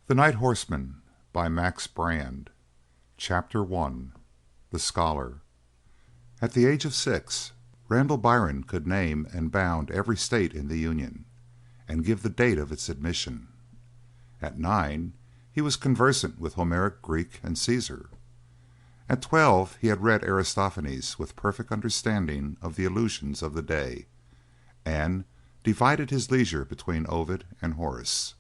The Night Horseman by Max Brand. Chapter 1. The Scholar. At the age of 6, Randall Byron could name and bound every state in the Union, and give the date of its admission. At 9, he was conversant with Homeric Greek and Caesar. At 12, he had read Aristophanes with perfect understanding of the allusions of the day, and divided his leisure between Ovid and Horace.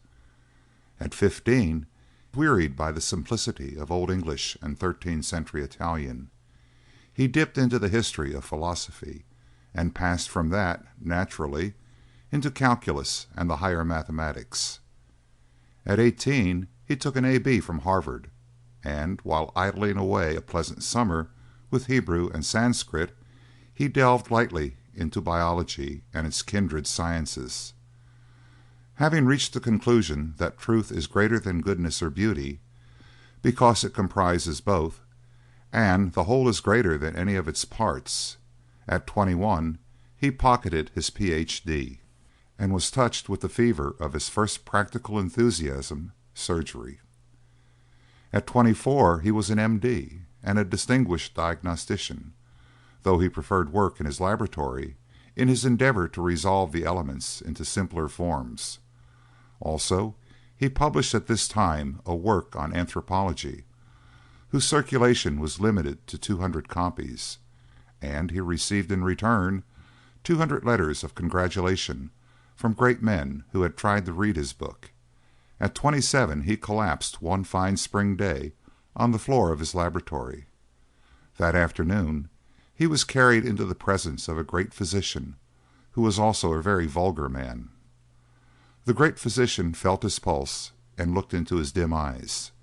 At 15, wearied by the simplicity of Old English and 13th century Italian, he dipped into the history of philosophy, and passed from that, naturally, into calculus and the higher mathematics. At 18, he took an A.B. from Harvard, and, while idling away a pleasant summer with Hebrew and Sanskrit, he delved lightly into biology and its kindred sciences. Having reached the conclusion that truth is greater than goodness or beauty, because it comprises both, and the whole is greater than any of its parts, at 21 he pocketed his Ph.D., and was touched with the fever of his first practical enthusiasm, surgery. At 24 he was an M.D. and a distinguished diagnostician, though he preferred work in his laboratory in his endeavor to resolve the elements into simpler forms. Also, he published at this time a work on anthropology, whose circulation was limited to 200 copies, and he received in return 200 letters of congratulation from great men who had tried to read his book. At 27 he collapsed one fine spring day on the floor of his laboratory. That afternoon he was carried into the presence of a great physician, who was also a very vulgar man. The great physician felt his pulse and looked into his dim eyes.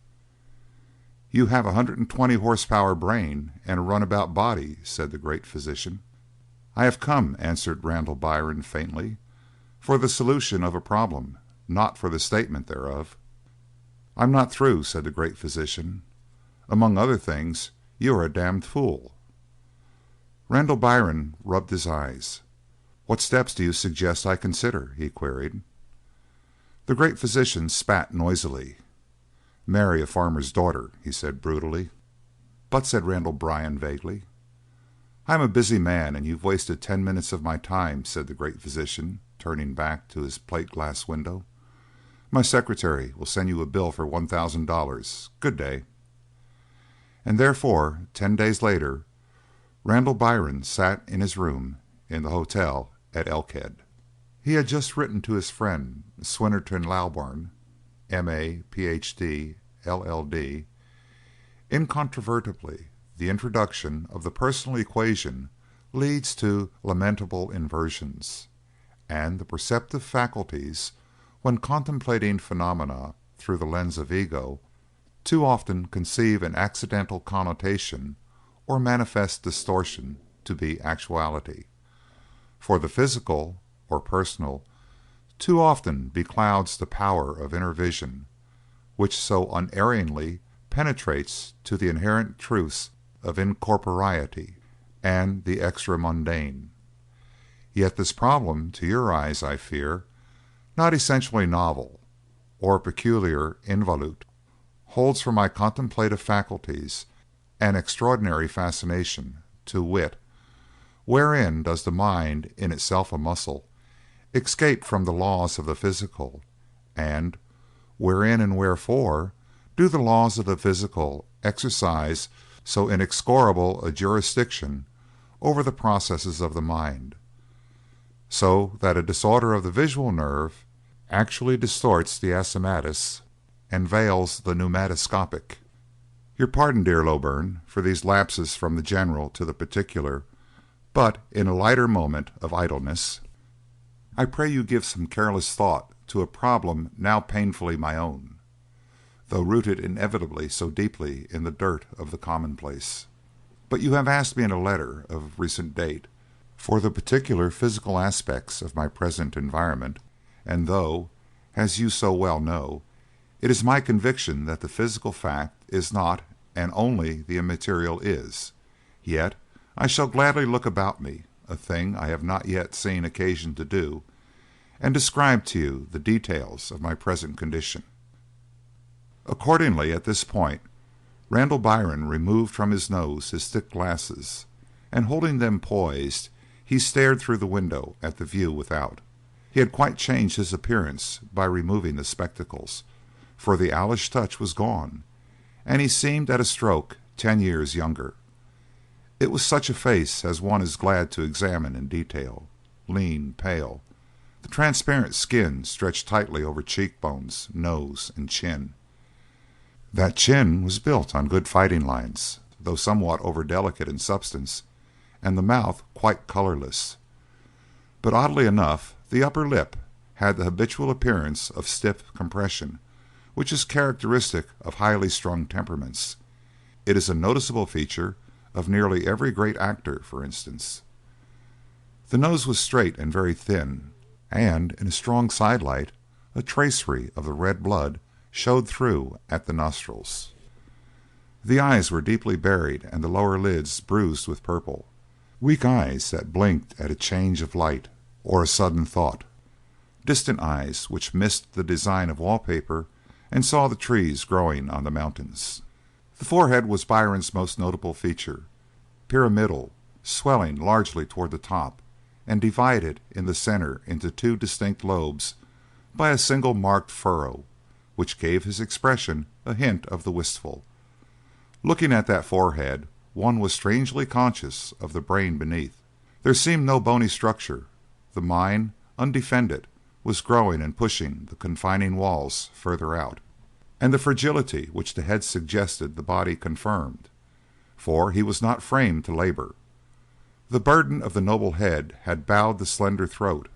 "You have 120 horsepower brain and a runabout body," said the great physician. "I have come," answered Randall Byron faintly, "for the solution of a problem, not for the statement thereof." "I'm not through," said the great physician. "Among other things, you are a damned fool." Randall Byron rubbed his eyes. "What steps do you suggest I consider?" he queried. The great physician spat noisily. "Marry a farmer's daughter," he said brutally. "But," said Randall Byron vaguely. "I am a busy man, and you've wasted 10 minutes of my time," said the great physician, turning back to his plate-glass window. "My secretary will send you a bill for $1,000. Good day." And therefore, 10 days later, Randall Byron sat in his room in the hotel at Elkhead. He had just written to his friend Swinnerton Loughburne, M.A., Ph.D., LL.D., incontrovertibly the introduction of the personal equation leads to lamentable inversions, and the perceptive faculties, when contemplating phenomena through the lens of ego, too often conceive an accidental connotation or manifest distortion to be actuality. For the physical, or personal, too often beclouds the power of inner vision, which so unerringly penetrates to the inherent truths of incorporeity and the extra-mundane. Yet this problem, to your eyes, I fear, not essentially novel, or peculiar involute, holds for my contemplative faculties an extraordinary fascination, to wit, wherein does the mind, in itself a muscle, escape from the laws of the physical, and wherein and wherefore do the laws of the physical exercise so inexorable a jurisdiction over the processes of the mind, so that a disorder of the visual nerve actually distorts the asymatis and veils the pneumatoscopic. Your pardon, dear Loughburne, for these lapses from the general to the particular, but in a lighter moment of idleness, I pray you give some careless thought to a problem now painfully my own, though rooted inevitably so deeply in the dirt of the commonplace. But you have asked me in a letter of recent date for the particular physical aspects of my present environment, and though, as you so well know, it is my conviction that the physical fact is not, and only the immaterial is, yet I shall gladly look about me, a thing I have not yet seen occasion to do, and describe to you the details of my present condition. Accordingly, at this point, Randall Byron removed from his nose his thick glasses, and holding them poised, he stared through the window at the view without. He had quite changed his appearance by removing the spectacles, for the owlish touch was gone, and he seemed at a stroke 10 years younger. It was such a face as one is glad to examine in detail, lean, pale, the transparent skin stretched tightly over cheekbones, nose, and chin. That chin was built on good fighting lines, though somewhat over-delicate in substance, and the mouth quite colourless. But oddly enough, the upper lip had the habitual appearance of stiff compression, which is characteristic of highly strung temperaments. It is a noticeable feature of nearly every great actor, for instance. The nose was straight and very thin, and in a strong sidelight a tracery of the red blood showed through at the nostrils. The eyes were deeply buried and the lower lids bruised with purple, weak eyes that blinked at a change of light or a sudden thought, distant eyes which missed the design of wallpaper and saw the trees growing on the mountains. The forehead was Byron's most notable feature, pyramidal, swelling largely toward the top, and divided in the center into two distinct lobes by a single marked furrow, which gave his expression a hint of the wistful. Looking at that forehead, one was strangely conscious of the brain beneath. There seemed no bony structure. The mind, undefended, was growing and pushing the confining walls further out, and the fragility which the head suggested the body confirmed, for he was not framed to labor. The burden of the noble head had bowed the slender throat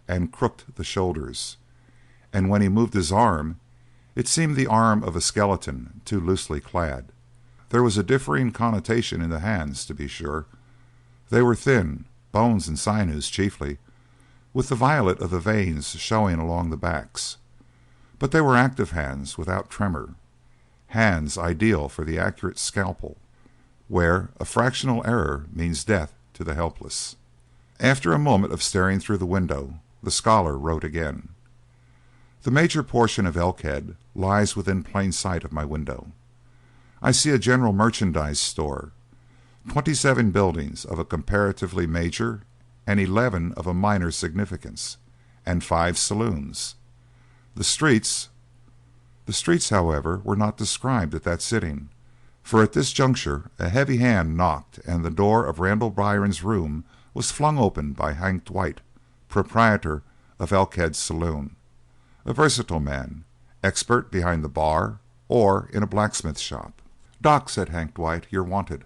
and crooked the shoulders, and when he moved his arm, it seemed the arm of a skeleton too loosely clad. There was a differing connotation in the hands, to be sure. They were thin, bones and sinews chiefly, with the violet of the veins showing along the backs. But they were active hands without tremor, hands ideal for the accurate scalpel, where a fractional error means death to the helpless. After a moment of staring through the window, the scholar wrote again. The major portion of Elkhead lies within plain sight of my window. I see a general merchandise store, 27 buildings of a comparatively major and 11 of a minor significance, and 5 saloons. The streets, however, were not described at that sitting, for at this juncture a heavy hand knocked and the door of Randall Byron's room was flung open by Hank Dwight, proprietor of Elkhead's saloon, a versatile man, expert behind the bar or in a blacksmith shop. "Doc," said Hank Dwight, "you're wanted."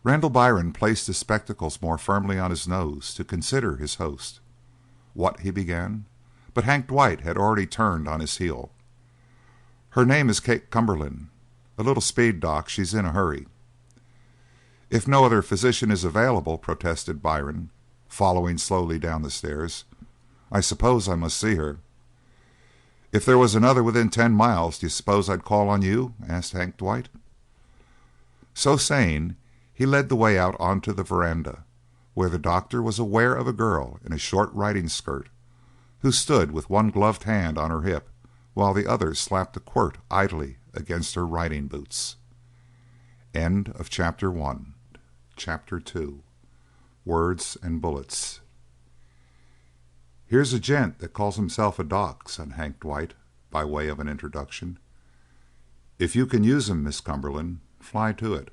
Randall Byron placed his spectacles more firmly on his nose to consider his host. "What?" he began, but Hank Dwight had already turned on his heel. "Her name is Kate Cumberland. A little speed, Doc. She's in a hurry." "If no other physician is available," protested Byron, following slowly down the stairs, "I suppose I must see her." "If there was another within 10 miles, do you suppose I'd call on you?" asked Hank Dwight. So saying, he led the way out onto the veranda, where the doctor was aware of a girl in a short riding skirt, who stood with one gloved hand on her hip, while the other slapped a quirt idly against her riding boots. End of Chapter 1. Chapter 2. Words and Bullets. "Here's a gent that calls himself a doc," said Hank Dwight, by way of an introduction. "If you can use him, Miss Cumberland, fly to it."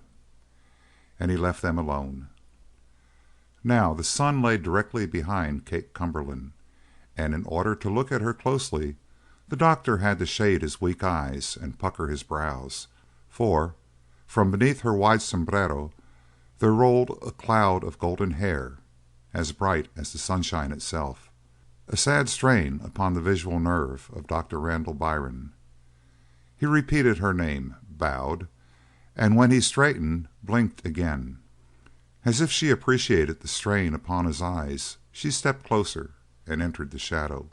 And he left them alone. Now the sun lay directly behind Kate Cumberland, and in order to look at her closely, the doctor had to shade his weak eyes and pucker his brows, for from beneath her wide sombrero there rolled a cloud of golden hair, as bright as the sunshine itself, a sad strain upon the visual nerve of Dr. Randall Byron. He repeated her name, bowed, and when he straightened, blinked again. As if she appreciated the strain upon his eyes, she stepped closer and entered the shadow.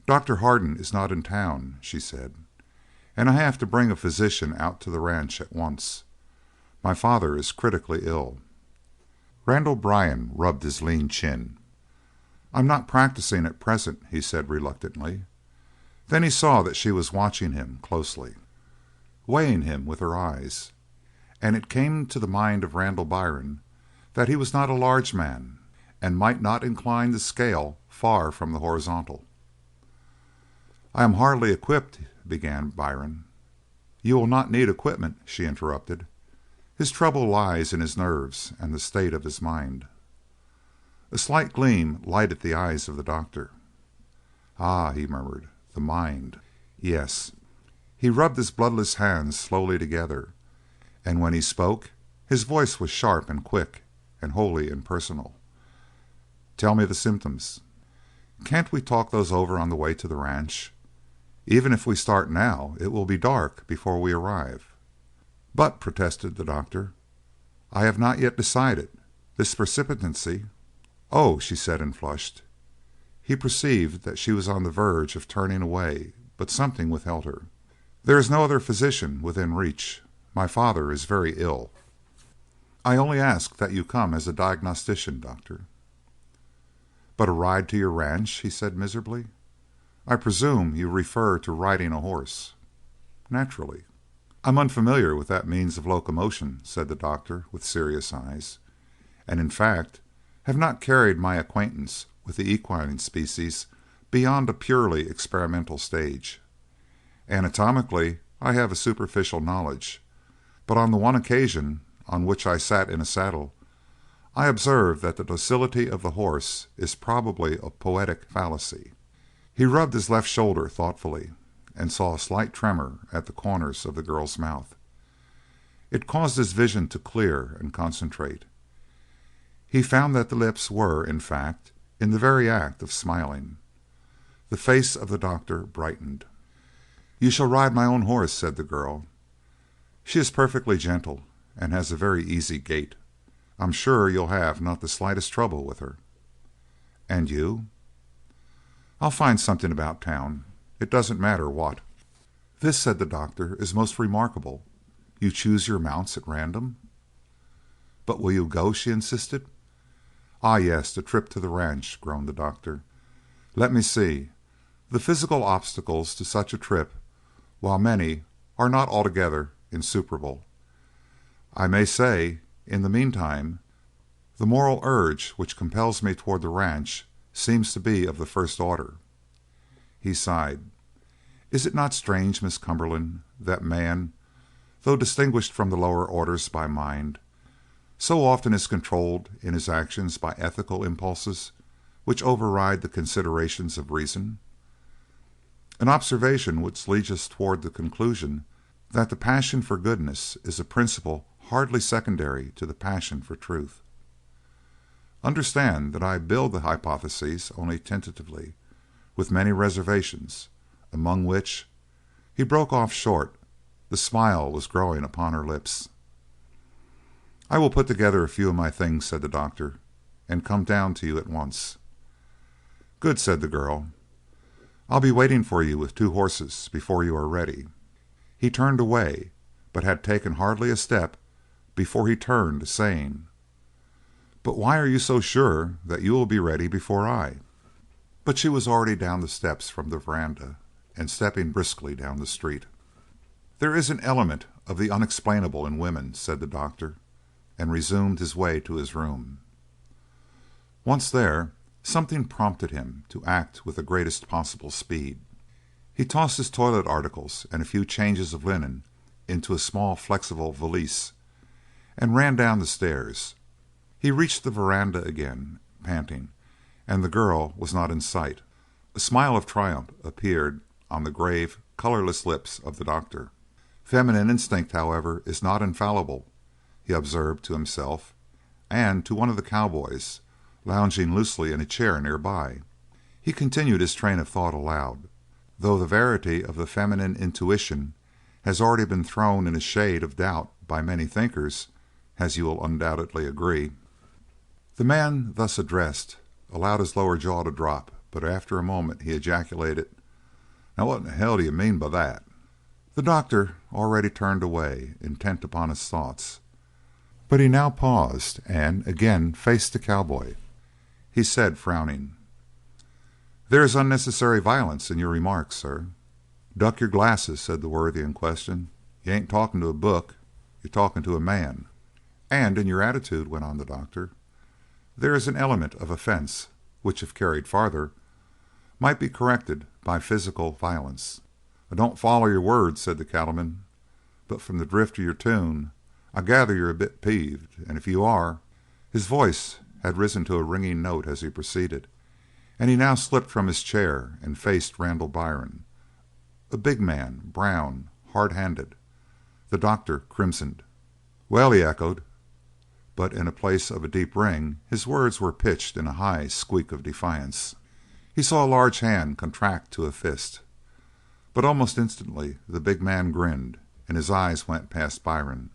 "Dr. Hardin is not in town," she said, "and I have to bring a physician out to the ranch at once. My father is critically ill." Randall Byron rubbed his lean chin. "I'm not practicing at present," he said reluctantly. Then he saw that she was watching him closely, weighing him with her eyes, and it came to the mind of Randall Byron that he was not a large man and might not incline the scale far from the horizontal. "I am hardly equipped," began Byron. "You will not need equipment," she interrupted. "His trouble lies in his nerves and the state of his mind." A slight gleam lighted the eyes of the doctor. "Ah," he murmured, "the mind. Yes." He rubbed his bloodless hands slowly together, and when he spoke his voice was sharp and quick and wholly impersonal. "Tell me the symptoms." "Can't we talk those over on the way to the ranch? Even if we start now, it will be dark before we arrive." "But," protested the doctor, "I have not yet decided. This precipitancy—" "Oh," she said, and flushed. He perceived that she was on the verge of turning away, but something withheld her. "There is no other physician within reach. My father is very ill." "I only ask that you come as a diagnostician, doctor." "But a ride to your ranch?" he said miserably. "I presume you refer to riding a horse?" "Naturally." "I'm unfamiliar with that means of locomotion," said the doctor with serious eyes, "and in fact have not carried my acquaintance with the equine species beyond a purely experimental stage. Anatomically I have a superficial knowledge, but on the one occasion on which I sat in a saddle I observed that the docility of the horse is probably a poetic fallacy." He rubbed his left shoulder thoughtfully and saw a slight tremor at the corners of the girl's mouth. It caused his vision to clear and concentrate. He found that the lips were, in fact, in the very act of smiling. The face of the doctor brightened. "You shall ride my own horse," said the girl. "She is perfectly gentle and has a very easy gait. I'm sure you'll have not the slightest trouble with her." "And you?" "I'll find something about town. It doesn't matter what." "This," said the doctor, "is most remarkable. You choose your mounts at random?" "But will you go?" she insisted. "Ah, yes, the trip to the ranch," groaned the doctor. "Let me see. The physical obstacles to such a trip, while many, are not altogether insuperable. I may say, in the meantime, the moral urge which compels me toward the ranch seems to be of the first order." He sighed. "Is it not strange, Miss Cumberland, that man, though distinguished from the lower orders by mind, so often is controlled in his actions by ethical impulses which override the considerations of reason? An observation which leads us toward the conclusion that the passion for goodness is a principle hardly secondary to the passion for truth. Understand that I build the hypothesis only tentatively, with many reservations, among which—" He broke off short. The smile was growing upon her lips. "I will put together a few of my things," said the doctor, "and come down to you at once." "Good," said the girl. "I'll be waiting for you with 2 horses before you are ready." He turned away, but had taken hardly a step before he turned, saying, "But why are you so sure that you will be ready before I?" But she was already down the steps from the veranda and stepping briskly down the street. "There is an element of the unexplainable in women," said the doctor, and resumed his way to his room. Once there, something prompted him to act with the greatest possible speed. He tossed his toilet articles and a few changes of linen into a small flexible valise and ran down the stairs. He reached the veranda again, panting, and the girl was not in sight. A smile of triumph appeared on the grave, colourless lips of the doctor. "Feminine instinct, however, is not infallible," he observed to himself, and to one of the cowboys, lounging loosely in a chair near by. He continued his train of thought aloud, though the verity of the feminine intuition has already been thrown in a shade of doubt by many thinkers, as you will undoubtedly agree. The man thus addressed allowed his lower jaw to drop, but after a moment he ejaculated, "Now what in the hell do you mean by that?" The doctor already turned away, intent upon his thoughts, but he now paused and again faced the cowboy. He said, frowning, "There is unnecessary violence in your remarks, sir." "Duck your glasses," said the worthy in question. "You ain't talking to a book. You're talking to a man." "And in your attitude," went on the doctor, "there is an element of offence which, if carried farther, might be corrected by physical violence." "I don't follow your words," said the cattleman, "but from the drift of your tune I gather you're a bit peeved, and if you are—" His voice had risen to a ringing note as he proceeded, and he now slipped from his chair and faced Randall Byron, a big man, brown, hard-handed. The doctor crimsoned. "Well," he echoed, but in place of a deep ring his words were pitched in a high squeak of defiance. He saw a large hand contract to a fist, but almost instantly the big man grinned, and his eyes went past Byron.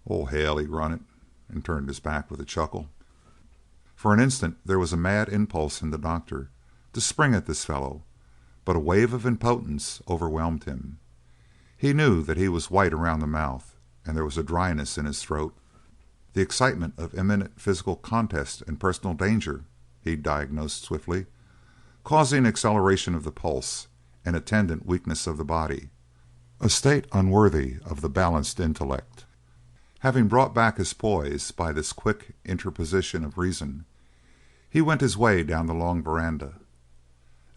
"Oh, hell," he grunted, and turned his back with a chuckle. For an instant there was a mad impulse in the doctor to spring at this fellow, but a wave of impotence overwhelmed him. He knew that he was white around the mouth, and there was a dryness in his throat. The excitement of imminent physical contest and personal danger, he diagnosed swiftly, causing acceleration of the pulse and attendant weakness of the body, a state unworthy of the balanced intellect. Having brought back his poise by this quick interposition of reason, he went his way down the long veranda.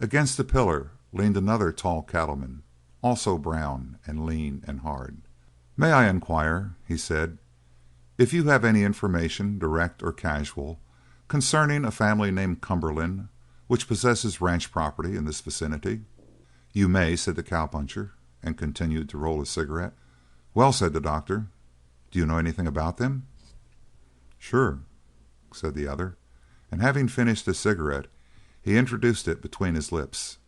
Against a pillar leaned another tall cattleman, also brown and lean and hard. "May I inquire," he said, "if you have any information, direct or casual, concerning a family named Cumberland which possesses ranch property in this vicinity?" "You may," said the cowpuncher, and continued to roll a cigarette. "Well," said the doctor, "do you know anything about them?" "Sure," said the other, and having finished his cigarette he introduced it between his lips.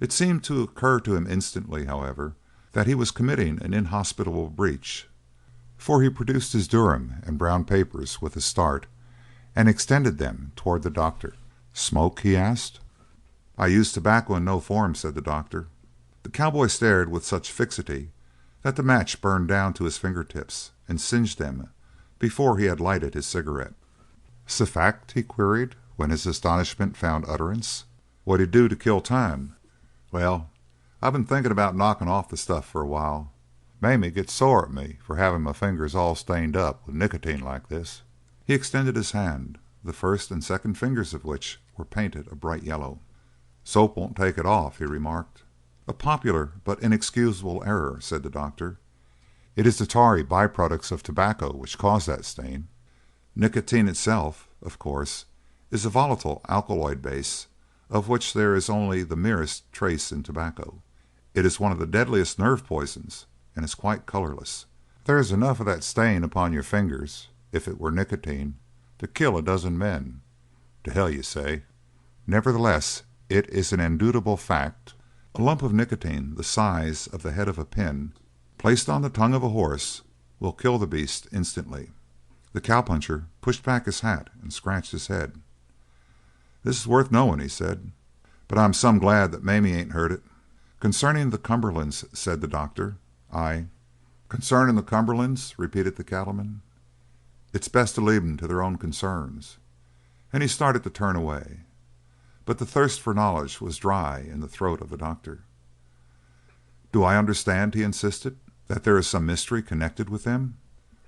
It seemed to occur to him instantly, however, that he was committing an inhospitable breach, for he produced his Durham and brown papers with a start and extended them toward the doctor. "Smoke?" he asked. "I use tobacco in no form," said the doctor. The cowboy stared with such fixity that the match burned down to his fingertips and singed them before he had lighted his cigarette. "'S a fact?" he queried when his astonishment found utterance. "What'd he do to kill time?" "Well, I've been thinking about knocking off the stuff for a while. Mamie gets sore at me for having my fingers all stained up with nicotine like this." He extended his hand, the first and second fingers of which were painted a bright yellow. "Soap won't take it off," he remarked. "A popular but inexcusable error," said the doctor. "It is the tarry by-products of tobacco which cause that stain. Nicotine itself, of course, is a volatile alkaloid base of which there is only the merest trace in tobacco. It is one of the deadliest nerve poisons and is quite colourless. There is enough of that stain upon your fingers, if it were nicotine, to kill a dozen men. To hell, you say. Nevertheless, it is an indubitable fact. A lump of nicotine the size of the head of a pin, placed on the tongue of a horse, will kill the beast instantly." The cowpuncher pushed back his hat and scratched his head. "This is worth knowing," he said, "but I'm some glad that Mamie ain't heard it." "Concerning the Cumberlands," said the doctor, "I—" "Concerning the Cumberlands?" repeated the cattleman. "It's best to leave 'em to their own concerns." And he started to turn away, but the thirst for knowledge was dry in the throat of the doctor. "Do I understand," he insisted, "that there is some mystery connected with them?"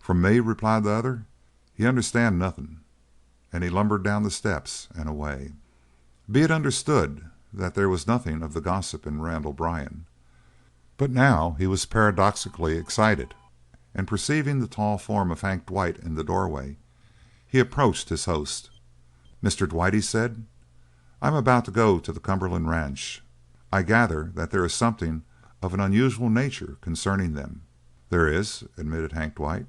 "From me," replied the other, "you understand nothing." And he lumbered down the steps and away. Be it understood that there was nothing of the gossip in Randall Byrne, but now he was paradoxically excited, and perceiving the tall form of Hank Dwight in the doorway, he approached his host. "Mr. Dwight," he said, "I am about to go to the Cumberland ranch. I gather that there is something of an unusual nature concerning them." "There is," admitted Hank Dwight.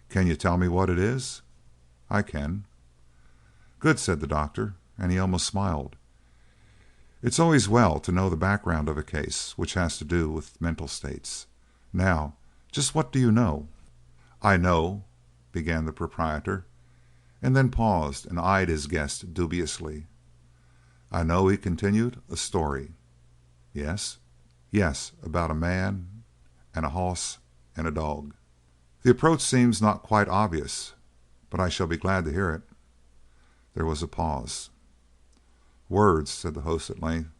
"Can you tell me what it is?" "I can." "Good," said the doctor, and he almost smiled. "It's always well to know the background of a case which has to do with mental states. Now, just what do you know?" "I know—" began the proprietor, and then paused and eyed his guest dubiously. "I know," he continued, "a story." "Yes?" "Yes, about a man and a hoss and a dog." "The approach seems not quite obvious, but I shall be glad to hear it." There was a pause. "Words," said the host at length,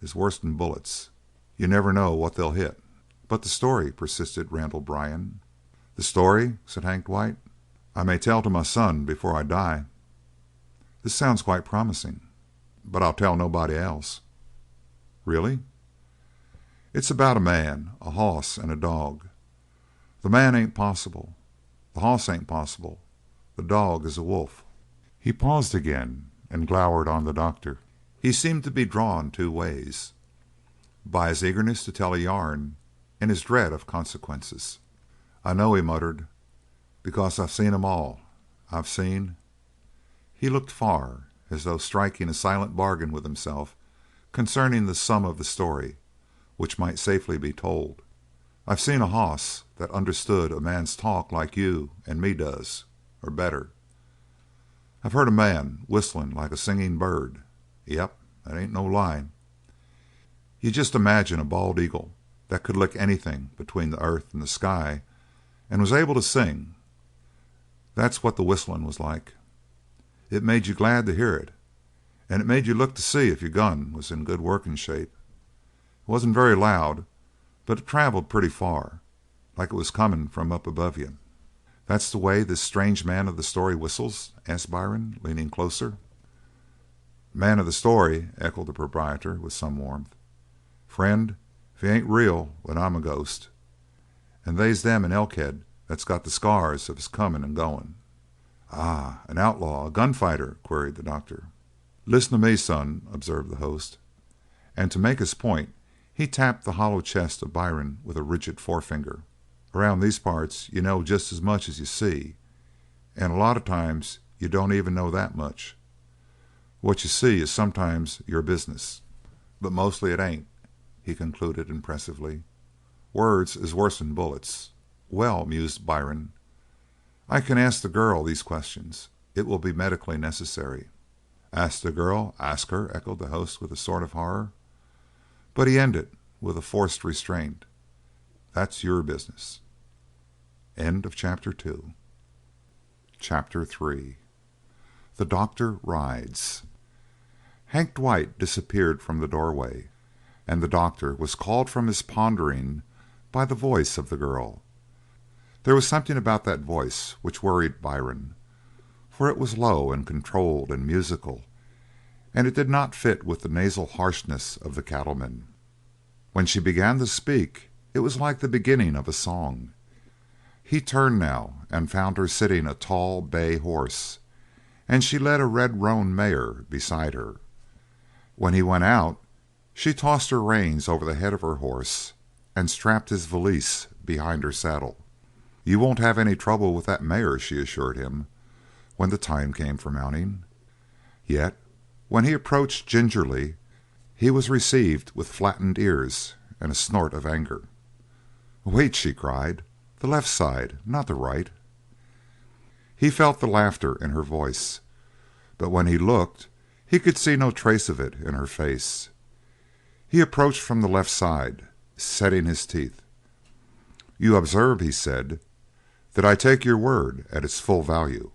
"is worse'n bullets. You never know what they'll hit." "But the story?" persisted Randall Byrne. "The story?" said Hank Dwight. "I may tell to my son before I die." "This sounds quite promising." "But I'll tell nobody else." "Really?" "It's about a man, a hoss, and a dog. The man ain't possible. The hoss ain't possible. The dog is a wolf." He paused again and glowered on the doctor. He seemed to be drawn two ways, by his eagerness to tell a yarn and his dread of consequences. "I know," he muttered, "because I've seen 'em all. I've seen—" He looked far, as though striking a silent bargain with himself concerning the sum of the story, which might safely be told. "I've seen a hoss that understood a man's talk like you and me does, or better. I've heard a man whistling like a singing bird. Yep, that ain't no lie. You jest imagine a bald eagle that could lick anything between the earth and the sky and was able to sing. That's what the whistling was like. It made you glad to hear it, and it made you look to see if your gun was in good working shape. It wasn't very loud, but it travelled pretty far, like it was coming from up above you." "That's the way this strange man of the story whistles?" asked Byron, leaning closer. "Man of the story," echoed the proprietor with some warmth. "Friend, if he ain't real, then I'm a ghost. And they's them in Elkhead that's got the scars of his comin' and goin'." "Ah, an outlaw, a gunfighter?" queried the doctor. "Listen to me, son," observed the host, and to make his point he tapped the hollow chest of Byron with a rigid forefinger. "Around these parts you know jest as much as you see, and a lot of times you don't even know that much. What you see is sometimes your business, but mostly it ain't," he concluded impressively. "Words is worse'n bullets." "Well," mused Byron, "I can ask the girl these questions. It will be medically necessary." "Ask the girl? Ask her?" echoed the host with a sort of horror. But he ended with a forced restraint. "That's your business." Chapter 3. The Doctor Rides. Hank Dwight disappeared from the doorway, and the doctor was called from his pondering by the voice of the girl. There was something about that voice which worried Byron, for it was low and controlled and musical, and it did not fit with the nasal harshness of the cattleman. When she began to speak it was like the beginning of a song. He turned now and found her sitting a tall bay horse, and she led a red roan mare beside her. When he went out she tossed her reins over the head of her horse and strapped his valise behind her saddle. "You won't have any trouble with that mare," she assured him when the time came for mounting. Yet when he approached gingerly he was received with flattened ears and a snort of anger. "Wait!" she cried. "The left side, not the right." He felt the laughter in her voice, but when he looked he could see no trace of it in her face. He approached from the left side, setting his teeth. "You observe," he said, "that I take your word at its full value."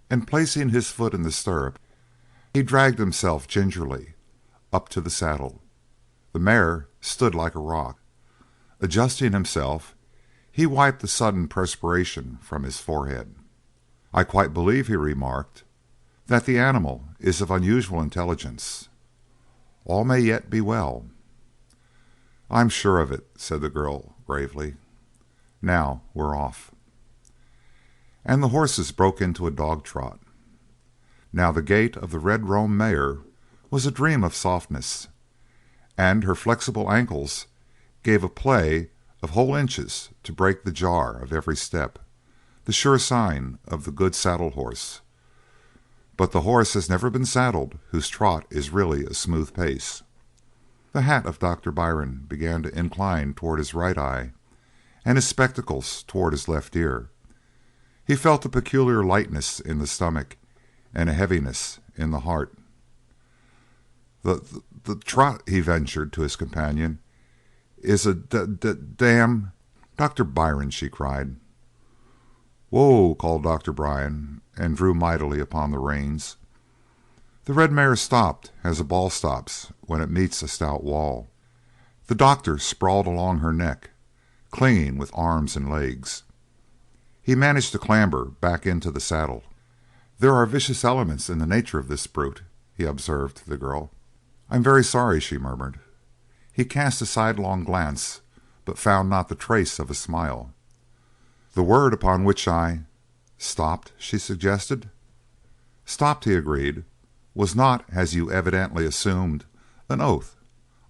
And placing his foot in the stirrup he dragged himself gingerly up to the saddle. The mare stood like a rock. Adjusting himself, he wiped the sudden perspiration from his forehead. "I quite believe," he remarked, "that the animal is of unusual intelligence. All may yet be well." "I'm sure of it," said the girl gravely. "Now we're off." And the horses broke into a dog trot. Now the gait of the red roan mare was a dream of softness, and her flexible ankles gave a play of whole inches to break the jar of every step, the sure sign of the good saddle horse. But the horse has never been saddled whose trot is really a smooth pace. The hat of Dr. Byron began to incline toward his right eye, and his spectacles toward his left ear. He felt a peculiar lightness in the stomach and a heaviness in the heart. The trot," he ventured to his companion, "is a damn—" "Dr. Byron!" she cried. "Whoa!" called Dr. Bryan, and drew mightily upon the reins. The red mare stopped as a ball stops when it meets a stout wall. The doctor sprawled along her neck, clinging with arms and legs. He managed to clamber back into the saddle. "There are vicious elements in the nature of this brute," he observed to the girl. "I'm very sorry," she murmured. He cast a sidelong glance, but found not the trace of a smile. "The word upon which I—" "Stopped," she suggested. "Stopped," he agreed, "was not, as you evidently assumed, an oath.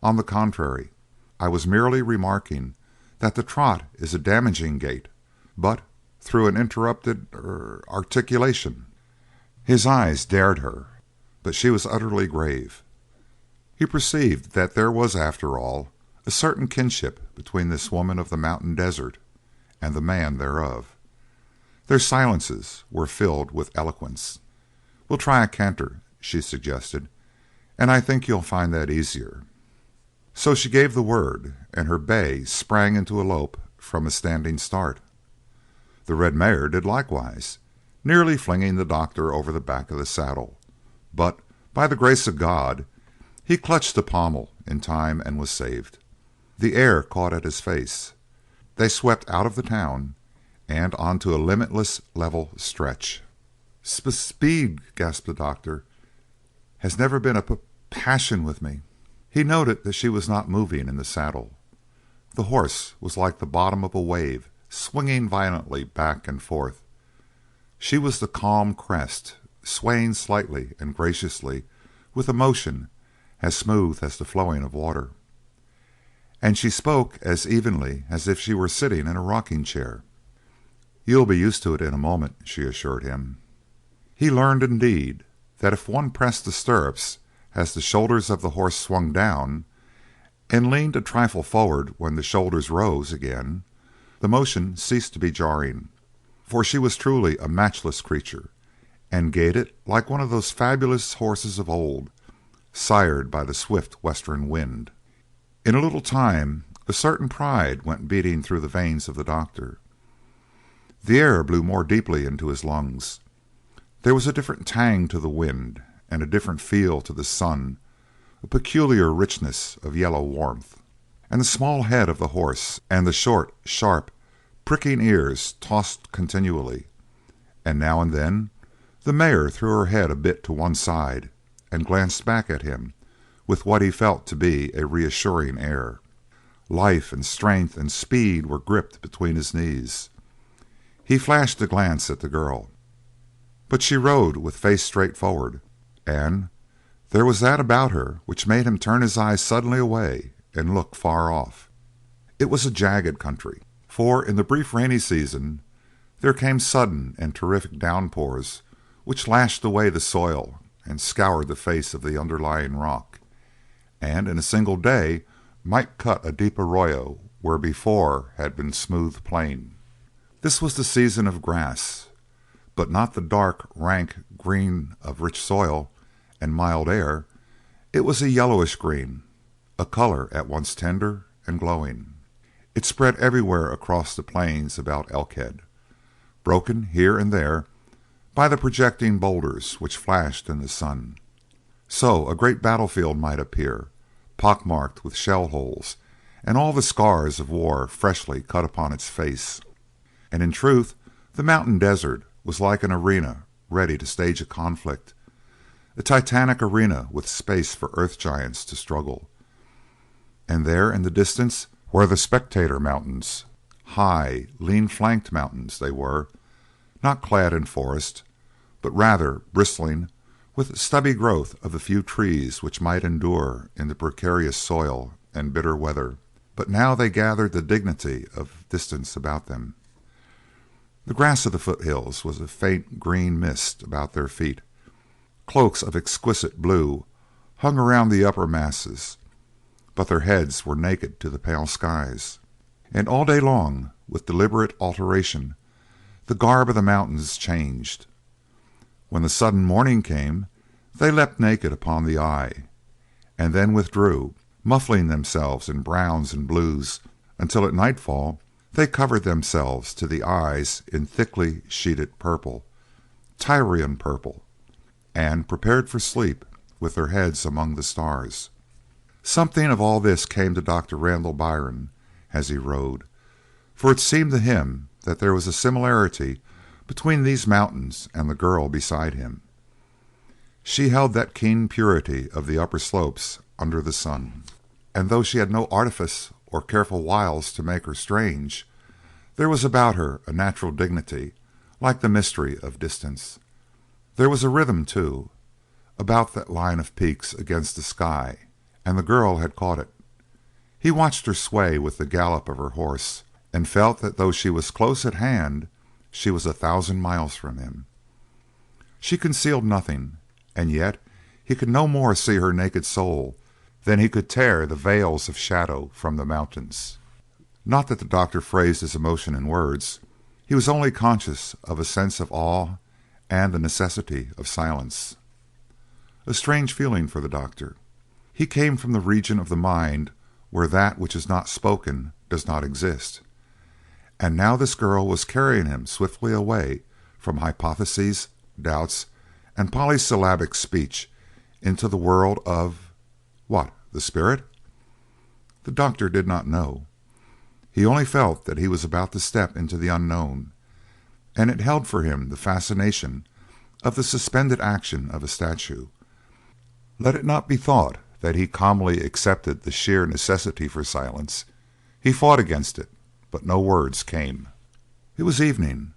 On the contrary, I was merely remarking that the trot is a damaging gait, but through an interrupted articulation." His eyes dared her, but she was utterly grave. He perceived that there was, after all, a certain kinship between this woman of the mountain desert and the man thereof. Their silences were filled with eloquence. "We'll try a canter," she suggested, "and I think you'll find that easier." So she gave the word, and her bay sprang into a lope from a standing start. The red mare did likewise, nearly flinging the doctor over the back of the saddle, but by the grace of God he clutched the pommel in time and was saved. The air caught at his face. They swept out of the town and onto a limitless level stretch. "Speed," gasped the doctor, "has never been a passion with me." He noted that she was not moving in the saddle. The horse was like the bottom of a wave, swinging violently back and forth. She was the calm crest, swaying slightly and graciously with a motion as smooth as the flowing of water. And she spoke as evenly as if she were sitting in a rocking chair. "You'll be used to it in a moment," she assured him. He learned, indeed, that if one pressed the stirrups as the shoulders of the horse swung down, and leaned a trifle forward when the shoulders rose again, the motion ceased to be jarring, for she was truly a matchless creature, and gaited like one of those fabulous horses of old, sired by the swift western wind. In a little time a certain pride went beating through the veins of the doctor. The air blew more deeply into his lungs. There was a different tang to the wind, and a different feel to the sun, a peculiar richness of yellow warmth. And the small head of the horse, and the short, sharp, pricking ears tossed continually, and now and then the mare threw her head a bit to one side and glanced back at him with what he felt to be a reassuring air. Life and strength and speed were gripped between his knees. He flashed a glance at the girl, but she rode with face straight forward, and there was that about her which made him turn his eyes suddenly away and look far off. It was a jagged country, for in the brief rainy season there came sudden and terrific downpours which lashed away the soil and scoured the face of the underlying rock, and in a single day might cut a deep arroyo where before had been smooth plain. This was the season of grass, but not the dark, rank green of rich soil and mild air. It was a yellowish green, a color at once tender and glowing. It spread everywhere across the plains about Elkhead, broken here and there by the projecting boulders which flashed in the sun. So a great battlefield might appear, pockmarked with shell holes and all the scars of war freshly cut upon its face. And in truth the mountain desert was like an arena ready to stage a conflict, a titanic arena with space for earth giants to struggle. And there in the distance were the spectator mountains, high, lean-flanked mountains they were, not clad in forest, but rather bristling with stubby growth of the few trees which might endure in the precarious soil and bitter weather, but now they gathered the dignity of distance about them. The grass of the foothills was a faint green mist about their feet. Cloaks of exquisite blue hung around the upper masses, but their heads were naked to the pale skies. And all day long, with deliberate alteration, the garb of the mountains changed. When the sudden morning came, they leapt naked upon the eye, and then withdrew, muffling themselves in browns and blues, until at nightfall they covered themselves to the eyes in thickly sheeted purple, Tyrian purple, and prepared for sleep with their heads among the stars. Something of all this came to Dr. Randall Byron as he rode, for it seemed to him that there was a similarity between these mountains and the girl beside him. She held that keen purity of the upper slopes under the sun, and though she had no artifice or careful wiles to make her strange, there was about her a natural dignity, like the mystery of distance. There was a rhythm, too, about that line of peaks against the sky, and the girl had caught it. He watched her sway with the gallop of her horse, and felt that though she was close at hand, she was 1,000 miles from him. She concealed nothing, and yet he could no more see her naked soul than he could tear the veils of shadow from the mountains. Not that the doctor phrased his emotion in words. He was only conscious of a sense of awe and the necessity of silence. A strange feeling for the doctor. He came from the region of the mind where that which is not spoken does not exist, and now this girl was carrying him swiftly away from hypotheses, doubts, and polysyllabic speech into the world of what? The spirit? The doctor did not know. He only felt that he was about to step into the unknown, and it held for him the fascination of the suspended action of a statue. Let it not be thought that he calmly accepted the sheer necessity for silence. He fought against it, but no words came. It was evening.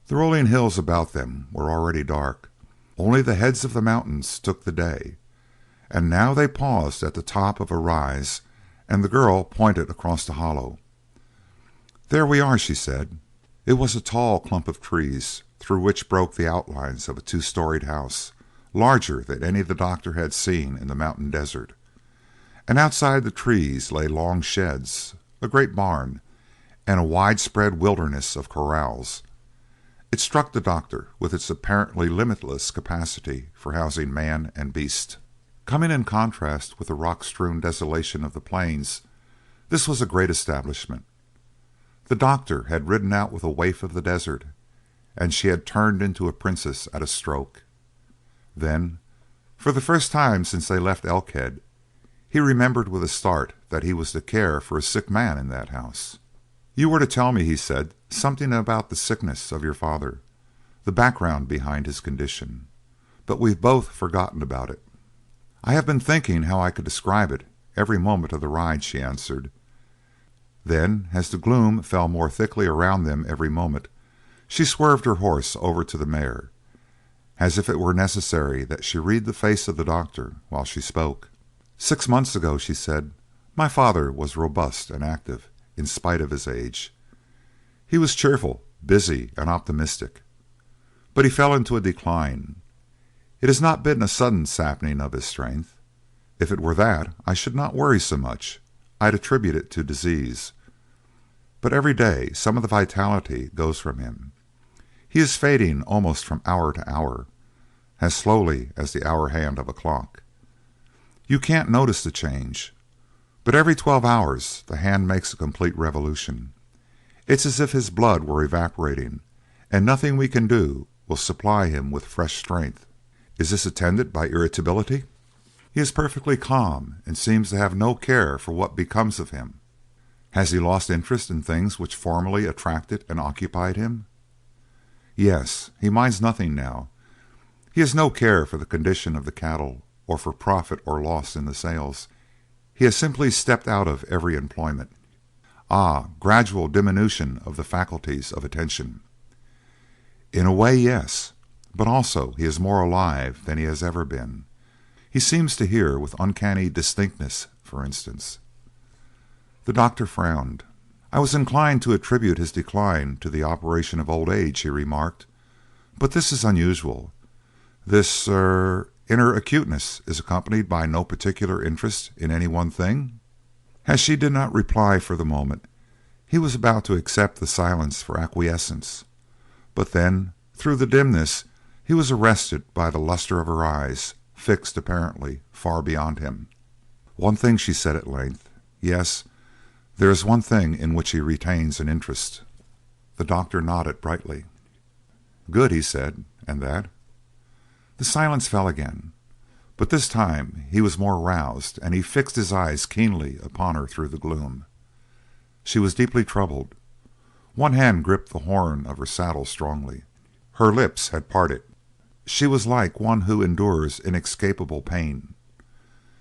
The rolling hills about them were already dark. Only the heads of the mountains took the day, and now they paused at the top of a rise, and the girl pointed across the hollow. "There we are," she said. It was a tall clump of trees, through which broke the outlines of a two-storied house, larger than any the doctor had seen in the mountain desert. And outside the trees lay long sheds, a great barn, and a widespread wilderness of corrals. It struck the doctor with its apparently limitless capacity for housing man and beast. Coming in contrast with the rock-strewn desolation of the plains, this was a great establishment. The doctor had ridden out with a waif of the desert, and she had turned into a princess at a stroke. Then, for the first time since they left Elkhead, he remembered with a start that he was to care for a sick man in that house. "You were to tell me," he said, "something about the sickness of your father, the background behind his condition, but we've both forgotten about it." "I have been thinking how I could describe it every moment of the ride," she answered. Then, as the gloom fell more thickly around them every moment, she swerved her horse over to the mare, as if it were necessary that she read the face of the doctor while she spoke. "6 months ago," she said, "my father was robust and active, in spite of his age. He was cheerful, busy, and optimistic. But he fell into a decline. It has not been a sudden sapping of his strength. If it were that, I should not worry so much. I'd attribute it to disease. But every day some of the vitality goes from him. He is fading almost from hour to hour, as slowly as the hour hand of a clock. You can't notice the change, but every 12 hours the hand makes a complete revolution. It's as if his blood were evaporating, and nothing we can do will supply him with fresh strength." "Is this attended by irritability?" "He is perfectly calm, and seems to have no care for what becomes of him." "Has he lost interest in things which formerly attracted and occupied him?" "Yes, he minds nothing now. He has no care for the condition of the cattle, or for profit or loss in the sales. He has simply stepped out of every employment." "Ah, gradual diminution of the faculties of attention." "In a way, yes, but also he is more alive than he has ever been. He seems to hear with uncanny distinctness, for instance." The doctor frowned. "I was inclined to attribute his decline to the operation of old age," he remarked, "but this is unusual. This inner acuteness is accompanied by no particular interest in any one thing?" As she did not reply for the moment, he was about to accept the silence for acquiescence, but then, through the dimness, he was arrested by the lustre of her eyes, fixed, apparently, far beyond him. "One thing," she said at length. "Yes, there is one thing in which he retains an interest." The doctor nodded brightly. "Good," he said. "And that?" The silence fell again, But this time he was more roused, and he fixed his eyes keenly upon her through the gloom. She was deeply troubled. One hand gripped the horn of her saddle strongly. Her lips had parted. She was like one who endures inescapable pain.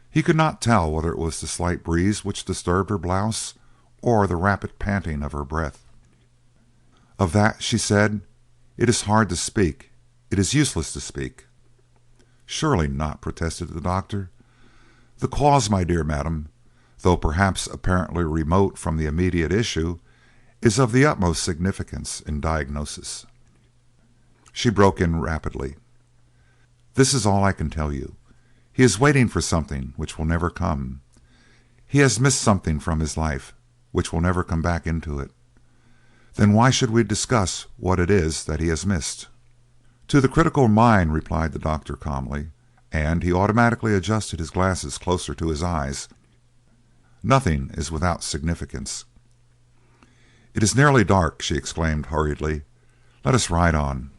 He could not tell whether it was the slight breeze which disturbed her blouse, or the rapid panting of her breath. "Of that," she said, "it is hard to speak. It is useless to speak." "Surely not," protested the doctor. "The cause, my dear madam, though perhaps apparently remote from the immediate issue, is of the utmost significance in diagnosis." She broke in rapidly. "This is all I can tell you. He is waiting for something which will never come. He has missed something from his life which will never come back into it." "Then why should we discuss what it is that he has missed?" "To the critical mind," replied the doctor calmly, and he automatically adjusted his glasses closer to his eyes, "nothing is without significance." "It is nearly dark," she exclaimed hurriedly. "Let us ride on."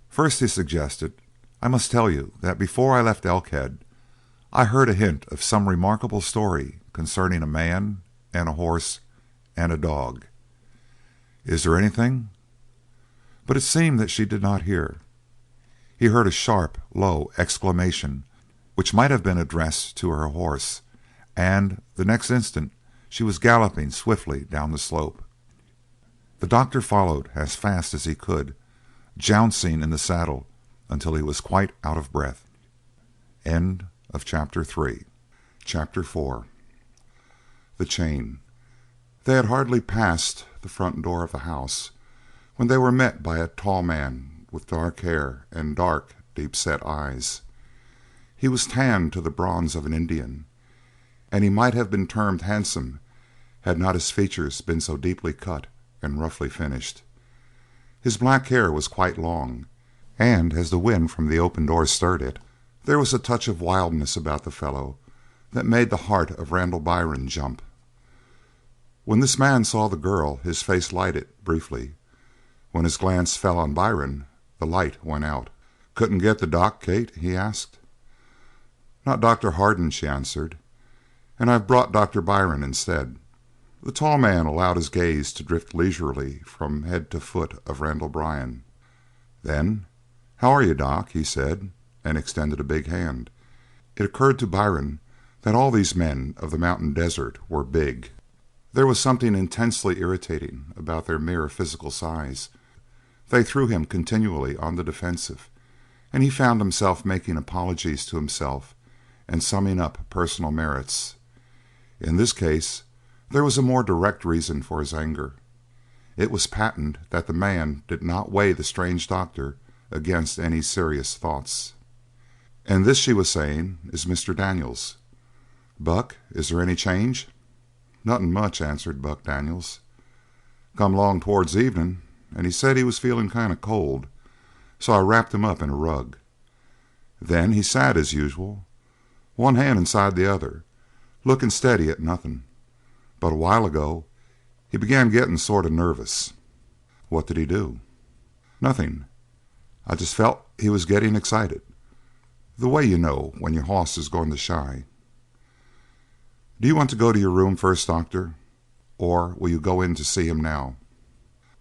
"First," he suggested, "I must tell you that before I left Elkhead I heard a hint of some remarkable story concerning a man and a horse and a dog. Is there anything—" But it seemed that she did not hear. He heard a sharp, low exclamation which might have been addressed to her horse, and the next instant she was galloping swiftly down the slope. The doctor followed as fast as he could, jouncing in the saddle until he was quite out of breath. Chapter 4. The Chain. They had hardly passed the front door of the house when they were met by a tall man with dark hair and dark, deep-set eyes. He was tanned to the bronze of an Indian, and he might have been termed handsome had not his features been so deeply cut and roughly finished. His black hair was quite long, and as the wind from the open door stirred it, there was a touch of wildness about the fellow that made the heart of Randall Byron jump. When this man saw the girl his face lighted briefly. When his glance fell on Byron, the light went out. "Couldn't get the doc, Kate?" he asked. "Not Dr. Hardin," she answered, "and I've brought Dr. Byron instead." The tall man allowed his gaze to drift leisurely from head to foot of Randall Byrne. Then, "How are you, Doc?" he said, and extended a big hand. It occurred to Byron that all these men of the mountain desert were big. There was something intensely irritating about their mere physical size. They threw him continually on the defensive, and he found himself making apologies to himself and summing up personal merits. In this case there was a more direct reason for his anger. It was patent that the man did not weigh the strange doctor against any serious thoughts. "And this," she was saying, "is Mr. Daniels. Buck, is there any change?" "Nothing much," answered Buck Daniels. "Come along towards evening, and he said he was feeling kind of cold, so I wrapped him up in a rug. Then he sat as usual, one hand inside the other, looking steady at nothing. But a while ago he began getting sort of nervous." "What did he do?" "Nothing. I just felt he was getting excited. The way you know when your hoss is going to shy. Do you want to go to your room first, Doctor, or will you go in to see him now?"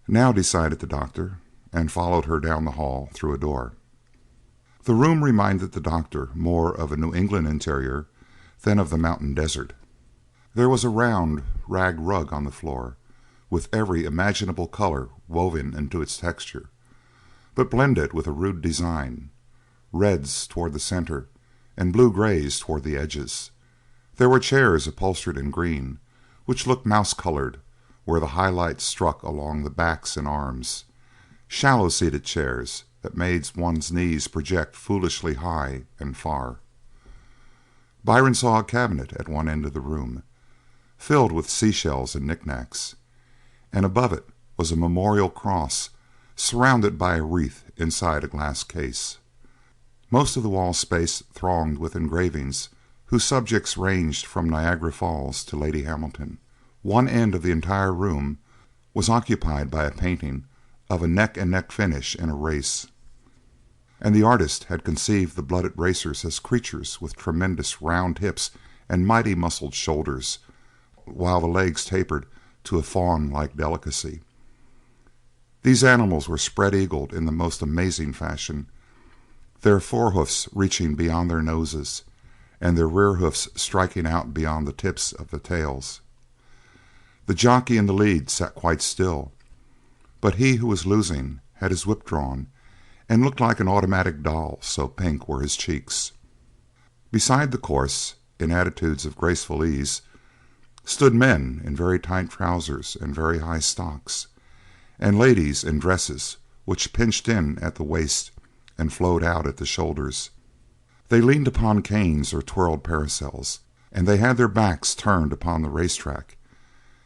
"Now," decided the doctor, and followed her down the hall through a door. The room reminded the doctor more of a New England interior than of the mountain desert. There was a round rag rug on the floor, with every imaginable colour woven into its texture, but blended with a rude design, reds toward the centre and blue-greys toward the edges. There were chairs upholstered in green, which looked mouse-coloured where the high light struck along the backs and arms, shallow-seated chairs that made one's knees project foolishly high and far. Byron saw a cabinet at one end of the room, filled with seashells and knickknacks, and above it was a memorial cross surrounded by a wreath inside a glass case. Most of the wall space thronged with engravings whose subjects ranged from Niagara Falls to Lady Hamilton. One end of the entire room was occupied by a painting of a neck-and-neck finish in a race. and the artist had conceived the blooded racers as creatures with tremendous round hips and mighty muscled shoulders, while the legs tapered to a fawn-like delicacy. These animals were spread-eagled in the most amazing fashion, their forehoofs reaching beyond their noses, and their rear hoofs striking out beyond the tips of the tails. The jockey in the lead sat quite still, but he who was losing had his whip drawn, and looked like an automatic doll, so pink were his cheeks. Beside the course, in attitudes of graceful ease, stood men in very tight trousers and very high stocks, and ladies in dresses which pinched in at the waist and flowed out at the shoulders. They leaned upon canes or twirled parasols, and they had their backs turned upon the racetrack,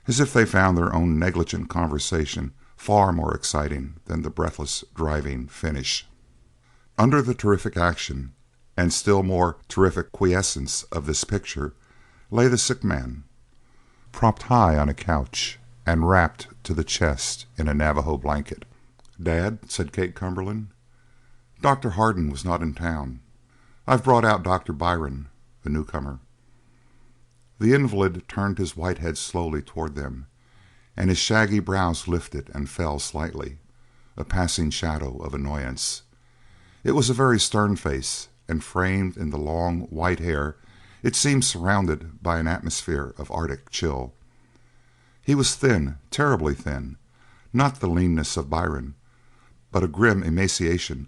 as if they found their own negligent conversation far more exciting than the breathless driving finish. Under the terrific action and still more terrific quiescence of this picture lay the sick man, propped high on a couch and wrapped to the chest in a Navajo blanket. "Dad," said Kate Cumberland, "Dr. Hardin was not in town. I've brought out Dr. Byron, the newcomer." The invalid turned his white head slowly toward them, and his shaggy brows lifted and fell slightly, a passing shadow of annoyance. It was a very stern face, and framed in the long white hair it seemed surrounded by an atmosphere of arctic chill. He was thin, terribly thin, not the leanness of Byron, but a grim emaciation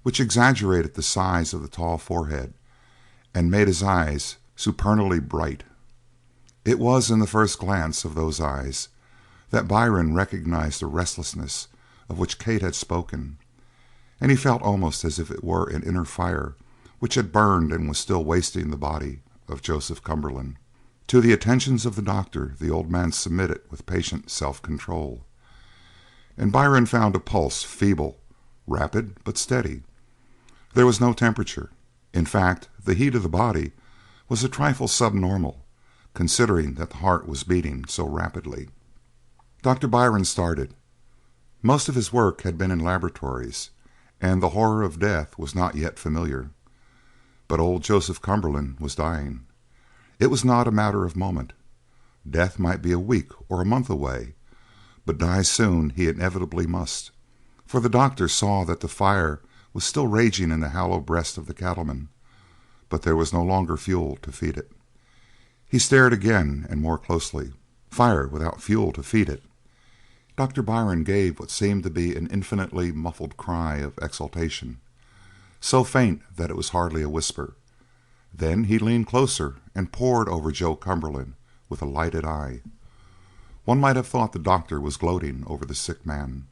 which exaggerated the size of the tall forehead and made his eyes supernally bright. It was in the first glance of those eyes that Byron recognized the restlessness of which Kate had spoken, and he felt almost as if it were an inner fire which had burned and was still wasting the body of Joseph Cumberland. To the attentions of the doctor the old man submitted with patient self-control, and Byron found a pulse feeble, rapid, but steady. There was no temperature. In fact, the heat of the body was a trifle subnormal, considering that the heart was beating so rapidly. Dr. Byron started. Most of his work had been in laboratories, and the horror of death was not yet familiar. But old Joseph Cumberland was dying. It was not a matter of moment. Death might be a week or a month away, but die soon he inevitably must, for the doctor saw that the fire was still raging in the hollow breast of the cattleman, but there was no longer fuel to feed it. He stared again and more closely. Fire without fuel to feed it! Dr. Byron gave what seemed to be an infinitely muffled cry of exultation, so faint that it was hardly a whisper. Then he leaned closer and pored over Joe Cumberland with a lighted eye. One might have thought the doctor was gloating over the sick man.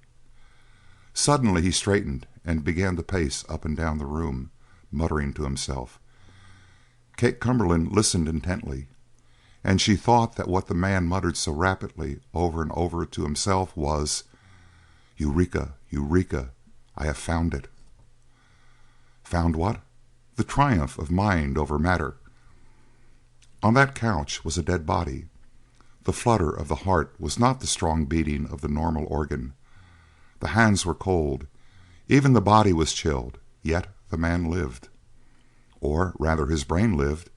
Suddenly he straightened and began to pace up and down the room, muttering to himself. Kate Cumberland listened intently, and she thought that what the man muttered so rapidly over and over to himself was, "Eureka! Eureka! I have found it!" Found what? The triumph of mind over matter. On that couch was a dead body. The flutter of the heart was not the strong beating of the normal organ. The hands were cold. Even the body was chilled. Yet the man lived. Or rather his brain lived,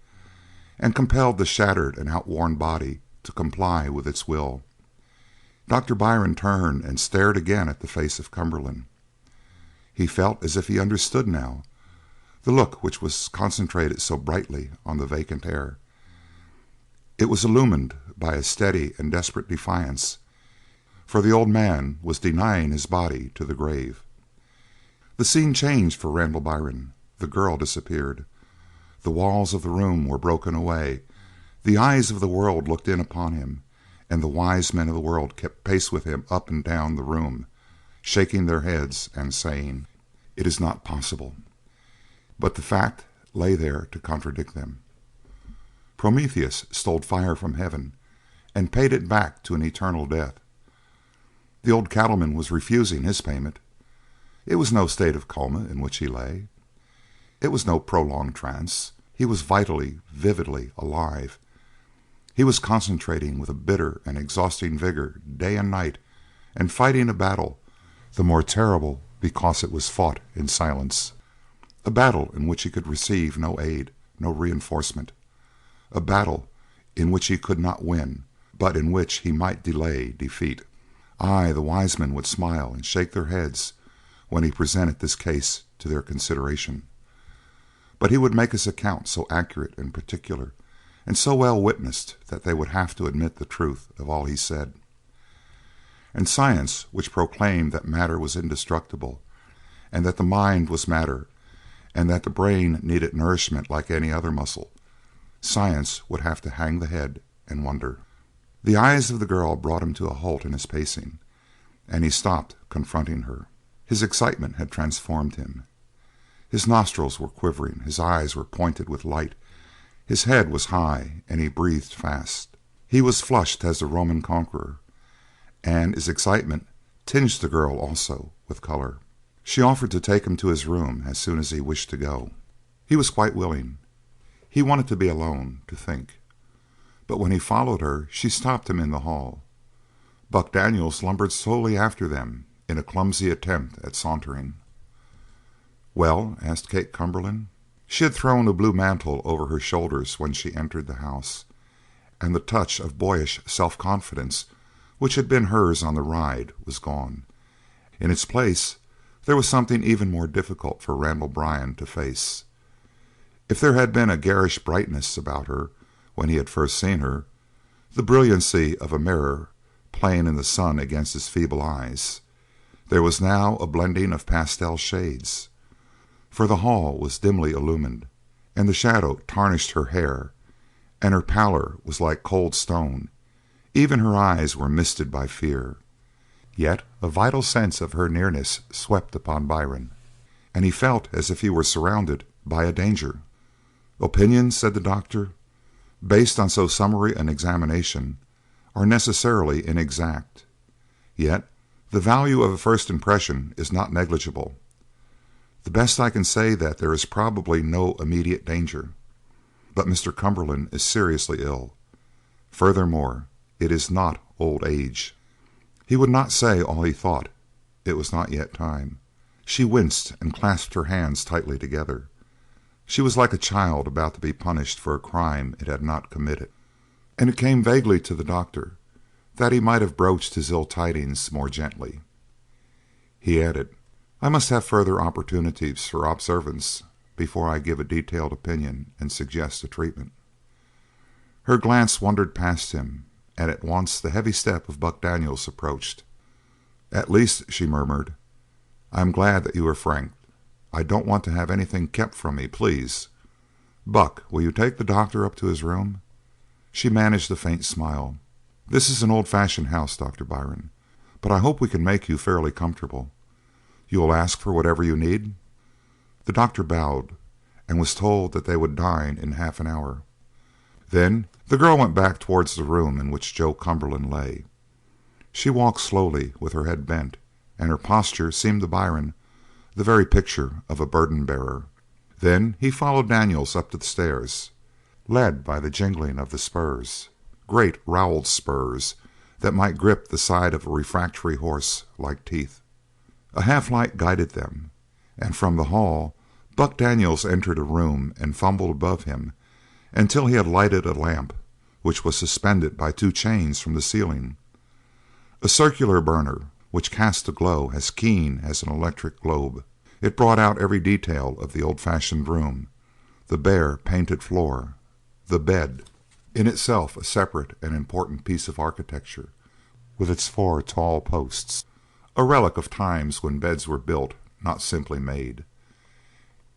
and compelled the shattered and outworn body to comply with its will. Dr. Byron turned and stared again at the face of Cumberland. He felt as if he understood now, the look which was concentrated so brightly on the vacant air. It was illumined by a steady and desperate defiance, for the old man was denying his body to the grave. The scene changed for Randall Byron. The girl disappeared. The walls of the room were broken away. The eyes of the world looked in upon him, and the wise men of the world kept pace with him up and down the room, shaking their heads and saying, "It is not possible." But the fact lay there to contradict them. Prometheus stole fire from heaven and paid it back to an eternal death. The old cattleman was refusing his payment. It was no state of coma in which he lay. It was no prolonged trance. He was vitally, vividly alive. He was concentrating with a bitter and exhausting vigor day and night, and fighting a battle the more terrible because it was fought in silence. A battle in which he could receive no aid, no reinforcement. A battle in which he could not win, but in which he might delay defeat. Aye, the wise men would smile and shake their heads when he presented this case to their consideration. But he would make his account so accurate and particular, and so well witnessed, that they would have to admit the truth of all he said. And science, which proclaimed that matter was indestructible, and that the mind was matter, and that the brain needed nourishment like any other muscle, science would have to hang the head and wonder. The eyes of the girl brought him to a halt in his pacing, and he stopped, confronting her. His excitement had transformed him. His nostrils were quivering, his eyes were pointed with light, his head was high, and he breathed fast. He was flushed as the Roman conqueror, and his excitement tinged the girl also with color. She offered to take him to his room as soon as he wished to go. He was quite willing. He wanted to be alone, to think. But when he followed her, she stopped him in the hall. Buck Daniels lumbered slowly after them in a clumsy attempt at sauntering. "Well?" asked Kate Cumberland. She had thrown a blue mantle over her shoulders when she entered the house, and the touch of boyish self-confidence which had been hers on the ride was gone. In its place there was something even more difficult for Randall Byrne to face. If there had been a garish brightness about her when he had first seen her, the brilliancy of a mirror playing in the sun against his feeble eyes, there was now a blending of pastel shades, for the hall was dimly illumined, and the shadow tarnished her hair, and her pallor was like cold stone. Even her eyes were misted by fear. Yet a vital sense of her nearness swept upon Byron, and he felt as if he were surrounded by a danger. "Opinions," said the doctor, "based on so summary an examination, are necessarily inexact. Yet the value of a first impression is not negligible. The best I can say that there is probably no immediate danger, but Mr. Cumberland is seriously ill. Furthermore, it is not old age." He would not say all he thought. It was not yet time. She winced and clasped her hands tightly together. She was like a child about to be punished for a crime it had not committed. And it came vaguely to the doctor that he might have broached his ill tidings more gently. He added, "I must have further opportunities for observance before I give a detailed opinion and suggest a treatment." Her glance wandered past him, and at once the heavy step of Buck Daniels approached. "At least," she murmured, "I am glad that you are frank. I don't want to have anything kept from me, please. Buck, will you take the doctor up to his room?" She managed a faint smile. "This is an old-fashioned house, Dr. Byron, but I hope we can make you fairly comfortable. You will ask for whatever you need?" The doctor bowed, and was told that they would dine in half an hour. Then the girl went back towards the room in which Joe Cumberland lay. She walked slowly, with her head bent, and her posture seemed to Byron the very picture of a burden-bearer. Then he followed Daniels up the stairs, led by the jingling of the spurs, great rowelled spurs that might grip the side of a refractory horse like teeth. A half-light guided them, and from the hall Buck Daniels entered a room and fumbled above him until he had lighted a lamp which was suspended by two chains from the ceiling, a circular burner which cast a glow as keen as an electric globe. It brought out every detail of the old-fashioned room, the bare painted floor, the bed, in itself a separate and important piece of architecture, with its 4 tall posts, a relic of times when beds were built, not simply made.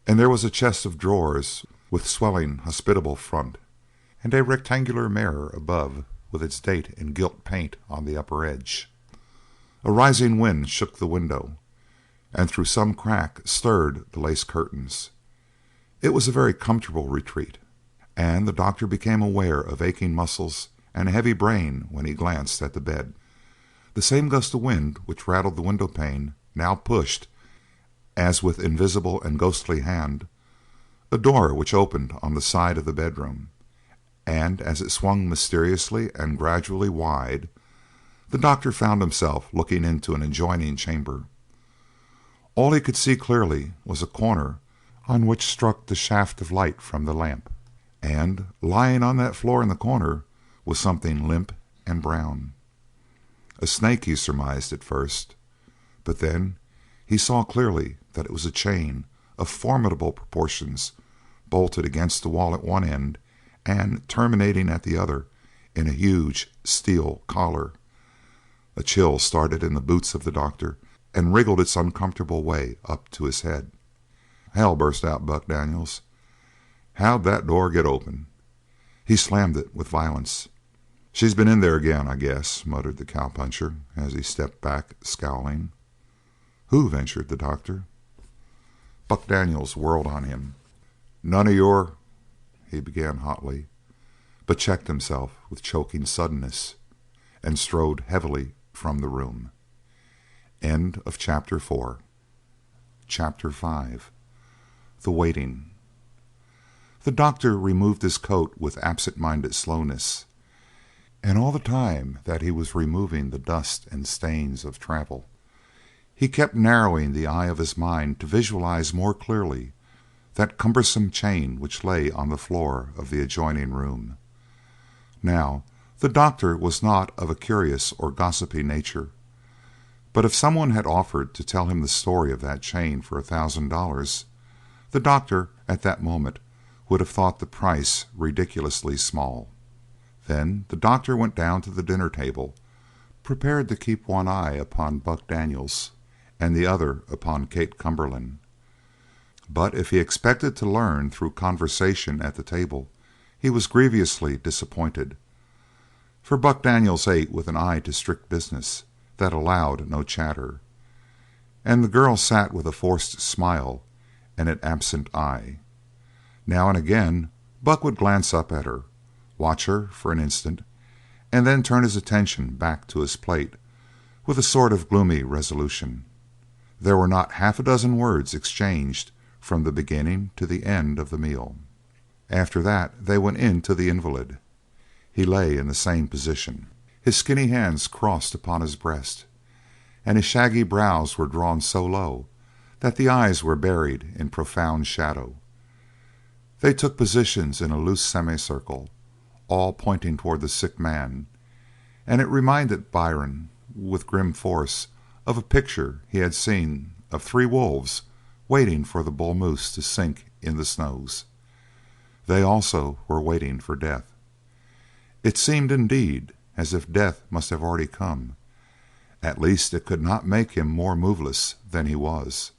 And there was a chest of drawers with swelling, hospitable front, and a rectangular mirror above with its date in gilt paint on the upper edge. A rising wind shook the window, and through some crack stirred the lace curtains. It was a very comfortable retreat, and the doctor became aware of aching muscles and a heavy brain when he glanced at the bed. The same gust of wind which rattled the window pane now pushed, as with invisible and ghostly hand, a door which opened on the side of the bedroom, and as it swung mysteriously and gradually wide, the doctor found himself looking into an adjoining chamber. All he could see clearly was a corner on which struck the shaft of light from the lamp. And lying on that floor in the corner was something limp and brown. A snake, he surmised at first, but then he saw clearly that it was a chain of formidable proportions, bolted against the wall at one end and terminating at the other in a huge steel collar. A chill started in the boots of the doctor and wriggled its uncomfortable way up to his head. "Hell!" burst out Buck Daniels. "How'd that door get open?" He slammed it with violence. "She's been in there again, I guess," muttered the cowpuncher as he stepped back, scowling. "Who?" ventured the doctor. Buck Daniels whirled on him. "None of your—" he began hotly, but checked himself with choking suddenness and strode heavily from the room. End of chapter 4. Chapter 5. The Waiting. The doctor removed his coat with absent-minded slowness, and all the time that he was removing the dust and stains of travel, he kept narrowing the eye of his mind to visualize more clearly that cumbersome chain which lay on the floor of the adjoining room. Now, the doctor was not of a curious or gossipy nature, but if someone had offered to tell him the story of that chain for $1,000, the doctor at that moment would have thought the price ridiculously small. Then the doctor went down to the dinner table, prepared to keep one eye upon Buck Daniels and the other upon Kate Cumberland. But if he expected to learn through conversation at the table, he was grievously disappointed. For Buck Daniels ate with an eye to strict business that allowed no chatter, and the girl sat with a forced smile and an absent eye. Now and again Buck would glance up at her, watch her for an instant, and then turn his attention back to his plate with a sort of gloomy resolution. There were not half a dozen words exchanged from the beginning to the end of the meal. After that they went in to the invalid. He lay in the same position, his skinny hands crossed upon his breast, and his shaggy brows were drawn so low that the eyes were buried in profound shadow. They took positions in a loose semicircle, all pointing toward the sick man, and it reminded Byron with grim force of a picture he had seen of three wolves waiting for the bull moose to sink in the snows. They also were waiting for death. It seemed indeed as if death must have already come. At least it could not make him more moveless than he was.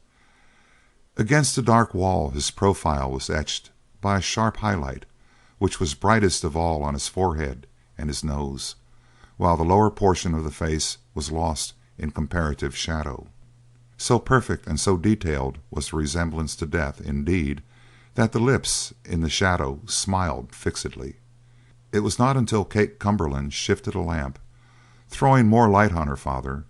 Against the dark wall his profile was etched by a sharp highlight, which was brightest of all on his forehead and his nose, while the lower portion of the face was lost in comparative shadow. So perfect and so detailed was the resemblance to death, indeed, that the lips in the shadow smiled fixedly. It was not until Kate Cumberland shifted a lamp, throwing more light on her father,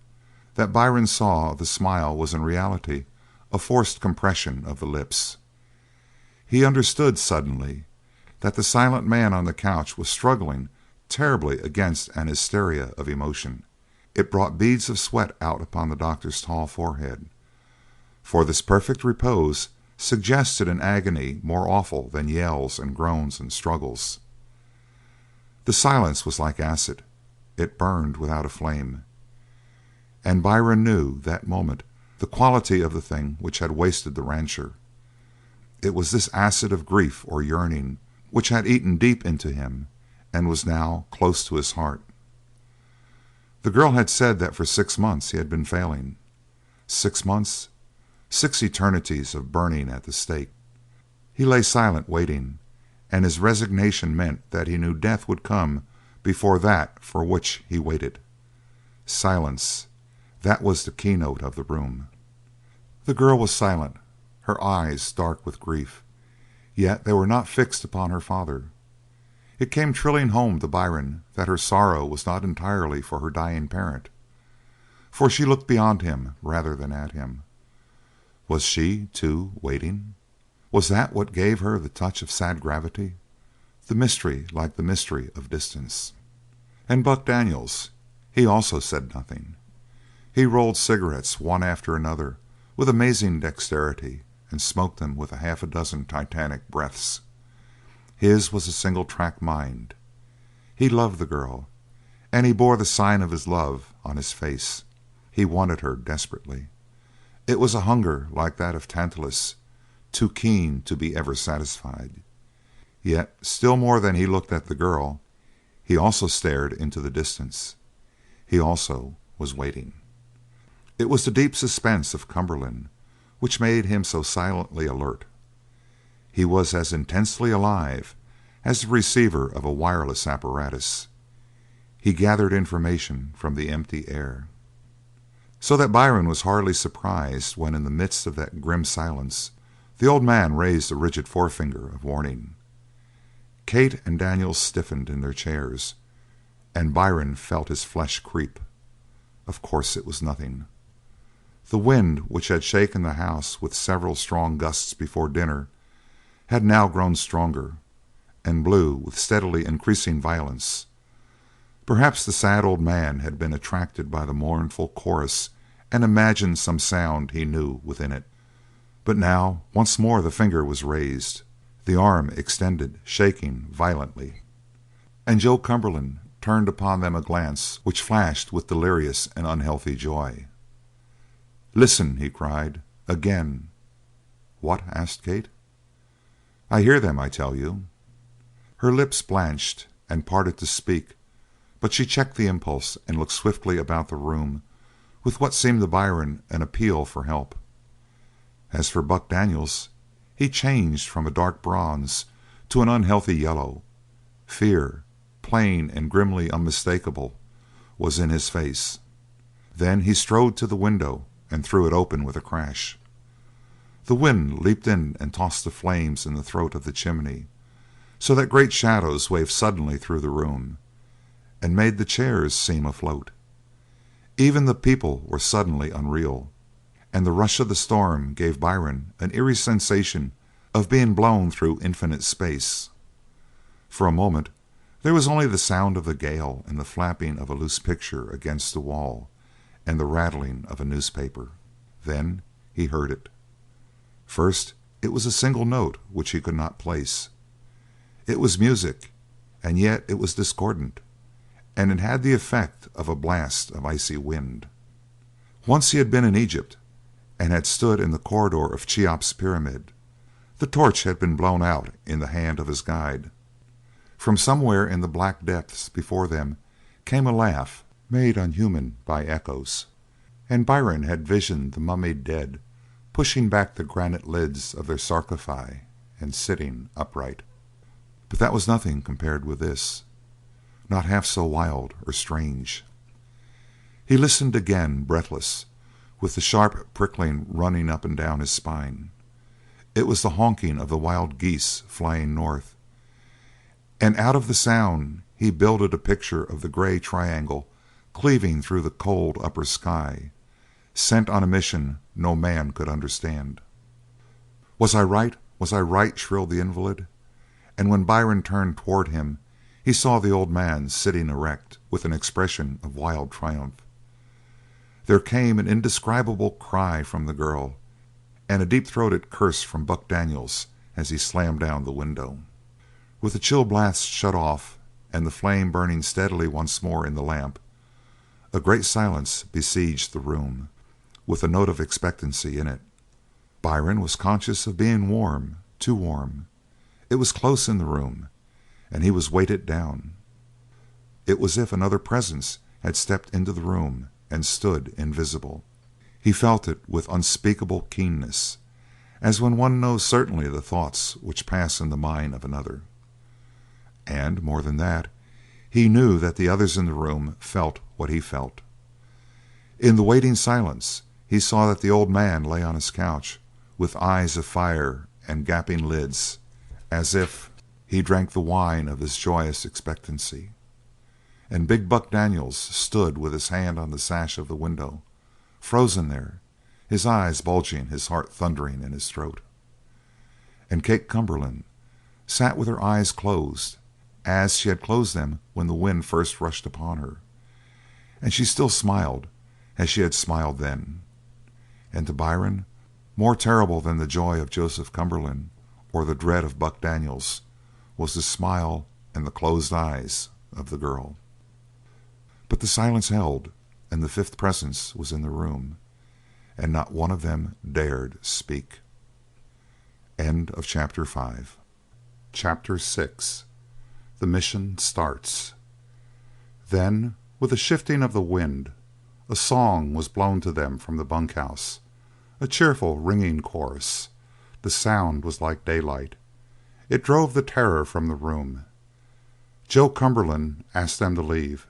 that Byron saw the smile was in reality a forced compression of the lips. He understood suddenly that the silent man on the couch was struggling terribly against an hysteria of emotion. It brought beads of sweat out upon the doctor's tall forehead, for this perfect repose suggested an agony more awful than yells and groans and struggles. The silence was like acid. It burned without a flame. And Byron knew that moment the quality of the thing which had wasted the rancher. It was this acid of grief or yearning which had eaten deep into him and was now close to his heart. The girl had said that for 6 months he had been failing. 6 months, 6 eternities of burning at the stake. He lay silent, waiting, and his resignation meant that he knew death would come before that for which he waited. Silence, that was the keynote of the room. The girl was silent, her eyes dark with grief, yet they were not fixed upon her father. It came thrilling home to Byron that her sorrow was not entirely for her dying parent, for she looked beyond him rather than at him. Was she, too, waiting? Was that what gave her the touch of sad gravity, the mystery like the mystery of distance? And Buck Daniels, he also said nothing. He rolled cigarettes one after another with amazing dexterity, and smoked them with half a dozen titanic breaths. His was a single-track mind. He loved the girl, and he bore the sign of his love on his face. He wanted her desperately. It was a hunger like that of Tantalus, too keen to be ever satisfied. Yet, still more than he looked at the girl, he also stared into the distance. He also was waiting. It was the deep suspense of Cumberland which made him so silently alert. He was as intensely alive as the receiver of a wireless apparatus. He gathered information from the empty air. So that Byron was hardly surprised when, in the midst of that grim silence, the old man raised a rigid forefinger of warning. Kate and Daniels stiffened in their chairs, and Byron felt his flesh creep. Of course it was nothing. The wind, which had shaken the house with several strong gusts before dinner, had now grown stronger, and blew with steadily increasing violence. Perhaps the sad old man had been attracted by the mournful chorus and imagined some sound he knew within it. But now once more the finger was raised, the arm extended, shaking violently, and Joe Cumberland turned upon them a glance which flashed with delirious and unhealthy joy. "Listen!" he cried. "Again!" "What?" asked Kate. "I hear them, I tell you." Her lips blanched and parted to speak, but she checked the impulse and looked swiftly about the room with what seemed to Byron an appeal for help. As for Buck Daniels, he changed from a dark bronze to an unhealthy yellow. Fear, plain and grimly unmistakable, was in his face. Then he strode to the window and threw it open with a crash. The wind leaped in and tossed the flames in the throat of the chimney, so that great shadows waved suddenly through the room, and made the chairs seem afloat. Even the people were suddenly unreal, and the rush of the storm gave Byron an eerie sensation of being blown through infinite space. For a moment there was only the sound of the gale and the flapping of a loose picture against the wall and the rattling of a newspaper. Then he heard it. First it was a single note which he could not place. It was music, and yet it was discordant, and it had the effect of a blast of icy wind. Once he had been in Egypt, and had stood in the corridor of Cheops' pyramid. The torch had been blown out in the hand of his guide. From somewhere in the black depths before them came a laugh made unhuman by echoes, and Byron had visioned the mummied dead pushing back the granite lids of their sarcophagi and sitting upright. But that was nothing compared with this, not half so wild or strange. He listened again, breathless, with the sharp prickling running up and down his spine. It was the honking of the wild geese flying north, and out of the sound he builded a picture of the gray triangle cleaving through the cold upper sky, sent on a mission no man could understand. "Was I right? Was I right?" shrilled the invalid, and when Byron turned toward him he saw the old man sitting erect with an expression of wild triumph. There came an indescribable cry from the girl, and a deep-throated curse from Buck Daniels as he slammed down the window. With the chill blast shut off and the flame burning steadily once more in the lamp, a great silence besieged the room, with a note of expectancy in it. Byron was conscious of being warm, too warm. It was close in the room, and he was weighted down. It was as if another presence had stepped into the room and stood invisible. He felt it with unspeakable keenness, as when one knows certainly the thoughts which pass in the mind of another. And, more than that, he knew that the others in the room felt what he felt. In the waiting silence he saw that the old man lay on his couch with eyes of fire and gaping lids, as if he drank the wine of his joyous expectancy. And big Buck Daniels stood with his hand on the sash of the window, frozen there, his eyes bulging, his heart thundering in his throat. And Kate Cumberland sat with her eyes closed, as she had closed them when the wind first rushed upon her, and she still smiled as she had smiled then. And to Byron, More terrible than the joy of Joseph Cumberland or the dread of Buck Daniels was the smile and the closed eyes of the girl. But the silence held, and the fifth presence was in the room, and not one of them dared speak. End of chapter 5. Chapter 6. The mission starts. Then, with a shifting of the wind, a song was blown to them from the bunkhouse, a cheerful, ringing chorus. The sound was like daylight. It drove the terror from the room. Joe Cumberland asked them to leave.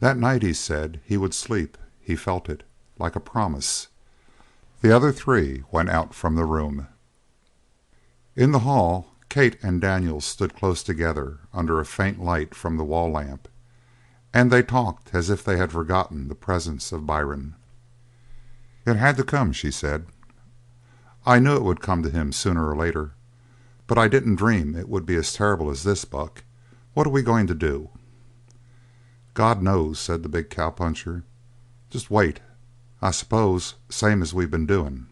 That night, he said, he would sleep. He felt it, like a promise. The other three went out from the room. In the hall, Kate and Daniels stood close together under a faint light from the wall lamp, and they talked as if they had forgotten the presence of Byron. "It had to come," she said. "I knew it would come to him sooner or later, but I didn't dream it would be as terrible as this, Buck. What are we going to do?" "God knows," said the big cowpuncher. "Just wait. I suppose same as we've been doing."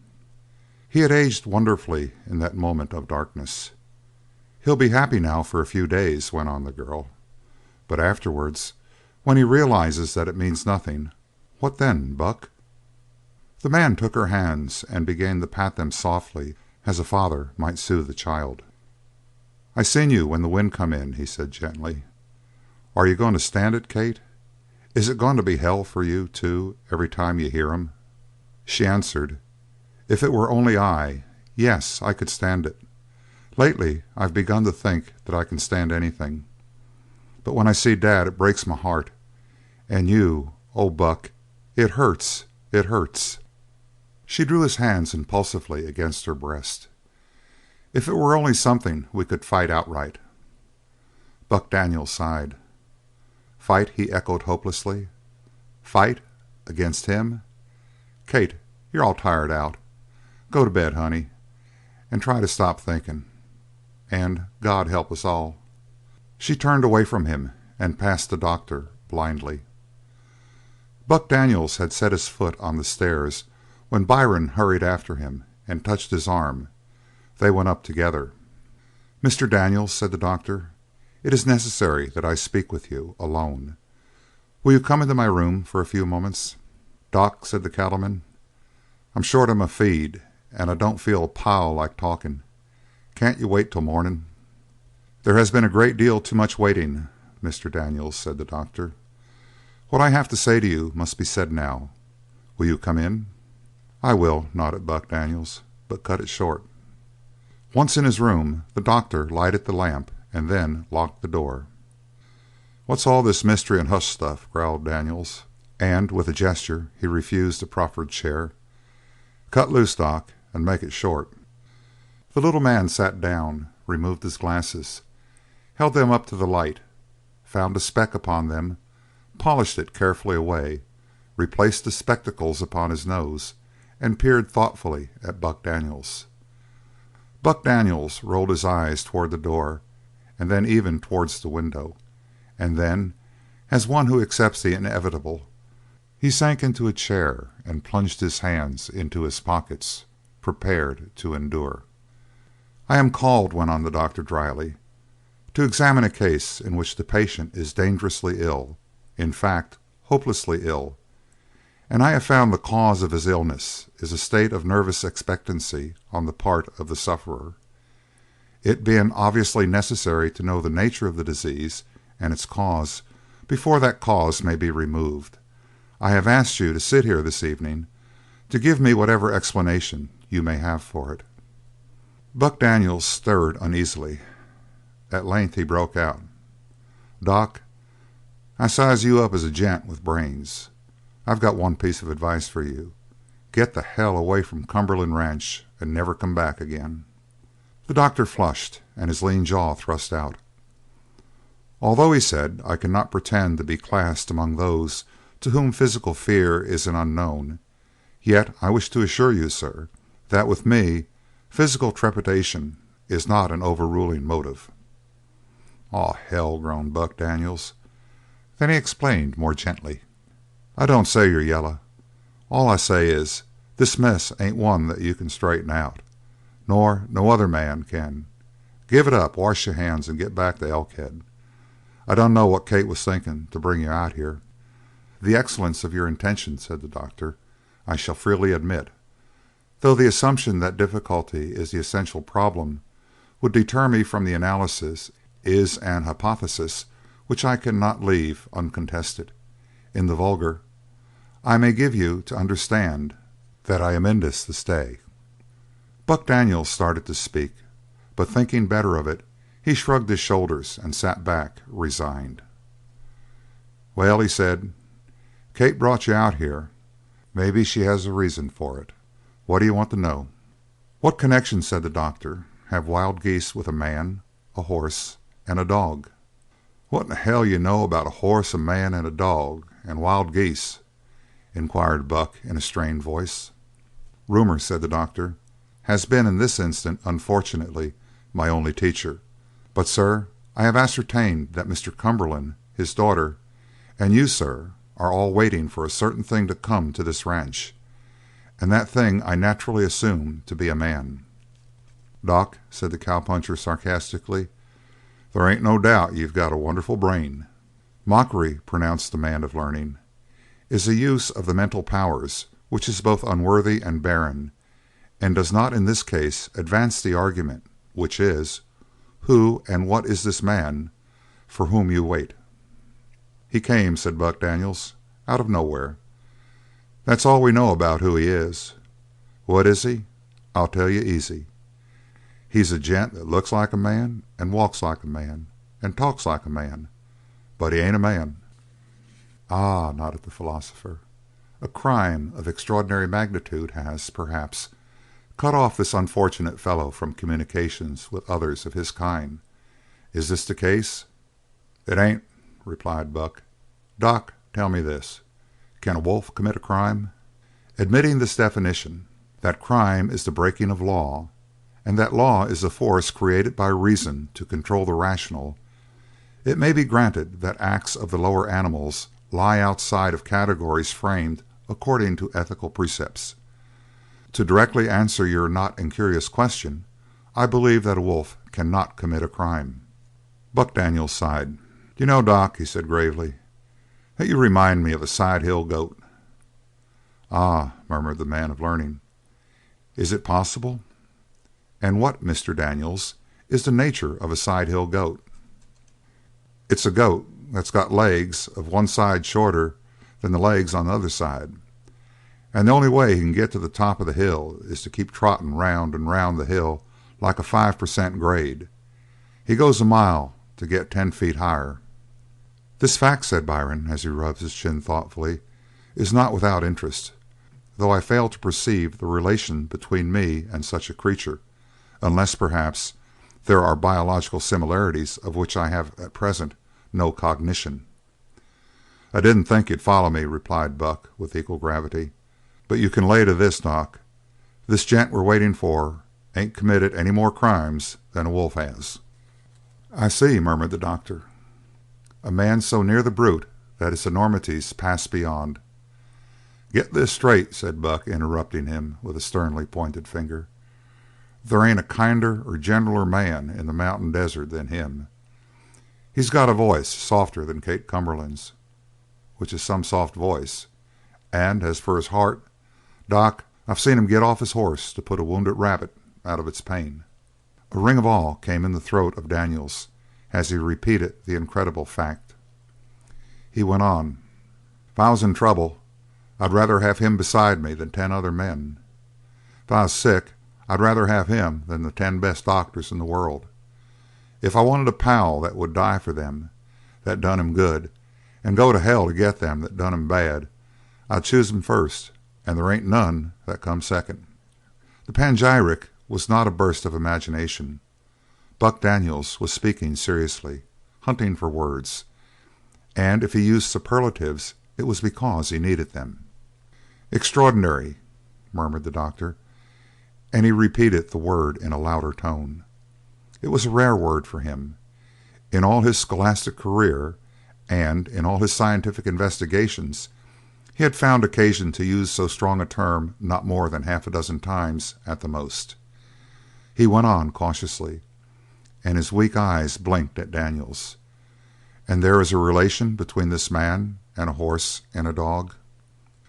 He had aged wonderfully in that moment of darkness. "He'll be happy now for a few days," went on the girl. "But afterwards, when he realizes that it means nothing, what then, Buck?" The man took her hands and began to pat them softly as a father might soothe a child. "I seen you when the wind come in," he said gently. "Are you going to stand it, Kate? Is it going to be hell for you, too, every time you hear 'em?" She answered, "If it were only I, yes, I could stand it. Lately I've begun to think that I can stand anything. But when I see Dad it breaks my heart. And you, oh, Buck, it hurts, it hurts." She drew his hands impulsively against her breast. "If it were only something we could fight outright." Buck Daniels sighed. "Fight?" he echoed hopelessly. "Fight? Against him? Kate, you're all tired out. Go to bed, honey, and try to stop thinking. And God help us all." She turned away from him and passed the doctor blindly. Buck Daniels had set his foot on the stairs when Byron hurried after him and touched his arm. They went up together. "Mr. Daniels," said the doctor, "it is necessary that I speak with you alone. Will you come into my room for a few moments?" "Doc," said the cattleman, "I'm short of my feed, and I don't feel a pile like talking. Can't you wait till morning?" "There has been a great deal too much waiting, Mr. Daniels," said the doctor. "What I have to say to you must be said now. Will you come in?" "I will," nodded Buck Daniels, "but cut it short." Once in his room, the doctor lighted the lamp and then locked the door. "What's all this mystery and hush stuff?" growled Daniels, and with a gesture he refused the proffered chair. "Cut loose, Doc, and make it short." The little man sat down, removed his glasses, held them up to the light, found a speck upon them, polished it carefully away, replaced the spectacles upon his nose, and peered thoughtfully at Buck Daniels. Buck Daniels rolled his eyes toward the door and then even towards the window, and then, as one who accepts the inevitable, he sank into a chair and plunged his hands into his pockets, prepared to endure. "I am called," went on the doctor dryly, "to examine a case in which the patient is dangerously ill, in fact, hopelessly ill, and I have found the cause of his illness is a state of nervous expectancy on the part of the sufferer. It being obviously necessary to know the nature of the disease and its cause before that cause may be removed, I have asked you to sit here this evening to give me whatever explanation you may have for it." Buck Daniels stirred uneasily. At length he broke out: "Doc, I size you up as a gent with brains. I've got one piece of advice for you. Get the hell away from Cumberland Ranch and never come back again." The doctor flushed and his lean jaw thrust out. "Although," he said, "I cannot pretend to be classed among those to whom physical fear is an unknown, yet I wish to assure you, sir, that with me physical trepidation is not an overruling motive." "Oh, hell!" groaned Buck Daniels. Then he explained more gently: "I don't say you're yaller. All I say is This mess ain't one that you can straighten out, nor no other man can. Give it up, wash your hands, and get back to Elkhead. I don't know what Kate was thinking to bring you out here." "The excellence of your intention," said the doctor, "I shall freely admit, though the assumption that difficulty is the essential problem would deter me from the analysis is an hypothesis which I cannot leave uncontested. In the vulgar, I may give you to understand that I am in this to stay." Buck Daniels started to speak, but thinking better of it, he shrugged his shoulders and sat back resigned. "Well," he said, "Kate brought you out here. Maybe she has a reason for it. What do you want to know?" "What connection," said the doctor, "have wild geese with a man, a horse, and a dog?" "What in the hell you know about a horse, a man, and a dog, and wild geese?" inquired Buck in a strained voice. "Rumour," said the doctor, "has been in this instance, unfortunately, my only teacher. But, sir, I have ascertained that Mr. Cumberland, his daughter, and you, sir, are all waiting for a certain thing to come to this ranch, and that thing I naturally assume to be a man." "Doc," said the cowpuncher sarcastically, "there ain't no doubt you've got a wonderful brain." "Mockery," pronounced the man of learning, "is a use of the mental powers which is both unworthy and barren, and does not in this case advance the argument, which is, who and what is this man for whom you wait?" "He came," said Buck Daniels, "out of nowhere. That's all we know about who he is. What is he? I'll tell you easy. He's a gent that looks like a man and walks like a man and talks like a man, but he ain't a man." "Ah," nodded the philosopher, "a crime of extraordinary magnitude has, perhaps, cut off this unfortunate fellow from communications with others of his kind. Is this the case?" "It ain't," replied Buck. "Doc, tell me this. Can a wolf commit a crime?" "Admitting this definition, that crime is the breaking of law, and that law is a force created by reason to control the rational, it may be granted that acts of the lower animals lie outside of categories framed according to ethical precepts. To directly answer your not incurious question, I believe that a wolf cannot commit a crime." Buck Daniels sighed. "Do you know, Doc," he said gravely, "that you remind me of a side hill goat?" "Ah," murmured the man of learning, "is it possible? And what, Mr. Daniels, is the nature of a side hill goat?" "It's a goat that's got legs of one side shorter than the legs on the other side, and the only way he can get to the top of the hill is to keep trotting round and round the hill like a 5% grade. He goes a mile to get 10 feet higher." "This fact," said Byron, as he rubbed his chin thoughtfully, "is not without interest, though I fail to perceive the relation between me and such a creature, unless, perhaps, there are biological similarities of which I have at present no cognition." "I didn't think you'd follow me," replied Buck with equal gravity, "but you can lay to this, Doc. This gent we're waiting for ain't committed any more crimes than a wolf has." "I see," murmured the doctor. "A man so near the brute that his enormities pass beyond—" "Get this straight," said Buck, interrupting him with a sternly pointed finger. "There ain't a kinder or gentler man in the mountain desert than him. He's got a voice softer than Kate Cumberland's, which is some soft voice, and as for his heart, Doc, I've seen him get off his horse to put a wounded rabbit out of its pain." A ring of awe came in the throat of Daniels as he repeated the incredible fact. He went on: "If I was in trouble, I'd rather have him beside me than 10 other men. If I was sick, I'd rather have him than the 10 best doctors in the world. If I wanted a pal that would die for them that done him good, and go to hell to get them that done him bad, I'd choose him first, and there ain't none that come second." The panegyric was not a burst of imagination. Buck Daniels was speaking seriously, hunting for words, and if he used superlatives it was because he needed them. "Extraordinary," murmured the doctor, and he repeated the word in a louder tone. It was a rare word for him. In all his scholastic career and in all his scientific investigations He had found occasion to use so strong a term not more than half a dozen times at the most. He went on cautiously, and his weak eyes blinked at Daniels. "And there is a relation between this man and a horse and a dog?"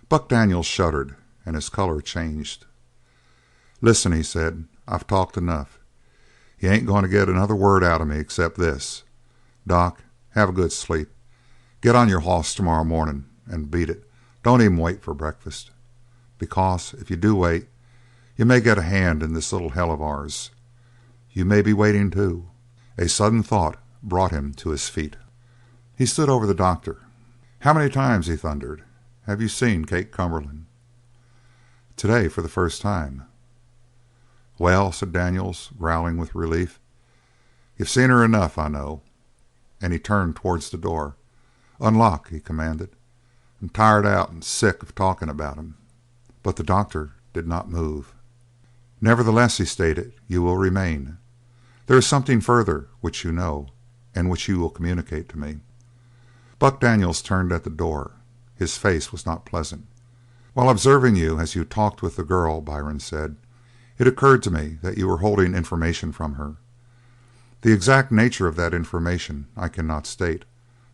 Buck Daniels shuddered, and his colour changed. "Listen," he said, "I've talked enough. You ain't going to get another word out of me except this. Doc, have a good sleep. Get on your hoss tomorrow morning and beat it. Don't even wait for breakfast. Because if you do wait, you may get a hand in this little hell of ours. You may be waiting too." A sudden thought brought him to his feet. He stood over the doctor. "How many times," he thundered, "have you seen Kate Cumberland?" "Today, for the first time." "Well," said Daniels, growling with relief, "you've seen her enough, I know." And he turned towards the door. "Unlock," he commanded. "I'm tired out and sick of talking about him." But the doctor did not move. "Nevertheless," he stated, "you will remain. There is something further which you know, and which you will communicate to me." Buck Daniels turned at the door. His face was not pleasant. "While observing you as you talked with the girl," Byron said, "it occurred to me that you were holding information from her. The exact nature of that information I cannot state,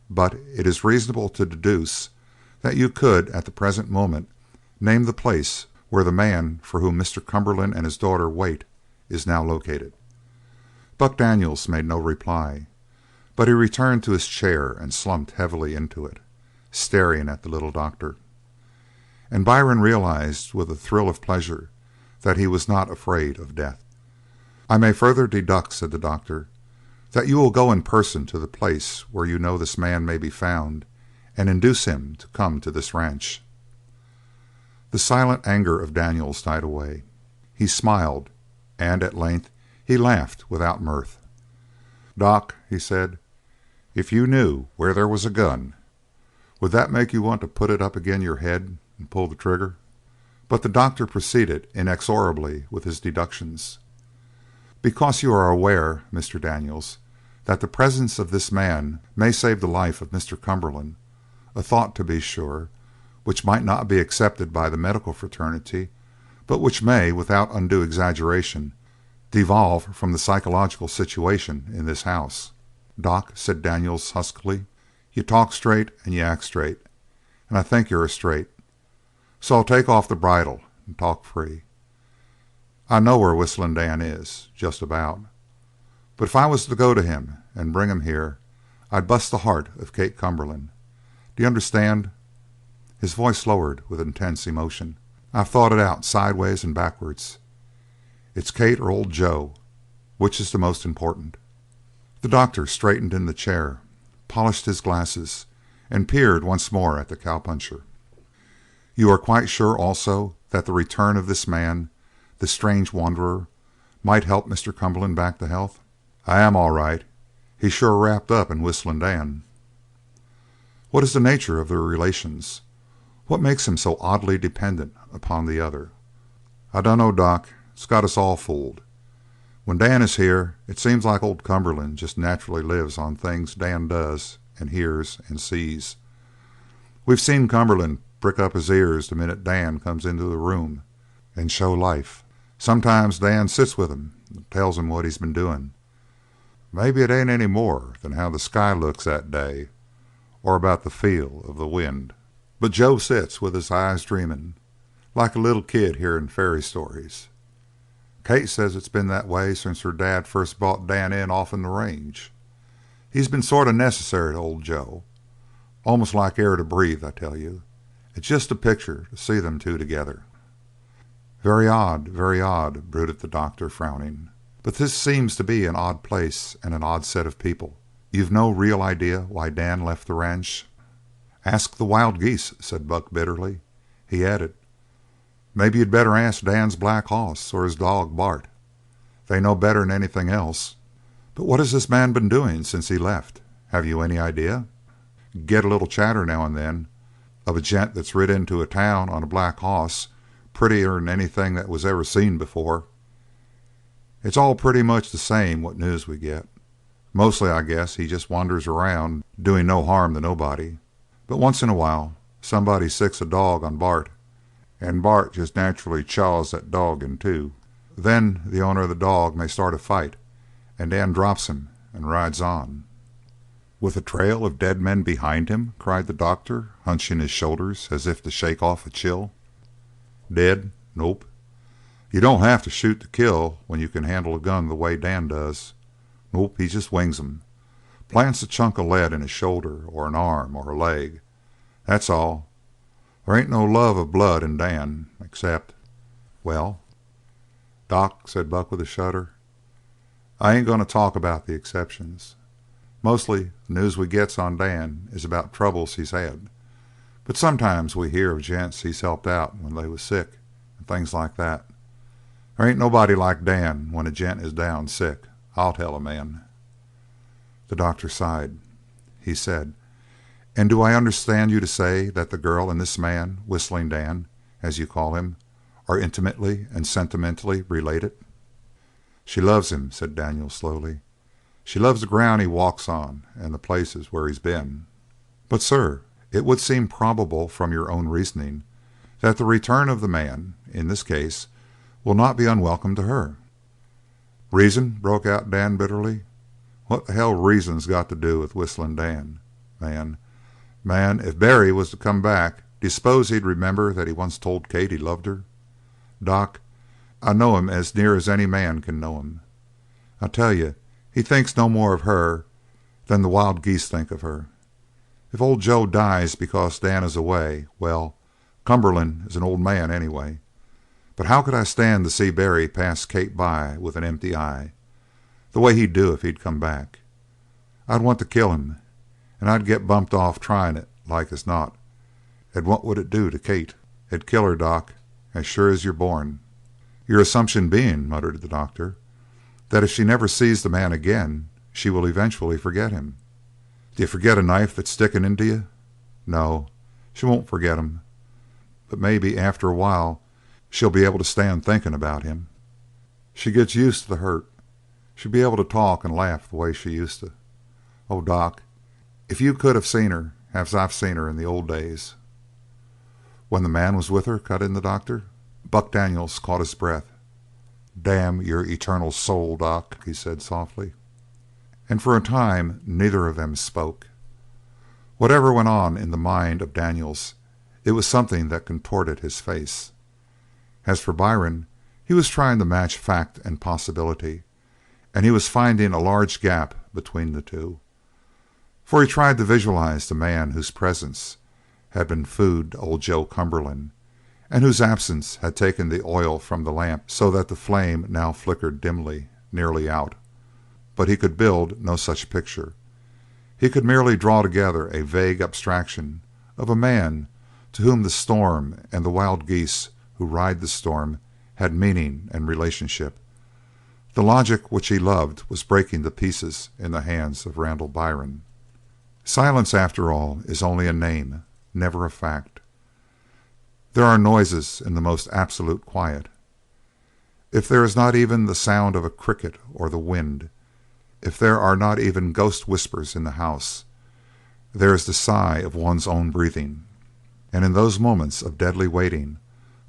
but it is reasonable to deduce that you could, at the present moment, name the place where the man for whom Mr. Cumberland and his daughter wait is now located." Buck Daniels made no reply, but he returned to his chair and slumped heavily into it, staring at the little doctor. And Byron realized with a thrill of pleasure that he was not afraid of death. "I may further deduct," said the doctor, "that you will go in person to the place where you know this man may be found and induce him to come to this ranch." The silent anger of Daniels died away. He smiled, and at length he laughed without mirth. "Doc," he said, "if you knew where there was a gun, would that make you want to put it up agin your head and pull the trigger?" But the doctor proceeded inexorably with his deductions. "Because you are aware, Mr. Daniels, that the presence of this man may save the life of Mr. Cumberland, a thought, to be sure, which might not be accepted by the medical fraternity, but which may, without undue exaggeration, devolve from the psychological situation in this house." "Doc," said Daniels huskily, "you talk straight and you act straight, and I think you're a straight. So I'll take off the bridle and talk free. I know where Whistling Dan is, just about. But if I was to go to him and bring him here, I'd bust the heart of Kate Cumberland. Do you understand?" His voice lowered with intense emotion. "I've thought it out sideways and backwards. It's Kate or old Joe. Which is the most important?" The doctor straightened in the chair, polished his glasses, and peered once more at the cowpuncher. "You are quite sure also that the return of this man, this strange wanderer, might help Mr. Cumberland back to health?" "I am, all right. He's sure wrapped up in Whistling Dan." "What is the nature of their relations? What makes him so oddly dependent upon the other?" "I dunno, Doc. It's got us all fooled. When Dan is here it seems like old Cumberland just naturally lives on things Dan does and hears and sees. We've seen Cumberland prick up his ears the minute Dan comes into the room and show life. Sometimes Dan sits with him and tells him what he's been doing. Maybe it ain't any more than how the sky looks that day or about the feel of the wind. But Joe sits with his eyes dreaming, like a little kid hearing fairy stories. Kate says it's been that way since her dad first brought Dan in off'n the range. He's been sort of necessary to old Joe, almost like air to breathe, I tell you. It's just a picture to see them two together." Very odd," brooded the doctor, frowning. "But this seems to be an odd place and an odd set of people. You've no real idea why Dan left the ranch?" "Ask the wild geese," said Buck bitterly. He added, "Maybe you'd better ask Dan's black hoss or his dog Bart. They know better'n anything else. But what has this man been doing since he left? Have you any idea?" "Get a little chatter now and then of a gent that's rid into a town on a black hoss prettier'n anything that was ever seen before. It's all pretty much the same what news we get. Mostly, I guess, he just wanders around doing no harm to nobody. But once in a while somebody sicks a dog on Bart, and Bart just naturally chaws that dog in two. Then the owner of the dog may start a fight, and Dan drops him and rides on." "With a trail of dead men behind him?" cried the doctor, hunching his shoulders as if to shake off a chill. "Dead? Nope. You don't have to shoot to kill when you can handle a gun the way Dan does. Nope, he just wings 'em. Plants a chunk of lead in a shoulder or an arm or a leg. That's all. There ain't no love of blood in Dan, except—" "Well?" "Doc," said Buck with a shudder, "I ain't going to talk about the exceptions. Mostly the news we gets on Dan is about troubles he's had. But sometimes we hear of gents he's helped out when they was sick, and things like that. There ain't nobody like Dan when a gent is down sick, I'll tell a man." The doctor sighed. He said, "And do I understand you to say that the girl and this man, Whistling Dan, as you call him, are intimately and sentimentally related?" "She loves him," said Daniels slowly. "She loves the ground he walks on and the places where he's been." "But, sir, it would seem probable from your own reasoning that the return of the man, in this case, will not be unwelcome to her." "Reason?" broke out Dan bitterly. "What the hell reason's got to do with Whistling Dan? Man, if Barry was to come back, d'you s'pose he'd remember that he once told Kate he loved her? Doc, I know him as near as any man can know him. I tell you, he thinks no more of her than the wild geese think of her. If old Joe dies because Dan is away, well, Cumberland is an old man anyway. But how could I stand to see Barry pass Kate by with an empty eye, the way he'd do if he'd come back? I'd want to kill him, and I'd get bumped off trying it, like as not. And what would it do to Kate? It'd kill her, Doc, as sure as you're born." "Your assumption being," muttered the doctor, "that if she never sees the man again she will eventually forget him." "D'you forget a knife that's sticking into you? No, she won't forget him. But maybe after a while she'll be able to stand thinking about him. She gets used to the hurt. She'll be able to talk and laugh the way she used to. Oh, Doc, if you could have seen her as I've seen her in the old days—" "When the man was with her?" cut in the doctor. Buck Daniels caught his breath. "Damn your eternal soul, Doc," he said softly. And for a time neither of them spoke. Whatever went on in the mind of Daniels, it was something that contorted his face. As for Byron, he was trying to match fact and possibility, and he was finding a large gap between the two. For he tried to visualize the man whose presence had been food to old Joe Cumberland, and whose absence had taken the oil from the lamp so that the flame now flickered dimly, nearly out. But he could build no such picture. He could merely draw together a vague abstraction of a man to whom the storm and the wild geese who ride the storm had meaning and relationship. The logic which he loved was breaking to pieces in the hands of Randall Byron. Silence, after all, is only a name, never a fact. There are noises in the most absolute quiet. If there is not even the sound of a cricket or the wind, if there are not even ghost whispers in the house, there is the sigh of one's own breathing. And in those moments of deadly waiting,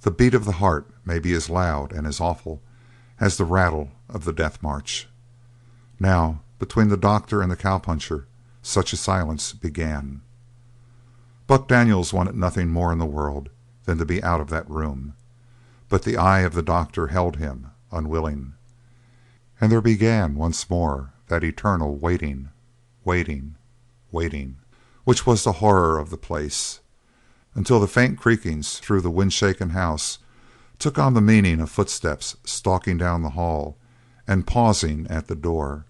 the beat of the heart may be as loud and as awful as the rattle of the death march. Now, between the doctor and the cowpuncher, such a silence began. Buck Daniels wanted nothing more in the world than to be out of that room, but the eye of the doctor held him, unwilling. And there began once more that eternal waiting, waiting, waiting, which was the horror of the place, until the faint creakings through the wind-shaken house took on the meaning of footsteps stalking down the hall and pausing at the door,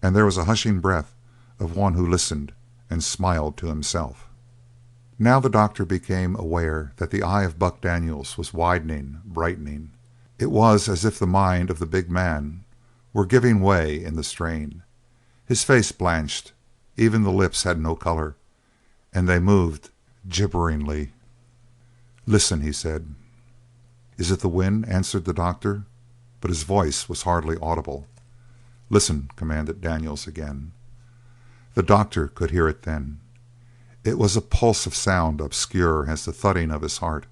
and there was a hushing breath of one who listened and smiled to himself. Now the doctor became aware that the eye of Buck Daniels was widening, brightening. It was as if the mind of the big man were giving way in the strain. His face blanched. Even the lips had no colour, and they moved gibberingly. "Listen," he said. "Is it the wind?" answered the doctor, but his voice was hardly audible. "Listen," commanded Daniels again. The doctor could hear it then. It was a pulse of sound obscure as the thudding of his heart,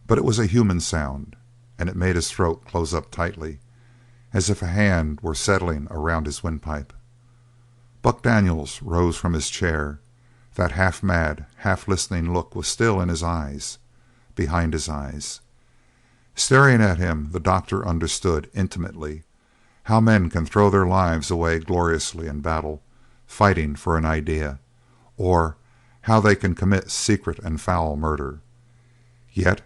but it was a human sound, and it made his throat close up tightly, as if a hand were settling around his windpipe. Buck Daniels rose from his chair. That half-mad, half-listening look was still in his eyes, behind his eyes. Staring at him, the doctor understood intimately how men can throw their lives away gloriously in battle, fighting for an idea, or how they can commit secret and foul murder. Yet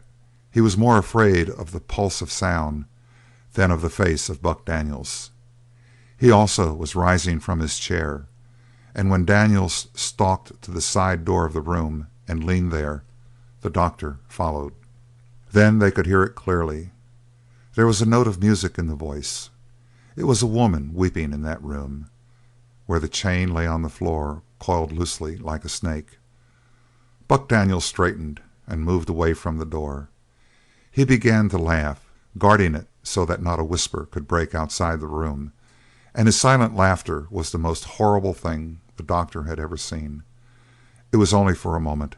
he was more afraid of the pulse of sound than of the face of Buck Daniels. He also was rising from his chair, and when Daniels stalked to the side door of the room and leaned there, the doctor followed. Then they could hear it clearly. There was a note of music in the voice. It was a woman weeping in that room, where the chain lay on the floor, coiled loosely like a snake. Buck Daniels straightened and moved away from the door. He began to laugh, guarding it so that not a whisper could break outside the room, and his silent laughter was the most horrible thing the doctor had ever seen. It was only for a moment.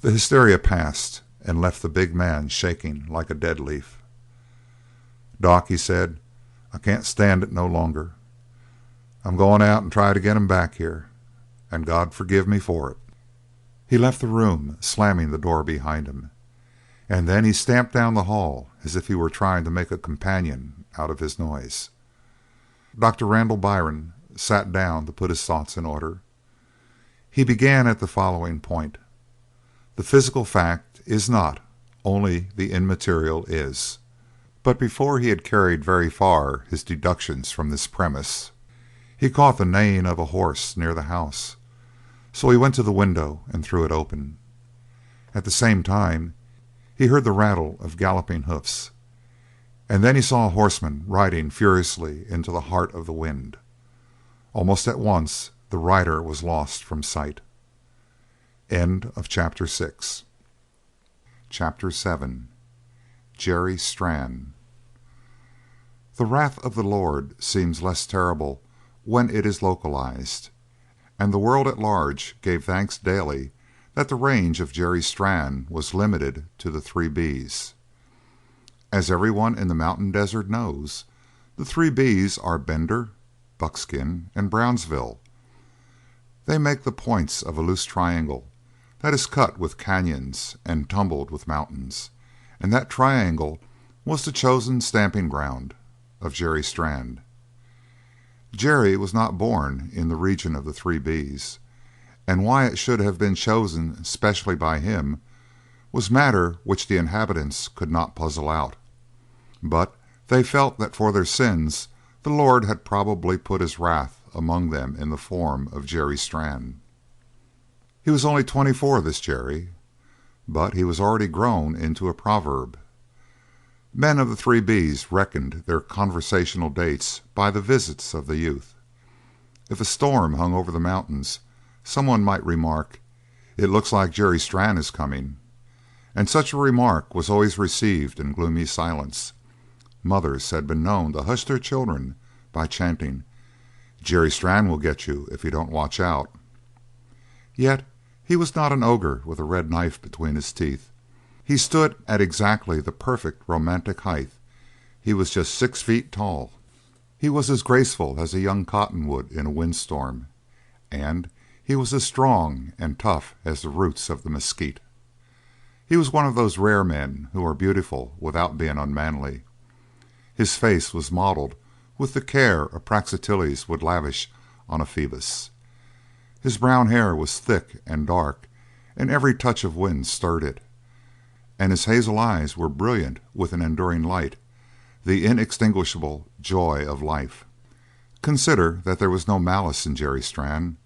The hysteria passed and left the big man shaking like a dead leaf. "Doc," he said, "I can't stand it no longer. I'm going out and try to get him back here, and God forgive me for it." He left the room, slamming the door behind him, and then he stamped down the hall as if he were trying to make a companion out of his noise. Dr. Randall Byron sat down to put his thoughts in order. He began at the following point: "The physical fact is not, only the immaterial is." But before he had carried very far his deductions from this premise, he caught the neighing of a horse near the house, so he went to the window and threw it open. At the same time he heard the rattle of galloping hoofs, and then he saw a horseman riding furiously into the heart of the wind. Almost at once the rider was lost from sight. End of chapter 6. Chapter 7. Jerry Strann. The wrath of the Lord seems less terrible when it is localized, and the world at large gave thanks daily that the range of Jerry Strann was limited to the Three B's. As everyone in the mountain desert knows, the Three B's are Bender, Buckskin, and Brownsville. They make the points of a loose triangle that is cut with canyons and tumbled with mountains, and that triangle was the chosen stamping ground of Jerry Strann. Jerry was not born in the region of the Three B's, and why it should have been chosen specially by him was matter which the inhabitants could not puzzle out. But they felt that for their sins the Lord had probably put his wrath among them in the form of Jerry Strann. He was only 24, this Jerry, but he was already grown into a proverb. Men of the Three B's reckoned their conversational dates by the visits of the youth. If a storm hung over the mountains, someone might remark, "It looks like Jerry Strann is coming," and such a remark was always received in gloomy silence. Mothers had been known to hush their children by chanting, "Jerry Strann will get you if you don't watch out." Yet he was not an ogre with a red knife between his teeth. He stood at exactly the perfect romantic height. He was just 6 feet tall. He was as graceful as a young cottonwood in a windstorm, and he was as strong and tough as the roots of the mesquite. He was one of those rare men who are beautiful without being unmanly. His face was modelled with the care a Praxiteles would lavish on a Phoebus. His brown hair was thick and dark, and every touch of wind stirred it, and his hazel eyes were brilliant with an enduring light, the inextinguishable joy of life. Consider that there was no malice in Jerry Strann,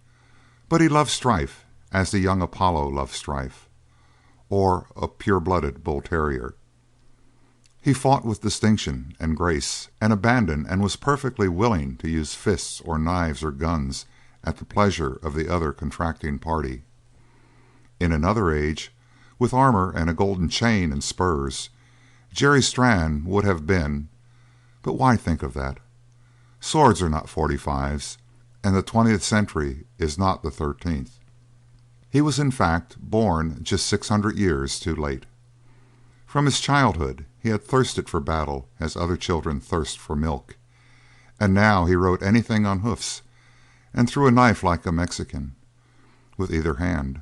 but he loved strife as the young Apollo loved strife, or a pure-blooded bull terrier. He fought with distinction and grace and abandon, and was perfectly willing to use fists or knives or guns at the pleasure of the other contracting party. In another age, with armour and a golden chain and spurs, Jerry Strann would have been, but why think of that? Swords are not .45s, and the 20th century is not the 13th. He was in fact born just 600 years too late. From his childhood he had thirsted for battle as other children thirst for milk, and now he rode anything on hoofs and threw a knife like a Mexican with either hand,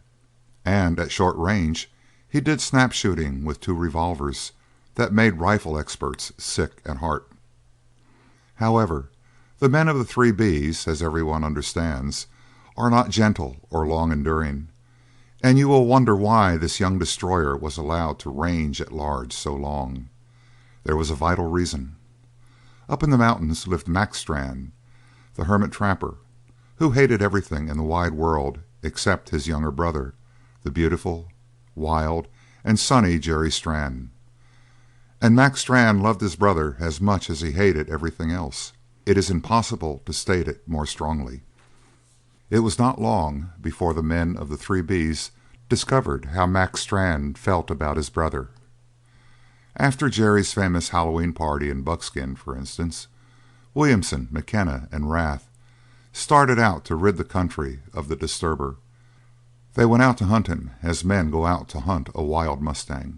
and at short range he did snap shooting with two revolvers that made rifle experts sick at heart. However, the men of the Three B's, as everyone understands, are not gentle or long enduring, and you will wonder why this young destroyer was allowed to range at large so long. There was a vital reason. Up in the mountains lived Max Brand, the hermit trapper, who hated everything in the wide world except his younger brother, the beautiful, wild, and sunny Jerry Strann. And Max Strann loved his brother as much as he hated everything else. It is impossible to state it more strongly. It was not long before the men of the Three B's discovered how Max Strann felt about his brother. After Jerry's famous Halloween party in Buckskin, for instance, Williamson, McKenna, and Rath started out to rid the country of the disturber. They went out to hunt him as men go out to hunt a wild mustang,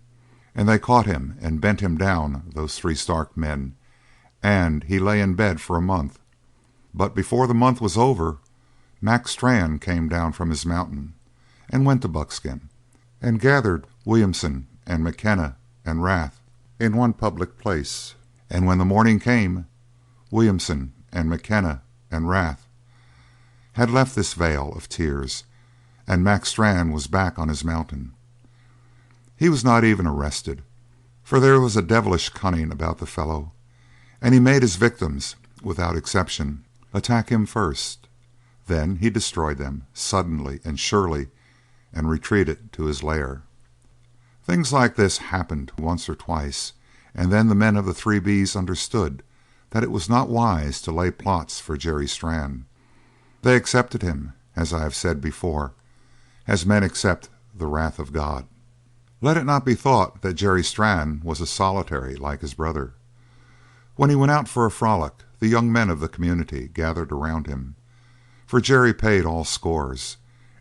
and they caught him and bent him down, those three Stark men, and he lay in bed for a month. But before the month was over, Max Strann came down from his mountain and went to Buckskin and gathered Williamson and McKenna and Rath in one public place. And when the morning came, Williamson and McKenna and Rath had left this vale of tears, and Max Strann was back on his mountain. He was not even arrested, for there was a devilish cunning about the fellow, and he made his victims, without exception, attack him first. Then he destroyed them, suddenly and surely, and retreated to his lair. Things like this happened once or twice, and then the men of the Three B's understood that it was not wise to lay plots for Jerry Strann. They accepted him, as I have said before, as men accept the wrath of God. Let it not be thought that Jerry Strann was a solitary like his brother. When he went out for a frolic, the young men of the community gathered around him, for Jerry paid all scores,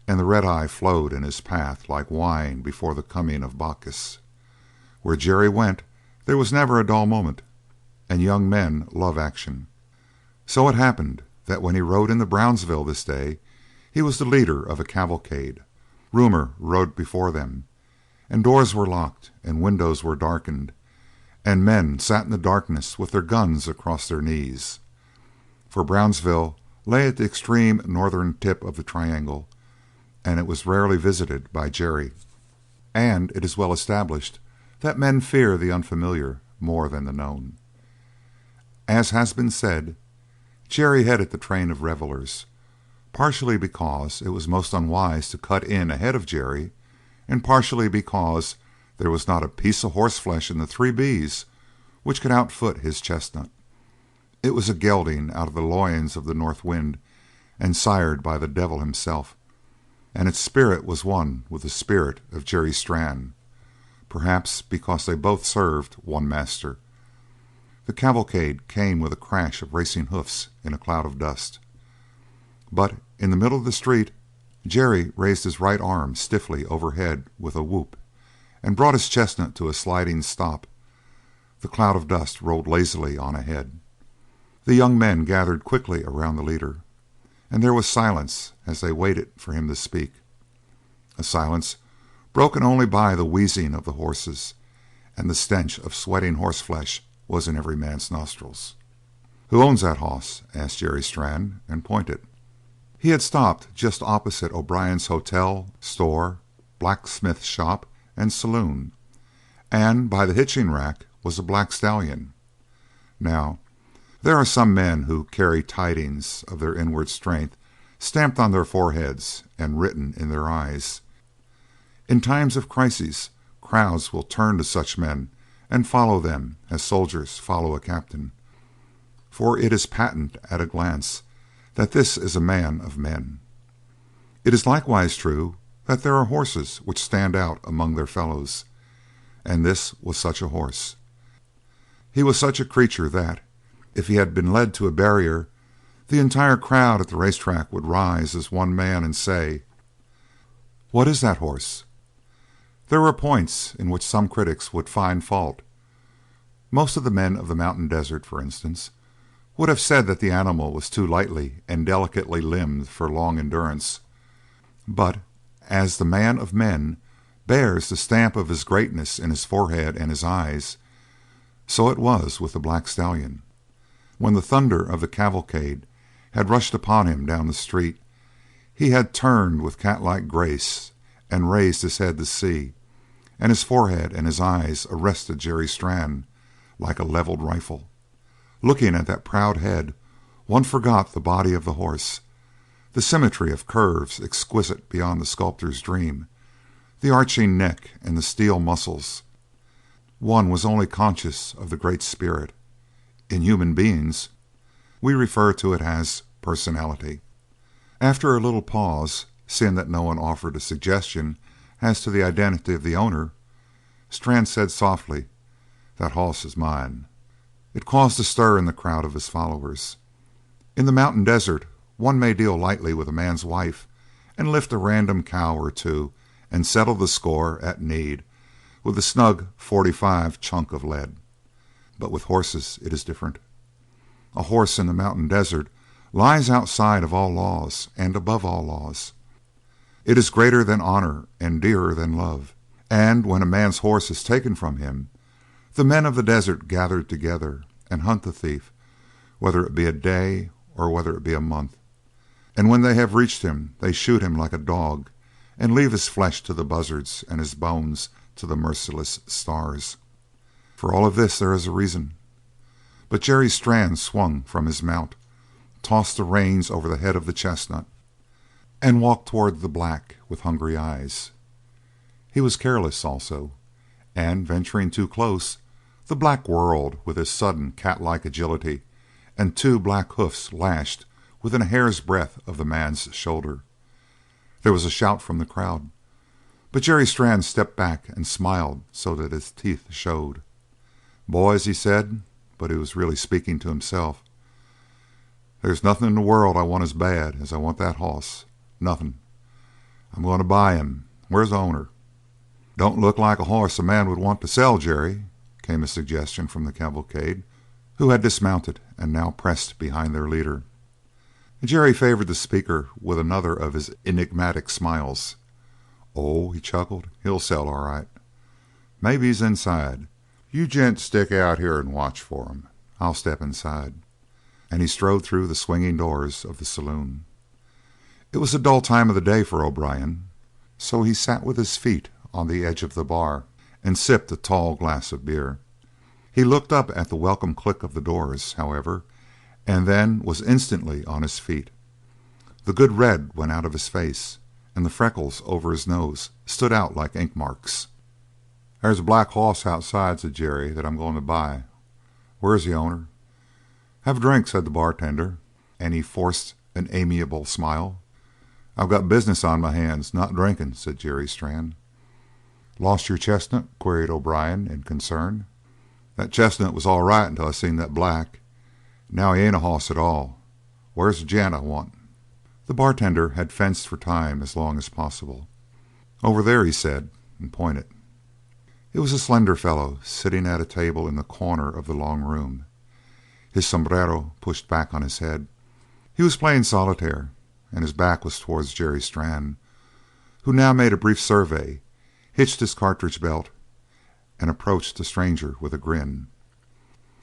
and the red-eye flowed in his path like wine before the coming of Bacchus. Where Jerry went, there was never a dull moment, and young men love action. So it happened that when he rode into Brownsville this day, he was the leader of a cavalcade. Rumor rode before them, and doors were locked, and windows were darkened, and men sat in the darkness with their guns across their knees. For Brownsville lay at the extreme northern tip of the triangle, and it was rarely visited by Jerry. And it is well established that men fear the unfamiliar more than the known. As has been said, Jerry headed the train of revelers, partially because it was most unwise to cut in ahead of Jerry, and partially because there was not a piece of horseflesh in the Three B's which could outfoot his chestnut. It was a gelding out of the loins of the north wind, and sired by the devil himself, and its spirit was one with the spirit of Jerry Strann, perhaps because they both served one master. The cavalcade came with a crash of racing hoofs in a cloud of dust. But in the middle of the street, Jerry raised his right arm stiffly overhead with a whoop, and brought his chestnut to a sliding stop. The cloud of dust rolled lazily on ahead. The young men gathered quickly around the leader, and there was silence as they waited for him to speak. A silence broken only by the wheezing of the horses, and the stench of sweating horseflesh was in every man's nostrils. "Who owns that hoss?" asked Jerry Strann, and pointed. He had stopped just opposite O'Brien's hotel, store, blacksmith shop, and saloon, and by the hitching rack was a black stallion. Now, there are some men who carry tidings of their inward strength stamped on their foreheads and written in their eyes. In times of crisis, crowds will turn to such men and follow them as soldiers follow a captain, for it is patent at a glance that this is a man of men. It is likewise true that there are horses which stand out among their fellows, and this was such a horse. He was such a creature that, if he had been led to a barrier, the entire crowd at the racetrack would rise as one man and say, What is that horse?" There were points in which some critics would find fault. Most of the men of the mountain desert, for instance, would have said that the animal was too lightly and delicately limbed for long endurance. But as the man of men bears the stamp of his greatness in his forehead and his eyes, so it was with the black stallion. When the thunder of the cavalcade had rushed upon him down the street, he had turned with cat-like grace and raised his head to see, and his forehead and his eyes arrested Jerry Strann like a levelled rifle. Looking at that proud head, one forgot the body of the horse, the symmetry of curves exquisite beyond the sculptor's dream, the arching neck and the steel muscles. One was only conscious of the great spirit. In human beings, we refer to it as personality. After a little pause, seeing that no one offered a suggestion as to the identity of the owner, Strann said softly, "That hoss is mine." It caused a stir in the crowd of his followers. In the mountain desert one may deal lightly with a man's wife and lift a random cow or two and settle the score, at need, with a snug .45 chunk of lead. But with horses it is different. A horse in the mountain desert lies outside of all laws and above all laws. It is greater than honor and dearer than love, and when a man's horse is taken from him, the men of the desert gather together and hunt the thief, whether it be a day or whether it be a month. And when they have reached him, they shoot him like a dog and leave his flesh to the buzzards and his bones to the merciless stars. For all of this there is a reason. But Jerry Strann swung from his mount, tossed the reins over the head of the chestnut, and walked toward the black with hungry eyes. He was careless also, and venturing too close, the black whirled with his sudden cat-like agility, and two black hoofs lashed within a hair's breadth of the man's shoulder. There was a shout from the crowd, but Jerry Strann stepped back and smiled so that his teeth showed. "Boys," he said, but he was really speaking to himself, "there's nothing in the world I want as bad as I want that hoss. Nothing. I'm going to buy him. Where's the owner?" "Don't look like a hoss a man would want to sell, Jerry," came a suggestion from the cavalcade, who had dismounted and now pressed behind their leader. Jerry favored the speaker with another of his enigmatic smiles. "Oh," he chuckled, "he'll sell all right. Maybe he's inside. You gents stick out here and watch for him. I'll step inside." And he strode through the swinging doors of the saloon. It was a dull time of the day for O'Brien, so he sat with his feet on the edge of the bar and sipped a tall glass of beer. He looked up at the welcome click of the doors, however, and then was instantly on his feet. The good red went out of his face, and the freckles over his nose stood out like ink marks. "There's a black hoss outside," said Jerry, "that I'm going to buy. Where's the owner?" "Have a drink," said the bartender, and he forced an amiable smile. "I've got business on my hands, not drinking," said Jerry Strann. "Lost your chestnut?" queried O'Brien in concern. "That chestnut was all right until I seen that black. Now he ain't a hoss at all. Where's the gent I want?" The bartender had fenced for time as long as possible. "Over there," he said, and pointed. It was a slender fellow sitting at a table in the corner of the long room, his sombrero pushed back on his head. He was playing solitaire, and his back was towards Jerry Strann, who now made a brief survey, hitched his cartridge belt, and approached the stranger with a grin.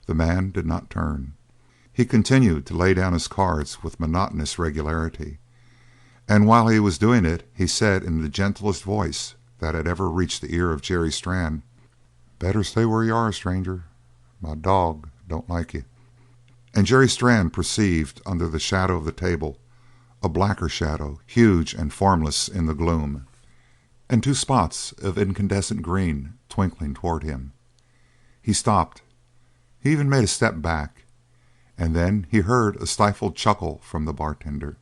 The man did not turn. He continued to lay down his cards with monotonous regularity, and while he was doing it he said in the gentlest voice that had ever reached the ear of Jerry Strann, "Better stay where you are, stranger. My dog don't like you." And Jerry Strann perceived under the shadow of the table a blacker shadow, huge and formless in the gloom, and two spots of incandescent green twinkling toward him. He stopped. He even made a step back, and then he heard a stifled chuckle from the bartender.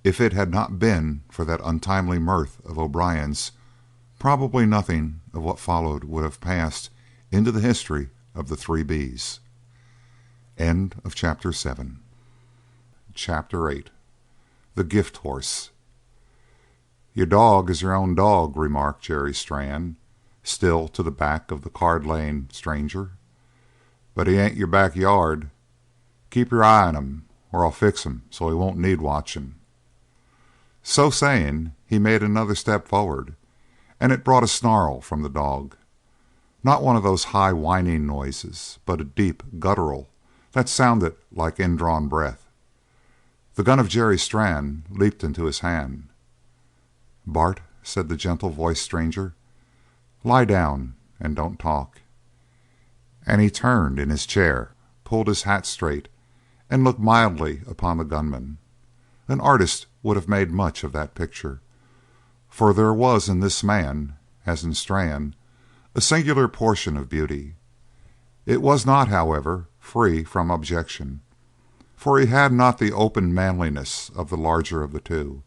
If it had not been for that untimely mirth of O'Brien's, probably nothing of what followed would have passed into the history of the Three B's. End of Chapter 7. Chapter 8. The Gift Horse. "Your dog is your own dog," remarked Jerry Strann, still to the back of the card-laying stranger. "But he ain't your backyard. Keep your eye on him, or I'll fix him so he won't need watching." So saying, he made another step forward, and it brought a snarl from the dog. Not one of those high whining noises, but a deep guttural that sounded like indrawn breath. The gun of Jerry Strann leaped into his hand. "Bart," said the gentle-voiced stranger, "lie down and don't talk." And he turned in his chair, pulled his hat straight, and looked mildly upon the gunman. An artist would have made much of that picture, for there was in this man, as in Strann, a singular portion of beauty. It was not, however, free from objection, for he had not the open manliness of the larger of the two.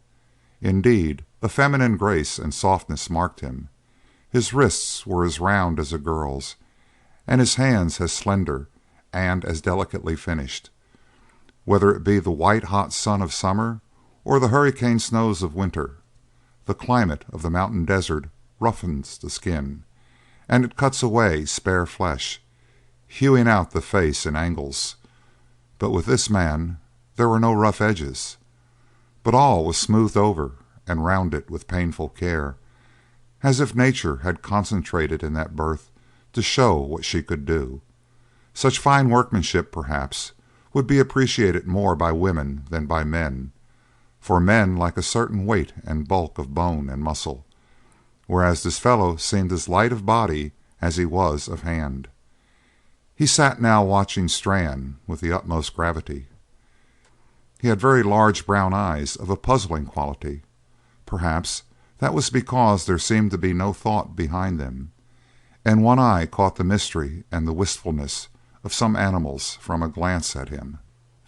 Indeed, a feminine grace and softness marked him. His wrists were as round as a girl's, and his hands as slender and as delicately finished. Whether it be the white hot sun of summer or the hurricane snows of winter, the climate of the mountain desert roughens the skin, and it cuts away spare flesh, hewing out the face in angles. But with this man there were no rough edges, but all was smoothed over and rounded with painful care, as if nature had concentrated in that birth to show what she could do. Such fine workmanship, perhaps, would be appreciated more by women than by men, for men like a certain weight and bulk of bone and muscle, whereas this fellow seemed as light of body as he was of hand. He sat now watching Strann with the utmost gravity. He had very large brown eyes of a puzzling quality. Perhaps that was because there seemed to be no thought behind them, and one eye caught the mystery and the wistfulness of some animals from a glance at him.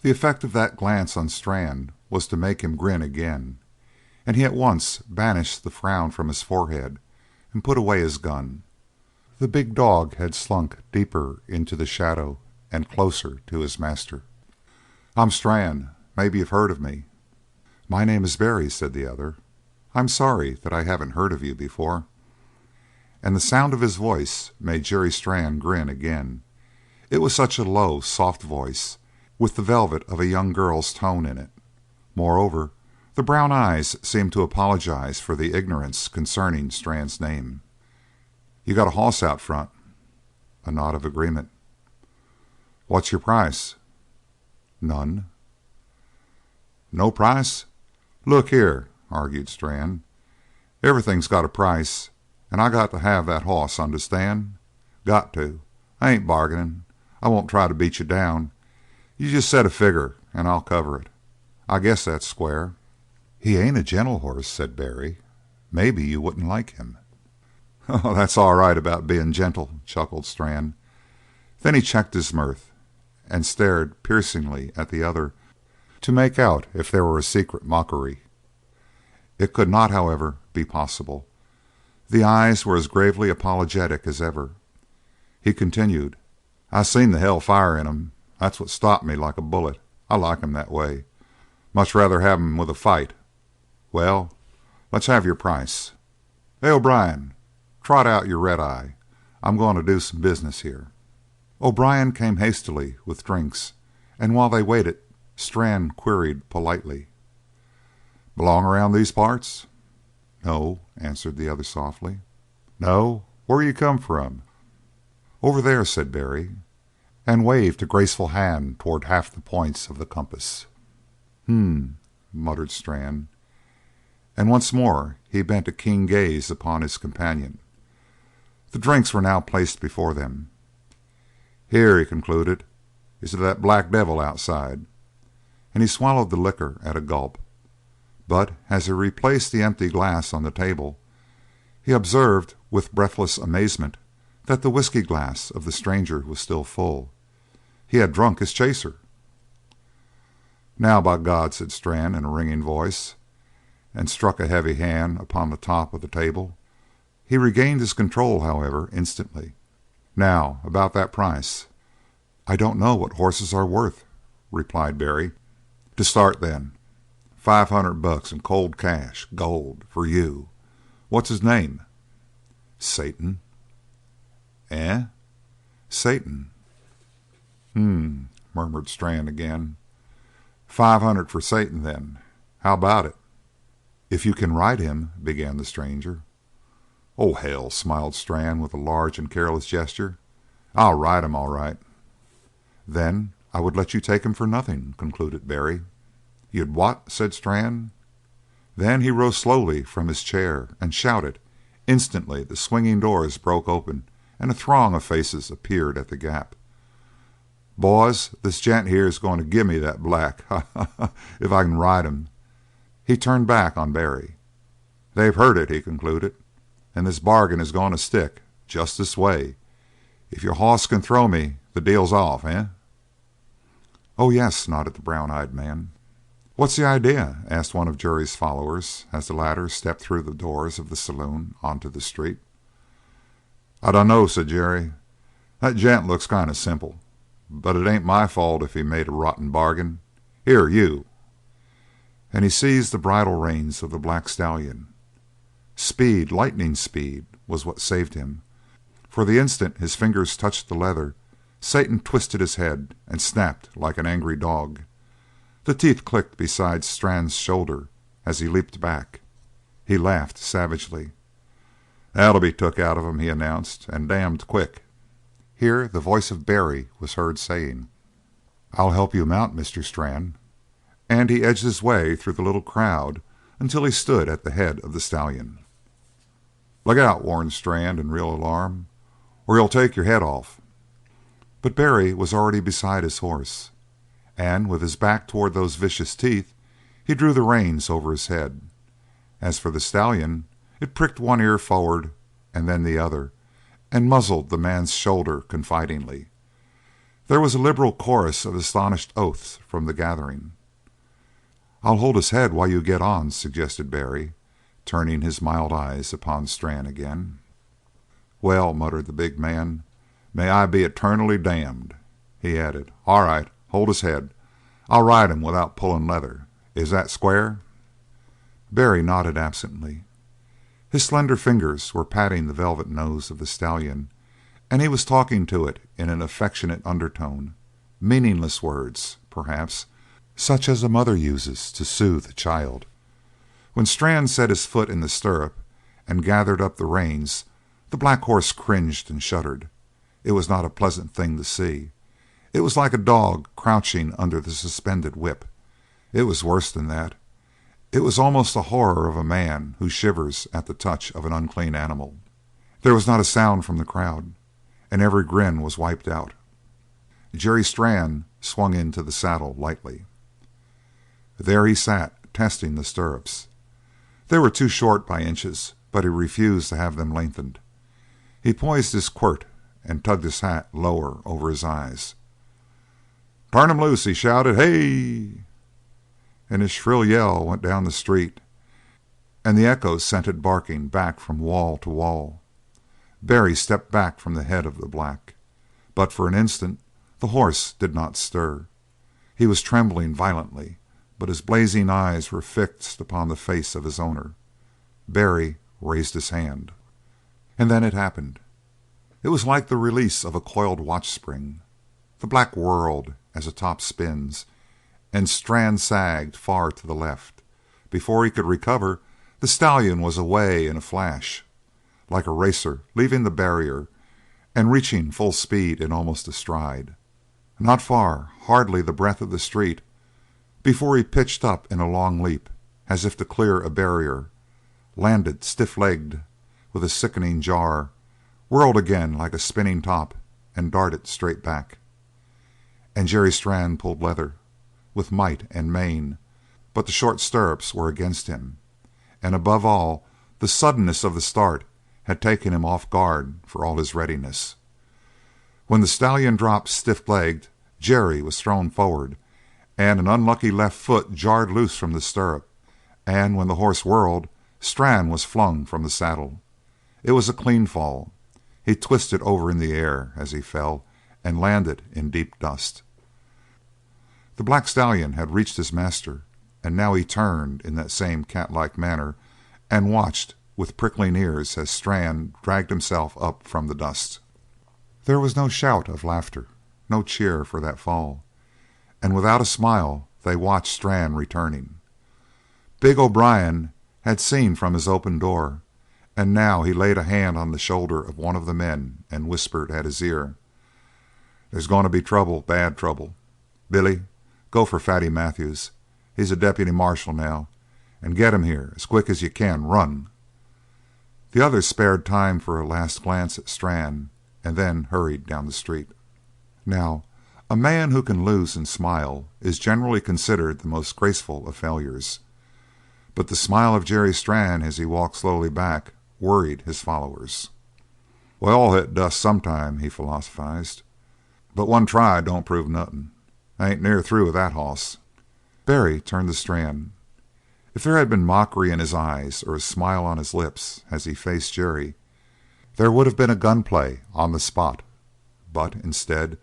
The effect of that glance on Strann was to make him grin again, and he at once banished the frown from his forehead and put away his gun. The big dog had slunk deeper into the shadow and closer to his master. "I'm Strann. Maybe you've heard of me." "My name is Barry," said the other. "I'm sorry that I haven't heard of you before." And the sound of his voice made Jerry Strann grin again. It was such a low, soft voice, with the velvet of a young girl's tone in it. Moreover, the brown eyes seemed to apologize for the ignorance concerning Strann's name. "You got a hoss out front." A nod of agreement. "What's your price?" "None." "No price? Look here," argued Strann. "Everything's got a price, and I got to have that hoss, understand? Got to. I ain't bargaining. I won't try to beat you down. You just set a figure and I'll cover it. I guess that's square." "He ain't a gentle horse," said Barry. "Maybe you wouldn't like him." "Oh, that's all right about being gentle," chuckled Strann. Then he checked his mirth and stared piercingly at the other to make out if there were a secret mockery. It could not, however, be possible. The eyes were as gravely apologetic as ever. He continued, "I seen the hell fire in 'em. That's what stopped me like a bullet. I like 'em that way. Much rather have 'em with a fight. Well, let's have your price. Hey, O'Brien, trot out your red eye. I'm going to do some business here." O'Brien came hastily with drinks, and while they waited, Strann queried politely, "Belong around these parts?" "No," answered the other softly. "No? Where you come from?" "Over there," said Barry, and waved a graceful hand toward half the points of the compass. Muttered Strann, and once more he bent a keen gaze upon his companion. The drinks were now placed before them. "Here," he concluded, "is to that black devil outside." And he swallowed the liquor at a gulp. But as he replaced the empty glass on the table, he observed with breathless amazement that the whiskey glass of the stranger was still full. He had drunk his chaser. "Now, by God," said Strann in a ringing voice, and struck a heavy hand upon the top of the table. He regained his control, however, instantly. "Now, about that price." "I don't know what horses are worth," replied Barry. "To start, then." $500 in cold cash, gold, for you. What's his name?" "Satan." "Eh?" "Satan." Murmured Strann again. "$500 for Satan, then. How about it?" "If you can ride him," began the stranger. "Oh, hell," smiled Strann with a large and careless gesture. "I'll ride him, all right." "Then I would let you take him for nothing," concluded Barry. "You'd what?" said Strann. Then he rose slowly from his chair and shouted. Instantly the swinging doors broke open and a throng of faces appeared at the gap. "Boys, this gent here is going to give me that black, if I can ride him." He turned back on Barry. "They've heard it," he concluded, "and this bargain is going to stick, just this way. If your hoss can throw me, the deal's off, eh?" "Oh, yes," nodded the brown-eyed man. "What's the idea?" asked one of Jerry's followers as the latter stepped through the doors of the saloon onto the street. "I dunno," said Jerry. "That gent looks kind of simple. But it ain't my fault if he made a rotten bargain. Here, you!" And he seized the bridle reins of the black stallion. Speed, lightning speed, was what saved him. For the instant his fingers touched the leather, Satan twisted his head and snapped like an angry dog. The teeth clicked beside Strann's shoulder as he leaped back. He laughed savagely. "That'll be took out of him," he announced, "and damned quick." Here the voice of Barry was heard saying: "I'll help you mount, Mr. Strann." And he edged his way through the little crowd until he stood at the head of the stallion. "Look out," warned Strann in real alarm, "or he'll take your head off." But Barry was already beside his horse, and with his back toward those vicious teeth he drew the reins over his head. As for the stallion, it pricked one ear forward and then the other, and muzzled the man's shoulder confidingly. There was a liberal chorus of astonished oaths from the gathering. "I'll hold his head while you get on," suggested Barry, turning his mild eyes upon Strann again. "Well," muttered the big man, "may I be eternally damned." He added, "All right, hold his head. I'll ride him without pulling leather. Is that square?" Barry nodded absently. His slender fingers were patting the velvet nose of the stallion, and he was talking to it in an affectionate undertone, meaningless words, perhaps, such as a mother uses to soothe a child. When Strann set his foot in the stirrup and gathered up the reins, the black horse cringed and shuddered. It was not a pleasant thing to see. It was like a dog crouching under the suspended whip. It was worse than that. It was almost the horror of a man who shivers at the touch of an unclean animal. There was not a sound from the crowd, and every grin was wiped out. Jerry Strann swung into the saddle lightly. There he sat, testing the stirrups. They were too short by inches, but he refused to have them lengthened. He poised his quirt and tugged his hat lower over his eyes. "Turn him loose!" he shouted. "Hey!" And his shrill yell went down the street, and the echoes sent it barking back from wall to wall. Barry stepped back from the head of the black, but for an instant the horse did not stir. He was trembling violently, but his blazing eyes were fixed upon the face of his owner. Barry raised his hand. And then it happened. It was like the release of a coiled watch spring. The black whirled as a top spins, and Strann sagged far to the left. Before he could recover, the stallion was away in a flash, like a racer leaving the barrier and reaching full speed in almost a stride. Not far, hardly the breadth of the street, before he pitched up in a long leap, as if to clear a barrier, landed stiff-legged with a sickening jar, whirled again like a spinning top, and darted straight back. And Jerry Strann pulled leather with might and main, but the short stirrups were against him, and above all, the suddenness of the start had taken him off guard for all his readiness. When the stallion dropped stiff-legged, Jerry was thrown forward, and an unlucky left foot jarred loose from the stirrup, and when the horse whirled, Strann was flung from the saddle. It was a clean fall. He twisted over in the air as he fell, and landed in deep dust. The black stallion had reached his master, and now he turned in that same cat-like manner and watched with prickling ears as Strann dragged himself up from the dust. There was no shout of laughter, no cheer for that fall, and without a smile they watched Strann returning. Big O'Brien had seen from his open door, and now he laid a hand on the shoulder of one of the men and whispered at his ear: "There's going to be trouble, bad trouble. Billy, go for Fatty Matthews. He's a deputy marshal now, and get him here as quick as you can. Run!" The others spared time for a last glance at Strann and then hurried down the street. Now, a man who can lose and smile is generally considered the most graceful of failures, but the smile of Jerry Strann as he walked slowly back worried his followers. "We all hit dust sometime," he philosophized, "but one try don't prove nothing. I ain't near through with that hoss." Barry turned to Strann. If there had been mockery in his eyes or a smile on his lips as he faced Jerry, there would have been a gunplay on the spot, but instead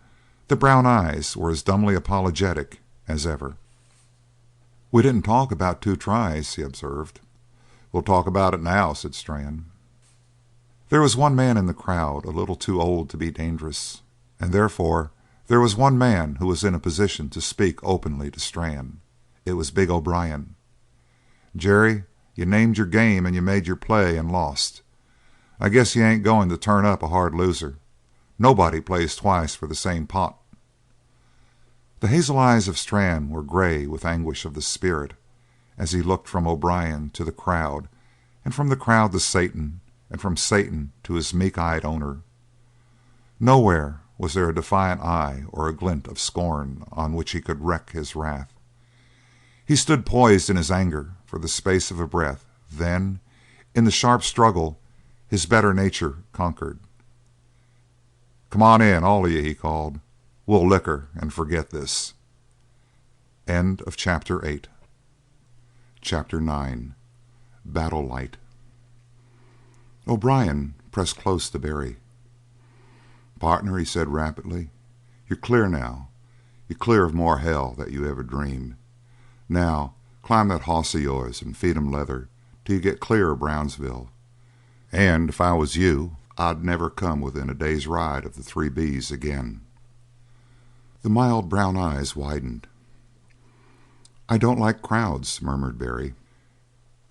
the brown eyes were as dumbly apologetic as ever. "We didn't talk about 2 tries," he observed. "We'll talk about it now," said Strann. There was one man in the crowd a little too old to be dangerous, and therefore there was one man who was in a position to speak openly to Strann. It was big O'Brien. "Jerry, you named your game and you made your play and lost. I guess you ain't going to turn up a hard loser. Nobody plays twice for the same pot." The hazel eyes of Strann were grey with anguish of the spirit as he looked from O'Brien to the crowd, and from the crowd to Satan, and from Satan to his meek-eyed owner. Nowhere was there a defiant eye or a glint of scorn on which he could wreak his wrath. He stood poised in his anger for the space of a breath, then, in the sharp struggle, his better nature conquered. "Come on in, all of you," he called. "We'll liquor and forget this." End of Chapter 8. Chapter 9. Battle Light. O'Brien pressed close to Barry. "Partner," he said rapidly, "you're clear now. You're clear of more hell than you ever dreamed. Now, climb that hoss of yours and feed him leather till you get clear of Brownsville. And if I was you, I'd never come within a day's ride of the 3 B's again." The mild brown eyes widened. "I don't like crowds," murmured Barry.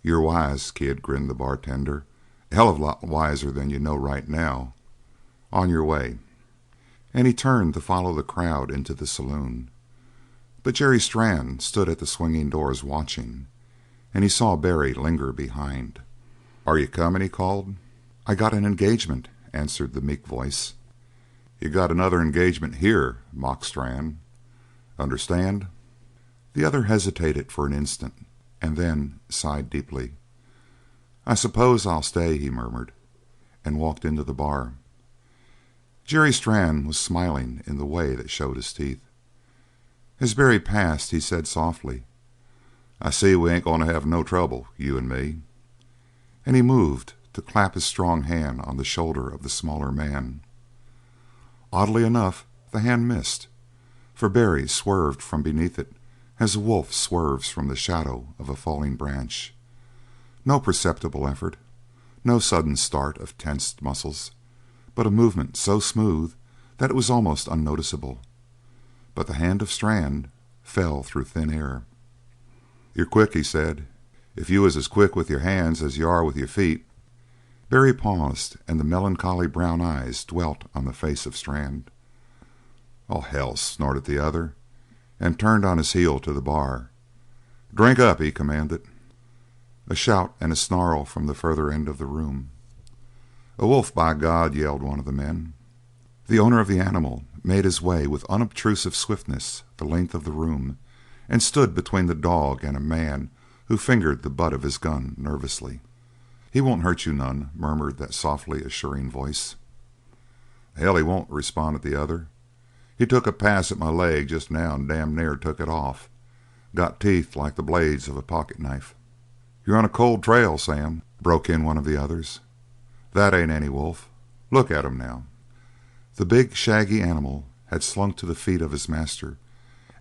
"You're wise, kid," grinned the bartender. "A hell of a lot wiser than you know right now. On your way." And he turned to follow the crowd into the saloon. But Jerry Strann stood at the swinging doors watching, and he saw Barry linger behind. "Are you coming?" he called. "I got an engagement," answered the meek voice. "You got another engagement here," mocked Strann. "Understand?" The other hesitated for an instant, and then sighed deeply. "I suppose I'll stay," he murmured, and walked into the bar. Jerry Strann was smiling in the way that showed his teeth. As Barry passed, he said softly, "I see we ain't going to have no trouble, you and me." And he moved to clap his strong hand on the shoulder of the smaller man. Oddly enough, the hand missed, for Barry swerved from beneath it as a wolf swerves from the shadow of a falling branch. No perceptible effort, no sudden start of tensed muscles, but a movement so smooth that it was almost unnoticeable. But the hand of Strann fell through thin air. "You're quick," he said. "If you was as quick with your hands as you are with your feet." Barry paused, and the melancholy brown eyes dwelt on the face of Strann. "Oh, hell!" snorted the other, and turned on his heel to the bar. "Drink up," he commanded. A shout and a snarl from the further end of the room. "A wolf, by God!" yelled one of the men. The owner of the animal made his way with unobtrusive swiftness the length of the room, and stood between the dog and a man who fingered the butt of his gun nervously. "He won't hurt you none," murmured that softly assuring voice. "Hell he won't," responded the other. "He took a pass at my leg just now and damn near took it off. Got teeth like the blades of a pocket knife." "You're on a cold trail, Sam," broke in one of the others. "That ain't any wolf. Look at him now." The big, shaggy animal had slunk to the feet of his master,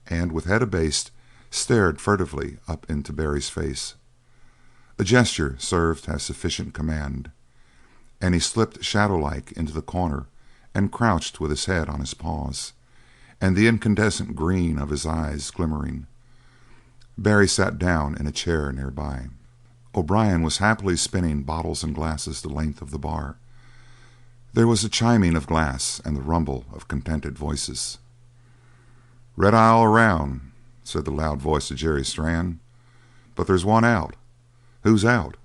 and with head abased stared furtively up into Barry's face. A gesture served as sufficient command, and he slipped shadow-like into the corner and crouched with his head on his paws, and the incandescent green of his eyes glimmering. Barry sat down in a chair near by. O'Brien was happily spinning bottles and glasses the length of the bar. There was a chiming of glass and the rumble of contented voices. "Red eye all around," said the loud voice of Jerry Strann. "But there's one out." "Who's out?"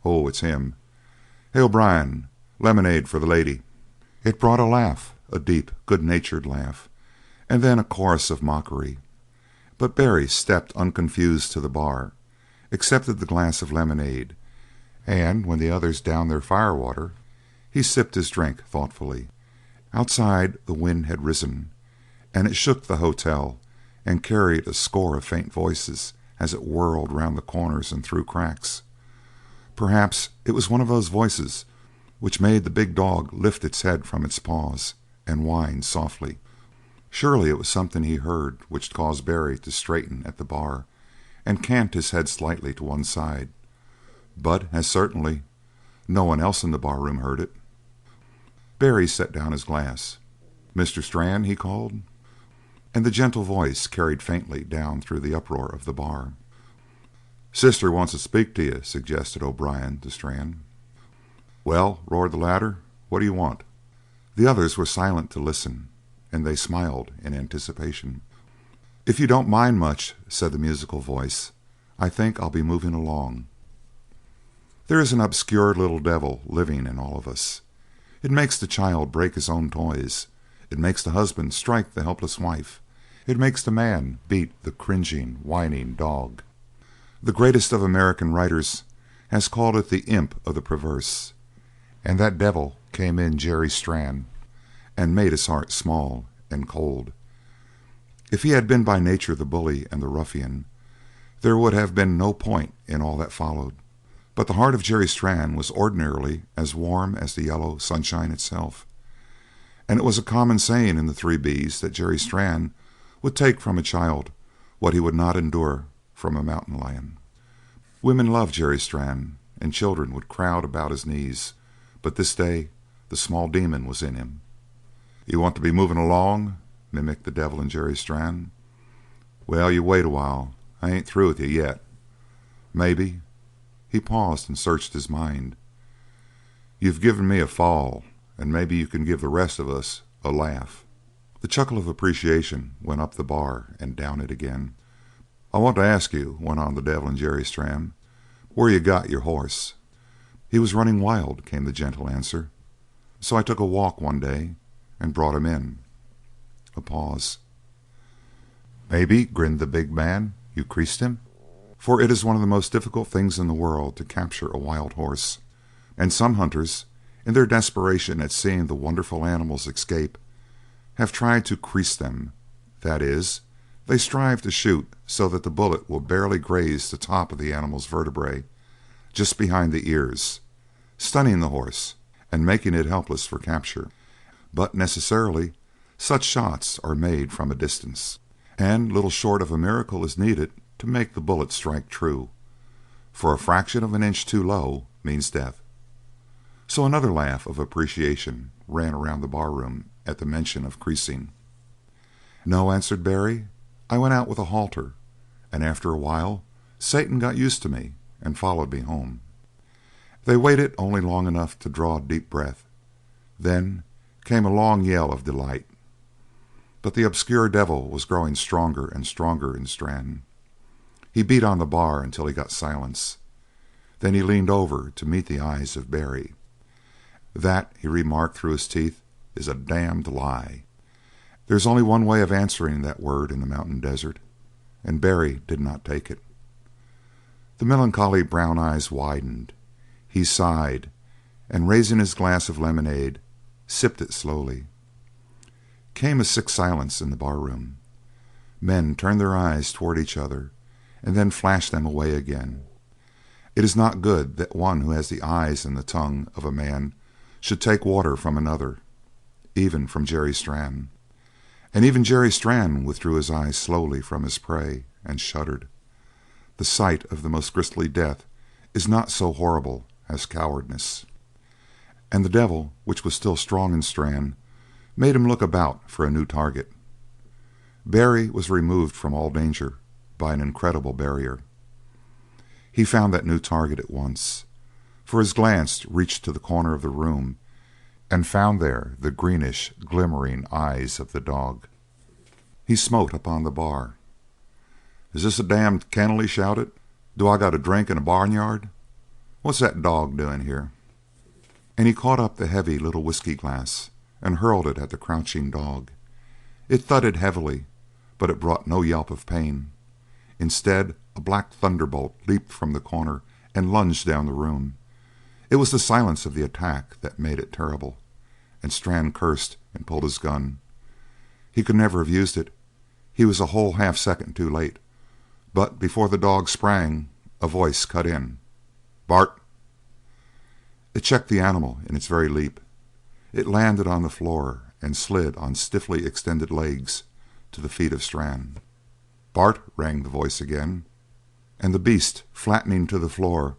"Oh, it's him. Hey, O'Brien, lemonade for the lady." It brought a laugh, a deep, good-natured laugh, and then a chorus of mockery. But Barry stepped unconfused to the bar, accepted the glass of lemonade, and when the others downed their firewater, he sipped his drink thoughtfully. Outside the wind had risen, and it shook the hotel and carried a score of faint voices as it whirled round the corners and through cracks. Perhaps it was one of those voices which made the big dog lift its head from its paws and whine softly. Surely it was something he heard which caused Barry to straighten at the bar and cant his head slightly to one side. But as certainly no one else in the barroom heard it. Barry set down his glass. "Mr. Strann," he called, and the gentle voice carried faintly down through the uproar of the bar. "Sister wants to speak to you," suggested O'Brien to Strann. "Well," roared the latter, "what do you want?" The others were silent to listen, and they smiled in anticipation. "If you don't mind much," said the musical voice, "I think I'll be moving along. There is an obscure little devil living in all of us. It makes the child break his own toys. It makes the husband strike the helpless wife. It makes the man beat the cringing, whining dog. The greatest of American writers has called it the imp of the perverse, and that devil came in Jerry Strann and made his heart small and cold. If he had been by nature the bully and the ruffian, there would have been no point in all that followed. But the heart of Jerry Strann was ordinarily as warm as the yellow sunshine itself, and it was a common saying in the Three B's that Jerry Strann would take from a child what he would not endure from a mountain lion. Women loved Jerry Strann, and children would crowd about his knees, but this day the small demon was in him. "You want to be moving along?" mimicked the devil in Jerry Strann. "Well, you wait a while. I ain't through with you yet. Maybe." He paused and searched his mind. "You've given me a fall, and maybe you can give the rest of us a laugh." The chuckle of appreciation went up the bar and down it again. "I want to ask you," went on the devil in Jerry Strann, "where you got your horse?" "He was running wild," came the gentle answer. "So I took a walk one day and brought him in." A pause. "Maybe," grinned the big man, "you creased him?" For it is one of the most difficult things in the world to capture a wild horse, and some hunters, in their desperation at seeing the wonderful animals escape, have tried to crease them. That is, they strive to shoot so that the bullet will barely graze the top of the animal's vertebrae, just behind the ears, stunning the horse and making it helpless for capture. But necessarily such shots are made from a distance, and little short of a miracle is needed to make the bullet strike true, for a fraction of an inch too low means death. So another laugh of appreciation ran around the barroom at the mention of creasing. "No," answered Barry, "I went out with a halter, and after a while Satan got used to me and followed me home." They waited only long enough to draw a deep breath. Then came a long yell of delight. But the obscure devil was growing stronger and stronger in Strann. He beat on the bar until he got silence. Then he leaned over to meet the eyes of Barry. "That," he remarked through his teeth, "is a damned lie." There's only one way of answering that word in the mountain desert, and Barry did not take it. The melancholy brown eyes widened. He sighed, and raising his glass of lemonade, sipped it slowly. Came a sick silence in the barroom. Men turned their eyes toward each other, and then flashed them away again. It is not good that one who has the eyes and the tongue of a man should take water from another, even from Jerry Strann. And even Jerry Strann withdrew his eyes slowly from his prey and shuddered. The sight of the most grisly death is not so horrible as cowardice. And the devil, which was still strong in Strann, made him look about for a new target. Barry was removed from all danger by an incredible barrier. He found that new target at once, for his glance reached to the corner of the room and found there the greenish, glimmering eyes of the dog. He smote upon the bar. "Is this a damned kennel?" he shouted. "Do I got a drink in a barnyard? What's that dog doing here?" And he caught up the heavy little whiskey glass and hurled it at the crouching dog. It thudded heavily, but it brought no yelp of pain. Instead, a black thunderbolt leaped from the corner and lunged down the room. It was the silence of the attack that made it terrible, and Strann cursed and pulled his gun. He could never have used it. He was a whole half second too late. But before the dog sprang, a voice cut in. "Bart!" It checked the animal in its very leap. It landed on the floor and slid on stiffly extended legs to the feet of Strann. "Bart!" rang the voice again. And the beast, flattening to the floor,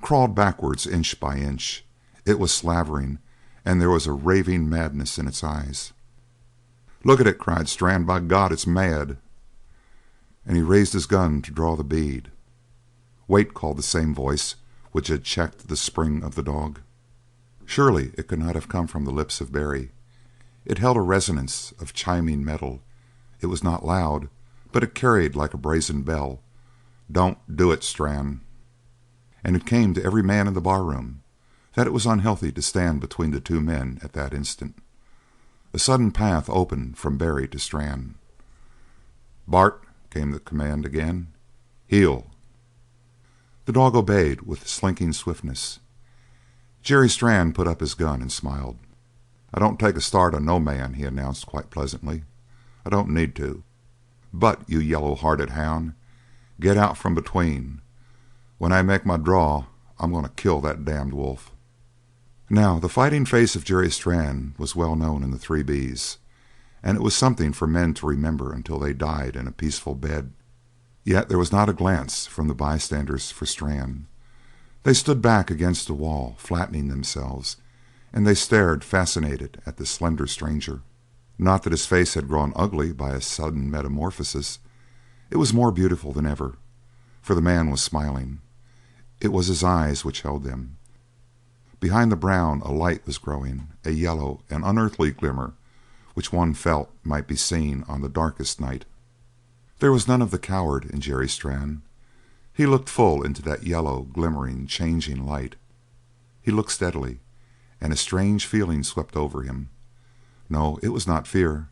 crawled backwards inch by inch. It was slavering, and there was a raving madness in its eyes. "Look at it!" cried Strann. "By God, it's mad!" And he raised his gun to draw the bead. "Wait!" called the same voice which had checked the spring of the dog. Surely it could not have come from the lips of Barry. It held a resonance of chiming metal. It was not loud, but it carried like a brazen bell. "Don't do it, Strann!" And it came to every man in the barroom that it was unhealthy to stand between the two men at that instant. A sudden path opened from Barry to Strann. "Bart!" came the command again. "Heel!" The dog obeyed with slinking swiftness. Jerry Strann put up his gun and smiled. "I don't take a start on no man," he announced quite pleasantly. "I don't need to. But, you yellow-hearted hound, get out from between. When I make my draw, I'm going to kill that damned wolf." Now, the fighting face of Jerry Strann was well known in the Three B's, and it was something for men to remember until they died in a peaceful bed. Yet there was not a glance from the bystanders for Strann. They stood back against the wall, flattening themselves, and they stared fascinated at the slender stranger. Not that his face had grown ugly by a sudden metamorphosis. It was more beautiful than ever, for the man was smiling. It was his eyes which held them. Behind the brown a light was growing, a yellow and unearthly glimmer which one felt might be seen on the darkest night. There was none of the coward in Jerry Strann. He looked full into that yellow, glimmering, changing light. He looked steadily, and a strange feeling swept over him. No, it was not fear.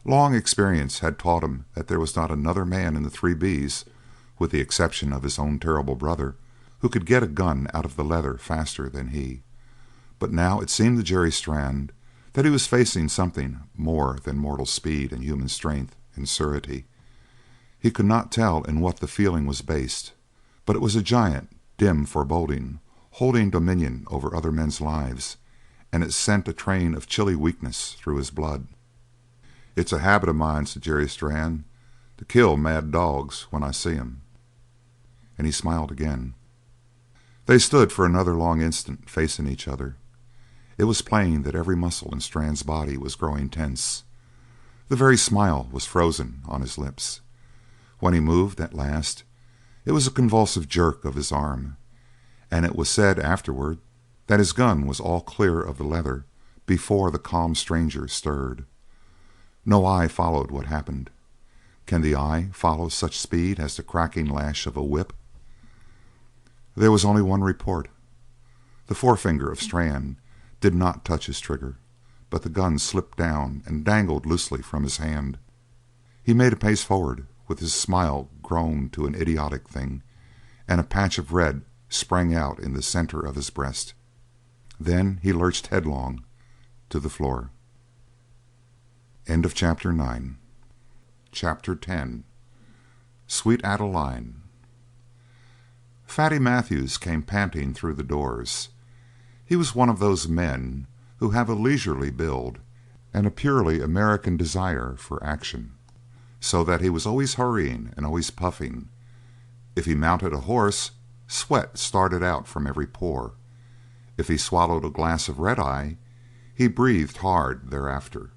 Long experience had taught him that there was not another man in the Three B's, with the exception of his own terrible brother, who could get a gun out of the leather faster than he. But now it seemed to Jerry Strann that he was facing something more than mortal speed and human strength and surety. He could not tell in what the feeling was based, but it was a giant, dim foreboding, holding dominion over other men's lives, and it sent a train of chilly weakness through his blood. "It's a habit of mine," said Jerry Strann, "to kill mad dogs when I see 'em." And he smiled again. They stood for another long instant facing each other. It was plain that every muscle in Strann's body was growing tense. The very smile was frozen on his lips. When he moved at last, it was a convulsive jerk of his arm, and it was said afterward that his gun was all clear of the leather before the calm stranger stirred. No eye followed what happened. Can the eye follow such speed as the cracking lash of a whip? There was only one report. The forefinger of Strann did not touch his trigger, but the gun slipped down and dangled loosely from his hand. He made a pace forward, with his smile grown to an idiotic thing, and a patch of red sprang out in the centre of his breast. Then he lurched headlong to the floor. End of Chapter 9. Chapter 10. Sweet Adeline. Fatty Matthews came panting through the doors. He was one of those men who have a leisurely build and a purely American desire for action, so that he was always hurrying and always puffing. If he mounted a horse, sweat started out from every pore. If he swallowed a glass of red-eye, he breathed hard thereafter.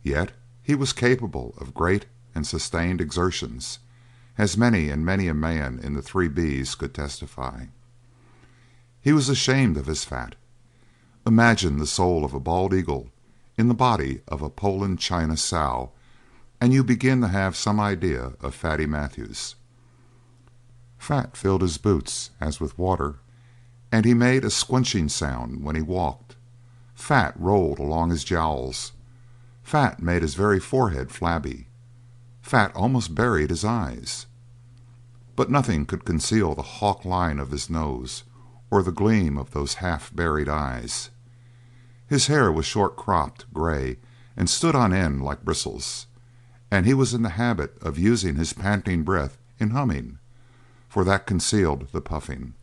Yet he was capable of great and sustained exertions, as many and many a man in the 3 B's could testify. He was ashamed of his fat. Imagine the soul of a bald eagle in the body of a Poland China sow, and you begin to have some idea of Fatty Matthews. Fat filled his boots as with water, and he made a squinching sound when he walked. Fat rolled along his jowls. Fat made his very forehead flabby. Fat almost buried his eyes. But nothing could conceal the hawk line of his nose or the gleam of those half-buried eyes. His hair was short-cropped, gray, and stood on end like bristles, and he was in the habit of using his panting breath in humming, for that concealed the puffing.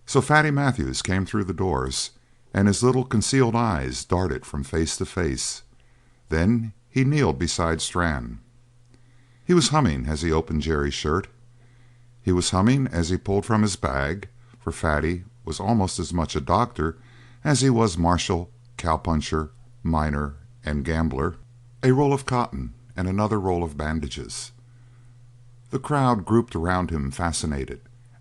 So Fatty Matthews came through the doors, and his little concealed eyes darted from face to face. Then he kneeled beside Strann. He was humming as he opened Jerry's shirt. He was humming as he pulled from his bag, for Fatty was almost as much a doctor as he was marshal, cowpuncher, miner, and gambler, a roll of cotton and another roll of bandages. The crowd grouped around him fascinated,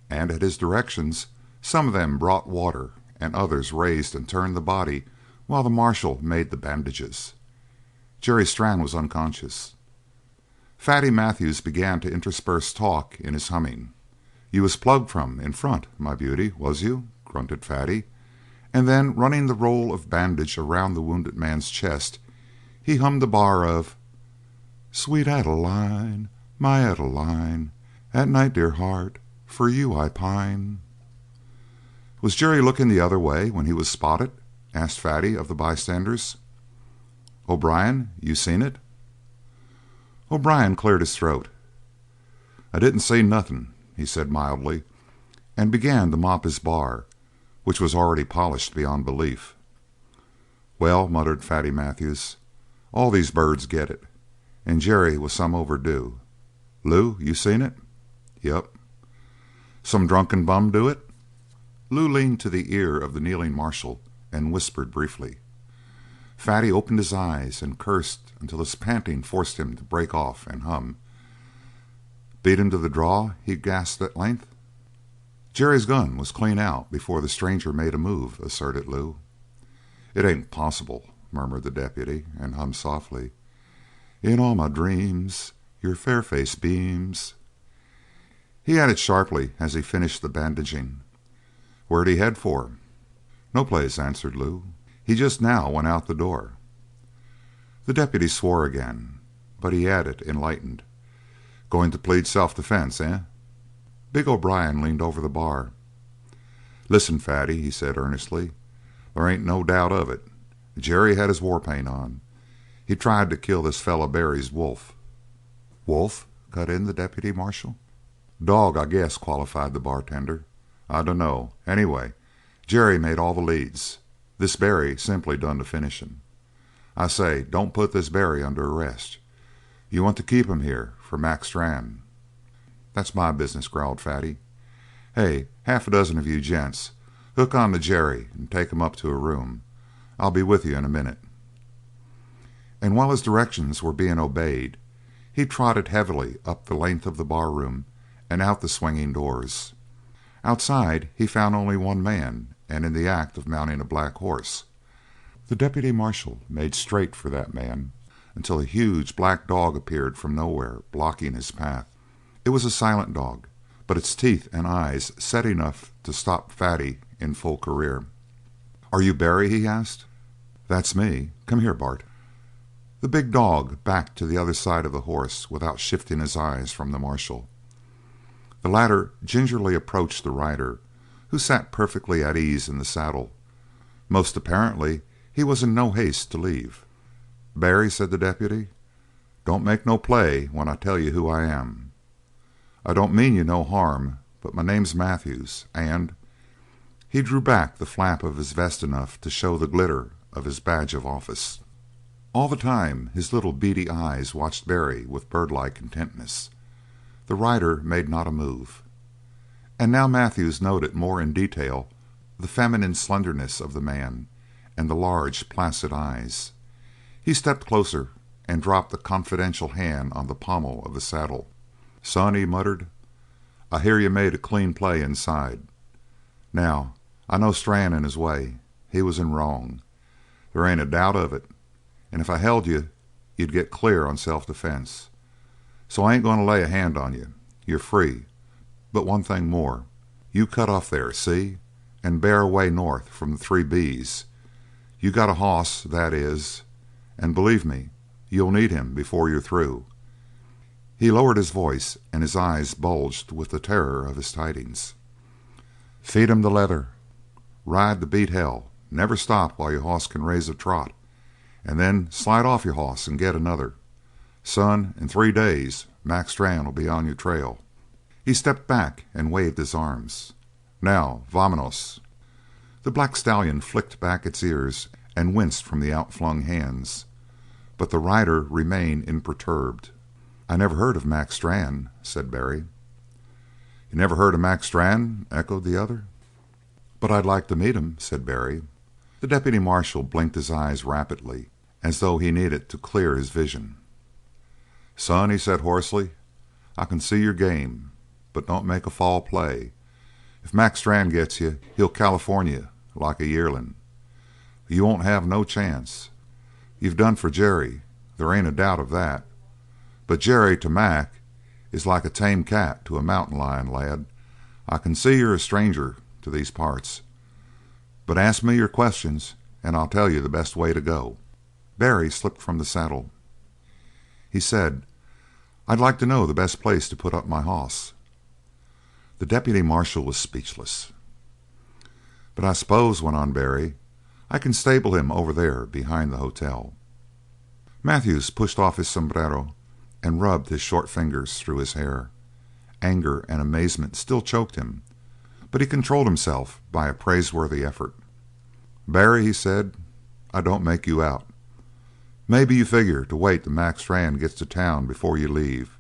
and at his directions some of them brought water and others raised and turned the body while the marshal made the bandages. Jerry Strann was unconscious. Fatty Matthews began to intersperse talk in his humming. "You was plugged from in front, my beauty, was you?" grunted Fatty, and then, running the roll of bandage around the wounded man's chest, he hummed a bar of "Sweet Adeline, my Adeline, at night, dear heart, for you I pine." "Was Jerry looking the other way when he was spotted?" asked Fatty of the bystanders. "O'Brien, you seen it?" O'Brien cleared his throat. "I didn't see nothing," he said mildly, and began to mop his bar, which was already polished beyond belief. "Well," muttered Fatty Matthews, "all these birds get it, and Jerry was some overdue. Lou, you seen it?" "Yep." "Some drunken bum do it?" Lou leaned to the ear of the kneeling marshal and whispered briefly. Fatty opened his eyes and cursed until his panting forced him to break off and hum. "Beat him to the draw?" he gasped at length. "Jerry's gun was clean out before the stranger made a move," asserted Lou. "It ain't possible," murmured the deputy, and hummed softly, "In all my dreams your fair face beams." He added sharply as he finished the bandaging, "Where'd he head for?" "No place," answered Lou. "He just now went out the door." The deputy swore again, but he added, enlightened, "Going to plead self-defense, eh?" Big O'Brien leaned over the bar. "Listen, Fatty," he said earnestly, "there ain't no doubt of it. Jerry had his war paint on. He tried to kill this feller Barry's wolf." "Wolf?" cut in the deputy marshal. "Dog, I guess," qualified the bartender. "I dunno. Anyway, Jerry made all the leads. This Barry simply done the finishing. I say, don't put this Barry under arrest. You want to keep him here for Max Brand." "That's my business," growled Fatty. "Hey, half a dozen of you gents, hook on to Jerry and take him up to a room. I'll be with you in a minute." And while his directions were being obeyed, he trotted heavily up the length of the bar room and out the swinging doors. Outside he found only one man, and in the act of mounting a black horse. The deputy marshal made straight for that man until a huge black dog appeared from nowhere, blocking his path. It was a silent dog, but its teeth and eyes said enough to stop Fatty in full career. "Are you Barry?" he asked. "That's me. Come here, Bart." The big dog backed to the other side of the horse without shifting his eyes from the marshal. The latter gingerly approached the rider, who sat perfectly at ease in the saddle. Most apparently he was in no haste to leave. "Barry," said the deputy, "don't make no play when I tell you who I am. I don't mean you no harm, but my name's Matthews, and—" He drew back the flap of his vest enough to show the glitter of his badge of office. All the time his little beady eyes watched Barry with bird-like intentness. The rider made not a move. And now Matthews noted more in detail the feminine slenderness of the man and the large, placid eyes. He stepped closer and dropped a confidential hand on the pommel of the saddle. "Son," he muttered, "I hear you made a clean play inside. Now, I know Strann and his way. He was in wrong. There ain't a doubt of it. And if I held you, you'd get clear on self-defense. So I ain't going to lay a hand on you. You're free. But one thing more. You cut off there, see? And bear away north from the Three B's. You got a hoss, that is, and believe me, you'll need him before you're through." He lowered his voice, and his eyes bulged with the terror of his tidings. "Feed him the leather. Ride to beat hell. Never stop while your hoss can raise a trot. And then slide off your hoss and get another. Son, in 3 days Mac Strann will be on your trail." He stepped back and waved his arms. "Now, vamonos." The black stallion flicked back its ears and winced from the outflung hands, but the rider remained imperturbed. "I never heard of Mac Strann," said Barry. "You never heard of Mac Strann?" echoed the other. "But I'd like to meet him," said Barry. The deputy marshal blinked his eyes rapidly, as though he needed to clear his vision. "Son," he said hoarsely, "I can see your game, but don't make a foul play. If Mac Strann gets you, he'll California like a yearling. You won't have no chance. You've done for Jerry, there ain't a doubt of that. But Jerry to Mac is like a tame cat to a mountain lion, lad. I can see you're a stranger to these parts. But ask me your questions and I'll tell you the best way to go." Barry slipped from the saddle. He said, "I'd like to know the best place to put up my hoss." The deputy marshal was speechless. "But I suppose," went on Barry, "I can stable him over there behind the hotel." Matthews pushed off his sombrero and rubbed his short fingers through his hair. Anger and amazement still choked him, but he controlled himself by a praiseworthy effort. "Barry," he said, "I don't make you out. Maybe you figure to wait till Mac Strann gets to town before you leave.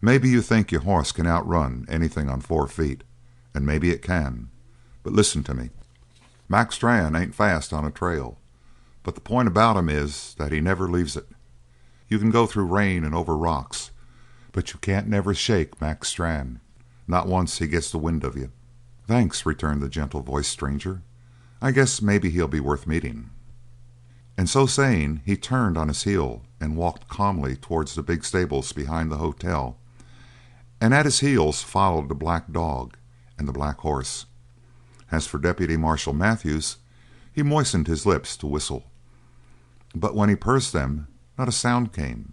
Maybe you think your hoss can outrun anything on 4 feet, and maybe it can. But listen to me. Mac Strann ain't fast on a trail, but the point about him is that he never leaves it. You can go through rain and over rocks, but you can't never shake Mac Strann, not once he gets the wind of you." "Thanks," returned the gentle-voiced stranger. "I guess maybe he'll be worth meeting." And so saying, he turned on his heel and walked calmly towards the big stables behind the hotel, and at his heels followed the black dog and the black horse. As for Deputy Marshal Matthews, he moistened his lips to whistle, but when he pursed them, not a sound came.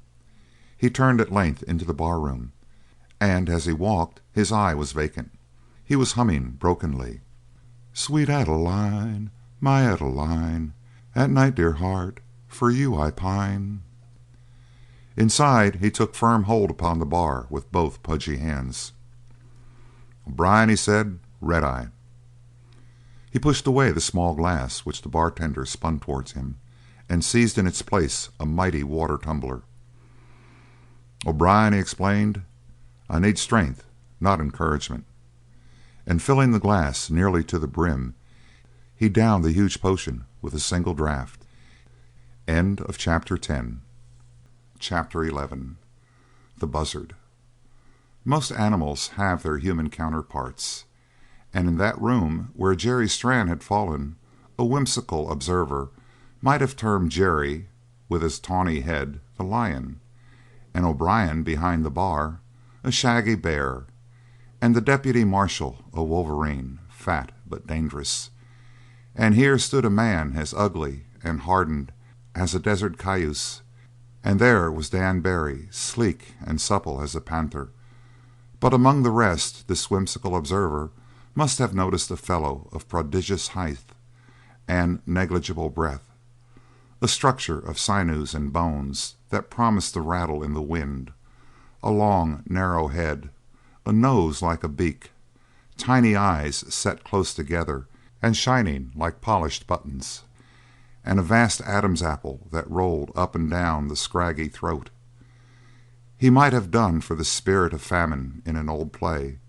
He turned at length into the barroom, and as he walked, his eye was vacant. He was humming brokenly, "Sweet Adeline, my Adeline, at night, dear heart, for you I pine." Inside, he took firm hold upon the bar with both pudgy hands. "O'Brien," he said, "red eye." He pushed away the small glass which the bartender spun towards him, and seized in its place a mighty water tumbler. "O'Brien," he explained, "I need strength, not encouragement." And filling the glass nearly to the brim, he downed the huge potion with a single draught. End of chapter 10. Chapter 11. The Buzzard. Most animals have their human counterparts, and in that room where Jerry Strann had fallen, a whimsical observer might have termed Jerry, with his tawny head, the lion, and O'Brien behind the bar, a shaggy bear, and the deputy marshal a wolverine, fat but dangerous. And here stood a man as ugly and hardened as a desert cayuse, and there was Dan Barry, sleek and supple as a panther. But among the rest this whimsical observer must have noticed a fellow of prodigious height and negligible breadth, a structure of sinews and bones that promised to rattle in the wind, a long, narrow head, a nose like a beak, tiny eyes set close together and shining like polished buttons, and a vast Adam's apple that rolled up and down the scraggy throat. He might have done for the spirit of famine in an old play,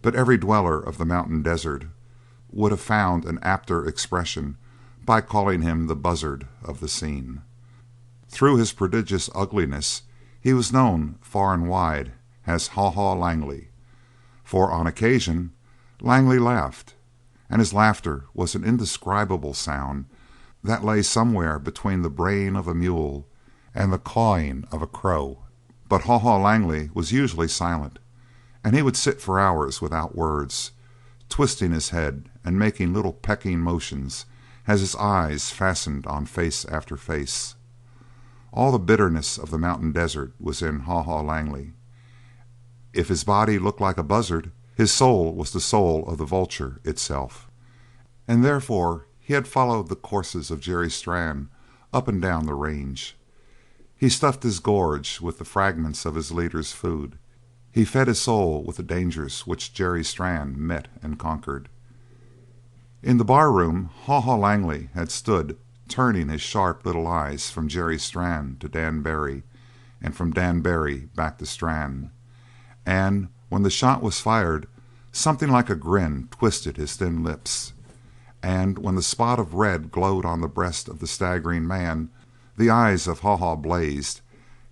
but every dweller of the mountain desert would have found an apter expression by calling him the buzzard of the scene. Through his prodigious ugliness he was known far and wide as Haw Haw Langley, for on occasion Langley laughed, and his laughter was an indescribable sound that lay somewhere between the braying of a mule and the cawing of a crow. But Haw Haw Langley was usually silent, and he would sit for hours without words, twisting his head and making little pecking motions as his eyes fastened on face after face. All the bitterness of the mountain desert was in Haw Haw Langley. If his body looked like a buzzard, his soul was the soul of the vulture itself, and therefore he had followed the courses of Jerry Strann up and down the range. He stuffed his gorge with the fragments of his leader's food. He fed his soul with the dangers which Jerry Strann met and conquered. In the barroom Haw Haw Langley had stood turning his sharp little eyes from Jerry Strann to Dan Barry, and from Dan Barry back to Strann, and when the shot was fired something like a grin twisted his thin lips, and when the spot of red glowed on the breast of the staggering man, the eyes of Haw Haw blazed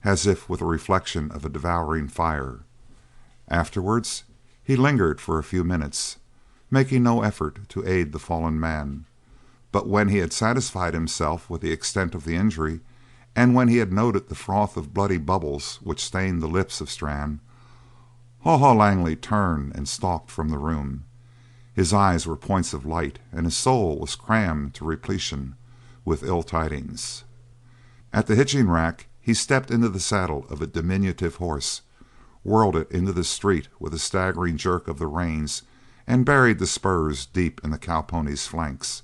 as if with a reflection of a devouring fire. Afterwards he lingered for a few minutes, making no effort to aid the fallen man, but when he had satisfied himself with the extent of the injury, and when he had noted the froth of bloody bubbles which stained the lips of Strann, Haw Haw Langley turned and stalked from the room. His eyes were points of light, and his soul was crammed to repletion with ill tidings. At the hitching rack he stepped into the saddle of a diminutive horse, whirled it into the street with a staggering jerk of the reins, and buried the spurs deep in the cowpony's flanks.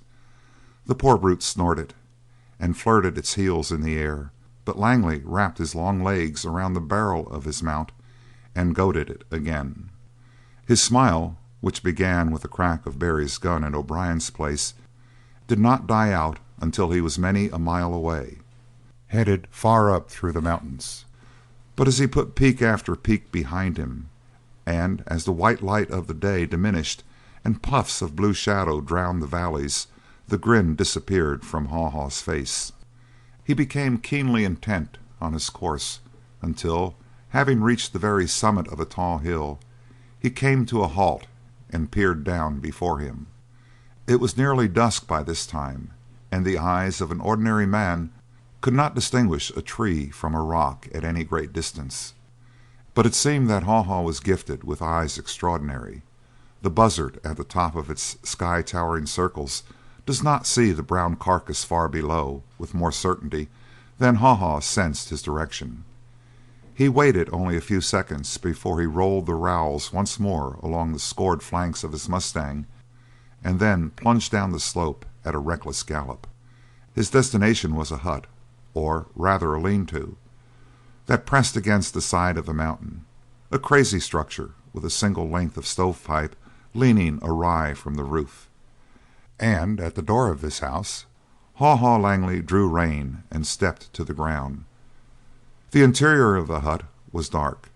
The poor brute snorted and flirted its heels in the air, but Langley wrapped his long legs around the barrel of his mount and goaded it again. His smile, which began with the crack of Barry's gun at O'Brien's place, did not die out until he was many a mile away, headed far up through the mountains. But as he put peak after peak behind him, and as the white light of the day diminished and puffs of blue shadow drowned the valleys, the grin disappeared from Haw Haw's face. He became keenly intent on his course until, having reached the very summit of a tall hill, he came to a halt and peered down before him. It was nearly dusk by this time, and the eyes of an ordinary man could not distinguish a tree from a rock at any great distance. But it seemed that Haw Haw was gifted with eyes extraordinary. The buzzard at the top of its sky-towering circles does not see the brown carcass far below with more certainty than Haw Haw sensed his direction. He waited only a few seconds before he rolled the rowels once more along the scored flanks of his mustang, and then plunged down the slope at a reckless gallop. His destination was a hut, or rather a lean-to, that pressed against the side of the mountain, a crazy structure with a single length of stovepipe leaning awry from the roof. And at the door of this house Haw Haw Langley drew rein and stepped to the ground. The interior of the hut was dark,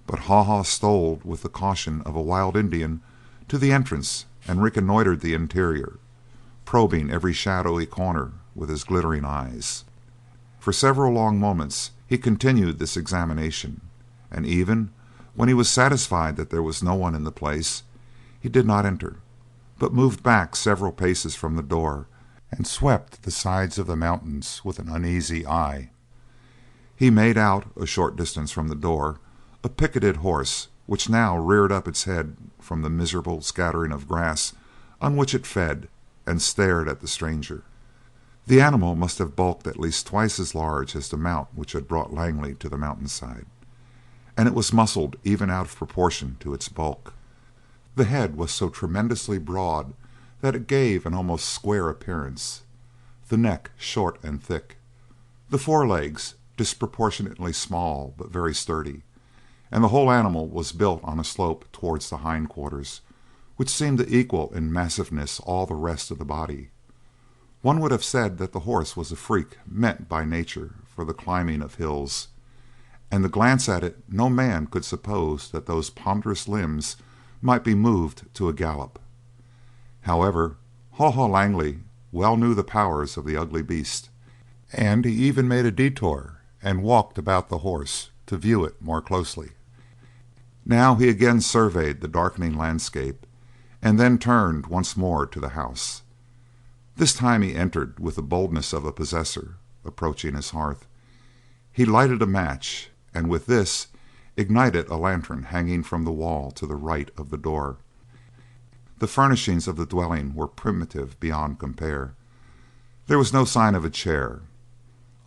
but Haw Haw stole with the caution of a wild Indian to the entrance and reconnoitered the interior, probing every shadowy corner with his glittering eyes. For several long moments he continued this examination, and even when he was satisfied that there was no one in the place, he did not enter, but moved back several paces from the door and swept the sides of the mountains with an uneasy eye. He made out, a short distance from the door, a picketed horse which now reared up its head from the miserable scattering of grass on which it fed and stared at the stranger. The animal must have bulked at least twice as large as the mount which had brought Langley to the mountainside, and it was muscled even out of proportion to its bulk. The head was so tremendously broad that it gave an almost square appearance, the neck short and thick, the forelegs disproportionately small but very sturdy, and the whole animal was built on a slope towards the hindquarters, which seemed to equal in massiveness all the rest of the body. One would have said that the horse was a freak meant by nature for the climbing of hills, and to glance at it no man could suppose that those ponderous limbs might be moved to a gallop. However, Haw Haw Langley well knew the powers of the ugly beast, and he even made a detour and walked about the horse to view it more closely. Now he again surveyed the darkening landscape, and then turned once more to the house. This time he entered with the boldness of a possessor approaching his hearth. He lighted a match, and with this ignited a lantern hanging from the wall to the right of the door. The furnishings of the dwelling were primitive beyond compare. There was no sign of a chair.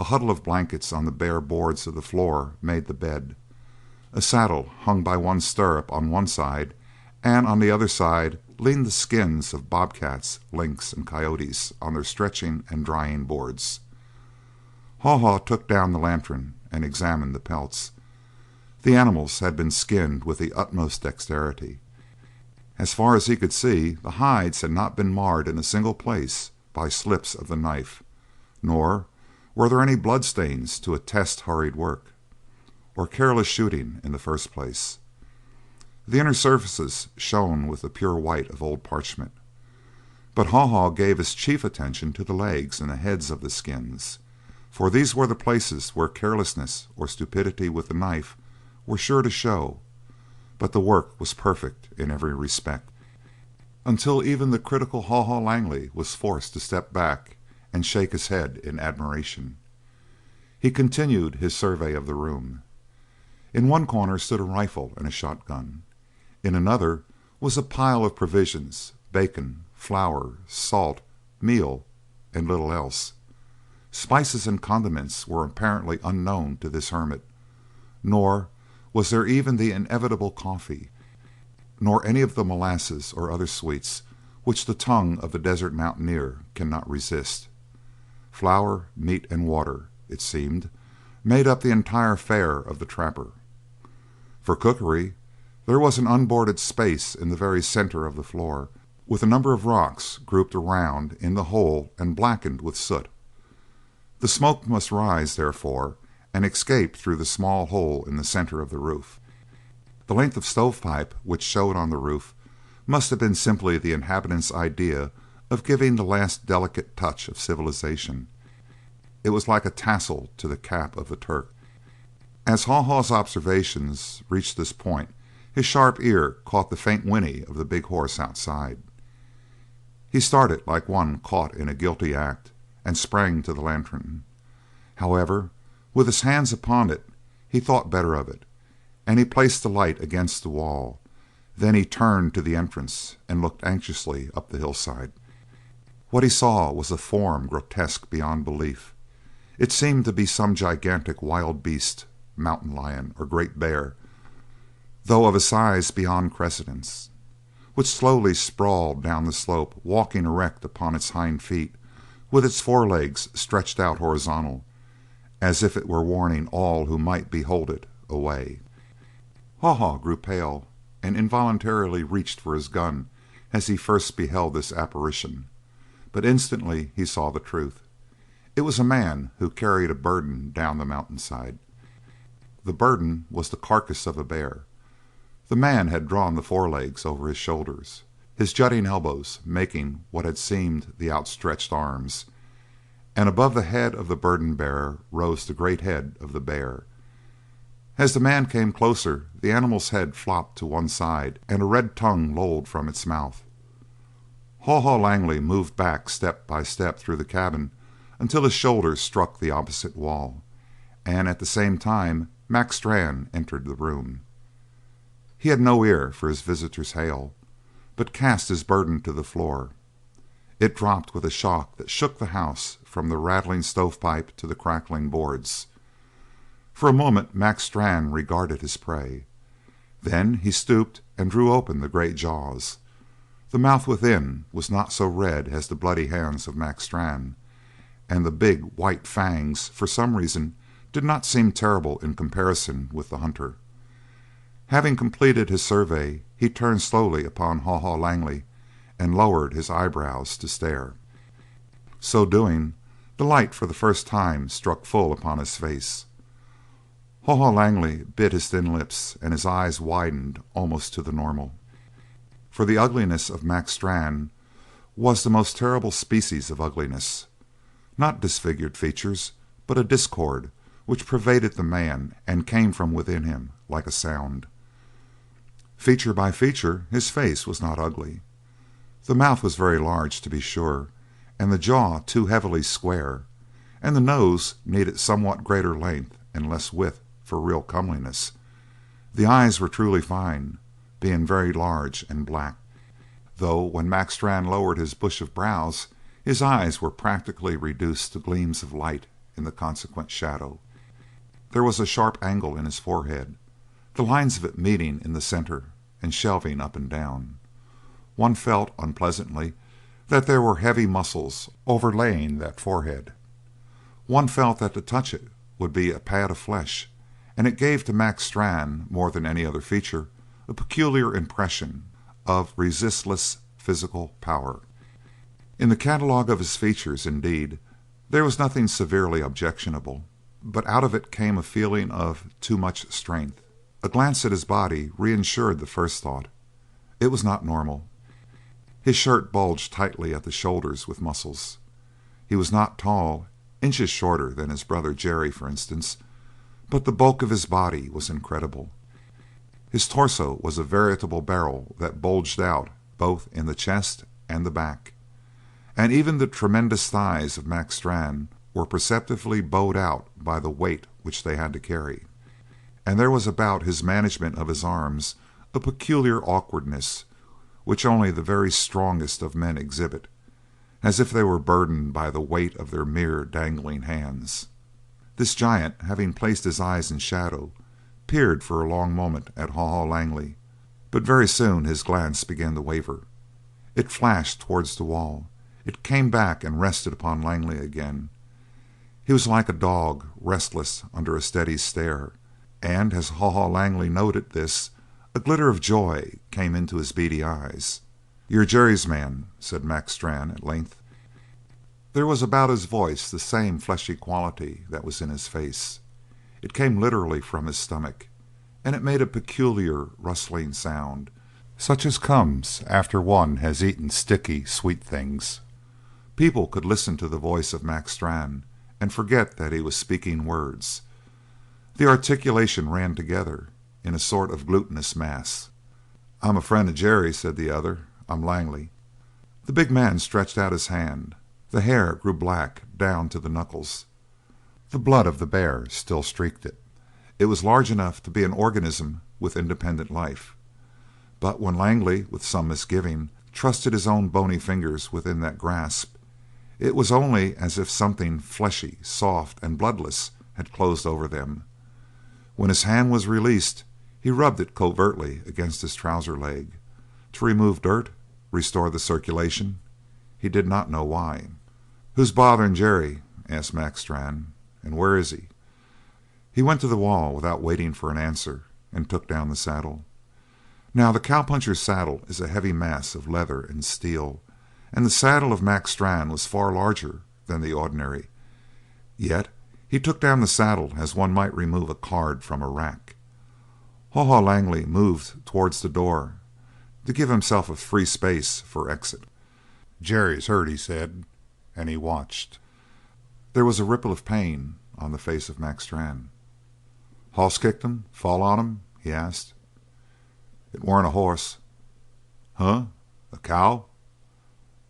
A huddle of blankets on the bare boards of the floor made the bed. A saddle hung by one stirrup on one side, and on the other side leaned the skins of bobcats, lynx, and coyotes on their stretching and drying boards. Haw Haw took down the lantern and examined the pelts. The animals had been skinned with the utmost dexterity. As far as he could see, the hides had not been marred in a single place by slips of the knife, nor were there any bloodstains to attest hurried work, or careless shooting in the first place. The inner surfaces shone with the pure white of old parchment, but Haw Haw gave his chief attention to the legs and the heads of the skins, for these were the places where carelessness or stupidity with the knife were sure to show, but the work was perfect in every respect, until even the critical Haw Haw Langley was forced to step back and shake his head in admiration. He continued his survey of the room. In one corner stood a rifle and a shotgun. In another was a pile of provisions, bacon, flour, salt, meal, and little else. Spices and condiments were apparently unknown to this hermit, nor was there even the inevitable coffee, nor any of the molasses or other sweets which the tongue of the desert mountaineer cannot resist. Flour, meat, and water, it seemed, made up the entire fare of the trapper. For cookery, there was an unboarded space in the very center of the floor, with a number of rocks grouped around in the hole and blackened with soot. The smoke must rise, therefore, and escape through the small hole in the center of the roof. The length of stovepipe which showed on the roof must have been simply the inhabitants' idea of giving the last delicate touch of civilization. It was like a tassel to the cap of the Turk. As Haw Haw's observations reached this point, his sharp ear caught the faint whinny of the big horse outside. He started like one caught in a guilty act, and sprang to the lantern. However, with his hands upon it, he thought better of it, and he placed the light against the wall. Then he turned to the entrance and looked anxiously up the hillside. What he saw was a form grotesque beyond belief. It seemed to be some gigantic wild beast, mountain lion or great bear, though of a size beyond credence, which slowly sprawled down the slope, walking erect upon its hind feet, with its forelegs stretched out horizontal, as if it were warning all who might behold it away. Haw Haw grew pale, and involuntarily reached for his gun as he first beheld this apparition, but instantly he saw the truth. It was a man who carried a burden down the mountainside. The burden was the carcass of a bear. The man had drawn the forelegs over his shoulders, his jutting elbows making what had seemed the outstretched arms, and above the head of the burden bearer rose the great head of the bear. As the man came closer, the animal's head flopped to one side, and a red tongue lolled from its mouth. Haw Haw Langley moved back step by step through the cabin until his shoulders struck the opposite wall, and at the same time Max Strand entered the room. He had no ear for his visitor's hail, but cast his burden to the floor. It dropped with a shock that shook the house from the rattling stovepipe to the crackling boards. For a moment Max Strand regarded his prey. Then he stooped and drew open the great jaws. The mouth within was not so red as the bloody hands of Max Strand, and the big white fangs, for some reason, did not seem terrible in comparison with the hunter. Having completed his survey, he turned slowly upon Haw Haw Langley and lowered his eyebrows to stare. So doing, the light for the first time struck full upon his face. Haw Haw Langley bit his thin lips and his eyes widened almost to the normal. For the ugliness of Mac Strann was the most terrible species of ugliness. Not disfigured features, but a discord which pervaded the man and came from within him like a sound. Feature by feature his face was not ugly. The mouth was very large, to be sure, and the jaw too heavily square, and the nose needed somewhat greater length and less width for real comeliness. The eyes were truly fine, being very large and black, though when Mac Strann lowered his bush of brows his eyes were practically reduced to gleams of light in the consequent shadow. There was a sharp angle in his forehead, the lines of it meeting in the centre and shelving up and down. One felt, unpleasantly, that there were heavy muscles overlaying that forehead. One felt that to touch it would be a pad of flesh, and it gave to Mac Strann, more than any other feature, a peculiar impression of resistless physical power. In the catalogue of his features, indeed, there was nothing severely objectionable, but out of it came a feeling of too much strength. A glance at his body reassured the first thought. It was not normal. His shirt bulged tightly at the shoulders with muscles. He was not tall, inches shorter than his brother Jerry, for instance, but the bulk of his body was incredible. His torso was a veritable barrel that bulged out both in the chest and the back, and even the tremendous thighs of Mac Strann were perceptibly bowed out by the weight which they had to carry, and there was about his management of his arms a peculiar awkwardness which only the very strongest of men exhibit, as if they were burdened by the weight of their mere dangling hands. This giant, having placed his eyes in shadow, peered for a long moment at Haw Haw Langley, but very soon his glance began to waver. It flashed towards the wall. It came back and rested upon Langley again. He was like a dog, restless under a steady stare, and as Haw Haw Langley noted this, a glitter of joy came into his beady eyes. "You're Jerry's man," said Mac Strann at length. There was about his voice the same fleshy quality that was in his face. It came literally from his stomach, and it made a peculiar rustling sound, such as comes after one has eaten sticky, sweet things. People could listen to the voice of Mac Strann and forget that he was speaking words. The articulation ran together in a sort of glutinous mass. "I'm a friend of Jerry," said the other. "I'm Langley." The big man stretched out his hand. The hair grew black down to the knuckles. The blood of the bear still streaked it. It was large enough to be an organism with independent life, but when Langley, with some misgiving, trusted his own bony fingers within that grasp, it was only as if something fleshy, soft, and bloodless had closed over them. When his hand was released, he rubbed it covertly against his trouser leg, to remove dirt, restore the circulation. He did not know why. "Who's bothering Jerry?" asked Mac Strann. "And where is he?" He went to the wall without waiting for an answer, and took down the saddle. Now the cowpuncher's saddle is a heavy mass of leather and steel, and the saddle of Mac Strann was far larger than the ordinary. Yet he took down the saddle as one might remove a card from a rack. Haw Haw Langley moved towards the door to give himself a free space for exit. "Jerry's hurt," he said, and he watched. There was a ripple of pain on the face of Mac Strann. "Hoss kicked him? Fall on him?" he asked. "It weren't a horse." "Huh? A cow?"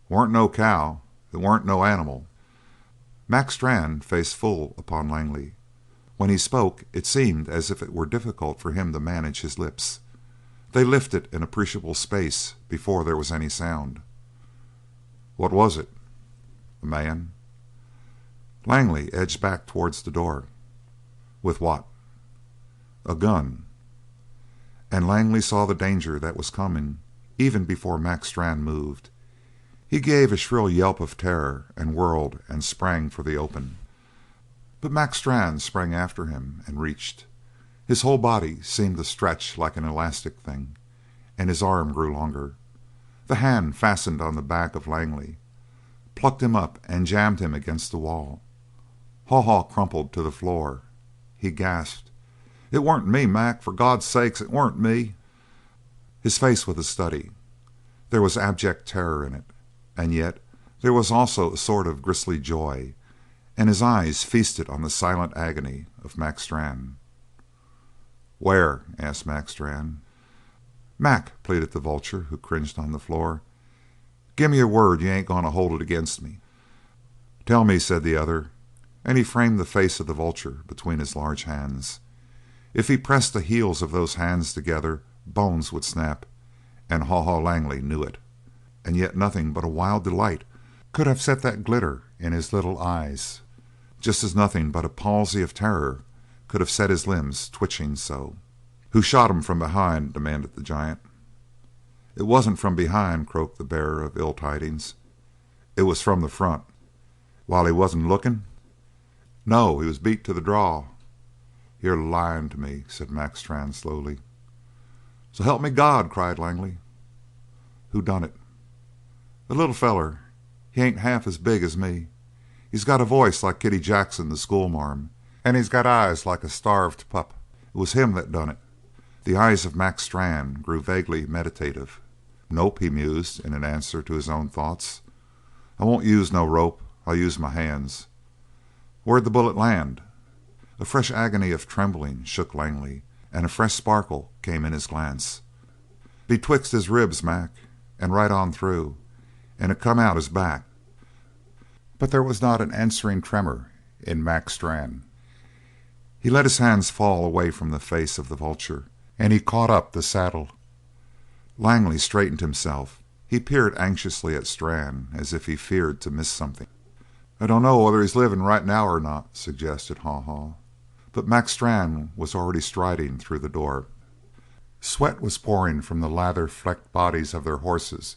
"Weren't no cow. It weren't no animal." Mac Strann faced full upon Langley. When he spoke it seemed as if it were difficult for him to manage his lips. They lifted an appreciable space before there was any sound. "What was it?" "A man." Langley edged back towards the door. "With what?" "A gun." And Langley saw the danger that was coming even before Mac Strann moved. He gave a shrill yelp of terror and whirled and sprang for the open. But Mac Strann sprang after him and reached. His whole body seemed to stretch like an elastic thing, and his arm grew longer. The hand fastened on the back of Langley. plucked him up and jammed him against the wall. Haw Haw crumpled to the floor. He gasped, "It weren't me, Mac. For God's sake, it weren't me!" His face was a study. There was abject terror in it, and yet there was also a sort of grisly joy, and his eyes feasted on the silent agony of Mac Strann. "Where?" asked Mac Strann. "Mac," pleaded the vulture, who cringed on the floor, "gimme your word you ain't going to hold it against me." "Tell me," said the other, and he framed the face of the vulture between his large hands. If he pressed the heels of those hands together, bones would snap, and Haw Haw Langley knew it. And yet nothing but a wild delight could have set that glitter in his little eyes, just as nothing but a palsy of terror could have set his limbs twitching so. "Who shot him from behind?" demanded the giant. "It wasn't from behind," croaked the bearer of ill tidings. "It was from the front." "While he wasn't looking?" "No, he was beat to the draw." "You're lying to me," said Mac Strann slowly. "So help me God!" cried Langley. "Who done it?" "A little feller. He ain't half as big as me. He's got a voice like Kitty Jackson, the schoolmarm, and he's got eyes like a starved pup. It was him that done it." The eyes of Mac Strann grew vaguely meditative. "Nope," he mused in answer to his own thoughts. "I won't use no rope. I'll use my hands. Where'd the bullet land?" A fresh agony of trembling shook Langley, and a fresh sparkle came in his glance. "Betwixt his ribs, Mac, and right on through, and it come out his back." But there was not an answering tremor in Mac Strann. He let his hands fall away from the face of the vulture, and he caught up the saddle. Langley straightened himself. He peered anxiously at Strann as if he feared to miss something. "I dunno whether he's living right now or not," suggested Haw Haw. But Mac Strann was already striding through the door. Sweat was pouring from the lather-flecked bodies of their horses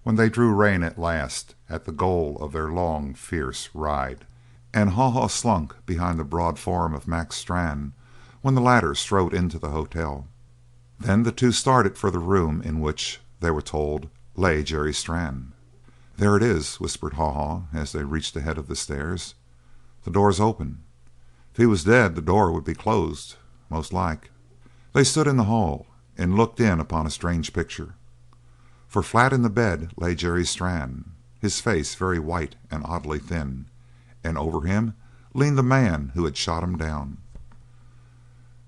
when they drew rein at last at the goal of their long, fierce ride, and Haw Haw slunk behind the broad form of Mac Strann when the latter strode into the hotel. Then the two started for the room in which, they were told, lay Jerry Strann. "There it is," whispered Haw Haw as they reached the head of the stairs. "The door's open. If he was dead the door would be closed, most like." They stood in the hall and looked in upon a strange picture. For flat in the bed lay Jerry Strann, his face very white and oddly thin, and over him leaned the man who had shot him down.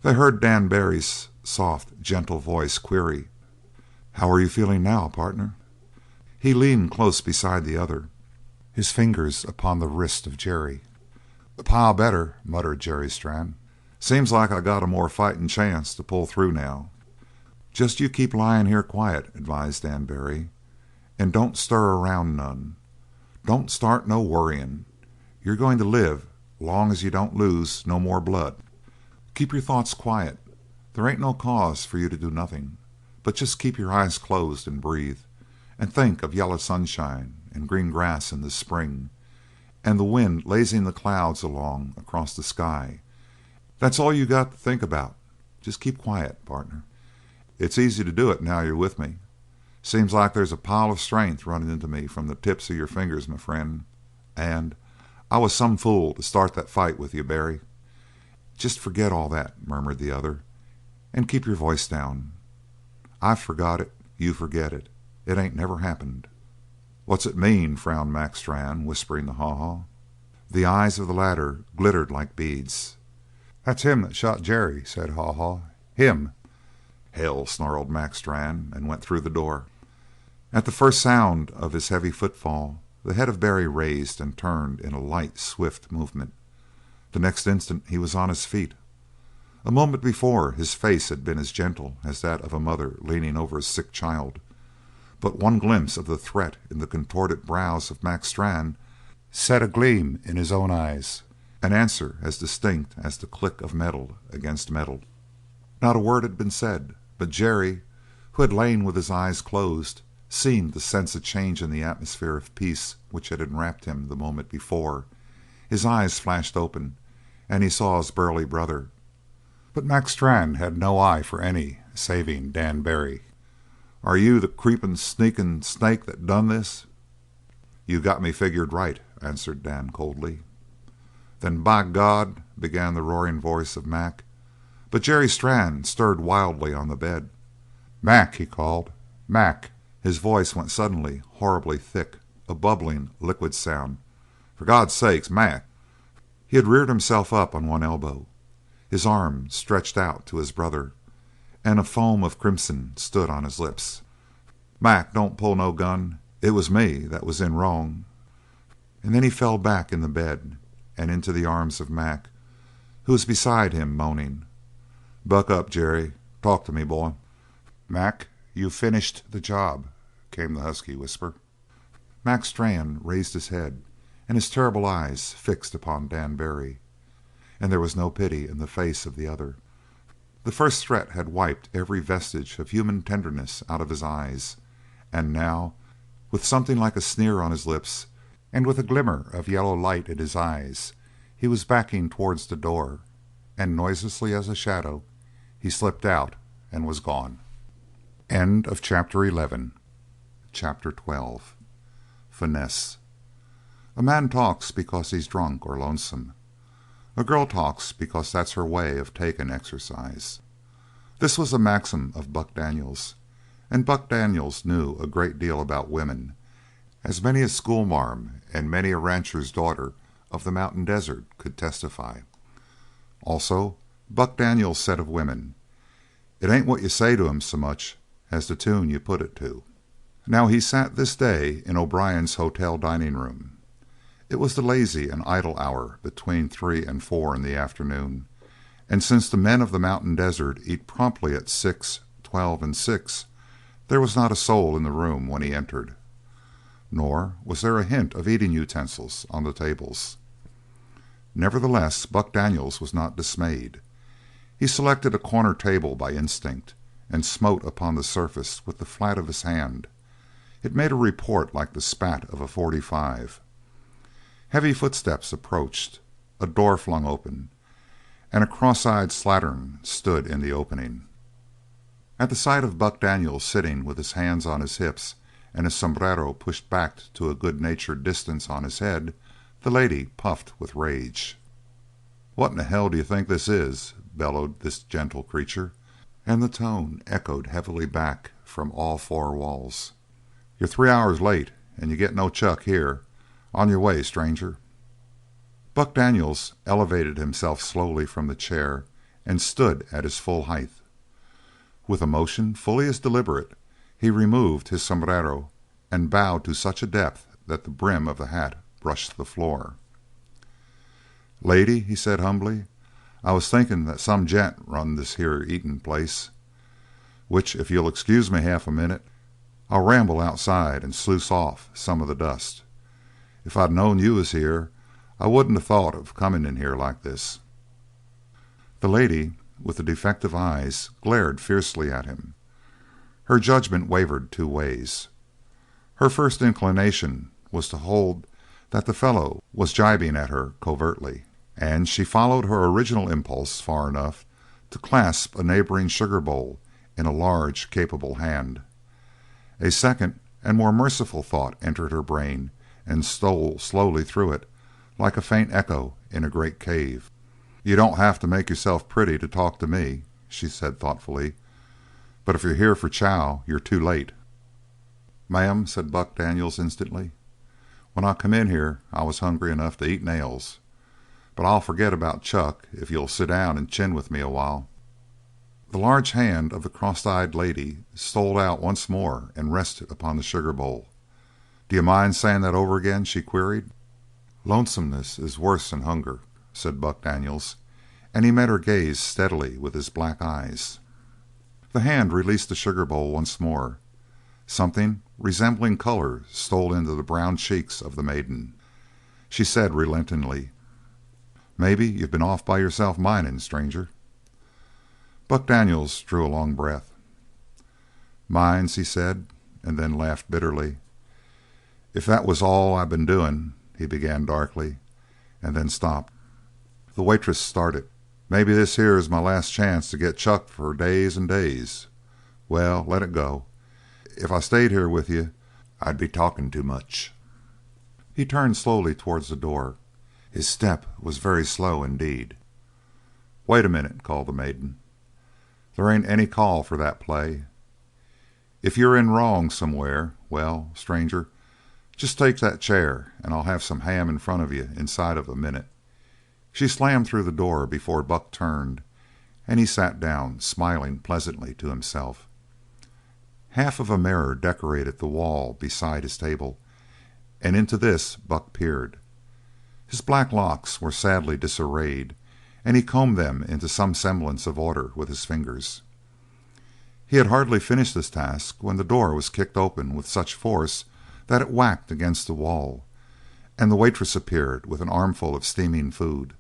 They heard Dan Barry's soft, gentle voice query, "How are you feeling now, partner?" He leaned close beside the other, his fingers upon the wrist of Jerry. "A pile better," muttered Jerry Strann. "Seems like I got a more fighting chance to pull through now." "Just you keep lying here quiet," advised Dan Barry, "and don't stir around none. Don't start no worrying. You're going to live long as you don't lose no more blood. Keep your thoughts quiet. There ain't no cause for you to do nothing, but just keep your eyes closed and breathe, and think of yellow sunshine and green grass in the spring, and the wind lazing the clouds along across the sky. That's all you got to think about. Just keep quiet, partner. It's easy to do it now you're with me. Seems like there's a pile of strength running into me from the tips of your fingers, my friend. And I was some fool to start that fight with you, Barry." "Just forget all that," murmured the other, "and keep your voice down. I've forgot it. You forget it. It ain't never happened." "What's it mean?" frowned Mac Strann, whispering to Haw Haw. The eyes of the latter glittered like beads. "That's him that shot Jerry," said Haw Haw. "Him." "Hell!" snarled Mac Strann, and went through the door. At the first sound of his heavy footfall the head of Barry raised and turned in a light, swift movement. The next instant he was on his feet. A moment before his face had been as gentle as that of a mother leaning over a sick child, but one glimpse of the threat in the contorted brows of Mac Strann set a gleam in his own eyes, an answer as distinct as the click of metal against metal. Not a word had been said, but Jerry, who had lain with his eyes closed, seemed to sense a change in the atmosphere of peace which had enwrapped him the moment before. His eyes flashed open, and he saw his burly brother. But Mac Strann had no eye for any saving Dan Barry. "Are you the creeping, sneaking snake that done this?" "You got me figured right," answered Dan coldly. "Then, by God " began the roaring voice of Mac. But Jerry Strann stirred wildly on the bed. "Mac!" he called. "Mac!" His voice went suddenly horribly thick, a bubbling, liquid sound. "For God's sake, Mac!" He had reared himself up on one elbow, his arm stretched out to his brother, and a foam of crimson stood on his lips. "Mac, don't pull no gun. It was me that was in wrong." And then he fell back in the bed and into the arms of Mac, who was beside him, moaning. "Buck up, Jerry. Talk to me, boy." "Mac, you've finished the job," came the husky whisper. Mac Strann raised his head and his terrible eyes fixed upon Dan Barry, and there was no pity in the face of the other. The first threat had wiped every vestige of human tenderness out of his eyes, and now, with something like a sneer on his lips and with a glimmer of yellow light in his eyes, he was backing towards the door, and noiselessly as a shadow he slipped out and was gone. Chapter 12. Finesse. A man talks because he's drunk or lonesome. A girl talks because that's her way of taking exercise. This was a maxim of Buck Daniels, and Buck Daniels knew a great deal about women, as many a schoolmarm and many a rancher's daughter of the mountain desert could testify. Also, Buck Daniels said of women, "It ain't what you say to 'em so much as the tune you put it to." Now he sat this day in O'Brien's hotel dining room. It was the lazy and idle hour between 3 and 4 in the afternoon, and since the men of the mountain desert eat promptly at 6, 12, and 6, there was not a soul in the room when he entered. Nor was there a hint of eating utensils on the tables. Nevertheless, Buck Daniels was not dismayed. He selected a corner table by instinct and smote upon the surface with the flat of his hand. It made a report like the spat of a .45. Heavy footsteps approached, a door flung open, and a cross-eyed slattern stood in the opening. At the sight of Buck Daniels sitting with his hands on his hips and his sombrero pushed back to a good-natured distance on his head, the lady puffed with rage. "What in the hell do you think this is?" bellowed this gentle creature, and the tone echoed heavily back from all four walls. "You're 3 hours late, and you get no chuck here. On your way, stranger." Buck Daniels elevated himself slowly from the chair and stood at his full height. With a motion fully as deliberate he removed his sombrero and bowed to such a depth that the brim of the hat brushed the floor. "Lady," he said humbly, "I was thinking that some gent run this here eatin' place, which if you'll excuse me half a minute I'll ramble outside and sluice off some of the dust. If I'd known you was here I wouldn't of thought of comin' in here like this." The lady with the defective eyes glared fiercely at him. Her judgment wavered two ways. Her first inclination was to hold that the fellow was jibing at her covertly, and she followed her original impulse far enough to clasp a neighbouring sugar bowl in a large, capable hand. A second and more merciful thought entered her brain and stole slowly through it, like a faint echo in a great cave. "You don't have to make yourself pretty to talk to me," she said thoughtfully, "but if you're here for chow you're too late." "Ma'am," said Buck Daniels instantly, "when I come in here I was hungry enough to eat nails, but I'll forget about chuck if you'll sit down and chin with me a while." The large hand of the cross-eyed lady stole out once more and rested upon the sugar bowl. "Do you mind saying that over again?" she queried. "Lonesomeness is worse than hunger," said Buck Daniels, and he met her gaze steadily with his black eyes. The hand released the sugar bowl once more. Something resembling colour stole into the brown cheeks of the maiden. She said relentingly: "Maybe you've been off by yourself mining, stranger." Buck Daniels drew a long breath. "Mines?" he said, and then laughed bitterly. "If that was all I been doing " he began darkly, and then stopped. The waitress started. "Maybe this here is my last chance to get chuck for days and days. Well, let it go. If I stayed here with you I'd be talking too much." He turned slowly towards the door. His step was very slow indeed. "Wait a minute," called the maiden. "There ain't any call for that play. If you're in wrong somewhere, well, stranger, just take that chair and I'll have some ham in front of you inside of a minute." She slammed through the door before Buck turned, and he sat down, smiling pleasantly to himself. Half of a mirror decorated the wall beside his table, and into this Buck peered. His black locks were sadly disarrayed, and he combed them into some semblance of order with his fingers. He had hardly finished this task when the door was kicked open with such force that it whacked against the wall, and the waitress appeared with an armful of steaming food.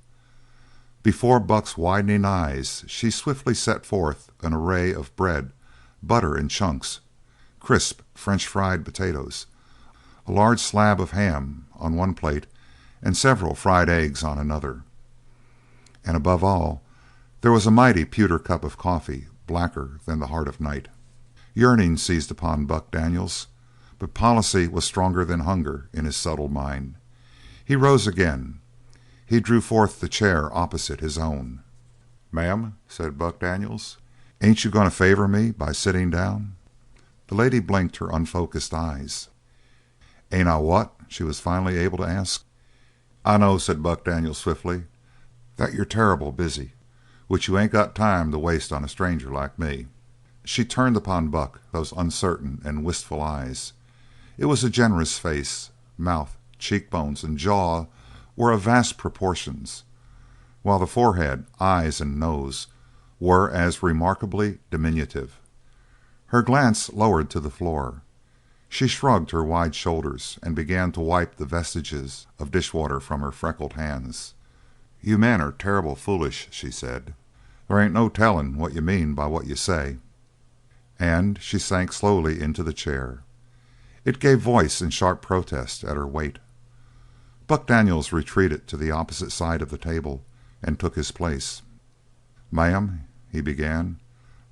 Before Buck's widening eyes she swiftly set forth an array of bread, butter in chunks, crisp French fried potatoes, a large slab of ham on one plate, and several fried eggs on another. And above all, there was a mighty pewter cup of coffee, blacker than the heart of night. Yearning seized upon Buck Daniels, but policy was stronger than hunger in his subtle mind. He rose again. He drew forth the chair opposite his own. "Ma'am," said Buck Daniels, "ain't you going to favour me by sitting down?" The lady blinked her unfocused eyes. "Ain't I what?" she was finally able to ask. "I know," said Buck Daniels swiftly, "that you're terrible busy, which you ain't got time to waste on a stranger like me." She turned upon Buck those uncertain and wistful eyes. It was a generous face. Mouth, cheekbones, and jaw were of vast proportions, while the forehead, eyes, and nose were as remarkably diminutive. Her glance lowered to the floor. She shrugged her wide shoulders and began to wipe the vestiges of dishwater from her freckled hands. "You men are terrible foolish," she said. "There ain't no tellin' what you mean by what you say." And she sank slowly into the chair. It gave voice in sharp protest at her weight. Buck Daniels retreated to the opposite side of the table and took his place. "Ma'am," he began,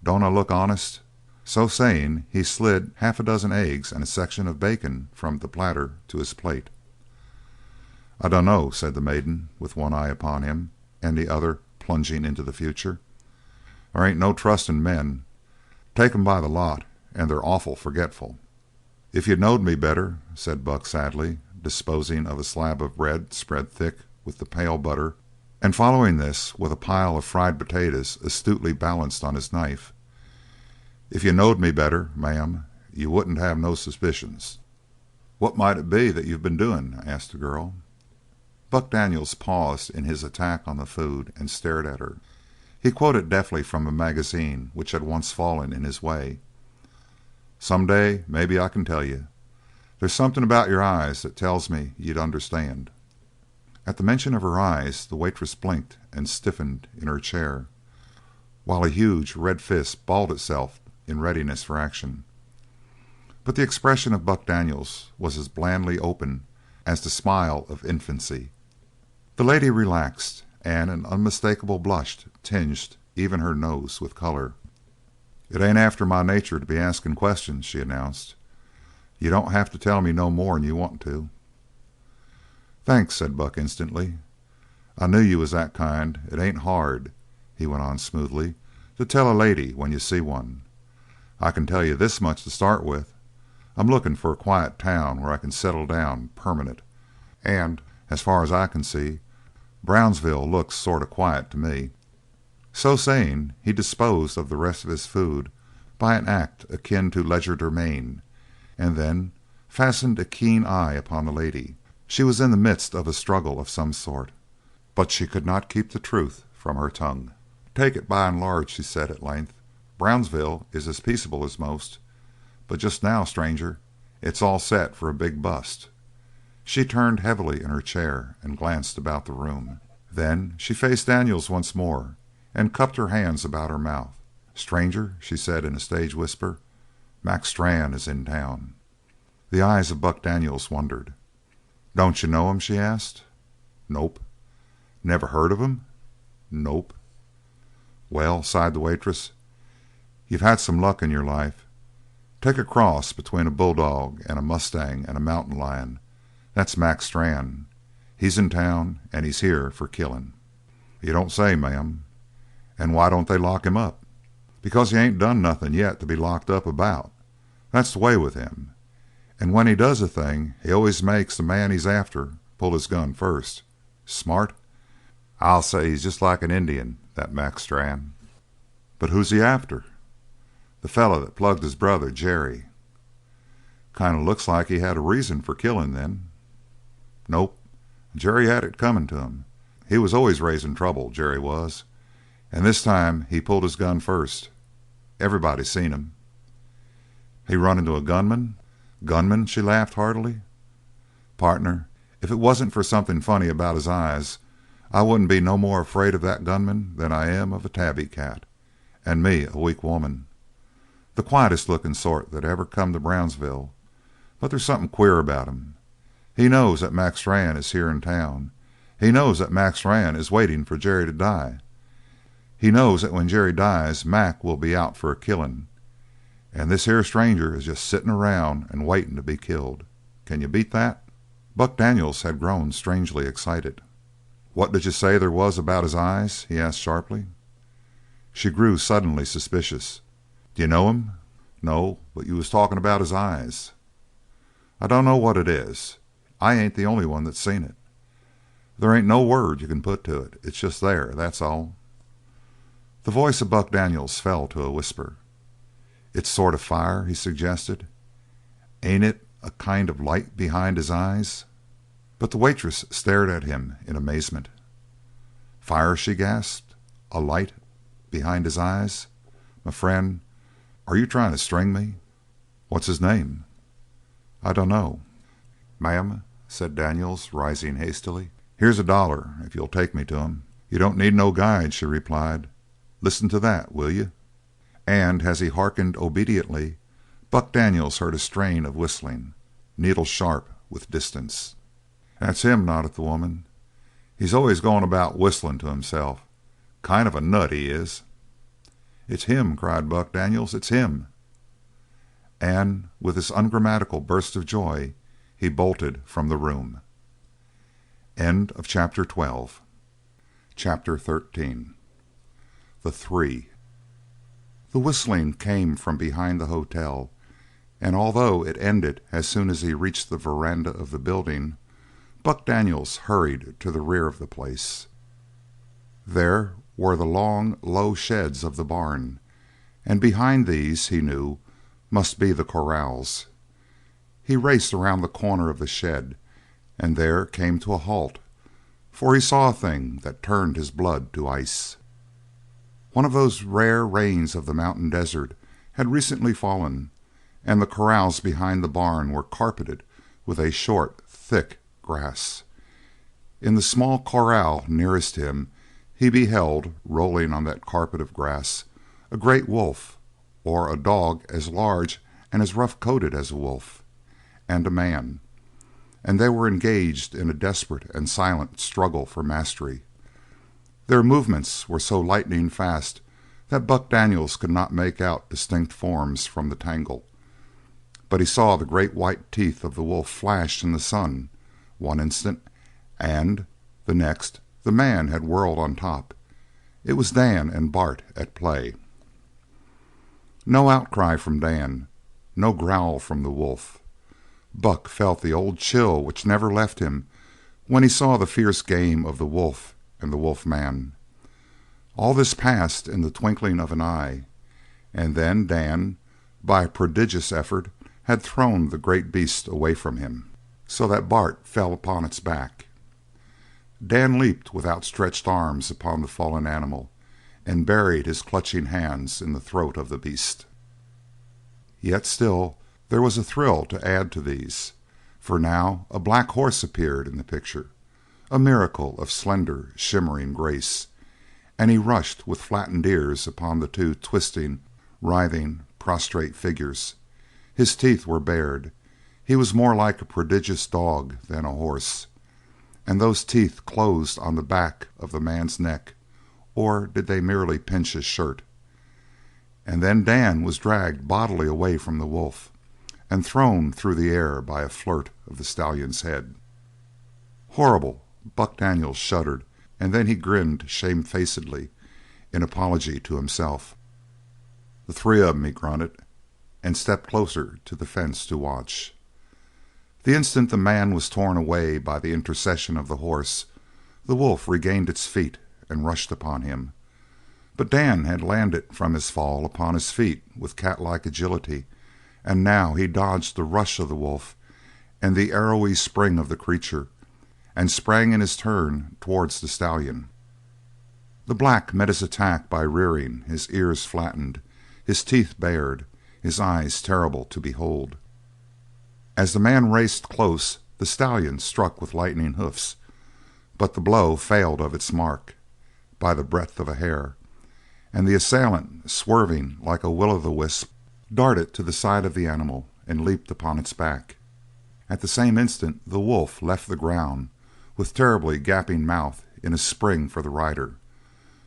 "don't I look honest?" So saying, he slid half a dozen eggs and a section of bacon from the platter to his plate. "I dunno," said the maiden, with one eye upon him and the other plunging into the future. "There ain't no trustin' men. Take 'em by the lot, and they're awful forgetful." "If you knowed me better," said Buck sadly, disposing of a slab of bread spread thick with the pale butter, and following this with a pile of fried potatoes astutely balanced on his knife, "if you knowed me better, ma'am, you wouldn't have no suspicions." "What might it be that you've been doing?" asked the girl. Buck Daniels paused in his attack on the food and stared at her. He quoted deftly from a magazine which had once fallen in his way. "Some day maybe I can tell you. There's something about your eyes that tells me you'd understand." At the mention of her eyes the waitress blinked and stiffened in her chair, while a huge red fist balled itself in readiness for action. But the expression of Buck Daniels was as blandly open as the smile of infancy. The lady relaxed, and an unmistakable blush tinged even her nose with colour. "It ain't after my nature to be asking questions," she announced. "You don't have to tell me no more'n you want to." "Thanks," said Buck instantly. "I knew you was that kind. It ain't hard," he went on smoothly, "to tell a lady when you see one. I can tell you this much to start with. I'm looking for a quiet town where I can settle down permanent, and, as far as I can see, Brownsville looks sort of quiet to me." So saying, he disposed of the rest of his food by an act akin to legerdemain, and then fastened a keen eye upon the lady. She was in the midst of a struggle of some sort, but she could not keep the truth from her tongue. "Take it by and large," she said at length, "Brownsville is as peaceable as most, but just now, stranger, it's all set for a big bust." She turned heavily in her chair and glanced about the room. Then she faced Daniels once more and cupped her hands about her mouth. "Stranger," she said in a stage whisper, "Mac Strann is in town." The eyes of Buck Daniels wandered. "Don't you know him?" she asked. "Nope." "Never heard of him?" "Nope." "Well," sighed the waitress, "you've had some luck in your life. Take a cross between a bulldog and a mustang and a mountain lion. That's Max Strand. He's in town, and he's here for killing." "You don't say, ma'am. And why don't they lock him up?" "Because he ain't done nothing yet to be locked up about. That's the way with him. And when he does a thing he always makes the man he's after pull his gun first. Smart? I'll say he's just like an Indian, that Max Strand." "But who's he after?" "The feller that plugged his brother, Jerry." "Kind of looks like he had a reason for killing, then." "Nope. Jerry had it coming to him. He was always raising trouble, Jerry was. And this time he pulled his gun first. Everybody seen him." "He run into a gunman?" "Gunman?" She laughed heartily. "Partner, if it wasn't for something funny about his eyes, I wouldn't be no more afraid of that gunman than I am of a tabby cat. And me a weak woman. The quietest looking sort that ever come to Brownsville. But there's something queer about him. He knows that Max Strand is here in town. He knows that Max Strand is waiting for Jerry to die. He knows that when Jerry dies Mac will be out for a killing. And this here stranger is just sitting around and waiting to be killed. Can you beat that?" Buck Daniels had grown strangely excited. "What did you say there was about his eyes?" he asked sharply. She grew suddenly suspicious. "D'you know him?" "No, but you was talking about his eyes." "I dunno what it is. I ain't the only one that's seen it. There ain't no word you can put to it. It's just there, that's all." The voice of Buck Daniels fell to a whisper. "It's sort of fire," he suggested. "Ain't it a kind of light behind his eyes?" But the waitress stared at him in amazement. "Fire?" she gasped. "A light behind his eyes? My friend, are you trying to string me?" "What's his name?" "I dunno." "Ma'am," said Daniels, rising hastily, "here's $1 if you'll take me to him." "You don't need no guide," she replied. "Listen to that, will you?" And as he hearkened obediently, Buck Daniels heard a strain of whistling, needle sharp with distance. "That's him," nodded the woman. "He's always going about whistling to himself. Kind of a nut, he is." "It's him!" cried Buck Daniels. "It's him!" And with this ungrammatical burst of joy he bolted from the room. End of chapter 12. Chapter 13. The Three. The whistling came from behind the hotel, and although it ended as soon as he reached the veranda of the building, Buck Daniels hurried to the rear of the place. There were the long, low sheds of the barn, and behind these, he knew, must be the corrals. He raced around the corner of the shed, and there came to a halt, for he saw a thing that turned his blood to ice. One of those rare rains of the mountain desert had recently fallen, and the corrals behind the barn were carpeted with a short, thick grass. In the small corral nearest him he beheld, rolling on that carpet of grass, a great wolf, or a dog as large and as rough-coated as a wolf, and a man, and they were engaged in a desperate and silent struggle for mastery. Their movements were so lightning fast that Buck Daniels could not make out distinct forms from the tangle, but he saw the great white teeth of the wolf flash in the sun one instant, and the next the man had whirled on top. It was Dan and Bart at play. No outcry from Dan, no growl from the wolf. Buck felt the old chill which never left him when he saw the fierce game of the wolf and the wolf man. All this passed in the twinkling of an eye, and then Dan, by a prodigious effort, had thrown the great beast away from him, so that Bart fell upon its back. Dan leaped with outstretched arms upon the fallen animal, and buried his clutching hands in the throat of the beast. Yet still there was a thrill to add to these, for now a black horse appeared in the picture, a miracle of slender, shimmering grace, and he rushed with flattened ears upon the two twisting, writhing, prostrate figures. His teeth were bared. He was more like a prodigious dog than a horse, and those teeth closed on the back of the man's neck, or did they merely pinch his shirt? And then Dan was dragged bodily away from the wolf, and thrown through the air by a flirt of the stallion's head. Horrible! Buck Daniels shuddered, and then he grinned shamefacedly in apology to himself. "The three of 'em," he grunted, and stepped closer to the fence to watch. The instant the man was torn away by the intercession of the horse, the wolf regained its feet and rushed upon him. But Dan had landed from his fall upon his feet with cat-like agility, and now he dodged the rush of the wolf and the arrowy spring of the creature, and sprang in his turn towards the stallion. The black met his attack by rearing, his ears flattened, his teeth bared, his eyes terrible to behold. As the man raced close, the stallion struck with lightning hoofs, but the blow failed of its mark by the breadth of a hair, and the assailant, swerving like a will-o'-the-wisp, darted to the side of the animal and leaped upon its back. At the same instant the wolf left the ground with terribly gaping mouth in a spring for the rider,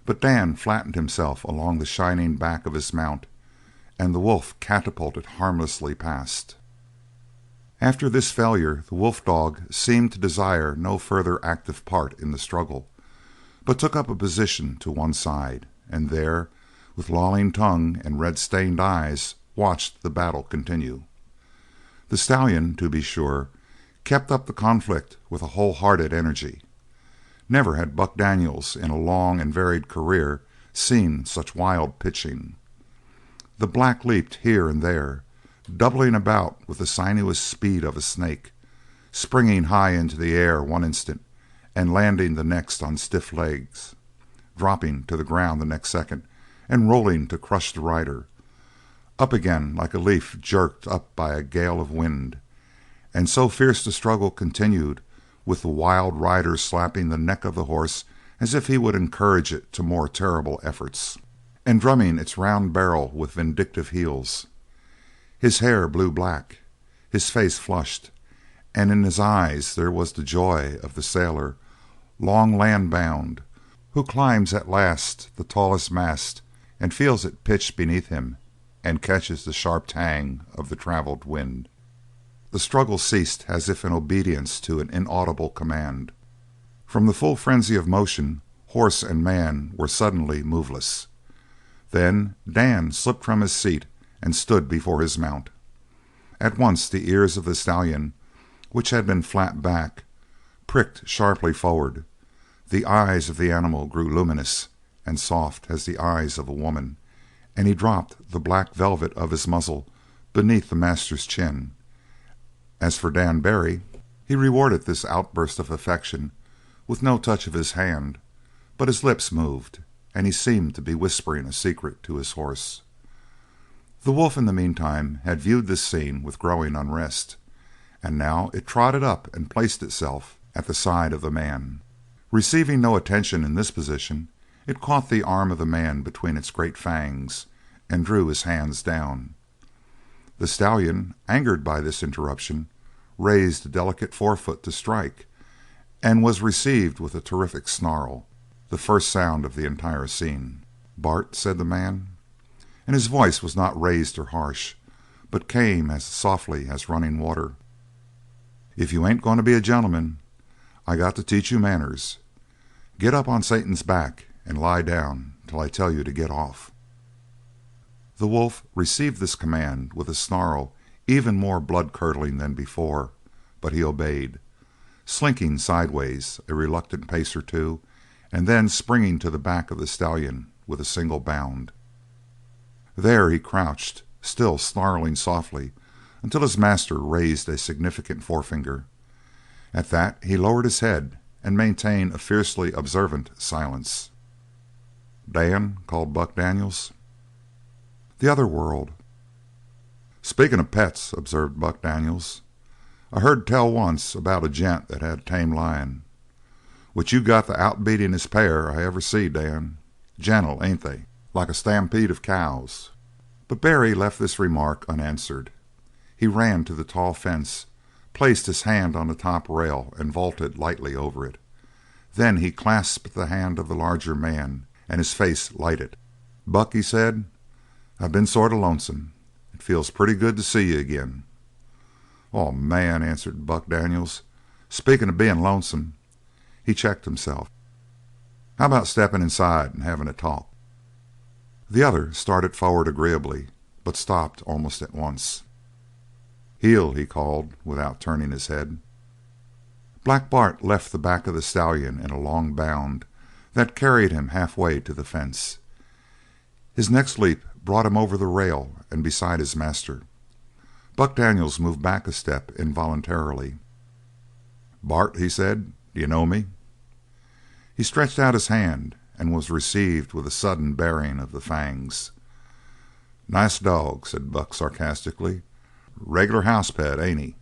but Dan flattened himself along the shining back of his mount, and the wolf catapulted harmlessly past. After this failure the wolf dog seemed to desire no further active part in the struggle, but took up a position to one side, and there, with lolling tongue and red-stained eyes, watched the battle continue. The stallion, to be sure, kept up the conflict with a whole-hearted energy. Never had Buck Daniels in a long and varied career seen such wild pitching. The black leaped here and there, doubling about with the sinuous speed of a snake, springing high into the air one instant and landing the next on stiff legs, dropping to the ground the next second and rolling to crush the rider, up again like a leaf jerked up by a gale of wind, and so fierce the struggle continued, with the wild rider slapping the neck of the horse as if he would encourage it to more terrible efforts, and drumming its round barrel with vindictive heels. His hair blew black, his face flushed, and in his eyes there was the joy of the sailor, long land bound, who climbs at last the tallest mast and feels it pitch beneath him and catches the sharp tang of the travelled wind. The struggle ceased as if in obedience to an inaudible command. From the full frenzy of motion, horse and man were suddenly moveless. Then Dan slipped from his seat and stood before his mount. At once the ears of the stallion, which had been flat back, pricked sharply forward. The eyes of the animal grew luminous and soft as the eyes of a woman, and he dropped the black velvet of his muzzle beneath the master's chin. As for Dan Barry, he rewarded this outburst of affection with no touch of his hand, but his lips moved, and he seemed to be whispering a secret to his horse. The wolf in the meantime had viewed this scene with growing unrest, and now it trotted up and placed itself at the side of the man. Receiving no attention in this position, it caught the arm of the man between its great fangs and drew his hands down. The stallion, angered by this interruption, raised a delicate forefoot to strike, and was received with a terrific snarl, the first sound of the entire scene. "Bart," said the man, and his voice was not raised or harsh, but came as softly as running water, "if you ain't going to be a gentleman, I got to teach you manners. Get up on Satan's back and lie down till I tell you to get off." The wolf received this command with a snarl even more blood-curdling than before, but he obeyed, slinking sideways a reluctant pace or two, and then springing to the back of the stallion with a single bound. There he crouched, still snarling softly, until his master raised a significant forefinger. At that he lowered his head and maintained a fiercely observant silence. "Dan," called Buck Daniels. The other whirled. "Speaking of pets," observed Buck Daniels, "I heard tell once about a gent that had a tame lion, which you got the outbeatingest pair I ever see, Dan. Gentle, ain't they? Like a stampede of cows." But Barry left this remark unanswered. He ran to the tall fence, placed his hand on the top rail, and vaulted lightly over it. Then he clasped the hand of the larger man, and his face lighted. "Buck," he said, "I've been sort of lonesome. It feels pretty good to see you agin." "Oh, man," answered Buck Daniels, "speaking of being lonesome, He checked himself. "How about stepping inside and having a talk?" The other started forward agreeably, but stopped almost at once. "Heel," he called, without turning his head. Black Bart left the back of the stallion in a long bound that carried him halfway to the fence. His next leap brought him over the rail and beside his master. Buck Daniels moved back a step involuntarily. "Bart," he said, "do you know me?" He stretched out his hand and was received with a sudden baring of the fangs. "Nice dog," said Buck sarcastically. "Regular house pet, ain't he?"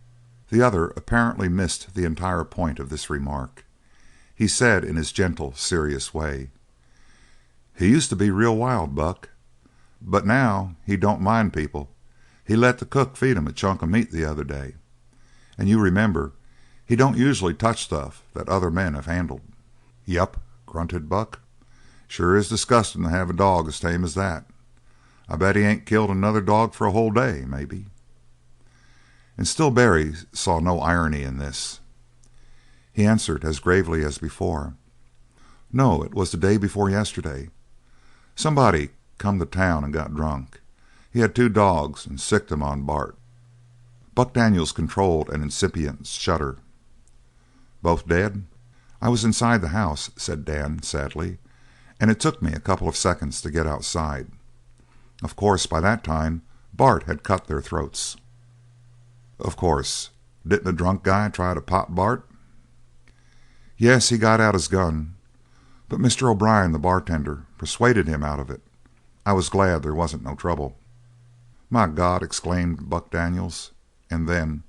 The other apparently missed the entire point of this remark. He said in his gentle, serious way: "He used to be real wild, Buck, but now he don't mind people. He let the cook feed him a chunk of meat the other day. And you remember, he don't usually touch stuff that other men have handled." "Yep," grunted Buck. "Sure is disgusting to have a dog as tame as that. I bet he ain't killed another dog for a whole day, maybe." And still Barry saw no irony in this. He answered as gravely as before: "No, it was the day before yesterday. Somebody come to town and got drunk. He had two dogs and sicked 'em on Bart." Buck Daniels controlled an incipient shudder. "Both dead?" "I was inside the house," said Dan sadly, "and it took me a couple of seconds to get outside. Of course, by that time Bart had cut their throats." "Of course. Didn't the drunk guy try to pot Bart?" "Yes, he got out his gun, but Mr. O'Brien, the bartender, persuaded him out of it. I was glad there wasn't no trouble." "My God!" exclaimed Buck Daniels, and then: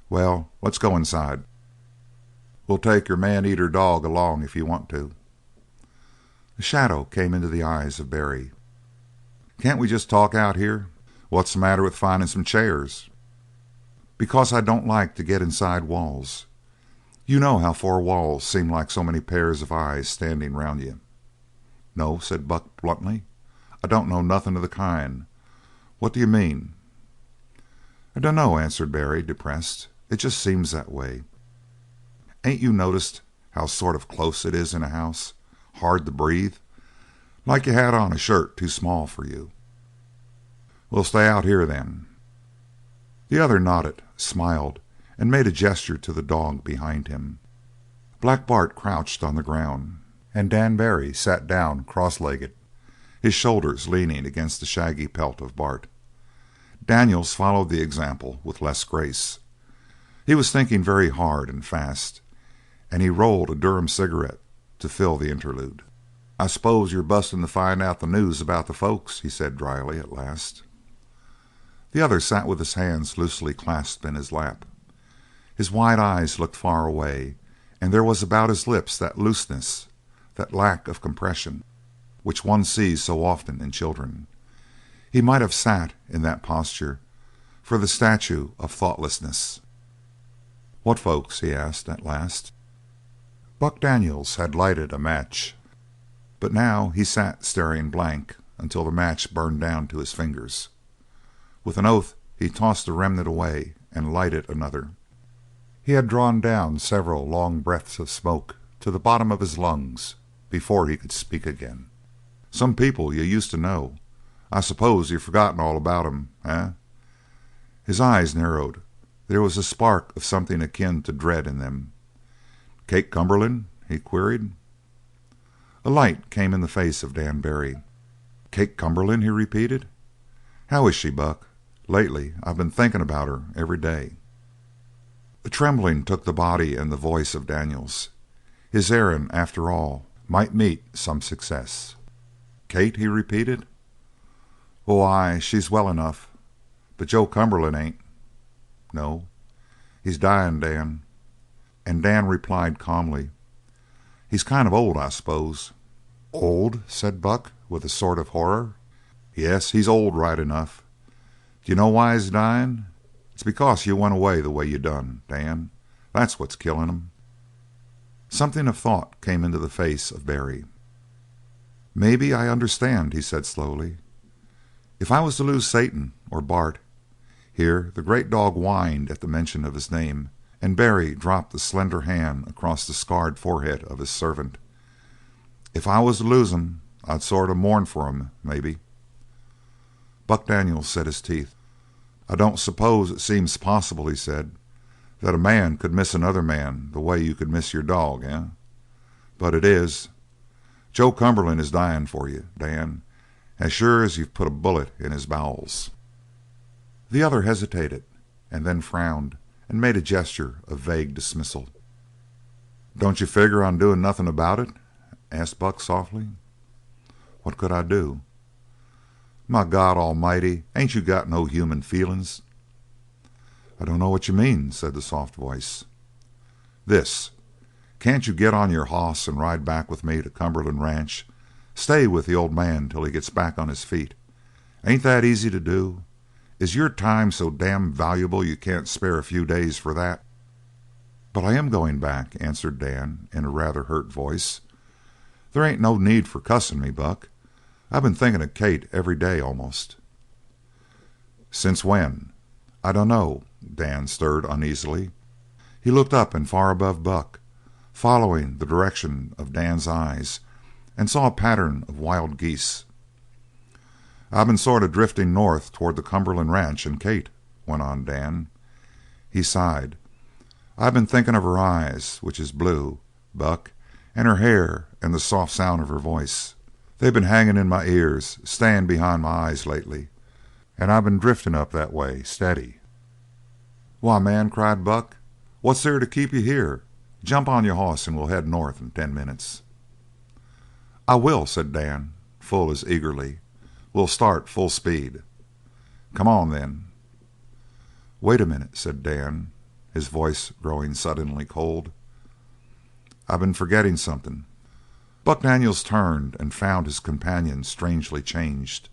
"Well, let's go inside. We'll take your man-eater dog along if you want to." A shadow came into the eyes of Barry. "Can't we just talk out here? What's the matter with finding some chairs?" "Because I don't like to get inside walls. You know how four walls seem like so many pairs of eyes standing round you." "No," said Buck bluntly, "I don't know nothing of the kind. What do you mean?" "I dunno," answered Barry, depressed. "It just seems that way. Ain't you noticed how sort of close it is in a house? Hard to breathe. Like you had on a shirt too small for you." "We'll stay out here, then." The other nodded, smiled, and made a gesture to the dog behind him. Black Bart crouched on the ground, and Dan Barry sat down cross-legged, his shoulders leaning against the shaggy pelt of Bart. Daniels followed the example with less grace. He was thinking very hard and fast, and he rolled a Durham cigarette to fill the interlude. "I s'pose you're busting to find out the news about the folks," he said dryly at last. The other sat with his hands loosely clasped in his lap. His wide eyes looked far away, and there was about his lips that looseness, that lack of compression, which one sees so often in children. He might have sat in that posture for the statue of thoughtlessness. "What folks?" he asked at last. Buck Daniels had lighted a match, but now he sat staring blank until the match burned down to his fingers. With an oath he tossed the remnant away and lighted another. He had drawn down several long breaths of smoke to the bottom of his lungs before he could speak again. "Some people you used to know. I suppose you've forgotten all about 'em, eh?" His eyes narrowed. There was a spark of something akin to dread in them. "Kate Cumberland?" he queried. A light came in the face of Dan Barry. "Kate Cumberland?" he repeated. "How is she, Buck? Lately I've been thinking about her every day." A trembling took the body and the voice of Daniels. His errand, after all, might meet some success. "Kate?" he repeated. "Oh, ay, she's well enough. But Joe Cumberland ain't." "No." "He's dying, Dan." And Dan replied calmly: "He's kind of old, I suppose." "Old?" said Buck with a sort of horror. "Yes, he's old right enough. Do you know why he's dying? It's because you went away the way you done, Dan. That's what's killing him." Something of thought came into the face of Barry. "Maybe I understand," he said slowly. "If I was to lose Satan or Bart," here the great dog whined at the mention of his name and Barry dropped a slender hand across the scarred forehead of his servant. "If I was to lose 'em, I'd sort of mourn for 'em, maybe." Buck Daniels set his teeth. "I don't suppose it seems possible," he said, "that a man could miss another man the way you could miss your dog, eh? But it is. Joe Cumberland is dying for you, Dan, as sure as you've put a bullet in his bowels." The other hesitated, and then frowned and made a gesture of vague dismissal. "Don't you figure on doing nothing about it?" asked Buck softly. "What could I do?" "My God Almighty, ain't you got no human feelings?" "I don't know what you mean," said the soft voice. "This. Can't you get on your hoss and ride back with me to Cumberland Ranch? Stay with the old man till he gets back on his feet. Ain't that easy to do? Is your time so damn valuable you can't spare a few days for that?" "But I am going back," answered Dan in a rather hurt voice. "There ain't no need for cussin' me, Buck. I been thinkin' of Kate every day, almost." "Since when?" "I dunno." Dan stirred uneasily. He looked up and far above Buck, following the direction of Dan's eyes, and saw a pattern of wild geese. "I been sort of drifting north toward the Cumberland Ranch and Kate," went on Dan. He sighed. "I been thinking of her eyes, which is blue, Buck, and her hair and the soft sound of her voice. They been hanging in my ears, staying behind my eyes lately, and I been drifting up that way, steady." "Why, man," cried Buck, "what's there to keep you here? Jump on your hoss and we'll head north in 10 minutes." "I will," said Dan, full as eagerly. "We'll start full speed." "Come on, then." "Wait a minute," said Dan, his voice growing suddenly cold. "I been forgetting something." Buck Daniels turned and found his companion strangely changed.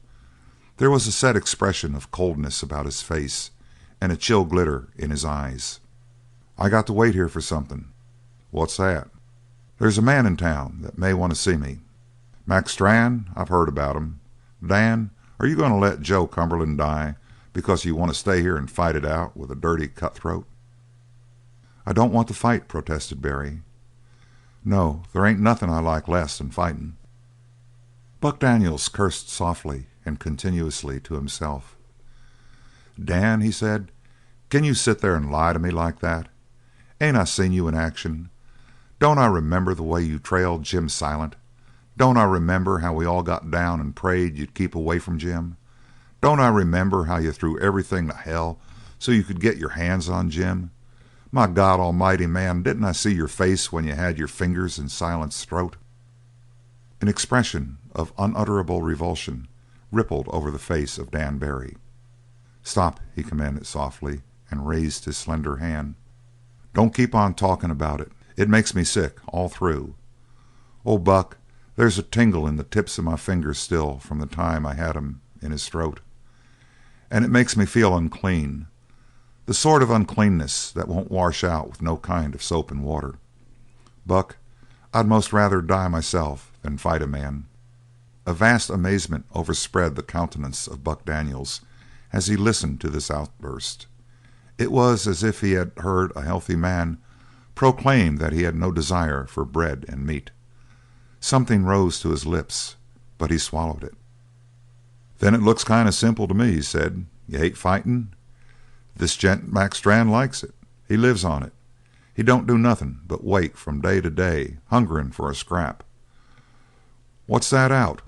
There was a set expression of coldness about his face and a chill glitter in his eyes. "I got to wait here for something." "What's that?" "There's a man in town that may want to see me." "Mac Strann? I've heard about him. Dan, are you going to let Joe Cumberland die because you want to stay here and fight it out with a dirty cutthroat?" "I don't want to fight," protested Barry. "No, there ain't nothing I like less than fighting." Buck Daniels cursed softly and continuously to himself. "Dan," he said, "can you sit there and lie to me like that? Ain't I seen you in action? Don't I remember the way you trailed Jim Silent? Don't I remember how we all got down and prayed you'd keep away from Jim? Don't I remember how you threw everything to hell so you could get your hands on Jim? My God Almighty, man, didn't I see your face when you had your fingers in Silent's throat?" An expression of unutterable revulsion rippled over the face of Dan Barry. "Stop!" he commanded softly, and raised his slender hand. "Don't keep on talking about it. It makes me sick all through. Oh, Buck, there's a tingle in the tips of my fingers still from the time I had 'em in his throat. And it makes me feel unclean, the sort of uncleanness that won't wash out with no kind of soap and water. Buck, I'd most rather die myself than fight a man." A vast amazement overspread the countenance of Buck Daniels as he listened to this outburst. It was as if he had heard a healthy man proclaim that he had no desire for bread and meat. Something rose to his lips, but he swallowed it. "Then it looks kind of simple to me," he said. "You hate fighting? This gent Mac Strann likes it. He lives on it. He don't do nothing but wait from day to day, hungerin' for a scrap. What's that out?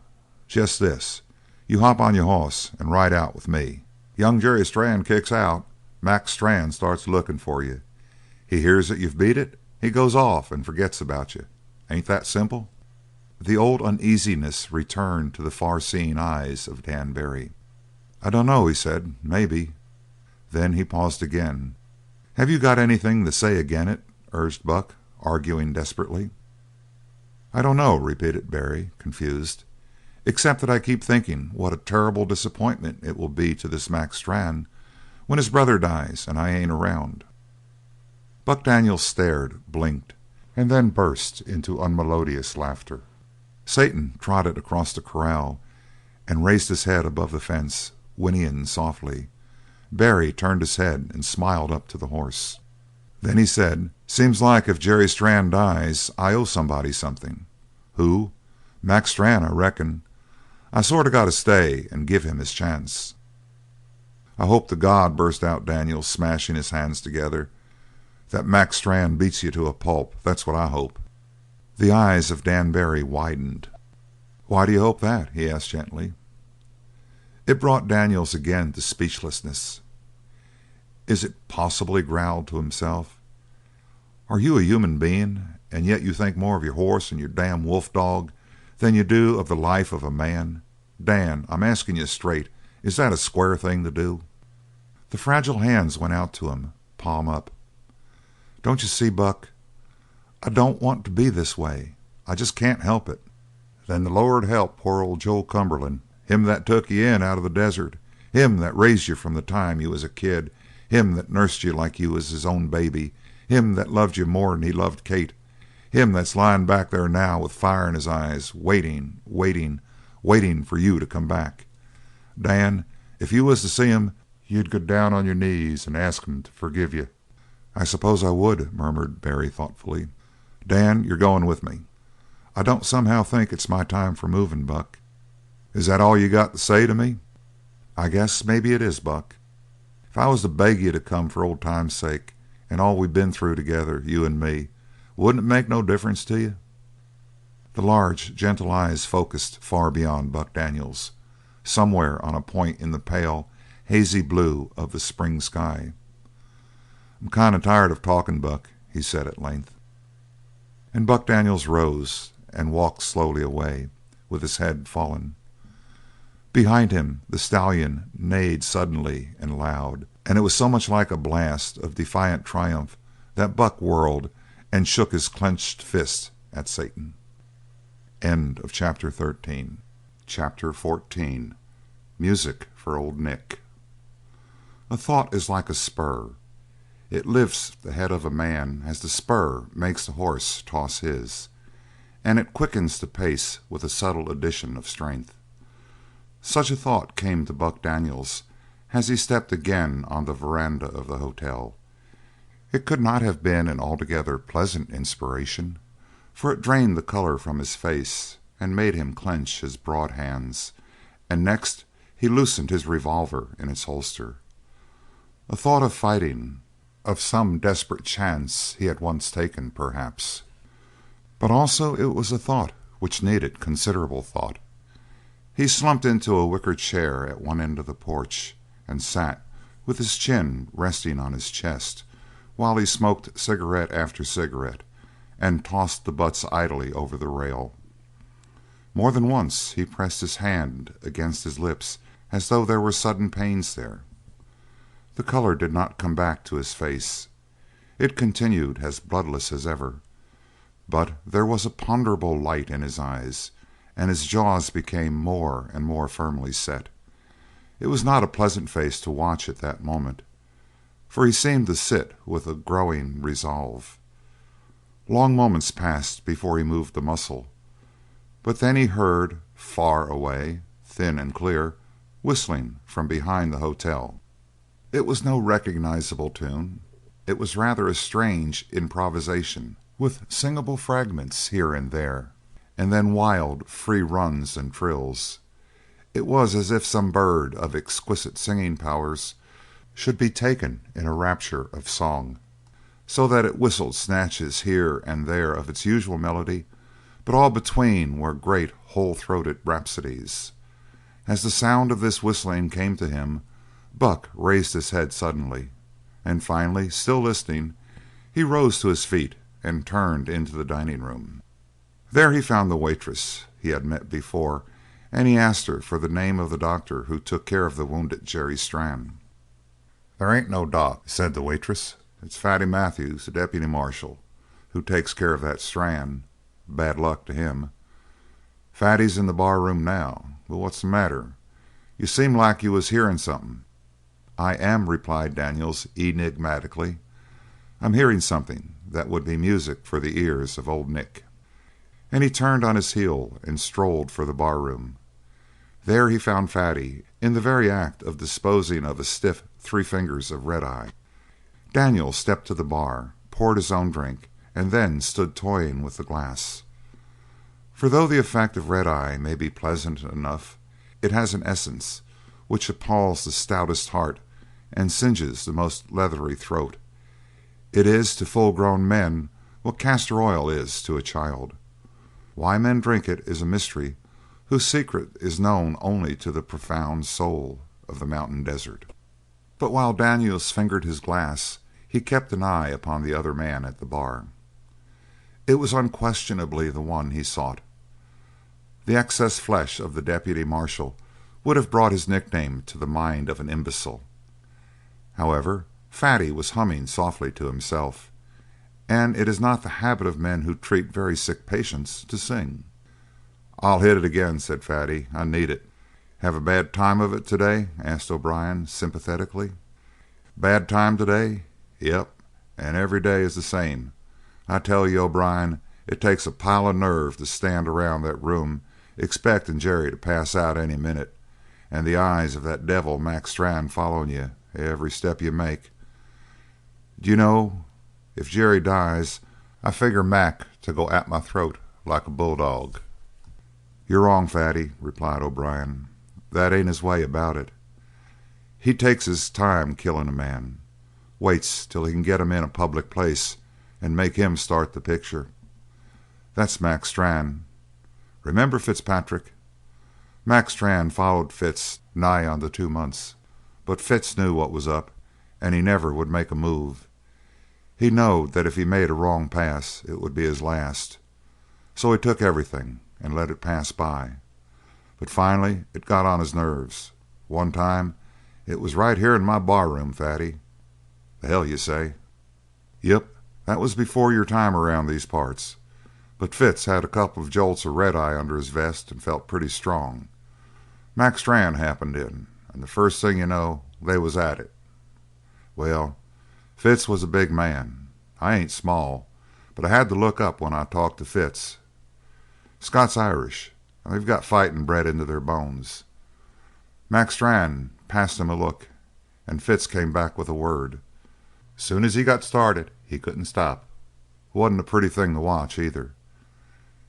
Jest this: you hop on your hoss and ride out with me. Young Jerry Strann kicks out, Mac Strann starts looking for you. He hears that you've beat it, he goes off and forgets about you. Ain't that simple?" The old uneasiness returned to the far-seeing eyes of Dan Barry. "I dunno," he said. "Maybe." Then he paused again. "Have you got anything to say agin it?" urged Buck, arguing desperately. "I don't know," repeated Barry, confused, "except that I keep thinking what a terrible disappointment it will be to this Mac Strann when his brother dies and I ain't around." Buck Daniels stared, blinked, and then burst into unmelodious laughter. Satan trotted across the corral and raised his head above the fence, whinnying softly. Barry turned his head and smiled up to the horse. Then he said, "Seems like if Jerry Strand dies, I owe somebody something." "Who?" "Max Strand, I reckon. I sort of got to stay and give him his chance." "I hope to God," burst out Daniels, smashing his hands together, "that Max Strand beats you to a pulp. That's what I hope." The eyes of Dan Barry widened. "Why do you hope that?" he asked gently. It brought Daniels again to speechlessness. "Is it possible?" he growled to himself. "Are you a human being, and yet you think more of your horse and your damn wolf dog than you do of the life of a man? Dan, I'm asking you straight, is that a square thing to do?" The fragile hands went out to him, palm up. "Don't you see, Buck, I don't want to be this way. I just can't help it." "Then the Lord help poor old Joe Cumberland, him that took you in out of the desert, him that raised you from the time you was a kid, him that nursed you like you was his own baby, him that loved you more'n he loved Kate, him that's lying back there now with fire in his eyes, waiting, waiting, waiting for you to come back. Dan, if you was to see him, you'd go down on your knees and ask him to forgive you." "I suppose I would," murmured Barry thoughtfully. "Dan, you're going with me. I don't somehow think it's my time for moving, Buck." "Is that all you got to say to me?" "I guess maybe it is, Buck. If I was to beg you to come for old time's sake, and all we been through together, you and me, wouldn't it make no difference to you?" The large, gentle eyes focused far beyond Buck Daniels, somewhere on a point in the pale, hazy blue of the spring sky. "I'm kind of tired of talking, Buck," he said at length. And Buck Daniels rose and walked slowly away, with his head fallen. Behind him the stallion neighed suddenly and loud, and it was so much like a blast of defiant triumph that Buck whirled and shook his clenched fist at Satan. End of chapter 13. Chapter 14. Music for Old Nick. A thought is like a spur. It lifts the head of a man as the spur makes the horse toss his, and it quickens the pace with a subtle addition of strength. Such a thought came to Buck Daniels as he stepped again on the veranda of the hotel. It could not have been an altogether pleasant inspiration, for it drained the colour from his face and made him clench his broad hands, and next he loosened his revolver in its holster. A thought of fighting, of some desperate chance he had once taken, perhaps. But also it was a thought which needed considerable thought. He slumped into a wicker chair at one end of the porch and sat with his chin resting on his chest while he smoked cigarette after cigarette and tossed the butts idly over the rail. More than once he pressed his hand against his lips as though there were sudden pains there. The colour did not come back to his face. It continued as bloodless as ever, but there was a ponderable light in his eyes, and his jaws became more and more firmly set. It was not a pleasant face to watch at that moment, for he seemed to sit with a growing resolve. Long moments passed before he moved a muscle, but then he heard, far away, thin and clear, whistling from behind the hotel. It was no recognizable tune. It was rather a strange improvisation, with singable fragments here and there, and then wild, free runs and trills. It was as if some bird of exquisite singing powers should be taken in a rapture of song, so that it whistled snatches here and there of its usual melody, but all between were great whole-throated rhapsodies. As the sound of this whistling came to him, Buck raised his head suddenly, and finally, still listening, he rose to his feet and turned into the dining room. There he found the waitress he had met before, and he asked her for the name of the doctor who took care of the wounded Jerry Strand. "There ain't no doc," said the waitress. "It's Fatty Matthews, the deputy marshal, who takes care of that Strand. Bad luck to him. Fatty's in the bar room now. Well, what's the matter? You seem like you was hearing something." "I am," replied Daniels enigmatically. "I'm hearing something that would be music for the ears of old Nick." And he turned on his heel and strolled for the bar room. There he found Fatty in the very act of disposing of a stiff 3 fingers of red eye. Daniel stepped to the bar, poured his own drink, and then stood toying with the glass. For though the effect of red-eye may be pleasant enough, it has an essence which appalls the stoutest heart and singes the most leathery throat. It is to full-grown men what castor oil is to a child. Why men drink it is a mystery whose secret is known only to the profound soul of the mountain desert. But while Daniels fingered his glass, he kept an eye upon the other man at the bar. It was unquestionably the one he sought. The excess flesh of the deputy marshal would have brought his nickname to the mind of an imbecile. However, Fatty was humming softly to himself, and it is not the habit of men who treat very sick patients to sing. "I'll hit it again," said Fatty. "I need it." "Have a bad time of it today?" asked O'Brien sympathetically. "Bad time today? Yep, and every day is the same. I tell you, O'Brien, it takes a pile of nerve to stand around that room expecting Jerry to pass out any minute, and the eyes of that devil Max Brand following you every step you make. Do you know, if Jerry dies, I figure Mac to go at my throat like a bulldog." "You're wrong, Fatty," replied O'Brien. "That ain't his way about it. He takes his time killing a man. Waits till he can get him in a public place and make him start the picture. That's Mac Strann. Remember Fitzpatrick? Mac Strann followed Fitz nigh on to 2 months, but Fitz knew what was up, and he never would make a move. He knowed that if he made a wrong pass it would be his last, so he took everything and let it pass by. But finally it got on his nerves. One time it was right here in my barroom, Fatty." "The hell you say?" "Yep, that was before your time around these parts. But Fitz had a couple of jolts of red-eye under his vest and felt pretty strong. Mac Strann happened in, and the first thing you know they was at it. Well, Fitz was a big man. I ain't small, but I had to look up when I talked to Fitz. Scots Irish, and they've got fighting bred into their bones. Mac Strann passed him a look, and Fitz came back with a word. Soon as he got started he couldn't stop. Wasn't a pretty thing to watch either.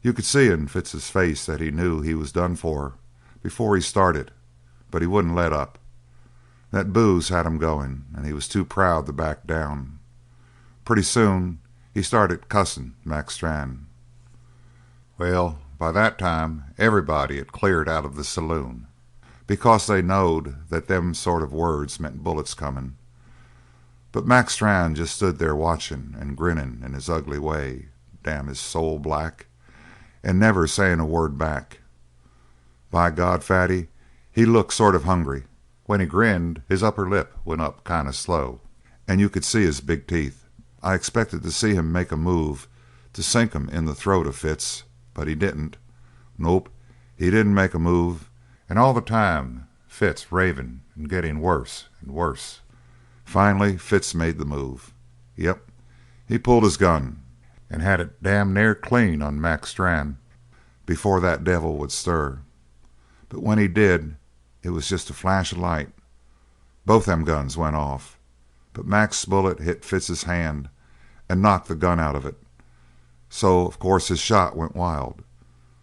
You could see in Fitz's face that he knew he was done for before he started, but he wouldn't let up. That booze had him going, and he was too proud to back down. Pretty soon he started cussing Mac Strann. Well, by that time everybody had cleared out of the saloon, because they knowed that them sort of words meant bullets coming. But Mac Strann just stood there watching and grinning in his ugly way, damn his soul black, and never saying a word back. By God, Fatty, he looked sort of hungry. When he grinned his upper lip went up kind of slow, and you could see his big teeth. I expected to see him make a move to sink him in the throat of Fitz, but he didn't. Nope, he didn't make a move, and all the time Fitz raving and getting worse and worse. Finally Fitz made the move. Yep, he pulled his gun and had it damn near clean on Mac Strann before that devil would stir. But when he did, it was just a flash of light. Both them guns went off, but Mac's bullet hit Fitz's hand and knocked the gun out of it, so of course his shot went wild.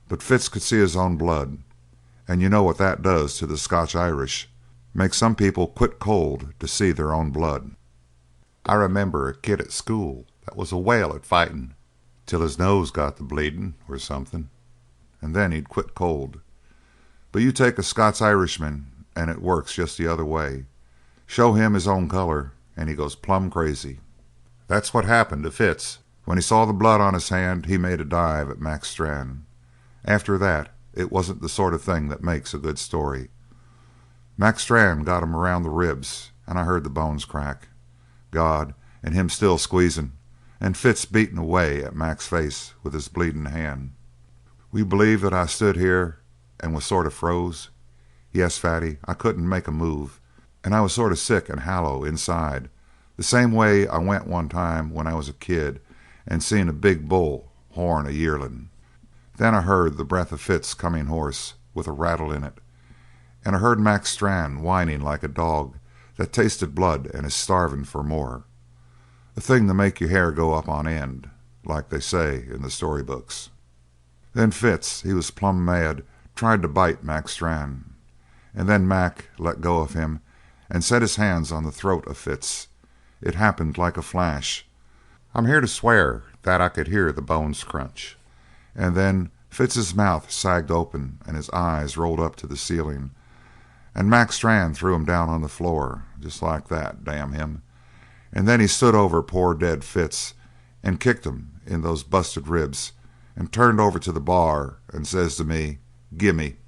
But Fitz could see his own blood, and you know what that does to the Scotch Irish. Makes some people quit cold to see their own blood. I remember a kid at school that was a whale at fighting till his nose got to bleeding or something, and then he'd quit cold. But you take a Scots Irishman and it works just the other way. Show him his own colour and he goes plumb crazy. That's what happened to Fitz. When he saw the blood on his hand he made a dive at Mac Strann. After that it wasn't the sort of thing that makes a good story. Mac Strann got him around the ribs and I heard the bones crack. God, and him still squeezing, and Fitz beating away at Mac's face with his bleeding hand. Will you believe that I stood here and was sort of froze? Yes, Fatty, I couldn't make a move, and I was sort of sick and hollow inside, the same way I went one time when I was a kid and seen a big bull horn a yearling. Then I heard the breath of Fitz coming hoarse, with a rattle in it, and I heard Mac Strann whining like a dog that tasted blood and is starving for more. A thing to make your hair go up on end, like they say in the storybooks. Then Fitz, he was plumb mad, tried to bite Mac Strann, and then Mac let go of him and set his hands on the throat of Fitz. It happened like a flash. I'm here to swear that I could hear the bones crunch. And then Fitz's mouth sagged open and his eyes rolled up to the ceiling, and Mac Strann threw him down on the floor, just like that, damn him. And then he stood over poor dead Fitz and kicked him in those busted ribs and turned over to the bar and says to me, "Gimme,"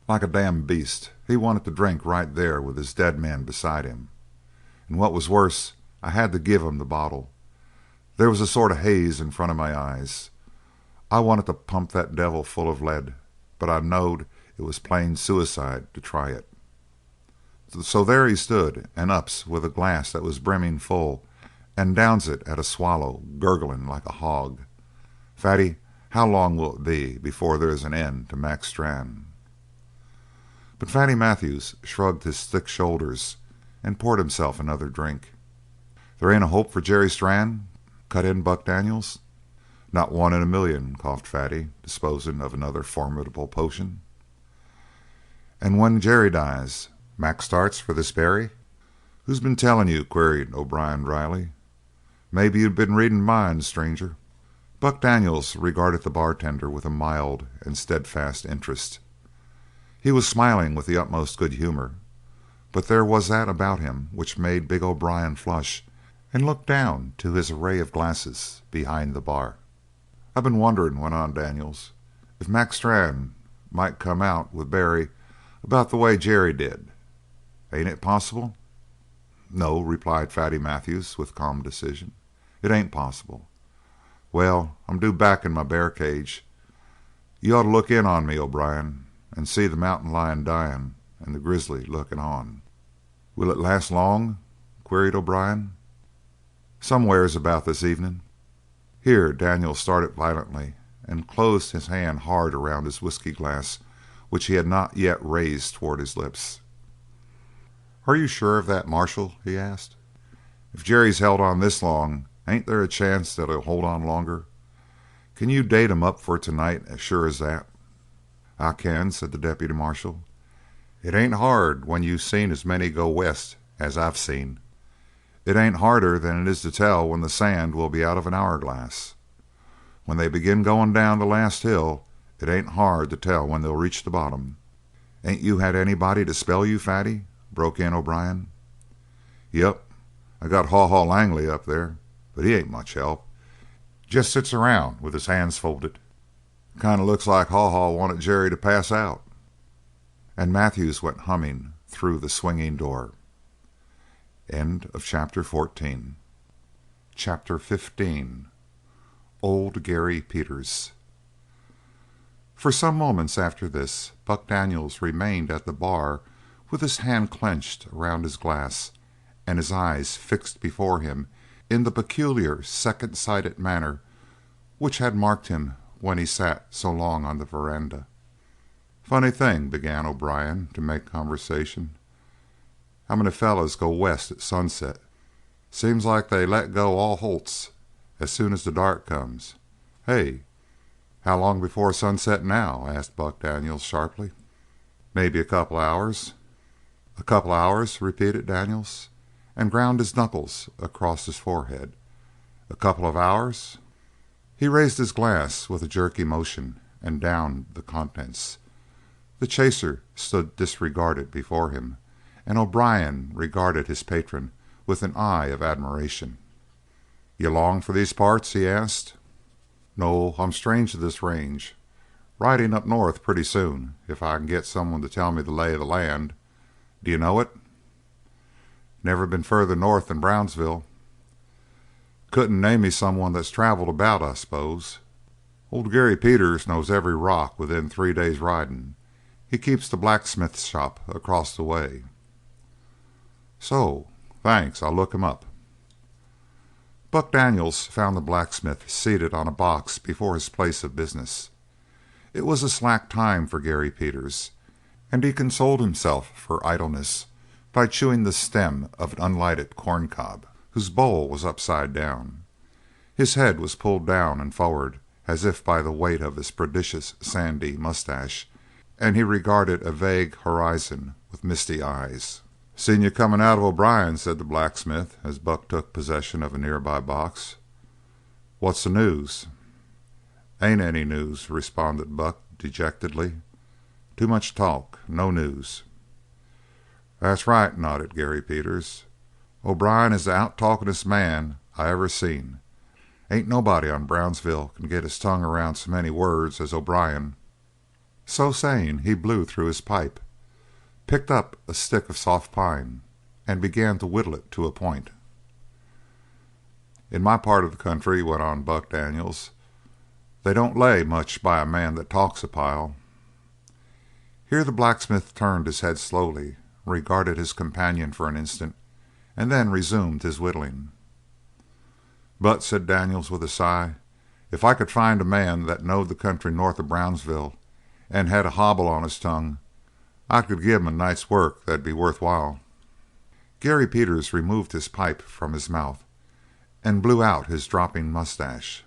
like a damn beast. He wanted to drink right there with his dead man beside him. And what was worse, I had to give him the bottle. There was a sort of haze in front of my eyes. I wanted to pump that devil full of lead, but I knowed it was plain suicide to try it. So there he stood and ups with a glass that was brimming full and downs it at a swallow, gurgling like a hog. "Fatty, how long will it be before there is an end to Mac Strann?" But Fatty Matthews shrugged his thick shoulders and poured himself another drink. "There ain't a hope for Jerry Strann?" cut in Buck Daniels. "Not one in a million," coughed Fatty, disposing of another formidable potion. "And when Jerry dies, Mac starts for this Barry?" "Who's been telling you?" queried O'Brien dryly. "Maybe you've been reading minds, stranger." Buck Daniels regarded the bartender with a mild and steadfast interest. He was smiling with the utmost good humour, but there was that about him which made big O'Brien flush and look down to his array of glasses behind the bar. "I've been wondering," went on Daniels, "if Mac Strann might come out with Barry about the way Jerry did. Ain't it possible?" "No," replied Fatty Matthews with calm decision. "It ain't possible. Well, I'm due back in my bear cage. You ought to look in on me, O'Brien, and see the mountain lion dying and the grizzly looking on." "Will it last long?" queried O'Brien. "Somewheres about this evening." Here Daniels started violently and closed his hand hard around his whiskey glass, which he had not yet raised toward his lips. "Are you sure of that, Marshal?" he asked. "If Jerry's held on this long, ain't there a chance that he'll hold on longer? Can you date him up for tonight as sure as that?" "I can," said the deputy marshal. "It ain't hard when you've seen as many go west as I've seen. It ain't harder than it is to tell when the sand will be out of an hourglass. When they begin going down the last hill, it ain't hard to tell when they'll reach the bottom." "Ain't you had anybody to spell you, Fatty?" broke in O'Brien. "Yep, I got Haw Haw Langley up there, but he ain't much help. Just sits around with his hands folded. Kind of looks like Haw Haw wanted Jerry to pass out." And Matthews went humming through the swinging door. End of chapter 14. Chapter 15. Old Gary Peters. For some moments after this, Buck Daniels remained at the bar with his hand clenched around his glass and his eyes fixed before him in the peculiar second-sighted manner which had marked him when he sat so long on the veranda. "Funny thing," began O'Brien to make conversation. "How many fellows go west at sunset? Seems like they let go all holts as soon as the dark comes. Hey, how long before sunset now?" asked Buck Daniels sharply. "Maybe a couple of hours." "A couple of hours?" repeated Daniels, and ground his knuckles across his forehead. "A couple of hours?" He raised his glass with a jerky motion and downed the contents. The chaser stood disregarded before him, and O'Brien regarded his patron with an eye of admiration. "You long for these parts?" he asked. "No, I'm strange to this range. Riding up north pretty soon, if I can get someone to tell me the lay of the land. Do you know it?" "Never been further north than Brownsville." "Couldn't name me someone that's travelled about, I suppose?" "Old Gary Peters knows every rock within 3 days' riding. He keeps the blacksmith shop across the way." "So? Thanks. I'll look him up." Buck Daniels found the blacksmith seated on a box before his place of business. It was a slack time for Gary Peters, and he consoled himself for idleness by chewing the stem of an unlighted corn cob. whose bowl was upside down. His head was pulled down and forward, as if by the weight of his prodigious sandy mustache, and he regarded a vague horizon with misty eyes. "Seen you comin' out of O'Brien's," said the blacksmith, as Buck took possession of a nearby box. "What's the news?" "Ain't any news," responded Buck dejectedly. "Too much talk. No news." "That's right," nodded Gary Peters. "O'Brien is the out talkingest man I ever seen. Ain't nobody on Brownsville can get his tongue around so many words as O'Brien." So saying, he blew through his pipe, picked up a stick of soft pine, and began to whittle it to a point. "In my part of the country," went on Buck Daniels, "they don't lay much by a man that talks a pile." Here the blacksmith turned his head slowly, regarded his companion for an instant, and then resumed his whittling. "But," said Daniels with a sigh, "if I could find a man that knowed the country north of Brownsville and had a hobble on his tongue, I could give him a night's work that'd be worth while." Gary Peters removed his pipe from his mouth and blew out his dropping mustache.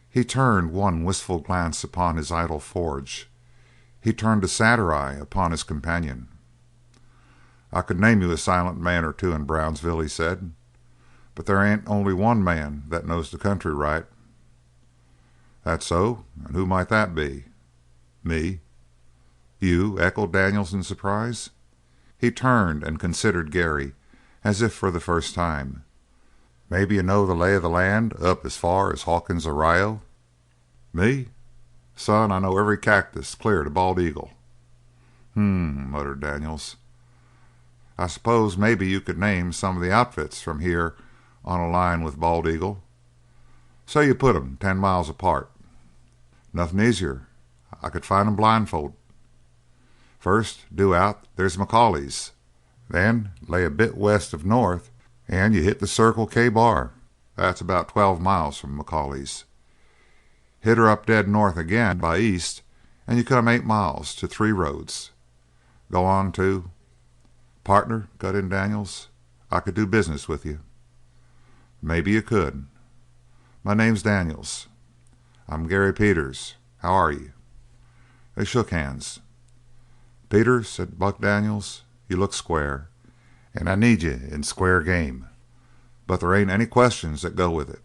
He turned one wistful glance upon his idle forge. He turned a sadder eye upon his companion. "I could name you a silent man or two in Brownsville," he said, "but there ain't only one man that knows the country right." "That so? And who might that be?" "Me." "You?" echoed Daniels in surprise. He turned and considered Gary as if for the first time. "Maybe you know the lay of the land up as far as Hawkins Arroyo?" "Me? Son, I know every cactus clear to Bald Eagle." Muttered Daniels. "I suppose maybe you could name some of the outfits from here on a line with Bald Eagle. Say you put 'em 10 miles apart." "Nothing easier. I could find 'em blindfold. First, due out, there's McCauley's. Then lay a bit west of north and you hit the Circle K Bar. That's about 12 miles from McCauley's. Hit her up dead north again by east and you come 8 miles to Three Roads. Go on to—" "Partner," cut in Daniels, "I could do business with you." "Maybe you could." "My name's Daniels." "I'm Gary Peters. How are you?" They shook hands. "Peters," said Buck Daniels, "you look square, and I need you in square game. But there ain't any questions that go with it.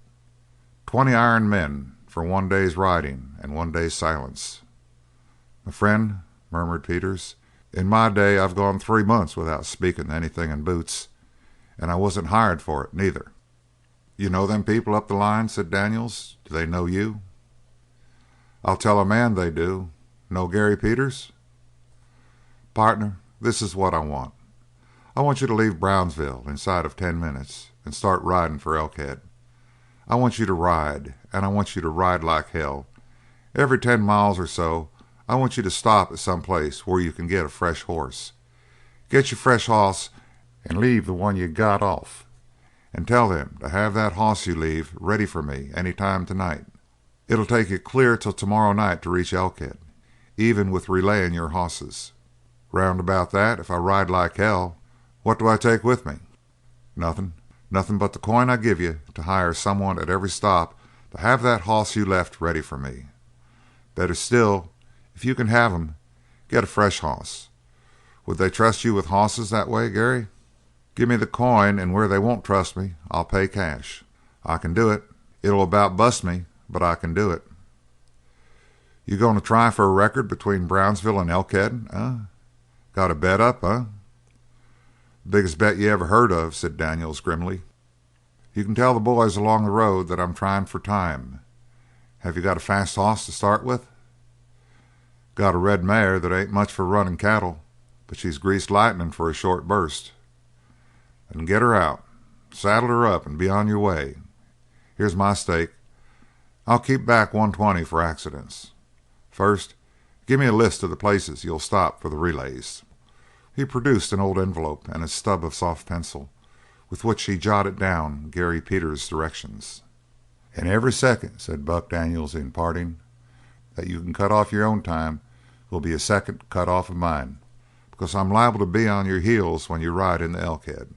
20 iron men for one day's riding and one day's silence." "My friend," murmured Peters, "in my day I've gone 3 months without speaking to anything in boots, and I wasn't hired for it, neither." "You know them people up the line?" said Daniels. "Do they know you?" "I'll tell a man they do. Know Gary Peters?" "Partner, this is what I want. I want you to leave Brownsville inside of 10 minutes and start riding for Elkhead. I want you to ride, and I want you to ride like hell. Every 10 miles or so I want you to stop at some place where you can get a fresh horse. Get your fresh hoss and leave the one you got off, and tell them to have that hoss you leave ready for me any time tonight. It'll take you clear till tomorrow night to reach Elkhead, even with relayin' your hosses. Round about that, if I ride like hell, what do I take with me? Nothing. Nothing but the coin I give you to hire someone at every stop to have that hoss you left ready for me. Better still, if you can have 'em, get a fresh hoss. Would they trust you with hosses that way, Gary?" "Give me the coin, and where they won't trust me, I'll pay cash. I can do it. It'll about bust me, but I can do it." "You going to try for a record between Brownsville and Elkhead, eh? Got a bet up, eh?" "Biggest bet you ever heard of," said Daniels grimly. "You can tell the boys along the road that I'm trying for time. Have you got a fast hoss to start with?" "Got a red mare that ain't much for running cattle, but she's greased lightning for a short burst." "Then get her out. Saddle her up and be on your way. Here's my stake. I'll keep back 120 for accidents. First, give me a list of the places you'll stop for the relays." He produced an old envelope and a stub of soft pencil, with which he jotted down Gary Peters' directions. "And every second," said Buck Daniels in parting, "that you can cut off your own time will be a second cut off of mine, because I'm liable to be on your heels when you ride into Elkhead."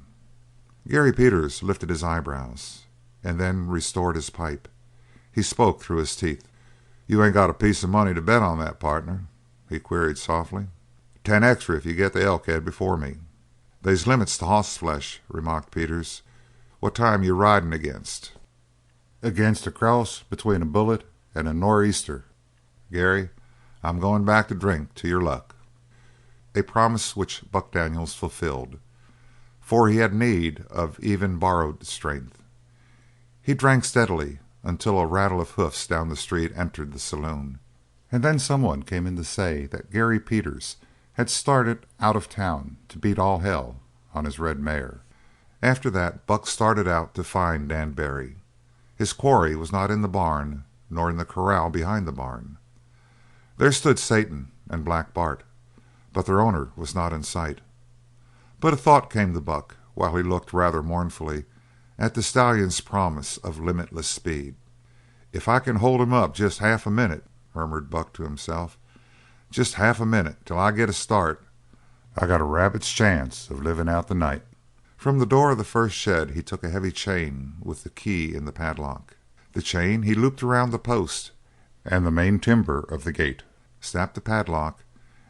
Gary Peters lifted his eyebrows and then restored his pipe. He spoke through his teeth. "You ain't got a piece of money to bet on that, partner?" he queried softly. "10 extra if you get the elk head before me." "They's limits to hoss flesh," remarked Peters. "What time you riding against?" "Against a cross between a bullet and a nor'easter. Gary, I'm going back to drink to your luck." A promise which Buck Daniels fulfilled, for he had need of even borrowed strength. He drank steadily until a rattle of hoofs down the street entered the saloon, and then someone came in to say that Gary Peters had started out of town to beat all hell on his red mare. After that Buck started out to find Dan Barry. His quarry was not in the barn nor in the corral behind the barn. There stood Satan and Black Bart, but their owner was not in sight. But a thought came to Buck while he looked rather mournfully at the stallion's promise of limitless speed. "If I can hold him up just half a minute," murmured Buck to himself, "just half a minute till I get a start, I got a rabbit's chance of living out the night." From the door of the first shed he took a heavy chain with the key in the padlock. The chain he looped around the post and the main timber of the gate, snapped the padlock,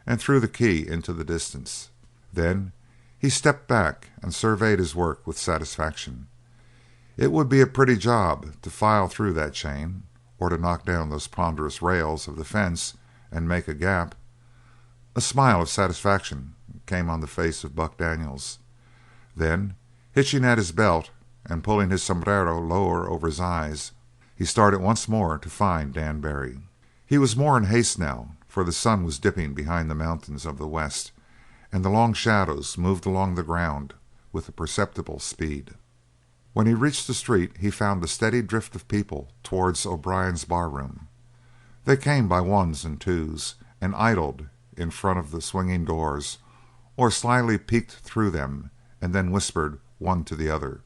and threw the key into the distance. Then he stepped back and surveyed his work with satisfaction. It would be a pretty job to file through that chain, or to knock down those ponderous rails of the fence and make a gap. A smile of satisfaction came on the face of Buck Daniels. Then, hitching at his belt and pulling his sombrero lower over his eyes, he started once more to find Dan Barry. He was more in haste now, for the sun was dipping behind the mountains of the west, and the long shadows moved along the ground with a perceptible speed. When he reached the street he found a steady drift of people towards O'Brien's barroom. They came by ones and twos, and idled in front of the swinging doors, or slyly peeked through them and then whispered one to the other.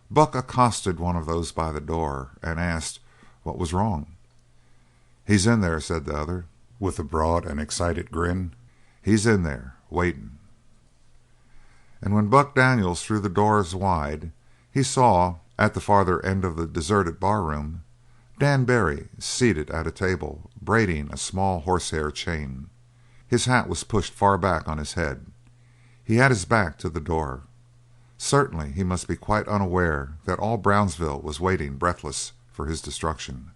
Buck accosted one of those by the door and asked what was wrong. "He's in there," said the other, with a broad and excited grin. "He's in there, waiting." And when Buck Daniels threw the doors wide, he saw, at the farther end of the deserted barroom, Dan Barry seated at a table, braiding a small horsehair chain. His hat was pushed far back on his head. He had his back to the door. Certainly he must be quite unaware that all Brownsville was waiting breathless for his destruction.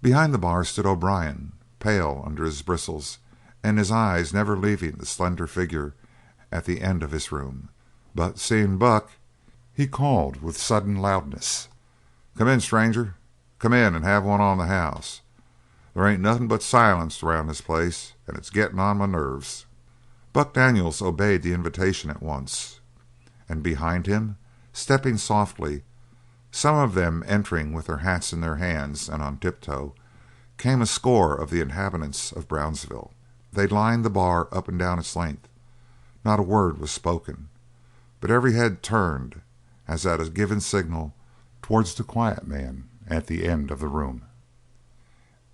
Behind the bar stood O'Brien, pale under his bristles, and his eyes never leaving the slender figure at the end of his room. But seeing Buck, he called with sudden loudness, "Come in, stranger. Come in and have one on the house. There ain't nothing but silence around this place, and it's getting on my nerves." Buck Daniels obeyed the invitation at once, and behind him, stepping softly, some of them entering with their hats in their hands and on tiptoe, came a score of the inhabitants of Brownsville. They lined the bar up and down its length. Not a word was spoken, but every head turned, as at a given signal, towards the quiet man at the end of the room.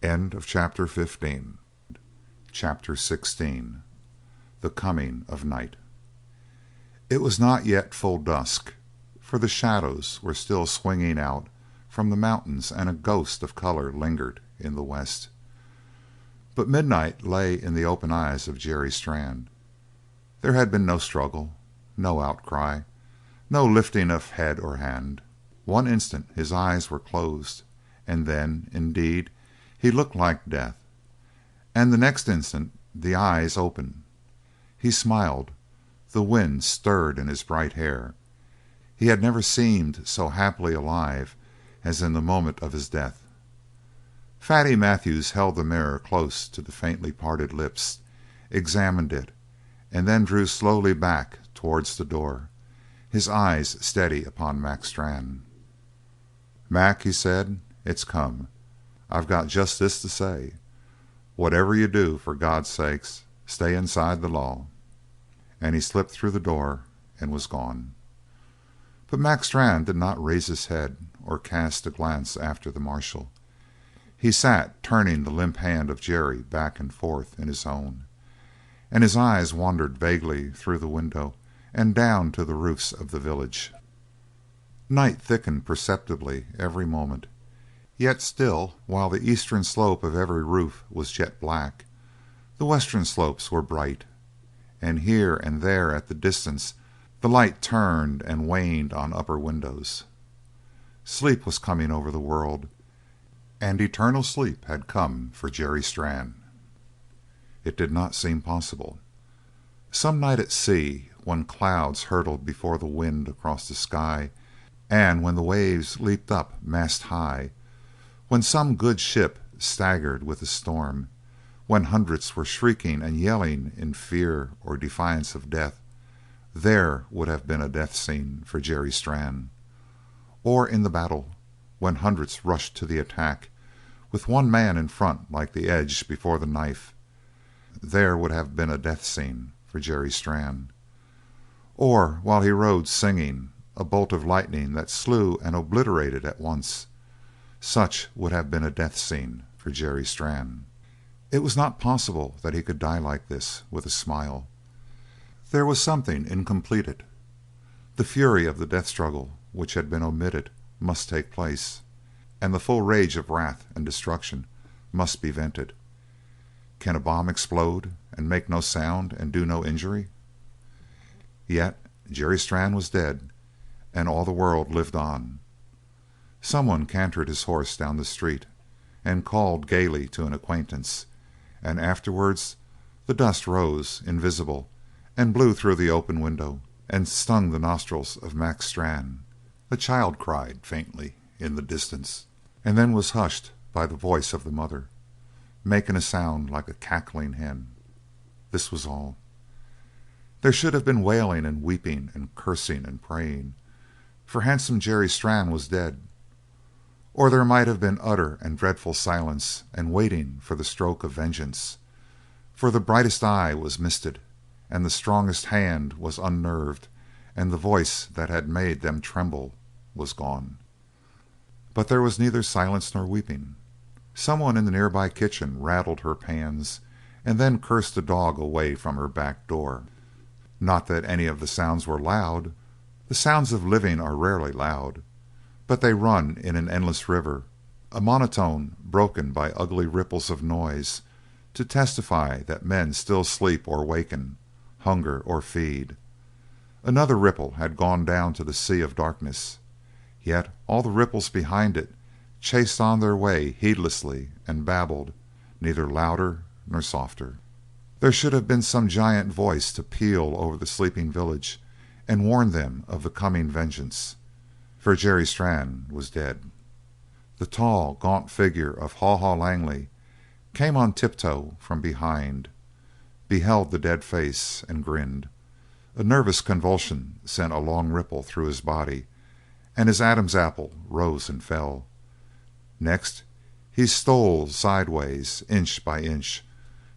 End of chapter 15. Chapter 16. The Coming of Night. It was not yet full dusk, for the shadows were still swinging out from the mountains and a ghost of colour lingered in the west. But midnight lay in the open eyes of Jerry Strann. There had been no struggle, no outcry, no lifting of head or hand. One instant his eyes were closed, and then, indeed, he looked like death. And the next instant the eyes opened. He smiled. The wind stirred in his bright hair. He had never seemed so happily alive as in the moment of his death. Fatty Matthews held the mirror close to the faintly parted lips, examined it, and then drew slowly back towards the door, his eyes steady upon Mac Strann. "Mac," he said, "it's come. I've got just this to say. Whatever you do, for God's sake, stay inside the law." And he slipped through the door and was gone. But Mac Strann did not raise his head or cast a glance after the marshal. He sat turning the limp hand of Jerry back and forth in his own, and his eyes wandered vaguely through the window and down to the roofs of the village. Night thickened perceptibly every moment, yet still, while the eastern slope of every roof was jet black, the western slopes were bright, and here and there at the distance the light turned and waned on upper windows. Sleep was coming over the world, and eternal sleep had come for Jerry Strann. It did not seem possible. Some night at sea, when clouds hurtled before the wind across the sky, and when the waves leaped up mast high, when some good ship staggered with the storm, when hundreds were shrieking and yelling in fear or defiance of death, there would have been a death scene for Jerry Strann. Or in the battle, when hundreds rushed to the attack, with one man in front like the edge before the knife, there would have been a death scene for Jerry Strann. Or while he rode singing, a bolt of lightning that slew and obliterated at once, such would have been a death scene for Jerry Strann. It was not possible that he could die like this, with a smile. There was something incompleted. The fury of the death struggle which had been omitted must take place, and the full rage of wrath and destruction must be vented. Can a bomb explode and make no sound and do no injury? Yet Jerry Strann was dead, and all the world lived on. Someone cantered his horse down the street and called gaily to an acquaintance, and afterwards the dust rose, invisible, and blew through the open window and stung the nostrils of Max Strann. A child cried faintly in the distance, and then was hushed by the voice of the mother, making a sound like a cackling hen. This was all. There should have been wailing and weeping and cursing and praying, for handsome Jerry Strann was dead. Or there might have been utter and dreadful silence and waiting for the stroke of vengeance, for the brightest eye was misted, and the strongest hand was unnerved, and the voice that had made them tremble was gone. But there was neither silence nor weeping. Someone in the nearby kitchen rattled her pans and then cursed a dog away from her back door. Not that any of the sounds were loud. The sounds of living are rarely loud, but they run in an endless river, a monotone broken by ugly ripples of noise, to testify that men still sleep or waken, hunger or feed. Another ripple had gone down to the sea of darkness, yet all the ripples behind it chased on their way heedlessly and babbled, neither louder nor softer. There should have been some giant voice to peal over the sleeping village and warn them of the coming vengeance, for Jerry Strann was dead. The tall, gaunt figure of Haw Haw Langley came on tiptoe from behind, beheld the dead face, and grinned. A nervous convulsion sent a long ripple through his body, and his Adam's apple rose and fell. Next he stole sideways, inch by inch,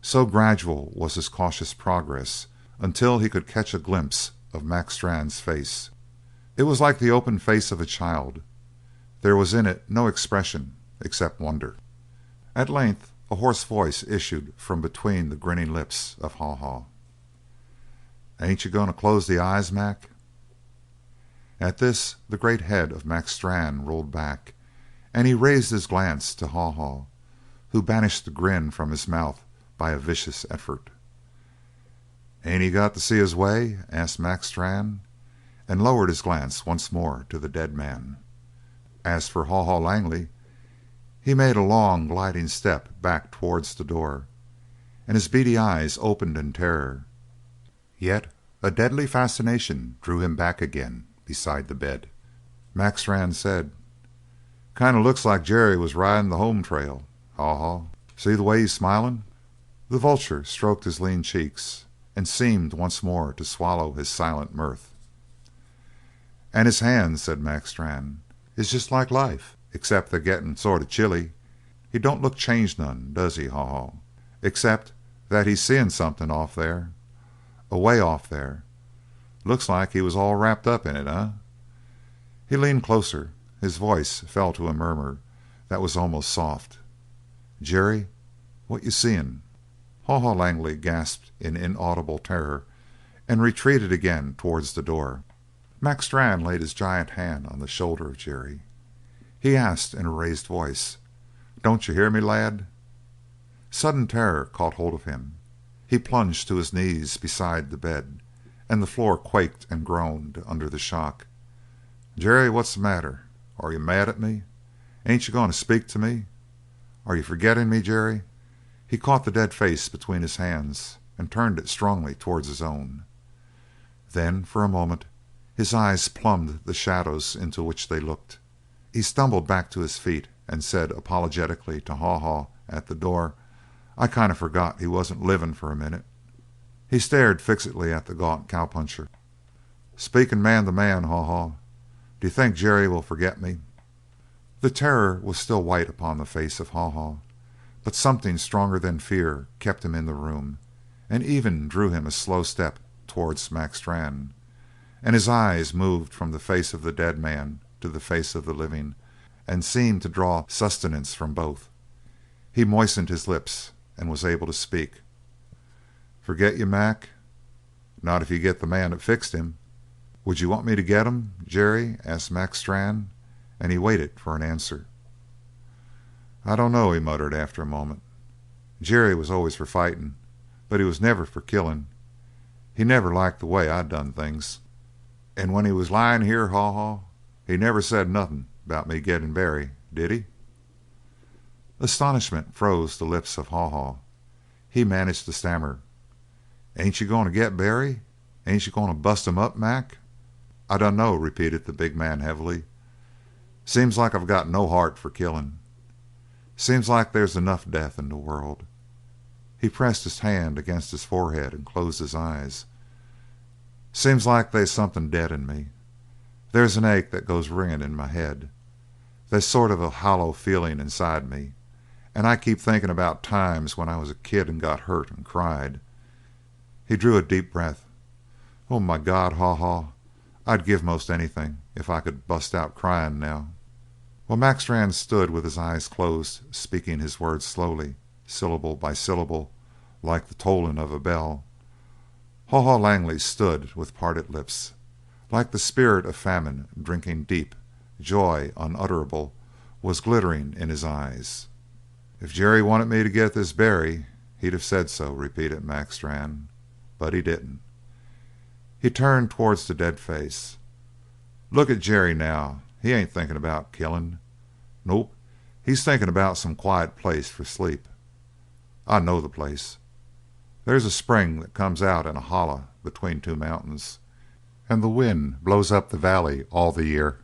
so gradual was his cautious progress, until he could catch a glimpse of Max Strann's face. It was like the open face of a child. There was in it no expression except wonder. At length a hoarse voice issued from between the grinning lips of Haw Haw. "Ain't you going to close the eyes, Mac?" At this the great head of Max Strann rolled back, and he raised his glance to Haw Haw, who banished the grin from his mouth by a vicious effort. "Ain't he got to see his way?" asked Max Strann, and lowered his glance once more to the dead man. As for Haw Haw Langley, he made a long gliding step back towards the door, and his beady eyes opened in terror. Yet a deadly fascination drew him back again beside the bed. Max Strann said: "Kind of looks like Jerry was riding the home trail, Haw Haw. See the way he's smiling?" The vulture stroked his lean cheeks and seemed once more to swallow his silent mirth. "And his hands," said Max Strann, "is just like life, except they're getting sort of chilly. He don't look changed none, does he, Haw Haw? Except that he's seeing something off there, away off there. Looks like he was all wrapped up in it, eh?" He leaned closer. His voice fell to a murmur that was almost soft. "Jerry, what you seeing?" Haw Haw Langley gasped in inaudible terror and retreated again towards the door. Mac Strann laid his giant hand on the shoulder of Jerry. He asked in a raised voice, "Don't you hear me, lad?" Sudden terror caught hold of him. He plunged to his knees beside the bed, and the floor quaked and groaned under the shock. "Jerry, what's the matter? Are you mad at me? Ain't you going to speak to me? Are you forgetting me, Jerry?" He caught the dead face between his hands and turned it strongly towards his own. Then, for a moment, his eyes plumbed the shadows into which they looked. He stumbled back to his feet and said apologetically to Haw Haw at the door, "I kind of forgot he wasn't living for a minute." He stared fixedly at the gaunt cowpuncher. "Speaking man to man, Haw Haw, do you think Jerry will forget me?" The terror was still white upon the face of Haw Haw, but something stronger than fear kept him in the room, and even drew him a slow step towards Mac Strann, and his eyes moved from the face of the dead man to the face of the living, and seemed to draw sustenance from both. He moistened his lips and was able to speak. "Forget you, Mac? Not if you get the man that fixed him." "Would you want me to get him, Jerry?" asked Mac Strann, and he waited for an answer. "I don't know," he muttered after a moment. "Jerry was always for fighting, but he was never for killing. He never liked the way I done things. And when he was lying here, Haw Haw, he never said nothing about me getting Barry, did he?" Astonishment froze the lips of Haw Haw. He managed to stammer, "Ain't you going to get Barry? Ain't you going to bust him up, Mac?" "I dunno," repeated the big man heavily. "Seems like I've got no heart for killing. Seems like there's enough death in the world." He pressed his hand against his forehead and closed his eyes. "Seems like they's something dead in me. There's an ache that goes ringing in my head. They's sort of a hollow feeling inside me, and I keep thinking about times when I was a kid and got hurt and cried." He drew a deep breath. "Oh, my God, Haw Haw, I'd give most anything if I could bust out crying now." While Mac Strann stood with his eyes closed, speaking his words slowly, syllable by syllable, like the tolling of a bell, Haw Haw Langley stood with parted lips, like the spirit of famine drinking deep. Joy unutterable was glittering in his eyes. "If Jerry wanted me to get this Barry, he'd have said so," repeated Mac Strann, "but he didn't." He turned towards the dead face. "Look at Jerry now. He ain't thinking about killing. Nope, he's thinking about some quiet place for sleep. I know the place. There's a spring that comes out in a holler between two mountains, and the wind blows up the valley all the year.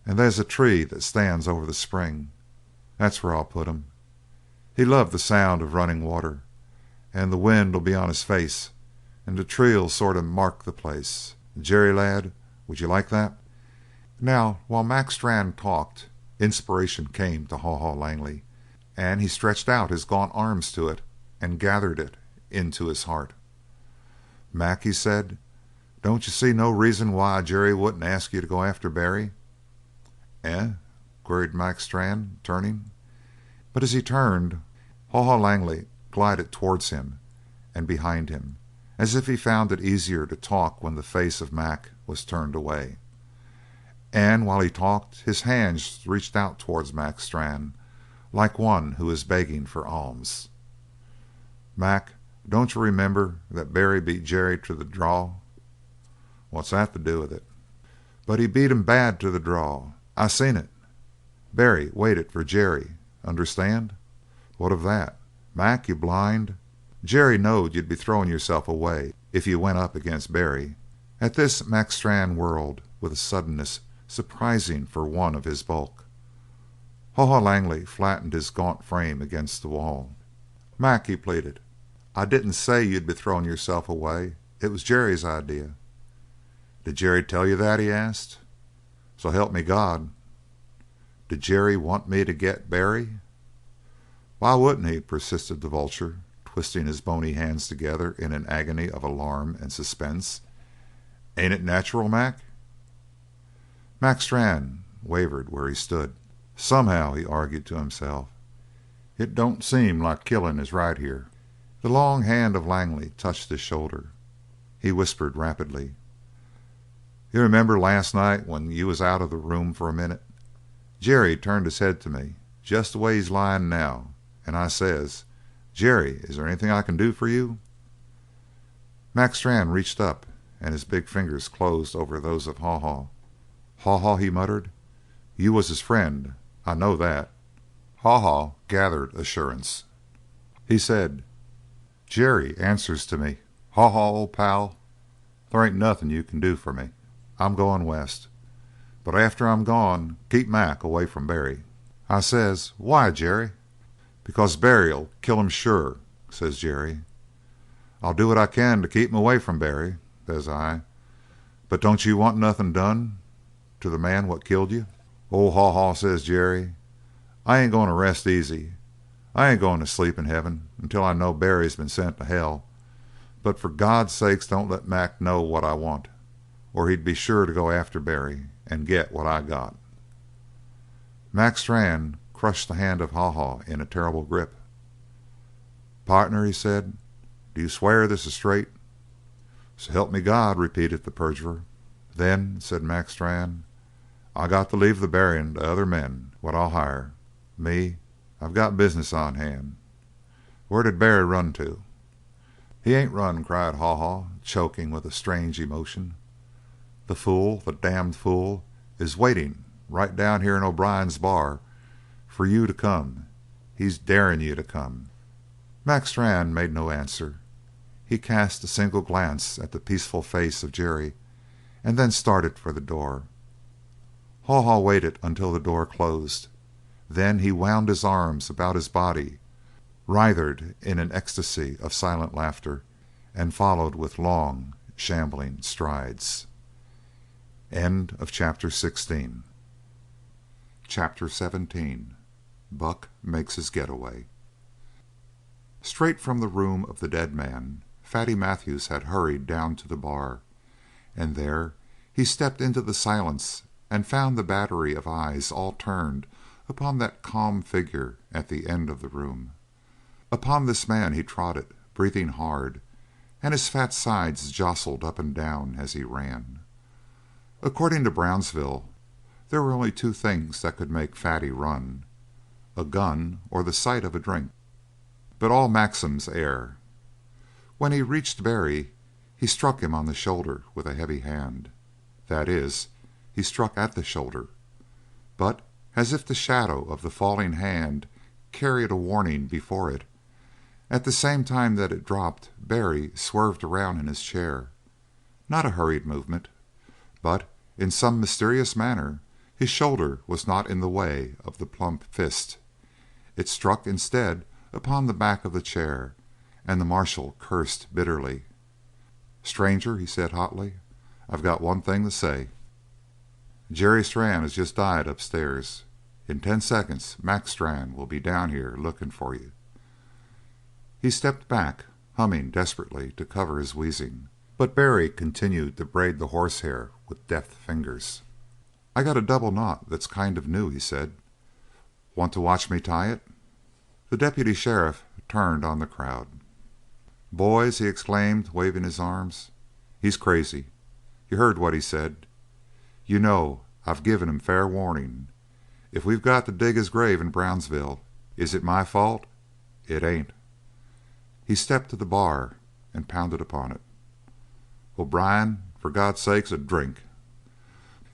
And there's a tree that stands over the spring. That's where I'll put him. He loved the sound of running water, and the wind'll be on his face, and the tree'll sort of mark the place. Jerry, lad, would you like that?" Now, while Mac Strann talked, inspiration came to Haw Haw Langley, and he stretched out his gaunt arms to it and gathered it into his heart. "Mac," he said, "don't you see no reason why Jerry wouldn't ask you to go after Barry?" "Eh?" queried Mac Strann, turning. But as he turned, Haw Haw Langley glided towards him and behind him, as if he found it easier to talk when the face of Mac was turned away. And while he talked his hands reached out towards Mac Strann like one who is begging for alms. "Mac, don't you remember that Barry beat Jerry to the draw?" "What's that to do with it?" "But he beat him bad to the draw. I seen it. Barry waited for Jerry. Understand?" "What of that?" "Mac, you blind. Jerry knowed you'd be throwing yourself away if you went up against Barry." At this Mac Strann whirled with a suddenness surprising for one of his bulk. Haw Haw Langley flattened his gaunt frame against the wall. "Mac," he pleaded, "I didn't say you'd be throwing yourself away. It was Jerry's idea." "Did Jerry tell you that?" he asked. "So help me God." "Did Jerry want me to get Barry?" "Why wouldn't he?" persisted the vulture, twisting his bony hands together in an agony of alarm and suspense. "Ain't it natural, Mac?" Mac Strann wavered where he stood. "Somehow," he argued to himself, "it don't seem like killing is right here." The long hand of Langley touched his shoulder. He whispered rapidly. "You remember last night when you was out of the room for a minute? Jerry turned his head to me, just the way he's lying now, and I says, 'Jerry, is there anything I can do for you?' Mac Strann reached up, and his big fingers closed over those of Haw Haw. 'Haw Haw,' he muttered, 'you was his friend. I know that.' Haw Haw gathered assurance. He said, 'Jerry answers to me. Haw Haw, old pal, there ain't nothing you can do for me. I'm going west. But after I'm gone, keep Mac away from Barry.' I says, 'Why, Jerry?' 'Because Barry'll kill him sure,' says Jerry. 'I'll do what I can to keep him away from Barry,' says I. 'But don't you want nothing done to the man what killed you?' 'Oh, Haw Haw,' says Jerry, 'I ain't going to rest easy. I ain't going to sleep in heaven until I know Barry's been sent to hell. But for God's sake don't let Mac know what I want, or he'd be sure to go after Barry and get what I got.' Mac Strann crushed the hand of Haw Haw in a terrible grip. 'Partner,' he said, 'do you swear this is straight?' 'So help me God,' repeated the perjurer. 'Then,' said Mac Strann, 'I got to leave the buryin' to other men what I'll hire. Me, I've got business on hand. Where did Barry run to?' 'He ain't run,' cried Haw Haw, choking with a strange emotion. 'The fool, the damned fool, is waiting right down here in O'Brien's bar for you to come. He's daring you to come.' Mac Strann made no answer. He cast a single glance at the peaceful face of Jerry and then started for the door. Haw Haw waited until the door closed. Then he wound his arms about his body, writhed in an ecstasy of silent laughter, and followed with long, shambling strides. End of chapter 16. Chapter 17. Buck Makes His Getaway. Straight from the room of the dead man, Fatty Matthews had hurried down to the bar, and there he stepped into the silence and found the battery of eyes all turned upon that calm figure at the end of the room. Upon this man he trotted, breathing hard, and his fat sides jostled up and down as he ran. According to Brownsville, there were only two things that could make Fatty run: a gun or the sight of a drink. But all maxims err. When he reached Barry, he struck him on the shoulder with a heavy hand. That is, he struck at the shoulder, but as if the shadow of the falling hand carried a warning before it. At the same time that it dropped, Barry swerved around in his chair. Not a hurried movement, but in some mysterious manner his shoulder was not in the way of the plump fist. It struck instead upon the back of the chair, and the marshal cursed bitterly. "Stranger," he said hotly, "I've got one thing to say. Jerry Strann has just died upstairs. In 10 seconds Mac Strann will be down here looking for you." He stepped back, humming desperately to cover his wheezing, but Barry continued to braid the horsehair with deft fingers. "I got a double knot that's kind of new," he said. "Want to watch me tie it?" The deputy sheriff turned on the crowd. "Boys," he exclaimed, waving his arms, "he's crazy. You heard what he said. You know I've given him fair warning. If we've got to dig his grave in Brownsville, is it my fault? It ain't." He stepped to the bar and pounded upon it. "O'Brien, for God's sake, a drink."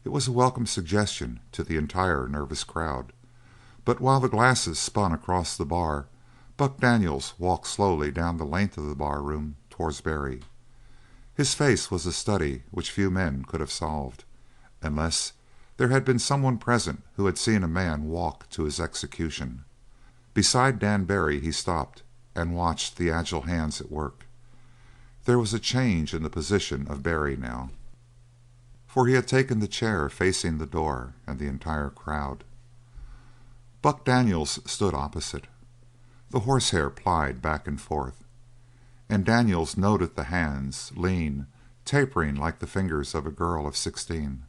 It was a welcome suggestion to the entire nervous crowd, but while the glasses spun across the bar, Buck Daniels walked slowly down the length of the bar room towards Barry. His face was a study which few men could have solved, unless there had been someone present who had seen a man walk to his execution. Beside Dan Barry he stopped and watched the agile hands at work. There was a change in the position of Barry now, for he had taken the chair facing the door and the entire crowd. Buck Daniels stood opposite. The horsehair plied back and forth, and Daniels noted the hands, lean, tapering like the fingers of a girl of 16.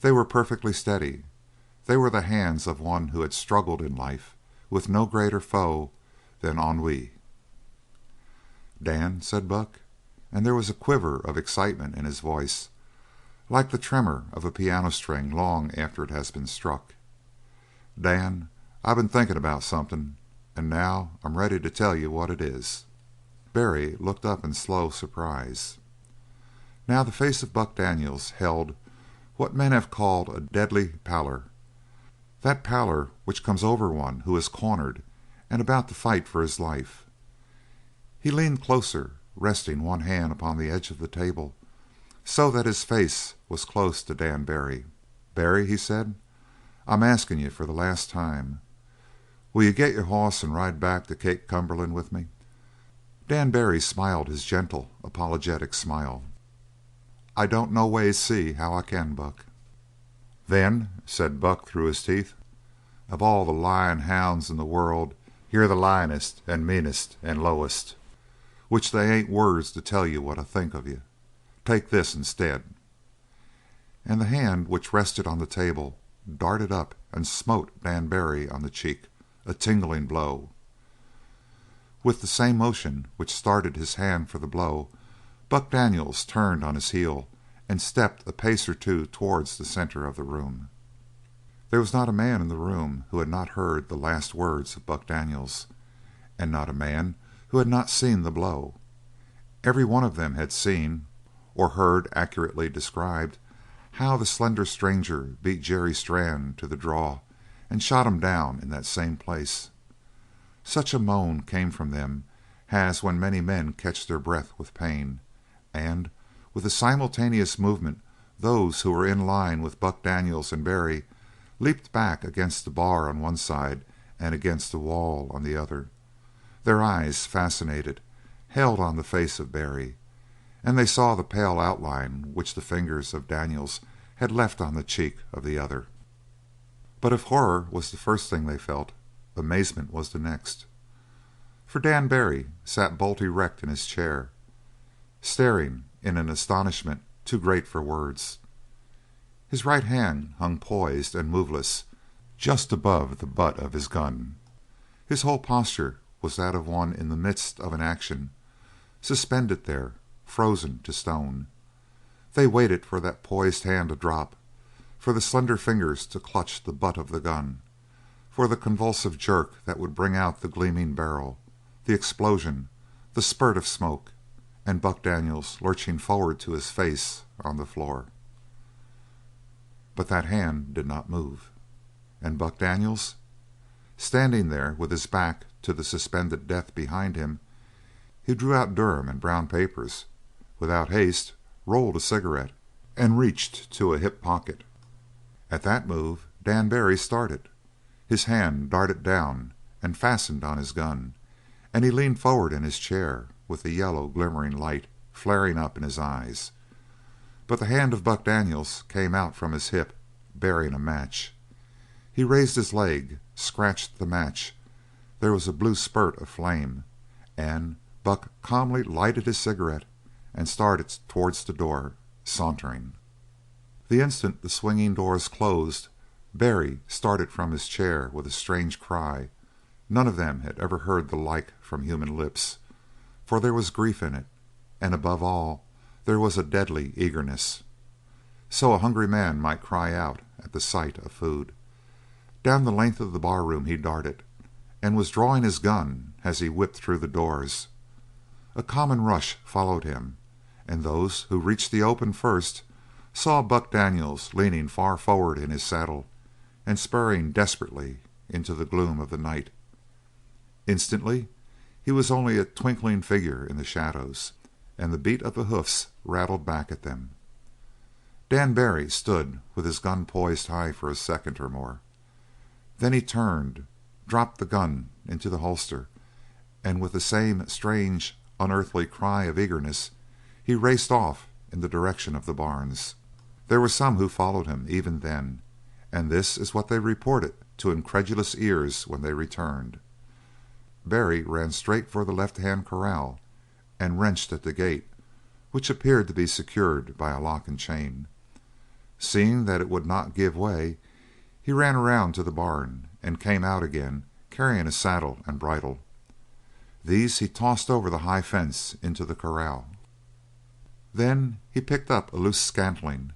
They were perfectly steady. They were the hands of one who had struggled in life with no greater foe than ennui. "Dan," said Buck, and there was a quiver of excitement in his voice, like the tremor of a piano string long after it has been struck. "Dan, I've been thinking about something, and now I'm ready to tell you what it is." Barry looked up in slow surprise. Now the face of Buck Daniels held what men have called a deadly pallor, that pallor which comes over one who is cornered and about to fight for his life. He leaned closer, resting one hand upon the edge of the table, so that his face was close to Dan Barry. "Barry," he said, "I'm asking you for the last time. Will you get your hoss and ride back to Cape Cumberland with me?" Dan Barry smiled his gentle, apologetic smile. "I don't no ways see how I can, Buck." "Then," said Buck through his teeth, "of all the lying hounds in the world you're the lyingest and meanest and lowest, which they ain't words to tell you what I think of you. Take this instead." And the hand which rested on the table darted up and smote Dan Barry on the cheek, a tingling blow. With the same motion which started his hand for the blow, Buck Daniels turned on his heel and stepped a pace or two towards the centre of the room. There was not a man in the room who had not heard the last words of Buck Daniels, and not a man who had not seen the blow. Every one of them had seen, or heard accurately described, how the slender stranger beat Jerry Strann to the draw and shot him down in that same place. Such a moan came from them as when many men catch their breath with pain, and with a simultaneous movement those who were in line with Buck Daniels and Barry leaped back against the bar on one side and against the wall on the other, their eyes, fascinated, held on the face of Barry, and they saw the pale outline which the fingers of Daniels had left on the cheek of the other. But if horror was the first thing they felt, amazement was the next. For Dan Barry sat bolt erect in his chair, staring in an astonishment too great for words. His right hand hung poised and moveless just above the butt of his gun. His whole posture was that of one in the midst of an action, suspended there, frozen to stone. They waited for that poised hand to drop, for the slender fingers to clutch the butt of the gun, for the convulsive jerk that would bring out the gleaming barrel, the explosion, the spurt of smoke, and Buck Daniels lurching forward to his face on the floor. But that hand did not move, and Buck Daniels, standing there with his back to the suspended death behind him, he drew out Durham and brown papers, without haste rolled a cigarette, and reached to a hip pocket. At that move Dan Barry started. His hand darted down and fastened on his gun, and he leaned forward in his chair with the yellow glimmering light flaring up in his eyes. But the hand of Buck Daniels came out from his hip, bearing a match. He raised his leg, scratched the match. There was a blue spurt of flame, and Buck calmly lighted his cigarette and started towards the door, sauntering. The instant the swinging doors closed, Barry started from his chair with a strange cry. None of them had ever heard the like from human lips, for there was grief in it, and above all there was a deadly eagerness. So a hungry man might cry out at the sight of food. Down the length of the barroom he darted, and was drawing his gun as he whipped through the doors. A common rush followed him, and those who reached the open first saw Buck Daniels leaning far forward in his saddle and spurring desperately into the gloom of the night. Instantly he was only a twinkling figure in the shadows, and the beat of the hoofs rattled back at them. Dan Barry stood with his gun poised high for a second or more. Then he turned, dropped the gun into the holster, and with the same strange, unearthly cry of eagerness he raced off in the direction of the barns. There were some who followed him even then, and this is what they reported to incredulous ears when they returned. Barry ran straight for the left-hand corral and wrenched at the gate, which appeared to be secured by a lock and chain. Seeing that it would not give way, he ran around to the barn and came out again carrying a saddle and bridle. These he tossed over the high fence into the corral. Then he picked up a loose scantling,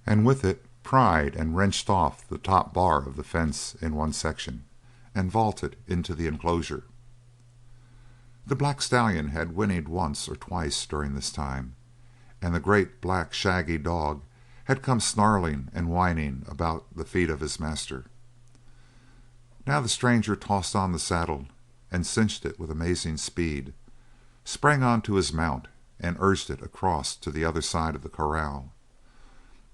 and with it pried and wrenched off the top bar of the fence in one section, and vaulted into the enclosure. The black stallion had whinnied once or twice during this time, and the great black shaggy dog had come snarling and whining about the feet of his master. Now the stranger tossed on the saddle and cinched it with amazing speed, sprang onto his mount, and urged it across to the other side of the corral.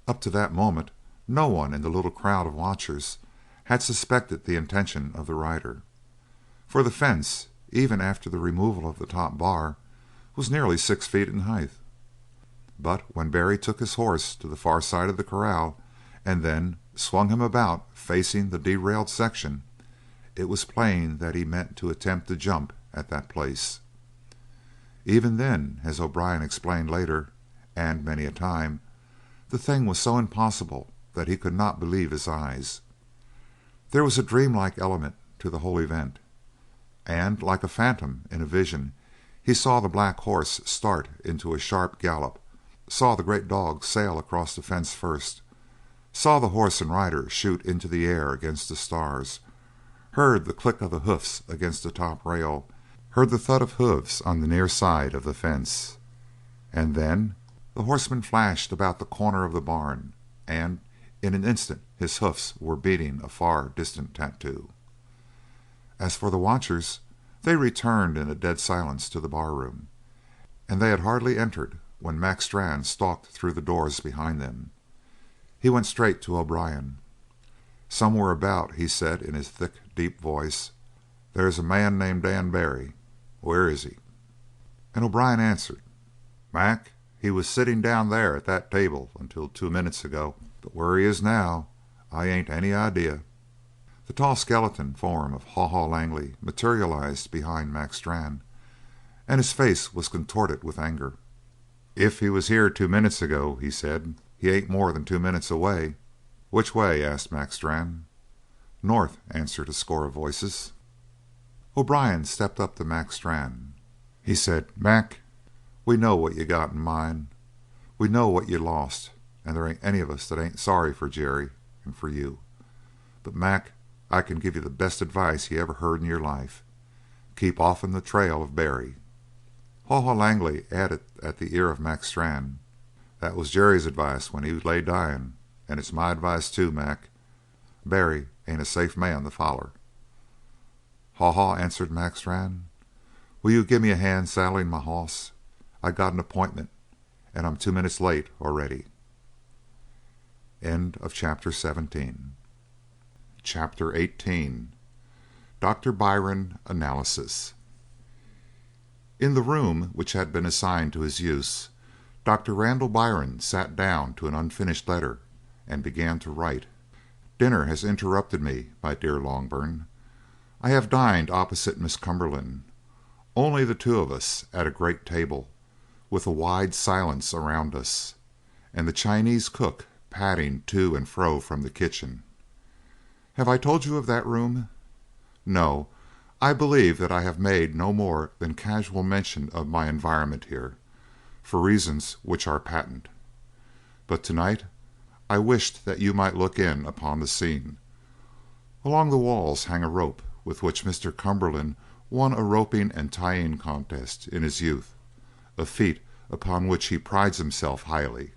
Up to that moment no one in the little crowd of watchers had suspected the intention of the rider, for the fence, even after the removal of the top bar, was nearly 6 feet in height. But when Barry took his horse to the far side of the corral and then swung him about facing the derailed section, it was plain that he meant to attempt to jump at that place. Even then, as O'Brien explained later, and many a time, the thing was so impossible that he could not believe his eyes. There was a dreamlike element to the whole event, and like a phantom in a vision he saw the black horse start into a sharp gallop, saw the great dog sail across the fence first, saw the horse and rider shoot into the air against the stars, heard the click of the hoofs against the top rail, heard the thud of hoofs on the near side of the fence, and then the horseman flashed about the corner of the barn, and in an instant his hoofs were beating a far distant tattoo. As for the watchers, they returned in a dead silence to the barroom, and they had hardly entered when Max Brand stalked through the doors behind them. He went straight to O'Brien. "Somewhere about," he said in his thick, deep voice, "there's a man named Dan Barry. Where is he?" And O'Brien answered, "Mac, he was sitting down there at that table until 2 minutes ago, but where he is now, I ain't any idea." The tall skeleton form of Haw Haw Langley materialized behind Max Brand, and his face was contorted with anger. "If he was here 2 minutes ago," he said, "he ain't more than 2 minutes away." "Which way?" asked Max Brand. "North," answered a score of voices. O'Brien stepped up to Max Brand. He said, "Mac, we know what you got in mind. We know what you lost, and there ain't any of us that ain't sorry for Jerry and for you. But, Mac, I can give you the best advice you ever heard in your life. Keep off'n the trail of Barry." Haw Haw Langley added at the ear of Max Brand, "That was Jerry's advice when he lay dying, and it's my advice too, Mac. Barry ain't a safe man to foller." "Haw Haw," answered Max Brand, "will you give me a hand saddling my hoss? I got an appointment, and I'm 2 minutes late already." End of chapter 17. Chapter 18. Dr. Byron Analysis. In the room which had been assigned to his use, Dr. Randall Byron sat down to an unfinished letter and began to write. "Dinner has interrupted me, my dear Longburn. I have dined opposite Miss Cumberland, only the two of us at a great table, with a wide silence around us, and the Chinese cook padding to and fro from the kitchen. Have I told you of that room? No, I believe that I have made no more than casual mention of my environment here, for reasons which are patent. But tonight I wished that you might look in upon the scene. Along the walls hang a rope with which Mr. Cumberland won a roping and tying contest in his youth, a feat upon which he prides himself highly.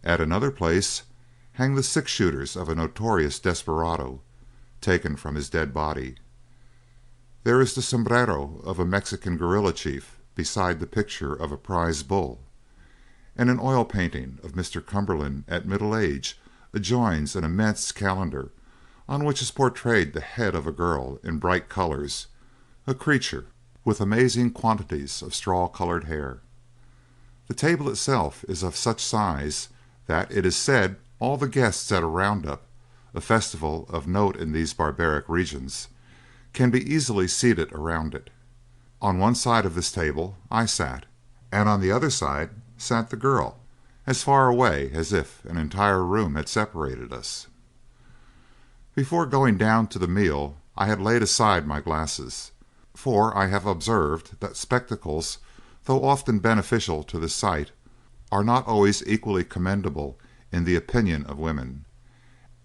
At another place hang the six-shooters of a notorious desperado, taken from his dead body. There is the sombrero of a Mexican guerrilla chief beside the picture of a prize bull, and an oil painting of Mr. Cumberland at middle age adjoins an immense calendar on which is portrayed the head of a girl in bright colors, a creature with amazing quantities of straw-colored hair. The table itself is of such size that it is said all the guests at a round-up, a festival of note in these barbaric regions, can be easily seated around it. On one side of this table I sat, and on the other side sat the girl, as far away as if an entire room had separated us. Before going down to the meal I had laid aside my glasses, for I have observed that spectacles, though often beneficial to the sight, are not always equally commendable in the opinion of women,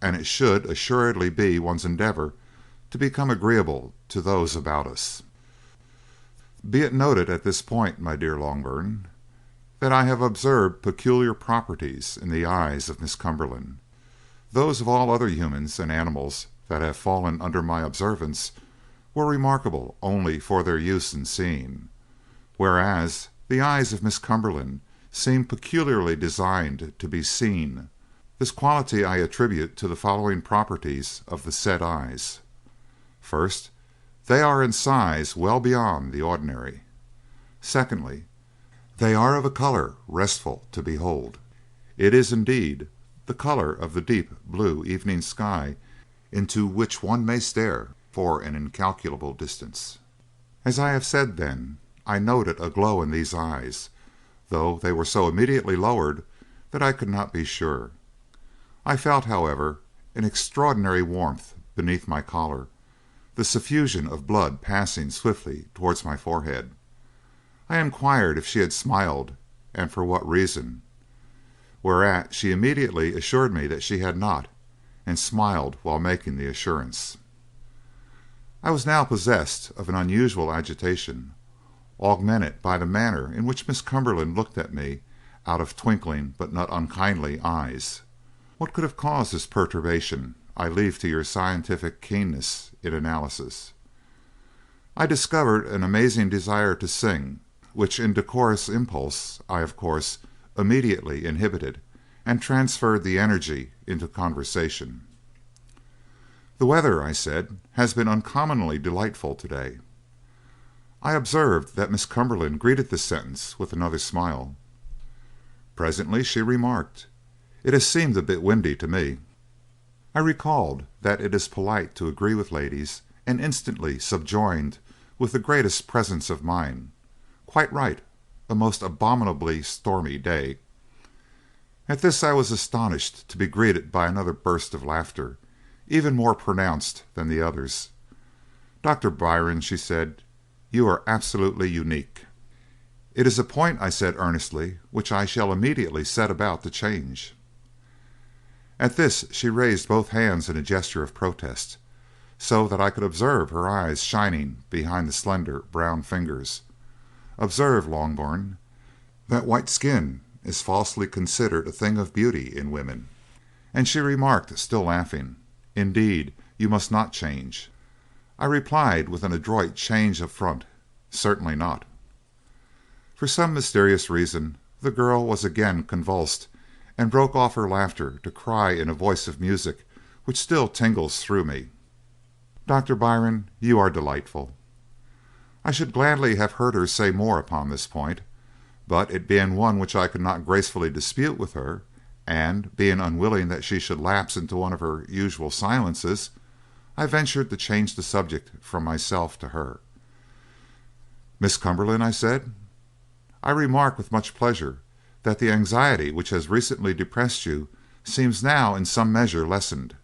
and it should assuredly be one's endeavour to become agreeable to those about us. Be it noted at this point, my dear Longbourn, that I have observed peculiar properties in the eyes of Miss Cumberland. Those of all other humans and animals that have fallen under my observance were remarkable only for their use in seeing, whereas the eyes of Miss Cumberland seem peculiarly designed to be seen. This quality I attribute to the following properties of the said eyes. First, they are in size well beyond the ordinary. Secondly, they are of a colour restful to behold. It is, indeed, the colour of the deep blue evening sky into which one may stare for an incalculable distance. As I have said, then, I noted a glow in these eyes, though they were so immediately lowered that I could not be sure. I felt, however, an extraordinary warmth beneath my collar, the suffusion of blood passing swiftly towards my forehead. I inquired if she had smiled, and for what reason, whereat she immediately assured me that she had not, and smiled while making the assurance. I was now possessed of an unusual agitation, augmented by the manner in which Miss Cumberland looked at me out of twinkling but not unkindly eyes. What could have caused this perturbation I leave to your scientific keenness in analysis. I discovered an amazing desire to sing, which indecorous impulse I of course immediately inhibited and transferred the energy into conversation. "The weather," I said, "has been uncommonly delightful today." I observed that Miss Cumberland greeted this sentence with another smile. Presently she remarked, "It has seemed a bit windy to me." I recalled that it is polite to agree with ladies, and instantly subjoined with the greatest presence of mind, "Quite right, a most abominably stormy day." At this I was astonished to be greeted by another burst of laughter, even more pronounced than the others. "Dr. Byron," she said, "you are absolutely unique." "It is a point," I said earnestly, "which I shall immediately set about to change." At this she raised both hands in a gesture of protest, so that I could observe her eyes shining behind the slender brown fingers. Observe, Longbourn, that white skin is falsely considered a thing of beauty in women. And she remarked, still laughing, "Indeed, you must not change." I replied with an adroit change of front, "Certainly not." For some mysterious reason the girl was again convulsed, and broke off her laughter to cry in a voice of music which still tingles through me, "Dr. Byron, you are delightful." I should gladly have heard her say more upon this point, but it being one which I could not gracefully dispute with her, and being unwilling that she should lapse into one of her usual silences, I ventured to change the subject from myself to her. "Miss Cumberland," I said, "I remark with much pleasure that the anxiety which has recently depressed you seems now in some measure lessened.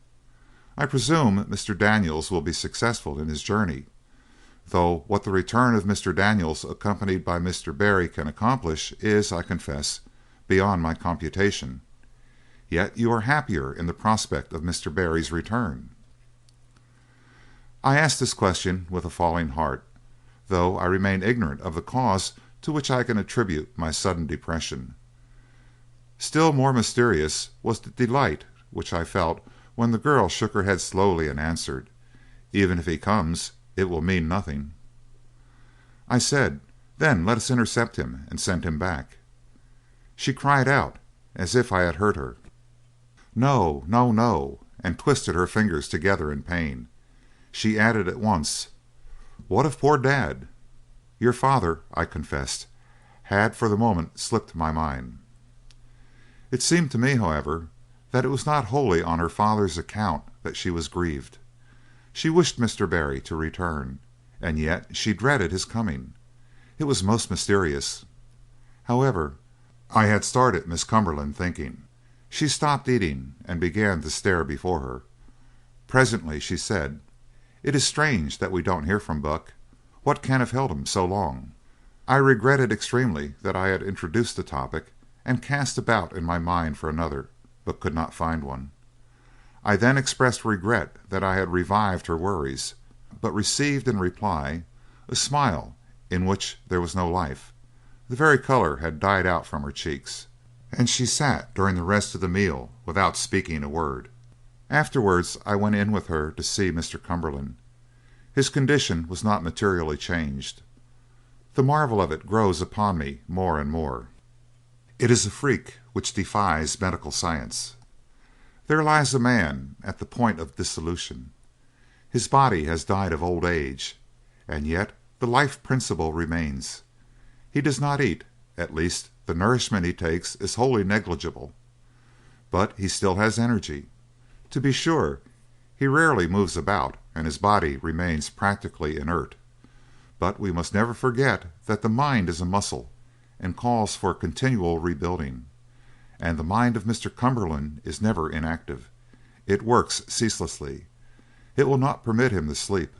I presume Mr. Daniels will be successful in his journey, though what the return of Mr. Daniels accompanied by Mr. Barry can accomplish is, I confess, beyond my computation. Yet you are happier in the prospect of Mr. Barry's return." I asked this question with a falling heart, though I remain ignorant of the cause to which I can attribute my sudden depression. Still more mysterious was the delight which I felt when the girl shook her head slowly and answered, "Even if he comes, it will mean nothing." I said, "Then let us intercept him and send him back." She cried out, as if I had hurt her, "No, no, no," and twisted her fingers together in pain. She added at once, "What of poor Dad?" "Your father," I confessed, had for the moment slipped my mind. It seemed to me, however, that it was not wholly on her father's account that she was grieved. She wished Mr. Barry to return, and yet she dreaded his coming. It was most mysterious. However, I had started Miss Cumberland thinking. She stopped eating and began to stare before her. Presently she said, "It is strange that we don't hear from Buck. What can have held him so long?" I regretted extremely that I had introduced the topic, and cast about in my mind for another, but could not find one. I then expressed regret that I had revived her worries, but received in reply a smile in which there was no life. The very colour had died out from her cheeks, and she sat during the rest of the meal without speaking a word. Afterwards I went in with her to see Mr. Cumberland. His condition was not materially changed. The marvel of it grows upon me more and more. It is a freak which defies medical science. There lies a man at the point of dissolution. His body has died of old age, and yet the life principle remains. He does not eat, at least the nourishment he takes is wholly negligible, but he still has energy. To be sure, he rarely moves about, and his body remains practically inert, but we must never forget that the mind is a muscle and calls for continual rebuilding, and the mind of Mr. Cumberland is never inactive. It works ceaselessly. It will not permit him to sleep.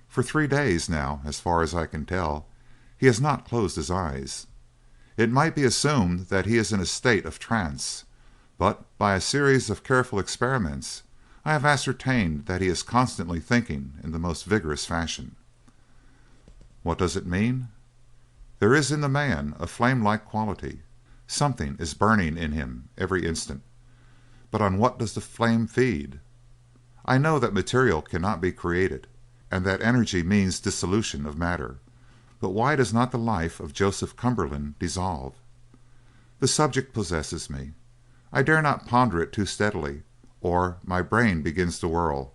For 3 days now, as far as I can tell, he has not closed his eyes. It might be assumed that he is in a state of trance, but by a series of careful experiments I have ascertained that he is constantly thinking in the most vigorous fashion. What does it mean? There is in the man a flame-like quality. Something is burning in him every instant. But on what does the flame feed? I know that material cannot be created, and that energy means dissolution of matter. But why does not the life of Joseph Cumberland dissolve? The subject possesses me. I dare not ponder it too steadily, or my brain begins to whirl.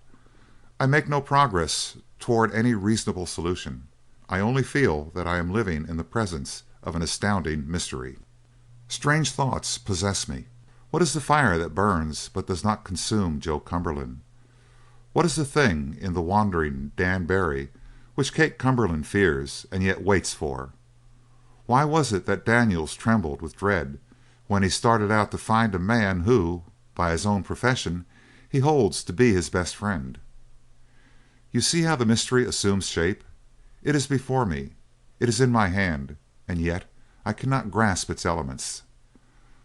I make no progress toward any reasonable solution. I only feel that I am living in the presence of an astounding mystery. Strange thoughts possess me. What is the fire that burns but does not consume Joe Cumberland? What is the thing in the wandering Dan Barry which Kate Cumberland fears and yet waits for? Why was it that Daniels trembled with dread when he started out to find a man who, by his own profession, he holds to be his best friend? You see how the mystery assumes shape. It is before me. It is in my hand, and yet I cannot grasp its elements.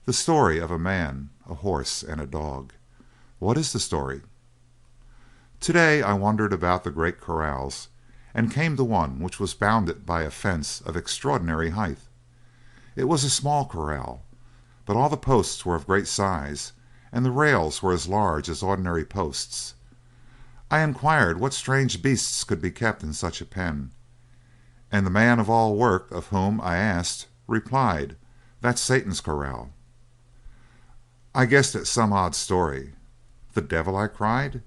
The story of a man, a horse, and a dog. What is the story? Today I wandered about the great corrals, and came to one which was bounded by a fence of extraordinary height. It was a small corral, but all the posts were of great size, and the rails were as large as ordinary posts. I inquired what strange beasts could be kept in such a pen, and the man of all work of whom I asked replied, "That's Satan's corral." I guessed at some odd story. "The devil!" I cried.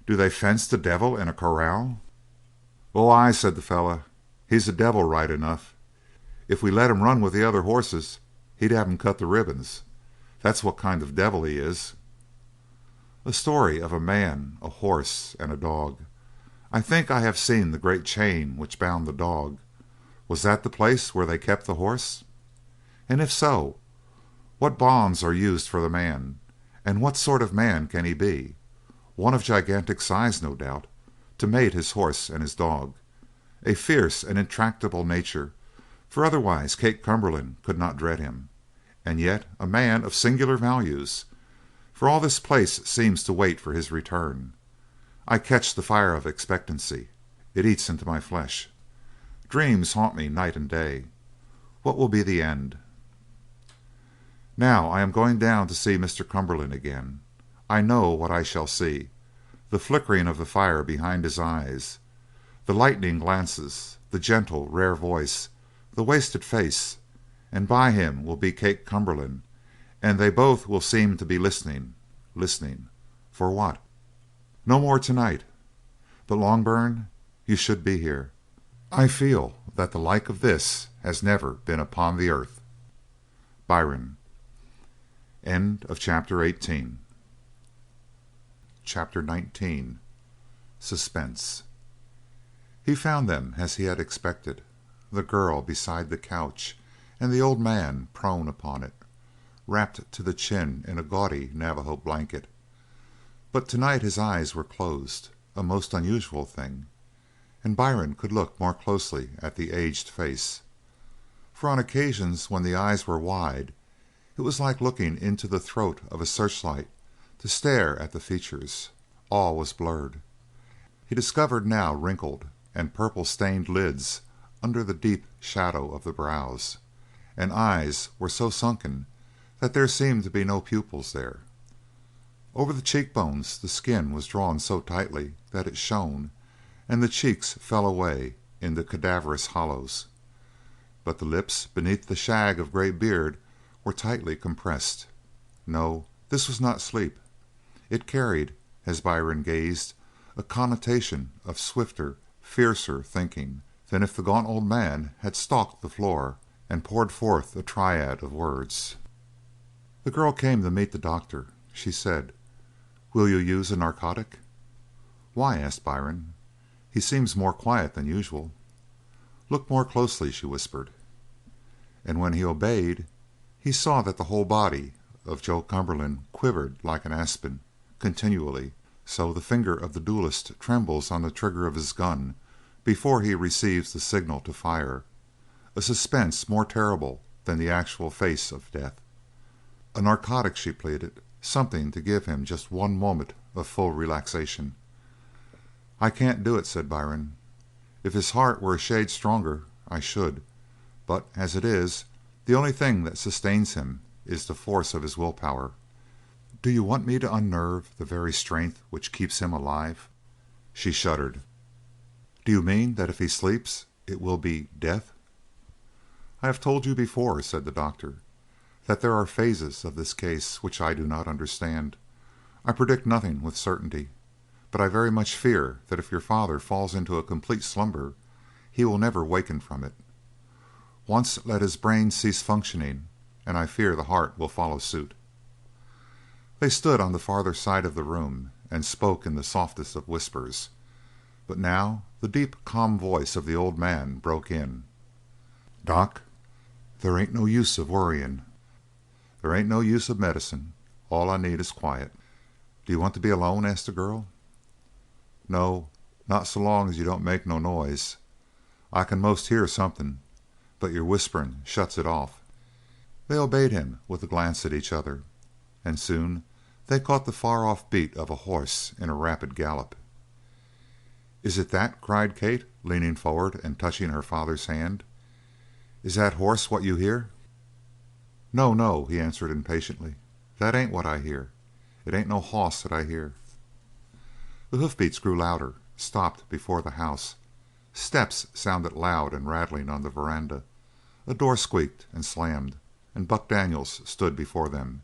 "Do they fence the devil in a corral?" "Oh, aye," said the fellow. "He's a devil right enough. If we let him run with the other horses, he'd have 'em cut to ribbons. That's what kind of devil he is." A story of a man, a horse, and a dog. I think I have seen the great chain which bound the dog. Was that the place where they kept the horse? And if so, what bonds are used for the man, and what sort of man can he be? One of gigantic size, no doubt, to mate his horse and his dog. A fierce and intractable nature, for otherwise Kate Cumberland could not dread him. And yet a man of singular values, for all this place seems to wait for his return. I catch the fire of expectancy. It eats into my flesh. Dreams haunt me night and day. What will be the end? Now I am going down to see Mr. Cumberland again. I know what I shall see. The flickering of the fire behind his eyes, the lightning glances, the gentle, rare voice, the wasted face, and by him will be Kate Cumberland, and they both will seem to be listening. Listening. For what? No more tonight. But Longburn, you should be here. I feel that the like of this has never been upon the earth. Byron. End of chapter 18. Chapter 19. Suspense. He found them as he had expected, the girl beside the couch, and the old man prone upon it, wrapped to the chin in a gaudy Navajo blanket. But tonight his eyes were closed, a most unusual thing, and Byron could look more closely at the aged face. For on occasions when the eyes were wide, It was like looking into the throat of a searchlight to stare at the features. All was blurred. He discovered now wrinkled and purple-stained lids under the deep shadow of the brows, and eyes were so sunken that there seemed to be no pupils there. Over the cheekbones the skin was drawn so tightly that it shone, and the cheeks fell away into cadaverous hollows. But the lips beneath the shag of gray beard were tightly compressed. No, this was not sleep. It carried, as Byron gazed, a connotation of swifter, fiercer thinking than if the gaunt old man had stalked the floor and poured forth a triad of words. The girl came to meet the doctor. She said, "Will you use a narcotic?" "Why?" asked Byron. "He seems more quiet than usual." "Look more closely," she whispered. And when he obeyed, he saw that the whole body of Joe Cumberland quivered like an aspen, continually, so the finger of the duelist trembles on the trigger of his gun before he receives the signal to fire, a suspense more terrible than the actual face of death. "A narcotic," she pleaded, "something to give him just one moment of full relaxation." "I can't do it," said Byron. "If his heart were a shade stronger, I should, but as it is, the only thing that sustains him is the force of his will power. Do you want me to unnerve the very strength which keeps him alive?" She shuddered. "Do you mean that if he sleeps it will be death?" "I have told you before," said the doctor, "that there are phases of this case which I do not understand. I predict nothing with certainty, but I very much fear that if your father falls into a complete slumber he will never waken from it. Once let his brain cease functioning, and I fear the heart will follow suit." They stood on the farther side of the room and spoke in the softest of whispers, but now the deep, calm voice of the old man broke in. "Doc, there ain't no use of worrying. There ain't no use of medicine. All I need is quiet." "Do you want to be alone?" asked the girl. "No, not so long as you don't make no noise. I can most hear something, but your whispering shuts it off." They obeyed him with a glance at each other, and soon they caught the far-off beat of a horse in a rapid gallop. "Is it that?" cried Kate, leaning forward and touching her father's hand. "Is that horse what you hear?" "No, no," he answered impatiently. "That ain't what I hear. It ain't no hoss that I hear." The hoofbeats grew louder, stopped before the house. Steps sounded loud and rattling on the veranda. A door squeaked and slammed, and Buck Daniels stood before them.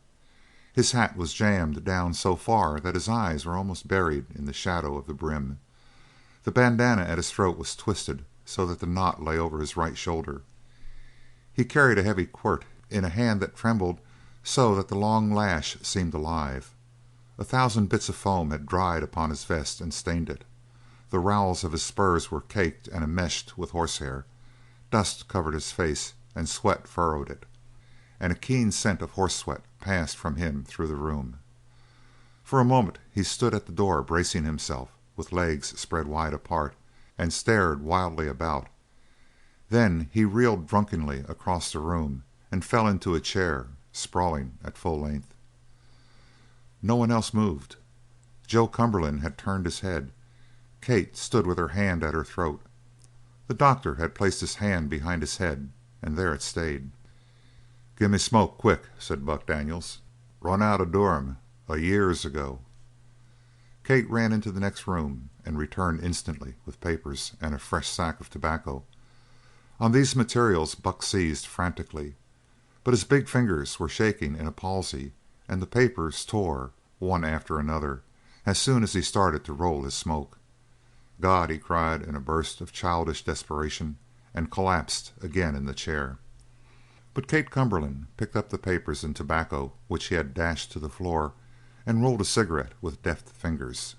His hat was jammed down so far that his eyes were almost buried in the shadow of the brim. The bandana at his throat was twisted so that the knot lay over his right shoulder. He carried a heavy quirt in a hand that trembled so that the long lash seemed alive. 1,000 bits of foam had dried upon his vest and stained it. The rowels of his spurs were caked and enmeshed with horsehair. Dust covered his face and sweat furrowed it, and a keen scent of horse sweat passed from him through the room. For a moment he stood at the door bracing himself, with legs spread wide apart, and stared wildly about. Then he reeled drunkenly across the room and fell into a chair, sprawling at full length. No one else moved. Joe Cumberland had turned his head. Kate stood with her hand at her throat. The doctor had placed his hand behind his head, and there it stayed. "Gimme smoke, quick," said Buck Daniels. "Run out of Durham years ago." Kate ran into the next room and returned instantly with papers and a fresh sack of tobacco. On these materials Buck seized frantically, but his big fingers were shaking in a palsy, and the papers tore, one after another, as soon as he started to roll his smoke. "God!" he cried in a burst of childish desperation, and collapsed again in the chair. But Kate Cumberland picked up the papers and tobacco which he had dashed to the floor and rolled a cigarette with deft fingers.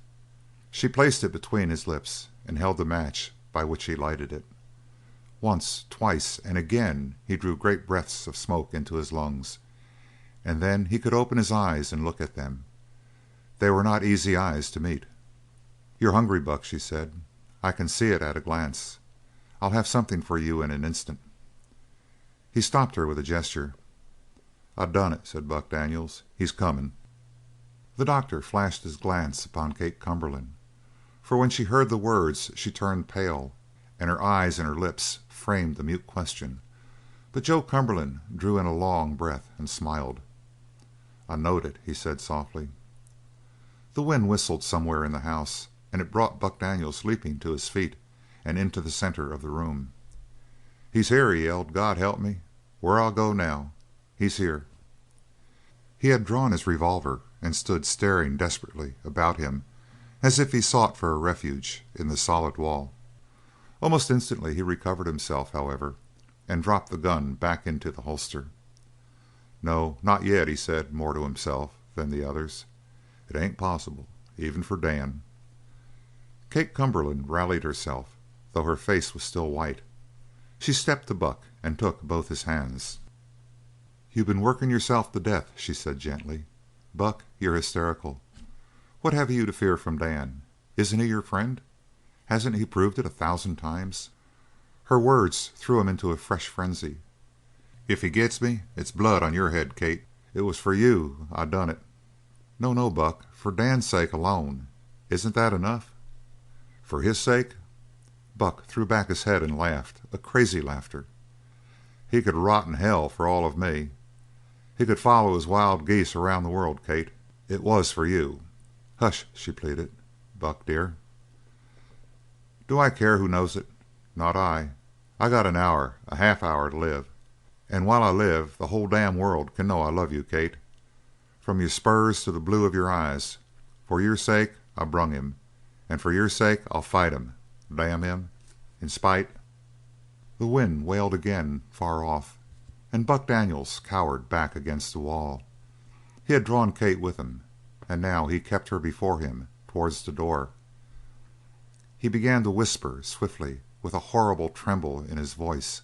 She placed it between his lips and held the match by which he lighted it. Once, twice, and again he drew great breaths of smoke into his lungs, and then he could open his eyes and look at them. They were not easy eyes to meet. "You're hungry, Buck," she said. "I can see it at a glance. I'll have something for you in an instant." He stopped her with a gesture. "I done it," said Buck Daniels. "He's comin'." The doctor flashed his glance upon Kate Cumberland, for when she heard the words she turned pale, and her eyes and her lips framed a mute question; but Joe Cumberland drew in a long breath and smiled. "I knowed it," he said softly. The wind whistled somewhere in the house, and it brought Buck Daniels leaping to his feet and into the centre of the room. "He's here!" he yelled. "God help me! Where'll I go now? He's here!" He had drawn his revolver and stood staring desperately about him as if he sought for a refuge in the solid wall. Almost instantly he recovered himself, however, and dropped the gun back into the holster. "No, not yet," he said, more to himself than the others. "It ain't possible, even for Dan." Kate Cumberland rallied herself, though her face was still white. She stepped to Buck and took both his hands. "You been working yourself to death," she said gently. "Buck, you're hysterical. What have you to fear from Dan? Isn't he your friend? Hasn't he proved it 1,000 times?" Her words threw him into a fresh frenzy. "If he gets me, it's blood on your head, Kate. It was for you I done it." "No, no, Buck. For Dan's sake alone. Isn't that enough?" "For his sake?" Buck threw back his head and laughed, a crazy laughter. "He could rot in hell for all of me. He could follow his wild geese around the world, Kate. It was for you." "Hush!" she pleaded. "Buck, dear." "Do I care who knows it? Not I. I got an hour, a half hour to live. And while I live the whole damn world can know I love you, Kate. From your spurs to the blue of your eyes. For your sake I brung him, and for your sake I'll fight him, damn him, in spite." The wind wailed again far off, and Buck Daniels cowered back against the wall. He had drawn Kate with him, and now he kept her before him towards the door. He began to whisper swiftly, with a horrible tremble in his voice: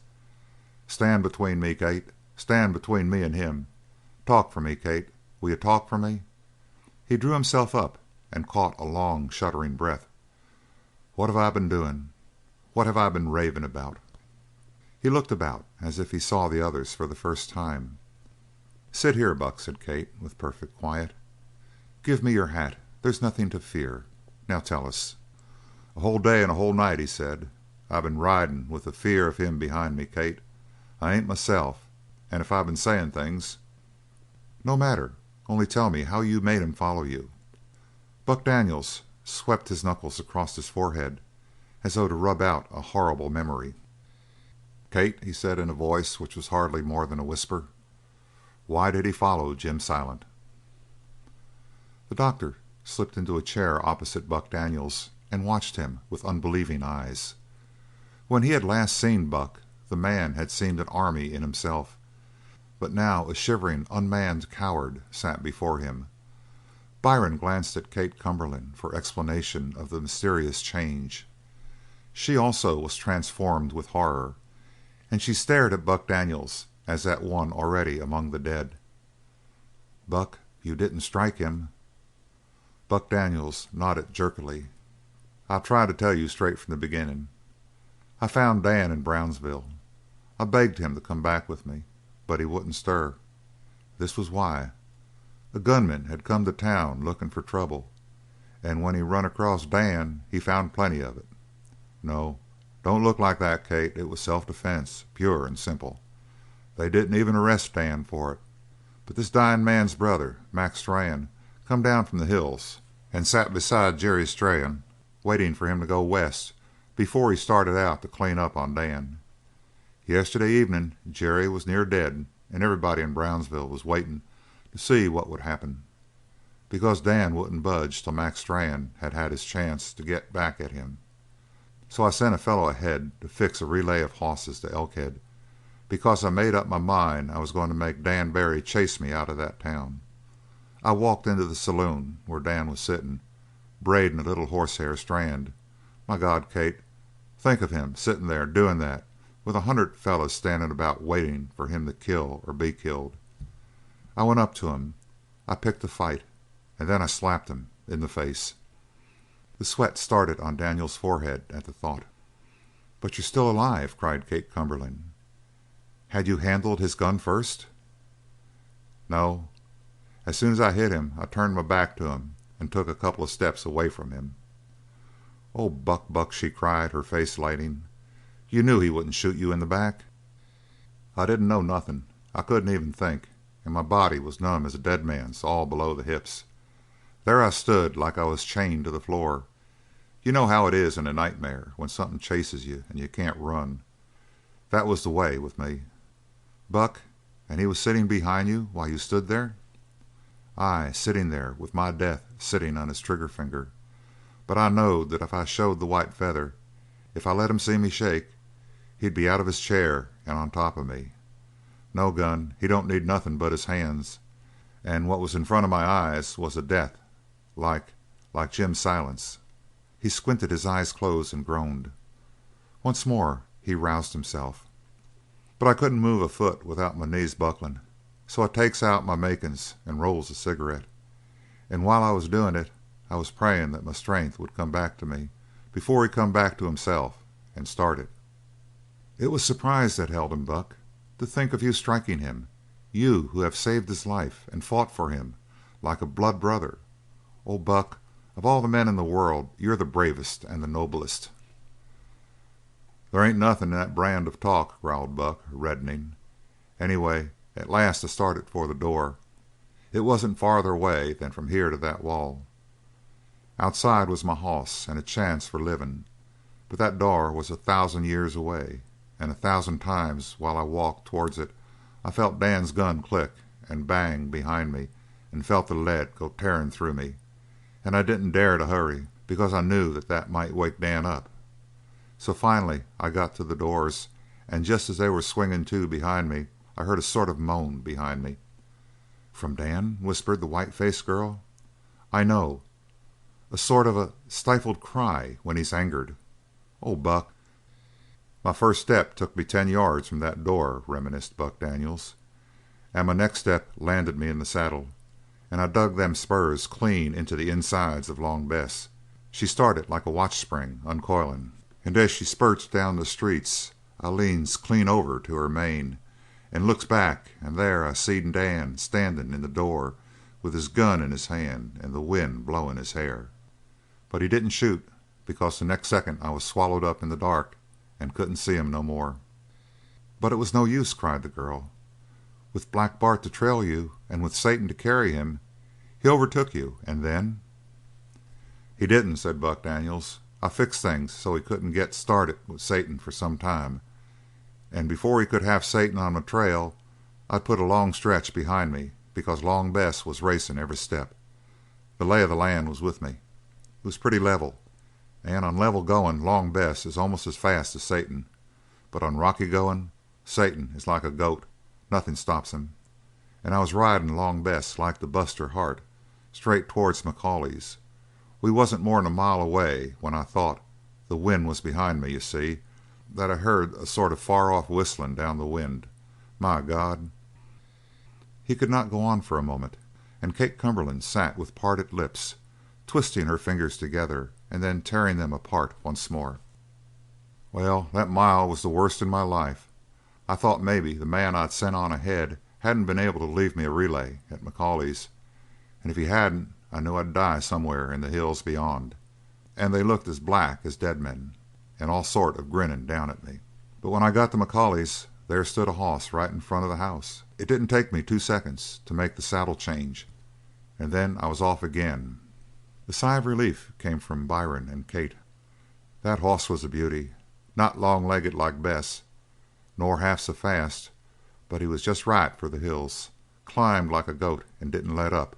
"Stand between me, Kate. Stand between me and him. Talk for me, Kate. Will you talk for me?" He drew himself up and caught a long, shuddering breath. "What have I been doing? What have I been raving about?" He looked about as if he saw the others for the first time. "Sit here, Buck," said Kate, with perfect quiet. "Give me your hat. There's nothing to fear. Now tell us." "A whole day and a whole night," he said. "I been riding with the fear of him behind me, Kate. I ain't myself. And if I been saying things " "No matter. Only tell me how you made him follow you." Buck Daniels swept his knuckles across his forehead as though to rub out a horrible memory. "Kate," he said in a voice which was hardly more than a whisper, "why did he follow Jim Silent?" The doctor slipped into a chair opposite Buck Daniels and watched him with unbelieving eyes. When he had last seen Buck the man had seemed an army in himself, but now a shivering, unmanned coward sat before him. Byron glanced at Kate Cumberland for explanation of the mysterious change. She also was transformed with horror, and she stared at Buck Daniels as at one already among the dead. "Buck, you didn't strike him?" Buck Daniels nodded jerkily. "I'll try to tell you straight from the beginning. I found Dan in Brownsville. I begged him to come back with me, but he wouldn't stir. This was why. A gunman had come to town looking for trouble, and when he run across Dan he found plenty of it. No, don't look like that, Kate. It was self-defense, pure and simple. They didn't even arrest Dan for it. But this dying man's brother, Max Brand, come down from the hills and sat beside Jerry Strahan, waiting for him to go west before he started out to clean up on Dan. Yesterday evening Jerry was near dead, and everybody in Brownsville was waiting to see what would happen, because Dan wouldn't budge till Max Strand had had his chance to get back at him. So I sent a fellow ahead to fix a relay of hosses to Elkhead, because I made up my mind I was going to make Dan Barry chase me out of that town. I walked into the saloon where Dan was sitting, braiding a little horsehair strand. My God, Kate, think of him sitting there doing that, with 100 fellows standing about waiting for him to kill or be killed. I went up to him. I picked a fight, and then I slapped him in the face." The sweat started on Daniels' forehead at the thought. "But you're still alive!" cried Kate Cumberland. "Had you handled his gun first?" No. As soon as I hit him I turned my back to him and took a couple of steps away from him. "Oh, Buck, Buck," she cried, her face lighting. "You knew he wouldn't shoot you in the back?" "I didn't know nothing. I couldn't even think, and my body was numb as a dead man's all below the hips. There I stood like I was chained to the floor. You know how it is in a nightmare when something chases you and you can't run. That was the way with me." "Buck, and he was sitting behind you while you stood there?" "Aye, sitting there with my death sitting on his trigger finger. But I knowed that if I showed the white feather, if I let him see me shake, he'd be out of his chair and on top of me. No, gun, he don't need nothing but his hands. And what was in front of my eyes was a death like Jim Silent's." He squinted his eyes closed and groaned. Once more he roused himself. "But I couldn't move a foot without my knees buckling, so I takes out my makin's and rolls a cigarette. And while I was doing it I was praying that my strength would come back to me before he come back to himself and started." "It was surprise that held him, Buck. To think of you striking him, you who have saved his life and fought for him like a blood brother. Oh, Buck, of all the men in the world you're the bravest and the noblest." "There ain't nothing in that brand of talk," growled Buck, reddening. "Anyway, at last I started for the door. It wasn't farther away than from here to that wall. Outside was my hoss and a chance for living, but that door was 1,000 years away, and 1,000 times while I walked towards it I felt Dan's gun click and bang behind me and felt the lead go tearing through me, and I didn't dare to hurry because I knew that might wake Dan up. So finally I got to the doors, and just as they were swinging to behind me I heard a sort of moan behind me." "From Dan?" whispered the white-faced girl. "I know. A sort of a stifled cry when he's angered. Oh, Buck." "My first step took me 10 yards from that door," reminisced Buck Daniels, "and my next step landed me in the saddle, and I dug them spurs clean into the insides of Long Bess. She started like a watch spring uncoiling, and as she spurts down the streets I leans clean over to her mane and looks back, and there I seen Dan standing in the door with his gun in his hand and the wind blowing his hair. But he didn't shoot because the next second I was swallowed up in the dark and couldn't see him no more." "But it was no use," cried the girl. "With Black Bart to trail you and with Satan to carry him, he overtook you, and then—" "He didn't," said Buck Daniels. "I fixed things so he couldn't get started with Satan for some time, and before he could have Satan on my trail I'd put a long stretch behind me because Long Bess was racing every step. The lay of the land was with me. It was pretty level, and on level going Long Bess is almost as fast as Satan, but on rocky going Satan is like a goat. Nothing stops him. And I was riding Long Bess like to bust her heart, straight towards McCauley's. We wasn't more'n a mile away when I thought the wind was behind me, you see that I heard a sort of far off whistling down the wind. My God!" He could not go on for a moment, and Kate Cumberland sat with parted lips, twisting her fingers together and then tearing them apart once more. "Well, that mile was the worst in my life. I thought maybe the man I'd sent on ahead hadn't been able to leave me a relay at McCauley's, and if he hadn't I knew I'd die somewhere in the hills beyond. And they looked as black as dead men, and all sort of grinning down at me. But when I got to McCauley's there stood a hoss right in front of the house. It didn't take me 2 seconds to make the saddle change, and then I was off again." A sigh of relief came from Byron and Kate. "That hoss was a beauty. Not long-legged like Bess, nor half so fast, but he was just right for the hills. Climbed like a goat and didn't let up.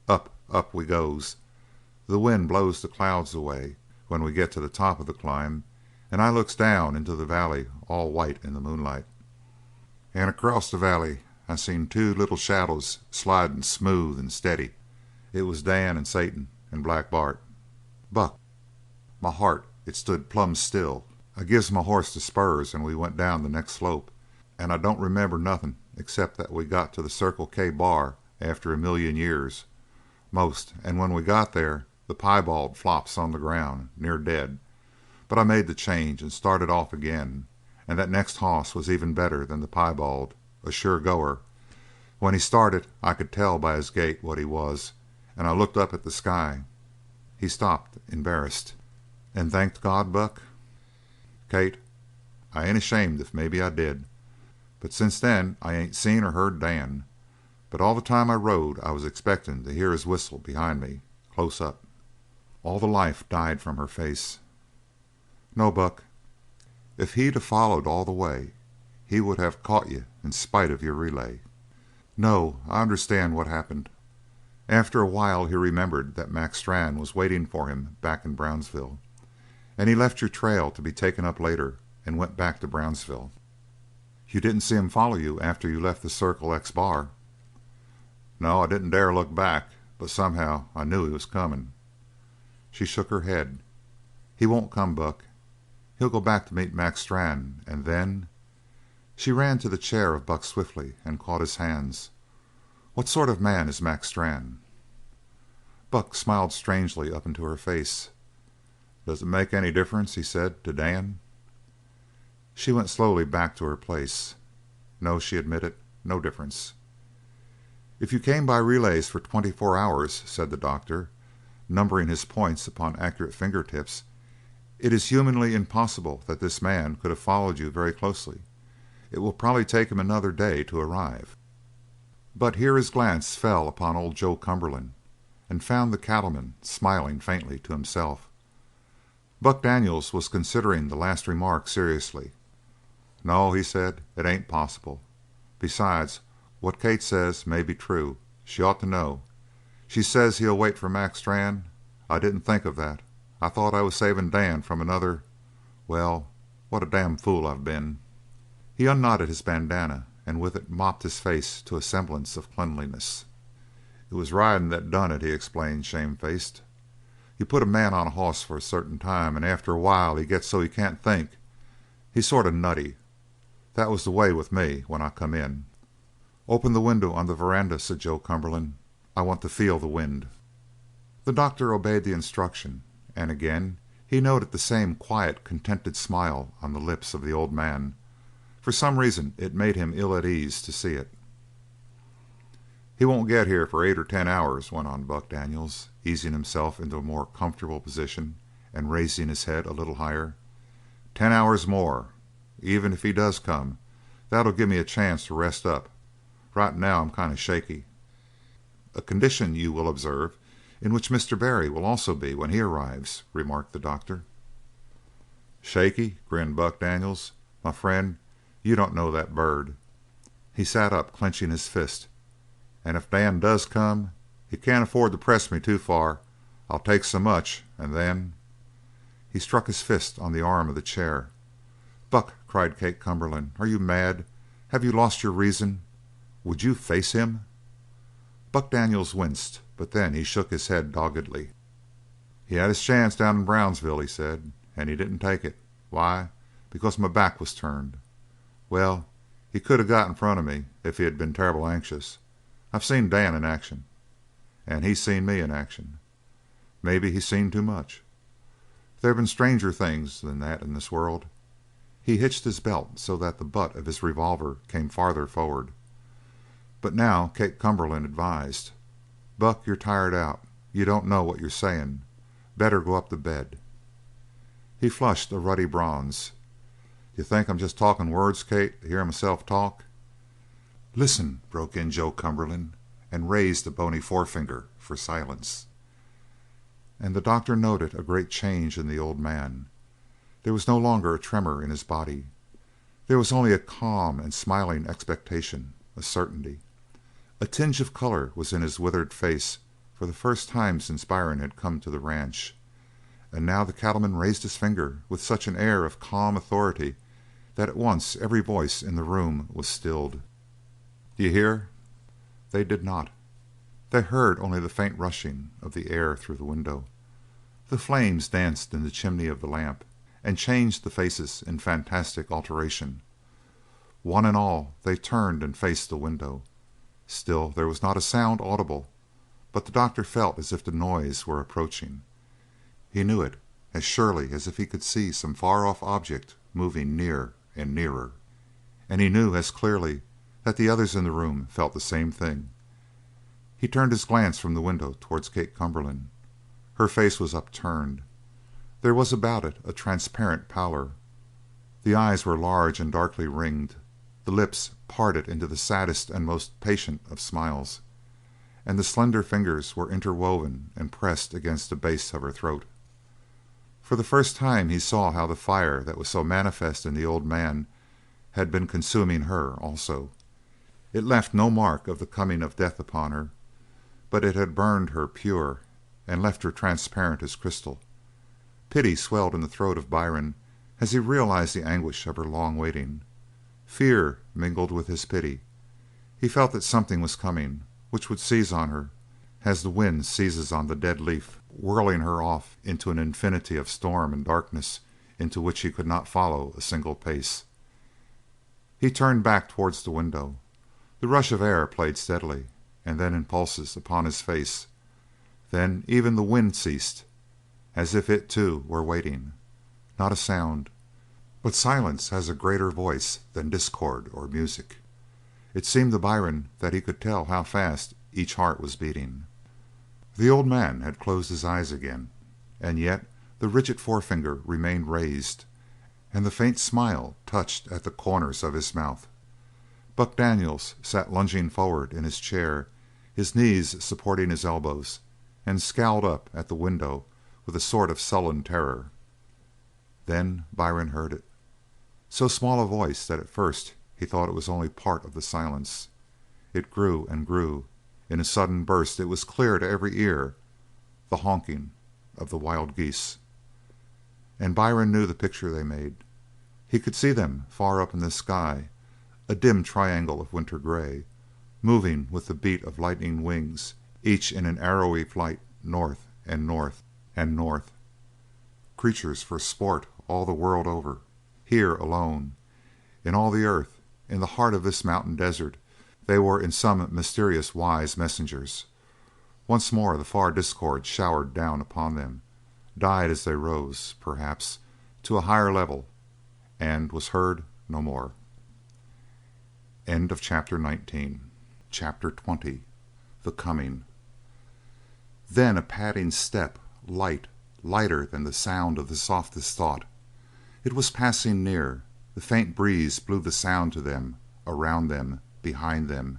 Up, up we goes. The wind blows the clouds away when we get to the top of the climb, and I looks down into the valley all white in the moonlight. And across the valley I seen 2 little shadows sliding smooth and steady. It was Dan and Satan and Black Bart. Buck, my heart, it stood plumb still. I gives my horse the spurs and we went down the next slope, and I don't remember nothing except that we got to the Circle K bar after 1,000,000 years, most, and when we got there the piebald flops on the ground near dead. But I made the change and started off again, and that next hoss was even better than the piebald, a sure goer. When he started I could tell by his gait what he was, and I looked up at the sky." He stopped, embarrassed. "And thanked God, Buck?" "Kate, I ain't ashamed if maybe I did. But since then I ain't seen or heard Dan. But all the time I rode I was expectin' to hear his whistle behind me, close up." All the life died from her face. "No, Buck. If he'd a followed all the way he would have caught you in spite of your relay. No, I understand what happened. After a while he remembered that Mac Strann was waiting for him back in Brownsville, and he left your trail to be taken up later and went back to Brownsville. You didn't see him follow you after you left the Circle X bar?" "No, I didn't dare look back, but somehow I knew he was coming." She shook her head. "He won't come, Buck. He'll go back to meet Mac Strann, and then—" She ran to the chair of Buck swiftly and caught his hands. "What sort of man is Mac Strann?" Buck smiled strangely up into her face. "Does it make any difference," he said, "to Dan?" She went slowly back to her place. "No," she admitted, "no difference." "If you came by relays for 24 hours," said the doctor, numbering his points upon accurate finger tips, "it is humanly impossible that this man could have followed you very closely. It will probably take him another day to arrive." But here his glance fell upon old Joe Cumberland and found the cattleman smiling faintly to himself. Buck Daniels was considering the last remark seriously. "No," he said, "it ain't possible. Besides, what Kate says may be true. She ought to know. She says he'll wait for Mac Strann. I didn't think of that. I thought I was saving Dan from another—well, what a damn fool I've been." He unknotted his bandana and with it mopped his face to a semblance of cleanliness. "It was riding that done it," he explained, shamefaced. "You put a man on a hoss for a certain time and after a while he gets so he can't think. He's sort of nutty. That was the way with me when I come in." "Open the window on the veranda," said Joe Cumberland. "I want to feel the wind." The doctor obeyed the instruction, and again he noted the same quiet, contented smile on the lips of the old man. For some reason it made him ill at ease to see it. "He won't get here for 8 or 10 hours," went on Buck Daniels, easing himself into a more comfortable position and raising his head a little higher. "10 hours more. Even if he does come, that'll give me a chance to rest up. Right now I'm kind of shaky." "A condition, you will observe, in which Mr. Barry will also be when he arrives," remarked the doctor. "Shaky?" grinned Buck Daniels. "My friend, you don't know that bird." He sat up, clenching his fist. "And if Dan does come, he can't afford to press me too far. I'll take so much, and then—" He struck his fist on the arm of the chair. "Buck," cried Kate Cumberland, "are you mad? Have you lost your reason? Would you face him?" Buck Daniels winced, but then he shook his head doggedly. "He had his chance down in Brownsville," he said, "and he didn't take it. Why? Because my back was turned. Well, he could have got in front of me if he had been terrible anxious. I've seen Dan in action, and he's seen me in action. Maybe he's seen too much. There have been stranger things than that in this world." He hitched his belt so that the butt of his revolver came farther forward. But now Kate Cumberland advised: "Buck, you're tired out. You don't know what you're saying. Better go up to bed." He flushed a ruddy bronze. "You think I'm just talking words, Kate, to hear myself talk?" "Listen," broke in Joe Cumberland, and raised a bony forefinger for silence. And the doctor noted a great change in the old man. There was no longer a tremor in his body. There was only a calm and smiling expectation, a certainty. A tinge of colour was in his withered face for the first time since Byron had come to the ranch, and now the cattleman raised his finger with such an air of calm authority that at once every voice in the room was stilled. "D'you hear?" They did not. They heard only the faint rushing of the air through the window. The flames danced in the chimney of the lamp and changed the faces in fantastic alteration. One and all they turned and faced the window. Still there was not a sound audible, but the doctor felt as if the noise were approaching. He knew it as surely as if he could see some far off object moving near and nearer, and he knew as clearly that the others in the room felt the same thing. He turned his glance from the window towards Kate Cumberland. Her face was upturned. There was about it a transparent pallor. The eyes were large and darkly ringed, the lips parted into the saddest and most patient of smiles, and the slender fingers were interwoven and pressed against the base of her throat. For the first time he saw how the fire that was so manifest in the old man had been consuming her also. It left no mark of the coming of death upon her, but it had burned her pure and left her transparent as crystal. Pity swelled in the throat of Byron as he realized the anguish of her long waiting. Fear mingled with his pity. He felt that something was coming which would seize on her as the wind seizes on the dead leaf, whirling her off into an infinity of storm and darkness into which he could not follow a single pace. He turned back towards the window. The rush of air played steadily, and then in pulses, upon his face. Then even the wind ceased, as if it too were waiting. Not a sound, but silence has a greater voice than discord or music. It seemed to Byron that he could tell how fast each heart was beating. The old man had closed his eyes again, and yet the rigid forefinger remained raised, and the faint smile touched at the corners of his mouth. Buck Daniels sat lunging forward in his chair, his knees supporting his elbows, and scowled up at the window with a sort of sullen terror. Then Byron heard it, so small a voice that at first he thought it was only part of the silence. It grew and grew. In a sudden burst it was clear to every ear, the honking of the wild geese. And Byron knew the picture they made. He could see them far up in the sky, a dim triangle of winter gray, moving with the beat of lightning wings, each in an arrowy flight north and north and north. Creatures for sport all the world over. Here alone, in all the earth, in the heart of this mountain desert, they were in some mysterious wise messengers. Once more the far discord showered down upon them, died as they rose, perhaps, to a higher level, and was heard no more. End of chapter 19. Chapter 20. The Coming. Then a padding step, lighter than the sound of the softest thought. It was passing near. The faint breeze blew the sound to them, around them, behind them.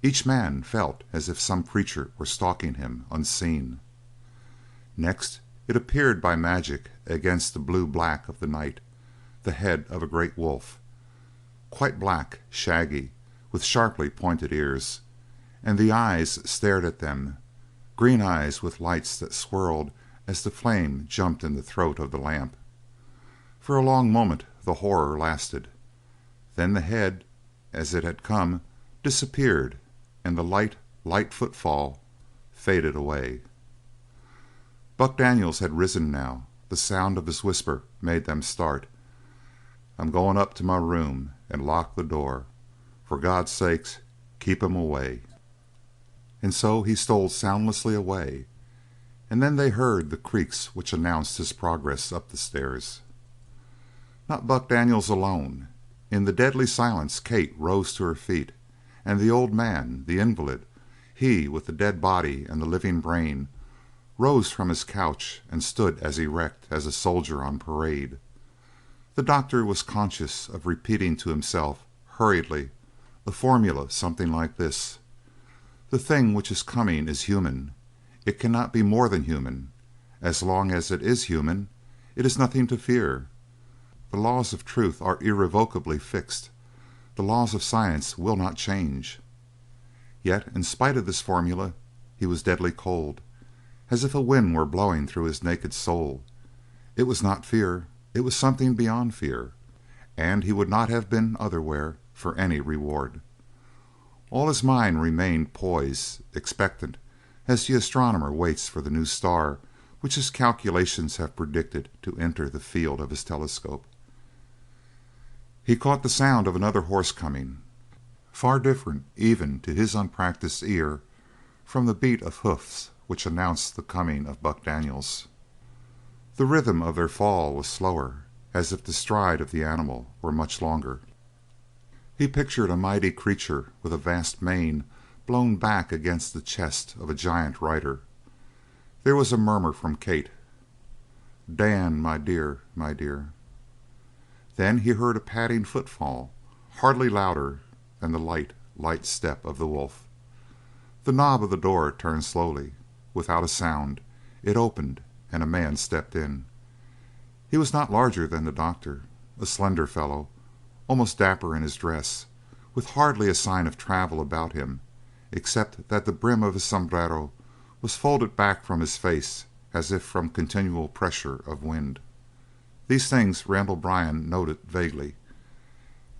Each man felt as if some creature were stalking him unseen. Next it appeared by magic against the blue-black of the night, the head of a great wolf, quite black, shaggy, with sharply pointed ears, and the eyes stared at them, green eyes with lights that swirled as the flame jumped in the throat of the lamp. For a long moment the horror lasted. Then the head, as it had come, disappeared, and the light footfall faded away. Buck Daniels had risen now. The sound of his whisper made them start. "I'm going up to my room and lock the door. For God's sake, keep 'em away." And so he stole soundlessly away, and then they heard the creaks which announced his progress up the stairs. Not Buck Daniels alone. In the deadly silence Kate rose to her feet, and the old man, the invalid, he with the dead body and the living brain, rose from his couch and stood as erect as a soldier on parade. The doctor was conscious of repeating to himself, hurriedly, a formula something like this: "The thing which is coming is human. It cannot be more than human. As long as it is human, it is nothing to fear. The laws of truth are irrevocably fixed. The laws of science will not change." Yet, in spite of this formula, he was deadly cold, as if a wind were blowing through his naked soul. It was not fear. It was something beyond fear, and he would not have been otherwhere for any reward. All his mind remained poised, expectant, as the astronomer waits for the new star which his calculations have predicted to enter the field of his telescope. He caught the sound of another horse coming, far different even to his unpracticed ear from the beat of hoofs which announced the coming of Buck Daniels. The rhythm of their fall was slower, as if the stride of the animal were much longer. He pictured a mighty creature with a vast mane blown back against the chest of a giant rider. There was a murmur from Kate. "Dan, my dear, my dear." Then he heard a padding footfall, hardly louder than the light, light step of the wolf. The knob of the door turned slowly. Without a sound it opened and a man stepped in. He was not larger than the doctor, a slender fellow, almost dapper in his dress, with hardly a sign of travel about him, except that the brim of his sombrero was folded back from his face as if from continual pressure of wind. These things Randall Byrne noted vaguely.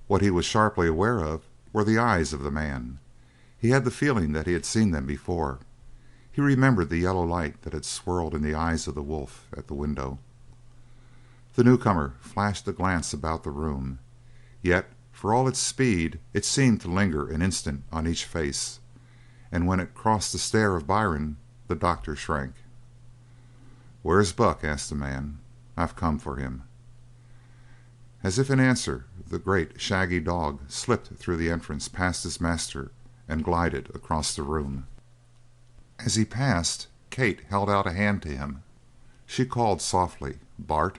What he was sharply aware of were the eyes of the man. He had the feeling that he had seen them before. He remembered the yellow light that had swirled in the eyes of the wolf at the window. The newcomer flashed a glance about the room, yet for all its speed it seemed to linger an instant on each face, and when it crossed the stare of Byron the doctor shrank. "Where's Buck?" asked the man. "I've come for him." As if in answer, the great shaggy dog slipped through the entrance past his master and glided across the room. As he passed, Kate held out a hand to him. She called softly, "Bart,"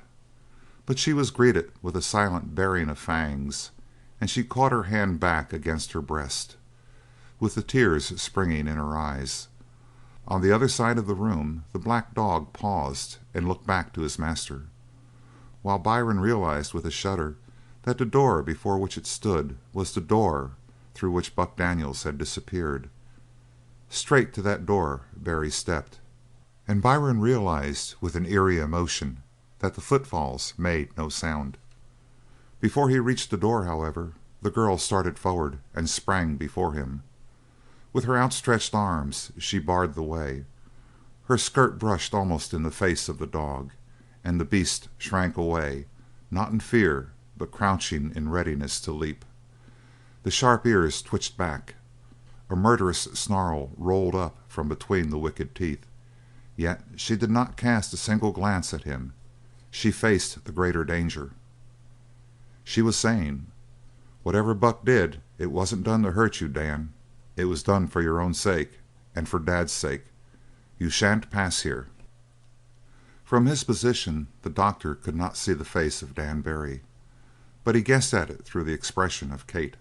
but she was greeted with a silent baring of fangs, and she caught her hand back against her breast, with the tears springing in her eyes. On the other side of the room the black dog paused and looked back to his master, while Byron realized with a shudder that the door before which it stood was the door through which Buck Daniels had disappeared. Straight to that door Barry stepped, and Byron realized with an eerie emotion that the footfalls made no sound. Before he reached the door, however, the girl started forward and sprang before him. With her outstretched arms she barred the way. Her skirt brushed almost in the face of the dog, and the beast shrank away, not in fear, but crouching in readiness to leap. The sharp ears twitched back. A murderous snarl rolled up from between the wicked teeth, yet she did not cast a single glance at him. She faced the greater danger. She was saying: "Whatever Buck did, it wasn't done to hurt you, Dan. It was done for your own sake, and for Dad's sake. You shan't pass here." From his position the doctor could not see the face of Dan Barry, but he guessed at it through the expression of Kate.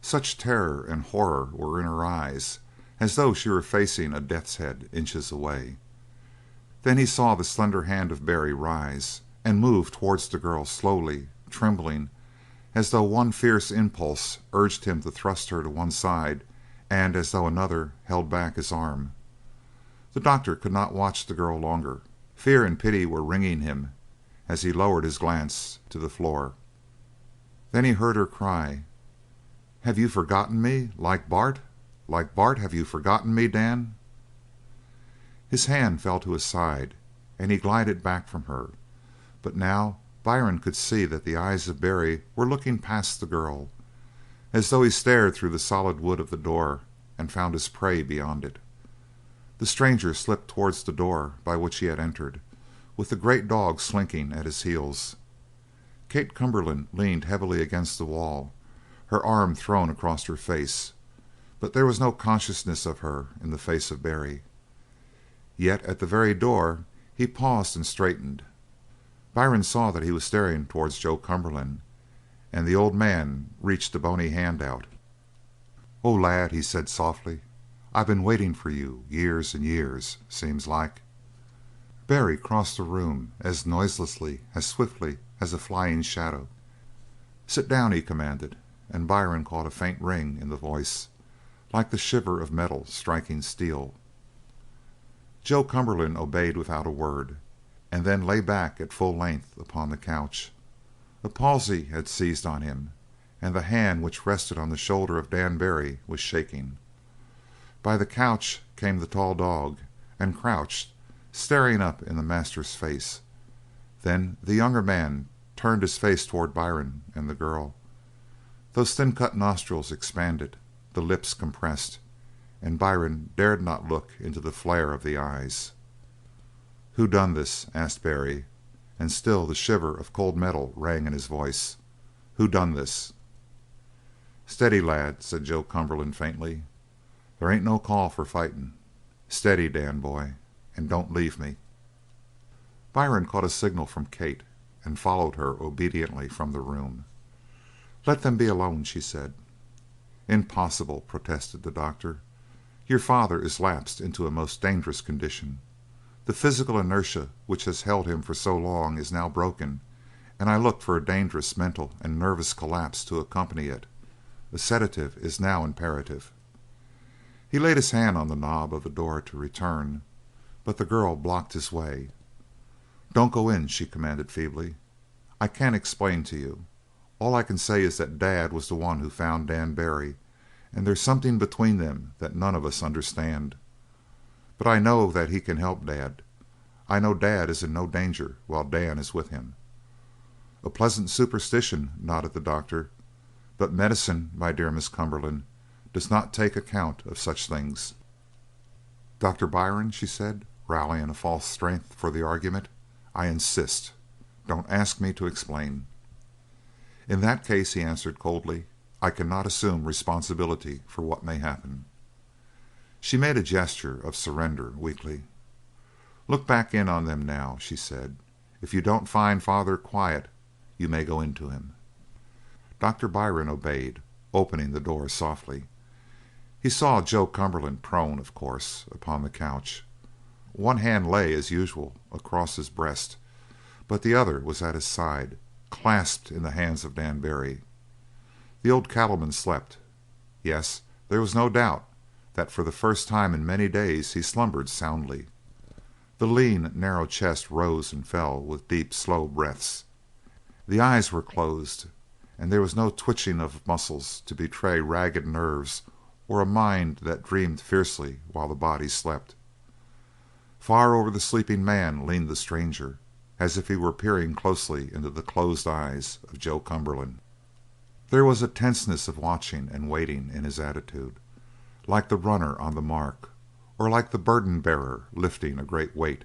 Such terror and horror were in her eyes, as though she were facing a death's head inches away. Then he saw the slender hand of Barry rise and move towards the girl slowly, trembling, as though one fierce impulse urged him to thrust her to one side and as though another held back his arm. The doctor could not watch the girl longer. Fear and pity were wringing him as he lowered his glance to the floor. Then he heard her cry: "Have you forgotten me, like Bart? Like Bart, have you forgotten me, Dan?" His hand fell to his side, and he glided back from her, but now Byron could see that the eyes of Barry were looking past the girl, as though he stared through the solid wood of the door and found his prey beyond it. The stranger slipped towards the door by which he had entered, with the great dog slinking at his heels. Kate Cumberland leaned heavily against the wall, her arm thrown across her face, but there was no consciousness of her in the face of Barry. Yet at the very door he paused and straightened. Byron saw that he was staring towards Joe Cumberland, and the old man reached a bony hand out. "Oh, lad," he said softly, "I've been waiting for you years and years, seems like." Barry crossed the room as noiselessly, as swiftly as a flying shadow. "Sit down," he commanded, and Byron caught a faint ring in the voice, like the shiver of metal striking steel. Joe Cumberland obeyed without a word, and then lay back at full length upon the couch. A palsy had seized on him, and the hand which rested on the shoulder of Dan Barry was shaking. By the couch came the tall dog, and crouched, staring up in the master's face. Then the younger man turned his face toward Byron and the girl. Those thin-cut nostrils expanded, the lips compressed, and Byron dared not look into the flare of the eyes. "Who done this?" asked Barry, and still the shiver of cold metal rang in his voice. "Who done this?" "Steady, lad," said Joe Cumberland faintly. "There ain't no call for fightin'. Steady, Dan boy, and don't leave me." Byron caught a signal from Kate and followed her obediently from the room. "Let them be alone," she said. "Impossible," protested the doctor. "Your father is lapsed into a most dangerous condition. The physical inertia which has held him for so long is now broken, and I look for a dangerous mental and nervous collapse to accompany it. A sedative is now imperative." He laid his hand on the knob of the door to return, but the girl blocked his way. "Don't go in," she commanded feebly. "I can't explain to you. All I can say is that Dad was the one who found Dan Barry, and there's something between them that none of us understand. But I know that he can help Dad. I know Dad is in no danger while Dan is with him." "A pleasant superstition," nodded the doctor. "But medicine, my dear Miss Cumberland, does not take account of such things." "Doctor Byron," she said, rallying a false strength for the argument, "I insist. Don't ask me to explain." "In that case," he answered coldly, "I cannot assume responsibility for what may happen." She made a gesture of surrender weakly. "Look back in on them now," she said. "If you don't find father quiet, you may go into him." Doctor Byron obeyed, opening the door softly. He saw Joe Cumberland prone, of course, upon the couch. One hand lay, as usual, across his breast, but the other was at his side, clasped in the hands of Dan Barry. The old cattleman slept. Yes, there was no doubt that for the first time in many days he slumbered soundly. The lean, narrow chest rose and fell with deep, slow breaths. The eyes were closed, and there was no twitching of muscles to betray ragged nerves or a mind that dreamed fiercely while the body slept. Far over the sleeping man leaned the stranger, as if he were peering closely into the closed eyes of Joe Cumberland. There was a tenseness of watching and waiting in his attitude, like the runner on the mark, or like the burden bearer lifting a great weight,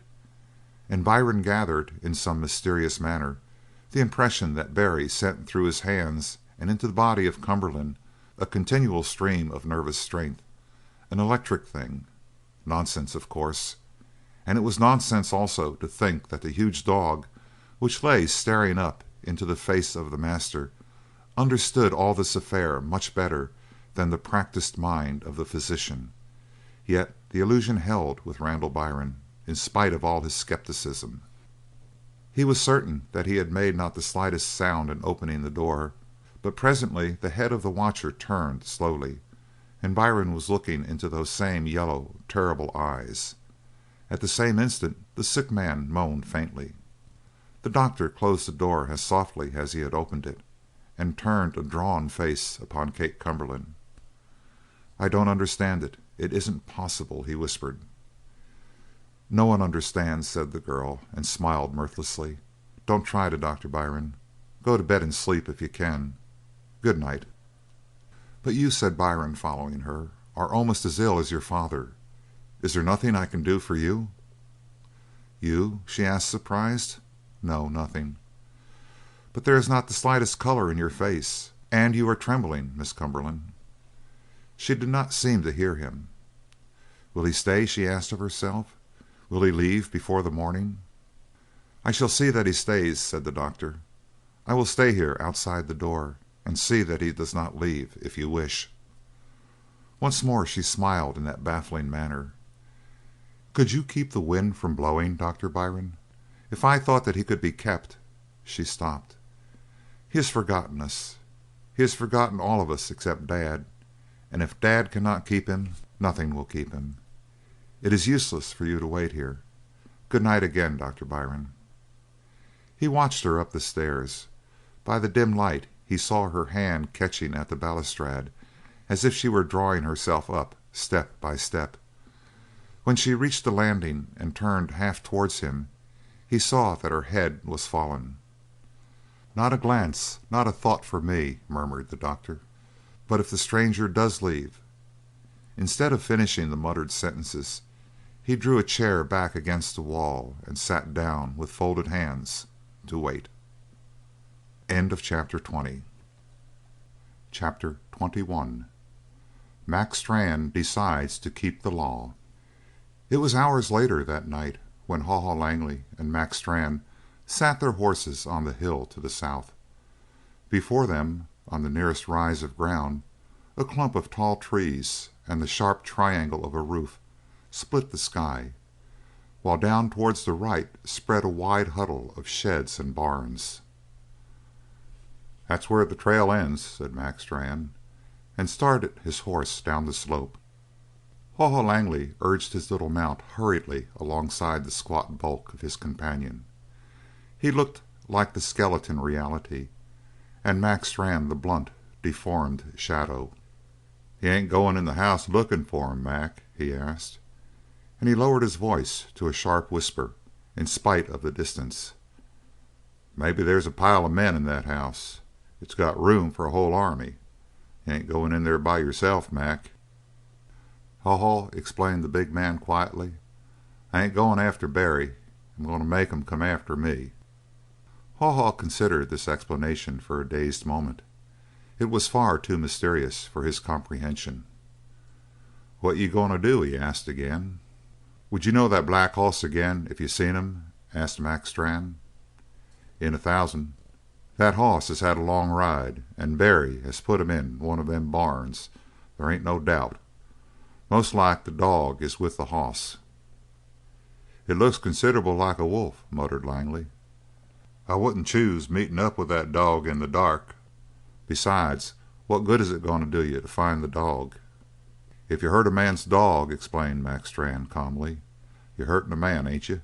and Byron gathered, in some mysterious manner, the impression that Barry sent through his hands and into the body of Cumberland a continual stream of nervous strength, an electric thing. Nonsense, of course. And it was nonsense also to think that the huge dog, which lay staring up into the face of the master, understood all this affair much better than the practised mind of the physician. Yet the illusion held with Randall Byron, in spite of all his skepticism. He was certain that he had made not the slightest sound in opening the door, but presently the head of the watcher turned slowly, and Byron was looking into those same yellow, terrible eyes. At the same instant the sick man moaned faintly. The doctor closed the door as softly as he had opened it, and turned a drawn face upon Kate Cumberland. "I don't understand it. It isn't possible," he whispered. "No one understands," said the girl, and smiled mirthlessly. "Don't try to, Doctor Byron. Go to bed and sleep if you can. Good night." "But you," said Byron, following her, "are almost as ill as your father. Is there nothing I can do for you?" "You?" she asked, surprised. "No, nothing." "But there is not the slightest colour in your face, and you are trembling, Miss Cumberland." She did not seem to hear him. "Will he stay?" she asked of herself. "Will he leave before the morning?" "I shall see that he stays," said the doctor. "I will stay here outside the door, and see that he does not leave, if you wish." Once more she smiled in that baffling manner. "Could you keep the wind from blowing, Doctor Byron? If I thought that he could be kept—" She stopped. "He has forgotten us. He has forgotten all of us except Dad, and if Dad cannot keep him, nothing will keep him. It is useless for you to wait here. Good night again, Doctor Byron." He watched her up the stairs. By the dim light he saw her hand catching at the balustrade as if she were drawing herself up step by step. When she reached the landing and turned half towards him, he saw that her head was fallen. "Not a glance, not a thought for me," murmured the doctor. "But if the stranger does leave—" Instead of finishing the muttered sentences, he drew a chair back against the wall and sat down with folded hands to wait. Chapter 21. Chapter 21. Max Strand Decides to Keep the Law. It was hours later that night when Haw Haw Langley and Max Strand sat their horses on the hill to the south. Before them, on the nearest rise of ground, a clump of tall trees and the sharp triangle of a roof split the sky, while down towards the right spread a wide huddle of sheds and barns. "That's where the trail ends," said Max Strand, and started his horse down the slope. Haw Haw Langley urged his little mount hurriedly alongside the squat bulk of his companion. He looked like the skeleton reality, and Max Strand the blunt, deformed shadow. "You ain't going in the house looking for him, Mac?" he asked, and he lowered his voice to a sharp whisper in spite of the distance. "Maybe there's a pile of men in that house. It's got room for a whole army. You ain't going in there by yourself, Mac?" "Haw Haw," explained the big man quietly, "I ain't going after Barry. I'm going to make him come after me." Haw Haw considered this explanation for a dazed moment. It was far too mysterious for his comprehension. "What you going to do?" he asked again. "Would you know that black hoss again if you seen him?" asked Max Strand. "In 1,000. That hoss has had a long ride, and Barry has put him in one of them barns, there ain't no doubt. Most like the dog is with the hoss." "It looks considerable like a wolf," muttered Langley. "I wouldn't choose meeting up with that dog in the dark. Besides, what good is it going to do you to find the dog?" "If you hurt a man's dog," explained Max Strand calmly, "you're hurting a man, ain't you?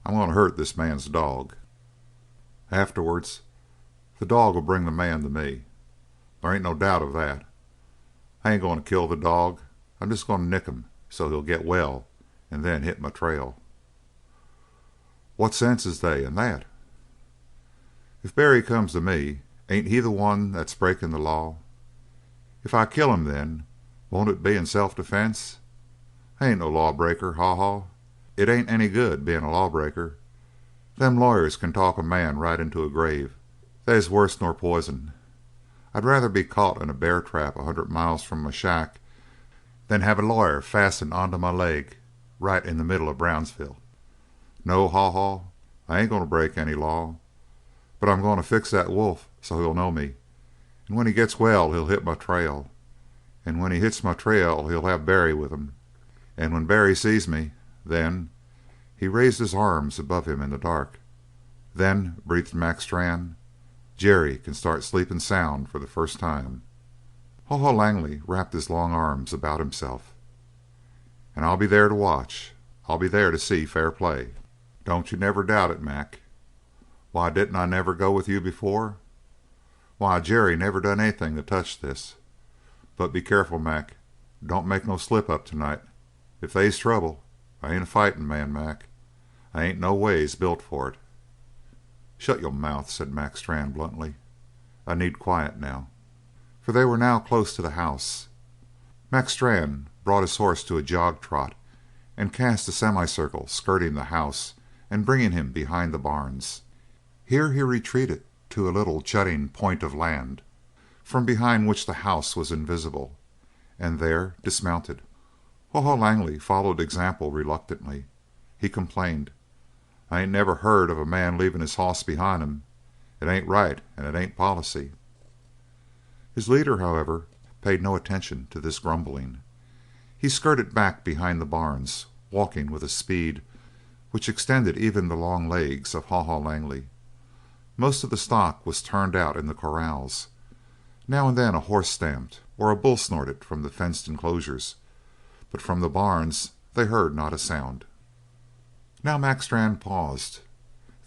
I'm going to hurt this man's dog. Afterwards, the dog will bring the man to me. There ain't no doubt of that. I ain't going to kill the dog. I'm just going to nick him so he'll get well and then hit my trail." "What sense is they in that?" "If Barry comes to me, ain't he the one that's breaking the law? If I kill him, then, won't it be in self-defense? I ain't no lawbreaker, Haw Haw. It ain't any good being a lawbreaker. Them lawyers can talk a man right into a grave. They's worse nor poison. I'd rather be caught in a bear trap 100 miles from my shack than have a lawyer fastened onto my leg right in the middle of Brownsville. No, Haw Haw, I ain't going to break any law. But I'm going to fix that wolf so he'll know me, and when he gets well he'll hit my trail, and when he hits my trail he'll have Barry with him, and when Barry sees me, then—" He raised his arms above him in the dark. "Then," breathed Max Strand, "Jerry can start sleeping sound for the first time." Haw Haw Langley wrapped his long arms about himself. "And I'll be there to watch. I'll be there to see fair play. Don't you never doubt it, Mac. Why, didn't I never go with you before? Why, Jerry never done anything to touch this. But be careful, Mac. Don't make no slip-up tonight. If they's trouble, I ain't a fighting man, Mac. I ain't no ways built for it." "Shut your mouth," said Max Strand bluntly. "I need quiet now." For they were now close to the house. Max Strand brought his horse to a jog trot and cast a semicircle skirting the house and bringing him behind the barns. Here he retreated to a little jutting point of land, from behind which the house was invisible, and there dismounted. Haw Haw Langley followed example reluctantly. He complained: "I ain't never heard of a man leaving his hoss behind him. It ain't right and it ain't policy." His leader, however, paid no attention to this grumbling. He skirted back behind the barns, walking with a speed which extended even the long legs of Haw Haw Langley. Most of the stock was turned out in the corrals. Now and then a horse stamped or a bull snorted from the fenced enclosures, but from the barns they heard not a sound. Now Max Strand paused.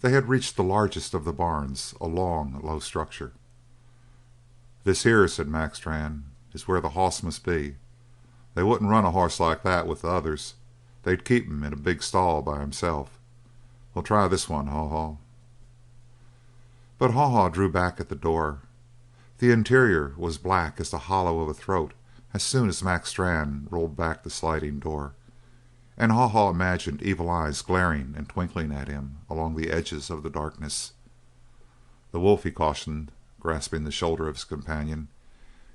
They had reached the largest of the barns, a long, low structure. "This here," said Max Strand, "is where the hoss must be. They wouldn't run a horse like that with the others. They'd keep him in a big stall by himself. We'll try this one, Haw Haw." But Haw Haw drew back at the door. The interior was black as the hollow of a throat as soon as Max Strand rolled back the sliding door, and Haw Haw imagined evil eyes glaring and twinkling at him along the edges of the darkness. "The wolf," he cautioned, grasping the shoulder of his companion.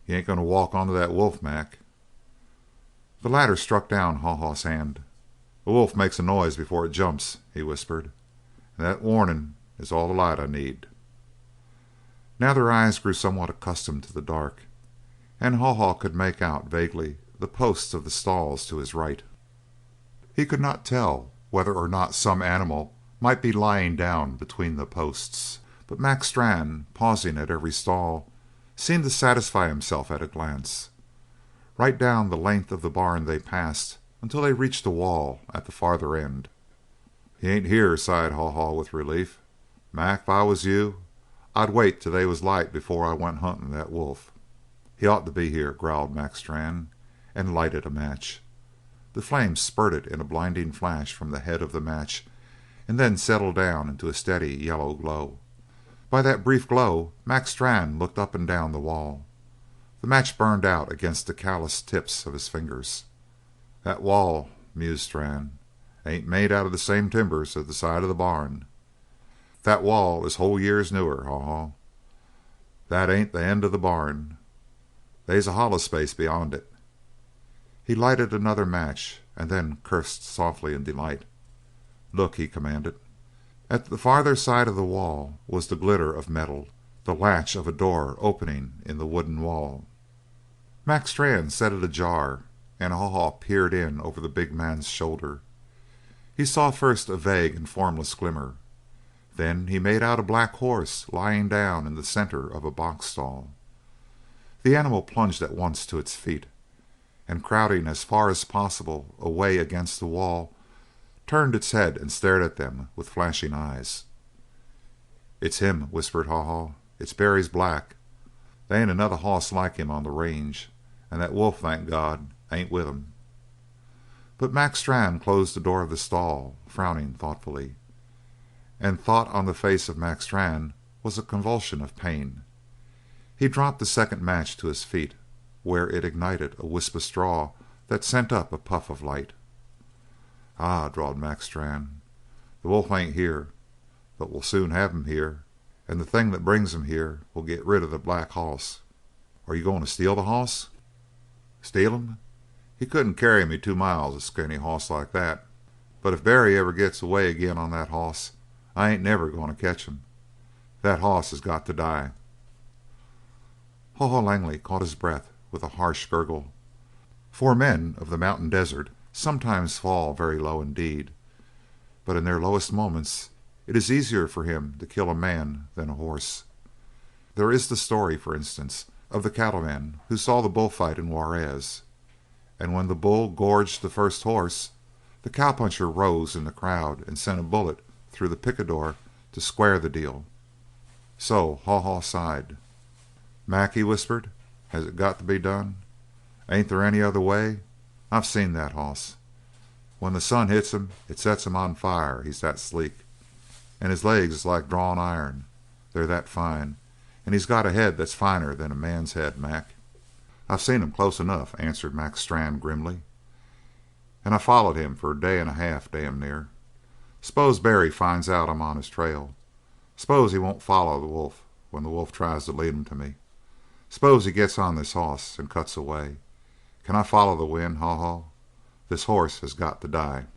You ain't going to walk onto that wolf, Mac?" The latter struck down Haw Haw's hand. "A wolf makes a noise before it jumps," he whispered, "and that warning is all the light I need." Now their eyes grew somewhat accustomed to the dark, and Haw Haw could make out vaguely the posts of the stalls to his right. He could not tell whether or not some animal might be lying down between the posts, but Mac Strann, pausing at every stall, seemed to satisfy himself at a glance. Right down the length of the barn they passed until they reached a wall at the farther end. "He ain't here," sighed Haw Haw with relief. "Mac, if I was you, I'd wait till they was light before I went hunting that wolf." "He ought to be here," growled Mac Strann, and lighted a match. The flame spurted in a blinding flash from the head of the match and then settled down into a steady yellow glow. By that brief glow Mac Strann looked up and down the wall. The match burned out against the calloused tips of his fingers. "That wall," mused Strann, "ain't made out of the same timbers as the side of the barn. That wall is whole years newer, Haw Haw. That ain't the end of the barn. They's a hollow space beyond it." He lighted another match and then cursed softly in delight. "Look," he commanded. At the farther side of the wall was the glitter of metal, the latch of a door opening in the wooden wall. Mac Strann set it ajar, and Haw Haw peered in over the big man's shoulder. He saw first a vague and formless glimmer. Then he made out a black horse lying down in the centre of a box stall. The animal plunged at once to its feet, and crowding as far as possible away against the wall, turned its head and stared at them with flashing eyes. "It's him," whispered Haw Haw. "It's Barry's black. They ain't another hoss like him on the range, and that wolf, thank God, ain't with him." But Mac Strann closed the door of the stall, frowning thoughtfully. And thought on the face of Mac Strann was a convulsion of pain. He dropped the second match to his feet, where it ignited a wisp of straw that sent up a puff of light. "Ah," drawled Mac Strann, "the wolf ain't here, but we'll soon have him here, and the thing that brings him here will get rid of the black hoss. Are you going to steal the hoss?" "Steal him? He couldn't carry me 2 miles, a skinny hoss like that. But if Barry ever gets away again on that hoss, I ain't never going to catch him. That hoss has got to die." Haw Haw Langley caught his breath with a harsh gurgle. For men of the mountain desert sometimes fall very low indeed, but in their lowest moments it is easier for him to kill a man than a horse. There is the story, for instance, of the cattleman who saw the bullfight in Juarez, and when the bull gorged the first horse, the cowpuncher rose in the crowd and sent a bullet through the picador to square the deal. So Haw Haw sighed. "Mac," he whispered, "has it got to be done? Ain't there any other way? I've seen that hoss. When the sun hits him, it sets him on fire, he's that sleek. And his legs is like drawn iron, they're that fine. And he's got a head that's finer than a man's head, Mac." "I've seen him close enough," answered Mac Strann grimly. "And I followed him for a day and a half, damn near. S'pose Barry finds out I'm on his trail. S'pose he won't follow the wolf when the wolf tries to lead him to me. S'pose he gets on this hoss and cuts away. Can I follow the wind, Haw Haw? This horse has got to die."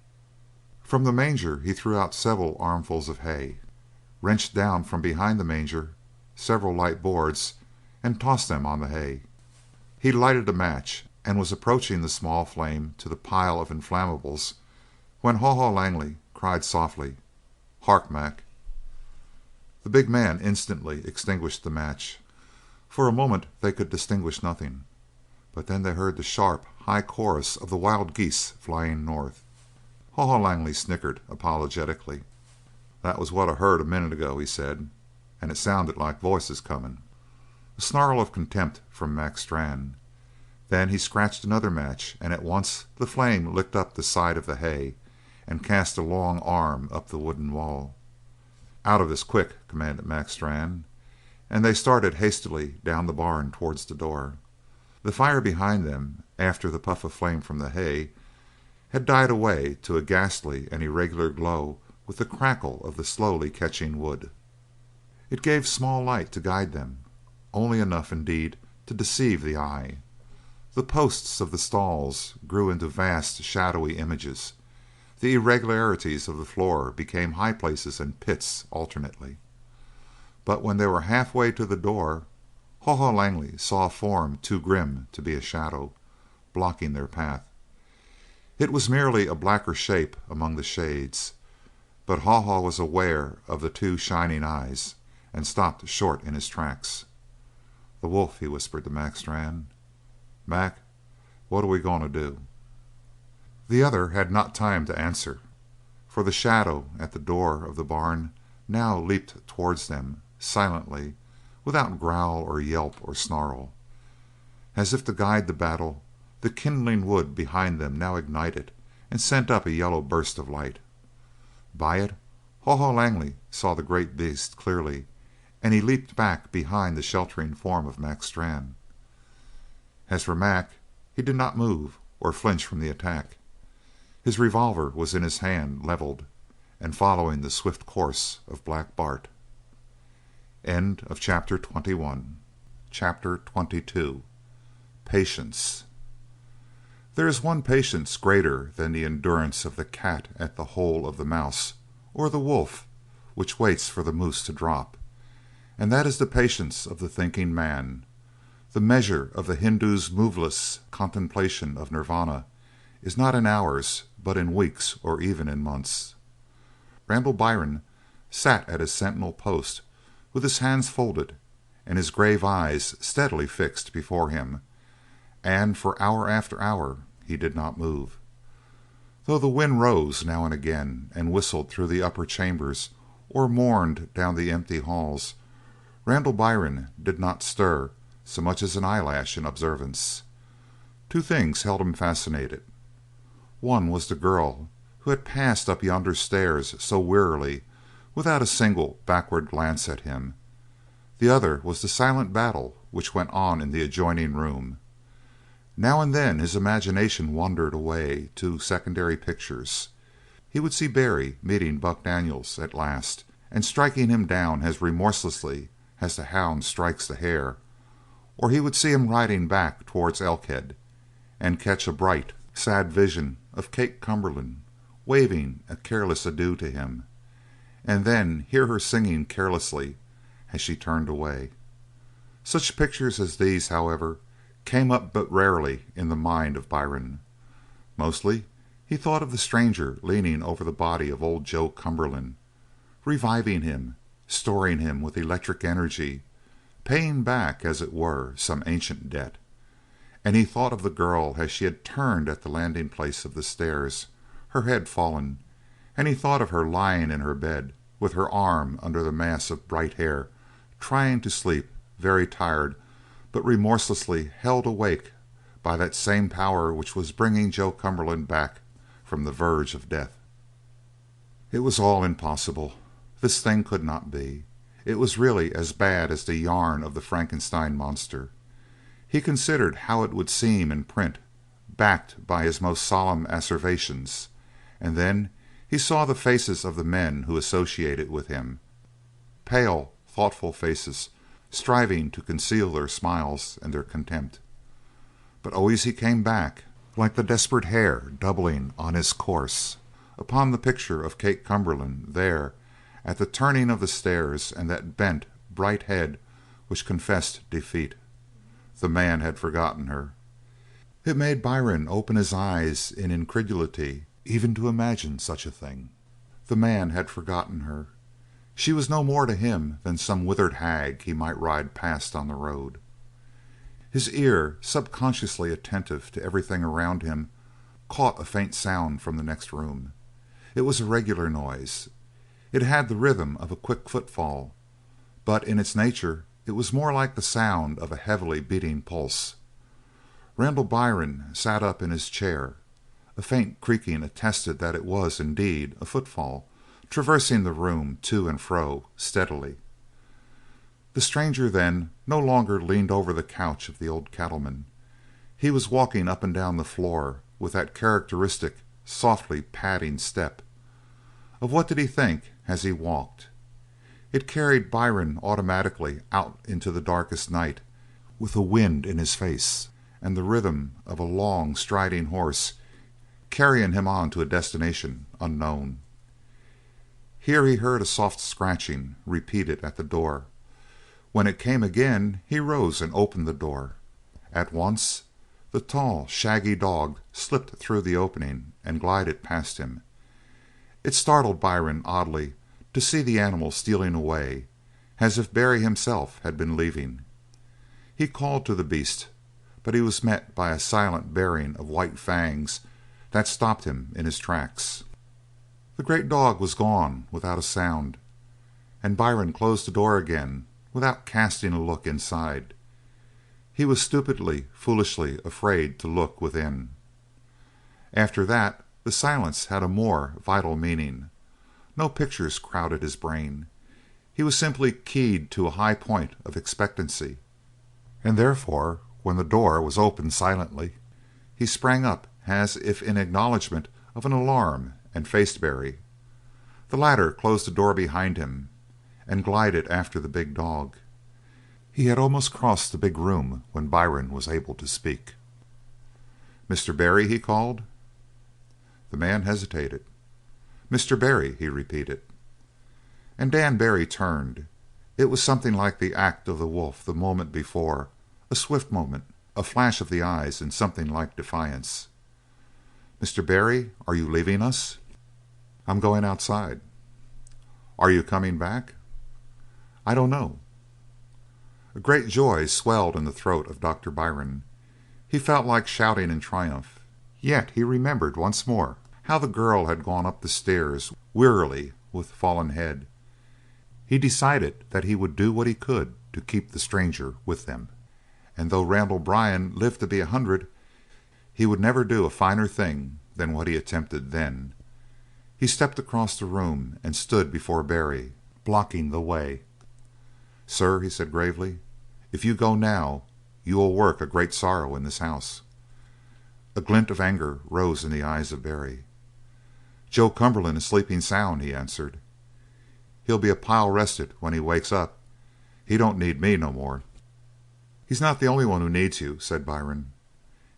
From the manger he threw out several armfuls of hay, wrenched down from behind the manger several light boards, and tossed them on the hay. He lighted a match and was approaching the small flame to the pile of inflammables when Haw Haw Langley cried softly, "Hark, Mac!" The big man instantly extinguished the match. For a moment they could distinguish nothing, but then they heard the sharp, high chorus of the wild geese flying north. Haw Haw Langley snickered apologetically. "That was what I heard a minute ago," he said, "and it sounded like voices coming." A snarl of contempt from Mac Strann. Then he scratched another match, and at once the flame licked up the side of the hay and cast a long arm up the wooden wall. "Out of this, quick!" commanded Mac Strann, and they started hastily down the barn towards the door. The fire behind them, after the puff of flame from the hay, had died away to a ghastly and irregular glow with the crackle of the slowly catching wood. It gave small light to guide them, only enough, indeed, to deceive the eye. The posts of the stalls grew into vast shadowy images. The irregularities of the floor became high places and pits alternately. But when they were halfway to the door, Haw Haw Langley saw a form too grim to be a shadow, blocking their path. It was merely a blacker shape among the shades, but Haw Haw was aware of the two shining eyes, and stopped short in his tracks. "The wolf," he whispered to Mac Strann. "Mac, what are we going to do?" The other had not time to answer, for the shadow at the door of the barn now leaped towards them, silently, without growl or yelp or snarl. As if to guide the battle, the kindling wood behind them now ignited and sent up a yellow burst of light. By it, Haw Haw Langley saw the great beast clearly, and he leaped back behind the sheltering form of Mac Strann. As for Mac, he did not move or flinch from the attack. His revolver was in his hand, levelled, and following the swift course of Black Bart. End of chapter 21. Chapter 22. Patience. There is one patience greater than the endurance of the cat at the hole of the mouse, or the wolf which waits for the moose to drop, and that is the patience of the thinking man. The measure of the Hindoo's moveless contemplation of nirvana is not in hours, but in weeks or even in months. Randall Byron sat at his sentinel post with his hands folded and his grave eyes steadily fixed before him, and for hour after hour he did not move. Though the wind rose now and again and whistled through the upper chambers or mourned down the empty halls, Randall Byron did not stir so much as an eyelash in observance. Two things held him fascinated. One was the girl who had passed up yonder stairs so wearily without a single backward glance at him. The other was the silent battle which went on in the adjoining room. Now and then his imagination wandered away to secondary pictures. He would see Barry meeting Buck Daniels at last and striking him down as remorselessly as the hound strikes the hare, or he would see him riding back towards Elkhead and catch a bright, sad vision of Kate Cumberland waving a careless adieu to him, and then hear her singing carelessly as she turned away. Such pictures as these, however, came up but rarely in the mind of Byron. Mostly he thought of the stranger leaning over the body of old Joe Cumberland, reviving him, storing him with electric energy, paying back, as it were, some ancient debt. And he thought of the girl as she had turned at the landing place of the stairs, her head fallen, and he thought of her lying in her bed with her arm under the mass of bright hair, trying to sleep, very tired, but remorselessly held awake by that same power which was bringing Joe Cumberland back from the verge of death. It was all impossible. This thing could not be. It was really as bad as the yarn of the Frankenstein monster. He considered how it would seem in print, backed by his most solemn asseverations, and then he saw the faces of the men who associated with him, pale, thoughtful faces, striving to conceal their smiles and their contempt. But always he came back, like the desperate hare doubling on his course, upon the picture of Kate Cumberland there at the turning of the stairs, and that bent, bright head which confessed defeat. The man had forgotten her. It made Byron open his eyes in incredulity even to imagine such a thing. The man had forgotten her. She was no more to him than some withered hag he might ride past on the road. His ear, subconsciously attentive to everything around him, caught a faint sound from the next room. It was a regular noise. It had the rhythm of a quick footfall, but in its nature it was more like the sound of a heavily beating pulse. Randall Byron sat up in his chair. A faint creaking attested that it was, indeed, a footfall, traversing the room to and fro steadily. The stranger, then, no longer leaned over the couch of the old cattleman. He was walking up and down the floor with that characteristic, softly padding step. Of what did he think as he walked? It carried Byron automatically out into the darkest night, with the wind in his face and the rhythm of a long striding horse carrying him on to a destination unknown. Here he heard a soft scratching repeated at the door. When it came again he rose and opened the door. At once the tall, shaggy dog slipped through the opening and glided past him. It startled Byron oddly to see the animal stealing away, as if Barry himself had been leaving. He called to the beast, but he was met by a silent baring of white fangs that stopped him in his tracks. The great dog was gone without a sound, and Byron closed the door again without casting a look inside. He was stupidly, foolishly afraid to look within. After that, the silence had a more vital meaning. No pictures crowded his brain. He was simply keyed to a high point of expectancy, and therefore, when the door was opened silently, he sprang up as if in acknowledgment of an alarm and faced Barry. The latter closed the door behind him and glided after the big dog. He had almost crossed the big room when Byron was able to speak. "Mr. Barry," he called. The man hesitated. "Mr. Barry," he repeated. And Dan Barry turned. It was something like the act of the wolf the moment before, a swift moment, a flash of the eyes, and something like defiance. "Mr. Barry, are you leaving us?" "I'm going outside." "Are you coming back?" "I don't know." A great joy swelled in the throat of Dr. Byron. He felt like shouting in triumph. Yet he remembered once more how the girl had gone up the stairs wearily with fallen head. He decided that he would do what he could to keep the stranger with them. And though Randall Byrne lived to be 100, he would never do a finer thing than what he attempted then. He stepped across the room and stood before Barry, blocking the way. "Sir," he said gravely, "if you go now, you will work a great sorrow in this house." A glint of anger rose in the eyes of Barry. "Joe Cumberland is sleeping sound," he answered. "He'll be a pile rested when he wakes up. He don't need me no more." "He's not the only one who needs you," said Byron.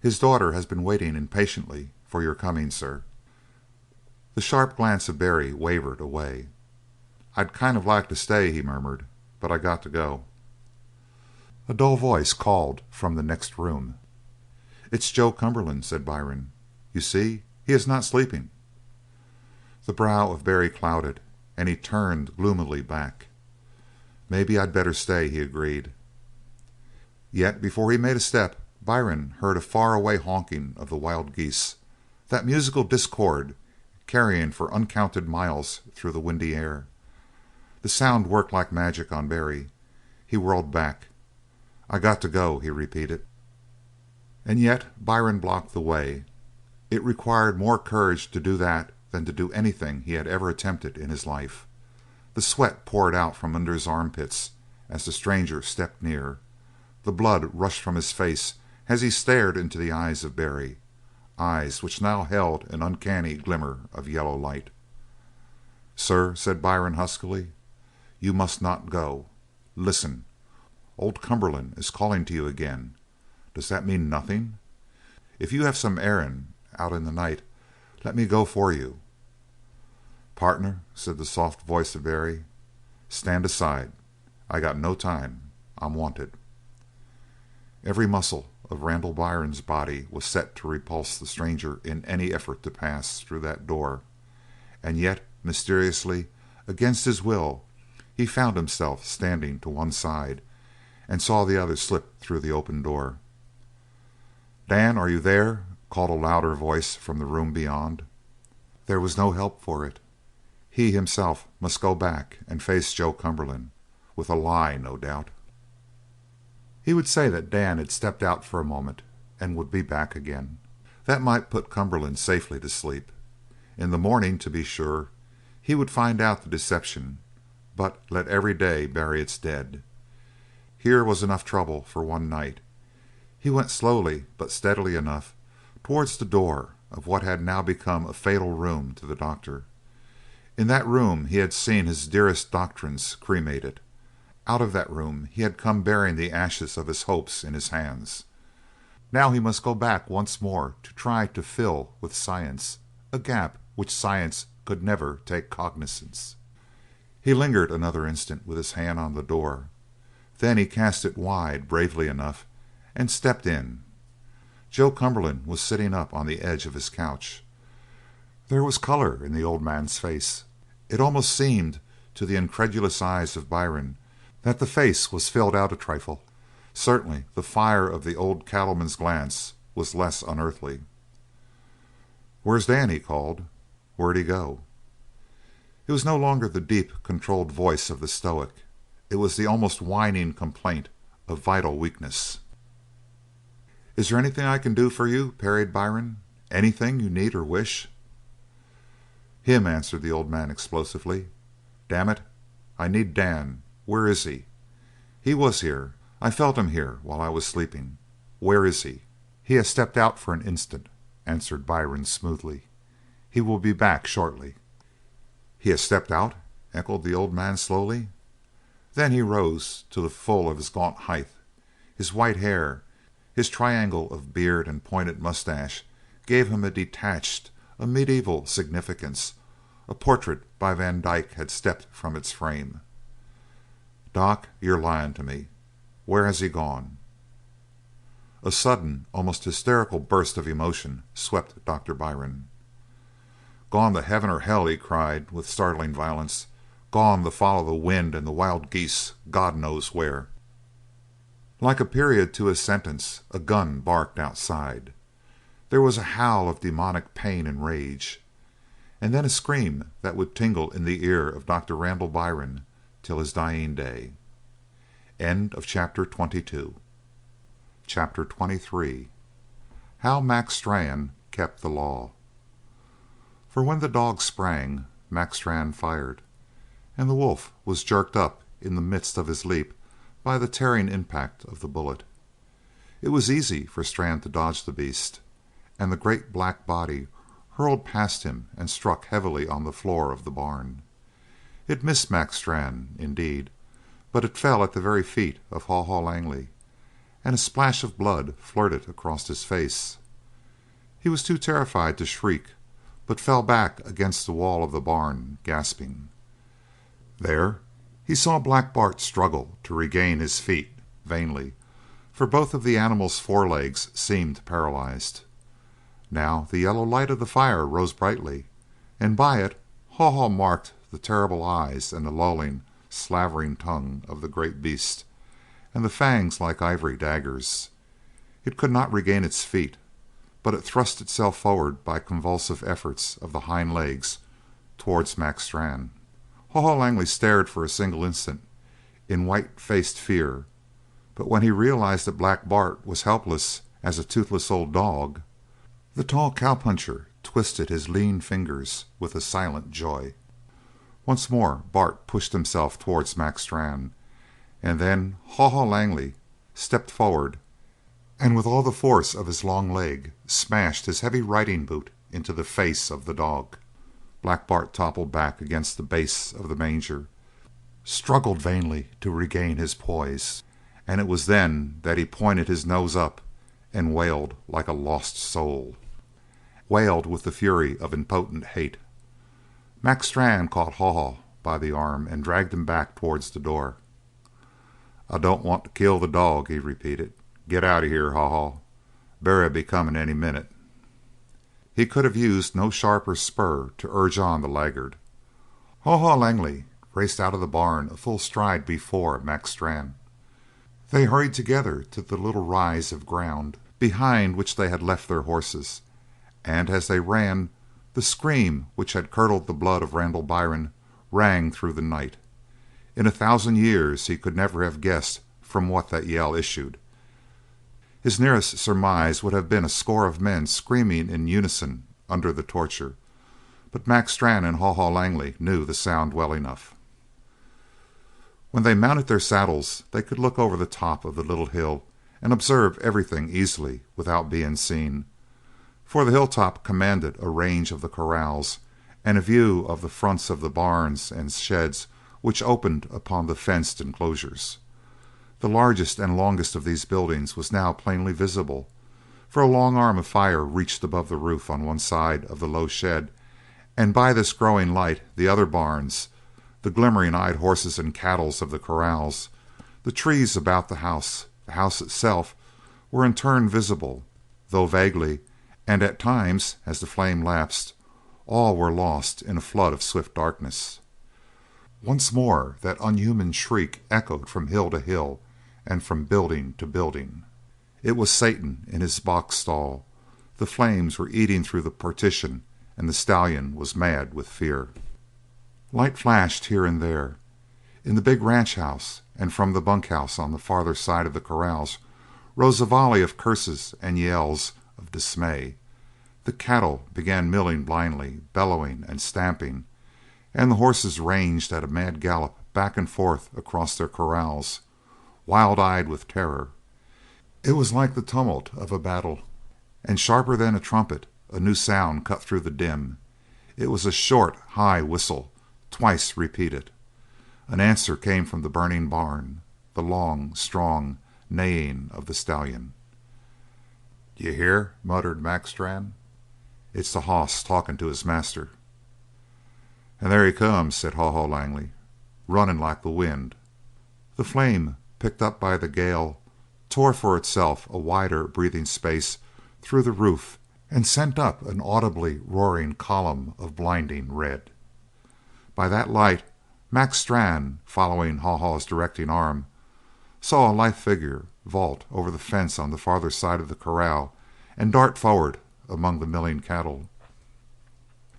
"His daughter has been waiting impatiently for your coming, sir." The sharp glance of Barry wavered away. "I'd kind of like to stay," he murmured, "but I got to go." A dull voice called from the next room. "It's Joe Cumberland," said Byron. "You see, he is not sleeping." The brow of Barry clouded, and he turned gloomily back. "Maybe I'd better stay," he agreed. Yet before he made a step Byron heard a far-away honking of the wild geese, that musical discord carrying for uncounted miles through the windy air. The sound worked like magic on Barry. He whirled back. "I got to go," he repeated. And yet Byron blocked the way. It required more courage to do that than to do anything he had ever attempted in his life. The sweat poured out from under his armpits as the stranger stepped near. The blood rushed from his face as he stared into the eyes of Barry, eyes which now held an uncanny glimmer of yellow light. "Sir," said Byron huskily, "you must not go. Listen. Old Cumberland is calling to you again. Does that mean nothing? If you have some errand out in the night, let me go for you." "Partner," said the soft voice of Barry, "stand aside. I got no time. I'm wanted." Every muscle of Randall Byrne's body was set to repulse the stranger in any effort to pass through that door, and yet, mysteriously, against his will, he found himself standing to one side and saw the other slip through the open door. "Dan, are you there?" called a louder voice from the room beyond. There was no help for it. He himself must go back and face Joe Cumberland, with a lie, no doubt. He would say that Dan had stepped out for a moment and would be back again. That might put Cumberland safely to sleep. In the morning, to be sure, he would find out the deception, but let every day bury its dead. Here was enough trouble for one night. He went slowly but steadily enough towards the door of what had now become a fatal room to the doctor. In that room he had seen his dearest doctrines cremated. Out of that room he had come bearing the ashes of his hopes in his hands. Now he must go back once more to try to fill with science a gap which science could never take cognizance. He lingered another instant with his hand on the door. Then he cast it wide bravely enough and stepped in. Joe Cumberland was sitting up on the edge of his couch. There was colour in the old man's face. It almost seemed to the incredulous eyes of Byron that the face was filled out a trifle. Certainly the fire of the old cattleman's glance was less unearthly. "Where's Dan?" he called. "Where'd he go?" It was no longer the deep, controlled voice of the stoic. It was the almost whining complaint of vital weakness. "Is there anything I can do for you?" parried Byron. "Anything you need or wish?" "Him," answered the old man explosively. "Damn it, I need Dan. Where is he? He was here. I felt him here while I was sleeping. Where is he?" "He has stepped out for an instant," answered Byron smoothly. "He will be back shortly." "He has stepped out?" echoed the old man slowly. Then he rose to the full of his gaunt height. His white hair, his triangle of beard and pointed moustache gave him a detached, a medieval significance. A portrait by Van Dyck had stepped from its frame. "Doc, you're lying to me. Where has he gone?" A sudden, almost hysterical burst of emotion swept Doctor Byron. "Gone to heaven or hell!" he cried with startling violence. "Gone to follow the wind and the wild geese, God knows where!" Like a period to his sentence, a gun barked outside. There was a howl of demonic pain and rage, and then a scream that would tingle in the ear of Doctor Randall Byron till his dying day. End of chapter 22. Chapter 23. How Max Strand Kept the Law. For when the dog sprang, Max Strand fired, and the wolf was jerked up in the midst of his leap by the tearing impact of the bullet. It was easy for Strand to dodge the beast, and the great black body hurled past him and struck heavily on the floor of the barn. It missed Max Strand, indeed, but it fell at the very feet of Haw Haw Langley, and a splash of blood flirted across his face. He was too terrified to shriek, but fell back against the wall of the barn, gasping. There he saw Black Bart struggle to regain his feet, vainly, for both of the animal's forelegs seemed paralyzed. Now the yellow light of the fire rose brightly, and by it Haw Haw marked the terrible eyes and the lolling, slavering tongue of the great beast, and the fangs like ivory daggers. It could not regain its feet, but it thrust itself forward by convulsive efforts of the hind legs towards Max Strand. Haw Haw Langley stared for a single instant in white-faced fear, but when he realized that Black Bart was helpless as a toothless old dog, the tall cowpuncher twisted his lean fingers with a silent joy. Once more Bart pushed himself towards Max Strand, and then Haw Haw Langley stepped forward and with all the force of his long leg smashed his heavy riding boot into the face of the dog. Black Bart toppled back against the base of the manger, struggled vainly to regain his poise, and it was then that he pointed his nose up and wailed like a lost soul, wailed with the fury of impotent hate. Max Strand caught Haw Haw by the arm and dragged him back towards the door. "I don't want to kill the dog," he repeated. "Get out of here, Haw Haw. Barry'll be coming any minute." He could have used no sharper spur to urge on the laggard. Haw Haw Langley raced out of the barn a full stride before Max Strand. They hurried together to the little rise of ground behind which they had left their horses, and as they ran, the scream which had curdled the blood of Randall Byron rang through the night. In 1,000 years he could never have guessed from what that yell issued. His nearest surmise would have been a score of men screaming in unison under the torture, but Max Strand and Haw Haw Langley knew the sound well enough. When they mounted their saddles they could look over the top of the little hill and observe everything easily without being seen, for the hilltop commanded a range of the corrals and a view of the fronts of the barns and sheds which opened upon the fenced enclosures. The largest and longest of these buildings was now plainly visible, for a long arm of fire reached above the roof on one side of the low shed, and by this growing light the other barns, the glimmering-eyed horses and cattle of the corrals, the trees about the house itself, were in turn visible, though vaguely, and at times, as the flame lapsed, all were lost in a flood of swift darkness. Once more that unhuman shriek echoed from hill to hill and from building to building. It was Satan in his box stall. The flames were eating through the partition, and the stallion was mad with fear. Light flashed here and there. In the big ranch house and from the bunkhouse on the farther side of the corrals rose a volley of curses and yells of dismay. The cattle began milling blindly, bellowing and stamping, and the horses ranged at a mad gallop back and forth across their corrals, wild-eyed with terror. It was like the tumult of a battle, and sharper than a trumpet a new sound cut through the din. It was a short, high whistle, twice repeated. An answer came from the burning barn, the long, strong neighing of the stallion. "D'you hear?" muttered Max Brand. "It's the hoss talking to his master." "And there he comes," said Haw Haw Langley, "running like the wind." The flame, picked up by the gale, tore for itself a wider breathing space through the roof and sent up an audibly roaring column of blinding red. By that light Max Strand, following Haw Haw's directing arm, saw a lithe figure vault over the fence on the farther side of the corral and dart forward among the milling cattle.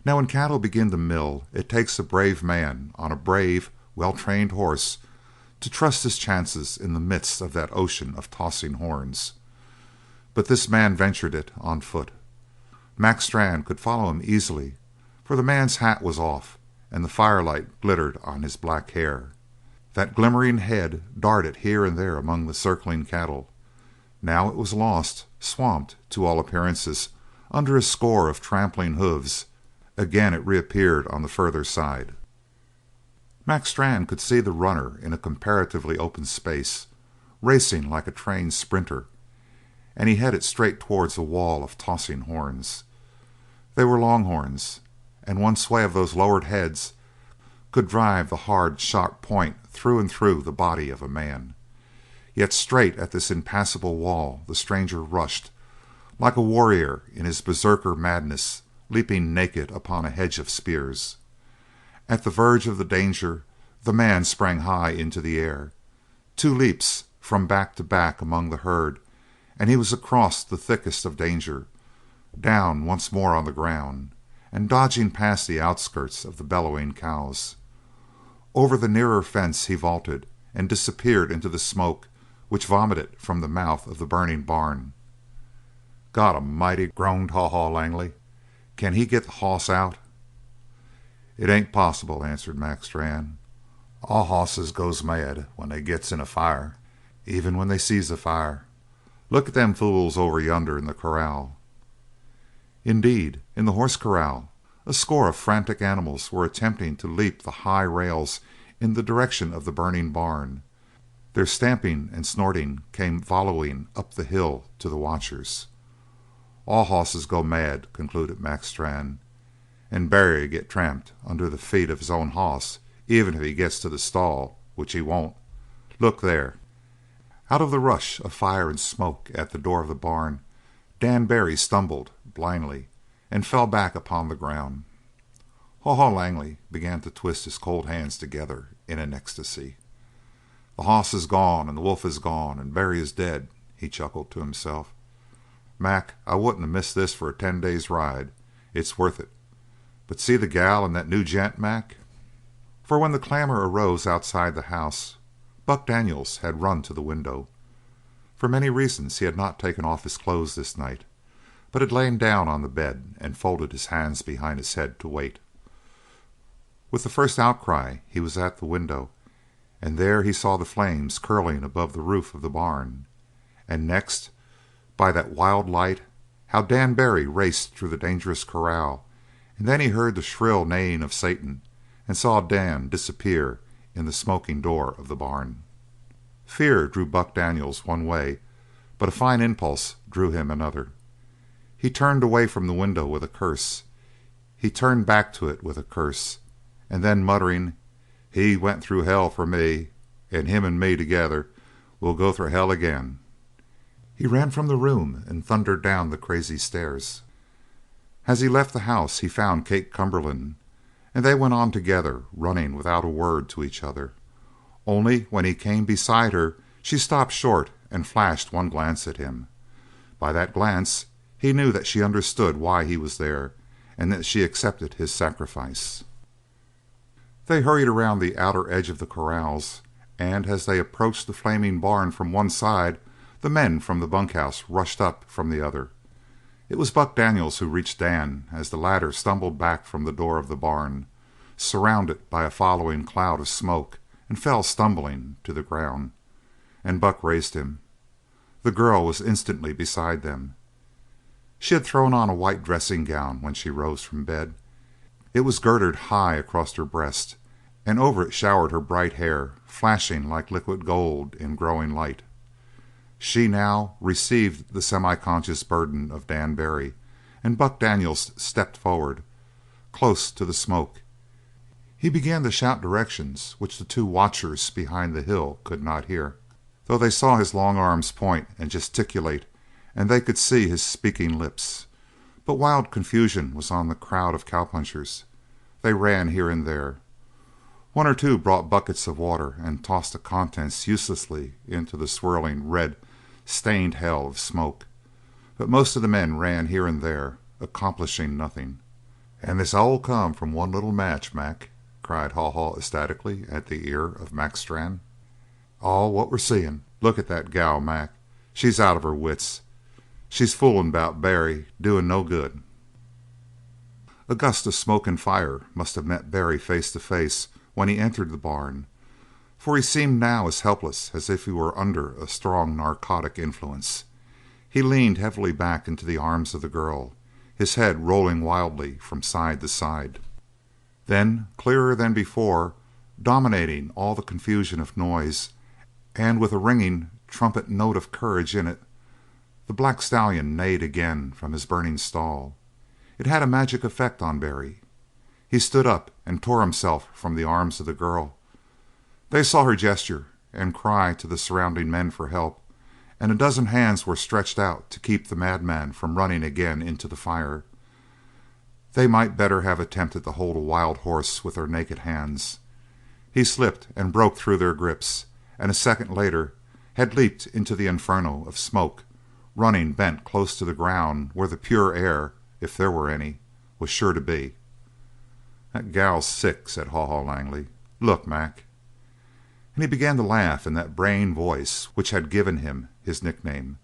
Now when cattle begin to mill, it takes a brave man on a brave, well-trained horse to trust his chances in the midst of that ocean of tossing horns. But this man ventured it on foot. Max Strand could follow him easily, for the man's hat was off and the firelight glittered on his black hair. That glimmering head darted here and there among the circling cattle. Now it was lost, swamped, to all appearances, under a score of trampling hoofs. Again it reappeared on the further side. Max Strand could see the runner in a comparatively open space, racing like a trained sprinter, and he headed straight towards a wall of tossing horns. They were longhorns, and one sway of those lowered heads could drive the hard, sharp point through and through the body of a man. Yet straight at this impassable wall the stranger rushed, like a warrior in his berserker madness, leaping naked upon a hedge of spears. At the verge of the danger the man sprang high into the air. 2 leaps from back to back among the herd, and he was across the thickest of danger, down once more on the ground, and dodging past the outskirts of the bellowing cows. Over the nearer fence he vaulted, and disappeared into the smoke which vomited from the mouth of the burning barn. "God Almighty!" groaned Haw Haw Langley. "Can he get the hoss out?" "It ain't possible," answered Max Strand. "All hosses goes mad when they gets in a fire, even when they sees a fire. Look at them fools over yonder in the corral." Indeed, in the horse corral a score of frantic animals were attempting to leap the high rails in the direction of the burning barn. Their stamping and snorting came volleying up the hill to the watchers. "All hosses go mad," concluded Max Strand, "and Barry get tramped under the feet of his own hoss, even if he gets to the stall, which he won't. Look there!" Out of the rush of fire and smoke at the door of the barn, Dan Barry stumbled blindly and fell back upon the ground. Haw Haw Langley began to twist his cold hands together in an ecstasy. "The hoss is gone, and the wolf is gone, and Barry is dead," he chuckled to himself. "Mac, I wouldn't have missed this for a 10 days' ride. It's worth it. But see the gal and that new gent, Mac?" For when the clamour arose outside the house, Buck Daniels had run to the window. For many reasons he had not taken off his clothes this night, but had lain down on the bed and folded his hands behind his head to wait. With the first outcry he was at the window, and there he saw the flames curling above the roof of the barn, and next, by that wild light, how Dan Barry raced through the dangerous corral, and then he heard the shrill neighing of Satan and saw Dan disappear in the smoking door of the barn. Fear drew Buck Daniels one way, but a fine impulse drew him another. He turned away from the window with a curse. He turned back to it with a curse, and then muttering, "He went through hell for me, and him and me together will go through hell again," he ran from the room and thundered down the crazy stairs. As he left the house he found Kate Cumberland, and they went on together, running without a word to each other. Only when he came beside her she stopped short and flashed one glance at him. By that glance he knew that she understood why he was there, and that she accepted his sacrifice. They hurried around the outer edge of the corrals, and as they approached the flaming barn from one side, the men from the bunkhouse rushed up from the other. It was Buck Daniels who reached Dan as the latter stumbled back from the door of the barn, surrounded by a following cloud of smoke, and fell stumbling to the ground. And Buck raised him. The girl was instantly beside them. She had thrown on a white dressing gown when she rose from bed. It was girded high across her breast, and over it showered her bright hair, flashing like liquid gold in growing light. She now received the semi-conscious burden of Dan Barry, and Buck Daniels stepped forward, close to the smoke. He began to shout directions which the two watchers behind the hill could not hear, though they saw his long arms point and gesticulate, and they could see his speaking lips. But wild confusion was on the crowd of cowpunchers. They ran here and there. One or two brought buckets of water and tossed the contents uselessly into the swirling, red, stained hell of smoke. But most of the men ran here and there, accomplishing nothing. "And this all come from one little match, Mac," cried Haw Haw ecstatically at the ear of Mac Strann. "All what we're seeing. Look at that gal, Mac. She's out of her wits. She's foolin' about Barry, doing no good." A gust of smoke and fire must have met Barry face to face when he entered the barn, for he seemed now as helpless as if he were under a strong narcotic influence. He leaned heavily back into the arms of the girl, his head rolling wildly from side to side. Then, clearer than before, dominating all the confusion of noise, and with a ringing trumpet note of courage in it, the black stallion neighed again from his burning stall. It had a magic effect on Barry. He stood up and tore himself from the arms of the girl. They saw her gesture and cry to the surrounding men for help, and a dozen hands were stretched out to keep the madman from running again into the fire. They might better have attempted to hold a wild horse with their naked hands. He slipped and broke through their grips, and a second later had leaped into the inferno of smoke, running bent close to the ground where the pure air, if there were any, was sure to be. "That gal's sick," said Haw Haw Langley. "Look, Mac." And he began to laugh in that braying voice which had given him his nickname.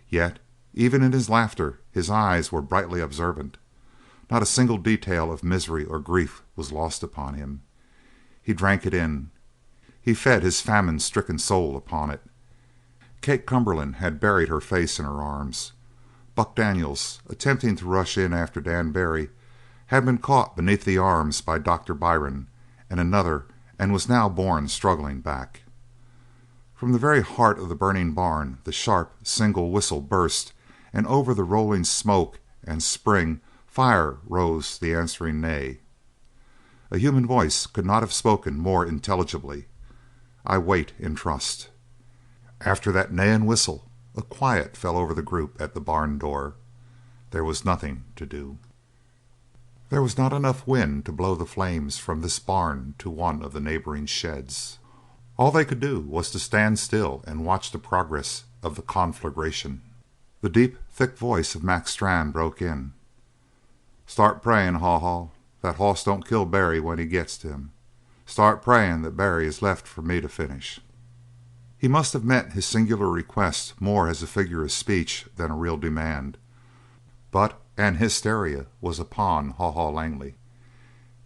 Yet, even in his laughter, his eyes were brightly observant. Not a single detail of misery or grief was lost upon him. He drank it in. He fed his famine-stricken soul upon it. Kate Cumberland had buried her face in her arms. Buck Daniels, attempting to rush in after Dan Barry, had been caught beneath the arms by Dr. Byron and another, and was now borne struggling back. From the very heart of the burning barn the sharp single whistle burst, and over the rolling smoke and spring fire rose the answering neigh. A human voice could not have spoken more intelligibly. "I wait in trust." After that neigh and whistle a quiet fell over the group at the barn door. There was nothing to do. There was not enough wind to blow the flames from this barn to one of the neighboring sheds. All they could do was to stand still and watch the progress of the conflagration. The deep, thick voice of Mac Strann broke in. "Start praying, Haw Haw, that hoss don't kill Barry when he gets to him. Start praying that Barry is left for me to finish." He must have meant his singular request more as a figure of speech than a real demand, but an hysteria was upon Haw Haw Langley.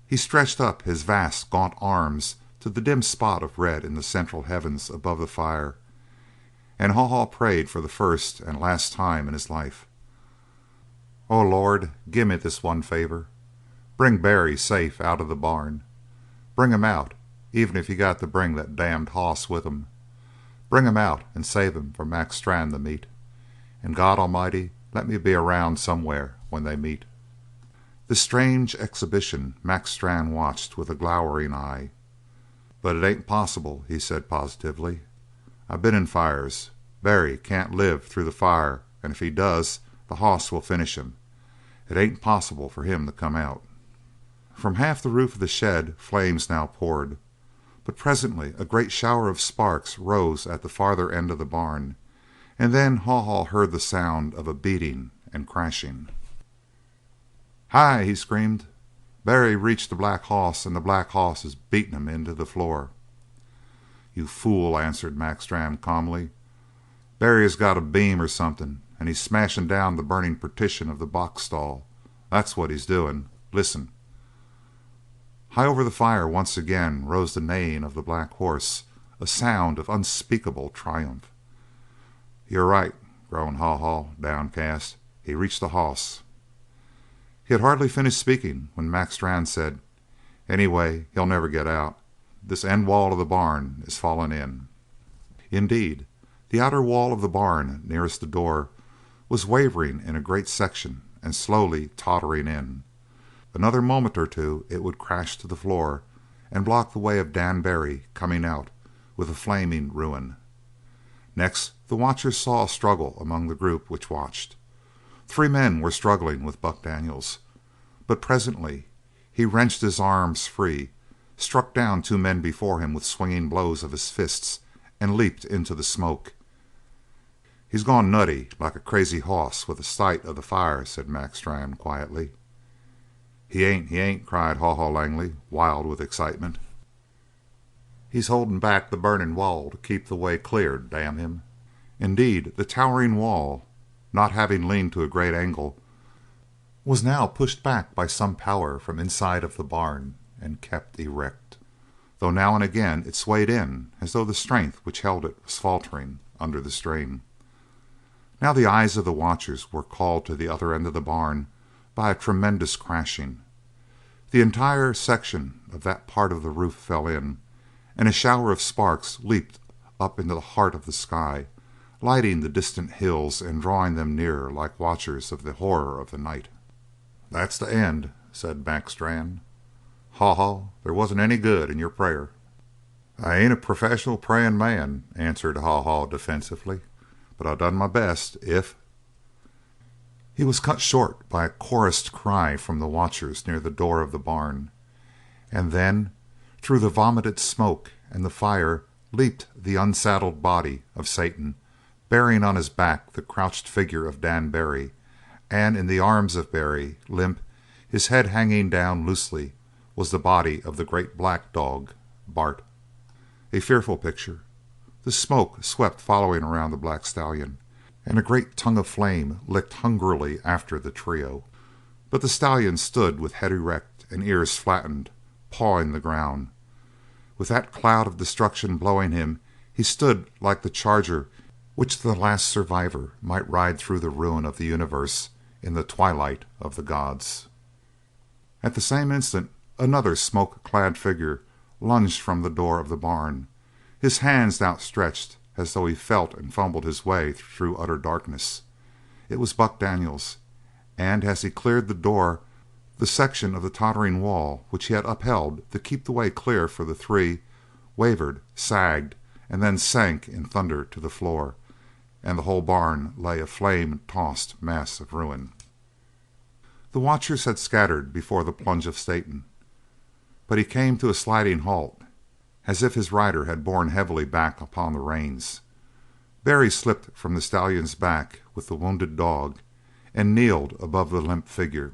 He stretched up his vast, gaunt arms to the dim spot of red in the central heavens above the fire, and Haw Haw prayed for the first and last time in his life. "Oh, Lord, give me this one favor. Bring Barry safe out of the barn. Bring him out even if you got to bring that damned hoss with 'em. Bring him out and save him for Mac Strann to meet. And God Almighty, let me be around somewhere when they meet." This strange exhibition Mac Strann watched with a glowering eye. "But it ain't possible," he said positively. "I been in fires. Barry can't live through the fire, and if he does, the hoss will finish him. It ain't possible for him to come out." From half the roof of the shed flames now poured, but presently a great shower of sparks rose at the farther end of the barn, and then Haw Haw heard the sound of a beating and crashing. "Hi!" he screamed. "Barry reached the black hoss, and the black hoss is beating him into the floor." "You fool," answered Mac Strann calmly. "Barry has got a beam or something, and he's smashing down the burning partition of the box stall. That's what he's doing. Listen!" High over the fire once again rose the neighing of the black horse, a sound of unspeakable triumph. "You're right," groaned Haw Haw, downcast. "He reached the hoss." He had hardly finished speaking when Mac Strann said: "Anyway, he'll never get out. This end wall of the barn is falling in." Indeed, the outer wall of the barn nearest the door was wavering in a great section and slowly tottering in. Another moment or two it would crash to the floor and block the way of Dan Barry coming out with a flaming ruin. Next the watchers saw a struggle among the group which watched. 3 men were struggling with Buck Daniels, but presently he wrenched his arms free, struck down 2 men before him with swinging blows of his fists, and leaped into the smoke. "He's gone nutty like a crazy hoss with the sight of the fire," said Mac Strann quietly. He ain't," cried Haw Haw Langley, wild with excitement. "He's holding back the burning wall to keep the way cleared, damn him!" Indeed, the towering wall, not having leaned to a great angle, was now pushed back by some power from inside of the barn and kept erect, though now and again it swayed in as though the strength which held it was faltering under the strain. Now the eyes of the watchers were called to the other end of the barn by a tremendous crashing. The entire section of that part of the roof fell in, and a shower of sparks leaped up into the heart of the sky, lighting the distant hills and drawing them nearer like watchers of the horror of the night. "That's the end," said Mac Strann. "Haw Haw, there wasn't any good in your prayer." "I ain't a professional praying man," answered Haw Haw defensively, "but I done my best. If—" He was cut short by a chorused cry from the watchers near the door of the barn, and then through the vomited smoke and the fire leaped the unsaddled body of Satan, bearing on his back the crouched figure of Dan Barry, and in the arms of Barry, limp, his head hanging down loosely, was the body of the great black dog, Bart. A fearful picture. The smoke swept following around the black stallion, and a great tongue of flame licked hungrily after the trio. But the stallion stood with head erect and ears flattened, pawing the ground. With that cloud of destruction blowing him, he stood like the charger which the last survivor might ride through the ruin of the universe in the twilight of the gods. At the same instant another smoke-clad figure lunged from the door of the barn, his hands outstretched as though he felt and fumbled his way through utter darkness. It was Buck Daniels, and as he cleared the door, the section of the tottering wall which he had upheld to keep the way clear for the 3 wavered, sagged, and then sank in thunder to the floor, and the whole barn lay a flame-tossed mass of ruin. The watchers had scattered before the plunge of Satan, but he came to a sliding halt, as if his rider had borne heavily back upon the reins. Barry slipped from the stallion's back with the wounded dog and kneeled above the limp figure.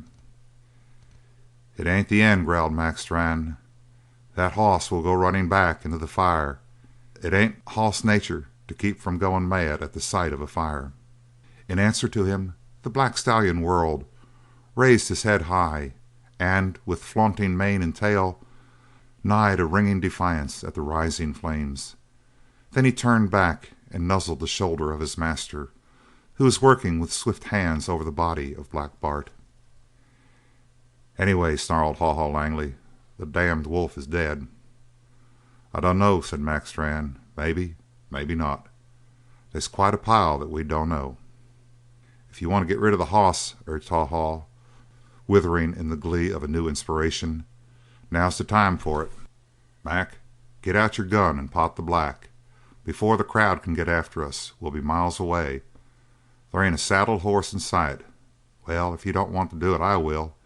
"It ain't the end," growled Mac Strann. "That hoss will go running back into the fire. It ain't hoss nature to keep from going mad at the sight of a fire." In answer to him the black stallion whirled, raised his head high, and with flaunting mane and tail neighed a ringing defiance at the rising flames. Then he turned back and nuzzled the shoulder of his master, who was working with swift hands over the body of Black Bart. "Anyway," snarled Haw Haw Langley, "the damned wolf is dead." "I dunno," said Mac Strann. "Maybe, maybe not. They's quite a pile that we dunno." "If you want to get rid of the hoss," urged Haw Haw, writhing in the glee of a new inspiration, "now's the time for it. Mac, get out your gun and pot the black. Before the crowd can get after us we'll be miles away. There ain't a saddled horse in sight. Well, if you don't want to do it, I will."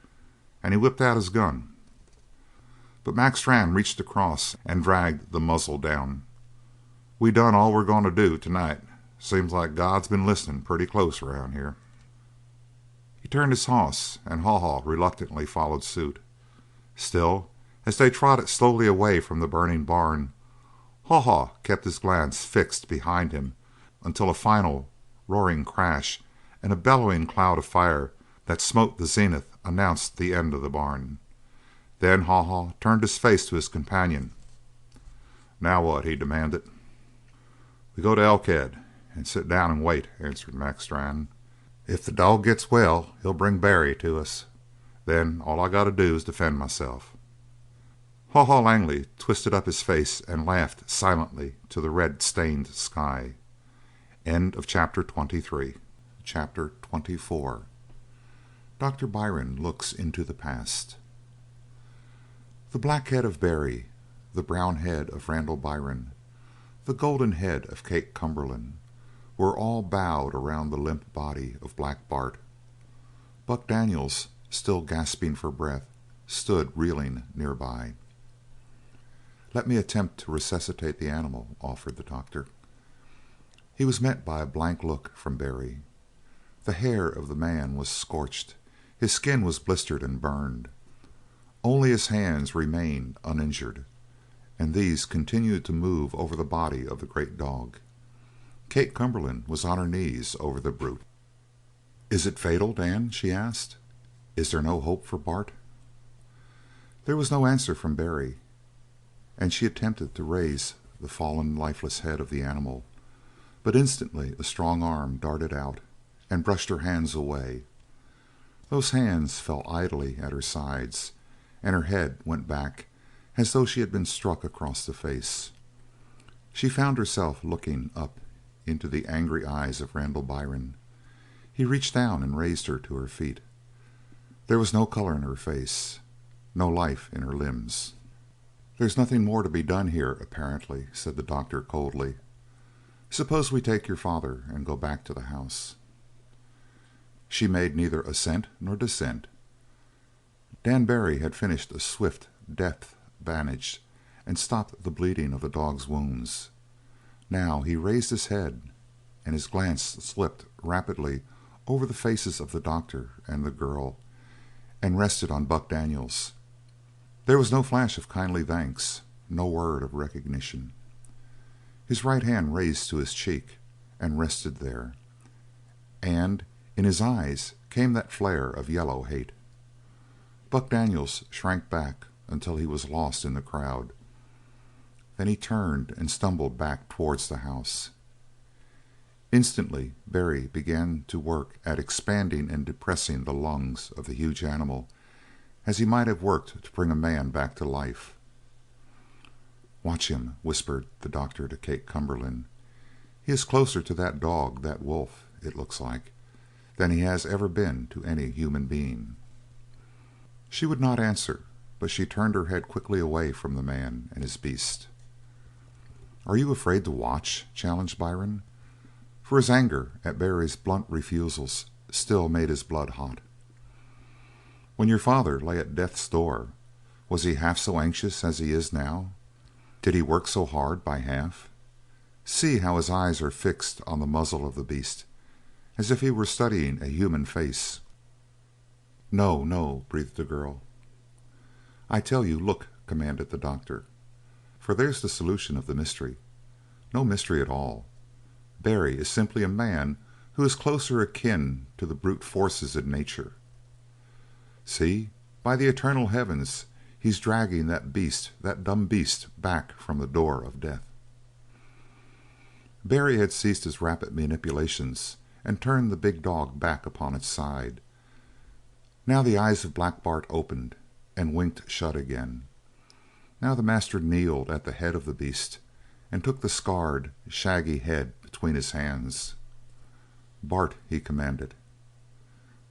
And he whipped out his gun. But Mac Strann reached across and dragged the muzzle down. "We done all we're going to do tonight. Seems like God's been listening pretty close around here." He turned his hoss, and Haw Haw reluctantly followed suit. Still, as they trotted slowly away from the burning barn, Haw Haw kept his glance fixed behind him until a final roaring crash and a bellowing cloud of fire that smote the zenith announced the end of the barn. Then Haw Haw turned his face to his companion. "Now what?" he demanded. "We go to Elkhead and sit down and wait," answered Mac Strann. "If the dog gets well he'll bring Barry to us. Then all I got to do is defend myself." Haw Haw Langley twisted up his face and laughed silently to the red-stained sky. End of chapter 23. Chapter 24. Dr. Byron looks into the past. The black head of Barry, the brown head of Randall Byron, the golden head of Kate Cumberland were all bowed around the limp body of Black Bart. Buck Daniels, still gasping for breath, stood reeling nearby. "Let me attempt to resuscitate the animal," offered the doctor. He was met by a blank look from Barry. The hair of the man was scorched, his skin was blistered and burned. Only his hands remained uninjured, and these continued to move over the body of the great dog. Kate Cumberland was on her knees over the brute. "Is it fatal, Dan?" she asked. "Is there no hope for Bart?" There was no answer from Barry, and she attempted to raise the fallen lifeless head of the animal, but instantly a strong arm darted out and brushed her hands away. Those hands fell idly at her sides, and her head went back as though she had been struck across the face. She found herself looking up into the angry eyes of Randall Byron. He reached down and raised her to her feet. There was no color in her face, no life in her limbs. "There's nothing more to be done here, apparently," said the doctor coldly. "Suppose we take your father and go back to the house." She made neither assent nor dissent. Dan Barry had finished a swift depth bandage and stopped the bleeding of the dog's wounds. Now he raised his head, and his glance slipped rapidly over the faces of the doctor and the girl and rested on Buck Daniels. There was no flash of kindly thanks, no word of recognition. His right hand raised to his cheek and rested there, and in his eyes came that flare of yellow hate. Buck Daniels shrank back until he was lost in the crowd. Then he turned and stumbled back towards the house. Instantly Barry began to work at expanding and depressing the lungs of the huge animal as he might have worked to bring a man back to life. "Watch him," whispered the doctor to Kate Cumberland. "He is closer to that dog, that wolf, it looks like, than he has ever been to any human being." She would not answer, but she turned her head quickly away from the man and his beast. "Are you afraid to watch?" challenged Byron, for his anger at Barry's blunt refusals still made his blood hot. "When your father lay at death's door, was he half so anxious as he is now? Did he work so hard by half? See how his eyes are fixed on the muzzle of the beast, as if he were studying a human face." "No, no," breathed the girl. "I tell you, look," commanded the doctor, "for there's the solution of the mystery. No mystery at all. Barry is simply a man who is closer akin to the brute forces in nature. See, by the eternal heavens, he's dragging that beast, that dumb beast, back from the door of death." Barry had ceased his rapid manipulations and turned the big dog back upon its side. Now the eyes of Black Bart opened and winked shut again. Now the master kneeled at the head of the beast and took the scarred, shaggy head between his hands. "Bart," he commanded.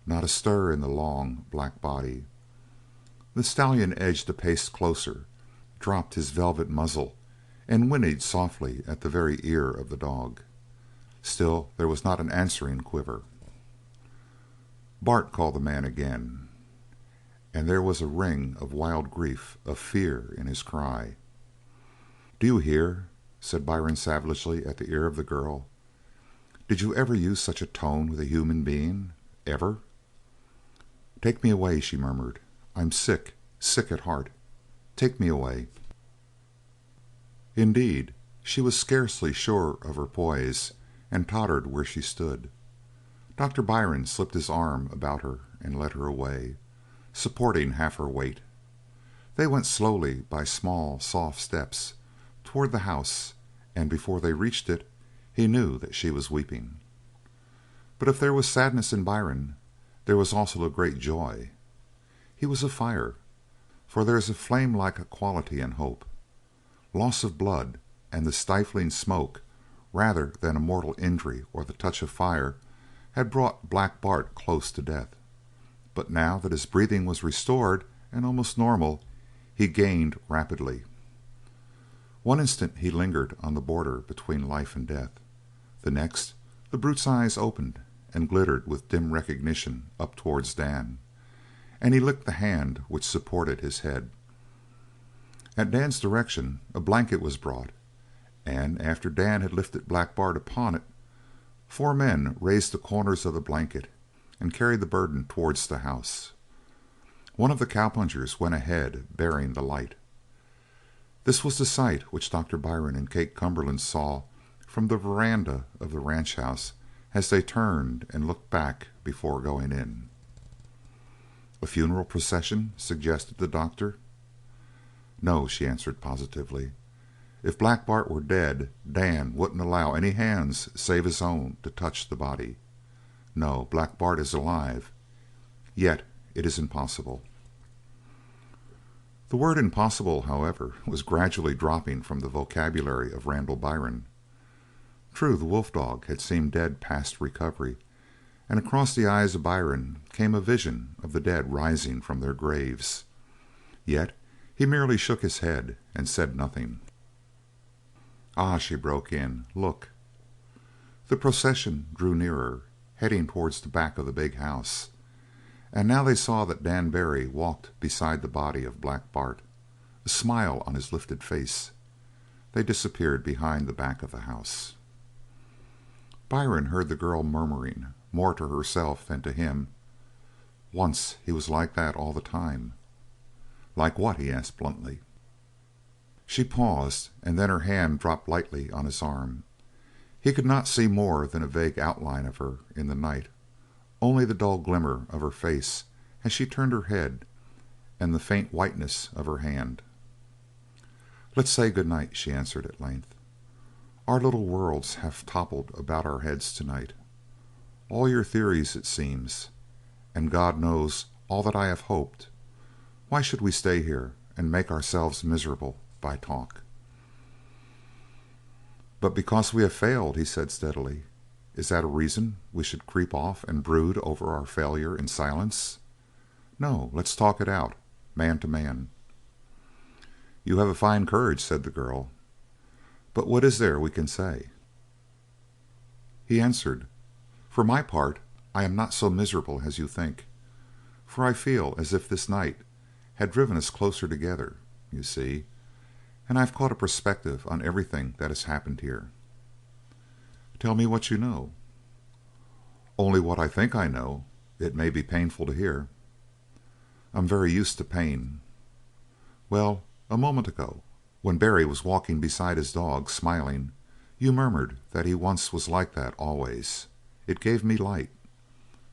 Not a stir in the long, black body. The stallion edged a pace closer, dropped his velvet muzzle, and whinnied softly at the very ear of the dog. Still there was not an answering quiver. "Bart," called the man again, and there was a ring of wild grief, of fear in his cry. "Do you hear?" said Byron savagely at the ear of the girl. "Did you ever use such a tone with a human being? Ever?" "Take me away," she murmured. "I'm sick, sick at heart. Take me away." Indeed, she was scarcely sure of her poise, and tottered where she stood. Dr. Byron slipped his arm about her and led her away, supporting half her weight. They went slowly by small, soft steps toward the house, and before they reached it he knew that she was weeping. But if there was sadness in Byron, there was also a great joy. He was afire, for there is a flame-like quality in hope. Loss of blood and the stifling smoke, rather than a mortal injury or the touch of fire, had brought Black Bart close to death. But now that his breathing was restored and almost normal, he gained rapidly. One instant he lingered on the border between life and death. The next, the brute's eyes opened and glittered with dim recognition up towards Dan, and he licked the hand which supported his head. At Dan's direction a blanket was brought, and after Dan had lifted Black Bart upon it, 4 men raised the corners of the blanket and carried the burden towards the house. One of the cowpunchers went ahead bearing the light. This was the sight which Dr. Byron and Kate Cumberland saw from the veranda of the ranch house as they turned and looked back before going in. "A funeral procession?" suggested the doctor. "No," she answered positively. "If Black Bart were dead, Dan wouldn't allow any hands save his own to touch the body. No, Black Bart is alive. Yet it is impossible." The word impossible, however, was gradually dropping from the vocabulary of Randall Byron. True, the wolf dog had seemed dead past recovery, and across the eyes of Byron came a vision of the dead rising from their graves. Yet he merely shook his head and said nothing. "Ah," she broke in, "look." The procession drew nearer, heading towards the back of the big house, and now they saw that Dan Barry walked beside the body of Black Bart, a smile on his lifted face. They disappeared behind the back of the house. Byron heard the girl murmuring, more to herself than to him, "Once he was like that all the time." "Like what?" he asked bluntly. She paused, and then her hand dropped lightly on his arm. He could not see more than a vague outline of her in the night, only the dull glimmer of her face as she turned her head, and the faint whiteness of her hand. "Let's say good night," she answered at length. "Our little worlds have toppled about our heads tonight. All your theories, it seems, and God knows all that I have hoped. Why should we stay here and make ourselves miserable by talk?" "But because we have failed," he said steadily. "Is that a reason we should creep off and brood over our failure in silence? No, let's talk it out, man to man." "You have a fine courage," said the girl. "But what is there we can say?" He answered, "For my part, I am not so miserable as you think, for I feel as if this night had driven us closer together, you see, and I've caught a perspective on everything that has happened here." "Tell me what you know." "Only what I think I know. It may be painful to hear." "I'm very used to pain." "Well, a moment ago, when Barry was walking beside his dog, smiling, you murmured that he once was like that always. It gave me light.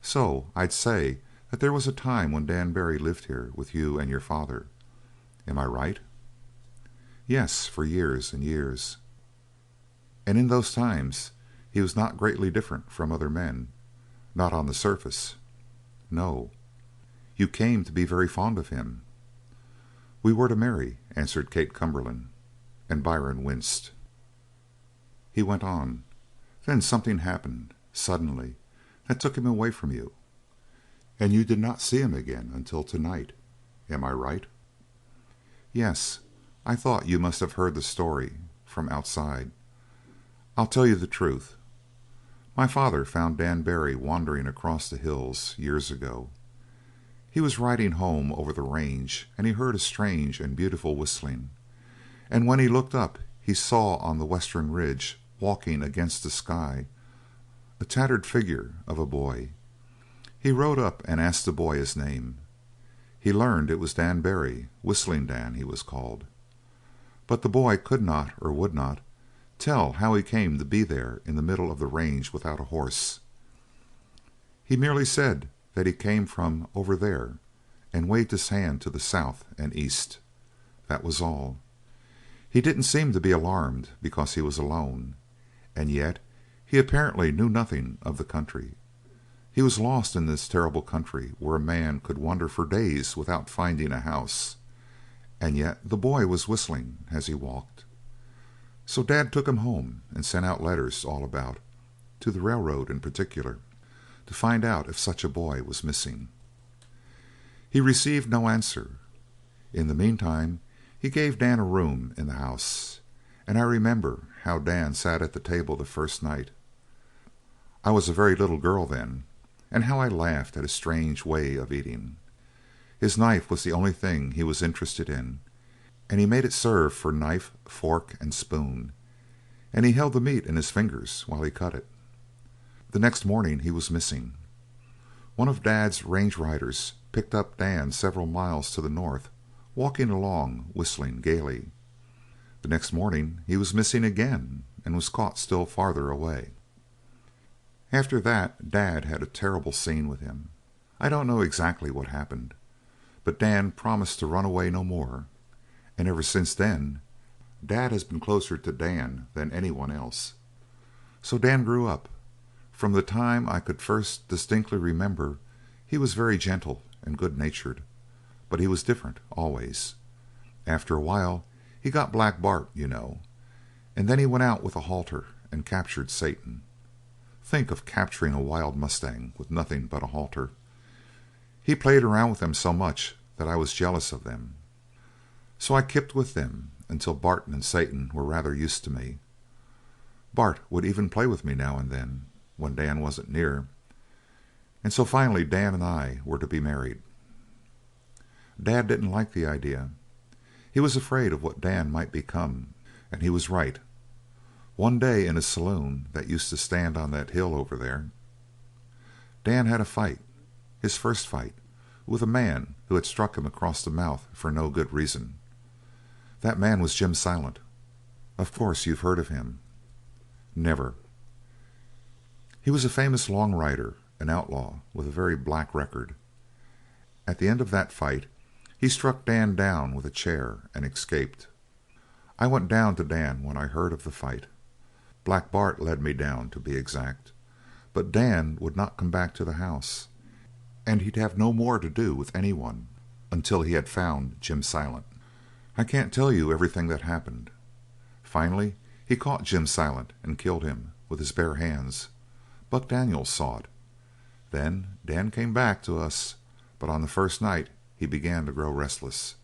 So I'd say that there was a time when Dan Barry lived here with you and your father. Am I right?" "Yes, for years and years." "And in those times he was not greatly different from other men? Not on the surface?" "No." "You came to be very fond of him?" "We were to marry," answered Kate Cumberland, and Byron winced. He went on. "Then something happened, suddenly, that took him away from you, and you did not see him again until tonight. Am I right?" "Yes. I thought you must have heard the story from outside. I'll tell you the truth. My father found Dan Barry wandering across the hills years ago. He was riding home over the range, and he heard a strange and beautiful whistling, and when he looked up he saw on the western ridge, walking against the sky, a tattered figure of a boy. He rode up and asked the boy his name. He learned it was Dan Barry, Whistling Dan he was called. But the boy could not, or would not, tell how he came to be there in the middle of the range without a horse. He merely said that he came from over there, and waved his hand to the south and east. That was all. He didn't seem to be alarmed because he was alone, and yet he apparently knew nothing of the country. He was lost in this terrible country where a man could wander for days without finding a house, and yet the boy was whistling as he walked. So Dad took him home and sent out letters all about, to the railroad in particular, to find out if such a boy was missing. He received no answer. In the meantime he gave Dan a room in the house, and I remember how Dan sat at the table the first night. I was a very little girl then, and how I laughed at his strange way of eating. His knife was the only thing he was interested in, and he made it serve for knife, fork, and spoon, and he held the meat in his fingers while he cut it. The next morning he was missing. One of Dad's range riders picked up Dan several miles to the north, walking along, whistling gaily. The next morning he was missing again, and was caught still farther away. After that Dad had a terrible scene with him. I don't know exactly what happened, but Dan promised to run away no more, and ever since then Dad has been closer to Dan than anyone else. So Dan grew up. From the time I could first distinctly remember, he was very gentle and good-natured, but he was different always. After a while he got Black Bart, you know, and then he went out with a halter and captured Satan. Think of capturing a wild mustang with nothing but a halter! He played around with them so much that I was jealous of them. So I kept with them until Bart and Satan were rather used to me. Bart would even play with me now and then, when Dan wasn't near, and so finally Dan and I were to be married. Dad didn't like the idea. He was afraid of what Dan might become, and he was right. One day in a saloon that used to stand on that hill over there, Dan had a fight, his first fight, with a man who had struck him across the mouth for no good reason. That man was Jim Silent. Of course you've heard of him. Never. He was a famous long rider, an outlaw with a very black record. At the end of that fight he struck Dan down with a chair and escaped. I went down to Dan when I heard of the fight. Black Bart led me down, to be exact, but Dan would not come back to the house, and he'd have no more to do with anyone until he had found Jim Silent. I can't tell you everything that happened. Finally he caught Jim Silent and killed him with his bare hands. Buck Daniels saw it. Then Dan came back to us, but on the first night he began to grow restless.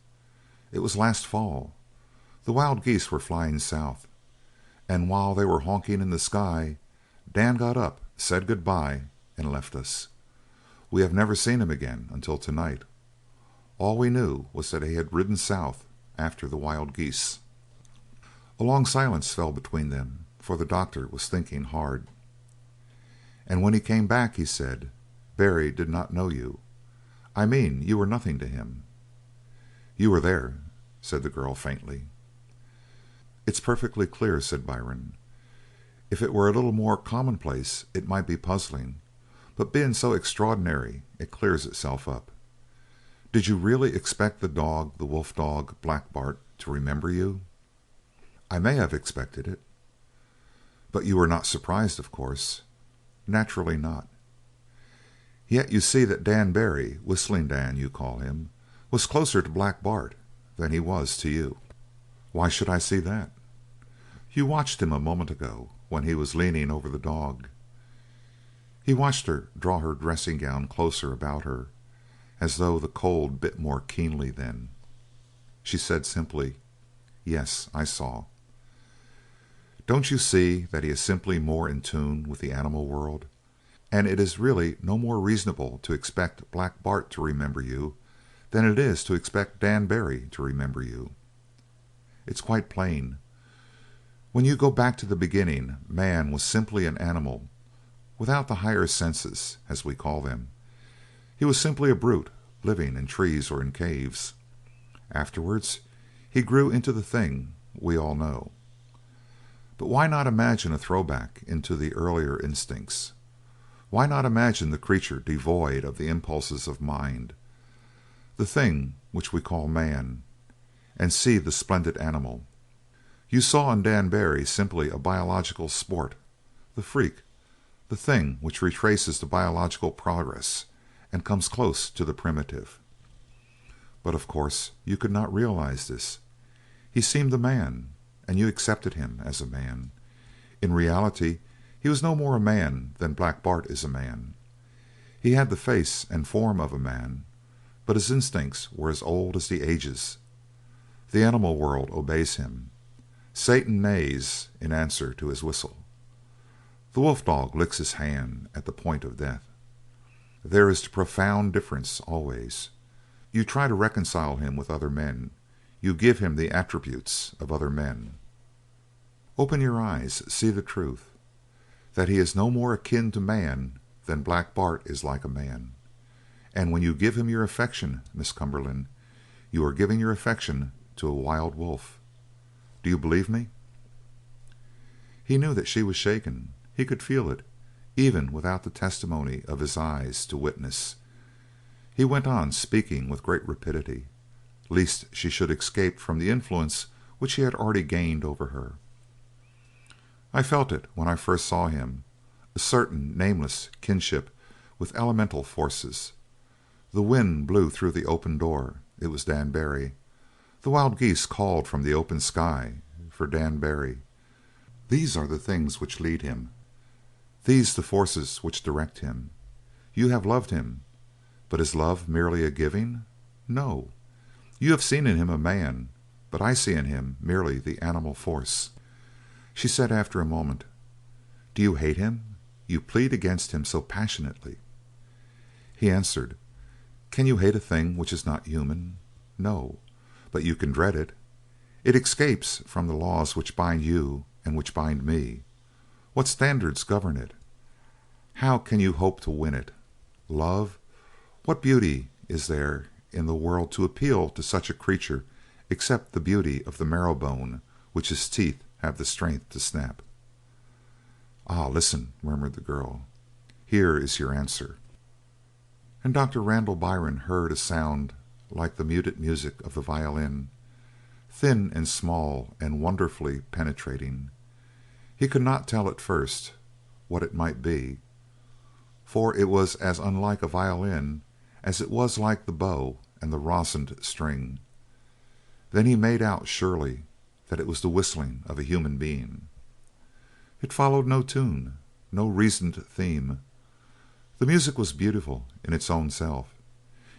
It was last fall. The wild geese were flying south, and while they were honking in the sky, Dan got up, said good-bye, and left us. We have never seen him again until tonight. All we knew was that he had ridden south after the wild geese." A long silence fell between them, for the doctor was thinking hard. "And when he came back," he said, "Barry did not know you. I mean, you were nothing to him." "You were there," said the girl faintly. "It's perfectly clear," said Byron. "If it were a little more commonplace it might be puzzling, but being so extraordinary it clears itself up. Did you really expect the dog, the wolf dog, Black Bart, to remember you?" "I may have expected it." "But you were not surprised, of course?" "Naturally not." "Yet you see that Dan Barry, Whistling Dan you call him, was closer to Black Bart than he was to you." "Why should I see that?" "You watched him a moment ago when he was leaning over the dog." He watched her draw her dressing gown closer about her, as though the cold bit more keenly then. She said simply, "Yes, I saw." "Don't you see that he is simply more in tune with the animal world? And it is really no more reasonable to expect Black Bart to remember you than it is to expect Dan Barry to remember you. It's quite plain. When you go back to the beginning, man was simply an animal, without the higher senses, as we call them. He was simply a brute, living in trees or in caves. Afterwards, he grew into the thing we all know. But why not imagine a throwback into the earlier instincts? Why not imagine the creature devoid of the impulses of mind, the thing which we call man, and see the splendid animal? You saw in Dan Barry simply a biological sport, the freak, the thing which retraces the biological progress and comes close to the primitive. But of course you could not realize this. He seemed a man, and you accepted him as a man. In reality he was no more a man than Black Bart is a man. He had the face and form of a man, but his instincts were as old as the ages. The animal world obeys him. Satan neighs in answer to his whistle. The wolf dog licks his hand at the point of death. There is the profound difference always. You try to reconcile him with other men. You give him the attributes of other men. Open your eyes, see the truth, that he is no more akin to man than Black Bart is like a man. And when you give him your affection, Miss Cumberland, you are giving your affection to a wild wolf. Do you believe me?" He knew that she was shaken. He could feel it, even without the testimony of his eyes to witness. He went on, speaking with great rapidity, lest she should escape from the influence which he had already gained over her. "I felt it when I first saw him, a certain nameless kinship with elemental forces. The wind blew through the open door. It was Dan Barry. The wild geese called from the open sky for Dan Barry. These are the things which lead him, these the forces which direct him. You have loved him, but is love merely a giving? No. You have seen in him a man, but I see in him merely the animal force." She said after a moment, "Do you hate him? You plead against him so passionately." He answered, "Can you hate a thing which is not human? No. But you can dread it. It escapes from the laws which bind you and which bind me. What standards govern it? How can you hope to win it? Love? What beauty is there in the world to appeal to such a creature except the beauty of the marrow bone which his teeth have the strength to snap?" "Ah, listen," murmured the girl. "Here is your answer." And Dr. Randall Byron heard a sound like the muted music of the violin, thin and small and wonderfully penetrating. He could not tell at first what it might be, for it was as unlike a violin as it was like the bow and the rosined string. Then he made out surely that it was the whistling of a human being. It followed no tune, no reasoned theme. The music was beautiful in its own self.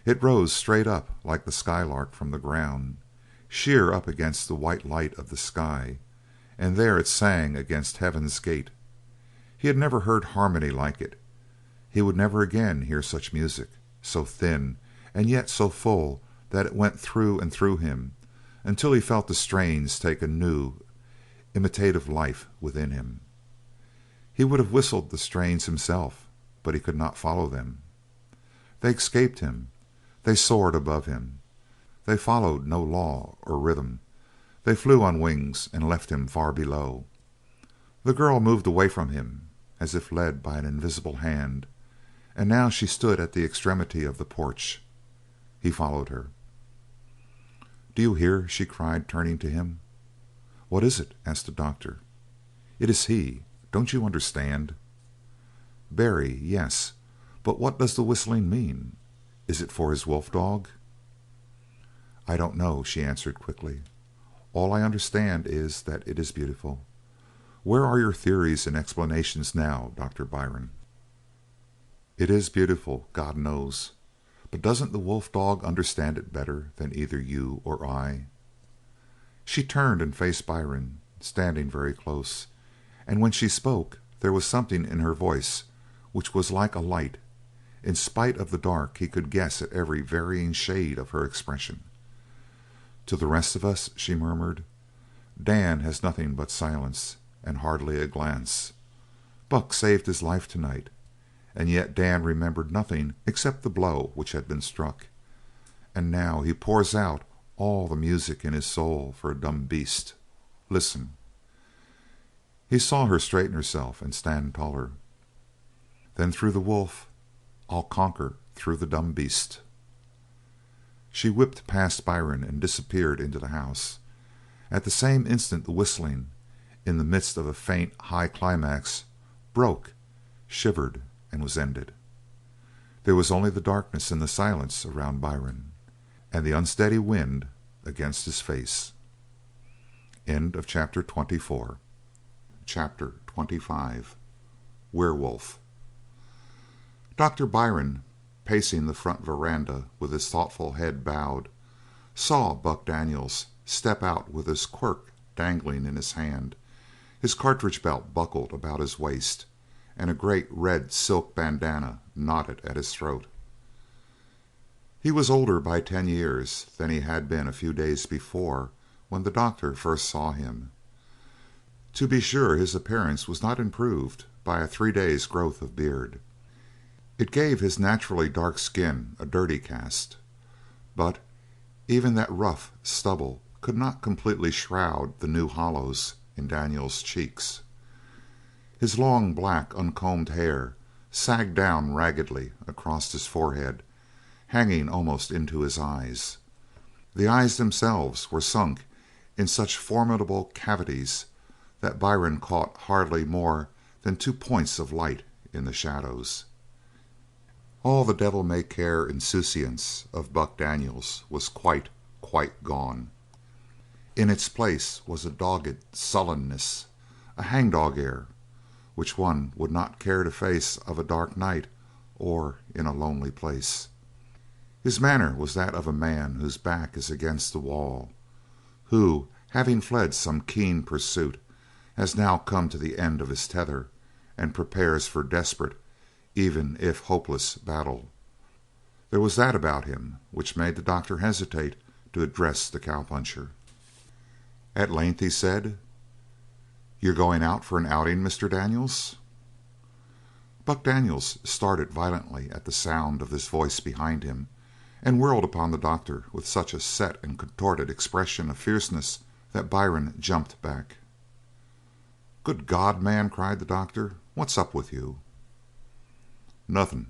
It rose straight up like the skylark from the ground, sheer up against the white light of the sky, and there it sang against heaven's gate. He had never heard harmony like it. He would never again hear such music, so thin and yet so full that it went through and through him until he felt the strains take a new, imitative life within him. He would have whistled the strains himself, but he could not follow them. They escaped him. They soared above him. They followed no law or rhythm. They flew on wings and left him far below. The girl moved away from him as if led by an invisible hand, and now she stood at the extremity of the porch. He followed her. "Do you hear?" she cried, turning to him. "What is it?" asked the doctor. "It is he. Don't you understand?" "Barry, yes. But what does the whistling mean? Is it for his wolf dog?" I don't know, she answered quickly. All I understand is that it is beautiful. Where are your theories and explanations now, Dr. Byron? It is beautiful, God knows. But doesn't the wolf dog understand it better than either you or I? She turned and faced Byron, standing very close, and when she spoke there was something in her voice which was like a light. In spite of the dark he could guess at every varying shade of her expression. To the rest of us, she murmured, Dan has nothing but silence and hardly a glance. Buck saved his life tonight, and yet Dan remembered nothing except the blow which had been struck. And now he pours out all the music in his soul for a dumb beast. Listen. He saw her straighten herself and stand taller. Then through the wolf I'll conquer through the dumb beast. She whipped past Byron and disappeared into the house. At the same instant the whistling, in the midst of a faint high climax, broke, shivered, and was ended. There was only the darkness and the silence around Byron, and the unsteady wind against his face. End of chapter 24. Chapter 25. Werewolf. Dr. Byron, pacing the front veranda with his thoughtful head bowed, saw Buck Daniels step out with his quirt dangling in his hand, his cartridge belt buckled about his waist, and a great red silk bandana knotted at his throat. He was older by 10 years than he had been a few days before when the doctor first saw him. To be sure, his appearance was not improved by a 3 days' growth of beard. It gave his naturally dark skin a dirty cast, but even that rough stubble could not completely shroud the new hollows in Daniels' cheeks. His long black uncombed hair sagged down raggedly across his forehead, hanging almost into his eyes. The eyes themselves were sunk in such formidable cavities that Byron caught hardly more than 2 points of light in the shadows. All the devil-may-care insouciance of Buck Daniels was quite gone. In its place was a dogged sullenness, a hangdog air, which one would not care to face of a dark night or in a lonely place. His manner was that of a man whose back is against the wall, who, having fled some keen pursuit, has now come to the end of his tether and prepares for desperate, even if hopeless, battle. There was that about him which made the doctor hesitate to address the cowpuncher. At length he said, "You're going out for an outing, Mr. Daniels?" Buck Daniels started violently at the sound of this voice behind him, and whirled upon the doctor with such a set and contorted expression of fierceness that Byron jumped back. "Good God, man!" cried the doctor. "What's up with you?" "Nothin',"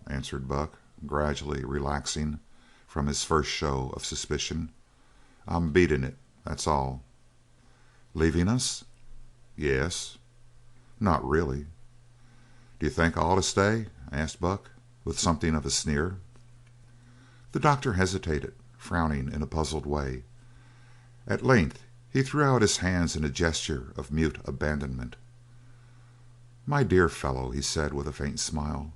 answered Buck, gradually relaxing from his first show of suspicion. "I'm beatin' it, that's all." "Leaving us?" "Yes." "Not really." "Do you think I ought to stay?" asked Buck, with something of a sneer. The doctor hesitated, frowning in a puzzled way. At length he threw out his hands in a gesture of mute abandonment. "My dear fellow," he said with a faint smile,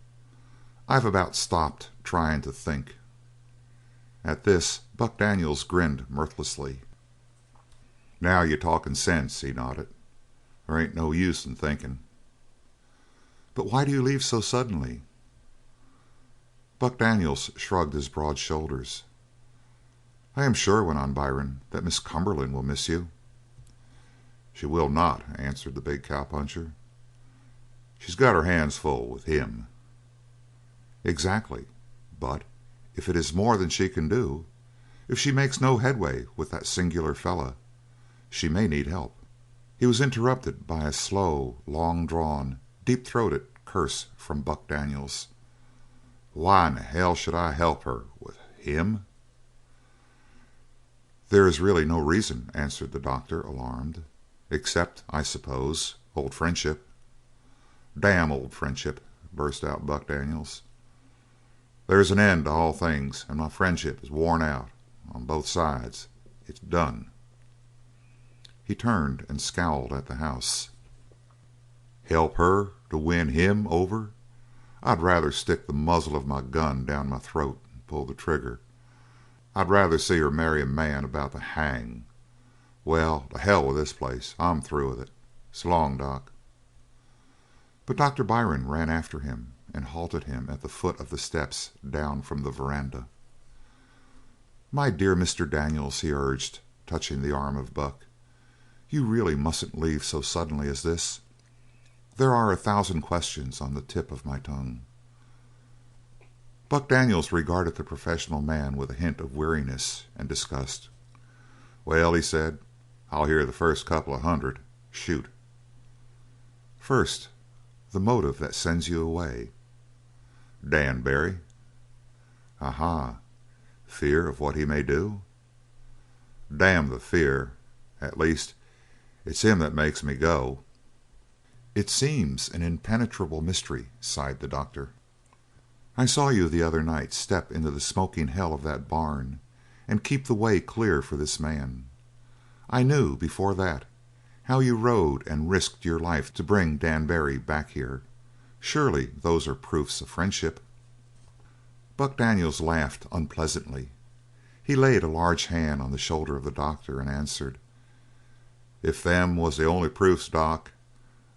"I've about stopped trying to think." At this Buck Daniels grinned mirthlessly. "Now you're talking sense," he nodded. "There ain't no use in thinking." "But why do you leave so suddenly?" Buck Daniels shrugged his broad shoulders. "I am sure," went on Byron, "that Miss Cumberland will miss you." "She will not," answered the big cowpuncher. "She's got her hands full with him." "Exactly. But if it is more than she can do, if she makes no headway with that singular fellow, she may need help." He was interrupted by a slow, long-drawn, deep-throated curse from Buck Daniels. "Why in hell should I help her with him?" "There is really no reason," answered the doctor, alarmed, "except, I suppose, old friendship." "Damn old friendship!" burst out Buck Daniels. "There's an end to all things, and my friendship is worn out. on both sides. It's done." He turned and scowled at the house. "Help her to win him over? I'd rather stick the muzzle of my gun down my throat and pull the trigger. I'd rather see her marry a man about to hang. Well, to hell with this place. I'm through with it. So long, Doc." But Dr. Byron ran after him and halted him at the foot of the steps down from the veranda. "My dear Mr. Daniels," he urged, touching the arm of Buck, "you really mustn't leave so suddenly as this. There are 1,000 questions on the tip of my tongue." Buck Daniels regarded the professional man with a hint of weariness and disgust. "Well," he said, "I'll hear the first couple of hundred. Shoot." "First, the motive that sends you away." "Dan Barry." "Aha! Fear of what he may do?" "Damn the fear. At least, it's him that makes me go." "It seems an impenetrable mystery," sighed the doctor. "I saw you the other night step into the smoking hell of that barn and keep the way clear for this man. I knew, before that, how you rode and risked your life to bring Dan Barry back here. Surely those are proofs of friendship." Buck Daniels laughed unpleasantly. He laid a large hand on the shoulder of the doctor and answered: "If them was the only proofs, Doc,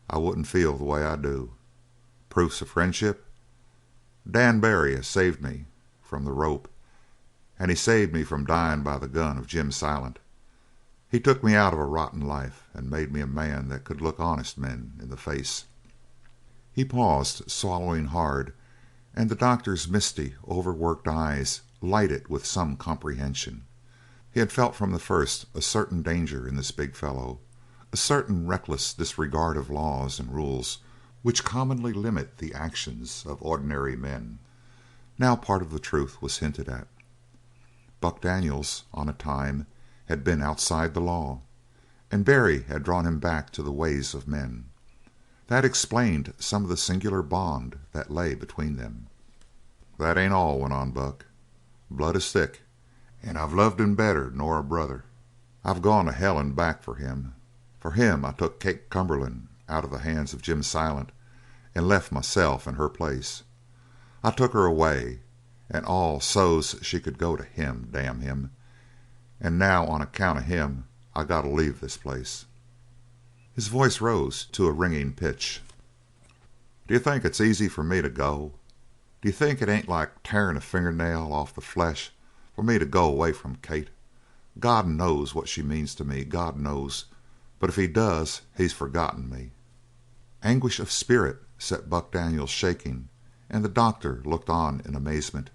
I wouldn't feel the way I do. Proofs of friendship? Dan Barry has saved me from the rope, and he saved me from dying by the gun of Jim Silent. He took me out of a rotten life and made me a man that could look honest men in the face." He paused, swallowing hard, and the doctor's misty, overworked eyes lighted with some comprehension. He had felt from the first a certain danger in this big fellow, a certain reckless disregard of laws and rules which commonly limit the actions of ordinary men. Now part of the truth was hinted at. Buck Daniels, on a time, had been outside the law, and Barry had drawn him back to the ways of men. That explained some of the singular bond that lay between them. "That ain't all," went on Buck. "Blood is thick, and I've loved him better nor a brother. I've gone to hell and back for him. For him I took Kate Cumberland out of the hands of Jim Silent and left myself in her place. I took her away, and all so's she could go to him, damn him. And now on account of him I got to leave this place." His voice rose to a ringing pitch. "D'you think it's easy for me to go? D'you think it ain't like tearing a fingernail off the flesh for me to go away from Kate? God knows what she means to me, God knows, but if he does, he's forgotten me." Anguish of spirit set Buck Daniels shaking, and the doctor looked on in amazement.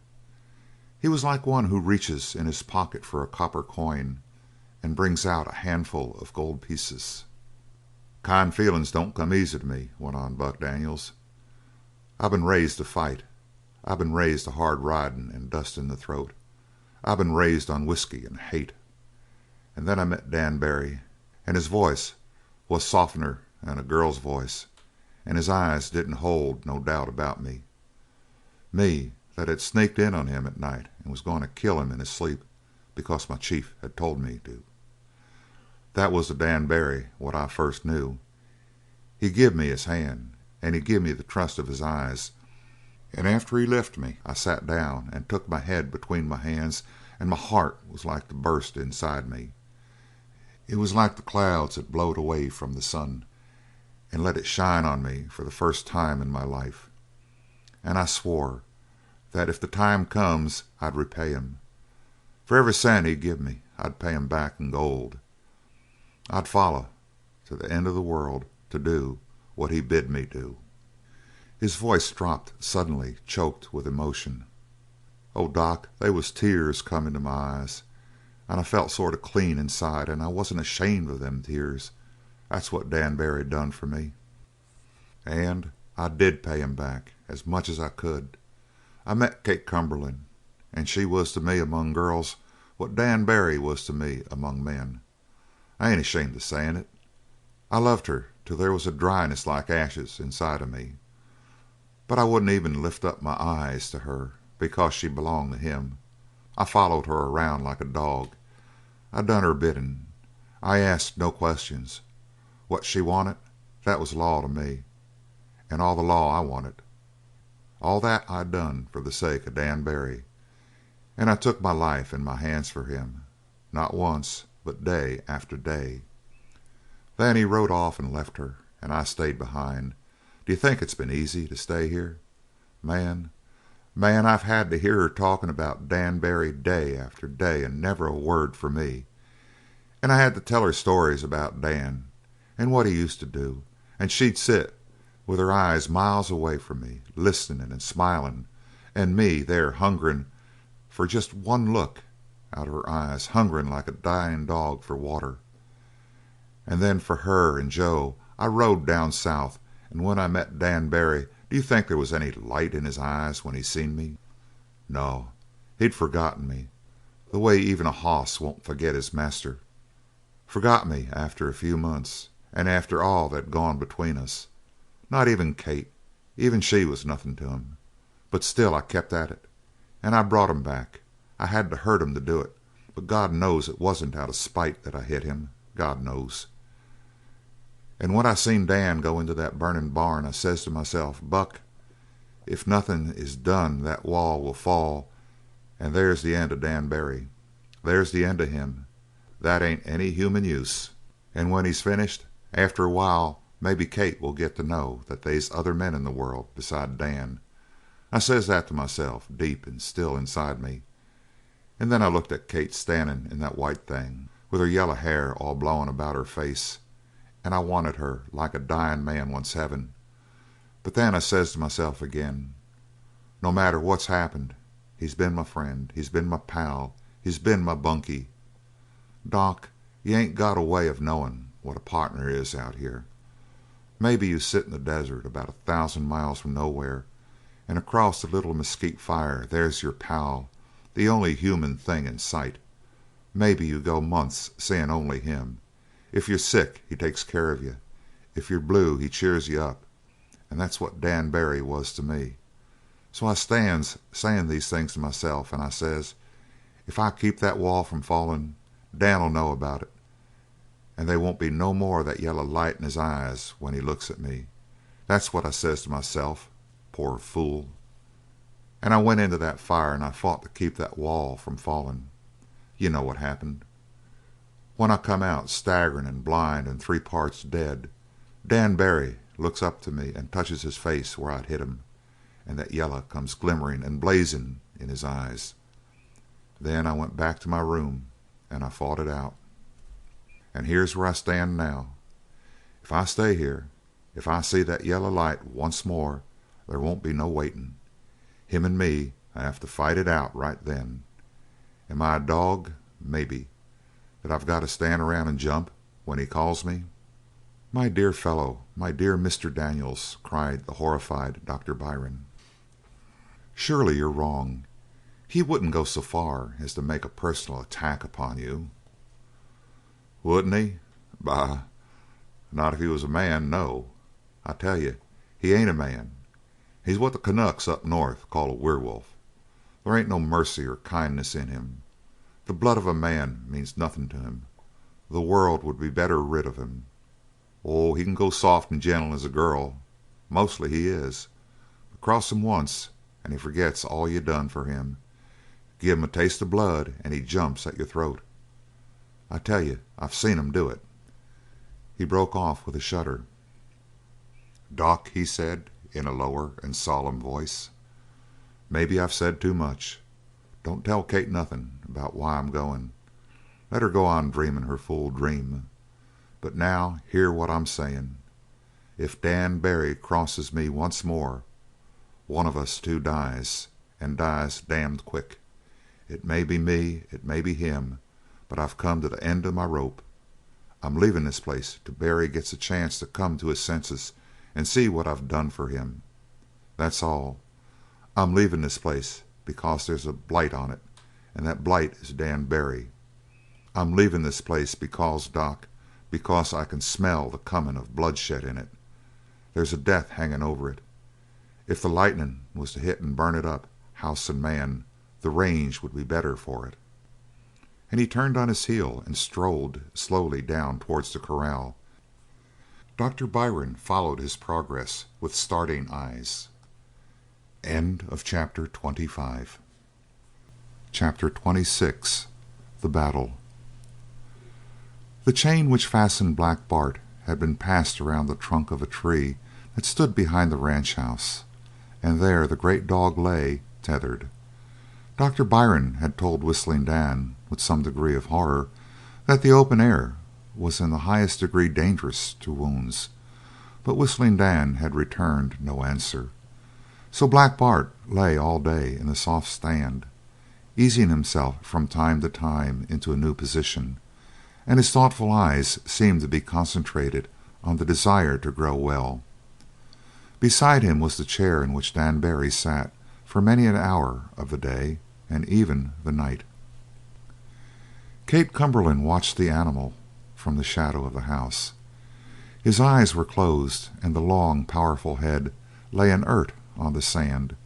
He was like one who reaches in his pocket for a copper coin and brings out a handful of gold pieces. "Kind feelin's don't come easy to me," went on Buck Daniels. "I been raised to fight. I been raised to hard riding and dust in the throat. I been raised on whiskey and hate. And then I met Dan Barry, and his voice was softener than a girl's voice, and his eyes didn't hold no doubt about me. Me that had sneaked in on him at night and was going to kill him in his sleep because my chief had told me to. That was the Dan Barry what I first knew. He give me his hand, and he give me the trust of his eyes, and after he left me I sat down and took my head between my hands, and my heart was like to burst inside me. It was like the clouds had blowed away from the sun and let it shine on me for the first time in my life. And I swore that if the time comes I'd repay him. For every cent he give me I'd pay him back in gold. I'd follow to the end of the world to do what he bid me do." His voice dropped suddenly, choked with emotion. "Oh, Doc, they was tears come into my eyes, and I felt sort of clean inside, and I wasn't ashamed of them tears. That's what Dan Barry done for me. And I did pay him back as much as I could. I met Kate Cumberland, and she was to me among girls what Dan Barry was to me among men. I ain't ashamed of saying it. I loved her till there was a dryness like ashes inside of me. But I wouldn't even lift up my eyes to her because she belonged to him. I followed her around like a dog. I done her bidding. I asked no questions. What she wanted, that was law to me, and all the law I wanted. All that I done for the sake of Dan Barry, and I took my life in my hands for him, not once, but day after day. Then he rode off and left her, and I stayed behind. Do you think it's been easy to stay here? Man, man, I've had to hear her talking about Dan Barry day after day and never a word for me. And I had to tell her stories about Dan and what he used to do, and she'd sit with her eyes miles away from me, listening and smiling, and me there hungering for just one look out of her eyes, hungering like a dying dog for water. And then for her and Joe I rode down south, and when I met Dan Barry, do you think there was any light in his eyes when he seen me? No, he'd forgotten me, the way even a hoss won't forget his master. Forgot me after a few months, and after all that'd gone between us. Not even Kate, even she was nothing to him. But still I kept at it, and I brought him back. I had to hurt him to do it, but God knows it wasn't out of spite that I hit him. God knows. And when I seen Dan go into that burning barn, I says to myself, Buck, if nothing is done that wall will fall, and there's the end of Dan Barry. There's the end of him. That ain't any human use. And when he's finished, after a while, maybe Kate will get to know that they's other men in the world beside Dan. I says that to myself, deep and still inside me. And then I looked at Kate standing in that white thing, with her yellow hair all blowing about her face, and I wanted her like a dying man wants heaven. But then I says to myself again, no matter what's happened, he's been my friend, he's been my pal, he's been my bunkie. Doc, you ain't got a way of knowing what a partner is out here. Maybe you sit in the desert about 1,000 miles from nowhere, and across the little mesquite fire there's your pal, the only human thing in sight. Maybe you go months seeing only him. If you're sick, he takes care of you. If you're blue, he cheers you up. And that's what Dan Barry was to me. So I stands saying these things to myself, and I says, if I keep that wall from falling, Dan'll know about it, and they won't be no more of that yellow light in his eyes when he looks at me. That's what I says to myself. Poor fool. And I went into that fire, and I fought to keep that wall from falling. You know what happened. When I come out staggering and blind and 3 parts dead, Dan Barry looks up to me and touches his face where I'd hit him, and that yellow comes glimmering and blazing in his eyes. Then I went back to my room, and I fought it out. And here's where I stand now. If I stay here, if I see that yellow light once more, there won't be no waiting. Him and me, I have to fight it out right then. Am I a dog? Maybe. That I've got to stand around and jump when he calls me? My dear fellow, my dear Mr. Daniels, cried the horrified Dr. Byron. Surely you're wrong. He wouldn't go so far as to make a personal attack upon you. Wouldn't he? Bah, not if he was a man, no. I tell you, he ain't a man. He's what the Canucks up north call a werewolf. There ain't no mercy or kindness in him. The blood of a man means nothing to him. The world would be better rid of him. Oh, he can go soft and gentle as a girl. Mostly he is. But cross him once, and he forgets all you done for him. Give him a taste of blood, and he jumps at your throat. I tell you, I've seen him do it." He broke off with a shudder. "Doc," he said, in a lower and solemn voice, "maybe I've said too much. Don't tell Kate nothing about why I'm going. Let her go on dreaming her fool dream. But now hear what I'm saying. If Dan Barry crosses me once more, one of us two dies, and dies damned quick. It may be me, it may be him, but I've come to the end of my rope. I'm leaving this place till Barry gets a chance to come to his senses and see what I've done for him. That's all. I'm leaving this place because there's a blight on it, and that blight is Dan Barry. I'm leaving this place because, Doc, because I can smell the coming of bloodshed in it. There's a death hanging over it. If the lightning was to hit and burn it up, house and man, the range would be better for it. And he turned on his heel and strolled slowly down towards the corral. Dr. Byron followed his progress with starting eyes. End of chapter 25. Chapter 26. The Battle. The chain which fastened Black Bart had been passed around the trunk of a tree that stood behind the ranch house, and there the great dog lay, tethered. Dr. Byron had told Whistling Dan, with some degree of horror, that the open air was in the highest degree dangerous to wounds, but Whistling Dan had returned no answer. So Black Bart lay all day in the soft sand, easing himself from time to time into a new position, and his thoughtful eyes seemed to be concentrated on the desire to grow well. Beside him was the chair in which Dan Barry sat for many an hour of the day and even the night. Kate Cumberland watched the animal from the shadow of the house. His eyes were closed, and the long, powerful head lay inert on the sand,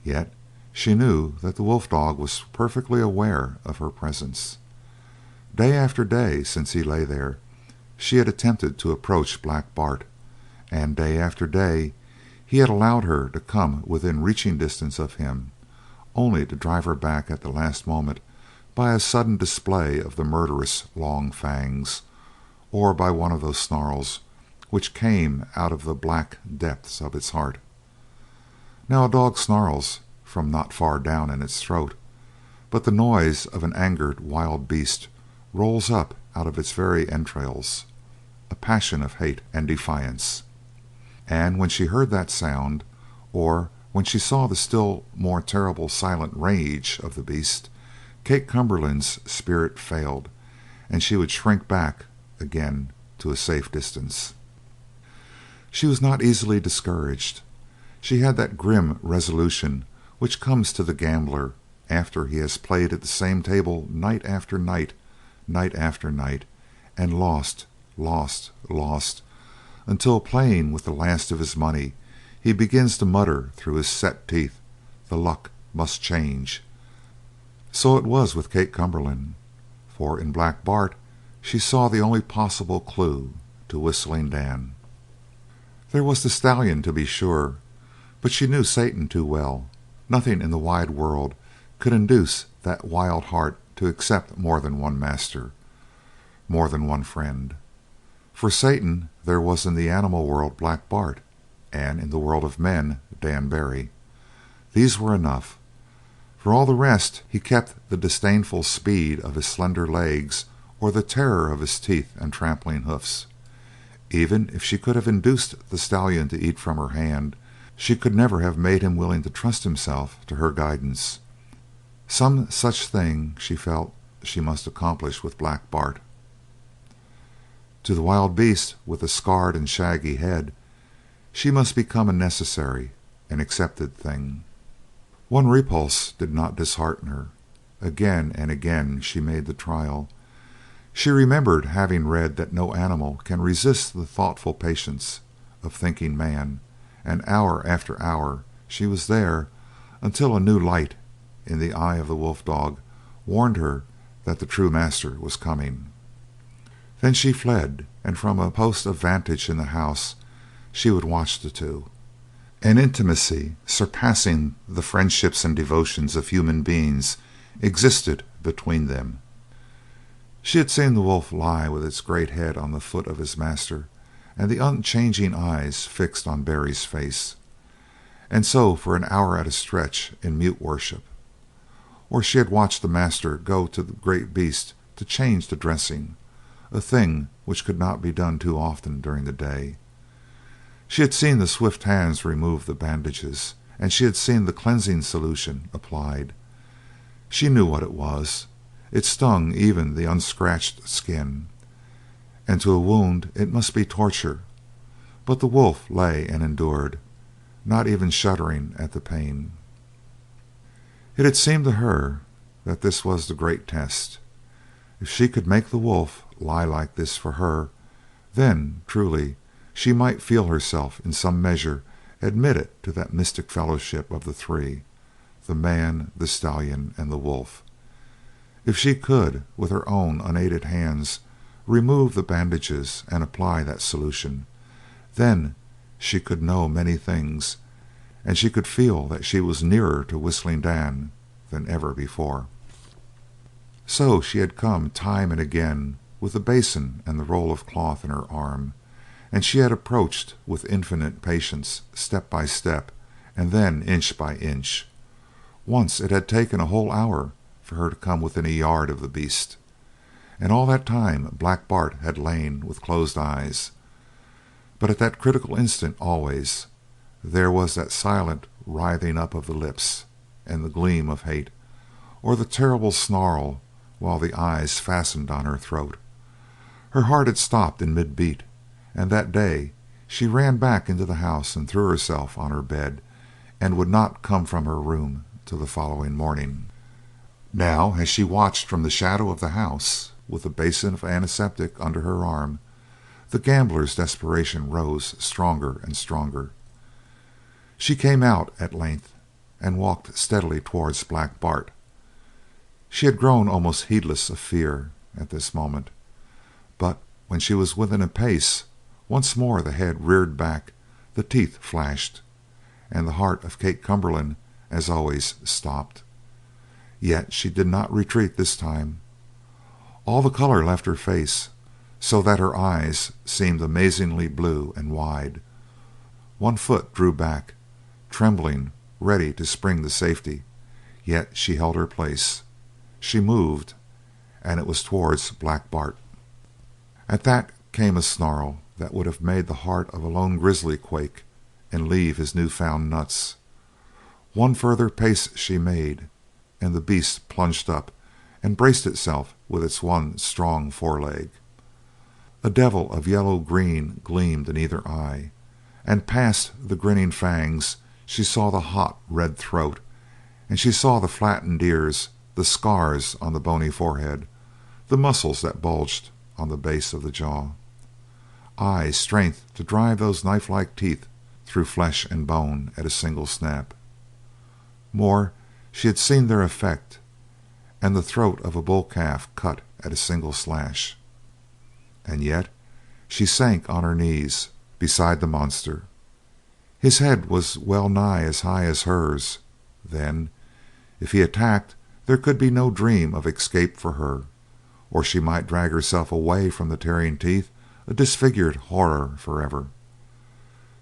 yet she knew that the wolf dog was perfectly aware of her presence. Day after day since he lay there, she had attempted to approach Black Bart, and day after day he had allowed her to come within reaching distance of him, only to drive her back at the last moment by a sudden display of the murderous long fangs, or by one of those snarls which came out of the black depths of its heart. Now a dog snarls from not far down in its throat, but the noise of an angered wild beast rolls up out of its very entrails, a passion of hate and defiance. And when she heard that sound, or when she saw the still more terrible silent rage of the beast, Kate Cumberland's spirit failed, and she would shrink back again to a safe distance. She was not easily discouraged. She had that grim resolution which comes to the gambler after he has played at the same table night after night, night after night, and lost, until, playing with the last of his money, he begins to mutter through his set teeth, "The luck must change." So it was with Kate Cumberland, for in Black Bart she saw the only possible clue to Whistling Dan. There was the stallion, to be sure, but she knew Satan too well. Nothing in the wide world could induce that wild heart to accept more than one master, more than one friend. For Satan there was in the animal world Black Bart, and in the world of men Dan Barry. These were enough. For all the rest he kept the disdainful speed of his slender legs or the terror of his teeth and trampling hoofs. Even if she could have induced the stallion to eat from her hand, she could never have made him willing to trust himself to her guidance. Some such thing she felt she must accomplish with Black Bart. To the wild beast with the scarred and shaggy head she must become a necessary, an accepted thing. One repulse did not dishearten her. Again and again she made the trial. She remembered having read that no animal can resist the thoughtful patience of thinking man, and hour after hour she was there until a new light in the eye of the wolf dog warned her that the true master was coming. Then she fled, and from a post of vantage in the house she would watch the two. An intimacy surpassing the friendships and devotions of human beings existed between them. She had seen the wolf lie with its great head on the foot of his master, and the unchanging eyes fixed on Barry's face, and so for an hour at a stretch in mute worship. Or she had watched the master go to the great beast to change the dressing, a thing which could not be done too often during the day. She had seen the swift hands remove the bandages, and she had seen the cleansing solution applied. She knew what it was. It stung even the unscratched skin, and to a wound it must be torture. But the wolf lay and endured, not even shuddering at the pain. It had seemed to her that this was the great test. If she could make the wolf lie like this for her, then, truly, she might feel herself in some measure admitted to that mystic fellowship of the the man, the stallion, and the wolf. If she could, with her own unaided hands, remove the bandages and apply that solution, then she could know many things, and she could feel that she was nearer to Whistling Dan than ever before. So she had come time and again with the basin and the roll of cloth in her arm, and she had approached with infinite patience, step by step, and then inch by inch. Once it had taken a whole hour for her to come within a yard of the beast, and all that time Black Bart had lain with closed eyes. But at that critical instant always, there was that silent writhing up of the lips, and the gleam of hate, or the terrible snarl while the eyes fastened on her throat. Her heart had stopped in mid-beat, and that day she ran back into the house and threw herself on her bed, and would not come from her room till the following morning. Now, as she watched from the shadow of the house, with the basin of antiseptic under her arm, the gambler's desperation rose stronger and stronger. She came out at length and walked steadily towards Black Bart. She had grown almost heedless of fear at this moment, but when she was within a pace, once more the head reared back, the teeth flashed, and the heart of Kate Cumberland, as always, stopped. Yet she did not retreat this time. All the color left her face, so that her eyes seemed amazingly blue and wide. One foot drew back, trembling, ready to spring to safety, yet she held her place. She moved, and it was towards Black Bart. At that came a snarl that would have made the heart of a lone grizzly quake and leave his new-found nuts. One further pace she made, and the beast plunged up and braced itself with its one strong foreleg. A devil of yellow-green gleamed in either eye, and past the grinning fangs she saw the hot, red throat, and she saw the flattened ears, the scars on the bony forehead, the muscles that bulged on the base of the jaw. Aye, strength to drive those knife-like teeth through flesh and bone at a single snap. More, she had seen their effect, and the throat of a bull calf cut at a single slash. And yet she sank on her knees beside the monster. His head was well nigh as high as hers. Then, if he attacked, there could be no dream of escape for her, or she might drag herself away from the tearing teeth, a disfigured horror forever.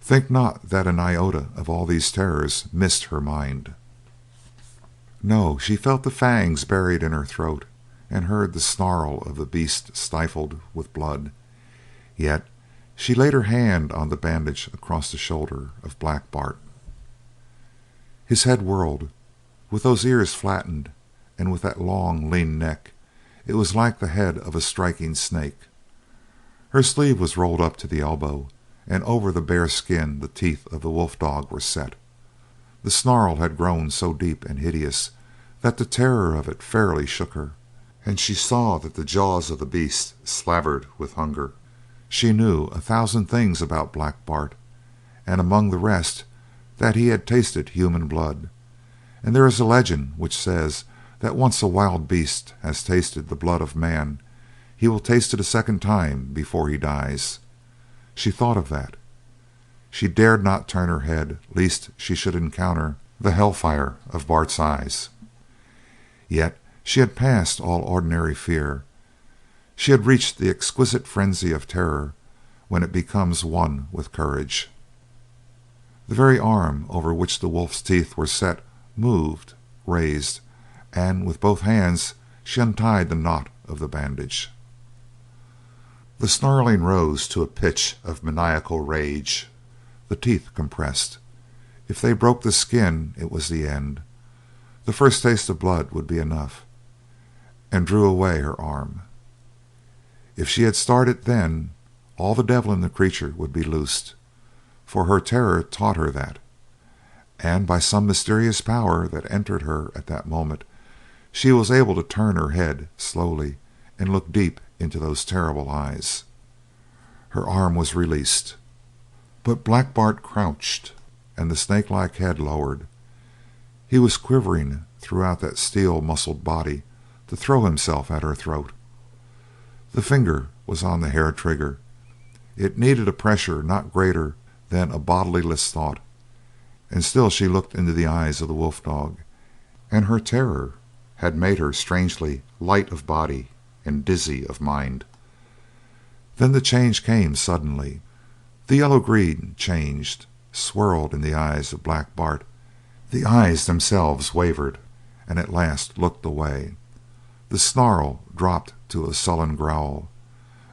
Think not that an iota of all these terrors missed her mind. No, she felt the fangs buried in her throat, and heard the snarl of the beast stifled with blood. Yet she laid her hand on the bandage across the shoulder of Black Bart. His head whirled. With those ears flattened, and with that long, lean neck, it was like the head of a striking snake. Her sleeve was rolled up to the elbow, and over the bare skin the teeth of the wolf dog were set. The snarl had grown so deep and hideous that the terror of it fairly shook her, and she saw that the jaws of the beast slavered with hunger. She knew 1,000 things about Black Bart, and among the rest that he had tasted human blood, and there is a legend which says that once a wild beast has tasted the blood of man, he will taste it a second time before he dies. She thought of that. She dared not turn her head lest she should encounter the hellfire of Bart's eyes. Yet she had passed all ordinary fear. She had reached the exquisite frenzy of terror when it becomes one with courage. The very arm over which the wolf's teeth were set moved, raised, and with both hands she untied the knot of the bandage. The snarling rose to a pitch of maniacal rage. The teeth compressed. If they broke the skin, it was the end. The first taste of blood would be enough, and drew away her arm. If she had started then, all the devil in the creature would be loosed, for her terror taught her that, and by some mysterious power that entered her at that moment, she was able to turn her head slowly and look deep into those terrible eyes. Her arm was released, but Black Bart crouched, and the snake-like head lowered. He was quivering throughout that steel-muscled body to throw himself at her throat. The finger was on the hair trigger. It needed a pressure not greater than a bodiless thought, and still she looked into the eyes of the wolf dog, and her terror had made her strangely light of body and dizzy of mind. Then the change came suddenly. The yellow-green changed, swirled in the eyes of Black Bart. The eyes themselves wavered, and at last looked away. The snarl dropped to a sullen growl,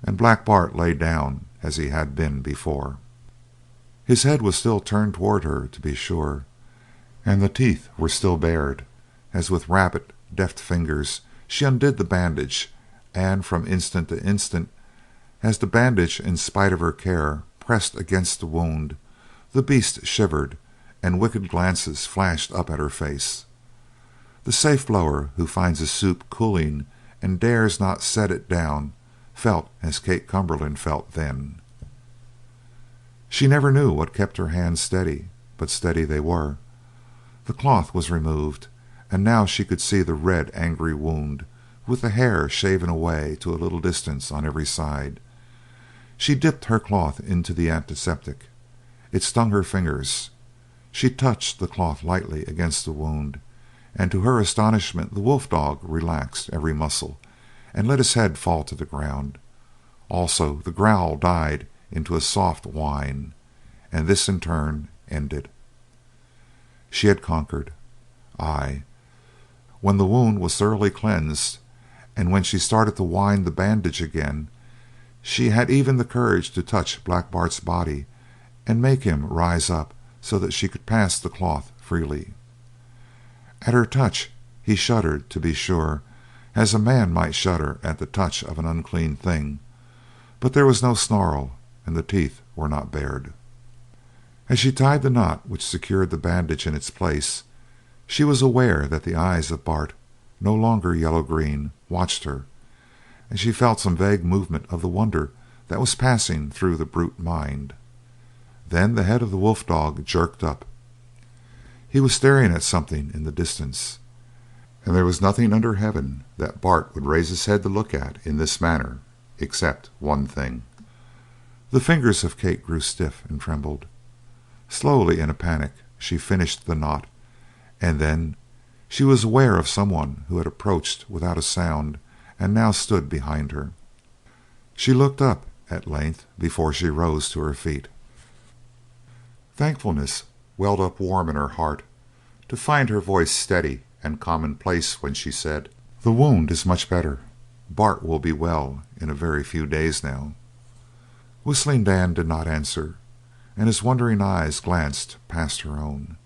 and Black Bart lay down as he had been before. His head was still turned toward her, to be sure, and the teeth were still bared, as with rapid, deft fingers she undid the bandage, and from instant to instant, as the bandage, in spite of her care, pressed against the wound, the beast shivered, and wicked glances flashed up at her face. The safe blower who finds a soup cooling and dares not set it down felt as Kate Cumberland felt then. She never knew what kept her hands steady, but steady they were. The cloth was removed, and now she could see the red, angry wound, with the hair shaven away to a little distance on every side. She dipped her cloth into the antiseptic. It stung her fingers. She touched the cloth lightly against the wound, and to her astonishment the wolf dog relaxed every muscle and let his head fall to the ground. Also the growl died into a soft whine, and this in turn ended. She had conquered. Aye, when the wound was thoroughly cleansed, and when she started to wind the bandage again, she had even the courage to touch Black Bart's body and make him rise up so that she could pass the cloth freely. At her touch he shuddered, to be sure, as a man might shudder at the touch of an unclean thing, but there was no snarl, and the teeth were not bared. As she tied the knot which secured the bandage in its place, she was aware that the eyes of Bart, no longer yellow-green, watched her, and she felt some vague movement of the wonder that was passing through the brute mind. Then the head of the wolf dog jerked up. He was staring at something in the distance, and there was nothing under heaven that Bart would raise his head to look at in this manner, except one thing. The fingers of Kate grew stiff and trembled. Slowly, in a panic, she finished the knot, and then she was aware of someone who had approached without a sound and now stood behind her. She looked up, at length, before she rose to her feet. Thankfulness welled up warm in her heart to find her voice steady and commonplace when she said, "The wound is much better. Bart will be well in a very few days now." Whistling Dan did not answer, and his wondering eyes glanced past her own.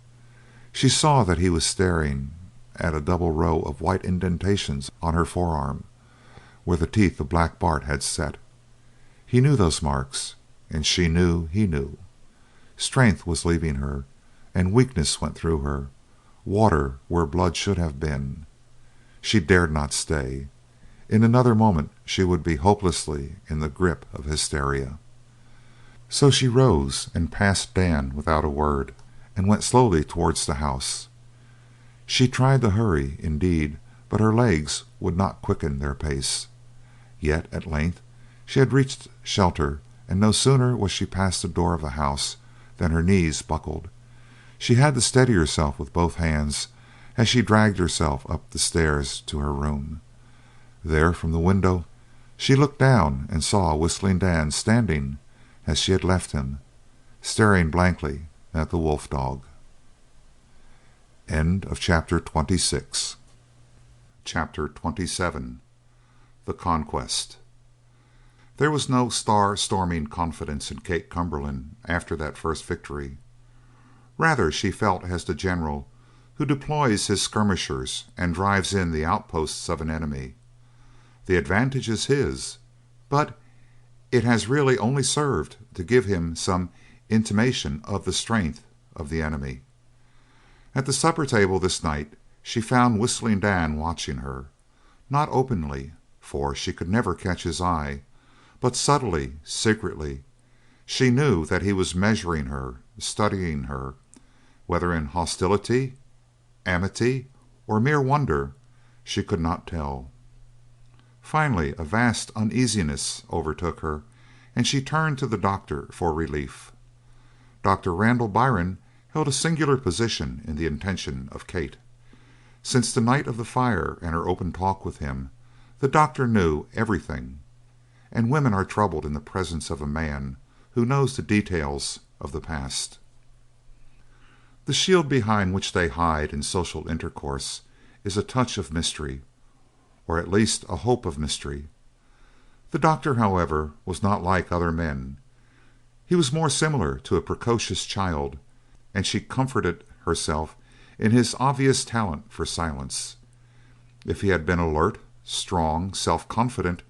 She saw that he was staring at a double row of white indentations on her forearm, where the teeth of Black Bart had set. He knew those marks, and she knew he knew. Strength was leaving her, and weakness went through her, water where blood should have been. She dared not stay. In another moment she would be hopelessly in the grip of hysteria. So she rose and passed Dan without a word, and went slowly towards the house. She tried to hurry, indeed, but her legs would not quicken their pace. Yet at length she had reached shelter, and no sooner was she past the door of the house than her knees buckled. She had to steady herself with both hands as she dragged herself up the stairs to her room. There, from the window, she looked down and saw Whistling Dan standing as she had left him, staring blankly at the wolf dog. End of chapter 26. Chapter 27. The Conquest. There was no star-storming confidence in Kate Cumberland after that first victory. Rather, she felt as the general who deploys his skirmishers and drives in the outposts of an enemy. The advantage is his, but it has really only served to give him some intimation of the strength of the enemy. At the supper table this night she found Whistling Dan watching her, not openly, for she could never catch his eye, but subtly, secretly. She knew that he was measuring her, studying her, whether in hostility, amity, or mere wonder, she could not tell. Finally a vast uneasiness overtook her, and she turned to the doctor for relief. Dr. Randall Byron held a singular position in the intention of Kate. Since the night of the fire and her open talk with him, the doctor knew everything, and women are troubled in the presence of a man who knows the details of the past. The shield behind which they hide in social intercourse is a touch of mystery, or at least a hope of mystery. The doctor, however, was not like other men. He was more similar to a precocious child, and she comforted herself in his obvious talent for silence. If he had been alert, strong, self-confident,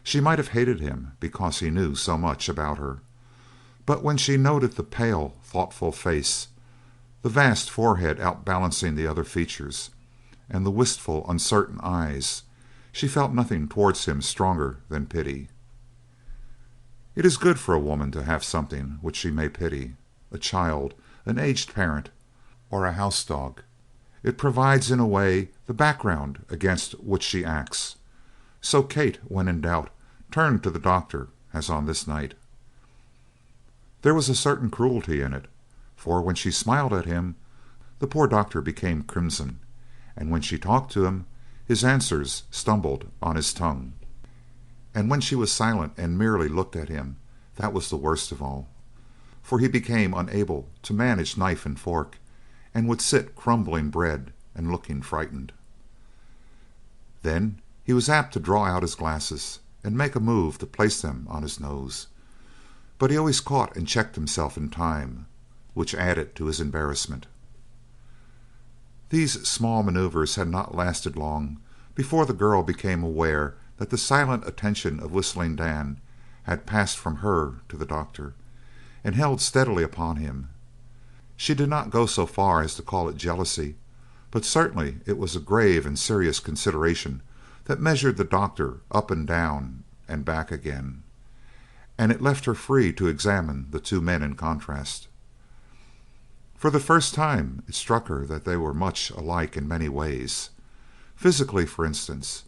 she might have hated him because he knew so much about her. But when she noted the pale, thoughtful face, the vast forehead outbalancing the other features, and the wistful, uncertain eyes, she felt nothing towards him stronger than pity. It is good for a woman to have something which she may pity, a child, an aged parent, or a house dog. It provides in a way the background against which she acts. So Kate, when in doubt, turned to the doctor, as on this night. There was a certain cruelty in it, for when she smiled at him, the poor doctor became crimson, and when she talked to him, his answers stumbled on his tongue. And when she was silent and merely looked at him, that was the worst of all, for he became unable to manage knife and fork, and would sit crumbling bread and looking frightened. Then he was apt to draw out his glasses and make a move to place them on his nose, but he always caught and checked himself in time, which added to his embarrassment. These small maneuvers had not lasted long before the girl became aware that the silent attention of Whistling Dan had passed from her to the doctor, and held steadily upon him. She did not go so far as to call it jealousy, but certainly it was a grave and serious consideration that measured the doctor up and down and back again, and it left her free to examine the two men in contrast. For the first time it struck her that they were much alike in many ways. Physically, for instance,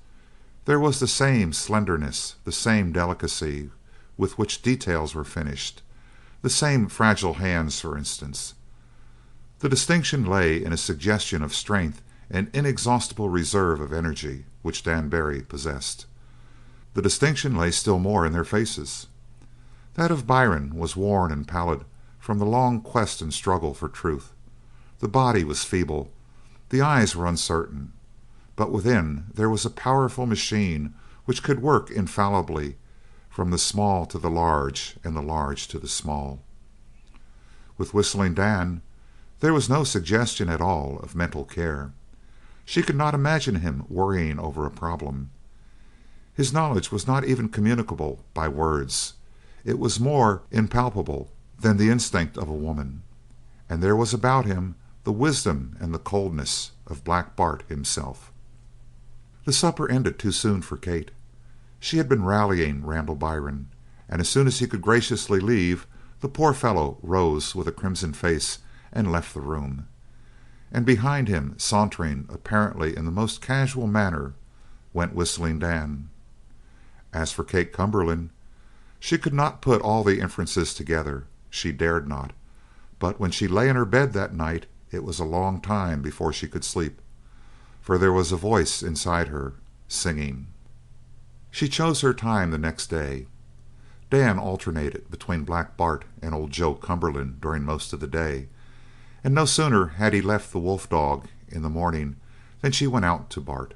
there was the same slenderness, the same delicacy with which details were finished, the same fragile hands, for instance. The distinction lay in a suggestion of strength and inexhaustible reserve of energy which Dan Barry possessed. The distinction lay still more in their faces. That of Byron was worn and pallid from the long quest and struggle for truth. The body was feeble, the eyes were uncertain, but within there was a powerful machine which could work infallibly from the small to the large and the large to the small. With Whistling Dan there was no suggestion at all of mental care. She could not imagine him worrying over a problem. His knowledge was not even communicable by words. It was more impalpable than the instinct of a woman, and there was about him the wisdom and the coldness of Black Bart himself. The supper ended too soon for Kate. She had been rallying Randall Byron, and as soon as he could graciously leave, the poor fellow rose with a crimson face and left the room, and behind him, sauntering apparently in the most casual manner, went Whistling Dan. As for Kate Cumberland, she could not put all the inferences together. She dared not, but when she lay in her bed that night it was a long time before she could sleep, for there was a voice inside her singing. She chose her time the next day. Dan alternated between Black Bart and old Joe Cumberland during most of the day, and no sooner had he left the wolf dog in the morning than she went out to Bart.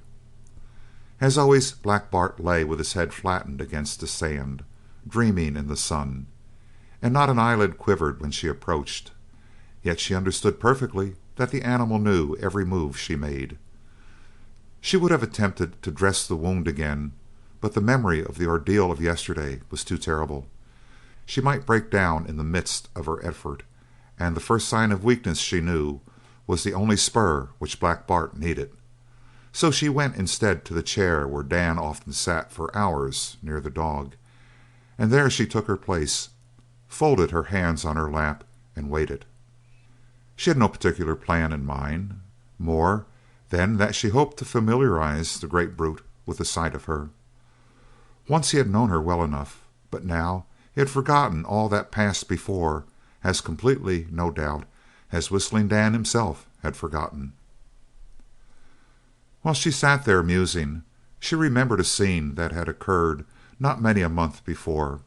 As always, Black Bart lay with his head flattened against the sand, dreaming in the sun, and not an eyelid quivered when she approached, yet she understood perfectly that the animal knew every move she made. She would have attempted to dress the wound again, but the memory of the ordeal of yesterday was too terrible. She might break down in the midst of her effort, and the first sign of weakness, she knew, was the only spur which Black Bart needed. So she went instead to the chair where Dan often sat for hours near the dog, and there she took her place, folded her hands on her lap, and waited. She had no particular plan in mind, more than that she hoped to familiarize the great brute with the sight of her. Once he had known her well enough, but now he had forgotten all that passed before as completely, no doubt, as Whistling Dan himself had forgotten. While she sat there musing, she remembered a scene that had occurred not many a month before.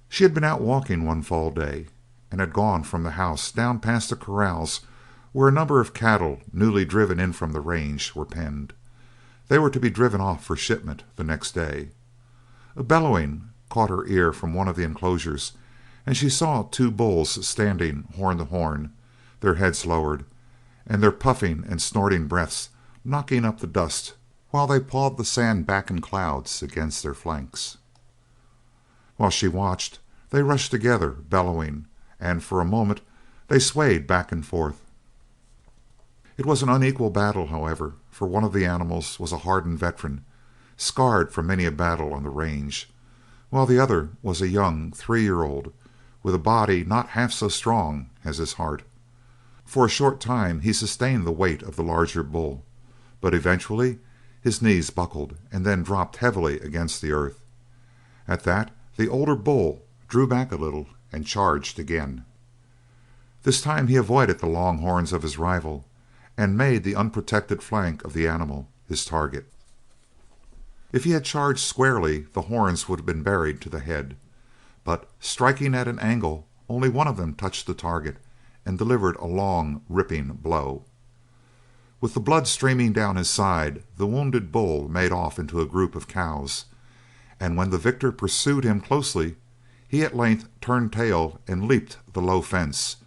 She had been out walking one fall day, and had gone from the house down past the corrals where a number of cattle newly driven in from the range were penned. They were to be driven off for shipment the next day. A bellowing caught her ear from one of the enclosures, and she saw two bulls standing horn to horn, their heads lowered, and their puffing and snorting breaths knocking up the dust while they pawed the sand back in clouds against their flanks. While she watched, they rushed together, bellowing, and for a moment they swayed back and forth. It was an unequal battle, however, for one of the animals was a hardened veteran, scarred from many a battle on the range, while the other was a young 3-year-old with a body not half so strong as his heart. For a short time he sustained the weight of the larger bull, but eventually his knees buckled and then dropped heavily against the earth. At that the older bull drew back a little and charged again. This time he avoided the long horns of his rival and made the unprotected flank of the animal his target. If he had charged squarely, the horns would have been buried to the head, but striking at an angle, only one of them touched the target and delivered a long, ripping blow. With the blood streaming down his side, the wounded bull made off into a group of cows, and when the victor pursued him closely, he at length turned tail and leaped the low fence,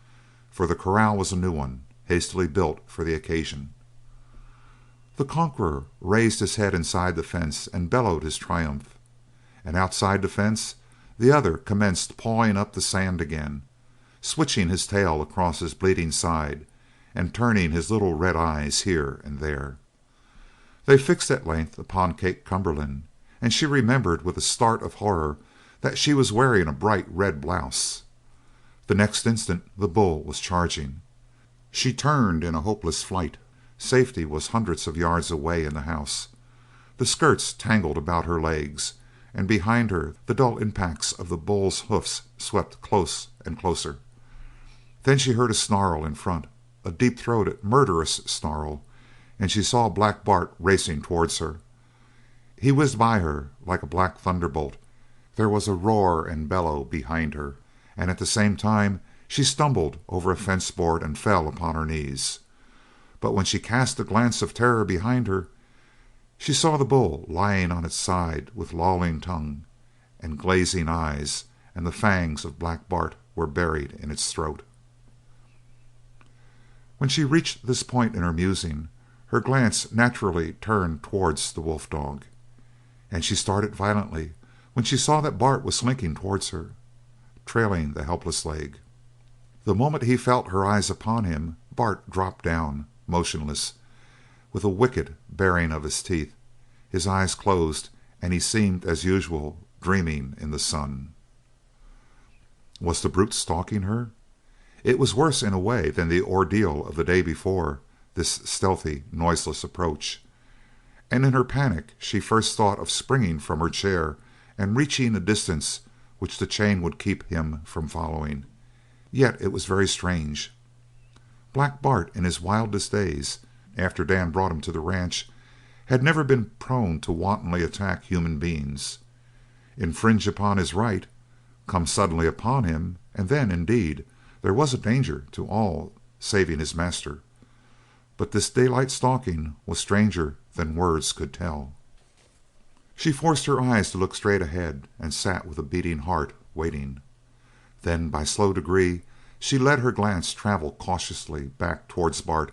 for the corral was a new one, hastily built for the occasion. The conqueror raised his head inside the fence and bellowed his triumph, and outside the fence the other commenced pawing up the sand again, switching his tail across his bleeding side and turning his little red eyes here and there. They fixed at length upon Kate Cumberland, and she remembered with a start of horror that she was wearing a bright red blouse. The next instant the bull was charging. She turned in a hopeless flight. Safety was hundreds of yards away in the house. The skirts tangled about her legs, and behind her the dull impacts of the bull's hoofs swept close and closer. Then she heard a snarl in front, a deep-throated, murderous snarl, and she saw Black Bart racing towards her. He whizzed by her like a black thunderbolt. There was a roar and bellow behind her, and at the same time she stumbled over a fence board and fell upon her knees. But when she cast a glance of terror behind her, she saw the bull lying on its side with lolling tongue and glazing eyes, and the fangs of Black Bart were buried in its throat. When she reached this point in her musing, her glance naturally turned towards the wolf dog, and she started violently when she saw that Bart was slinking towards her, trailing the helpless leg. The moment he felt her eyes upon him, Bart dropped down, motionless, with a wicked baring of his teeth. His eyes closed, and he seemed, as usual, dreaming in the sun. Was the brute stalking her? It was worse in a way than the ordeal of the day before, this stealthy, noiseless approach, and in her panic she first thought of springing from her chair and reaching a distance which the chain would keep him from following. Yet it was very strange. Black Bart, in his wildest days, after Dan brought him to the ranch, had never been prone to wantonly attack human beings, infringe upon his right, come suddenly upon him, and then, indeed, there was a danger to all saving his master. But this daylight stalking was stranger than words could tell. She forced her eyes to look straight ahead and sat with a beating heart, waiting. Then, by slow degree, she let her glance travel cautiously back towards Bart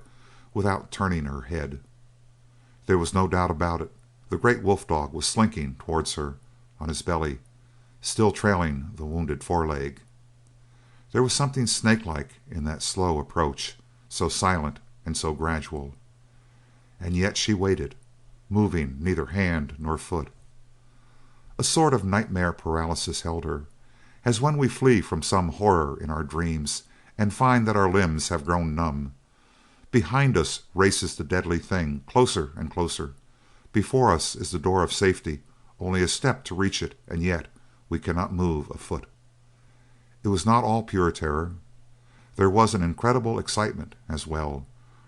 without turning her head. There was no doubt about it. The great wolf dog was slinking towards her on his belly, still trailing the wounded foreleg. There was something snake-like in that slow approach, so silent and so gradual. And yet she waited, moving neither hand nor foot. A sort of nightmare paralysis held her, as when we flee from some horror in our dreams and find that our limbs have grown numb. Behind us races the deadly thing, closer and closer. Before us is the door of safety, only a step to reach it, and yet we cannot move a foot. It was not all pure terror. There was an incredible excitement as well,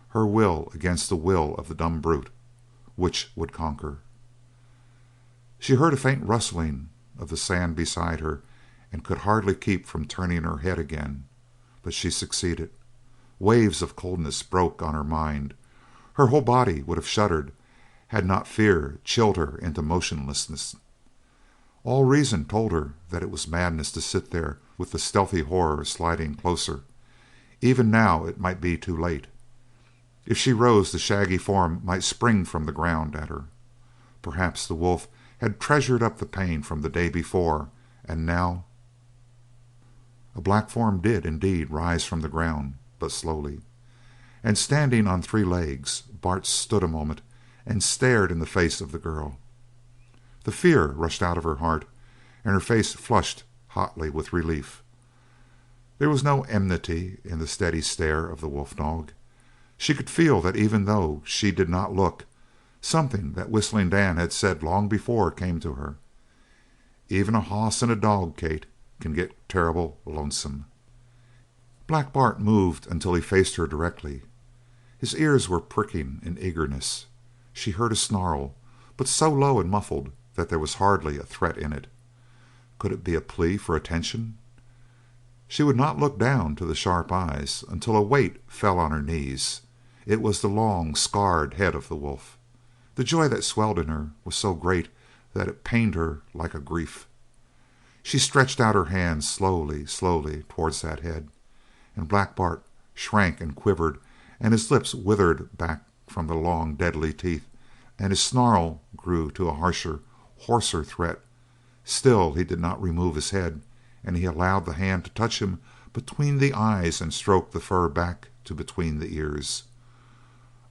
her will against the will of the dumb brute. Which would conquer? She heard a faint rustling of the sand beside her and could hardly keep from turning her head again, but she succeeded. Waves of coldness broke on her mind. Her whole body would have shuddered had not fear chilled her into motionlessness. All reason told her that it was madness to sit there with the stealthy horror sliding closer. Even now it might be too late. If she rose, the shaggy form might spring from the ground at her. Perhaps the wolf had treasured up the pain from the day before, and now... A black form did, indeed, rise from the ground, but slowly. And standing on 3 legs, Bart stood a moment and stared in the face of the girl. The fear rushed out of her heart, and her face flushed hotly with relief. There was no enmity in the steady stare of the wolf dog. She could feel that even though she did not look, something that Whistling Dan had said long before came to her. Even a hoss and a dog, Kate, can get terrible lonesome. Black Bart moved until he faced her directly. His ears were pricking in eagerness. She heard a snarl, but so low and muffled that there was hardly a threat in it. Could it be a plea for attention? She would not look down to the sharp eyes until a weight fell on her knees. It was the long, scarred head of the wolf. The joy that swelled in her was so great that it pained her like a grief. She stretched out her hands slowly, slowly towards that head, and Black Bart shrank and quivered, and his lips withered back from the long, deadly teeth, and his snarl grew to a harsher, hoarser threat. Still he did not remove his head, and he allowed the hand to touch him between the eyes and stroke the fur back to between the ears.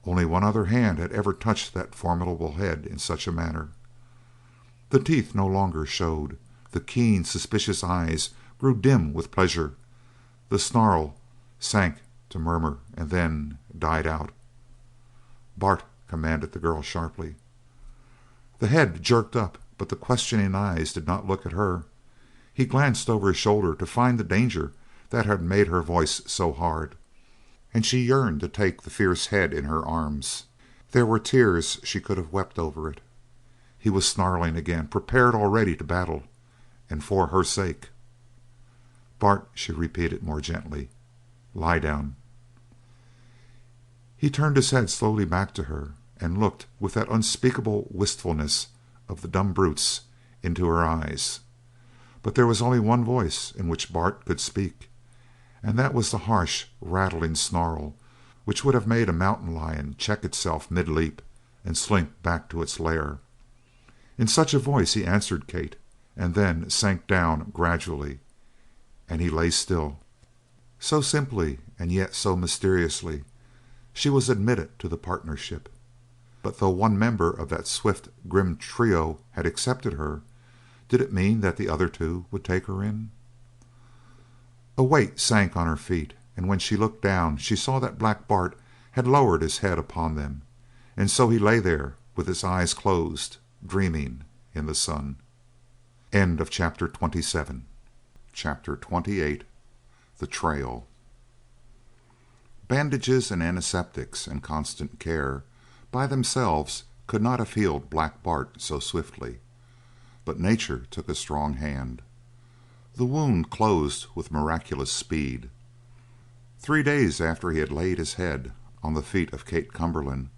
Only one other hand had ever touched that formidable head in such a manner. The teeth no longer showed. The keen, suspicious eyes grew dim with pleasure. The snarl sank to murmur and then died out. "Bart!" commanded the girl sharply. The head jerked up, but the questioning eyes did not look at her. He glanced over his shoulder to find the danger that had made her voice so hard, and she yearned to take the fierce head in her arms. There were tears she could have wept over it. He was snarling again, prepared already to battle, and for her sake. "Bart," she repeated more gently, "lie down." He turned his head slowly back to her and looked with that unspeakable wistfulness of the dumb brutes into her eyes. But there was only one voice in which Bart could speak, and that was the harsh, rattling snarl which would have made a mountain lion check itself mid-leap and slink back to its lair. In such a voice he answered Kate, and then sank down gradually, and he lay still. So simply and yet so mysteriously she was admitted to the partnership. But though one member of that swift, grim trio had accepted her, did it mean that the other 2 would take her in? A weight sank on her feet, and when she looked down she saw that Black Bart had lowered his head upon them, and so he lay there with his eyes closed, dreaming in the sun. End of chapter 27. Chapter 28. The Trail. Bandages and antiseptics and constant care by themselves could not have healed Black Bart so swiftly, but nature took a strong hand. The wound closed with miraculous speed. 3 days after he had laid his head on the feet of Kate Cumberland,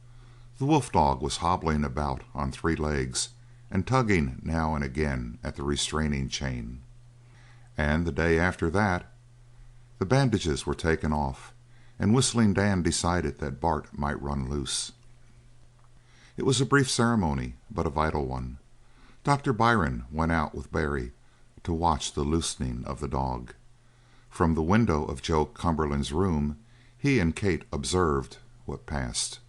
the wolf dog was hobbling about on 3 legs and tugging now and again at the restraining chain. And the day after that, the bandages were taken off, and Whistling Dan decided that Bart might run loose. It was a brief ceremony, but a vital one. Dr. Byron went out with Barry to watch the loosening of the dog. From the window of Joe Cumberland's room he and Kate observed what passed.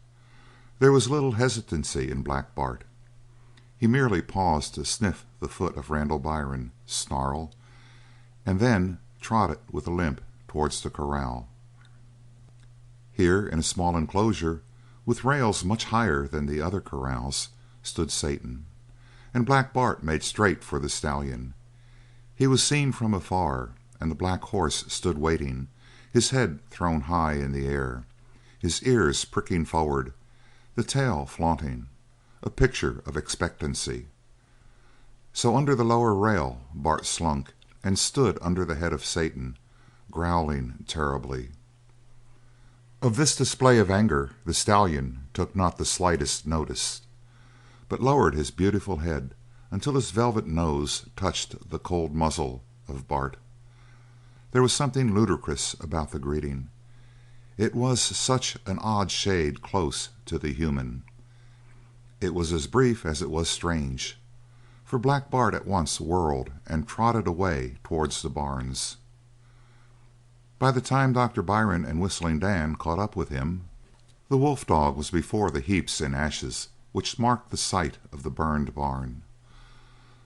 There was little hesitancy in Black Bart. He merely paused to sniff the foot of Randall Byron, snarl, and then trotted with a limp towards the corral. Here, in a small enclosure, with rails much higher than the other corrals, stood Satan, and Black Bart made straight for the stallion. He was seen from afar, and the black horse stood waiting, his head thrown high in the air, his ears pricking forward, the tail flaunting, a picture of expectancy. So under the lower rail Bart slunk and stood under the head of Satan, growling terribly. Of this display of anger the stallion took not the slightest notice, but lowered his beautiful head until his velvet nose touched the cold muzzle of Bart. There was something ludicrous about the greeting. It was such an odd shade close to the human. It was as brief as it was strange, for Black Bart at once whirled and trotted away towards the barns. By the time Dr. Byron and Whistling Dan caught up with him, the wolf dog was before the heaps and ashes which marked the site of the burned barn.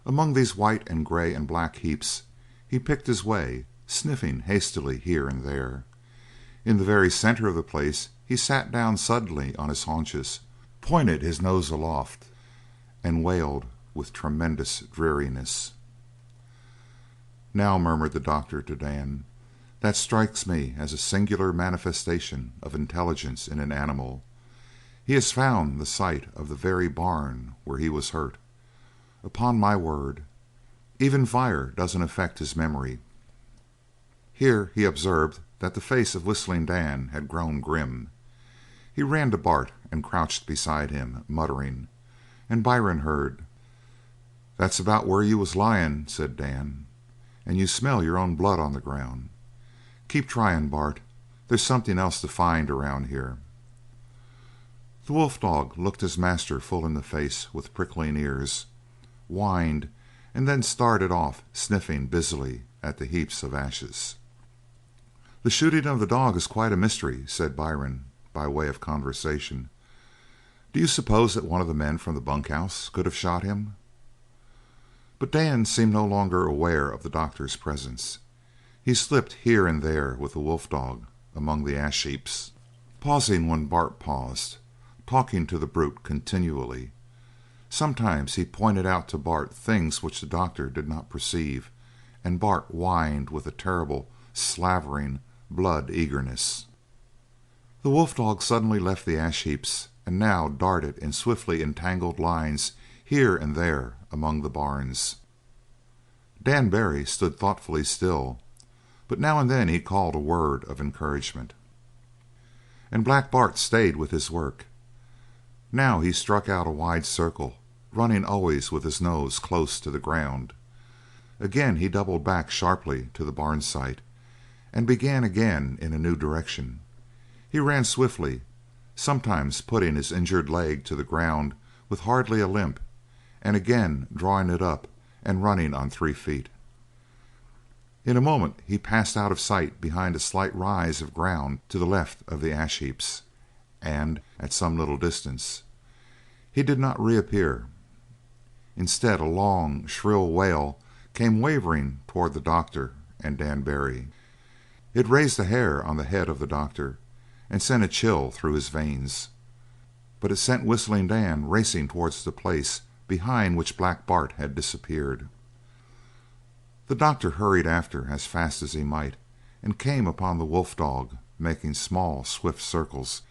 Among these white and gray and black heaps he picked his way, sniffing hastily here and there. In the very center of the place he sat down suddenly on his haunches, pointed his nose aloft, and wailed with tremendous dreariness. "Now," murmured the doctor to Dan, "that strikes me as a singular manifestation of intelligence in an animal. He has found the site of the very barn where he was hurt. Upon my word, even fire doesn't affect his memory." Here he observed that the face of Whistling Dan had grown grim. He ran to Bart and crouched beside him, muttering, and Byron heard. "That's about where you was lying," said Dan, "and you smell your own blood on the ground. Keep trying, Bart. There's something else to find around here." The wolf dog looked his master full in the face with prickling ears, whined, and then started off sniffing busily at the heaps of ashes. "The shooting of the dog is quite a mystery," said Byron, by way of conversation. "Do you suppose that one of the men from the bunkhouse could have shot him?" But Dan seemed no longer aware of the doctor's presence. He slipped here and there with the wolf dog among the ash heaps, pausing when Bart paused, talking to the brute continually. Sometimes he pointed out to Bart things which the doctor did not perceive, and Bart whined with a terrible, slavering, blood eagerness. The wolf dog suddenly left the ash heaps, and now darted in swiftly entangled lines here and there among the barns. Dan Barry stood thoughtfully still, but now and then he called a word of encouragement. And Black Bart stayed with his work. Now he struck out a wide circle, running always with his nose close to the ground. Again he doubled back sharply to the barn site, and began again in a new direction. He ran swiftly, sometimes putting his injured leg to the ground with hardly a limp, and again drawing it up and running on 3 feet. In a moment he passed out of sight behind a slight rise of ground to the left of the ash heaps, and at some little distance. He did not reappear. Instead, a long, shrill wail came wavering toward the doctor and Dan Barry. It raised the hair on the head of the doctor and sent a chill through his veins, but it sent Whistling Dan racing towards the place behind which Black Bart had disappeared. The doctor hurried after as fast as he might, and came upon the wolf dog making small, swift circles,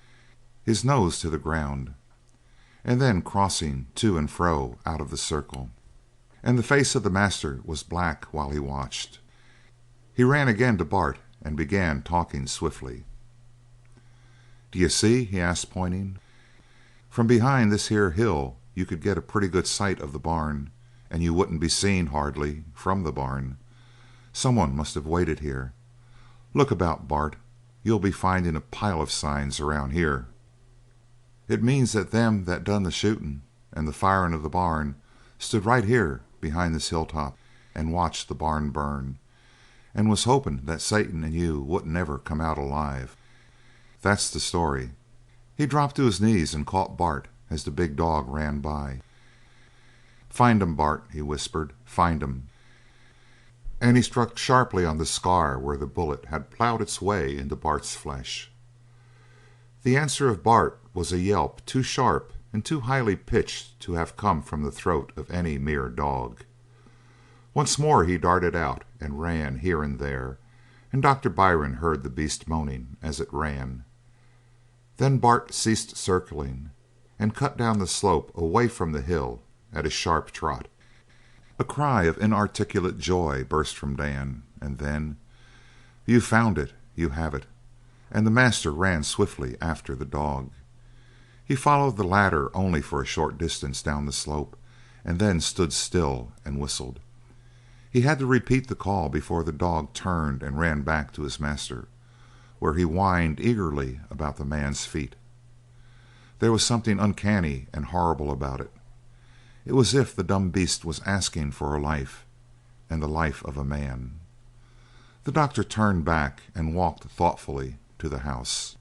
his nose to the ground, and then crossing to and fro out of the circle. And the face of the master was black while he watched. He ran again to Bart and began talking swiftly. "Do you see?" he asked, pointing. "From behind this here hill you could get a pretty good sight of the barn, and you wouldn't be seen, hardly, from the barn. Someone must have waited here. Look about, Bart. You'll be finding a pile of signs around here. It means that them that done the shooting and the firing of the barn stood right here behind this hilltop and watched the barn burn, and was hoping that Satan and you wouldn't ever come out alive. That's the story." He dropped to his knees and caught Bart as the big dog ran by. "Find 'em, Bart," he whispered. "Find 'em." And he struck sharply on the scar where the bullet had ploughed its way into Bart's flesh. The answer of Bart was a yelp too sharp and too highly pitched to have come from the throat of any mere dog. Once more he darted out and ran here and there, and Dr. Byron heard the beast moaning as it ran. Then Bart ceased circling and cut down the slope away from the hill at a sharp trot. A cry of inarticulate joy burst from Dan, and then, "You found it! You have it!" and the master ran swiftly after the dog. He followed the latter only for a short distance down the slope, and then stood still and whistled. He had to repeat the call before the dog turned and ran back to his master, where he whined eagerly about the man's feet. There was something uncanny and horrible about it. It was as if the dumb beast was asking for a life, and the life of a man. The doctor turned back and walked thoughtfully to the house.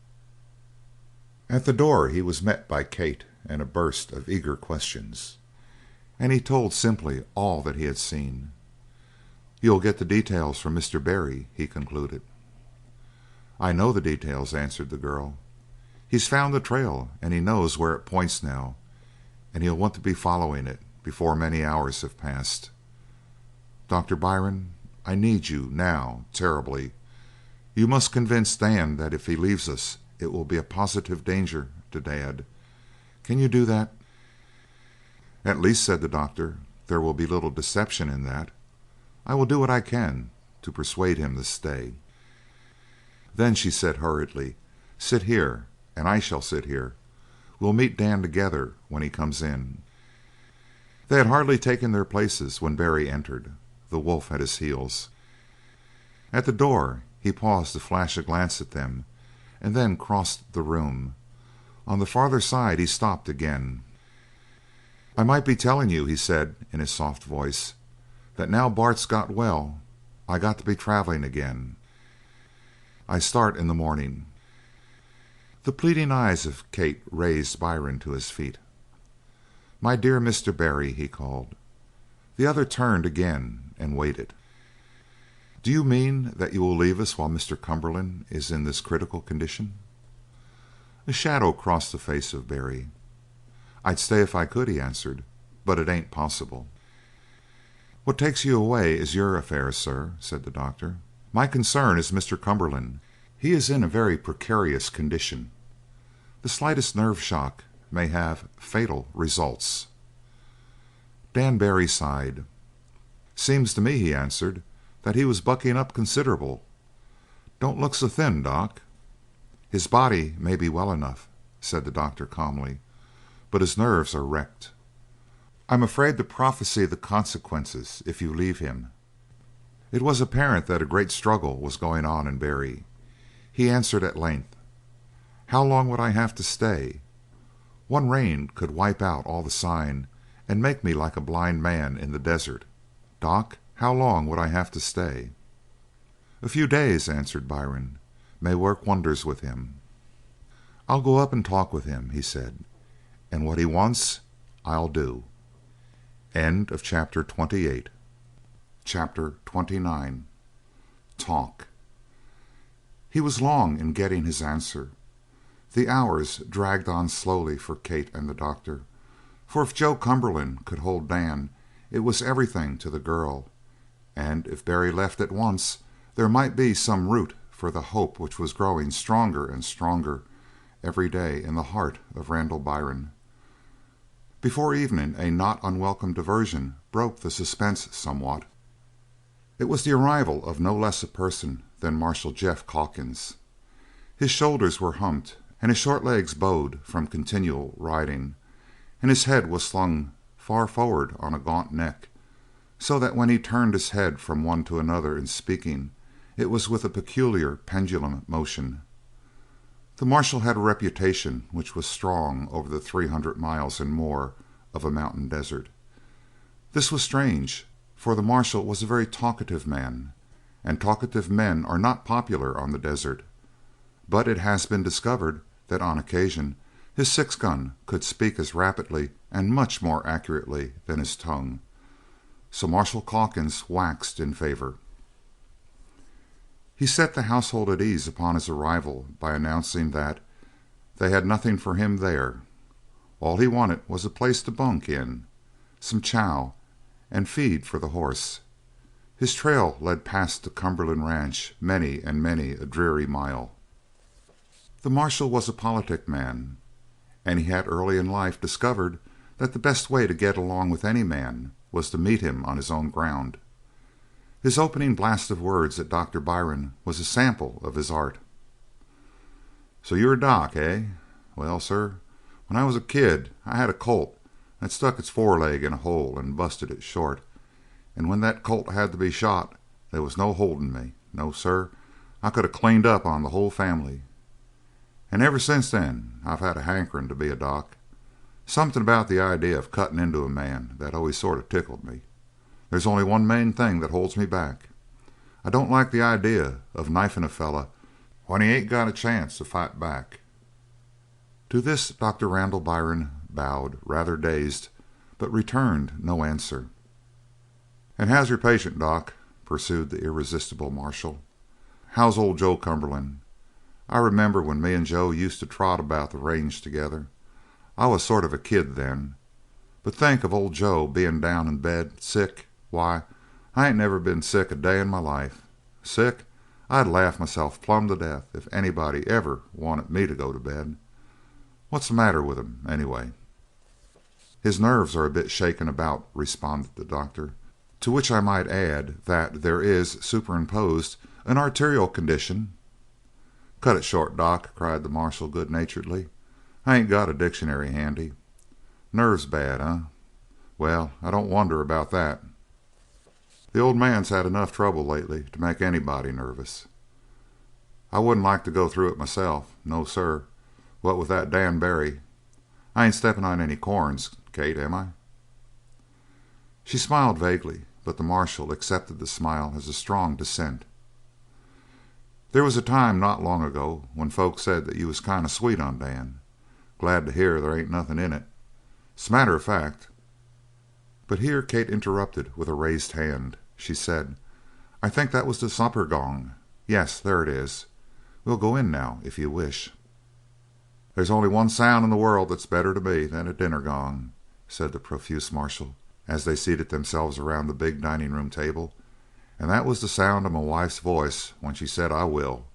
At the door he was met by Kate and a burst of eager questions, and he told simply all that he had seen. "You'll get the details from Mr. Barry," he concluded. "I know the details," answered the girl. "He's found the trail, and he knows where it points now, and he'll want to be following it before many hours have passed. Dr. Byron, I need you now, terribly. You must convince Dan that if he leaves us it will be a positive danger to Dad. Can you do that?" "At least," said the doctor, "there will be little deception in that. I will do what I can to persuade him to stay." "Then," she said hurriedly, "sit here, and I shall sit here. We'll meet Dan together when he comes in." They had hardly taken their places when Barry entered, the wolf at his heels. At the door he paused to flash a glance at them, and then crossed the room. On the farther side he stopped again. "I might be telling you," he said in his soft voice, "that now Bart's got well, I got to be travelling again. I start in the morning." The pleading eyes of Kate raised Byron to his feet. "My dear Mr. Barry," he called. The other turned again and waited. "Do you mean that you will leave us while Mr. Cumberland is in this critical condition?" A shadow crossed the face of Barry. "I'd stay if I could," he answered, "but it ain't possible." "What takes you away is your affair, sir," said the doctor. "My concern is Mr. Cumberland. He is in a very precarious condition. The slightest nerve shock may have fatal results." Dan Barry sighed. "Seems to me," he answered, "that he was bucking up considerable. Don't look so thin, Doc." "His body may be well enough," said the doctor calmly, "but his nerves are wrecked. I'm afraid to prophesy the consequences if you leave him." It was apparent that a great struggle was going on in Barry. He answered at length: "How long would I have to stay? One rain could wipe out all the sign and make me like a blind man in the desert. Doc, how long would I have to stay?" "A few days," answered Byron, "may work wonders with him." "I'll go up and talk with him," he said, "and what he wants I'll do." Chapter 29. Talk. He was long in getting his answer. The hours dragged on slowly for Kate and the doctor, for if Joe Cumberland could hold Dan it was everything to the girl, and if Barry left at once there might be some root for the hope which was growing stronger and stronger every day in the heart of Randall Byron. Before evening a not unwelcome diversion broke the suspense somewhat. It was the arrival of no less a person than Marshal Jeff Calkins. His shoulders were humped, and his short legs bowed from continual riding, and his head was slung far forward on a gaunt neck, so that when he turned his head from one to another in speaking, it was with a peculiar pendulum motion. The marshal had a reputation which was strong over the 300 miles and more of a mountain desert. This was strange, for the marshal was a very talkative man, and talkative men are not popular on the desert, but it has been discovered that on occasion his 6-gun could speak as rapidly and much more accurately than his tongue, so Marshal Calkins waxed in favor. He set the household at ease upon his arrival by announcing that They had nothing for him there. All he wanted was a place to bunk in, some chow, and feed for the horse. His trail led past the Cumberland ranch many and many a dreary mile. The marshal was a politic man, and he had early in life discovered that the best way to get along with any man was to meet him on his own ground. His opening blast of words at Dr. Byron was a sample of his art. "So you're a doc, eh? Well, sir, when I was a kid I had a colt that stuck its foreleg in a hole and busted it short, and when that colt had to be shot there was no holding me. No, sir, I could have cleaned up on the whole family. And ever since then I've had a hankering to be a doc. Something about the idea of cutting into a man that always sort of tickled me. There's only one main thing that holds me back. I don't like the idea of knifing a fella when he ain't got a chance to fight back." To this Dr. Randall Byron bowed, rather dazed, but returned no answer. "And how's your patient, Doc?" pursued the irresistible marshal. "How's old Joe Cumberland? I remember when me and Joe used to trot about the range together. I was sort of a kid then. But think of old Joe being down in bed, sick. Why, I ain't never been sick a day in my life. Sick? I'd laugh myself plumb to death if anybody ever wanted me to go to bed. What's the matter with him, anyway?" "His nerves are a bit shaken about," responded the doctor, "to which I might add that there is superimposed an arterial condition—" "Cut it short, Doc," cried the marshal good-naturedly. "I ain't got a dictionary handy. Nerves bad, eh? Well, I don't wonder about that. The old man's had enough trouble lately to make anybody nervous. I wouldn't like to go through it myself. No, sir. What with that Dan Barry. I ain't stepping on any corns, Kate, am I?" She smiled vaguely, but the marshal accepted the smile as a strong dissent. "There was a time not long ago when folks said that you was kind of sweet on Dan. Glad to hear there ain't nothing in it. 'S a matter of fact—" But here Kate interrupted with a raised hand. She said: "I think that was the supper gong. Yes, there it is. We'll go in now, if you wish." "There's only one sound in the world that's better to me than a dinner gong," said the profuse marshal, as they seated themselves around the big dining-room table, "and that was the sound of my wife's voice when she said 'I will.'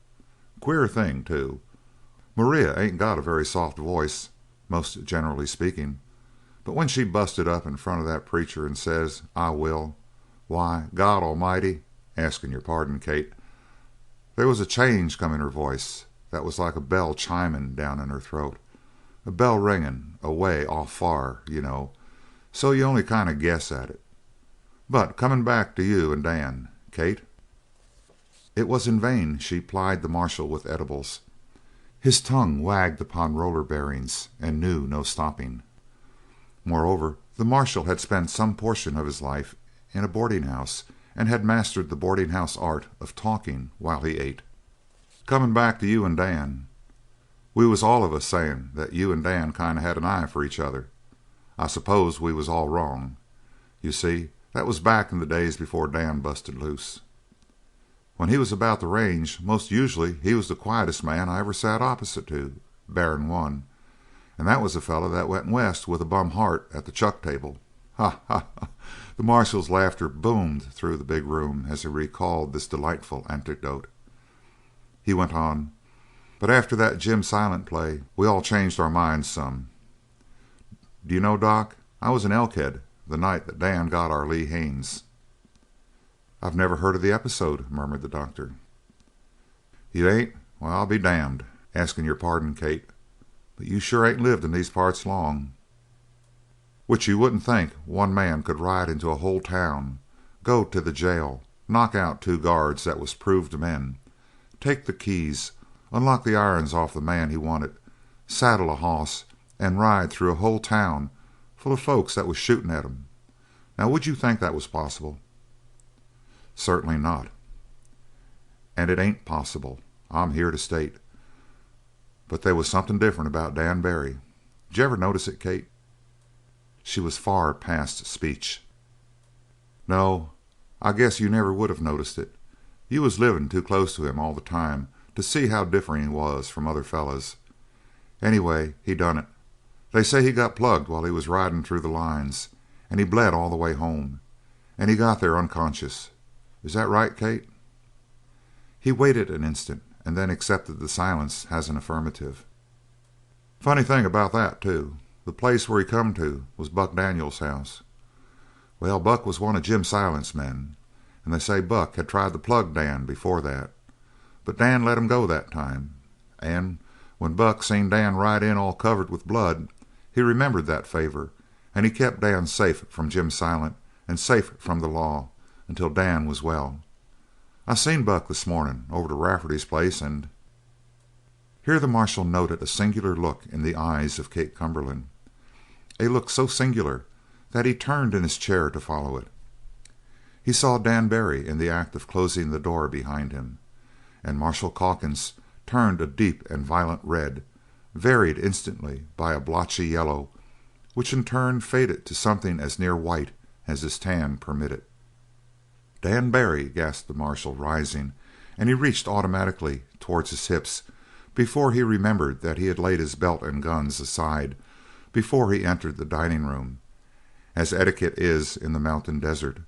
Queer thing, too. Maria ain't got a very soft voice, most generally speaking, but when she busted up in front of that preacher and says 'I will,' why, God Almighty, asking your pardon, Kate, there was a change come in her voice that was like a bell chiming down in her throat, a bell ringing away off far, you know, so you only kind of guess at it. But coming back to you and Dan, Kate." It was in vain she plied the marshal with edibles. His tongue wagged upon roller bearings and knew no stopping. Moreover, the marshal had spent some portion of his life in a boarding-house and had mastered the boarding-house art of talking while he ate. "Coming back to you and Dan, we was all of us saying that you and Dan kind of had an eye for each other. I suppose we was all wrong. You see, that was back in the days before Dan busted loose. When he was about the range, most usually he was the quietest man I ever sat opposite to, barrin' one, and that was a feller that went west with a bum heart at the chuck table. Ha, ha, ha!" The marshal's laughter boomed through the big room as he recalled this delightful anecdote. He went on: "But after that Jim Silent play we all changed our minds some. Do you know, Doc, I was in Elkhead the night that Dan got our Lee Haines." "I've never heard of the episode," murmured the doctor. "You ain't? Well, I'll be damned, asking your pardon, Kate, but you sure ain't lived in these parts long. Which you wouldn't think one man could ride into a whole town, go to the jail, knock out 2 guards that was proved men, take the keys, unlock the irons off the man he wanted, saddle a hoss, and ride through a whole town full of folks that was shooting at him. Now, would you think that was possible?" "Certainly not." "And it ain't possible, I'm here to state. But they was something different about Dan Barry. Did you ever notice it, Kate?" She was far past speech. "No, I guess you never would have noticed it. You was living too close to him all the time to see how different he was from other fellers. Anyway, he done it. They say he got plugged while he was riding through the lines, and he bled all the way home, and he got there unconscious. Is that right, Kate?" He waited an instant, and then accepted the silence as an affirmative. "Funny thing about that, too. The place where he come to was Buck Daniels' house. Well, Buck was one of Jim Silent's men, and they say Buck had tried to plug Dan before that, but Dan let him go that time, and when Buck seen Dan ride in all covered with blood, he remembered that favour, and he kept Dan safe from Jim Silent and safe from the law until Dan was well. I seen Buck this morning over to Rafferty's place, and—" Here the marshal noted a singular look in the eyes of Kate Cumberland, a look so singular that he turned in his chair to follow it. He saw Dan Barry in the act of closing the door behind him, and Marshal Calkins turned a deep and violent red, varied instantly by a blotchy yellow, which in turn faded to something as near white as his tan permitted. "Dan Barry!" gasped the marshal, rising, and he reached automatically towards his hips before he remembered that he had laid his belt and guns aside before he entered the dining room, as etiquette is in the mountain desert,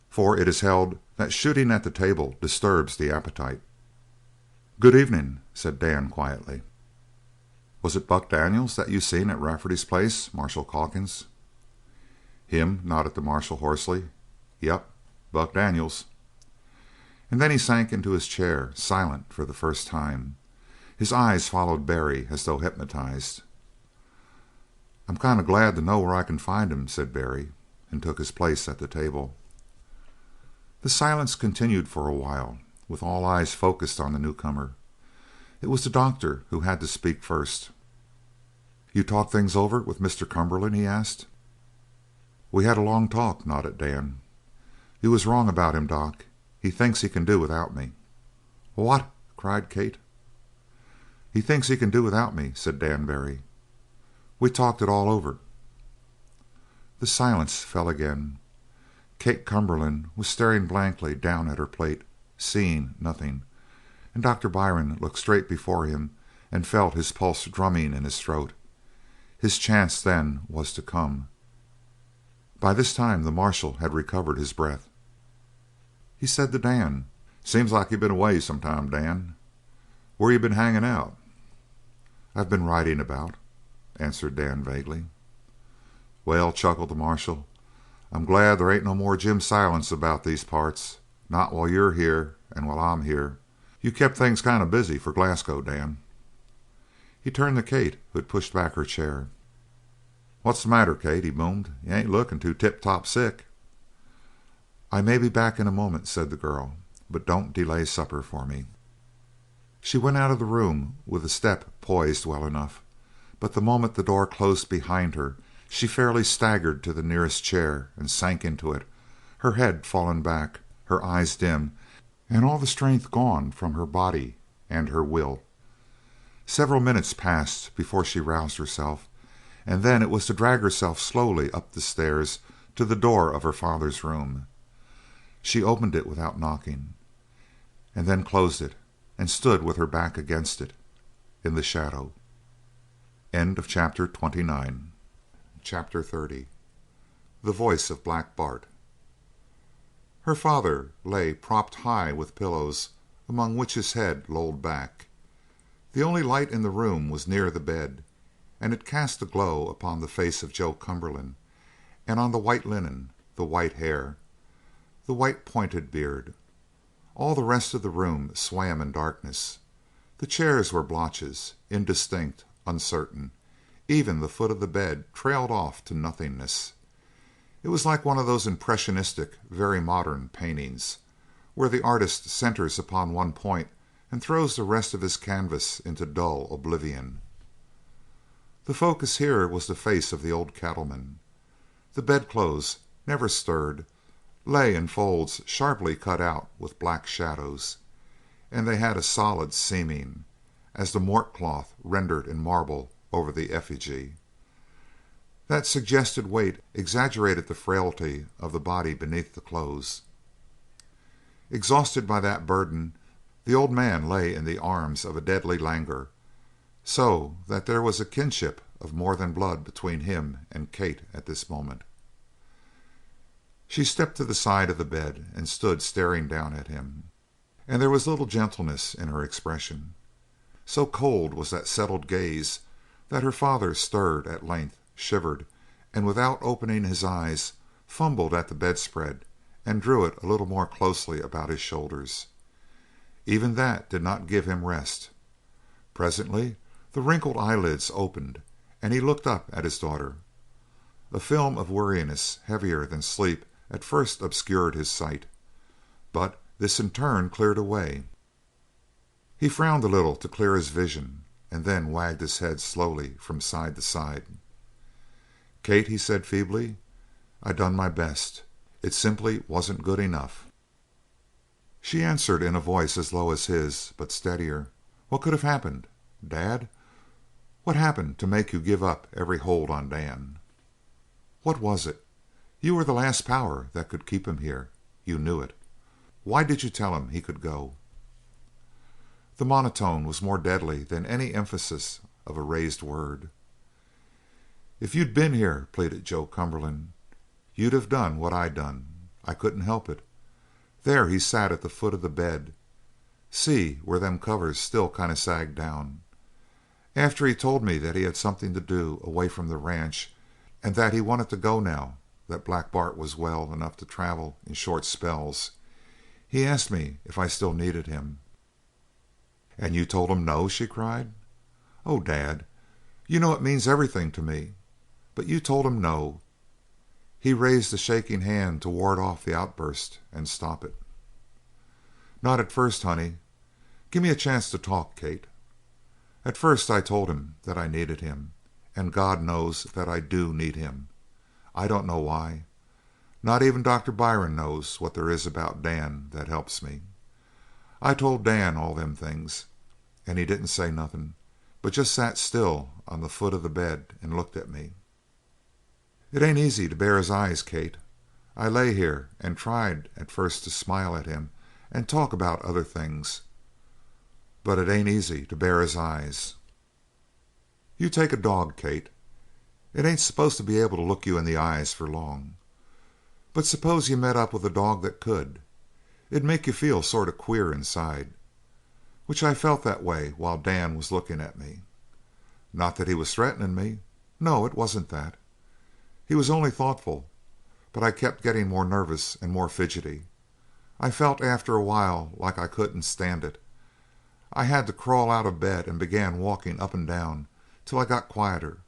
for it is held that shooting at the table disturbs the appetite. "Good evening," said Dan quietly. "Was it Buck Daniels that you seen at Rafferty's place, Marshal Calkins?" "Him," nodded the marshal hoarsely. "Yep, Buck Daniels." And then he sank into his chair, silent for the first time. His eyes followed Barry as though hypnotized. "I'm kind of glad to know where I can find him," said Barry, and took his place at the table. The silence continued for a while, with all eyes focused on the newcomer. It was the doctor who had to speak first. "You talked things over with Mr. Cumberland?" he asked. "We had a long talk," nodded Dan. "You was wrong about him, Doc. He thinks he can do without me." "What?" cried Kate. "He thinks he can do without me," said Dan Barry. "We talked it all over." The silence fell again. Kate Cumberland was staring blankly down at her plate, seeing nothing, and Doctor Byron looked straight before him and felt his pulse drumming in his throat. His chance then was to come. By this time the marshal had recovered his breath. He said to Dan: "Seems like you been away some time, Dan. Where you been hanging out?" "I've been riding about," answered Dan vaguely. "Well," chuckled the marshal, "I'm glad there ain't no more Jim Silents about these parts. Not while you're here and while I'm here. You kept things kind of busy for Glasgow, Dan." He turned to Kate, who had pushed back her chair. "What's the matter, Kate?" he boomed. "You ain't looking too tip-top sick." "I may be back in a moment," said the girl, "but don't delay supper for me." She went out of the room with a step poised well enough, but the moment the door closed behind her she fairly staggered to the nearest chair and sank into it, her head fallen back, her eyes dim, and all the strength gone from her body and her will. Several minutes passed before she roused herself, and then it was to drag herself slowly up the stairs to the door of her father's room. She opened it without knocking, and then closed it, and stood with her back against it, in the shadow. End of chapter 29. Chapter 30. The Voice of Black Bart. Her father lay propped high with pillows, among which his head lolled back. The only light in the room was near the bed, and it cast a glow upon the face of Joe Cumberland, and on the white linen, the white hair, the white pointed beard. All the rest of the room swam in darkness. The chairs were blotches, indistinct, uncertain. Even the foot of the bed trailed off to nothingness. It was like one of those impressionistic, very modern paintings, where the artist centers upon one point and throws the rest of his canvas into dull oblivion. The focus here was the face of the old cattleman. The bedclothes, never stirred, lay in folds sharply cut out with black shadows, and they had a solid seeming, as the mort cloth rendered in marble over the effigy. That suggested weight exaggerated the frailty of the body beneath the clothes. Exhausted by that burden, the old man lay in the arms of a deadly languor, so that there was a kinship of more than blood between him and Kate at this moment. She stepped to the side of the bed and stood staring down at him, and there was little gentleness in her expression. So cold was that settled gaze that her father stirred at length, shivered, and without opening his eyes, fumbled at the bedspread and drew it a little more closely about his shoulders. Even that did not give him rest. Presently the wrinkled eyelids opened, and he looked up at his daughter. A film of weariness, heavier than sleep, at first obscured his sight, but this in turn cleared away. He frowned a little to clear his vision, and then wagged his head slowly from side to side. "Kate," he said feebly, "I done my best. It simply wasn't good enough." She answered in a voice as low as his, but steadier. "What could have happened? Dad? What happened to make you give up every hold on Dan? What was it? You were the last power that could keep him here. You knew it. Why did you tell him he could go?" The monotone was more deadly than any emphasis of a raised word. "If you'd been here," pleaded Joe Cumberland, "you'd have done what I done. I couldn't help it. There he sat at the foot of the bed. See where them covers still kind of sagged down. After he told me that he had something to do away from the ranch, and that he wanted to go now that Black Bart was well enough to travel in short spells, he asked me if I still needed him." "And you told him no?" she cried. "Oh, Dad, you know it means everything to me. But you told him no." He raised a shaking hand to ward off the outburst and stop it. "Not at first, honey. Give me a chance to talk, Kate. At first I told him that I needed him, and God knows that I do need him. I don't know why. Not even Dr. Byron knows what there is about Dan that helps me. I told Dan all them things, and he didn't say nothing, but just sat still on the foot of the bed and looked at me. It ain't easy to bear his eyes, Kate. I lay here and tried at first to smile at him and talk about other things, but it ain't easy to bear his eyes. You take a dog, Kate. It ain't supposed to be able to look you in the eyes for long. But suppose you met up with a dog that could. It'd make you feel sort of queer inside, which I felt that way while Dan was looking at me. Not that he was threatening me. No, it wasn't that. He was only thoughtful, but I kept getting more nervous and more fidgety. I felt after a while like I couldn't stand it. I had to crawl out of bed and began walking up and down till I got quieter.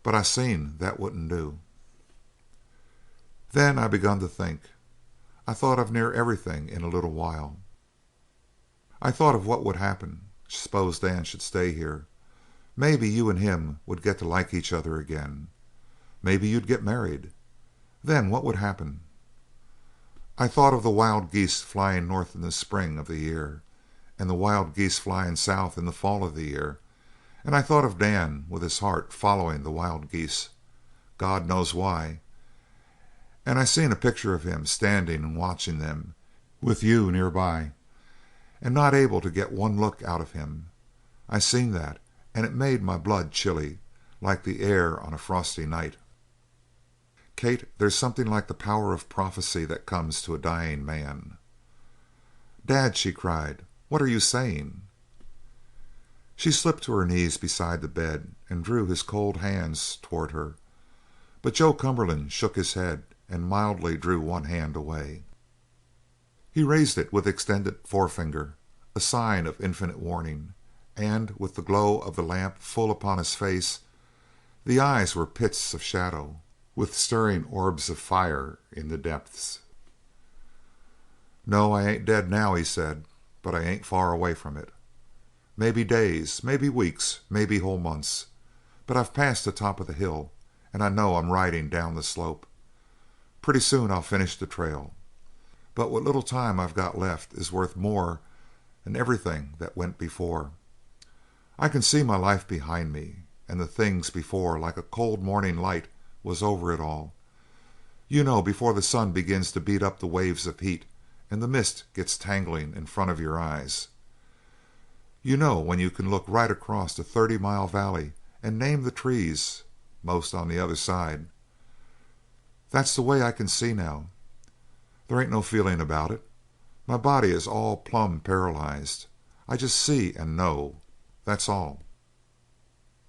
But I seen that wouldn't do. Then I begun to think. I thought of near everything in a little while. I thought of what would happen. Suppose Dan should stay here. Maybe you and him would get to like each other again. Maybe you'd get married. Then what would happen? I thought of the wild geese flying north in the spring of the year, and the wild geese flying south in the fall of the year, and I thought of Dan with his heart following the wild geese, God knows why, and I seen a picture of him standing and watching them, with you nearby, and not able to get one look out of him. I seen that, and it made my blood chilly, like the air on a frosty night. Kate, there's something like the power of prophecy that comes to a dying man." "Dad," she cried, "what are you saying?" She slipped to her knees beside the bed and drew his cold hands toward her, but Joe Cumberland shook his head and mildly drew one hand away. He raised it with extended forefinger, a sign of infinite warning, and with the glow of the lamp full upon his face, the eyes were pits of shadow with stirring orbs of fire in the depths. "No, I ain't dead now," he said, "but I ain't far away from it. Maybe days, maybe weeks, maybe whole months, but I've passed the top of the hill, and I know I'm riding down the slope. Pretty soon I'll finish the trail, but what little time I've got left is worth more than everything that went before. I can see my life behind me, and the things before like a cold morning light was over it all. You know, before the sun begins to beat up the waves of heat and the mist gets tangling in front of your eyes. You know when you can look right across a 30-mile valley and name the trees most on the other side. That's the way I can see now. There ain't no feeling about it. My body is all plumb paralyzed. I just see and know. That's all.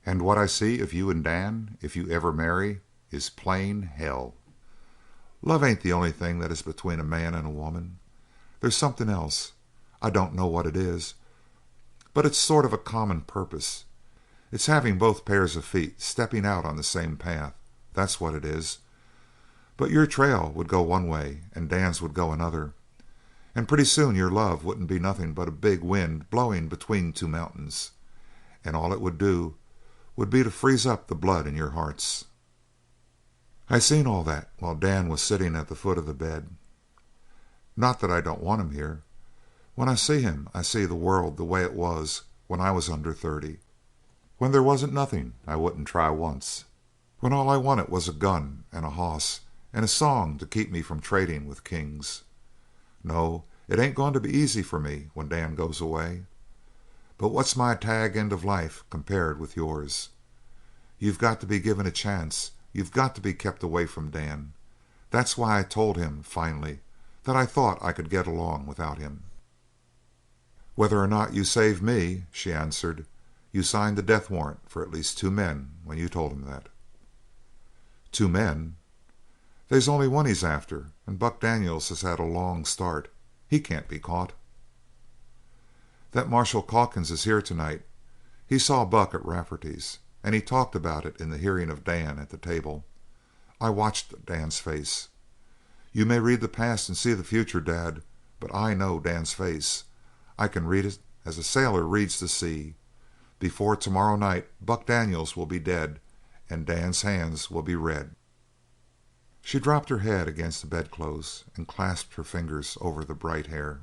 And what I see of you and Dan, if you ever marry, is plain hell. Love ain't the only thing that is between a man and a woman. There's something else. I don't know what it is, but it's sort of a common purpose. It's having both pairs of feet stepping out on the same path. That's what it is. But your trail would go one way and Dan's would go another, and pretty soon your love wouldn't be nothing but a big wind blowing between two mountains, and all it would do would be to freeze up the blood in your hearts. I seen all that while Dan was sitting at the foot of the bed. Not that I don't want him here. When I see him, I see the world the way it was when I was under 30. When there wasn't nothing I wouldn't try once. When all I wanted was a gun and a hoss and a song to keep me from trading with kings. No, it ain't going to be easy for me when Dan goes away. But what's my tag end of life compared with yours? You've got to be given a chance. You've got to be kept away from Dan. That's why I told him, finally, that I thought I could get along without him. Whether or not you saved me, she answered, you signed the death warrant for at least 2 men when you told him that. 2 men? They's only one he's after, and Buck Daniels has had a long start. He can't be caught. That Marshal Calkins is here tonight. He saw Buck at Rafferty's, and he talked about it in the hearing of Dan at the table. I watched Dan's face. You may read the past and see the future, Dad, but I know Dan's face. I can read it as a sailor reads the sea. Before tomorrow night, Buck Daniels will be dead, and Dan's hands will be red. She dropped her head against the bedclothes and clasped her fingers over the bright hair.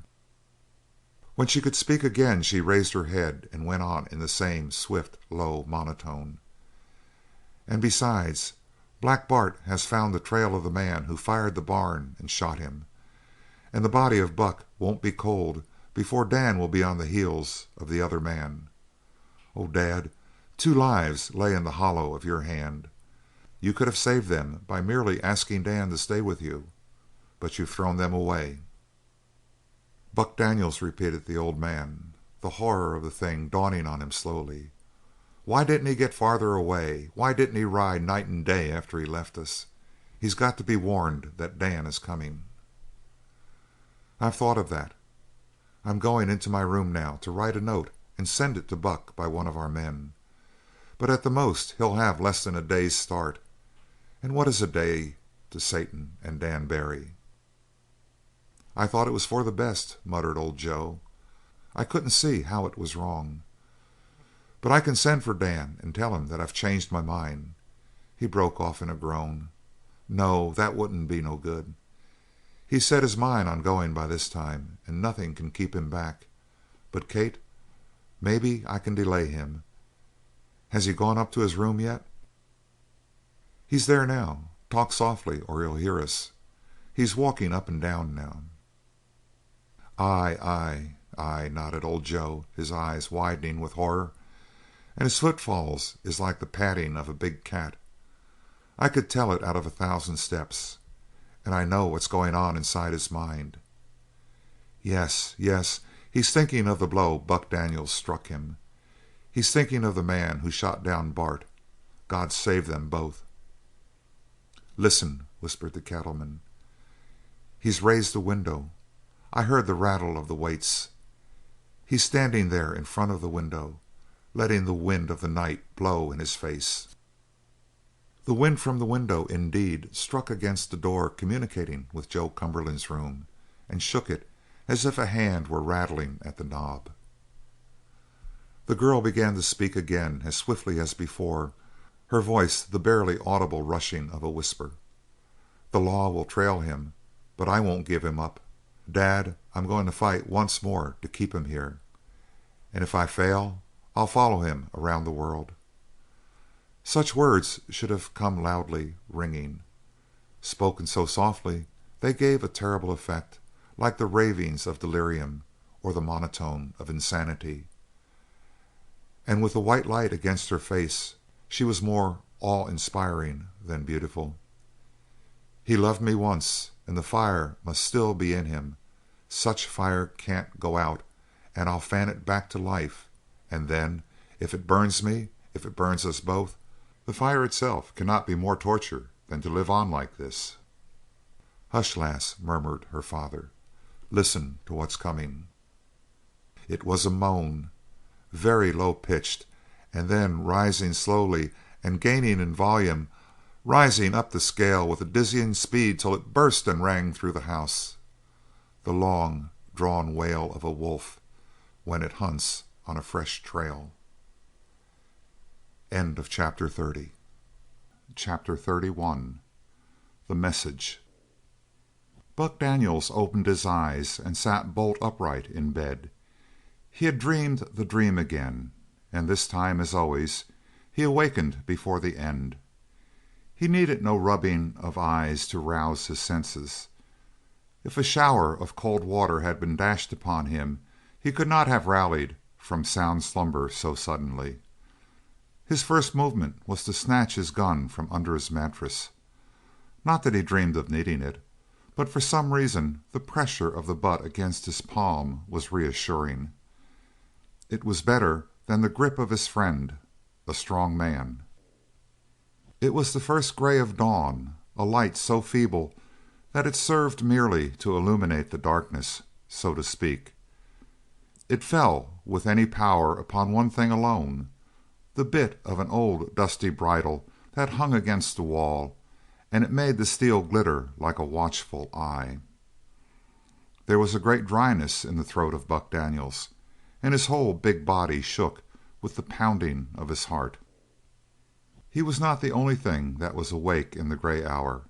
When she could speak again, she raised her head and went on in the same swift, low monotone. And besides, Black Bart has found the trail of the man who fired the barn and shot him, and the body of Buck won't be cold before Dan will be on the heels of the other man. Oh, Dad, 2 lives lay in the hollow of your hand. You could have saved them by merely asking Dan to stay with you, but you've thrown them away." "Buck Daniels," repeated the old man, the horror of the thing dawning on him slowly. "Why didn't he get farther away? Why didn't he ride night and day after he left us? He's got to be warned that Dan is coming." "I've thought of that. I'm going into my room now to write a note and send it to Buck by one of our men. But at the most he'll have less than a day's start. And what is a day to Satan and Dan Barry?" "I thought it was for the best," muttered old Joe. "I couldn't see how it was wrong. But I can send for Dan and tell him that I've changed my mind." He broke off in a groan. "No, that wouldn't be no good. He's set his mind on going by this time, and nothing can keep him back. But, Kate, maybe I can delay him. Has he gone up to his room yet?" "He's there now. Talk softly or he'll hear us. He's walking up and down now." Aye," nodded old Joe, his eyes widening with horror. "And his footfalls is like the padding of a big cat. I could tell it out of 1,000 steps. And I know what's going on inside his mind. Yes, he's thinking of the blow Buck Daniels struck him. He's thinking of the man who shot down Bart. God save them both." "Listen," whispered the cattleman. "He's raised the window. I heard the rattle of the weights. He's standing there in front of the window, letting the wind of the night blow in his face." The wind from the window, indeed, struck against the door communicating with Joe Cumberland's room, and shook it as if a hand were rattling at the knob. The girl began to speak again as swiftly as before, her voice the barely audible rushing of a whisper. "The law will trail him, but I won't give him up. Dad, I'm going to fight once more to keep him here, and if I fail I'll follow him around the world." Such words should have come loudly, ringing. Spoken so softly, they gave a terrible effect, like the ravings of delirium or the monotone of insanity. and with the white light against her face she was more awe-inspiring than beautiful. "He loved me once, and the fire must still be in him. Such fire can't go out, and I'll fan it back to life, and then, if it burns me, if it burns us both, the fire itself cannot be more torture than to live on like this." "Hush, lass," murmured her father. "Listen to what's coming." It was a moan, very low-pitched, and then rising slowly and gaining in volume, rising up the scale with a dizzying speed till it burst and rang through the house. The long drawn wail of a wolf when it hunts on a fresh trail. End of chapter 30. Chapter 31. The Message. Buck Daniels opened his eyes and sat bolt upright in bed. He had dreamed the dream again, and this time, as always, he awakened before the end. He needed no rubbing of eyes to rouse his senses. If a shower of cold water had been dashed upon him, he could not have rallied from sound slumber so suddenly. His first movement was to snatch his gun from under his mattress. Not that he dreamed of needing it, but for some reason the pressure of the butt against his palm was reassuring. It was better than the grip of his friend, a strong man. It was the first gray of dawn, a light so feeble that it served merely to illuminate the darkness, so to speak. It fell with any power upon one thing alone, the bit of an old dusty bridle that hung against the wall, and it made the steel glitter like a watchful eye. There was a great dryness in the throat of Buck Daniels, and his whole big body shook with the pounding of his heart. He was not the only thing that was awake in the gray hour,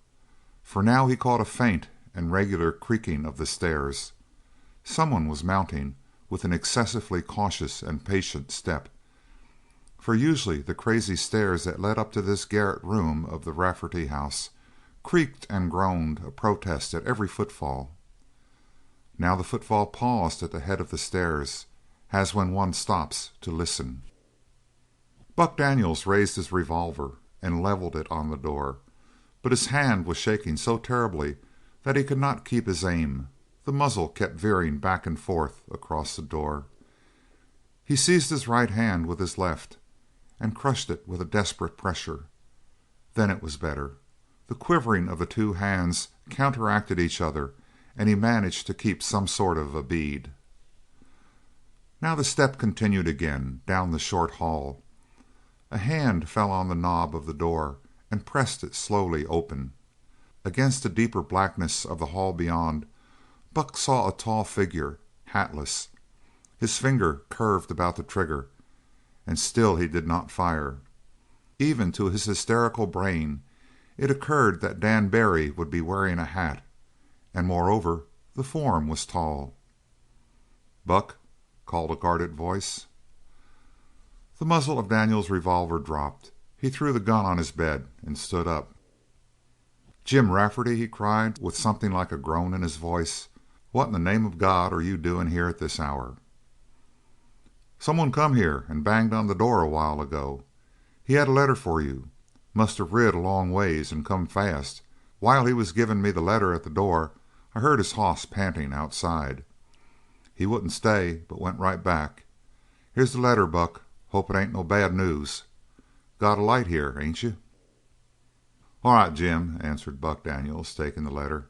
for now he caught a faint and regular creaking of the stairs. Someone was mounting with an excessively cautious and patient step, for usually the crazy stairs that led up to this garret room of the Rafferty house creaked and groaned a protest at every footfall. Now the footfall paused at the head of the stairs, as when one stops to listen. Buck Daniels raised his revolver and leveled it on the door, but his hand was shaking so terribly that he could not keep his aim. The muzzle kept veering back and forth across the door. He seized his right hand with his left and crushed it with a desperate pressure. Then it was better. The quivering of the two hands counteracted each other, and he managed to keep some sort of a bead. Now the step continued again down the short hall. A hand fell on the knob of the door and pressed it slowly open. Against the deeper blackness of the hall beyond, Buck saw a tall figure, hatless. His finger curved about the trigger, and still he did not fire. Even to his hysterical brain it occurred that Dan Barry would be wearing a hat, and moreover the form was tall. "Buck," called a guarded voice. The muzzle of Daniels' revolver dropped. He threw the gun on his bed and stood up. "Jim Rafferty," he cried, with something like a groan in his voice, "what in the name of God are you doing here at this hour?" "Someone come here and banged on the door a while ago. He had a letter for you. Must have rid a long ways and come fast. While he was giving me the letter at the door, I heard his hoss panting outside. He wouldn't stay, but went right back. Here's the letter, Buck. Hope it ain't no bad news. Got a light here, ain't you?" "All right, Jim," answered Buck Daniels, taking the letter.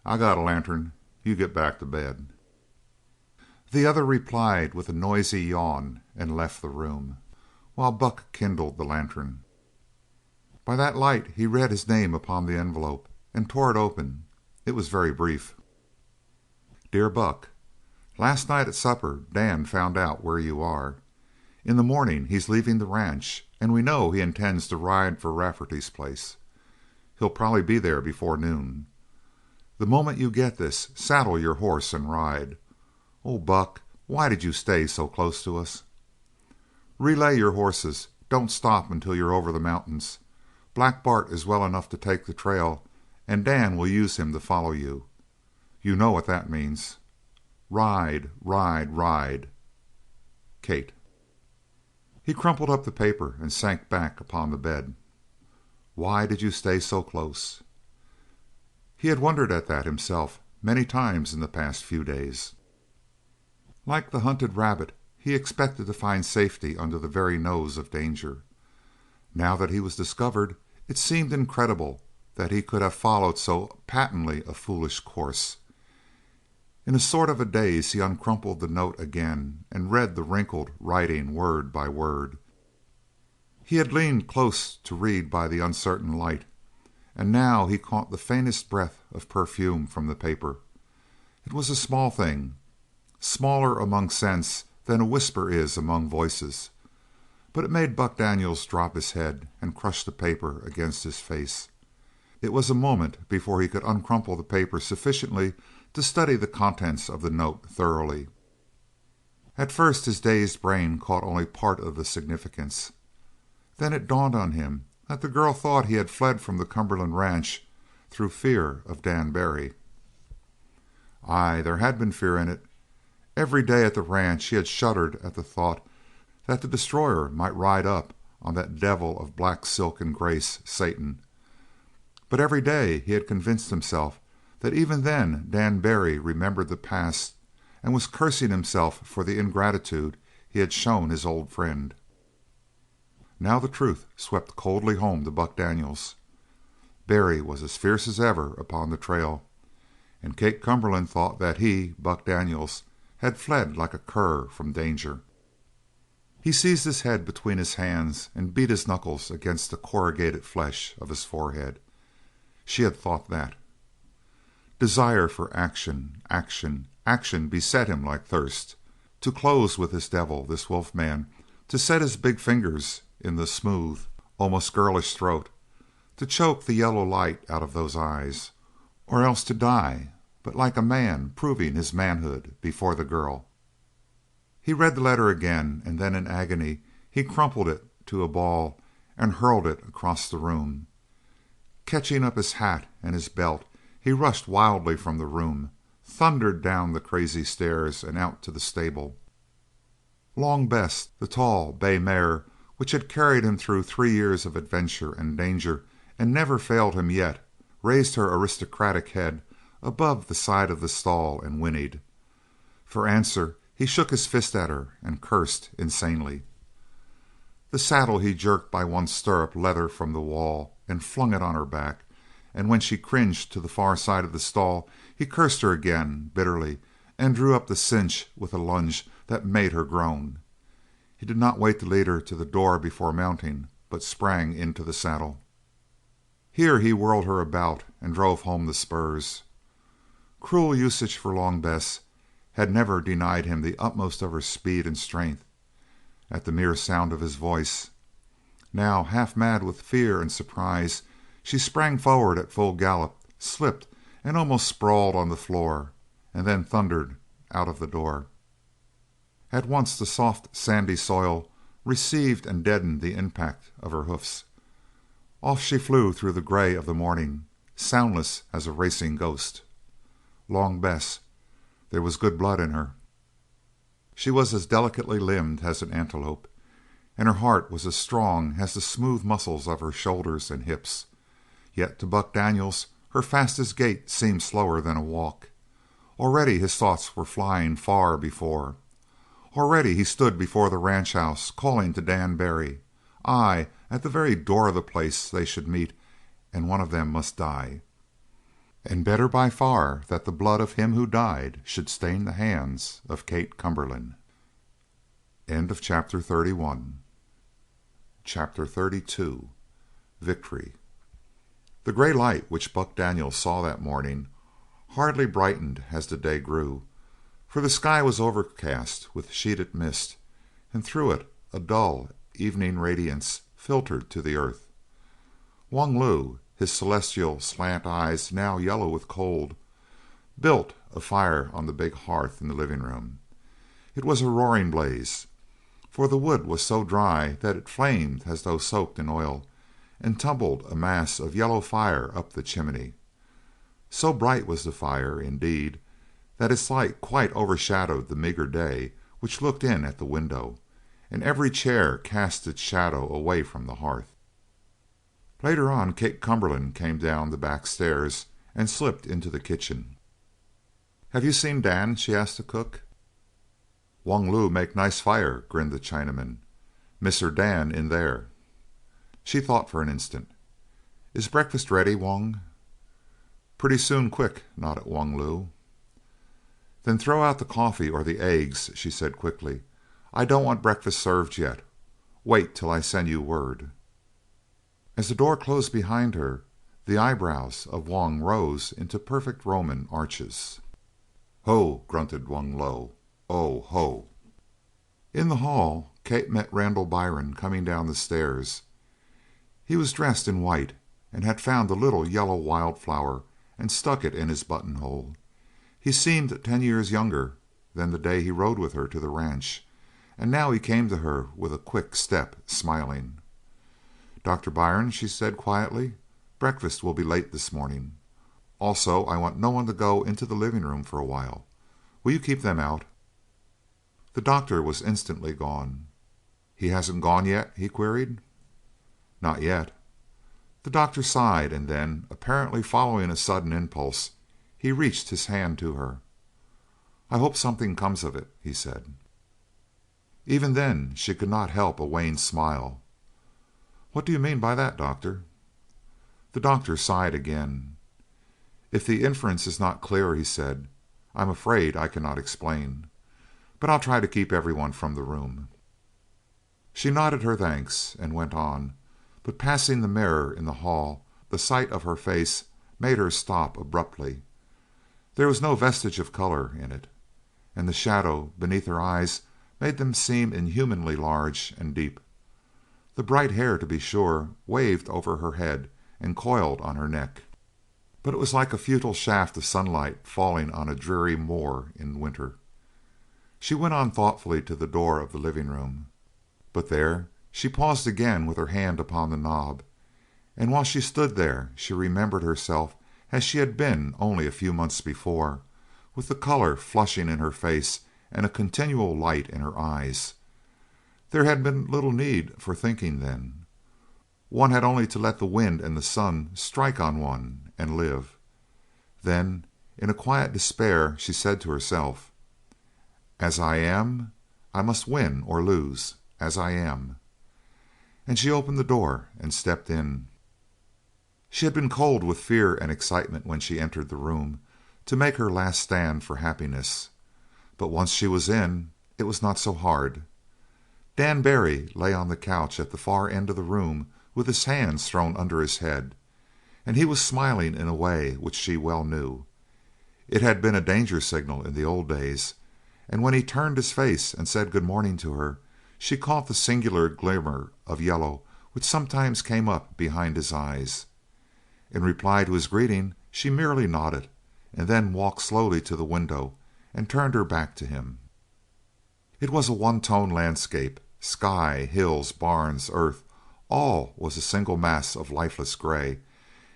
"I got a lantern. You get back to bed." The other replied with a noisy yawn and left the room, while Buck kindled the lantern. By that light he read his name upon the envelope and tore it open. It was very brief. "Dear Buck, last night at supper Dan found out where you are. In the morning he's leaving the ranch, and we know he intends to ride for Rafferty's place. He'll probably be there before noon. The moment you get this, saddle your horse and ride. Oh, Buck, why did you stay so close to us? Relay your horses. Don't stop until you're over the mountains. Black Bart is well enough to take the trail, and Dan will use him to follow you. You know what that means. Ride, ride, ride. Kate." He crumpled up the paper and sank back upon the bed. Why did you stay so close? He had wondered at that himself many times in the past few days. Like the hunted rabbit, he expected to find safety under the very nose of danger. Now that he was discovered, it seemed incredible that he could have followed so patently a foolish course. In a sort of a daze he uncrumpled the note again and read the wrinkled writing word by word. He had leaned close to read by the uncertain light, and now he caught the faintest breath of perfume from the paper. It was a small thing, smaller among scents than a whisper is among voices, but it made Buck Daniels drop his head and crush the paper against his face. It was a moment before he could uncrumple the paper sufficiently to study the contents of the note thoroughly. At first his dazed brain caught only part of the significance. Then it dawned on him that the girl thought he had fled from the Cumberland ranch through fear of Dan Barry. Aye, there had been fear in it. Every day at the ranch he had shuddered at the thought that the destroyer might ride up on that devil of black silk and grace, Satan. But every day he had convinced himself that even then Dan Barry remembered the past and was cursing himself for the ingratitude he had shown his old friend. Now the truth swept coldly home to Buck Daniels. Barry was as fierce as ever upon the trail, and Kate Cumberland thought that he, Buck Daniels, had fled like a cur from danger. He seized his head between his hands and beat his knuckles against the corrugated flesh of his forehead. She had thought that. Desire for action, action, action beset him like thirst. To close with this devil, this wolf man, to set his big fingers in the smooth, almost girlish throat, to choke the yellow light out of those eyes, or else to die, but like a man proving his manhood before the girl. He read the letter again, and then in agony he crumpled it to a ball and hurled it across the room. Catching up his hat and his belt, he rushed wildly from the room, thundered down the crazy stairs and out to the stable. Long Bess, the tall bay mare which had carried him through 3 years of adventure and danger and never failed him yet, raised her aristocratic head above the side of the stall and whinnied. For answer he shook his fist at her and cursed insanely. The saddle he jerked by one stirrup leather from the wall and flung it on her back, and when she cringed to the far side of the stall he cursed her again bitterly and drew up the cinch with a lunge that made her groan. He did not wait to lead her to the door before mounting, but sprang into the saddle. Here he whirled her about and drove home the spurs. Cruel usage for Long Bess had never denied him the utmost of her speed and strength. At the mere sound of his voice, now half mad with fear and surprise, she sprang forward at full gallop, slipped, and almost sprawled on the floor, and then thundered out of the door. At once the soft, sandy soil received and deadened the impact of her hoofs. Off she flew through the gray of the morning, soundless as a racing ghost. Long Bess, there was good blood in her. She was as delicately limbed as an antelope, and her heart was as strong as the smooth muscles of her shoulders and hips. Yet to Buck Daniels her fastest gait seemed slower than a walk. Already his thoughts were flying far before. Already he stood before the ranch house calling to Dan Barry. Aye, at the very door of the place they should meet, and one of them must die. And better by far that the blood of him who died should stain the hands of Kate Cumberland. End of chapter 31. Chapter 32. Victory. The gray light which Buck Daniels saw that morning hardly brightened as the day grew, for the sky was overcast with sheeted mist, and through it a dull evening radiance filtered to the earth. Wung Lu, his celestial slant eyes now yellow with cold, built a fire on the big hearth in the living room. It was a roaring blaze, for the wood was so dry that it flamed as though soaked in oil, and tumbled a mass of yellow fire up the chimney. So bright was the fire, indeed, that its light quite overshadowed the meagre day which looked in at the window, and every chair cast its shadow away from the hearth. Later on, Kate Cumberland came down the back stairs and slipped into the kitchen. "Have you seen Dan?" she asked the cook. "Wung Lu make nice fire," grinned the Chinaman. "Misser Dan in there." She thought for an instant. "Is breakfast ready, Wung?" "Pretty soon quick," nodded Wung Lu. "Then throw out the coffee or the eggs," she said quickly. "I don't want breakfast served yet. Wait till I send you word." As the door closed behind her, the eyebrows of Wung rose into perfect Roman arches. "Ho!" grunted Wung Lu. "Oh, ho!" In the hall, Kate met Randall Byron coming down the stairs. He was dressed in white, and had found a little yellow wildflower and stuck it in his buttonhole. He seemed 10 years younger than the day he rode with her to the ranch, and now he came to her with a quick step, smiling. "Dr. Byron," she said quietly, "breakfast will be late this morning. Also, I want no one to go into the living room for a while. Will you keep them out?" The doctor was instantly gone. "He hasn't gone yet?" he queried. "Not yet." The doctor sighed, and then, apparently following a sudden impulse, he reached his hand to her. "I hope something comes of it," he said. Even then she could not help a wan smile. "What do you mean by that, doctor?" The doctor sighed again. "If the inference is not clear," he said, "I'm afraid I cannot explain. But I'll try to keep everyone from the room." She nodded her thanks and went on, but passing the mirror in the hall, the sight of her face made her stop abruptly. There was no vestige of color in it, and the shadow beneath her eyes made them seem inhumanly large and deep. The bright hair, to be sure, waved over her head and coiled on her neck, but it was like a futile shaft of sunlight falling on a dreary moor in winter. She went on thoughtfully to the door of the living room, but there she paused again with her hand upon the knob, and while she stood there she remembered herself as she had been only a few months before, with the color flushing in her face and a continual light in her eyes. There had been little need for thinking then. One had only to let the wind and the sun strike on one and live. Then, in a quiet despair, she said to herself, "As I am, I must win or lose, as I am." And she opened the door and stepped in. She had been cold with fear and excitement when she entered the room to make her last stand for happiness. But once she was in, it was not so hard. Dan Barry lay on the couch at the far end of the room with his hands thrown under his head, and he was smiling in a way which she well knew. It had been a danger signal in the old days, and when he turned his face and said good morning to her, she caught the singular glimmer of yellow which sometimes came up behind his eyes. In reply to his greeting she merely nodded, and then walked slowly to the window and turned her back to him. It was a one-tone landscape. Sky, hills, barns, earth, all was a single mass of lifeless gray.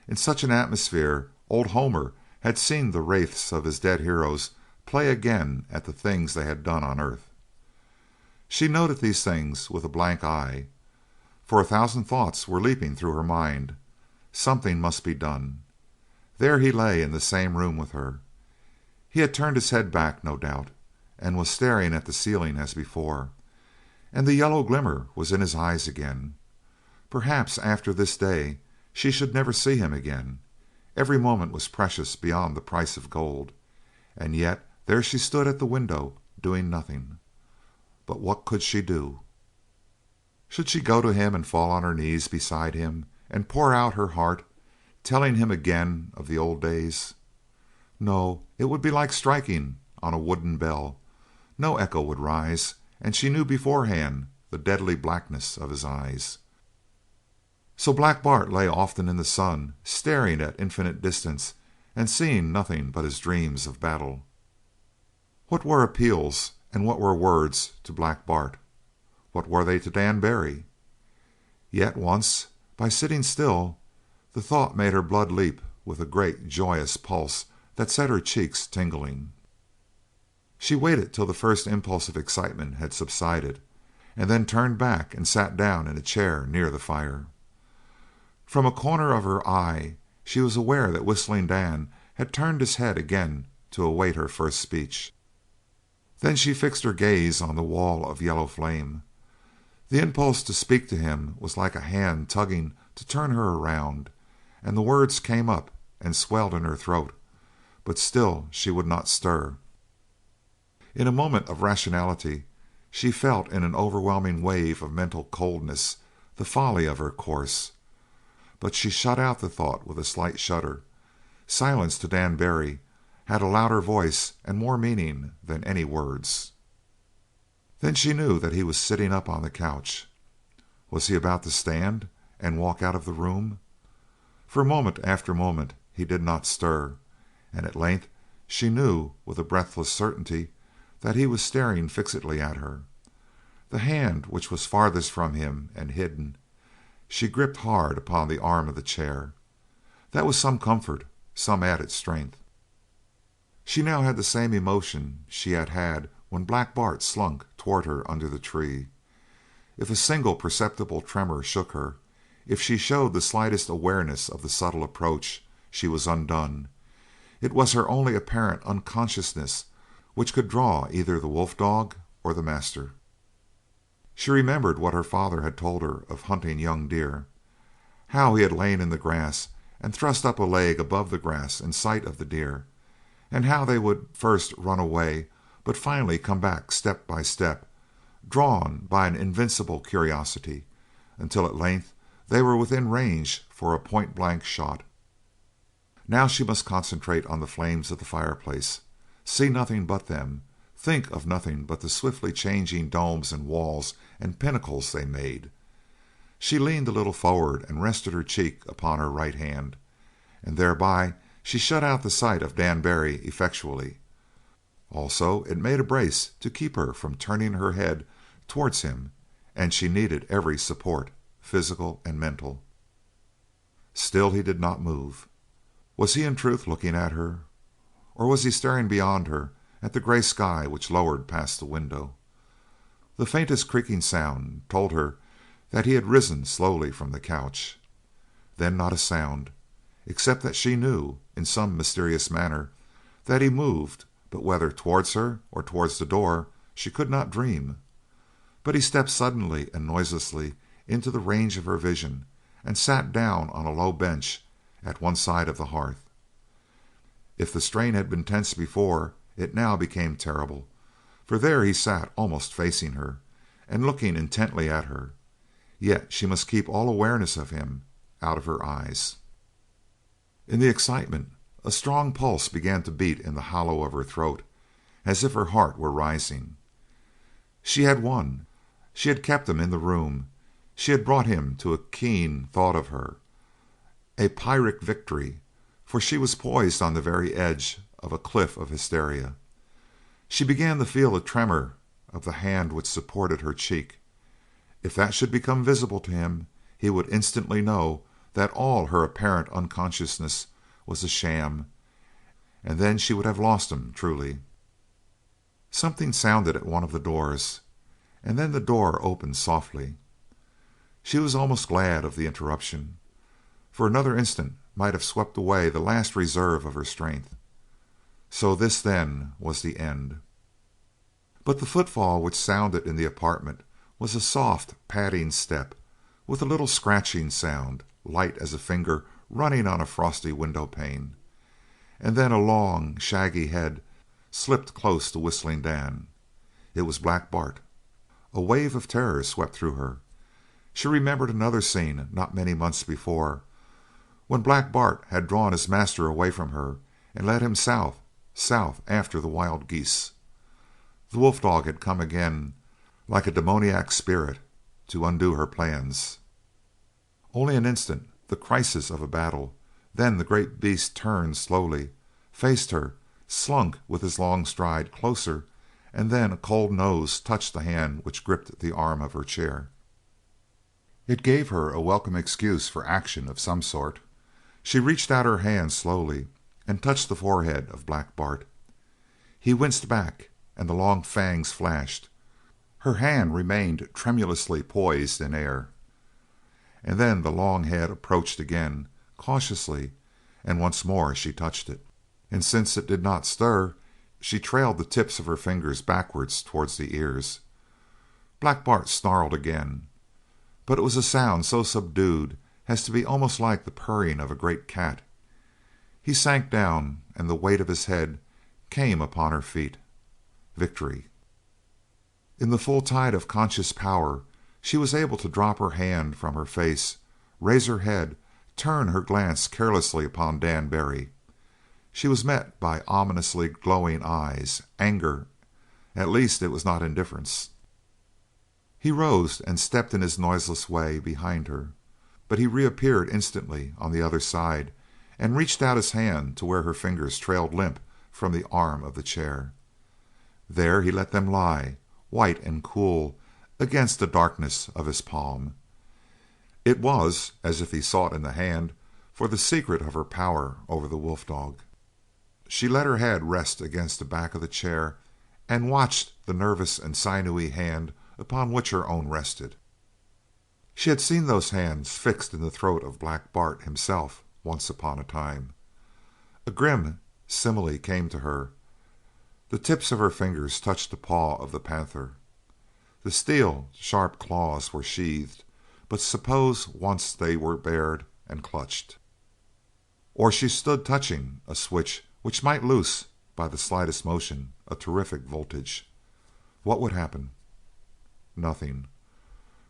In such an atmosphere old Homer had seen the wraiths of his dead heroes play again at the things they had done on earth. She noted these things with a blank eye, for 1,000 thoughts were leaping through her mind. Something must be done. There he lay in the same room with her. He had turned his head back, no doubt, and was staring at the ceiling as before, and the yellow glimmer was in his eyes again. Perhaps after this day she should never see him again. Every moment was precious beyond the price of gold, and yet there she stood at the window doing nothing. But what could she do? Should she go to him and fall on her knees beside him and pour out her heart, telling him again of the old days? No, it would be like striking on a wooden bell. No echo would rise, and she knew beforehand the deadly blackness of his eyes. So Black Bart lay often in the sun, staring at infinite distance and seeing nothing but his dreams of battle. What were appeals and what were words to Black Bart? What were they to Dan Barry? Yet once, by sitting still, the thought made her blood leap with a great joyous pulse that set her cheeks tingling. She waited till the first impulse of excitement had subsided, and then turned back and sat down in a chair near the fire. From a corner of her eye she was aware that Whistling Dan had turned his head again to await her first speech. Then she fixed her gaze on the wall of yellow flame. The impulse to speak to him was like a hand tugging to turn her around, and the words came up and swelled in her throat, but still she would not stir. In a moment of rationality she felt in an overwhelming wave of mental coldness the folly of her course, but she shut out the thought with a slight shudder. Silence to Dan Barry had a louder voice and more meaning than any words. Then she knew that he was sitting up on the couch. Was he about to stand and walk out of the room? For moment after moment he did not stir, and at length she knew with a breathless certainty that he was staring fixedly at her. The hand which was farthest from him and hidden, she gripped hard upon the arm of the chair. That was some comfort, some added strength. She now had the same emotion she had had when Black Bart slunk toward her under the tree. If a single perceptible tremor shook her, if she showed the slightest awareness of the subtle approach, she was undone. It was her only apparent unconsciousness which could draw either the wolf dog or the master. She remembered what her father had told her of hunting young deer, how he had lain in the grass and thrust up a leg above the grass in sight of the deer, and how they would first run away but finally come back step by step, drawn by an invincible curiosity, until at length they were within range for a point-blank shot. Now she must concentrate on the flames of the fireplace, see nothing but them, think of nothing but the swiftly changing domes and walls and pinnacles they made. She leaned a little forward and rested her cheek upon her right hand, and thereby she shut out the sight of Dan Barry effectually. Also it made a brace to keep her from turning her head towards him, and she needed every support, physical and mental. Still he did not move. Was he in truth looking at her, or was he staring beyond her at the gray sky which lowered past the window? The faintest creaking sound told her that he had risen slowly from the couch. Then not a sound, except that she knew, in some mysterious manner, that he moved, but whether towards her or towards the door she could not dream. But he stepped suddenly and noiselessly into the range of her vision and sat down on a low bench at one side of the hearth. If the strain had been tense before, it now became terrible, for there he sat almost facing her and looking intently at her, yet she must keep all awareness of him out of her eyes. In the excitement a strong pulse began to beat in the hollow of her throat, as if her heart were rising. She had won. She had kept him in the room. She had brought him to a keen thought of her, a Pyrrhic victory, for she was poised on the very edge of a cliff of hysteria. She began to feel a tremor of the hand which supported her cheek. If that should become visible to him, he would instantly know that all her apparent unconsciousness was a sham, and then she would have lost him truly. Something sounded at one of the doors, and then the door opened softly. She was almost glad of the interruption, for another instant might have swept away the last reserve of her strength. So this, then, was the end. But the footfall which sounded in the apartment was a soft, padding step, with a little scratching sound, light as a finger running on a frosty window pane, and then a long, shaggy head slipped close to Whistling Dan. It was Black Bart. A wave of terror swept through her. She remembered another scene not many months before, when Black Bart had drawn his master away from her and led him south after the wild geese. The wolf dog had come again, like a demoniac spirit, to undo her plans. Only an instant, the crisis of a battle, then the great beast turned slowly, faced her, slunk with his long stride closer, and then a cold nose touched the hand which gripped the arm of her chair. It gave her a welcome excuse for action of some sort. She reached out her hand slowly and touched the forehead of Black Bart. He winced back, and the long fangs flashed. Her hand remained tremulously poised in air, and then the long head approached again, cautiously, and once more she touched it. And since it did not stir, she trailed the tips of her fingers backwards towards the ears. Black Bart snarled again, but it was a sound so subdued as to be almost like the purring of a great cat. He sank down, and the weight of his head came upon her feet. Victory! In the full tide of conscious power she was able to drop her hand from her face, raise her head, turn her glance carelessly upon Dan Barry. She was met by ominously glowing eyes, anger. At least it was not indifference. He rose and stepped in his noiseless way behind her, but he reappeared instantly on the other side and reached out his hand to where her fingers trailed limp from the arm of the chair. There he let them lie, white and cool, against the darkness of his palm. It was as if he sought in the hand for the secret of her power over the wolf dog. She let her head rest against the back of the chair and watched the nervous and sinewy hand upon which her own rested. She had seen those hands fixed in the throat of Black Bart himself once upon a time. A grim simile came to her. The tips of her fingers touched the paw of the panther. The steel, sharp claws were sheathed, but suppose once they were bared and clutched? Or she stood touching a switch which might loose, by the slightest motion, a terrific voltage. What would happen? Nothing.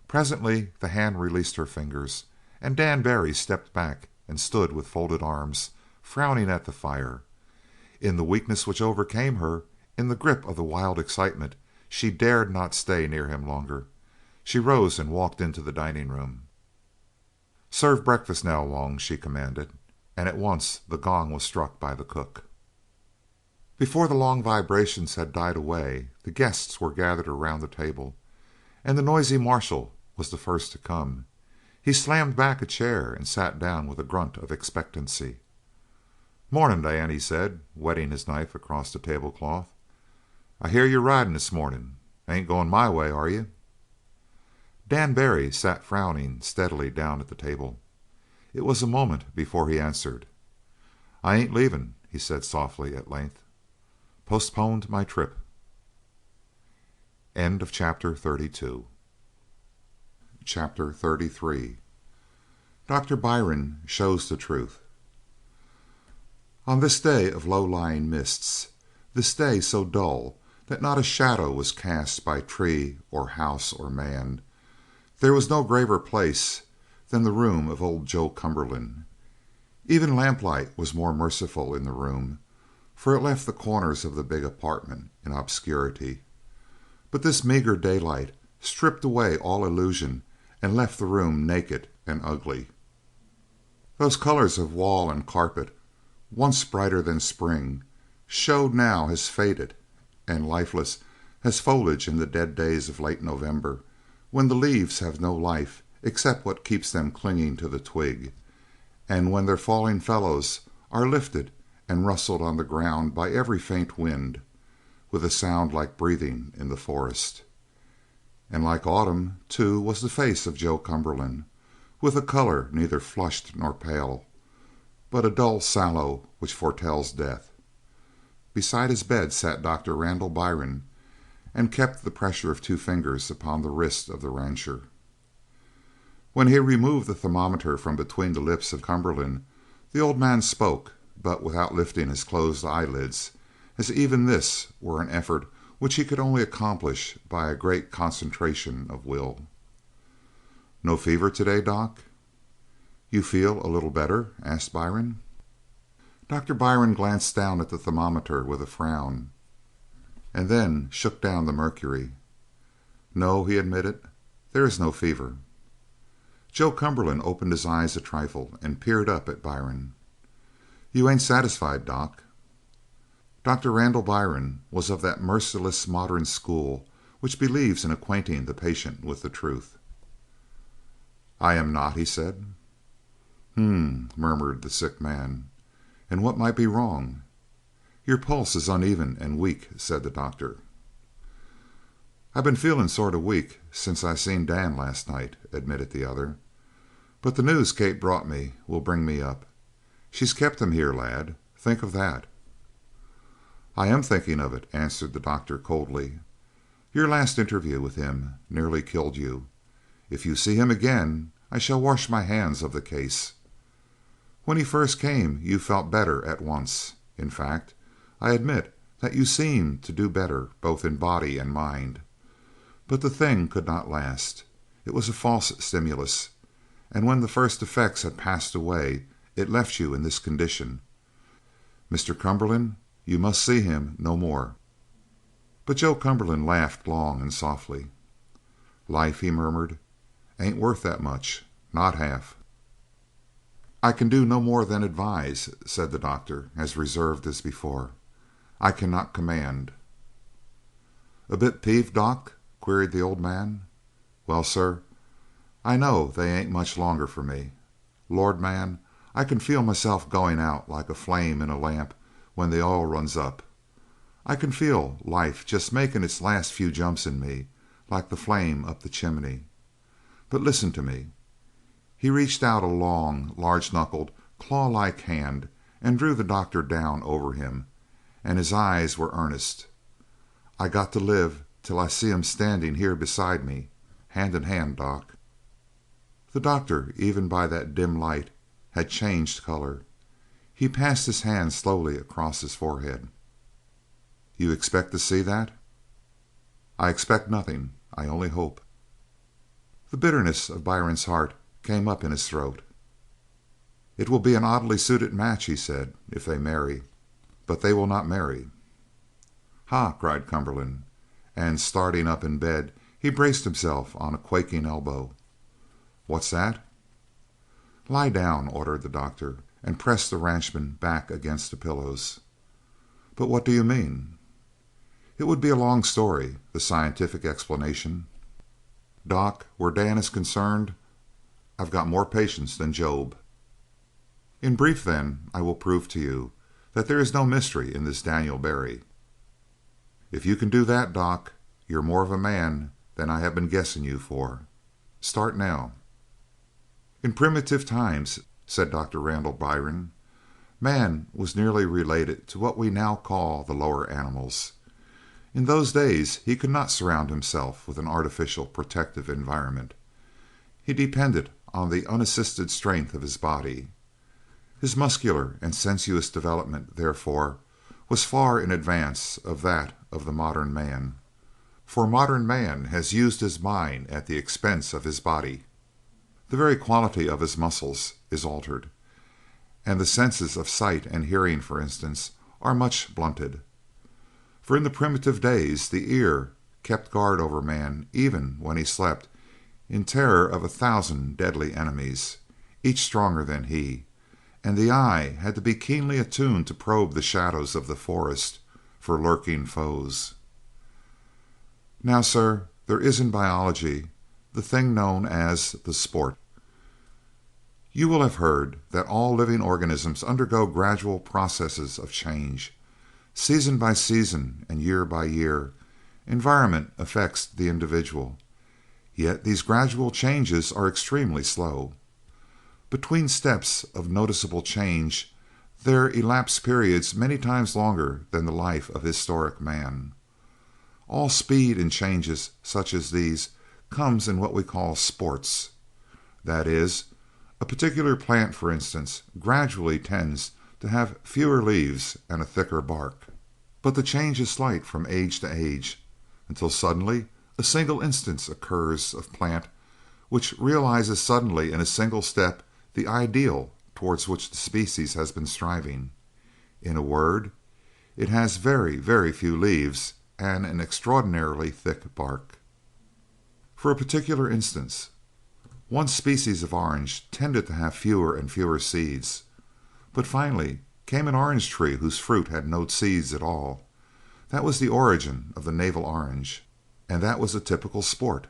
Presently the hand released her fingers, and Dan Barry stepped back and stood with folded arms, frowning at the fire. In the weakness which overcame her, in the grip of the wild excitement, she dared not stay near him longer. She rose and walked into the dining room. "Serve breakfast now, Long," she commanded, and at once the gong was struck by the cook. Before the long vibrations had died away, the guests were gathered around the table, and the noisy marshal was the first to come. He slammed back a chair and sat down with a grunt of expectancy. "Morning, Dan," he said, wetting his knife across the tablecloth. "I hear you're riding this morning. Ain't going my way, are you?" Dan Barry sat frowning steadily down at the table. It was a moment before he answered. "I ain't leaving," he said softly at length. "Postponed my trip." End of chapter 32. Chapter 33. Dr. Byron Shows the Truth. On this day of low-lying mists, this day so dull that not a shadow was cast by tree or house or man, there was no graver place than the room of old Joe Cumberland. Even lamplight was more merciful in the room, for it left the corners of the big apartment in obscurity. But this meager daylight stripped away all illusion and left the room naked and ugly. Those colors of wall and carpet, once brighter than spring, showed now as faded and lifeless as foliage in the dead days of late November, when the leaves have no life except what keeps them clinging to the twig, and when their falling fellows are lifted and rustled on the ground by every faint wind, with a sound like breathing in the forest. And like autumn, too, was the face of Joe Cumberland, with a color neither flushed nor pale, but a dull sallow which foretells death. Beside his bed sat Dr. Randall Byron, and kept the pressure of two fingers upon the wrist of the rancher. When he removed the thermometer from between the lips of Cumberland, the old man spoke, but without lifting his closed eyelids, as even this were an effort which he could only accomplish by a great concentration of will. "No fever today, Doc?" "You feel a little better?" asked Byron. Dr. Byron glanced down at the thermometer with a frown, and then shook down the mercury. "No," he admitted, "there is no fever." Joe Cumberland opened his eyes a trifle and peered up at Byron. "You ain't satisfied, Doc?" Dr. Randall Byron was of that merciless modern school which believes in acquainting the patient with the truth. "I am not," he said. Murmured the sick man. "And what might be wrong?" "Your pulse is uneven and weak," said the doctor. "I been feelin' sort of weak since I seen Dan last night," admitted the other, "but the news Kate brought me will bring me up. She's kept him here, lad. Think of that." "I am thinking of it," answered the doctor coldly. "Your last interview with him nearly killed you. If you see him again I shall wash my hands of the case. When he first came you felt better at once. In fact, I admit that you seemed to do better both in body and mind. But the thing could not last. It was a false stimulus, and when the first effects had passed away it left you in this condition. Mr. Cumberland, you must see him no more." But Joe Cumberland laughed long and softly. "Life," he murmured, "ain't worth that much. Not half." "I can do no more than advise," said the doctor, as reserved as before. "I cannot command." "A bit peeved, Doc?" queried the old man. "Well, sir, I know they ain't much longer for me. Lord, man, I can feel myself going out like a flame in a lamp when the oil runs up. I can feel life just making its last few jumps in me, like the flame up the chimney. But listen to me." He reached out a long, large-knuckled, claw-like hand and drew the doctor down over him, and his eyes were earnest. "I got to live till I see him standing here beside me, hand in hand, Doc." The doctor, even by that dim light, had changed colour. He passed his hand slowly across his forehead. "You expect to see that?" "I expect nothing. I only hope." The bitterness of Byron's heart came up in his throat. "It will be an oddly suited match," he said, "if they marry. But they will not marry." "Ha!" cried Cumberland, and starting up in bed he braced himself on a quaking elbow. "What's that?" "Lie down," ordered the doctor, and pressed the ranchman back against the pillows. "But what do you mean?" "It would be a long story, the scientific explanation. Doc, where Dan is concerned, I've got more patience than Job." "In brief, then, I will prove to you that there is no mystery in this Daniel Barry." "If you can do that, Doc, you're more of a man than I have been guessing you for. Start now." "In primitive times," said Dr. Randall Byron, "man was nearly related to what we now call the lower animals. In those days he could not surround himself with an artificial protective environment. He depended on the unassisted strength of his body. His muscular and sensuous development, therefore, was far in advance of that of the modern man, for modern man has used his mind at the expense of his body. The very quality of his muscles is altered, and the senses of sight and hearing, for instance, are much blunted. For in the primitive days the ear kept guard over man even when he slept, in terror of 1,000 deadly enemies, each stronger than he, and the eye had to be keenly attuned to probe the shadows of the forest for lurking foes. Now, sir, there is in biology the thing known as the sport. You will have heard that all living organisms undergo gradual processes of change. Season by season and year by year, environment affects the individual, yet these gradual changes are extremely slow. Between steps of noticeable change there elapse periods many times longer than the life of historic man. All speed in changes such as these comes in what we call sports. That is, a particular plant, for instance, gradually tends to have fewer leaves and a thicker bark. But the change is slight from age to age, until suddenly a single instance occurs of plant which realizes suddenly in a single step the ideal towards which the species has been striving. In a word, it has very, very few leaves and an extraordinarily thick bark. For a particular instance, one species of orange tended to have fewer and fewer seeds, but finally came an orange tree whose fruit had no seeds at all. That was the origin of the navel orange, and that was a typical sport.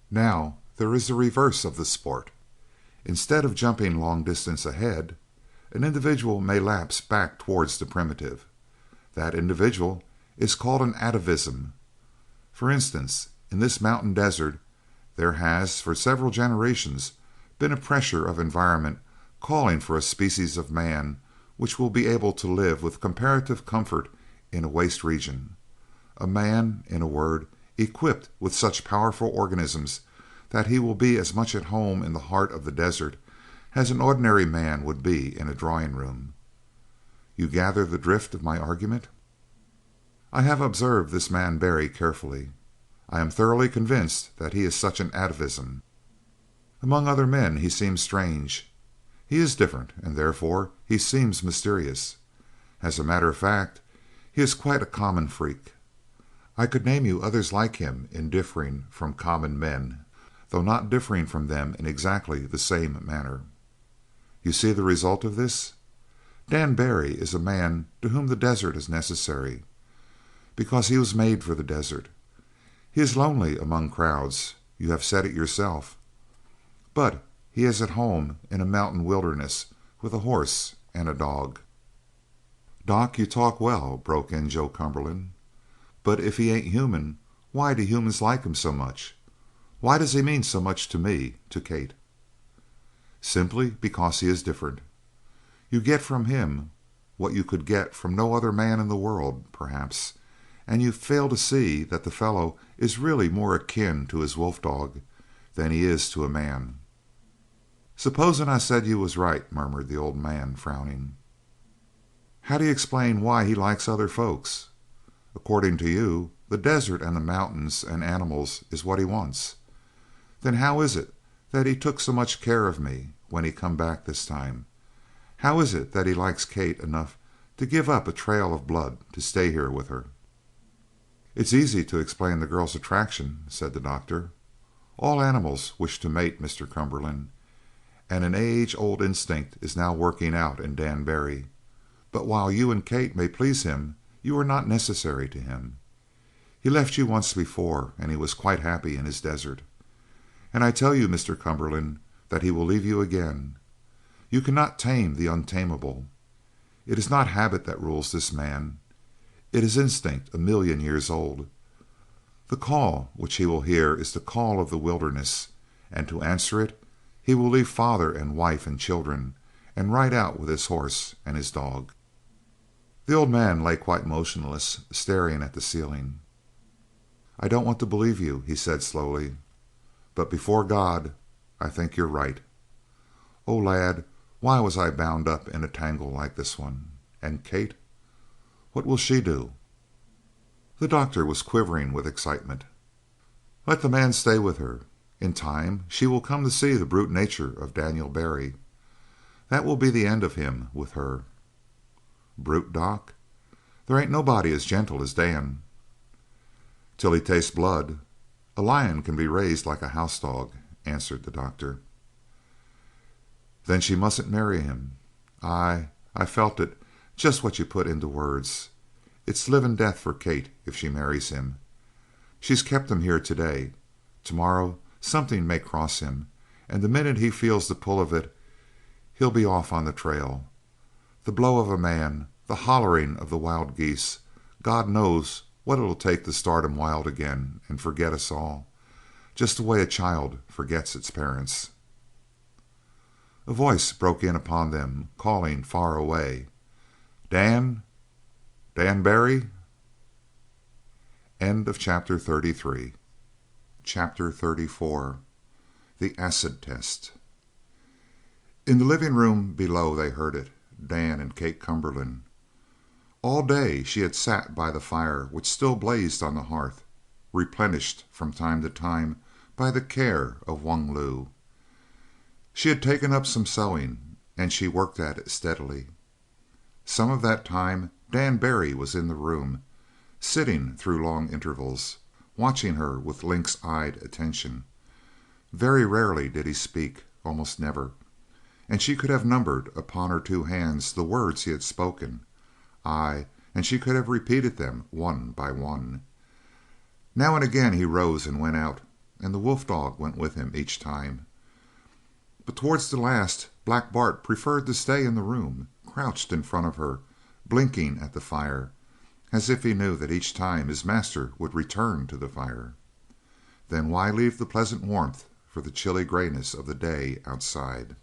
Now there is the reverse of the sport. Instead of jumping long distance ahead, an individual may lapse back towards the primitive. That individual is called an atavism. For instance, in this mountain desert there has for several generations been a pressure of environment calling for a species of man which will be able to live with comparative comfort in a waste region, a man, in a word, equipped with such powerful organisms that he will be as much at home in the heart of the desert as an ordinary man would be in a drawing room. You gather the drift of my argument? I have observed this man Barry carefully. I am thoroughly convinced that he is such an atavism. Among other men he seems strange. He is different, and therefore he seems mysterious. As a matter of fact, he is quite a common freak. I could name you others like him in differing from common men, though not differing from them in exactly the same manner. You see the result of this? Dan Barry is a man to whom the desert is necessary, because he was made for the desert. He is lonely among crowds, you have said it yourself, but he is at home in a mountain wilderness with a horse and a dog. "Doc, you talk well," broke in Joe Cumberland. "But if he ain't human, why do humans like him so much? Why does he mean so much to me, to Kate?" "Simply because he is different. You get from him what you could get from no other man in the world, perhaps, and you fail to see that the fellow is really more akin to his wolf dog than he is to a man." "Supposin' I said you was right," murmured the old man, frowning. "How do you explain why he likes other folks? According to you, the desert and the mountains and animals is what he wants. Then how is it that he took so much care of me when he come back this time? How is it that he likes Kate enough to give up a trail of blood to stay here with her?" "It's easy to explain the girl's attraction," said the doctor. "All animals wish to mate, Mr. Cumberland, and an age-old instinct is now working out in Dan Barry. But while you and Kate may please him, you are not necessary to him. He left you once before, and he was quite happy in his desert. And I tell you, Mr. Cumberland, that he will leave you again. You cannot tame the untamable. It is not habit that rules this man. It is instinct a million years old. The call which he will hear is the call of the wilderness, and to answer it he will leave father and wife and children and ride out with his horse and his dog." The old man lay quite motionless, staring at the ceiling. "I don't want to believe you," he said slowly, "but before God I think you're right. Oh, lad, why was I bound up in a tangle like this one? And Kate, what will she do?" The doctor was quivering with excitement. "Let the man stay with her. In time she will come to see the brute nature of Daniel Barry. That will be the end of him with her." "Brute, Doc? There ain't nobody as gentle as Dan." "Till he tastes blood. A lion can be raised like a house dog," answered the doctor. "Then she mustn't marry him. I felt it, just what you put into words. It's live and death for Kate if she marries him. She's kept him here today. Tomorrow something may cross him, and the minute he feels the pull of it, he'll be off on the trail. The blow of a man, the hollering of the wild geese, God knows what it'll take to start him wild again and forget us all, just the way a child forgets its parents." A voice broke in upon them, calling far away, "Dan? Dan Barry?" End of chapter 33. Chapter 34. The Acid Test. In the living room below they heard it, Dan and Kate Cumberland. All day she had sat by the fire which still blazed on the hearth, replenished from time to time by the care of Wung Lu. She had taken up some sewing, and she worked at it steadily. Some of that time Dan Barry was in the room, sitting through long intervals, watching her with lynx-eyed attention. Very rarely did he speak, almost never, and she could have numbered upon her two hands the words he had spoken. Aye, and she could have repeated them one by one. Now and again he rose and went out, and the wolf dog went with him each time. But towards the last Black Bart preferred to stay in the room, crouched in front of her, blinking at the fire, as if he knew that each time his master would return to the fire. Then why leave the pleasant warmth for the chilly grayness of the day outside?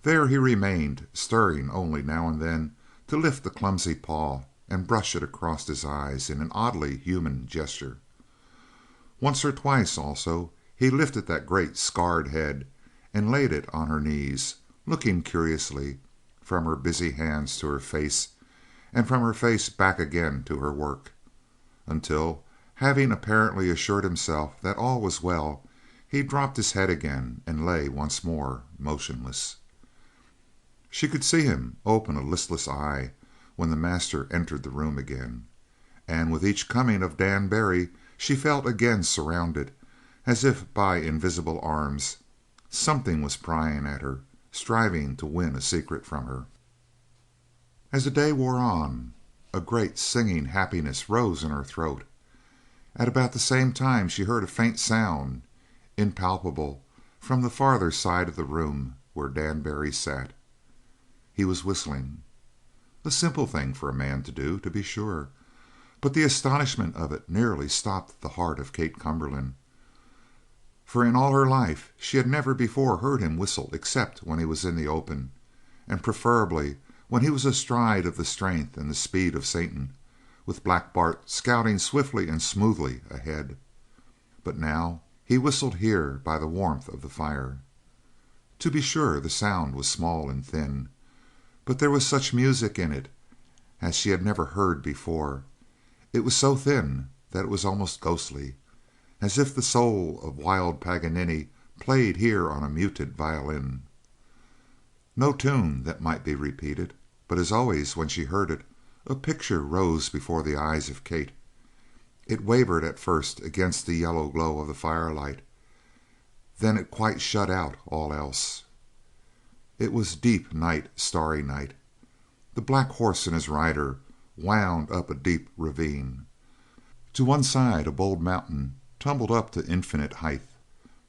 There he remained, stirring only now and then to lift a clumsy paw and brush it across his eyes in an oddly human gesture. Once or twice, also, he lifted that great scarred head and laid it on her knees, looking curiously from her busy hands to her face, and from her face back again to her work, until, having apparently assured himself that all was well, he dropped his head again and lay once more motionless. She could see him open a listless eye when the master entered the room again, and with each coming of Dan Barry she felt again surrounded, as if by invisible arms. Something was prying at her, striving to win a secret from her. As the day wore on, a great singing happiness rose in her throat. At about the same time she heard a faint sound, impalpable, from the farther side of the room where Dan Barry sat. He was whistling. A simple thing for a man to do, to be sure, but the astonishment of it nearly stopped the heart of Kate Cumberland, for in all her life she had never before heard him whistle except when he was in the open, and preferably when he was astride of the strength and the speed of Satan, with Black Bart scouting swiftly and smoothly ahead. But now he whistled here by the warmth of the fire. To be sure, the sound was small and thin, but there was such music in it as she had never heard before. It was so thin that it was almost ghostly, as if the soul of wild Paganini played here on a muted violin. No tune that might be repeated, but as always when she heard it, a picture rose before the eyes of Kate. It wavered at first against the yellow glow of the firelight, then it quite shut out all else. It was deep night, starry night. The black horse and his rider wound up a deep ravine. To one side a bold mountain tumbled up to infinite height,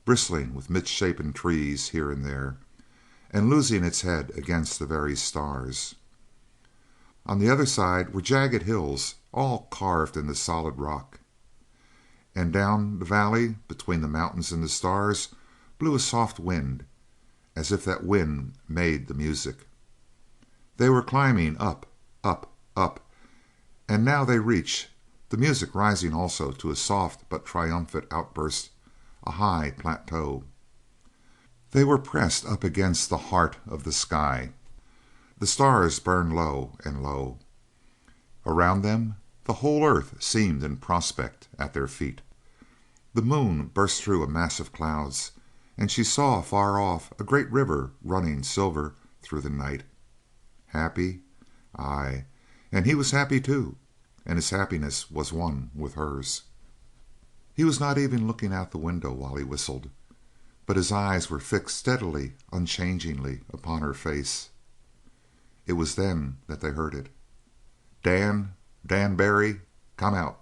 bristling with misshapen trees here and there, and losing its head against the very stars. On the other side were jagged hills, all carved in the solid rock, and down the valley between the mountains and the stars blew a soft wind, as if that wind made the music. They were climbing up, up, up, and now they reached, the music rising also to a soft but triumphant outburst, a high plateau. They were pressed up against the heart of the sky. The stars burned low and low. Around them the whole earth seemed in prospect at their feet. The moon burst through a mass of clouds, and she saw far off a great river running silver through the night. Happy? Aye, and he was happy too, and his happiness was one with hers. He was not even looking out the window while he whistled, but his eyes were fixed steadily, unchangingly upon her face. It was then that they heard it. Dan Barry, come out.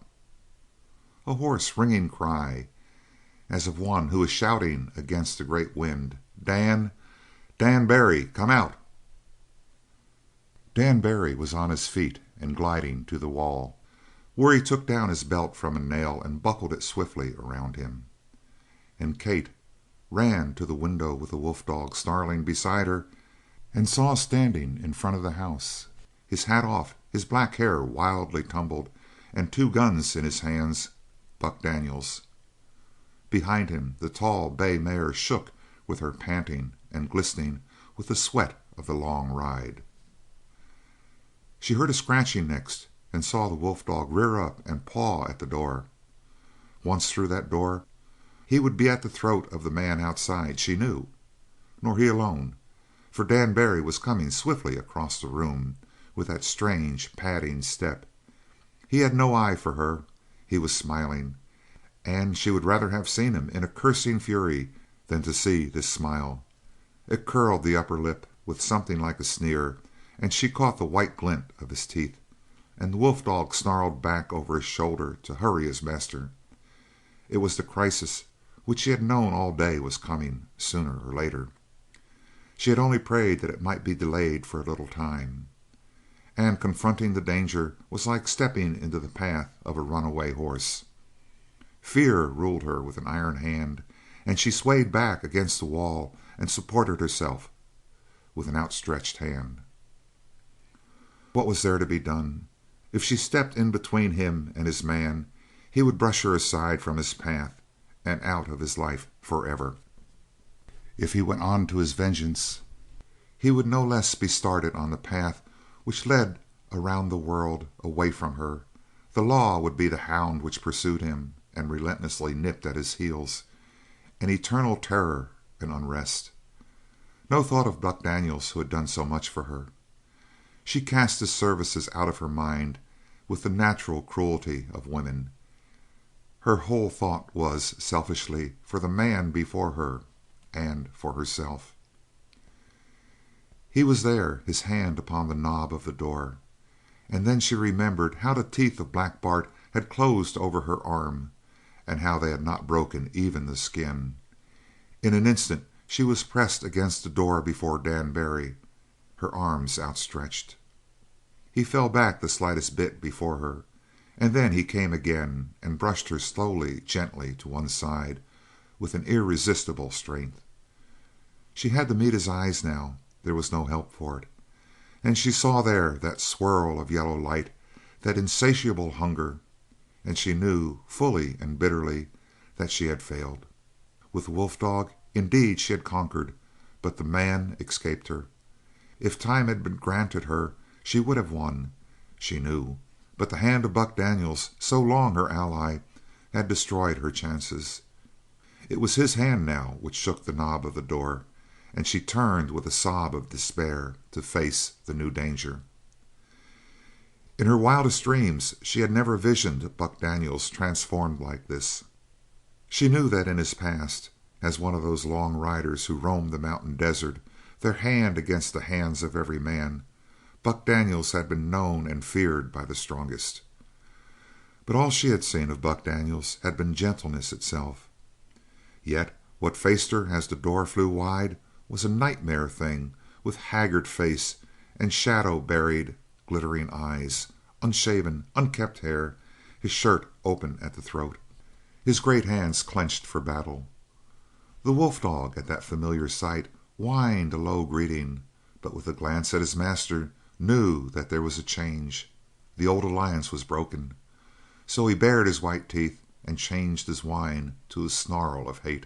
A hoarse, ringing cry, as of one who is shouting against a great wind. Dan Barry, come out. Dan Barry was on his feet and gliding to the wall, where he took down his belt from a nail and buckled it swiftly around him. And Kate ran to the window with the wolf dog snarling beside her, and saw standing in front of the house, his hat off, his black hair wildly tumbled, and two guns in his hands, Buck Daniels. Behind him the tall bay mare shook with her panting and glistening with the sweat of the long ride. She heard a scratching next, and saw the wolf dog rear up and paw at the door. Once through that door, he would be at the throat of the man outside, she knew. Nor he alone, for Dan Barry was coming swiftly across the room with that strange, padding step. He had no eye for her. He was smiling, and she would rather have seen him in a cursing fury than to see this smile. It curled the upper lip with something like a sneer, and she caught the white glint of his teeth, and the wolf dog snarled back over his shoulder to hurry his master. It was the crisis which she had known all day was coming, sooner or later. She had only prayed that it might be delayed for a little time. and confronting the danger was like stepping into the path of a runaway horse. Fear ruled her with an iron hand, and she swayed back against the wall and supported herself with an outstretched hand. What was there to be done? If she stepped in between him and his man, he would brush her aside from his path and out of his life forever. If he went on to his vengeance, he would no less be started on the path which led around the world away from her. The law would be the hound which pursued him and relentlessly nipped at his heels, an eternal terror and unrest. No thought of Buck Daniels, who had done so much for her. She cast his services out of her mind with the natural cruelty of women. Her whole thought was, selfishly, for the man before her and for herself. He was there, his hand upon the knob of the door, and then she remembered how the teeth of Black Bart had closed over her arm, and how they had not broken even the skin. In an instant she was pressed against the door before Dan Barry, her arms outstretched. He fell back the slightest bit before her, and then he came again and brushed her slowly, gently to one side with an irresistible strength. She had to meet his eyes now. There was no help for it. And she saw there that swirl of yellow light, that insatiable hunger, and she knew fully and bitterly that she had failed. With the wolf dog, indeed, she had conquered, but the man escaped her. If time had been granted her, she would have won, she knew, but the hand of Buck Daniels, so long her ally, had destroyed her chances. It was his hand now which shook the knob of the door, and she turned with a sob of despair to face the new danger. In her wildest dreams she had never visioned Buck Daniels transformed like this. She knew that in his past, as one of those long riders who roamed the mountain desert, their hand against the hands of every man, Buck Daniels had been known and feared by the strongest. But all she had seen of Buck Daniels had been gentleness itself. Yet what faced her as the door flew wide was a nightmare thing with haggard face and shadow-buried, glittering eyes, unshaven, unkempt hair, his shirt open at the throat, his great hands clenched for battle. The wolf dog, at that familiar sight, whined a low greeting, but with a glance at his master knew that there was a change. The old alliance was broken. So he bared his white teeth and changed his whine to a snarl of hate.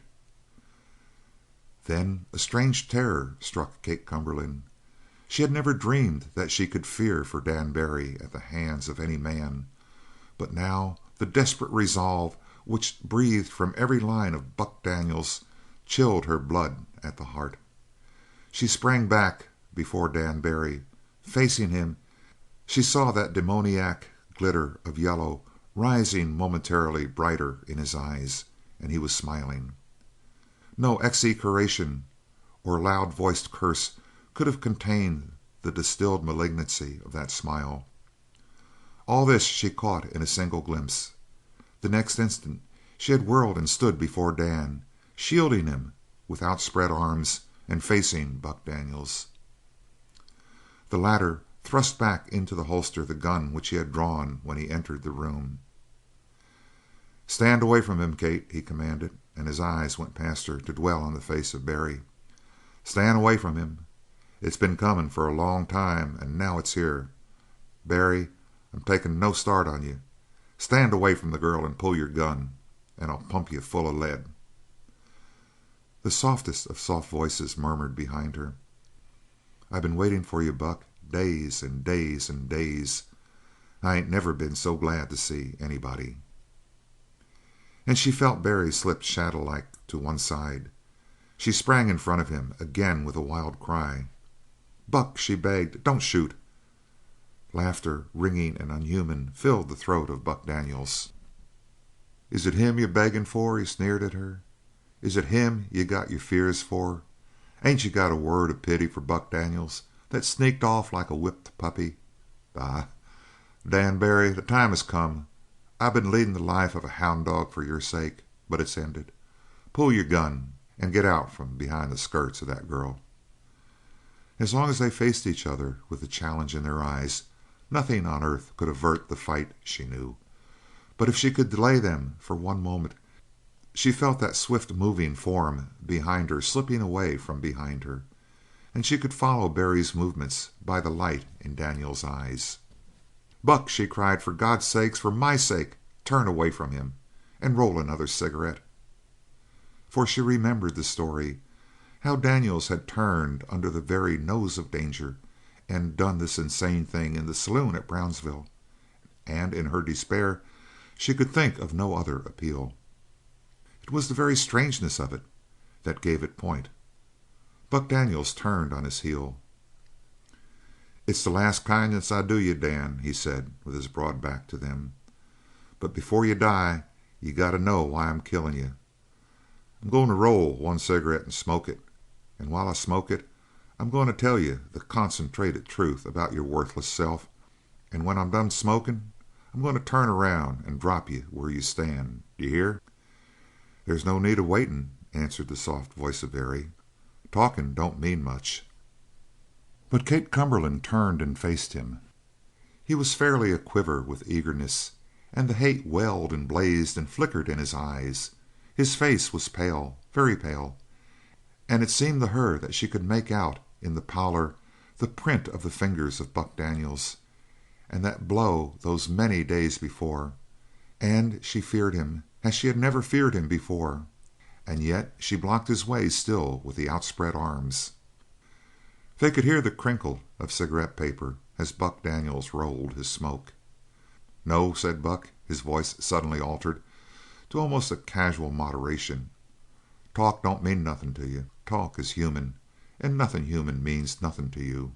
Then a strange terror struck Kate Cumberland. She had never dreamed that she could fear for Dan Barry at the hands of any man, but now the desperate resolve which breathed from every line of Buck Daniels chilled her blood at the heart. She sprang back before Dan Barry. Facing him, she saw that demoniac glitter of yellow rising momentarily brighter in his eyes, and he was smiling. No execration or loud-voiced curse could have contained the distilled malignancy of that smile. All this she caught in a single glimpse. The next instant she had whirled and stood before Dan, shielding him with outspread arms and facing Buck Daniels. The latter thrust back into the holster the gun which he had drawn when he entered the room. "Stand away from him, Kate," he commanded, and his eyes went past her to dwell on the face of Barry. "Stand away from him. It's been comin' for a long time, and now it's here. Barry, I'm takin' no start on you. Stand away from the girl and pull your gun, and I'll pump you full of lead." The softest of soft voices murmured behind her: "I been waiting for you, Buck, days and days and days. I ain't never been so glad to see anybody." And she felt Barry slip shadow-like to one side. She sprang in front of him again with a wild cry. "Buck," she begged, "don't shoot." Laughter, ringing and unhuman, filled the throat of Buck Daniels. "Is it him you're beggin' for?" he sneered at her. "Is it him you got your fears for? Ain't you got a word of pity for Buck Daniels that sneaked off like a whipped puppy? Bah, Dan Barry, the time has come. I've been leading the life of a hound dog for your sake, but it's ended. Pull your gun and get out from behind the skirts of that girl." As long as they faced each other with the challenge in their eyes, Nothing on earth could avert the fight, she knew. But if she could delay them for one moment. She felt that swift moving form behind her slipping away from behind her, and she could follow Barry's movements by the light in Daniels' eyes. "Buck!" she cried. "For God's sake, for my sake, turn away from him and roll another cigarette." For she remembered the story, how Daniels had turned under the very nose of danger and done this insane thing in the saloon at Brownsville, and in her despair she could think of no other appeal. It was the very strangeness of it that gave it point. Buck Daniels turned on his heel. "It's the last kindness I do you, Dan," he said, with his broad back to them. "But before you die you got to know why I'm killing you. I'm going to roll one cigarette and smoke it, and while I smoke it I'm going to tell you the concentrated truth about your worthless self, and when I'm done smoking I'm going to turn around and drop you where you stand. Do you hear?" "There's no need of waiting," answered the soft voice of Barry. "Talking don't mean much." But Kate Cumberland turned and faced him. He was fairly aquiver with eagerness, and the hate welled and blazed and flickered in his eyes. His face was pale, very pale, and it seemed to her that she could make out in the pallor the print of the fingers of Buck Daniels, and that blow those many days before, and she feared him as she had never feared him before, and yet she blocked his way still with the outspread arms. They could hear the crinkle of cigarette paper as Buck Daniels rolled his smoke. "No," said Buck, his voice suddenly altered to almost a casual moderation. "Talk don't mean nothing to you. Talk is human, and nothing human means nothing to you.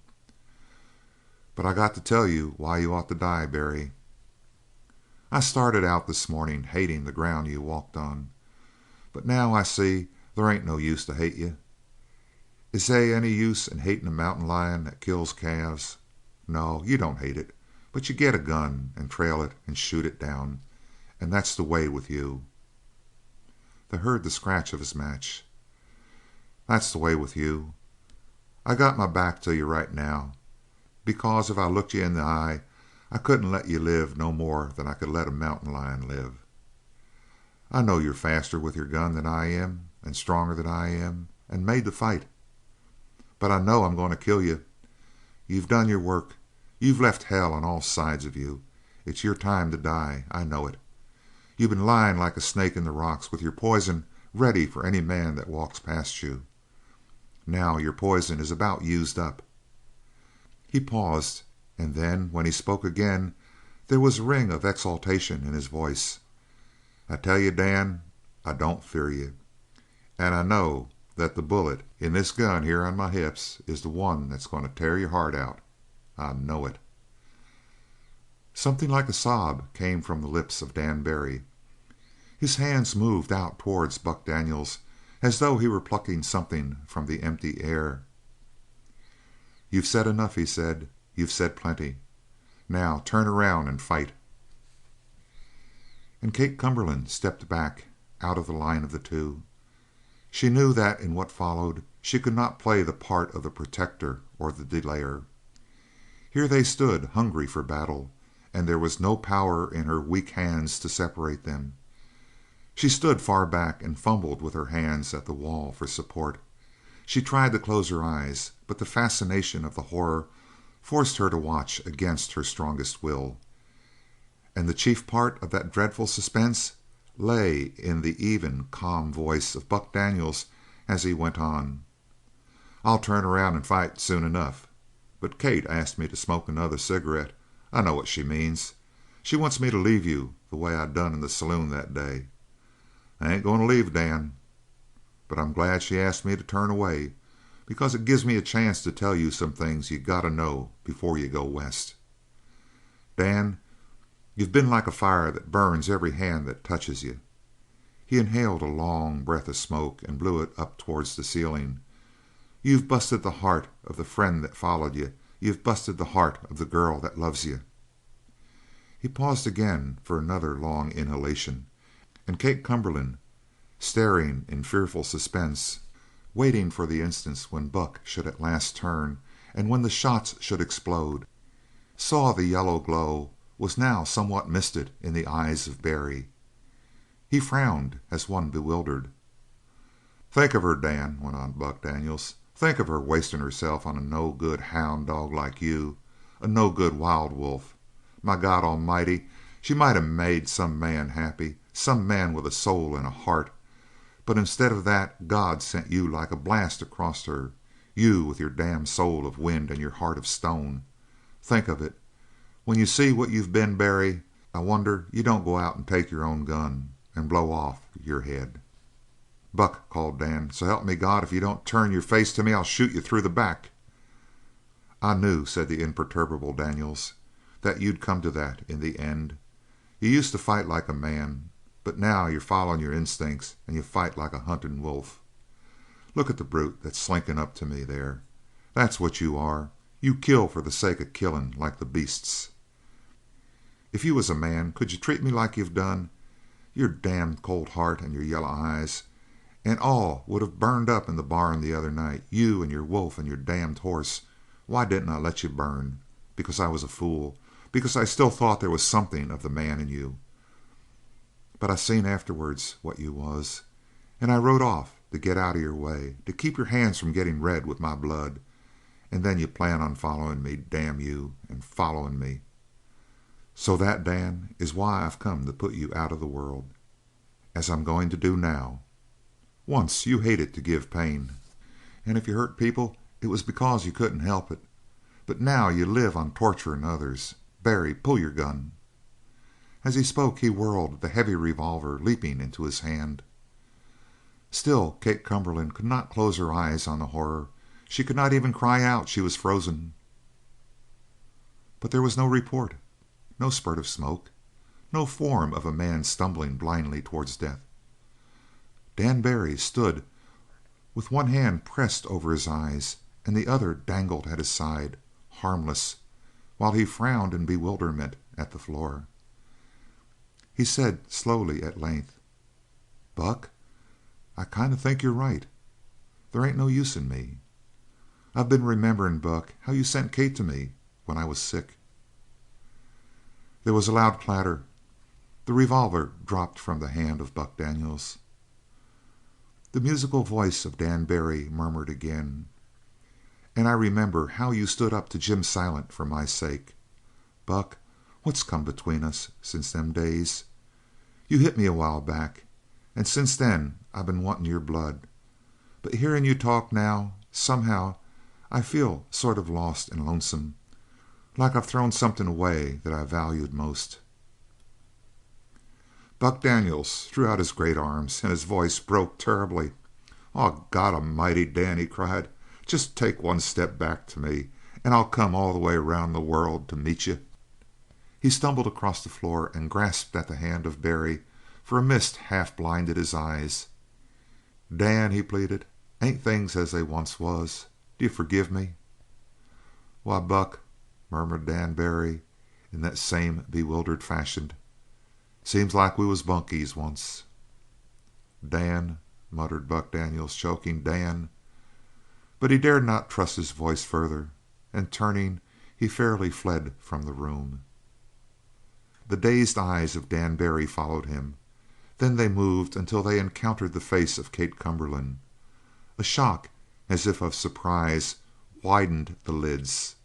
But I got to tell you why you ought to die, Barry. I started out this morning hating the ground you walked on, but now I see there ain't no use to hate you. Is they any use in hating a mountain lion that kills calves? No, you don't hate it, but you get a gun and trail it and shoot it down, and that's the way with you." They heard the scratch of his match. "That's the way with you. I got my back to you right now, because if I looked you in the eye I couldn't let you live no more than I could let a mountain lion live. I know you're faster with your gun than I am, and stronger than I am, and made to fight. But I know I'm going to kill you. You've done your work. You've left hell on all sides of you. It's your time to die. I know it. You've been lying like a snake in the rocks with your poison ready for any man that walks past you. Now your poison is about used up." He paused, and then when he spoke again there was a ring of exultation in his voice. "I tell you, Dan, I don't fear you. And I know that the bullet in this gun here on my hips is the one that's going to tear your heart out. I know it." Something like a sob came from the lips of Dan Barry. His hands moved out towards Buck Daniels as though he were plucking something from the empty air. "You've said enough," he said. "You've said plenty. Now turn around and fight." And Kate Cumberland stepped back out of the line of the two. She knew that in what followed she could not play the part of the protector or the delayer. Here they stood, hungry for battle, and there was no power in her weak hands to separate them. She stood far back and fumbled with her hands at the wall for support. She tried to close her eyes, but the fascination of the horror forced her to watch against her strongest will, and the chief part of that dreadful suspense lay in the even, calm voice of Buck Daniels as he went on: "I'll turn around and fight soon enough. But Kate asked me to smoke another cigarette. I know what she means. She wants me to leave you the way I done in the saloon that day. I ain't going to leave, Dan. But I'm glad she asked me to turn away, because it gives me a chance to tell you some things you got to know before you go west. Dan, you've been like a fire that burns every hand that touches you." He inhaled a long breath of smoke and blew it up towards the ceiling. "You've busted the heart of the friend that followed you. You've busted the heart of the girl that loves you." He paused again for another long inhalation, and Kate Cumberland, staring in fearful suspense, waiting for the instant when Buck should at last turn and when the shots should explode, saw the yellow glow was now somewhat misted in the eyes of Barry. He frowned as one bewildered. "Think of her, Dan," went on Buck Daniels. "Think of her wasting herself on a no-good hound dog like you, a no-good wild wolf. My God Almighty, she might have made some man happy, some man with a soul and a heart, but instead of that God sent you like a blast across her, you with your damn soul of wind and your heart of stone. Think of it. When you see what you've been, Barry, I wonder you don't go out and take your own gun and blow off your head." "Buck," called Dan, "so help me God, if you don't turn your face to me I'll shoot you through the back." "I knew," said the imperturbable Daniels, "that you'd come to that in the end. You used to fight like a man, but now you're following your instincts and you fight like a hunting wolf. Look at the brute that's slinking up to me there. That's what you are. You kill for the sake of killing like the beasts. If you was a man, could you treat me like you've done? Your damned cold heart and your yellow eyes and all would have burned up in the barn the other night. You and your wolf and your damned horse. Why didn't I let you burn? Because I was a fool. Because I still thought there was something of the man in you. But I seen afterwards what you was, and I rode off to get out of your way, to keep your hands from getting red with my blood. And then you plan on following me, damn you, and following me. So that, Dan, is why I've come to put you out of the world, as I'm going to do now. Once you hated to give pain, and if you hurt people it was because you couldn't help it. But now you live on torturing others. Barry, pull your gun." As he spoke he whirled, the heavy revolver leaping into his hand. Still Kate Cumberland could not close her eyes on the horror. She could not even cry out. She was frozen. But there was no report, no spurt of smoke, no form of a man stumbling blindly towards death. Dan Barry stood with one hand pressed over his eyes and the other dangled at his side, harmless, while he frowned in bewilderment at the floor. He said slowly at length: "Buck, I kind of think you're right. There ain't no use in me. I've been remembering, Buck, how you sent Kate to me when I was sick." There was a loud clatter. The revolver dropped from the hand of Buck Daniels. The musical voice of Dan Barry murmured again: "And I remember how you stood up to Jim Silent for my sake. Buck, what's come between us since them days? You hit me a while back, and since then I've been wanting your blood. But hearing you talk now, somehow I feel sort of lost and lonesome, like I've thrown something away that I valued most." Buck Daniels threw out his great arms and his voice broke terribly. "Oh, God Almighty, Dan," he cried, "just take one step back to me and I'll come all the way around the world to meet you." He stumbled across the floor and grasped at the hand of Barry, for a mist half blinded his eyes. "Dan," he pleaded, "ain't things as they once was? Do you forgive me?" "Why, Buck," murmured Dan Barry in that same bewildered fashion, "seems like we was bunkies once." "Dan," muttered Buck Daniels, choking, "Dan." But he dared not trust his voice further, and turning he fairly fled from the room. The dazed eyes of Dan Barry followed him. Then they moved until they encountered the face of Kate Cumberland. A shock, as if of surprise, widened the lids,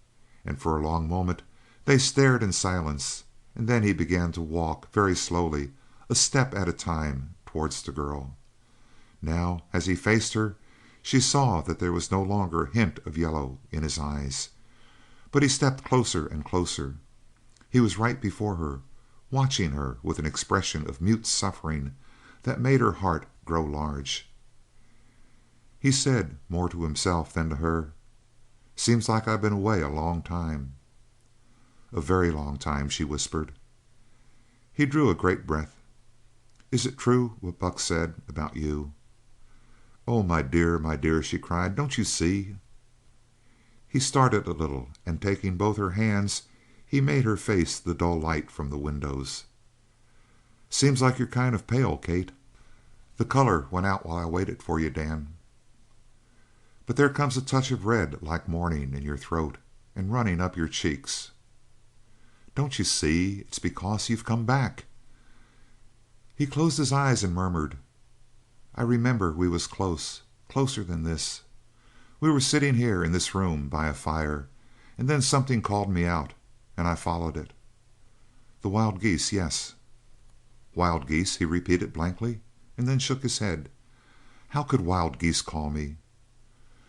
and for a long moment they stared in silence, and then he began to walk very slowly, a step at a time, towards the girl. Now, as he faced her, she saw that there was no longer a hint of yellow in his eyes, but he stepped closer and closer. He was right before her, watching her with an expression of mute suffering that made her heart grow large. He said, more to himself than to her: "Seems like I've been away a long time." "A very long time," she whispered. He drew a great breath. "Is it true what Buck said about you?" "Oh, my dear, she cried. "Don't you see?" He started a little, and taking both her hands he made her face the dull light from the windows. "Seems like you're kind of pale, Kate." "The colour went out while I waited for you, Dan." "But there comes a touch of red like morning in your throat and running up your cheeks." Don't you see? It's because you've come back." He closed his eyes and murmured, "I remember we was close, closer than this. We were sitting here in this room by a fire, and then something called me out, and I followed it. The wild geese, yes." "Wild geese?" he repeated blankly, and then shook his head. "How could wild geese call me?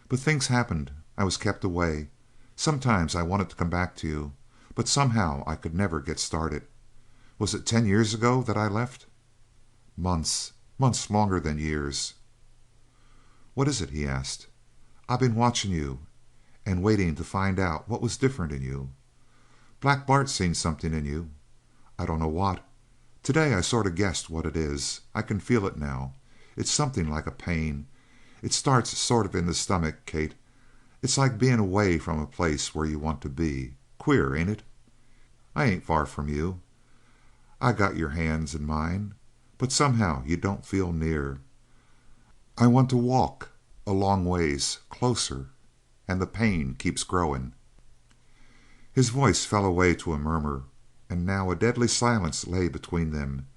But things happened. I was kept away. Sometimes I wanted to come back to you, but somehow I could never get started. Was it 10 years ago that I left?" "Months. Months longer than years." "What is it?" he asked. "I've been watching you and waiting to find out what was different in you. Black Bart seen something in you. I don't know what. Today I sort of guessed what it is. I can feel it now. It's something like a pain. It starts sort of in the stomach, Kate. It's like being away from a place where you want to be. Queer, ain't it? I ain't far from you. I got your hands in mine, but somehow you don't feel near. I want to walk a long ways closer, and the pain keeps growing." His voice fell away to a murmur, and now a deadly silence lay between them,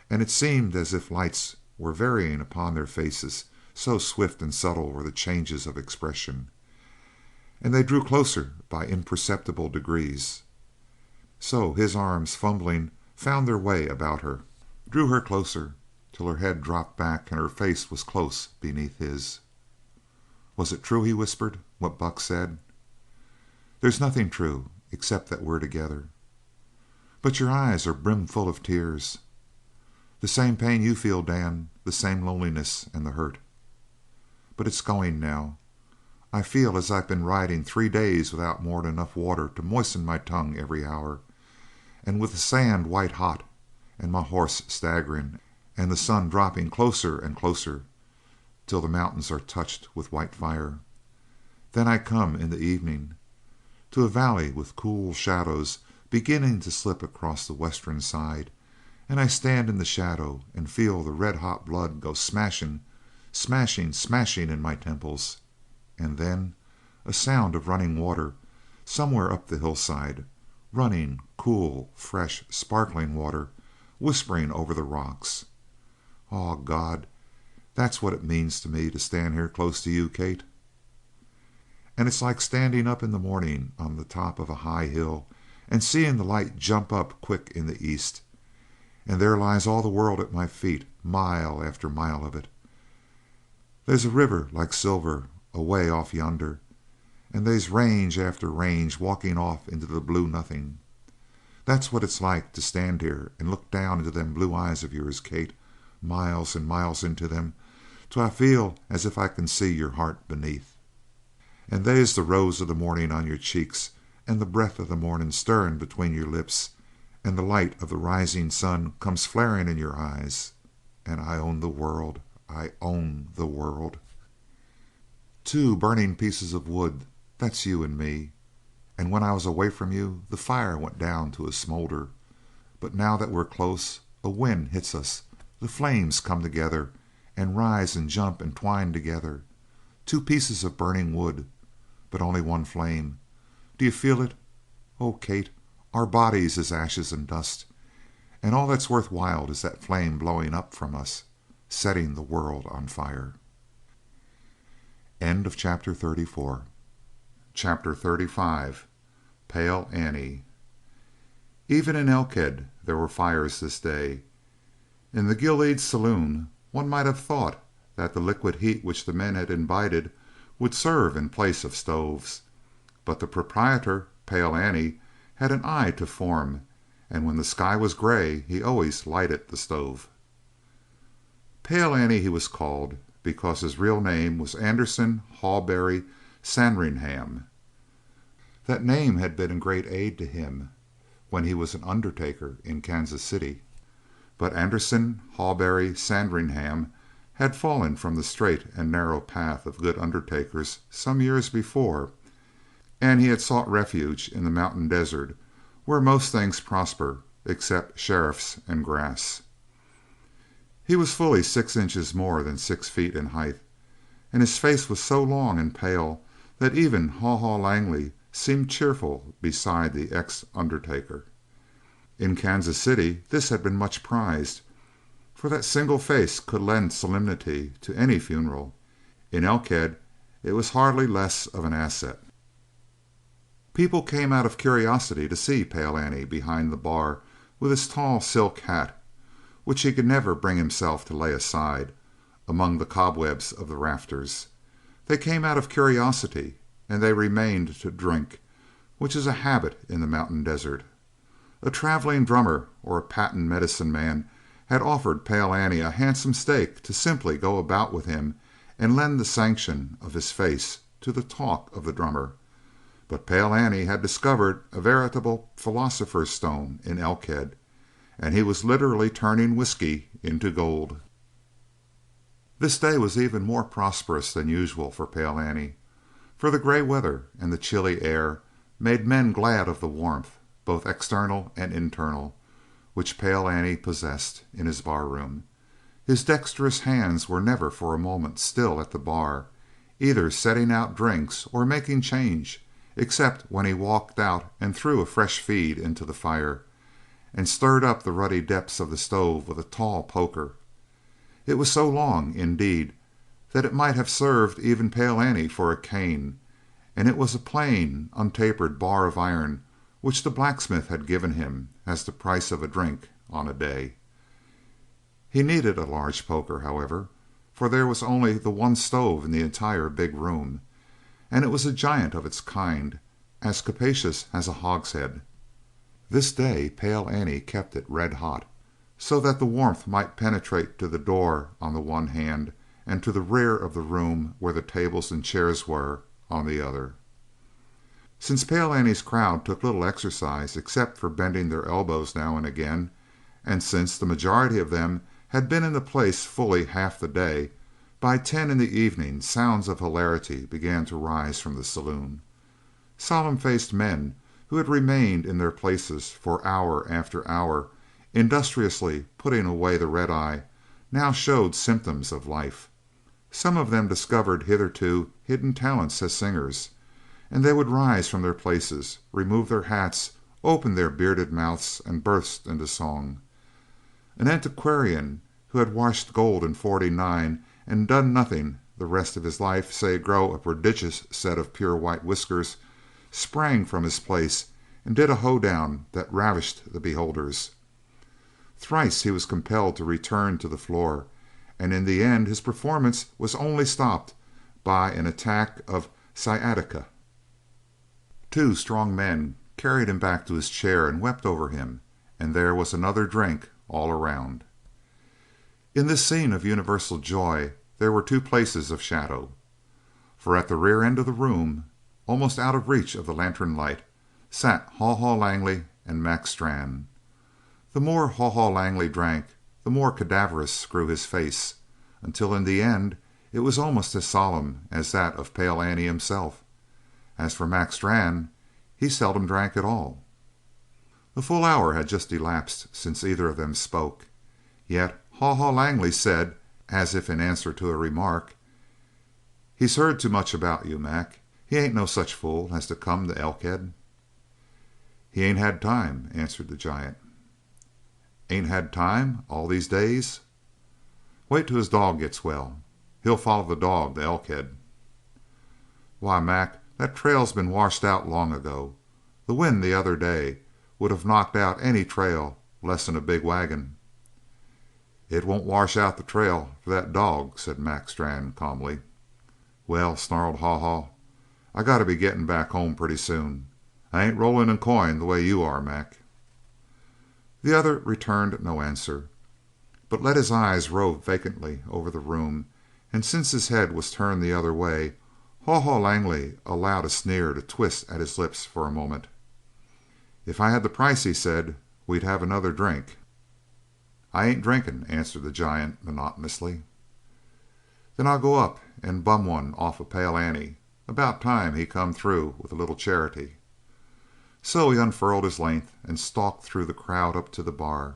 and it seemed as if lights were varying upon their faces, so swift and subtle were the changes of expression. And they drew closer by imperceptible degrees. So his arms, fumbling, found their way about her, drew her closer, till her head dropped back and her face was close beneath his. "Was it true," he whispered, "what Buck said?" "There's nothing true, except that we're together." "But your eyes are brimful of tears." "The same pain you feel, Dan, the same loneliness and the hurt. But it's going now. I feel as I've been riding 3 days without more'n enough water to moisten my tongue every hour, and with the sand white hot, and my horse staggering, and the sun dropping closer and closer till the mountains are touched with white fire. Then I come in the evening to a valley with cool shadows beginning to slip across the western side, and I stand in the shadow and feel the red hot blood go smashing, smashing, smashing in my temples. And then a sound of running water somewhere up the hillside, running, cool, fresh, sparkling water, whispering over the rocks. Oh, God, that's what it means to me to stand here close to you, Kate. And it's like standing up in the morning on the top of a high hill and seeing the light jump up quick in the east, and there lies all the world at my feet, mile after mile of it. They's a river like silver away off yonder, and they's range after range walking off into the blue nothing. That's what it's like to stand here and look down into them blue eyes of yours, Kate, miles and miles into them, till I feel as if I can see your heart beneath. And they's the rose of the morning on your cheeks, and the breath of the morning stirring between your lips, and the light of the rising sun comes flaring in your eyes, and I own the world. I own the world. 2 burning pieces of wood, that's you and me. And when I was away from you, the fire went down to a smolder. But now that we're close, a wind hits us. The flames come together and rise and jump and twine together. 2 pieces of burning wood, but only one flame. Do you feel it? Oh, Kate, our bodies is ashes and dust, and all that's worthwhile is that flame blowing up from us, setting the world on fire. End of chapter 34. Chapter 35. Pale Annie. Even in Elkhead there were fires this day. In the Gilead saloon one might have thought that the liquid heat which the men had imbibed would serve in place of stoves, but the proprietor, Pale Annie, had an eye to form, and when the sky was gray he always lighted the stove. Pale Annie he was called because his real name was Anderson Hawberry Sandringham. That name had been a great aid to him when he was an undertaker in Kansas City, but Anderson Hawberry Sandringham had fallen from the straight and narrow path of good undertakers some years before, and he had sought refuge in the mountain desert where most things prosper except sheriffs and grass. He was fully 6 inches more than 6 feet in height, and his face was so long and pale that even Haw Haw Langley seemed cheerful beside the ex-undertaker. In Kansas City this had been much prized, for that single face could lend solemnity to any funeral. In Elkhead it was hardly less of an asset. People came out of curiosity to see Pale Annie behind the bar with his tall silk hat, which he could never bring himself to lay aside, among the cobwebs of the rafters. They came out of curiosity, and they remained to drink, which is a habit in the mountain desert. A traveling drummer or a patent medicine man had offered Pale Annie a handsome stake to simply go about with him and lend the sanction of his face to the talk of the drummer, but Pale Annie had discovered a veritable philosopher's stone in Elkhead, and he was literally turning whiskey into gold. This day was even more prosperous than usual for Pale Annie, for the gray weather and the chilly air made men glad of the warmth, both external and internal, which Pale Annie possessed in his barroom. His dexterous hands were never for a moment still at the bar, either setting out drinks or making change, except when he walked out and threw a fresh feed into the fire, and stirred up the ruddy depths of the stove with a tall poker. It was so long, indeed, that it might have served even Pale Annie for a cane, and it was a plain, untapered bar of iron which the blacksmith had given him as the price of a drink on a day. He needed a large poker, however, for there was only the one stove in the entire big room, and it was a giant of its kind, as capacious as a hogshead. This day Pale Annie kept it red hot, so that the warmth might penetrate to the door on the one hand and to the rear of the room where the tables and chairs were on the other. Since Pale Annie's crowd took little exercise except for bending their elbows now and again, and since the majority of them had been in the place fully half the day, by 10 in the evening sounds of hilarity began to rise from the saloon. Solemn-faced men who had remained in their places for hour after hour, industriously putting away the red-eye, now showed symptoms of life. Some of them discovered hitherto hidden talents as singers, and they would rise from their places, remove their hats, open their bearded mouths, and burst into song. An antiquarian who had washed gold in '49 and done nothing the rest of his life save grow a prodigious set of pure white whiskers, sprang from his place and did a hoedown that ravished the beholders. Thrice he was compelled to return to the floor, and in the end his performance was only stopped by an attack of sciatica. Two strong men carried him back to his chair and wept over him, and there was another drink all around. In this scene of universal joy there were two places of shadow, for at the rear end of the room, almost out of reach of the lantern light, sat Haw Haw Langley and Mac Strann. The more Haw Haw Langley drank, the more cadaverous grew his face, until in the end it was almost as solemn as that of Pale Annie himself. As for Mac Strann, he seldom drank at all. A full hour had just elapsed since either of them spoke, yet Haw Haw Langley said, as if in answer to a remark, "He's heard too much about you, Mac. He ain't no such fool as to come to Elkhead." "He ain't had time," answered the giant. "Ain't had time all these days? Wait till his dog gets well. He'll follow the dog to Elkhead." "Why, Mac, that trail's been washed out long ago. The wind the other day would have knocked out any trail less'n a big wagon." "It won't wash out the trail for that dog," said Mac Strann calmly. "Well," snarled Haw Haw, "I got to be getting back home pretty soon. I ain't rolling in coin the way you are, Mac." The other returned no answer, but let his eyes rove vacantly over the room, and since his head was turned the other way, Haw Haw Langley allowed a sneer to twist at his lips for a moment. "If I had the price," he said, "we'd have another drink." "I ain't drinking," answered the giant monotonously. "Then I'll go up and bum one off of Pale Annie. About time he come through with a little charity." So he unfurled his length and stalked through the crowd up to the bar.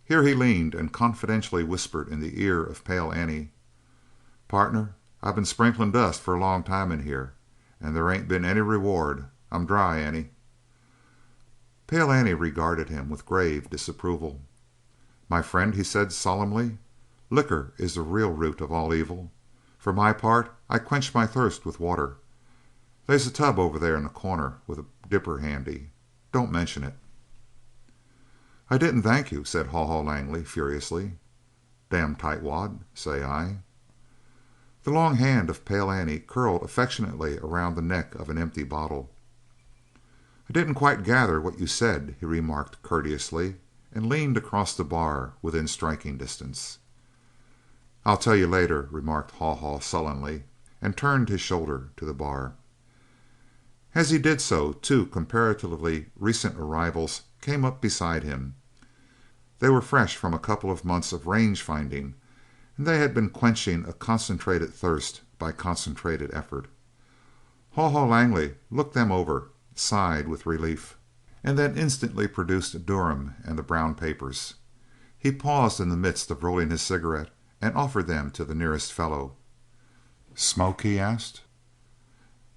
Here he leaned and confidentially whispered in the ear of Pale Annie, "Partner, I've been sprinkling dust for a long time in here, and there ain't been any reward. I'm dry, Annie." Pale Annie regarded him with grave disapproval. "My friend," he said solemnly, "liquor is the real root of all evil. For my part, I quench my thirst with water. They's a tub over there in the corner with a dipper handy. Don't mention it." "I didn't thank you," said Haw Haw Langley furiously. "Damn tightwad, say I." The long hand of Pale Annie curled affectionately around the neck of an empty bottle. "I didn't quite gather what you said," he remarked courteously, and leaned across the bar within striking distance. "I'll tell you later," remarked Haw Haw sullenly, and turned his shoulder to the bar. As he did so, two comparatively recent arrivals came up beside him. They were fresh from a couple of months of range finding, and they had been quenching a concentrated thirst by concentrated effort. Haw Haw Langley looked them over, sighed with relief, and then instantly produced Durham and the brown papers. He paused in the midst of rolling his cigarette and offered them to the nearest fellow. "Smoke?" he asked.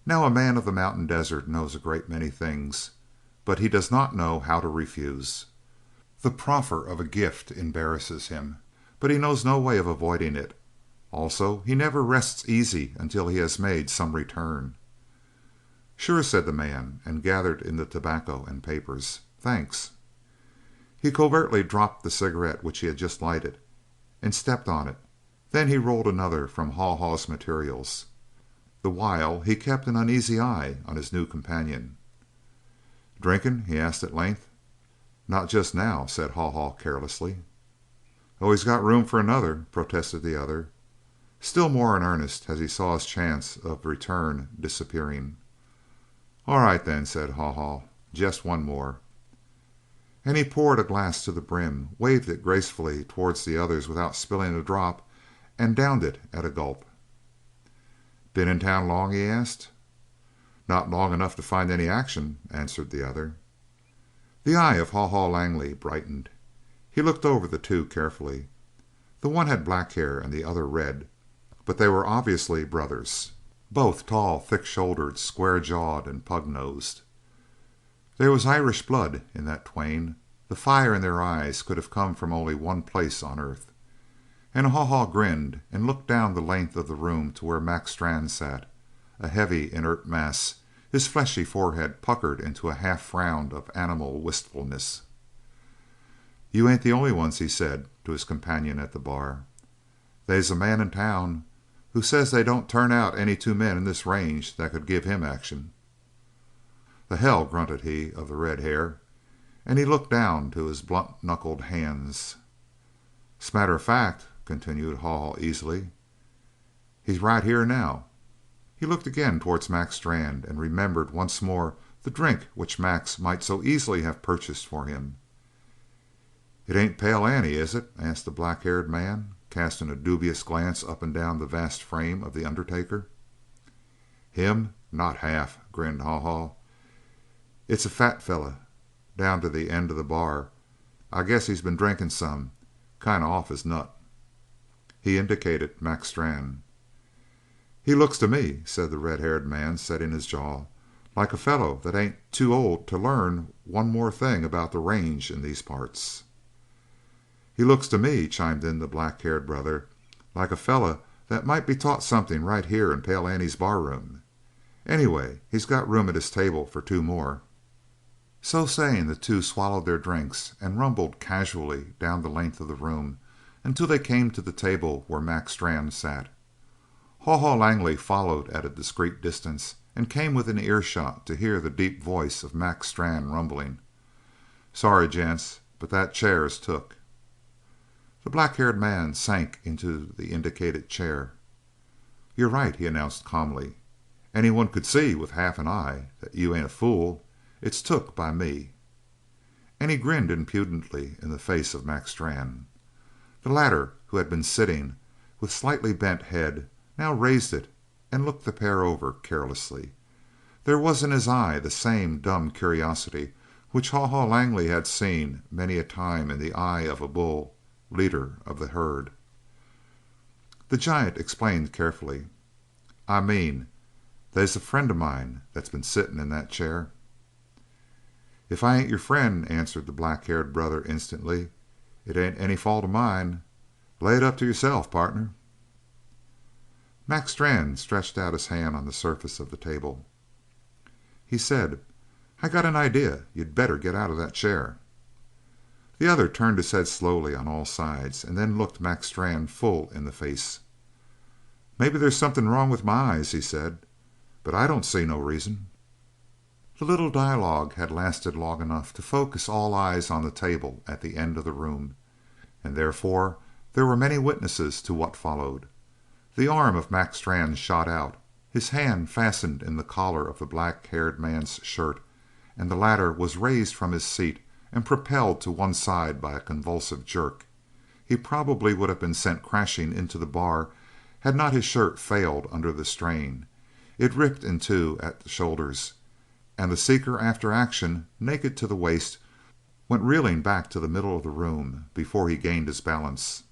Now a man of the mountain desert knows a great many things, but he does not know how to refuse. The proffer of a gift embarrasses him, but he knows no way of avoiding it. Also, he never rests easy until he has made some return. "Sure," said the man, and gathered in the tobacco and papers. "Thanks." He covertly dropped the cigarette which he had just lighted, and stepped on it. Then he rolled another from Haw Haw's materials. The while he kept an uneasy eye on his new companion. "Drinking?" he asked at length. "Not just now," said Haw Haw carelessly. "Oh, he's got room for another," protested the other, still more in earnest as he saw his chance of return disappearing. "All right, then," said Haw Haw. "Just one more." And he poured a glass to the brim, waved it gracefully towards the others without spilling a drop, and downed it at a gulp. "Been in town long?" he asked. "Not long enough to find any action," answered the other. The eye of Haw Haw Langley brightened. He looked over the two carefully. The one had black hair and the other red, but they were obviously brothers, both tall, thick-shouldered, square-jawed, and pug-nosed. There was Irish blood in that twain. The fire in their eyes could have come from only one place on earth. And Haw Haw grinned and looked down the length of the room to where Mac Strann sat, a heavy, inert mass, his fleshy forehead puckered into a half frown of animal wistfulness. "You ain't the only ones," he said to his companion at the bar. "They's a man in town who says they don't turn out any two men in this range that could give him action." "The hell!" grunted he of the red hair, and he looked down to his blunt-knuckled hands. "'Smatter of fact," continued Haw Haw easily, "he's right here now." He looked again towards Mac Strann and remembered once more the drink which Max might so easily have purchased for him. "It ain't Pale Annie, is it?" asked the black-haired man, casting a dubious glance up and down the vast frame of the undertaker. "Him? Not half," grinned Haw Haw. "It's a fat feller down to the end of the bar. I guess he's been drinking some. Kind of off his nut." He indicated Mac Strann. "He looks to me," said the red-haired man, setting his jaw, "like a fellow that ain't too old to learn one more thing about the range in these parts." "He looks to me," chimed in the black-haired brother, "like a feller that might be taught something right here in Pale Annie's barroom. Anyway, he's got room at his table for two more." So saying, the two swallowed their drinks and rumbled casually down the length of the room until they came to the table where Mac Strann sat. Haw Haw Langley followed at a discreet distance and came within earshot to hear the deep voice of Mac Strann rumbling, "Sorry, gents, but that chair's took." The black-haired man sank into the indicated chair. "You're right," he announced calmly. "Anyone could see with half an eye that you ain't a fool. It's took by me." And he grinned impudently in the face of Mac Strann. The latter, who had been sitting with slightly bent head, now raised it and looked the pair over carelessly. There was in his eye the same dumb curiosity which Haw Haw Langley had seen many a time in the eye of a bull, leader of the herd. The giant explained carefully: "I mean, they's a friend of mine that's been sittin' in that chair." "If I ain't your friend," answered the black-haired brother instantly, "it ain't any fault of mine. Lay it up to yourself, partner." Mac Strann stretched out his hand on the surface of the table. He said: "I got an idea you'd better get out of that chair." The other turned his head slowly on all sides and then looked Mac Strann full in the face. "Maybe they's something wrong with my eyes," he said, "but I don't see no reason." The little dialogue had lasted long enough to focus all eyes on the table at the end of the room, and therefore there were many witnesses to what followed. The arm of Mac Strann shot out, his hand fastened in the collar of the black-haired man's shirt, and the latter was raised from his seat and propelled to one side by a convulsive jerk. He probably would have been sent crashing into the bar had not his shirt failed under the strain. It ripped in two at the shoulders, and the seeker after action, naked to the waist, went reeling back to the middle of the room before he gained his balance.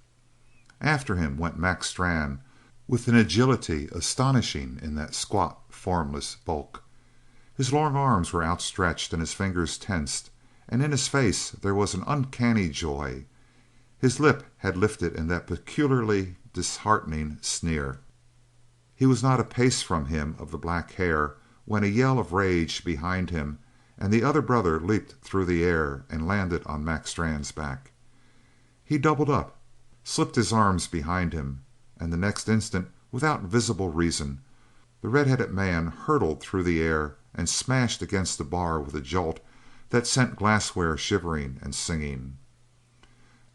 After him went Mac Strann with an agility astonishing in that squat, formless bulk. His long arms were outstretched and his fingers tensed, and in his face there was an uncanny joy. His lip had lifted in that peculiarly disheartening sneer. He was not a pace from him of the black hair when a yell of rage behind him and the other brother leaped through the air and landed on Mac Strann's back. He doubled up, slipped his arms behind him, and the next instant, without visible reason, the red-headed man hurtled through the air and smashed against the bar with a jolt that sent glassware shivering and singing.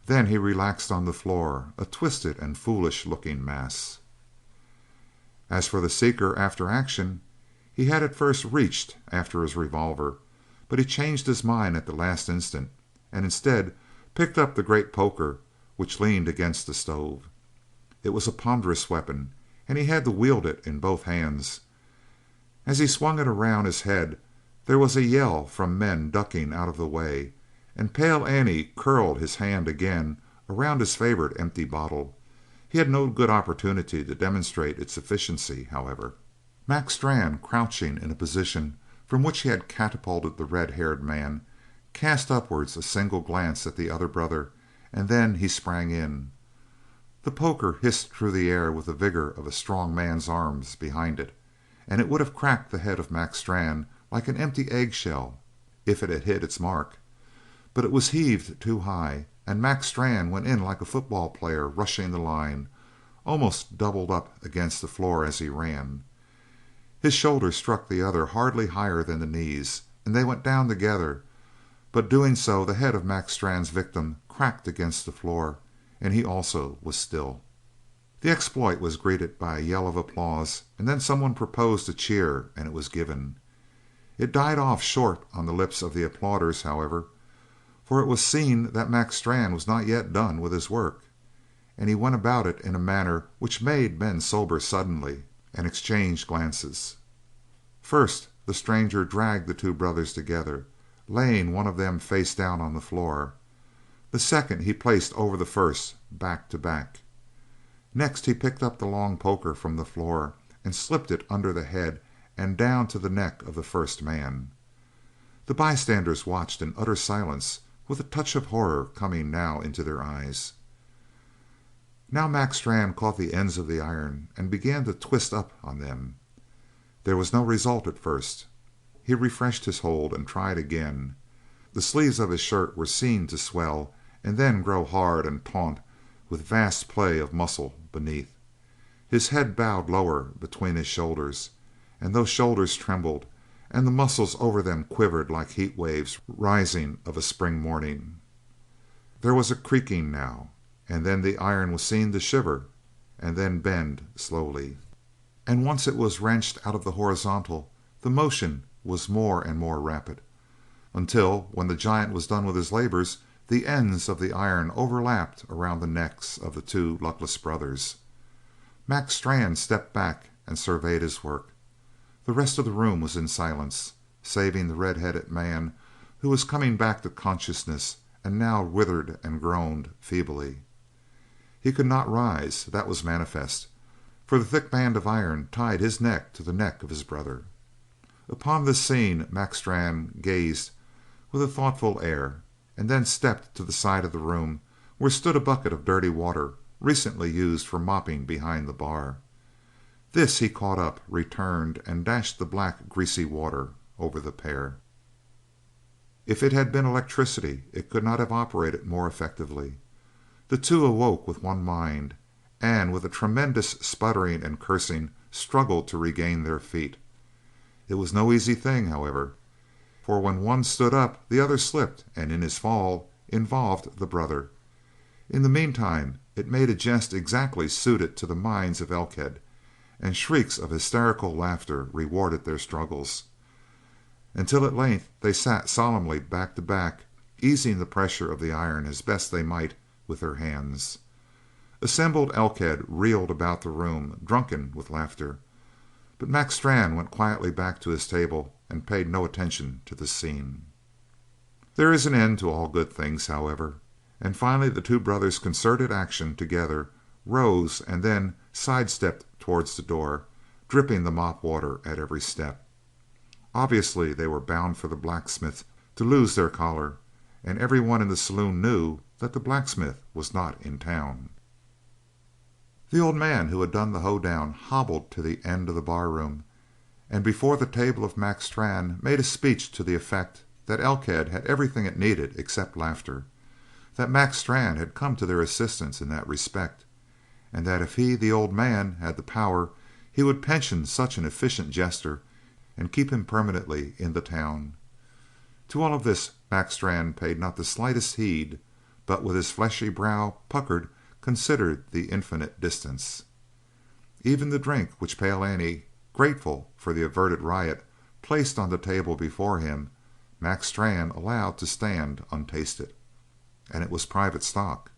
Then he relaxed on the floor, a twisted and foolish-looking mass. As for the seeker after action, he had at first reached after his revolver, but he changed his mind at the last instant, and instead picked up the great poker which leaned against the stove. It was a ponderous weapon, and he had to wield it in both hands. As he swung it around his head there was a yell from men ducking out of the way, and Pale Annie curled his hand again around his favorite empty bottle. He had no good opportunity to demonstrate its efficiency, however. Mac Strann, crouching in a position from which he had catapulted the red-haired man, cast upwards a single glance at the other brother, and then he sprang in. The poker hissed through the air with the vigor of a strong man's arms behind it, and it would have cracked the head of Mac Strann like an empty eggshell if it had hit its mark, but it was heaved too high, and Mac Strann went in like a football player rushing the line, almost doubled up against the floor as he ran. His shoulder struck the other hardly higher than the knees, and they went down together, but doing so the head of Mac Strann's victim cracked against the floor, and he also was still. The exploit was greeted by a yell of applause, and then someone proposed a cheer, and it was given. It died off short on the lips of the applauders, however, for it was seen that Mac Strann was not yet done with his work, and he went about it in a manner which made men sober suddenly and exchange glances. First the stranger dragged the two brothers together, laying one of them face down on the floor. The second he placed over the first, back to back. Next he picked up the long poker from the floor and slipped it under the head and down to the neck of the first man. The bystanders watched in utter silence, with a touch of horror coming now into their eyes. Now Mac Strann caught the ends of the iron and began to twist up on them. There was no result at first. He refreshed his hold and tried again. The sleeves of his shirt were seen to swell and then grow hard and taut with vast play of muscle beneath. His head bowed lower between his shoulders, and those shoulders trembled, and the muscles over them quivered like heat waves rising of a spring morning. There was a creaking now, and then the iron was seen to shiver and then bend slowly. And once it was wrenched out of the horizontal, the motion was more and more rapid, until when the giant was done with his labors, the ends of the iron overlapped around the necks of the two luckless brothers. Mac Strann stepped back and surveyed his work. The rest of the room was in silence, saving the red-headed man, who was coming back to consciousness and now withered and groaned feebly. He could not rise, that was manifest, for the thick band of iron tied his neck to the neck of his brother. Upon this scene Mac Strann gazed with a thoughtful air, and then stepped to the side of the room where stood a bucket of dirty water recently used for mopping behind the bar. This he caught up, returned, and dashed the black, greasy water over the pair. If it had been electricity, it could not have operated more effectively. The two awoke with one mind, and with a tremendous sputtering and cursing struggled to regain their feet. It was no easy thing, however, for when one stood up the other slipped, and in his fall involved the brother. In the meantime it made a jest exactly suited to the minds of Elkhead, and shrieks of hysterical laughter rewarded their struggles, until at length they sat solemnly back to back, easing the pressure of the iron as best they might with their hands. Assembled Elkhead reeled about the room, drunken with laughter, but Max Strand went quietly back to his table and paid no attention to the scene. There is an end to all good things, however, and finally the two brothers concerted action together, rose, and then sidestepped towards the door, dripping the mop water at every step. Obviously they were bound for the blacksmith to lose their collar, and everyone in the saloon knew that the blacksmith was not in town. The old man who had done the hoedown hobbled to the end of the barroom, and before the table of Max Strand made a speech to the effect that Elkhead had everything it needed except laughter, that Max Strand had come to their assistance in that respect, and that if he, the old man, had the power, he would pension such an efficient jester and keep him permanently in the town. To all of this Max Strand paid not the slightest heed, but with his fleshy brow puckered considered the infinite distance. Even the drink which Pale Annie, grateful for the averted riot, placed on the table before him, Max Strand allowed to stand untasted, and it was private stock.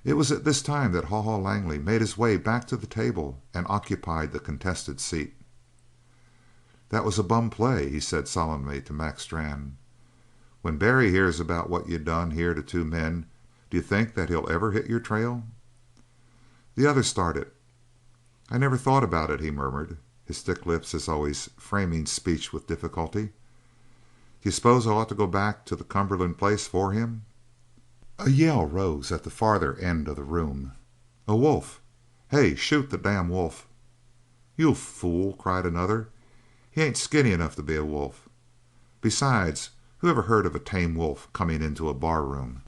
It was at this time that Haw Haw Langley made his way back to the table and occupied the contested seat. "That was a bum play," he said solemnly to Max Strand. "When Barry hears about what you done here to two men, do you think that he'll ever hit your trail?" The other started. "I never thought about it," he murmured, his thick lips as always framing speech with difficulty. "Do you suppose I ought to go back to the Cumberland place for him?" A yell rose at the farther end of the room. "A wolf! Hey, shoot the damn wolf!" "You fool!" cried another. "He ain't skinny enough to be a wolf. Besides, who ever heard of a tame wolf coming into a barroom?"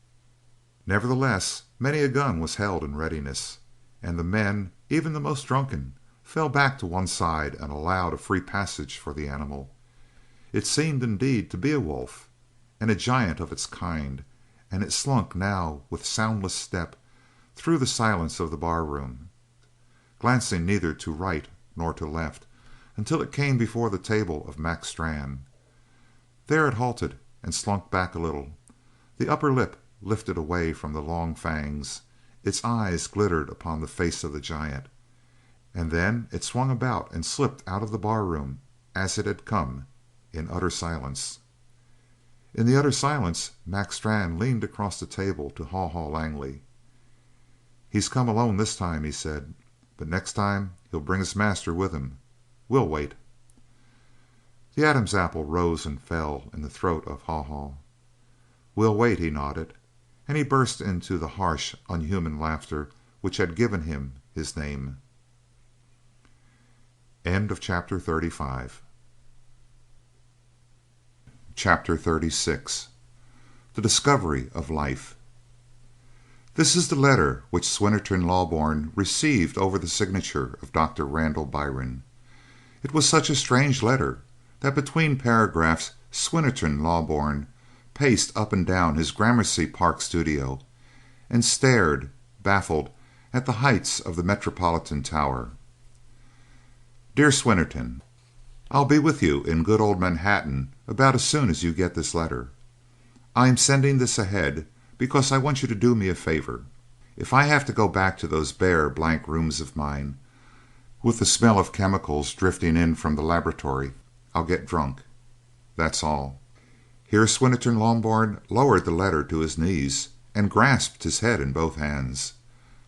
Nevertheless, many a gun was held in readiness, and the men, even the most drunken, fell back to one side and allowed a free passage for the animal. It seemed indeed to be a wolf, and a giant of its kind, and it slunk now with soundless step through the silence of the barroom, glancing neither to right nor to left, until it came before the table of Max Strand. There it halted and slunk back a little, the upper lip lifted away from the long fangs. Its eyes glittered upon the face of the giant, and then it swung about and slipped out of the barroom as it had come, in utter silence. In the utter silence Max Strand leaned across the table to Haw Haw Langley. "He's come alone this time," he said, "but next time he'll bring his master with him. We'll wait." The Adam's apple rose and fell in the throat of Haw Haw. "We'll wait," he nodded, and he burst into the harsh, unhuman laughter which had given him his name. Chapter 36. The Discovery of Life. This is the letter which Swinnerton Loughborne received over the signature of Dr. Randall Byron. It was such a strange letter that between paragraphs Swinnerton Loughborne paced up and down his Gramercy Park studio and stared, baffled, at the heights of the Metropolitan Tower. Dear Swinnerton, I'll be with you in good old Manhattan about as soon as you get this letter. I am sending this ahead because I want you to do me a favor. If I have to go back to those bare, blank rooms of mine, with the smell of chemicals drifting in from the laboratory, I'll get drunk. That's all." Here Swinnerton Loughborne lowered the letter to his knees and grasped his head in both hands.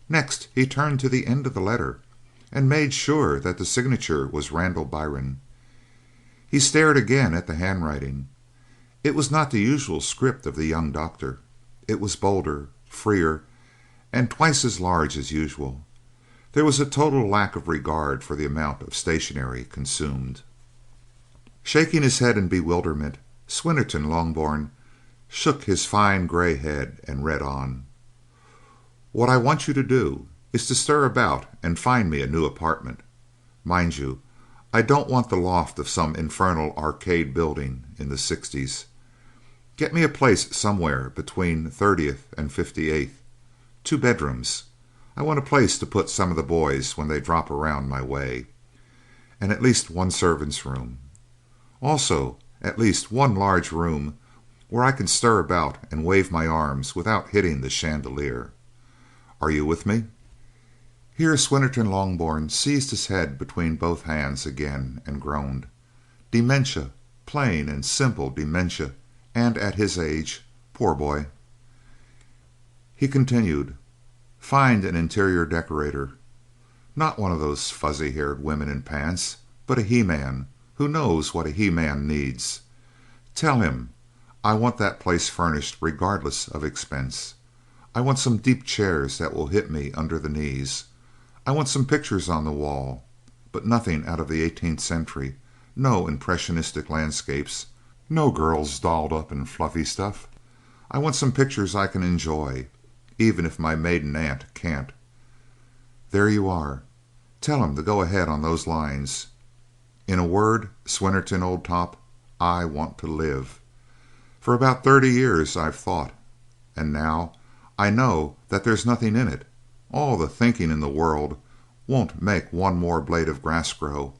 Next he turned to the end of the letter and made sure that the signature was Randall Byron. He stared again at the handwriting. It was not the usual script of the young doctor. It was bolder, freer, and twice as large as usual. There was a total lack of regard for the amount of stationery consumed. Shaking his head in bewilderment, Swinnerton Longbourn shook his fine grey head and read on. "What I want you to do is to stir about and find me a new apartment. Mind you, I don't want the loft of some infernal arcade building in the 60s. Get me a place somewhere between 30th and 58th. 2 bedrooms. I want a place to put some of the boys when they drop around my way. And at least 1 servant's room. Also, at least 1 large room where I can stir about and wave my arms without hitting the chandelier. Are you with me?" Here Swinnerton Longbourn seized his head between both hands again and groaned. Dementia, plain and simple dementia, and at his age, poor boy. He continued, "Find an interior decorator. Not one of those fuzzy-haired women in pants, but a he-man who knows what a he-man needs. Tell him I want that place furnished regardless of expense. I want some deep chairs that will hit me under the knees. I want some pictures on the wall, but nothing out of the 18th century, no impressionistic landscapes, no girls dolled up in fluffy stuff. I want some pictures I can enjoy, even if my maiden aunt can't. There you are. Tell him to go ahead on those lines. In a word, Swinnerton, old top, I want to live. For about 30 years I've thought, and now I know that there's nothing in it. All the thinking in the world won't make 1 more blade of grass grow,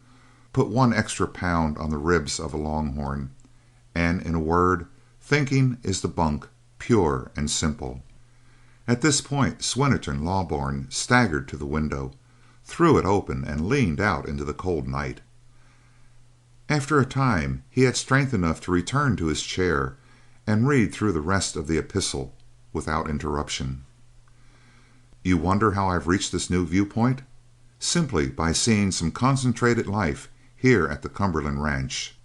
put 1 extra pound on the ribs of a longhorn, and in a word, thinking is the bunk, pure and simple." At this point Swinnerton Longbourn staggered to the window, threw it open, and leaned out into the cold night. After a time he had strength enough to return to his chair and read through the rest of the epistle without interruption. "You wonder how I've reached this new viewpoint? Simply by seeing some concentrated life here at the Cumberland ranch.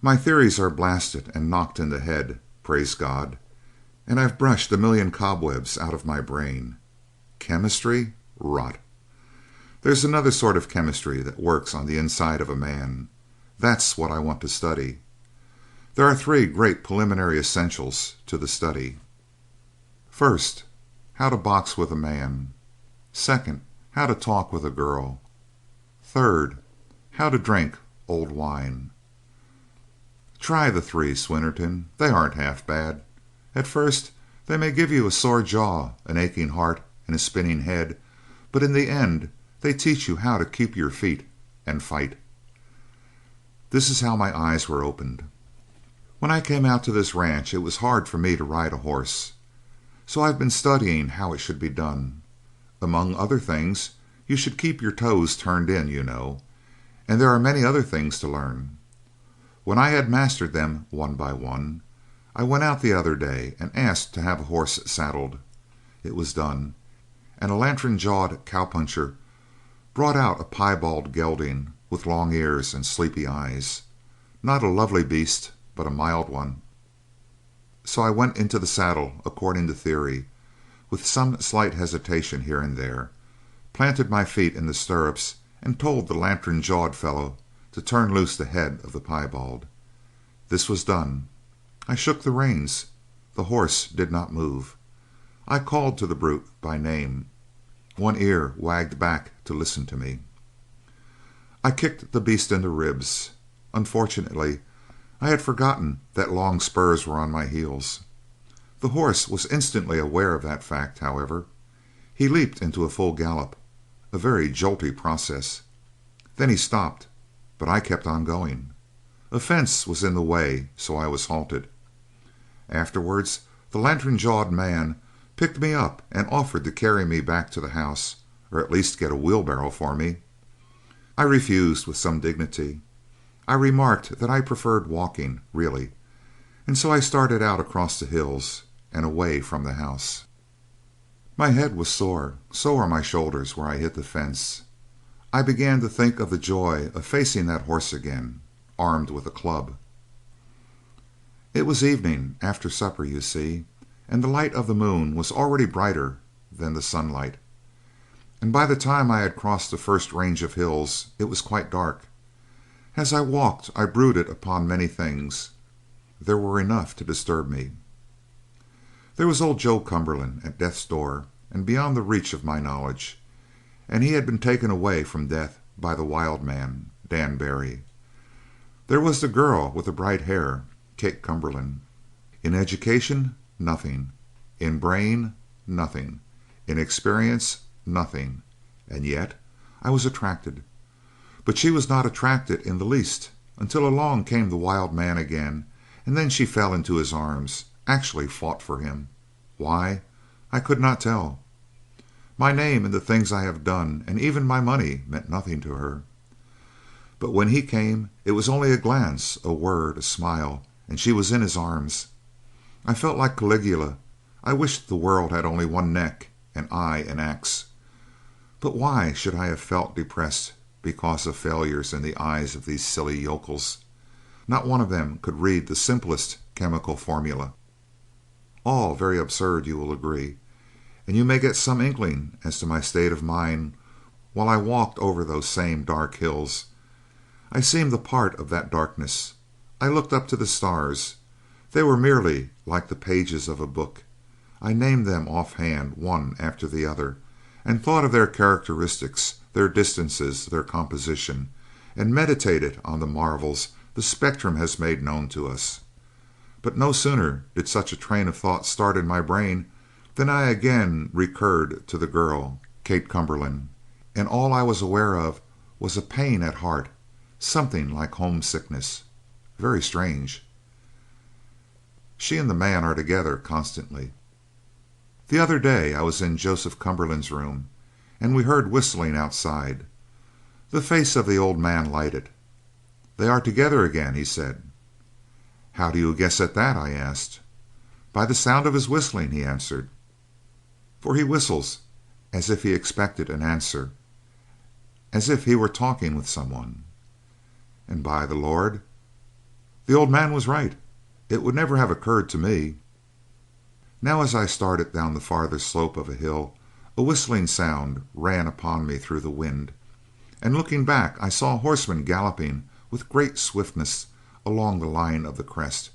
My theories are blasted and knocked in the head, praise God, and I've brushed a million cobwebs out of my brain. Chemistry? Rot. There's another sort of chemistry that works on the inside of a man. That's what I want to study. There are 3 great preliminary essentials to the study. First, how to box with a man. Second, how to talk with a girl. Third, how to drink old wine. Try the 3, Swinnerton. They aren't half bad. At first they may give you a sore jaw, an aching heart, and a spinning head, but in the end they teach you how to keep your feet and fight. This is how my eyes were opened. When I came out to this ranch it was hard for me to ride a horse, so I've been studying how it should be done. Among other things, you should keep your toes turned in, you know, and there are many other things to learn. When I had mastered them 1 by 1, I went out the other day and asked to have a horse saddled. It was done, and a lantern-jawed cowpuncher brought out a piebald gelding with long ears and sleepy eyes. Not a lovely beast, but a mild one. So I went into the saddle according to theory, with some slight hesitation here and there, planted my feet in the stirrups, and told the lantern-jawed fellow to turn loose the head of the piebald. This was done. I shook the reins. The horse did not move. I called to the brute by name. 1 ear wagged back to listen to me. I kicked the beast in the ribs. Unfortunately, I had forgotten that long spurs were on my heels. The horse was instantly aware of that fact, however. He leaped into a full gallop, a very jolty process. Then he stopped, but I kept on going. A fence was in the way, so I was halted. Afterwards, the lantern-jawed man picked me up and offered to carry me back to the house, or at least get a wheelbarrow for me. I refused with some dignity. I remarked that I preferred walking, really, and so I started out across the hills and away from the house. My head was sore, so were my shoulders where I hit the fence. I began to think of the joy of facing that horse again, armed with a club. It was evening, after supper, you see, and the light of the moon was already brighter than the sunlight, and by the time I had crossed the first range of hills it was quite dark. As I walked I brooded upon many things. There were enough to disturb me. There was old Joe Cumberland at death's door and beyond the reach of my knowledge, and he had been taken away from death by the wild man, Dan Barry. There was the girl with the bright hair, Kate Cumberland. In education, nothing. In brain, nothing. In experience, nothing. And yet I was attracted. But she was not attracted in the least until along came the wild man again, and then she fell into his arms, actually fought for him. Why? I could not tell. My name and the things I have done, and even my money, meant nothing to her. But when he came, it was only a glance, a word, a smile, and she was in his arms. I felt like Caligula. I wished the world had only one neck, and I an axe. But why should I have felt depressed because of failures in the eyes of these silly yokels? Not one of them could read the simplest chemical formula. All very absurd, you will agree, and you may get some inkling as to my state of mind while I walked over those same dark hills. I seemed a part of that darkness. I looked up to the stars. They were merely like the pages of a book. I named them offhand, one after the other, and thought of their characteristics, their distances, their composition, and meditated on the marvels the spectrum has made known to us. But no sooner did such a train of thought start in my brain than I again recurred to the girl, Kate Cumberland, and all I was aware of was a pain at heart, something like homesickness. Very strange. She and the man are together constantly. The other day I was in Joseph Cumberland's room, and we heard whistling outside. The face of the old man lighted. "They are together again," he said. "How do you guess at that?" I asked. "By the sound of his whistling," he answered. For he whistles as if he expected an answer, as if he were talking with someone. And by the Lord, the old man was right. It would never have occurred to me. Now as I started down the farther slope of a hill, a whistling sound ran upon me through the wind, and looking back I saw a horseman galloping with great swiftness along the line of the crest,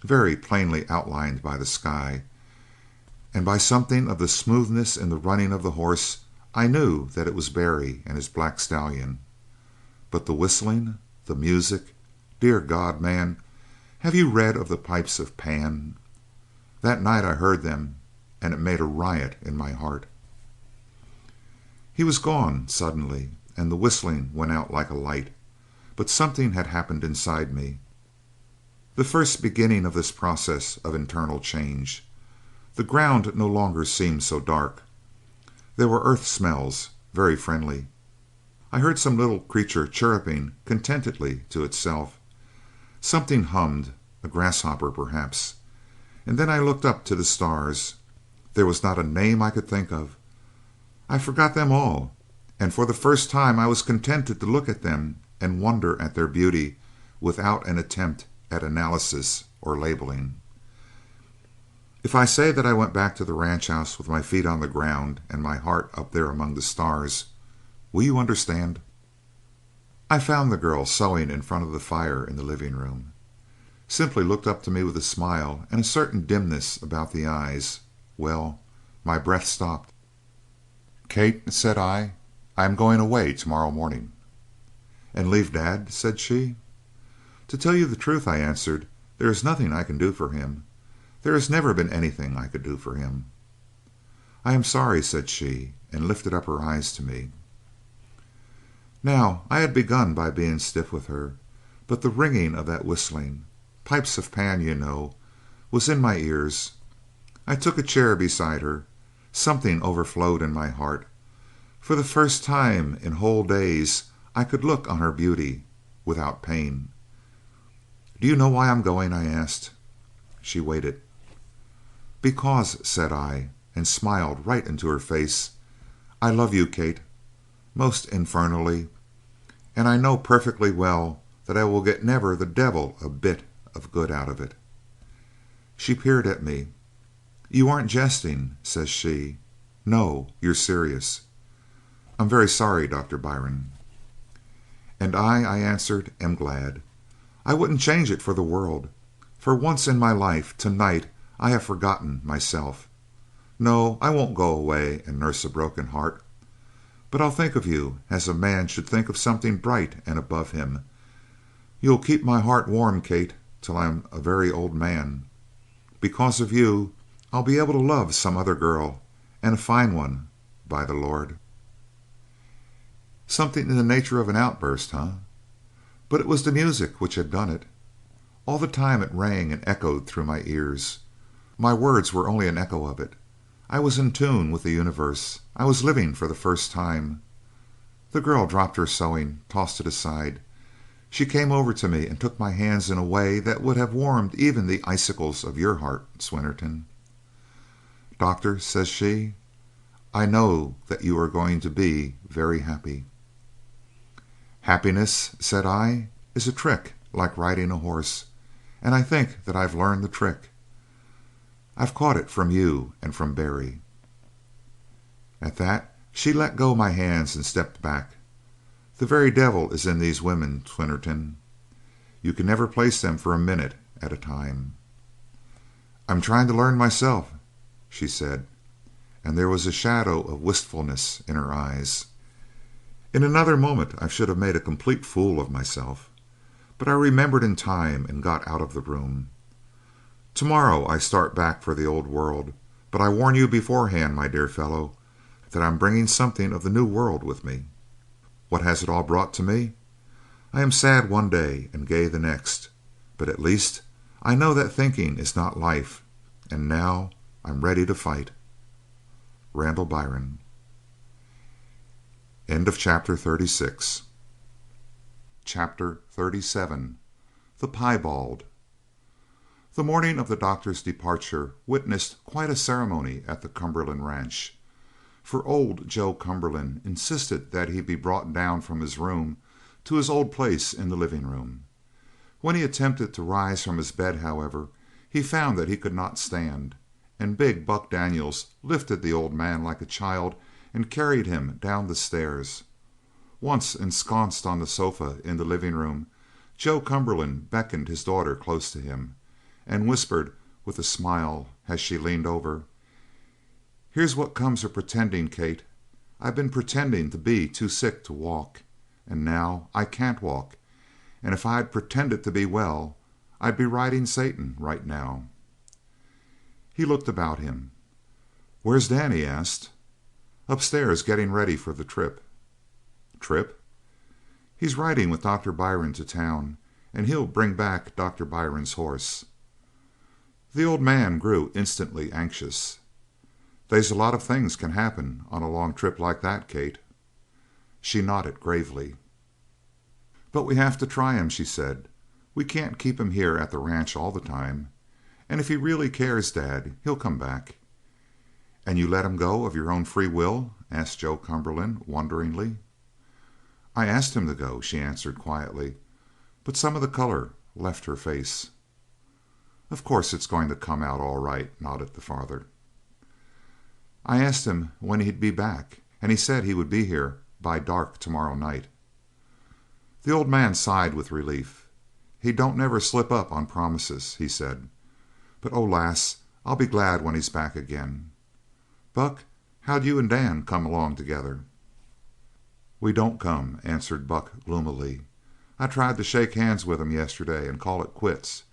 very plainly outlined by the sky, and by something of the smoothness in the running of the horse I knew that it was Barry and his black stallion. But the whistling, the music, dear God, man, have you read of the pipes of Pan? That night I heard them, and it made a riot in my heart. He was gone suddenly, and the whistling went out like a light, but something had happened inside me. The first beginning of this process of internal change. The ground no longer seemed so dark. There were earth smells, very friendly. I heard some little creature chirruping contentedly to itself. Something hummed, a grasshopper perhaps. And then I looked up to the stars. There was not a name I could think of. I forgot them all, and for the first time I was contented to look at them and wonder at their beauty without an attempt at analysis or labeling. If I say that I went back to the ranch house with my feet on the ground and my heart up there among the stars, will you understand? I found the girl sewing in front of the fire in the living room. Simply looked up to me with a smile and a certain dimness about the eyes. Well, my breath stopped. "Kate," said I am going away tomorrow morning." "And leave Dad?" said she. "To tell you the truth," I answered, "there is nothing I can do for him. There has never been anything I could do for him." "I am sorry," said she, and lifted up her eyes to me. Now I had begun by being stiff with her, but the ringing of that whistling, pipes of Pan, you know, was in my ears. I took a chair beside her. Something overflowed in my heart. For the first time in whole days I could look on her beauty without pain. "Do you know why I'm going?" I asked. She waited. "Because," said I, and smiled right into her face, "I love you, Kate, most infernally, and I know perfectly well that I will get never the devil a bit of good out of it. She peered at me. "You aren't jesting," says she. "No, you're serious." "I'm very sorry, Dr. Byron." "And I answered, am glad. I wouldn't change it for the world. For once in my life, tonight, I have forgotten myself. No, I won't go away and nurse a broken heart. But I'll think of you as a man should think of something bright and above him. You'll keep my heart warm, Kate, till I'm a very old man. Because of you, I'll be able to love some other girl, and a fine one, by the Lord." Something in the nature of an outburst, huh? But it was the music which had done it. All the time it rang and echoed through my ears. My words were only an echo of it. I was in tune with the universe. I was living for the first time. The girl dropped her sewing, tossed it aside. She came over to me and took my hands in a way that would have warmed even the icicles of your heart, Swinnerton. "Doctor," says she, "I know that you are going to be very happy." "Happiness," said I, "is a trick like riding a horse, and I think that I've learned the trick. I've caught it from you and from Barry." At that she let go my hands and stepped back. The very devil is in these women, Swinnerton. You can never place them for a minute at a time. "I'm trying to learn myself," she said, and there was a shadow of wistfulness in her eyes. In another moment I should have made a complete fool of myself, but I remembered in time and got out of the room. Tomorrow I start back for the old world, but I warn you beforehand, my dear fellow, that I'm bringing something of the new world with me. What has it all brought to me? I am sad one day and gay the next, but at least I know that thinking is not life, and now I'm ready to fight. Randall Byron. End of chapter 36. Chapter 37. The Piebald. The morning of the doctor's departure witnessed quite a ceremony at the Cumberland ranch, for old Joe Cumberland insisted that he be brought down from his room to his old place in the living room. When he attempted to rise from his bed, however, he found that he could not stand, and big Buck Daniels lifted the old man like a child and carried him down the stairs. Once ensconced on the sofa in the living room, Joe Cumberland beckoned his daughter close to him, and whispered with a smile as she leaned over, "Here's what comes of pretending, Kate. I've been pretending to be too sick to walk, and now I can't walk, and if I'd pretended to be well, I'd be riding Satan right now." He looked about him. "Where's Dan?" he asked. "Upstairs getting ready for the trip." "Trip?" "He's riding with Dr. Byron to town, and he'll bring back Dr. Byron's horse." The old man grew instantly anxious. "They's a lot of things can happen on a long trip like that, Kate." She nodded gravely. "But we have to try him," she said. "We can't keep him here at the ranch all the time. And if he really cares, Dad, he'll come back." "And you let him go of your own free will?" asked Joe Cumberland wonderingly. "I asked him to go," she answered quietly, but some of the colour left her face. "Of course it's going to come out all right," nodded the father. "I asked him when he'd be back, and he said he would be here by dark tomorrow night." The old man sighed with relief. "He don't never slip up on promises," he said. "But oh, lass, I'll be glad when he's back again. Buck, how'd you and Dan come along together?" "We don't come," answered Buck gloomily. "I tried to shake hands with him yesterday and call it quits,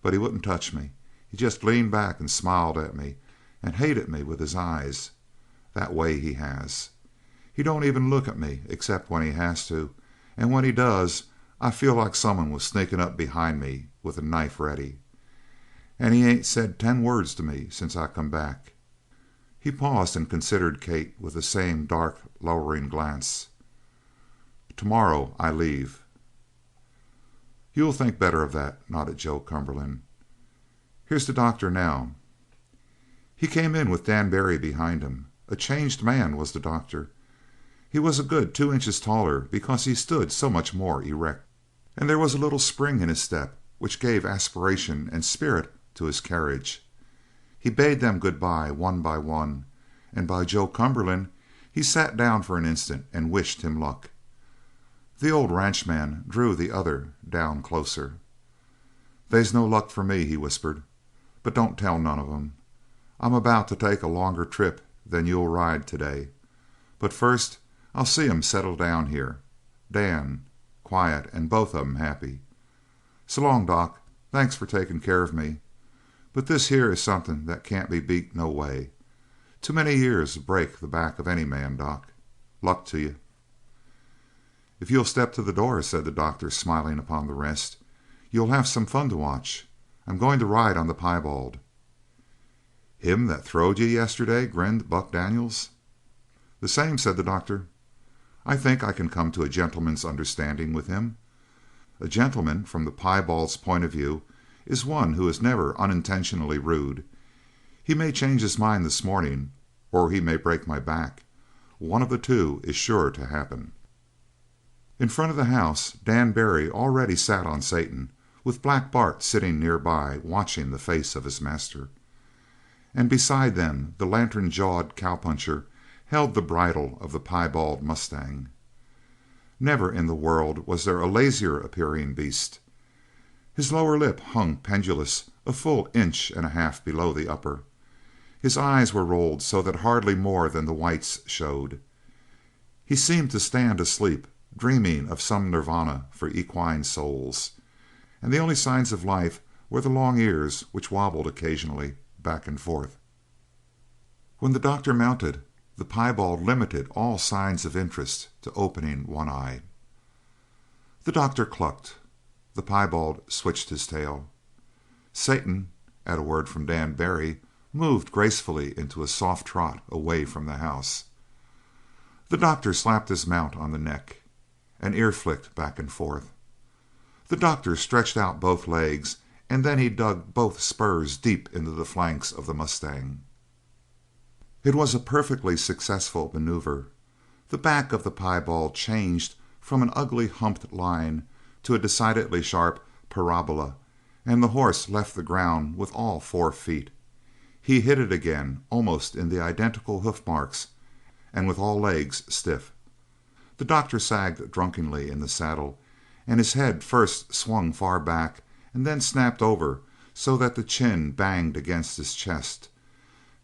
but he wouldn't touch me. He just leaned back and smiled at me and hated me with his eyes, that way he has. He don't even look at me except when he has to, and when he does I feel like someone was sneaking up behind me with a knife ready. And he ain't said 10 words to me since I come back." He paused and considered Kate with the same dark, lowering glance. "Tomorrow I leave." "You'll think better of that," nodded Joe Cumberland. "Here's the doctor now." He came in with Dan Barry behind him. A changed man was the doctor. He was a good 2 inches taller because he stood so much more erect, and there was a little spring in his step which gave aspiration and spirit to his carriage. He bade them good-bye one by one, and by Joe Cumberland he sat down for an instant and wished him luck. The old ranchman drew the other down closer. "They's no luck for me," he whispered, "but don't tell none of 'em. I'm about to take a longer trip than you'll ride today. But first I'll see 'em settle down here. Dan, quiet, and both of 'em happy. S'long, Doc. Thanks for taking care of me. But this here is something that can't be beat no way. Too many years break the back of any man, Doc. Luck to you." "If you'll step to the door," said the doctor, smiling upon the rest, "you'll have some fun to watch. I'm going to ride on the piebald." "Him that throwed you yesterday?" grinned Buck Daniels. "The same," said the doctor. "I think I can come to a gentleman's understanding with him. A gentleman, from the piebald's point of view, is one who is never unintentionally rude. He may change his mind this morning, or he may break my back. One of the two is sure to happen." In front of the house Dan Barry already sat on Satan, with Black Bart sitting near by watching the face of his master. And beside them the lantern-jawed cowpuncher held the bridle of the piebald mustang. Never in the world was there a lazier appearing beast. His lower lip hung pendulous a full inch and a half below the upper. His eyes were rolled so that hardly more than the whites showed. He seemed to stand asleep, dreaming of some nirvana for equine souls, and the only signs of life were the long ears which wobbled occasionally back and forth. When the doctor mounted, the piebald limited all signs of interest to opening one eye. The doctor clucked. The piebald switched his tail. Satan, at a word from Dan Barry, moved gracefully into a soft trot away from the house. The doctor slapped his mount on the neck. An ear flicked back and forth. The doctor stretched out both legs, and then he dug both spurs deep into the flanks of the mustang. It was a perfectly successful maneuver. The back of the piebald changed from an ugly humped line to a decidedly sharp parabola, and the horse left the ground with all 4 feet. He hit it again, almost in the identical hoof marks, and with all legs stiff. The doctor sagged drunkenly in the saddle, and his head first swung far back and then snapped over so that the chin banged against his chest.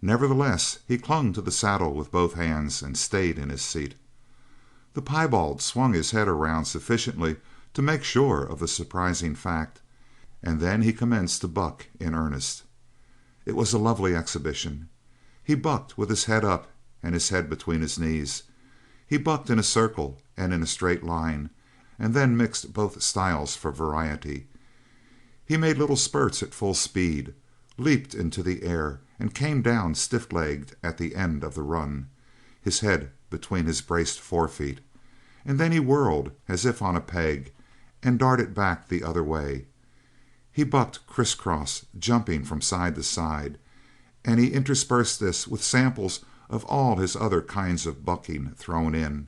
Nevertheless, he clung to the saddle with both hands and stayed in his seat. The piebald swung his head around sufficiently to make sure of the surprising fact, and then he commenced to buck in earnest. It was a lovely exhibition. He bucked with his head up and his head between his knees. He bucked in a circle and in a straight line, and then mixed both styles for variety. He made little spurts at full speed, leaped into the air, and came down stiff-legged at the end of the run, his head between his braced forefeet, and then he whirled as if on a peg and darted back the other way. He bucked criss-cross, jumping from side to side, and he interspersed this with samples of all his other kinds of bucking thrown in.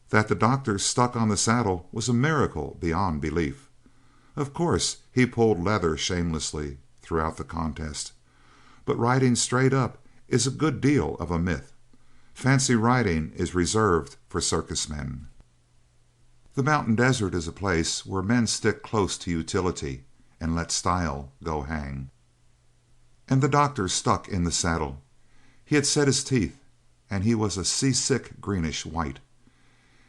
That the doctor stuck on the saddle was a miracle beyond belief. Of course, he pulled leather shamelessly throughout the contest, but riding straight up is a good deal of a myth. Fancy riding is reserved for circus men. The mountain desert is a place where men stick close to utility and let style go hang. And the doctor stuck in the saddle. He had set his teeth, and he was a seasick greenish white.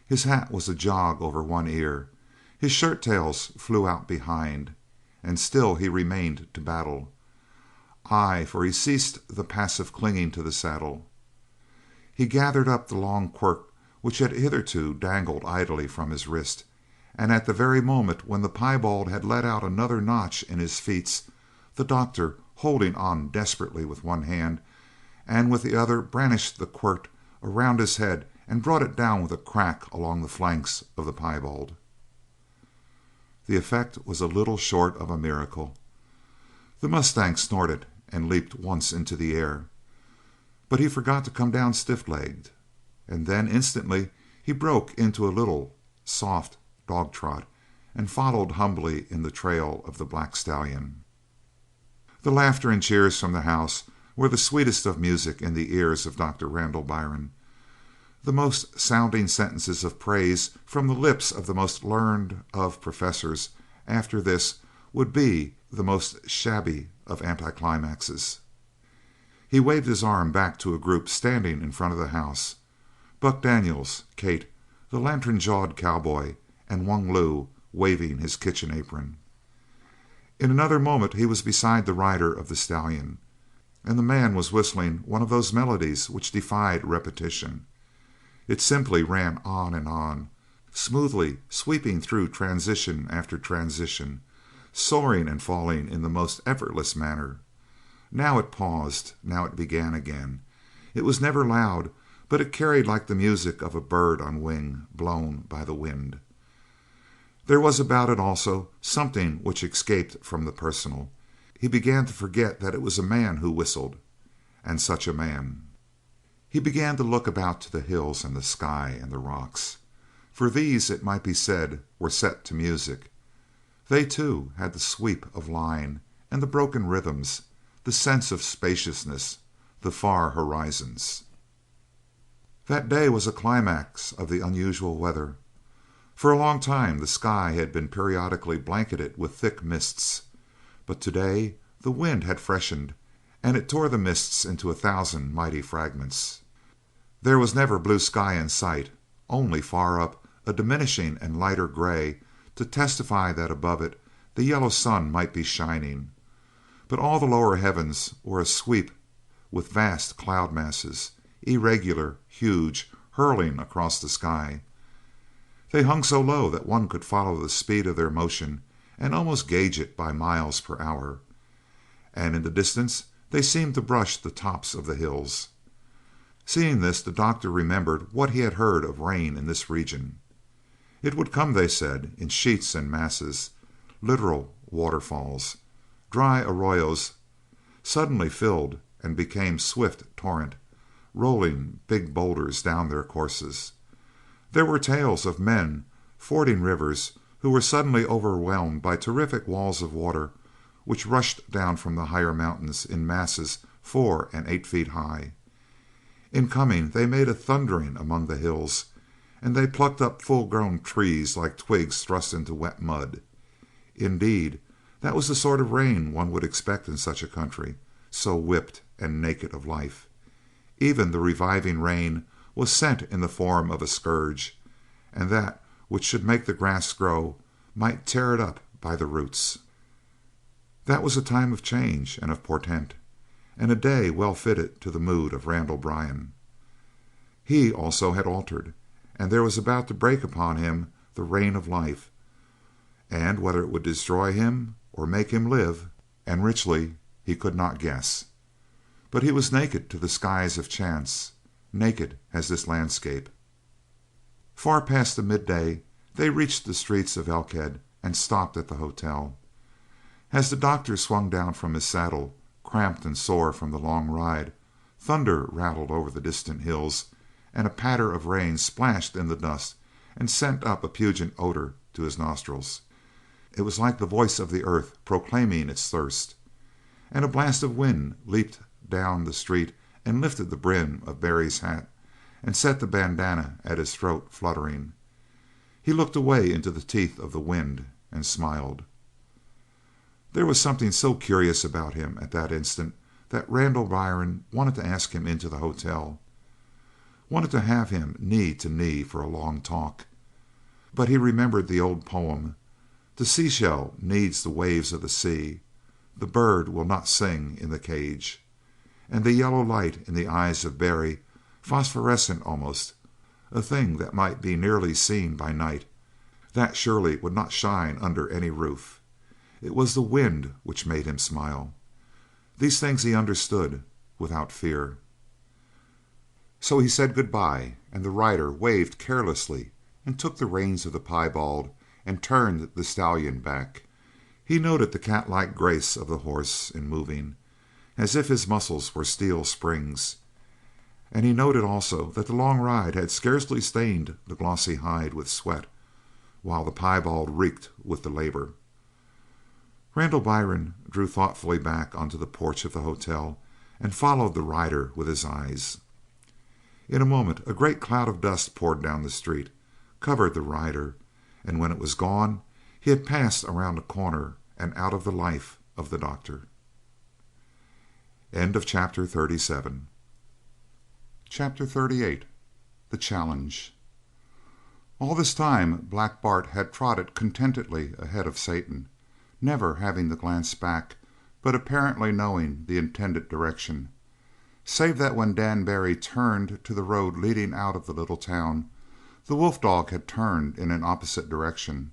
His hat was a jog over one ear. His shirt tails flew out behind, and still he remained to battle. Aye, for he ceased the passive clinging to the saddle. He gathered up the long quirt which had hitherto dangled idly from his wrist, and at the very moment when the piebald had let out another notch in his feats, the doctor, holding on desperately with one hand, and with the other brandished the quirt around his head and brought it down with a crack along the flanks of the piebald. The effect was a little short of a miracle. The mustang snorted and leaped once into the air, but he forgot to come down stiff-legged, and then instantly he broke into a little, soft dog trot and followed humbly in the trail of the black stallion. The laughter and cheers from the house were the sweetest of music in the ears of Dr. Randall Byron. The most sounding sentences of praise from the lips of the most learned of professors after this would be the most shabby of anticlimaxes. He waved his arm back to a group standing in front of the house: Buck Daniels, Kate, the lantern-jawed cowboy, and Wung Lu waving his kitchen apron. In another moment he was beside the rider of the stallion, and the man was whistling one of those melodies which defied repetition. It simply ran on and on, smoothly sweeping through transition after transition, soaring and falling in the most effortless manner. Now it paused, now it began again. It was never loud, but it carried like the music of a bird on wing, blown by the wind. There was about it also something which escaped from the personal. He began to forget that it was a man who whistled, and such a man. He began to look about to the hills and the sky and the rocks, for these, it might be said, were set to music. They, too, had the sweep of line and the broken rhythms, the sense of spaciousness, the far horizons. That day was a climax of the unusual weather. For a long time the sky had been periodically blanketed with thick mists, but today the wind had freshened, and it tore the mists into 1,000 mighty fragments. There was never blue sky in sight, only far up a diminishing and lighter gray to testify that above it the yellow sun might be shining. But all the lower heavens were asweep with vast cloud masses, irregular, huge, hurling across the sky. They hung so low that one could follow the speed of their motion and almost gauge it by miles per hour, and in the distance they seemed to brush the tops of the hills. Seeing this, the doctor remembered what he had heard of rain in this region. It would come, they said, in sheets and masses, literal waterfalls. Dry arroyos suddenly filled and became swift torrent, rolling big boulders down their courses. There were tales of men fording rivers who were suddenly overwhelmed by terrific walls of water which rushed down from the higher mountains in masses 4 and 8 feet high. In coming they made a thundering among the hills, and they plucked up full-grown trees like twigs thrust into wet mud. Indeed, that was the sort of rain one would expect in such a country, so whipped and naked of life. Even the reviving rain was sent in the form of a scourge, and that which should make the grass grow might tear it up by the roots. That was a time of change and of portent, and a day well fitted to the mood of Randall Byrne. He also had altered, and there was about to break upon him the rain of life, and whether it would destroy him or make him live, and richly, he could not guess. But he was naked to the skies of chance, naked as this landscape. Far past the midday they reached the streets of Elkhead and stopped at the hotel. As the doctor swung down from his saddle, cramped and sore from the long ride, thunder rattled over the distant hills, and a patter of rain splashed in the dust and sent up a pungent odor to his nostrils. It was like the voice of the earth proclaiming its thirst. And a blast of wind leaped down the street and lifted the brim of Barry's hat and set the bandana at his throat fluttering. He looked away into the teeth of the wind and smiled. There was something so curious about him at that instant that Randall Byrne wanted to ask him into the hotel, wanted to have him knee to knee for a long talk. But he remembered the old poem: "The seashell needs the waves of the sea, the bird will not sing in the cage," and the yellow light in the eyes of Barry, phosphorescent almost, a thing that might be nearly seen by night, that surely would not shine under any roof. It was the wind which made him smile. These things he understood without fear. So he said good-bye, and the rider waved carelessly and took the reins of the piebald and turned the stallion back. He noted the cat-like grace of the horse in moving, as if his muscles were steel springs, and he noted also that the long ride had scarcely stained the glossy hide with sweat, while the piebald reeked with the labor. Randall Byrne drew thoughtfully back onto the porch of the hotel and followed the rider with his eyes. In a moment a great cloud of dust poured down the street, covered the rider, and when it was gone he had passed around a corner and out of the life of the doctor. End of chapter 37. Chapter 38. The Challenge. All this time Black Bart had trotted contentedly ahead of Satan, never having to glance back, but apparently knowing the intended direction, save that when Dan Barry turned to the road leading out of the little town, the wolf dog had turned in an opposite direction.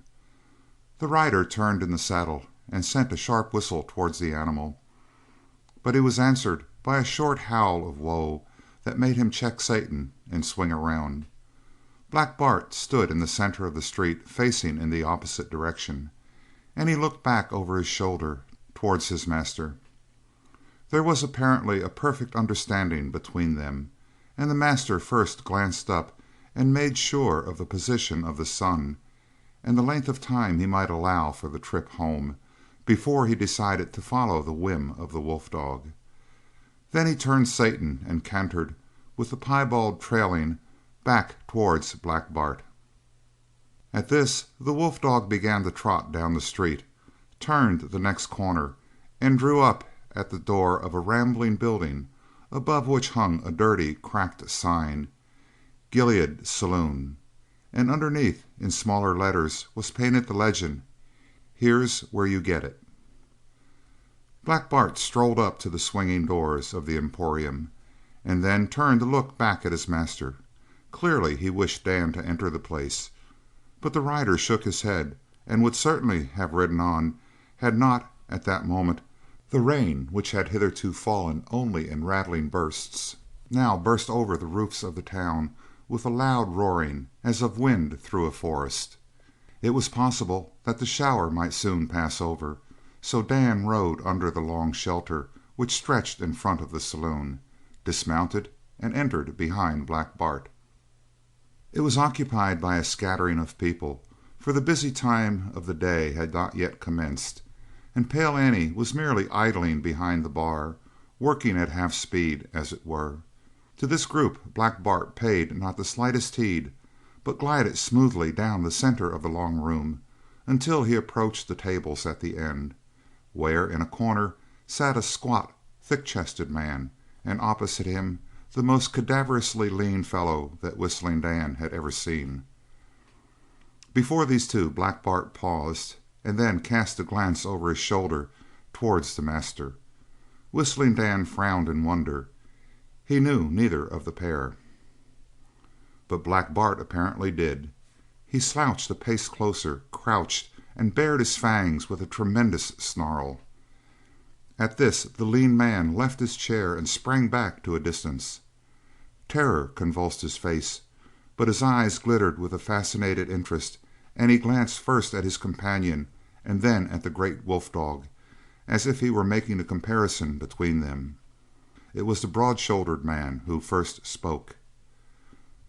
The rider turned in the saddle and sent a sharp whistle towards the animal, but he was answered by a short howl of woe that made him check Satan and swing around. Black Bart stood in the center of the street facing in the opposite direction, and he looked back over his shoulder towards his master. There was apparently a perfect understanding between them, and the master first glanced up and made sure of the position of the sun and the length of time he might allow for the trip home before he decided to follow the whim of the wolf dog. Then he turned Satan and cantered, with the piebald trailing, back towards Black Bart. At this the wolf dog began to trot down the street, turned the next corner, and drew up at the door of a rambling building above which hung a dirty, cracked sign, Gilead Saloon, and underneath in smaller letters was painted the legend, "Here's where you get it." Black Bart strolled up to the swinging doors of the Emporium, and then turned to look back at his master. Clearly he wished Dan to enter the place, but the rider shook his head and would certainly have ridden on had not, at that moment, the rain, which had hitherto fallen only in rattling bursts, now burst over the roofs of the town with a loud roaring as of wind through a forest. It was possible that the shower might soon pass over, so Dan rode under the long shelter which stretched in front of the saloon, dismounted, and entered behind Black Bart. It was occupied by a scattering of people, for the busy time of the day had not yet commenced, and Pale Annie was merely idling behind the bar, working at half speed, as it were. To this group Black Bart paid not the slightest heed, but glided smoothly down the center of the long room until he approached the tables at the end, where in a corner sat a squat, thick-chested man, and opposite him the most cadaverously lean fellow that Whistling Dan had ever seen. Before these two Black Bart paused, and then cast a glance over his shoulder towards the master. Whistling Dan frowned in wonder. He knew neither of the pair, but Black Bart apparently did. He slouched a pace closer, crouched, and bared his fangs with a tremendous snarl. At this the lean man left his chair and sprang back to a distance. Terror convulsed his face, but his eyes glittered with a fascinated interest, and he glanced first at his companion and then at the great wolf dog, as if he were making a comparison between them. It was the broad-shouldered man who first spoke.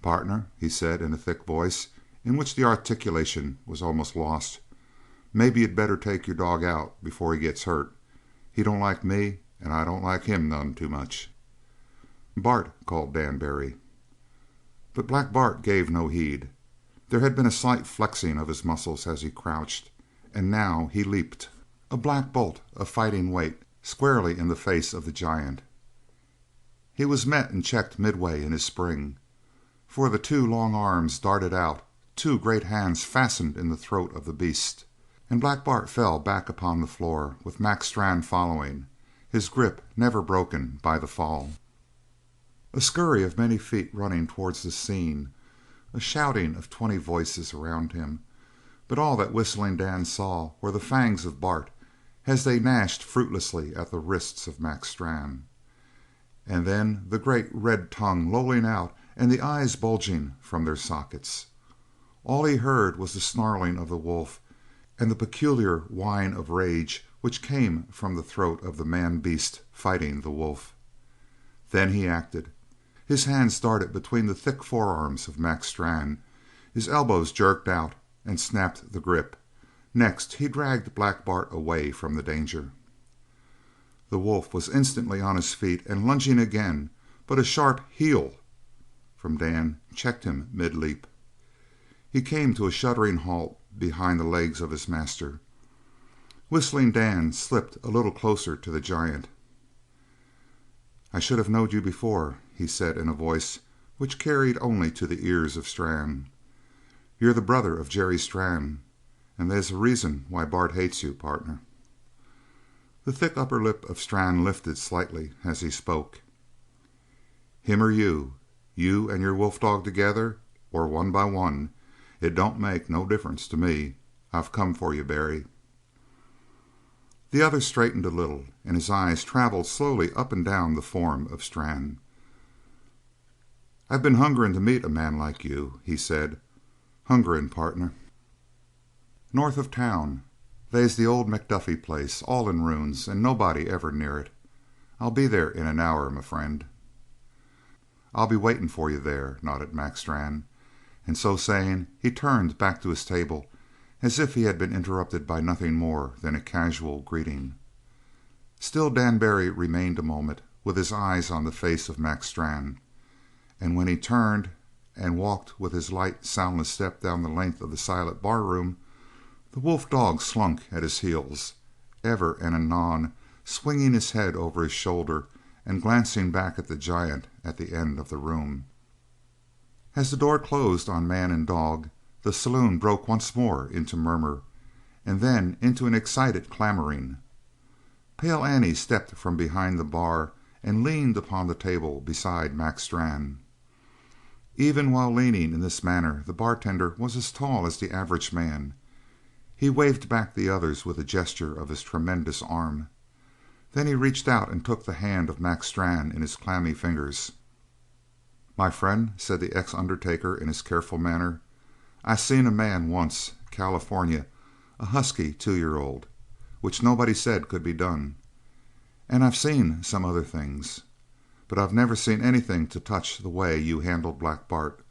"Partner," he said in a thick voice, in which the articulation was almost lost, "maybe you'd better take your dog out before he gets hurt. He don't like me, and I don't like him none too much." "Bart," called Dan Barry. But Black Bart gave no heed. There had been a slight flexing of his muscles as he crouched, and now he leaped, a black bolt of fighting weight, squarely in the face of the giant. He was met and checked midway in his spring, for the two long arms darted out, two great hands fastened in the throat of the beast, and Black Bart fell back upon the floor with Max Brand following, his grip never broken by the fall. A scurry of many feet running towards the scene, a shouting of 20 voices around him, but all that Whistling Dan saw were the fangs of Bart as they gnashed fruitlessly at the wrists of Max Brand, and then the great red tongue lolling out and the eyes bulging from their sockets. All he heard was the snarling of the wolf and the peculiar whine of rage which came from the throat of the man-beast fighting the wolf. Then he acted. His hands darted between the thick forearms of Max Brand. His elbows jerked out and snapped the grip. Next he dragged Black Bart away from the danger. The wolf was instantly on his feet and lunging again, but a sharp "heel" from Dan checked him mid-leap. He came to a shuddering halt behind the legs of his master. Whistling Dan slipped a little closer to the giant. "I should have knowed you before," he said in a voice which carried only to the ears of Strann. "You're the brother of Jerry Strann, and they's a reason why Bart hates you, partner." The thick upper lip of Strann lifted slightly as he spoke. "Him or you and your wolf dog together, or one by one, it don't make no difference to me. I've come for you, Barry." The other straightened a little, and his eyes travelled slowly up and down the form of Strann. "I've been hungerin' to meet a man like you," he said. "Hungerin', partner. North of town they's the old McDuffy place, all in ruins, and nobody ever near it. I'll be there in an hour, my friend." "I'll be waitin' for you there," nodded Mac Strann, and so saying he turned back to his table as if he had been interrupted by nothing more than a casual greeting. Still Dan Barry remained a moment with his eyes on the face of Mac Strann, and when he turned and walked with his light, soundless step down the length of the silent barroom, the wolf dog slunk at his heels, ever and anon swinging his head over his shoulder and glancing back at the giant at the end of the room. As the door closed on man and dog, the saloon broke once more into murmur, and then into an excited clamoring. Pale Annie stepped from behind the bar and leaned upon the table beside Mac Strann. Even while leaning in this manner the bartender was as tall as the average man. He waved back the others with a gesture of his tremendous arm. Then he reached out and took the hand of Mac Strann in his clammy fingers. "My friend," said the ex-undertaker in his careful manner, "I seen a man once, California, a husky 2-year-old, which nobody said could be done. And I've seen some other things, but I've never seen anything to touch the way you handled Black Bart.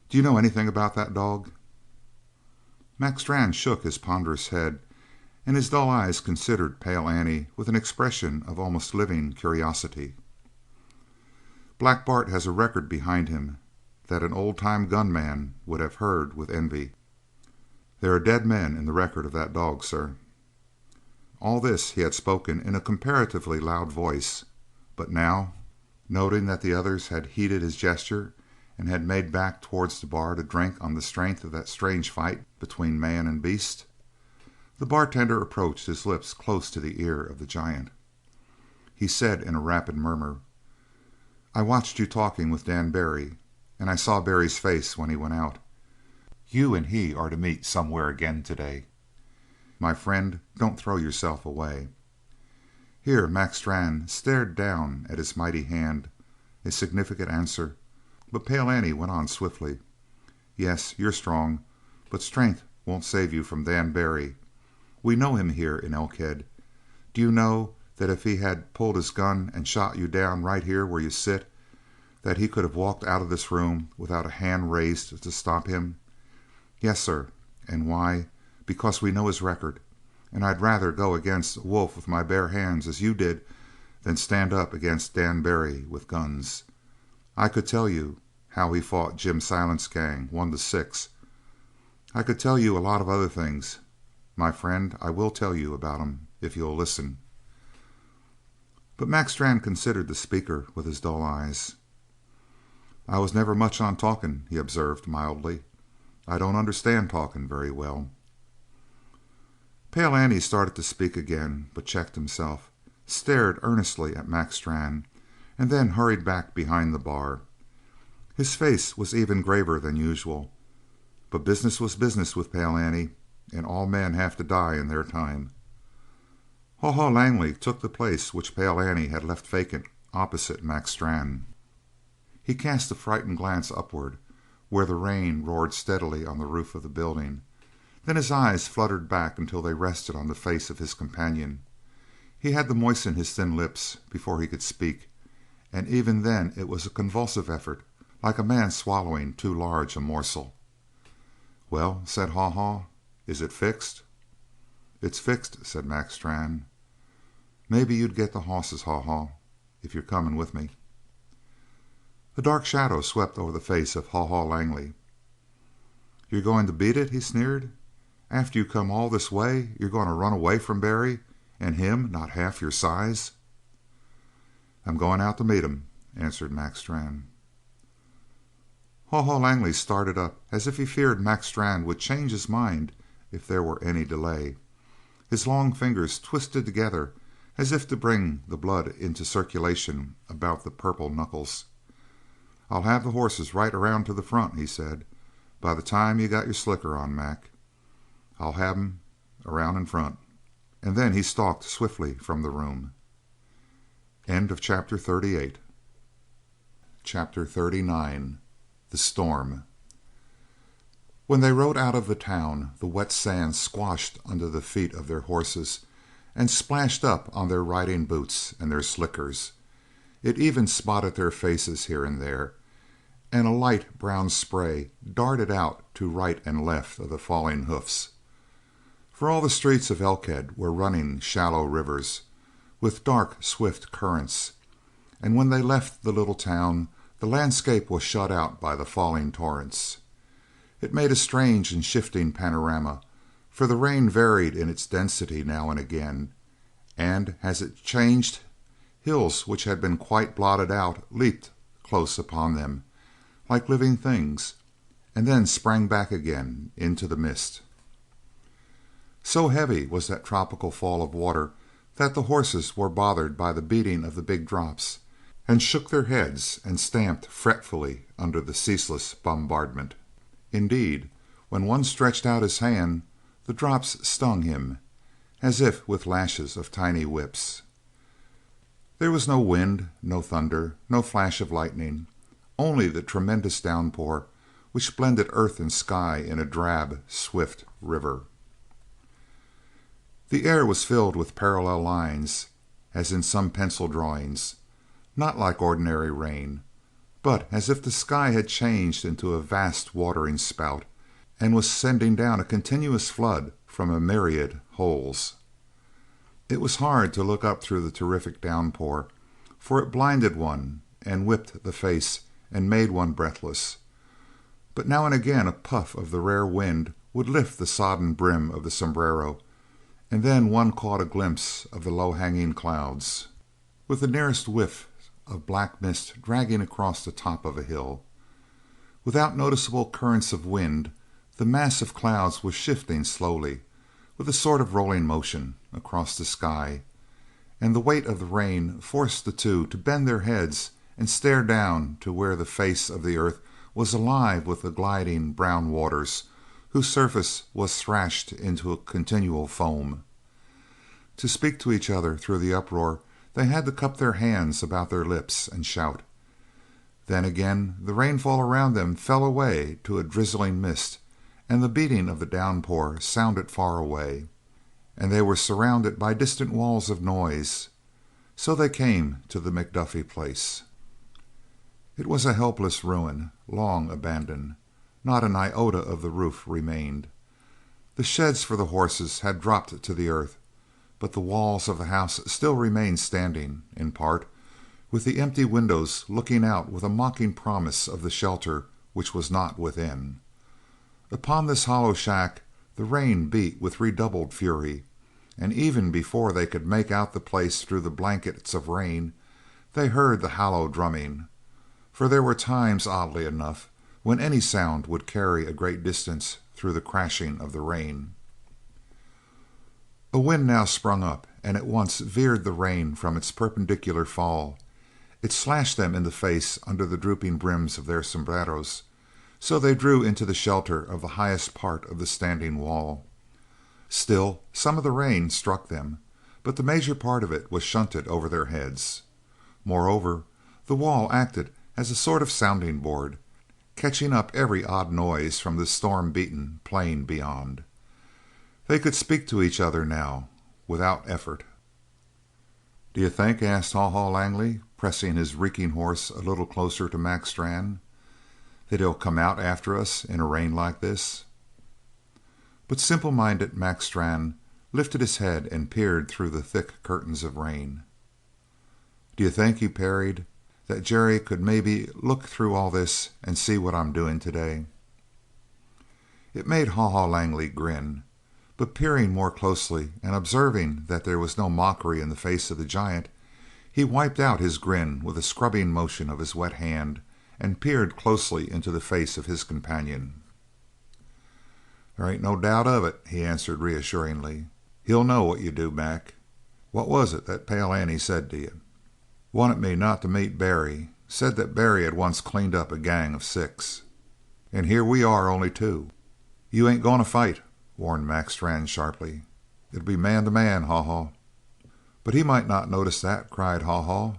Do you know anything about that dog?" Mac Strann shook his ponderous head, and his dull eyes considered Pale Annie with an expression of almost living curiosity. "Black Bart has a record behind him that an old-time gunman would have heard with envy. There are dead men in the record of that dog, sir." All this he had spoken in a comparatively loud voice, but now, noting that the others had heeded his gesture and had made back towards the bar to drink on the strength of that strange fight between man and beast, the bartender approached his lips close to the ear of the giant. He said in a rapid murmur: "I watched you talking with Dan Barry, and I saw Barry's face when he went out. You and he are to meet somewhere again today. My friend, don't throw yourself away." Here Mac Strann stared down at his mighty hand, a significant answer, but Pale Annie went on swiftly: "Yes, you're strong, but strength won't save you from Dan Barry. We know him here in Elkhead. Do you know that if he had pulled his gun and shot you down right here where you sit, that he could have walked out of this room without a hand raised to stop him? Yes, sir. And why? Because we know his record, and I'd rather go against a wolf with my bare hands as you did than stand up against Dan Barry with guns. I could tell you how he fought Jim Silent's gang 1-6. I could tell you a lot of other things. My friend, I will tell you about 'em if you'll listen." But Mac Strann considered the speaker with his dull eyes. "I was never much on talkin'," he observed mildly. "I don't understand talkin' very well." Pale Annie started to speak again, but checked himself, stared earnestly at Mac Strann, and then hurried back behind the bar. His face was even graver than usual, but business was business with Pale Annie, and all men have to die in their time. Haw Haw Langley took the place which Pale Annie had left vacant opposite Mac Strann. He cast a frightened glance upward, where the rain roared steadily on the roof of the building, then his eyes fluttered back until they rested on the face of his companion. He had to moisten his thin lips before he could speak, and even then it was a convulsive effort, like a man swallowing too large a morsel. "Well," said Haw Haw, "is it fixed?" "It's fixed," said Mac Strann. Maybe you'd get the hosses, Haw Haw, if you're comin' with me." A dark shadow swept over the face of Haw Haw Langley. "You're going to beat it?" he sneered. "After you come all this way you're going to run away from Barry, and him not half your size?" "I'm going out to meet him," answered Mac Strann. Haw Haw Langley started up as if he feared Mac Strann would change his mind if there were any delay. His long fingers twisted together as if to bring the blood into circulation about the purple knuckles. "I'll have the horses right around to the front," he said, "by the time you got your slicker on, Mac. I'll have 'em around in front." And then he stalked swiftly from the room. Chapter 39. The Storm. When they rode out of the town the wet sand squashed under the feet of their horses and splashed up on their riding boots and their slickers. It even spotted their faces here and there, and a light brown spray darted out to right and left of the falling hoofs. For all the streets of Elkhead were running shallow rivers, with dark, swift currents, and when they left the little town the landscape was shut out by the falling torrents. It made a strange and shifting panorama, for the rain varied in its density now and again, and as it changed, hills which had been quite blotted out leaped close upon them, like living things, and then sprang back again into the mist. So heavy was that tropical fall of water that the horses were bothered by the beating of the big drops, and shook their heads and stamped fretfully under the ceaseless bombardment. Indeed, when one stretched out his hand, the drops stung him, as if with lashes of tiny whips. There was no wind, no thunder, no flash of lightning, only the tremendous downpour which blended earth and sky in a drab, swift river. The air was filled with parallel lines, as in some pencil drawings, not like ordinary rain, but as if the sky had changed into a vast watering spout and was sending down a continuous flood from a myriad holes. It was hard to look up through the terrific downpour, for it blinded one and whipped the face and made one breathless. But now and again a puff of the rare wind would lift the sodden brim of the sombrero, and then one caught a glimpse of the low-hanging clouds, with the nearest whiff of black mist dragging across the top of a hill. Without noticeable currents of wind, the mass of clouds was shifting slowly, with a sort of rolling motion, across the sky, and the weight of the rain forced the two to bend their heads and stare down to where the face of the earth was alive with the gliding brown waters, whose surface was thrashed into a continual foam. To speak to each other through the uproar, they had to cup their hands about their lips and shout. Then again the rainfall around them fell away to a drizzling mist, and the beating of the downpour sounded far away, and they were surrounded by distant walls of noise. So they came to the McDuffie place. It was a helpless ruin, long abandoned. Not an iota of the roof remained. The sheds for the horses had dropped to the earth, but the walls of the house still remained standing, in part, with the empty windows looking out with a mocking promise of the shelter which was not within. Upon this hollow shack the rain beat with redoubled fury, and even before they could make out the place through the blankets of rain, they heard the hollow drumming, for there were times, oddly enough, when any sound would carry a great distance through the crashing of the rain. A wind now sprung up and at once veered the rain from its perpendicular fall. It slashed them in the face under the drooping brims of their sombreros, so they drew into the shelter of the highest part of the standing wall. Still, some of the rain struck them, but the major part of it was shunted over their heads. Moreover, the wall acted as a sort of sounding board, catching up every odd noise from the storm-beaten plain beyond. They could speak to each other now, without effort. "Do you think," asked Haw Haw Langley, pressing his reeking horse a little closer to Mac Strann, "that he'll come out after us in a rain like this?" But simple-minded Mac Strann lifted his head and peered through the thick curtains of rain. "Do you think," he parried, "that Jerry could maybe look through all this and see what I'm doing today?" It made Haw Haw Langley grin, but peering more closely and observing that there was no mockery in the face of the giant, he wiped out his grin with a scrubbing motion of his wet hand and peered closely into the face of his companion. "There ain't no doubt of it," he answered reassuringly. "He'll know what you do, Mac. What was it that Pale Annie said to you?" "Wanted me not to meet Barry. Said that Barry had once cleaned up a gang of 6. And here we are only 2. You ain't going to fight," warned Mac Strann sharply. "It'll be man to man, Haw Haw." "But he might not notice that," cried Haw Haw,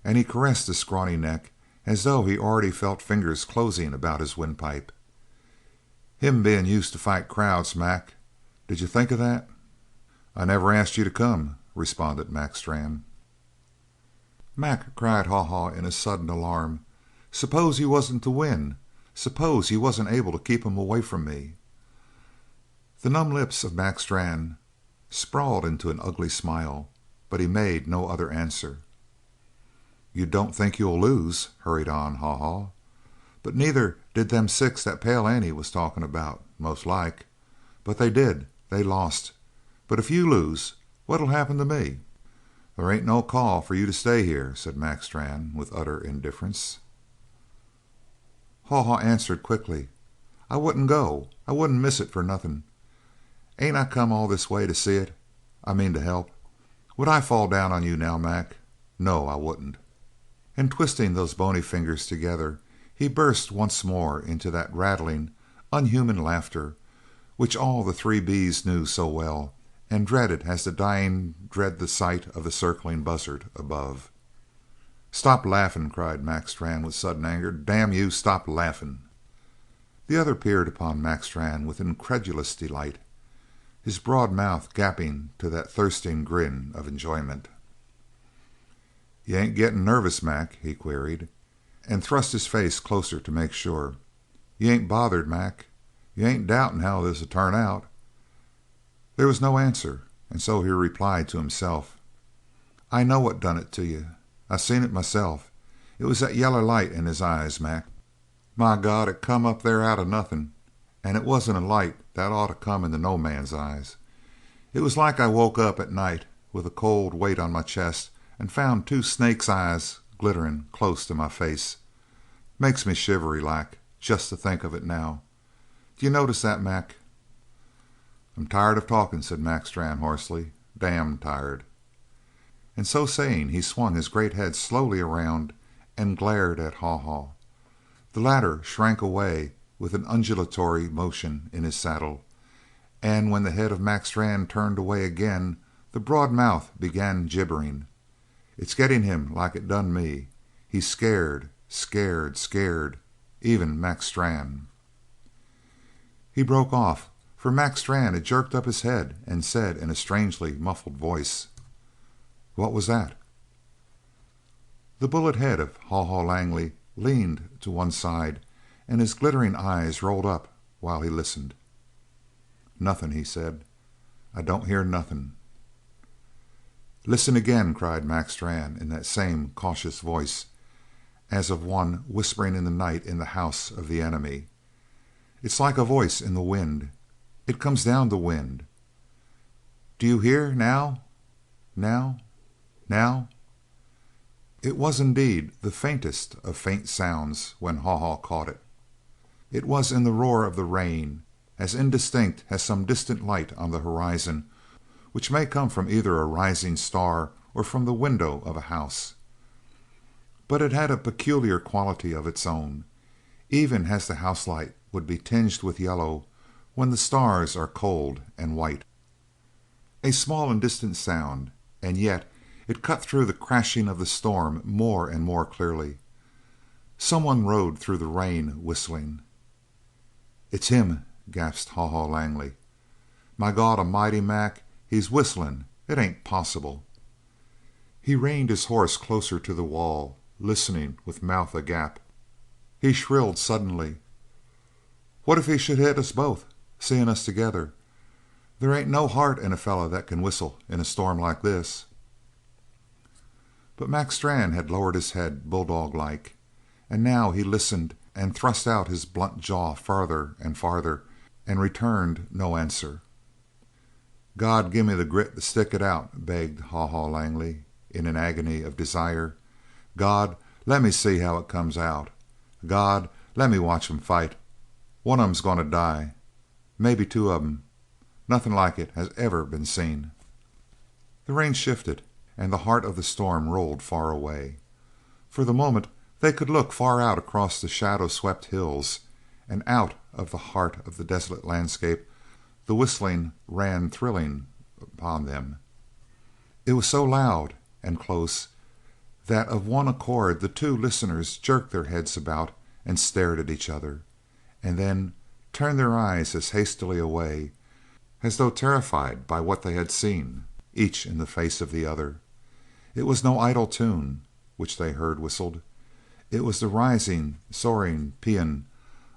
and he caressed his scrawny neck as though he already felt fingers closing about his windpipe. "Him being used to fight crowds, Mac. Did you think of that?" "I never asked you to come," responded Mac Strann. "Mac," cried Haw Haw in a sudden alarm, "suppose you wasn't to win? Suppose you wasn't able to keep him away from me?" The numb lips of Mac Strann sprawled into an ugly smile, but he made no other answer. "You don't think you'll lose?" hurried on Haw Haw. "But neither did them 6 that Pale Annie was talking about, most like. But they did. They lost. But if you lose, what'll happen to me?" "There ain't no call for you to stay here," said Mac Strann with utter indifference. Haw Haw answered quickly. "I wouldn't go. I wouldn't miss it for nothing. Ain't I come all this way to see it? I mean to help. Would I fall down on you now, Mac? No, I wouldn't." And twisting those bony fingers together, he burst once more into that rattling, unhuman laughter which all the 3 bees knew so well and dreaded as the dying dread the sight of the circling buzzard above. "Stop laughing!" cried Mac Strann with sudden anger. "Damn you, stop laughing!" The other peered upon Mac Strann with incredulous delight, his broad mouth gaping to that thirsting grin of enjoyment. "You ain't getting nervous, Mac?" he queried, and thrust his face closer to make sure. "You ain't bothered, Mac? You ain't doubting how this'll turn out?" There was no answer, and so he replied to himself: "I know what done it to you. I seen it myself. It was that yaller light in his eyes, Mac. My God, it come up there out of nothing, and it wasn't a light that ought to come into no man's eyes. It was like I woke up at night with a cold weight on my chest and found 2 snake's eyes glittering close to my face. Makes me shivery like, just to think of it now. D'you notice that, Mac?" "I'm tired of talking," said Mac Strann hoarsely. "Damn tired." And so saying he swung his great head slowly around and glared at Haw Haw. The latter shrank away with an undulatory motion in his saddle, and when the head of Mac Strann turned away again the broad mouth began gibbering. "It's getting him like it done me. He's scared, scared, scared, even Mac Strann." He broke off, for Mac Strann had jerked up his head and said in a strangely muffled voice: "What was that?" The bullet head of Haw Haw Langley leaned to one side and his glittering eyes rolled up while he listened. "Nothing," he said. "I don't hear nothing." "Listen again," cried Mac Strann in that same cautious voice, as of one whispering in the night in the house of the enemy. "It's like a voice in the wind. It comes down the wind. Do you hear now? Now? Now?" It was indeed the faintest of faint sounds when Haw Haw caught it. It was in the roar of the rain, as indistinct as some distant light on the horizon which may come from either a rising star or from the window of a house. But it had a peculiar quality of its own, even as the house light would be tinged with yellow when the stars are cold and white. A small and distant sound, and yet it cut through the crashing of the storm more and more clearly. Someone rode through the rain whistling. "It's him!" gasped Haw Haw Langley. "My God Almighty, Mac, he's whistling! It ain't possible!" He reined his horse closer to the wall, listening with mouth agape. He shrilled suddenly: "What if he should hit us both, seeing us together? There ain't no heart in a feller that can whistle in a storm like this." But Mac Strann had lowered his head bulldog like, and now he listened and thrust out his blunt jaw farther and farther and returned no answer. "God gimme the grit to stick it out," begged Haw Haw Langley in an agony of desire. "God, let me see how it comes out. God, let me watch 'em fight. One of 'em's going to die. Maybe two of 'em. Nothing like it has ever been seen." The rain shifted, and the heart of the storm rolled far away. For the moment they could look far out across the shadow-swept hills, and out of the heart of the desolate landscape the whistling ran thrilling upon them. It was so loud and close that of one accord the two listeners jerked their heads about and stared at each other, and then turned their eyes as hastily away, as though terrified by what they had seen, each in the face of the other. It was no idle tune which they heard whistled. It was the rising, soaring paean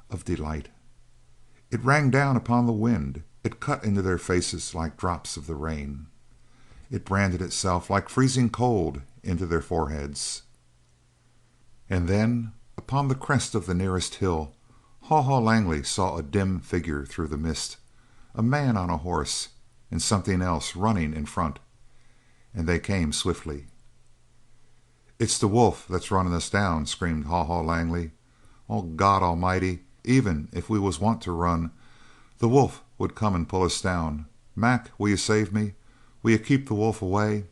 of delight. It rang down upon the wind. It cut into their faces like drops of the rain. It branded itself like freezing cold into their foreheads. And then, upon the crest of the nearest hill, Haw Haw Langley saw a dim figure through the mist, a man on a horse, and something else running in front, and they came swiftly. "It's the wolf that's running us down," screamed Haw Haw Langley. "Oh, God Almighty, even if we was want to run, the wolf would come and pull us down. Mac, will you save me? Will you keep the wolf away?"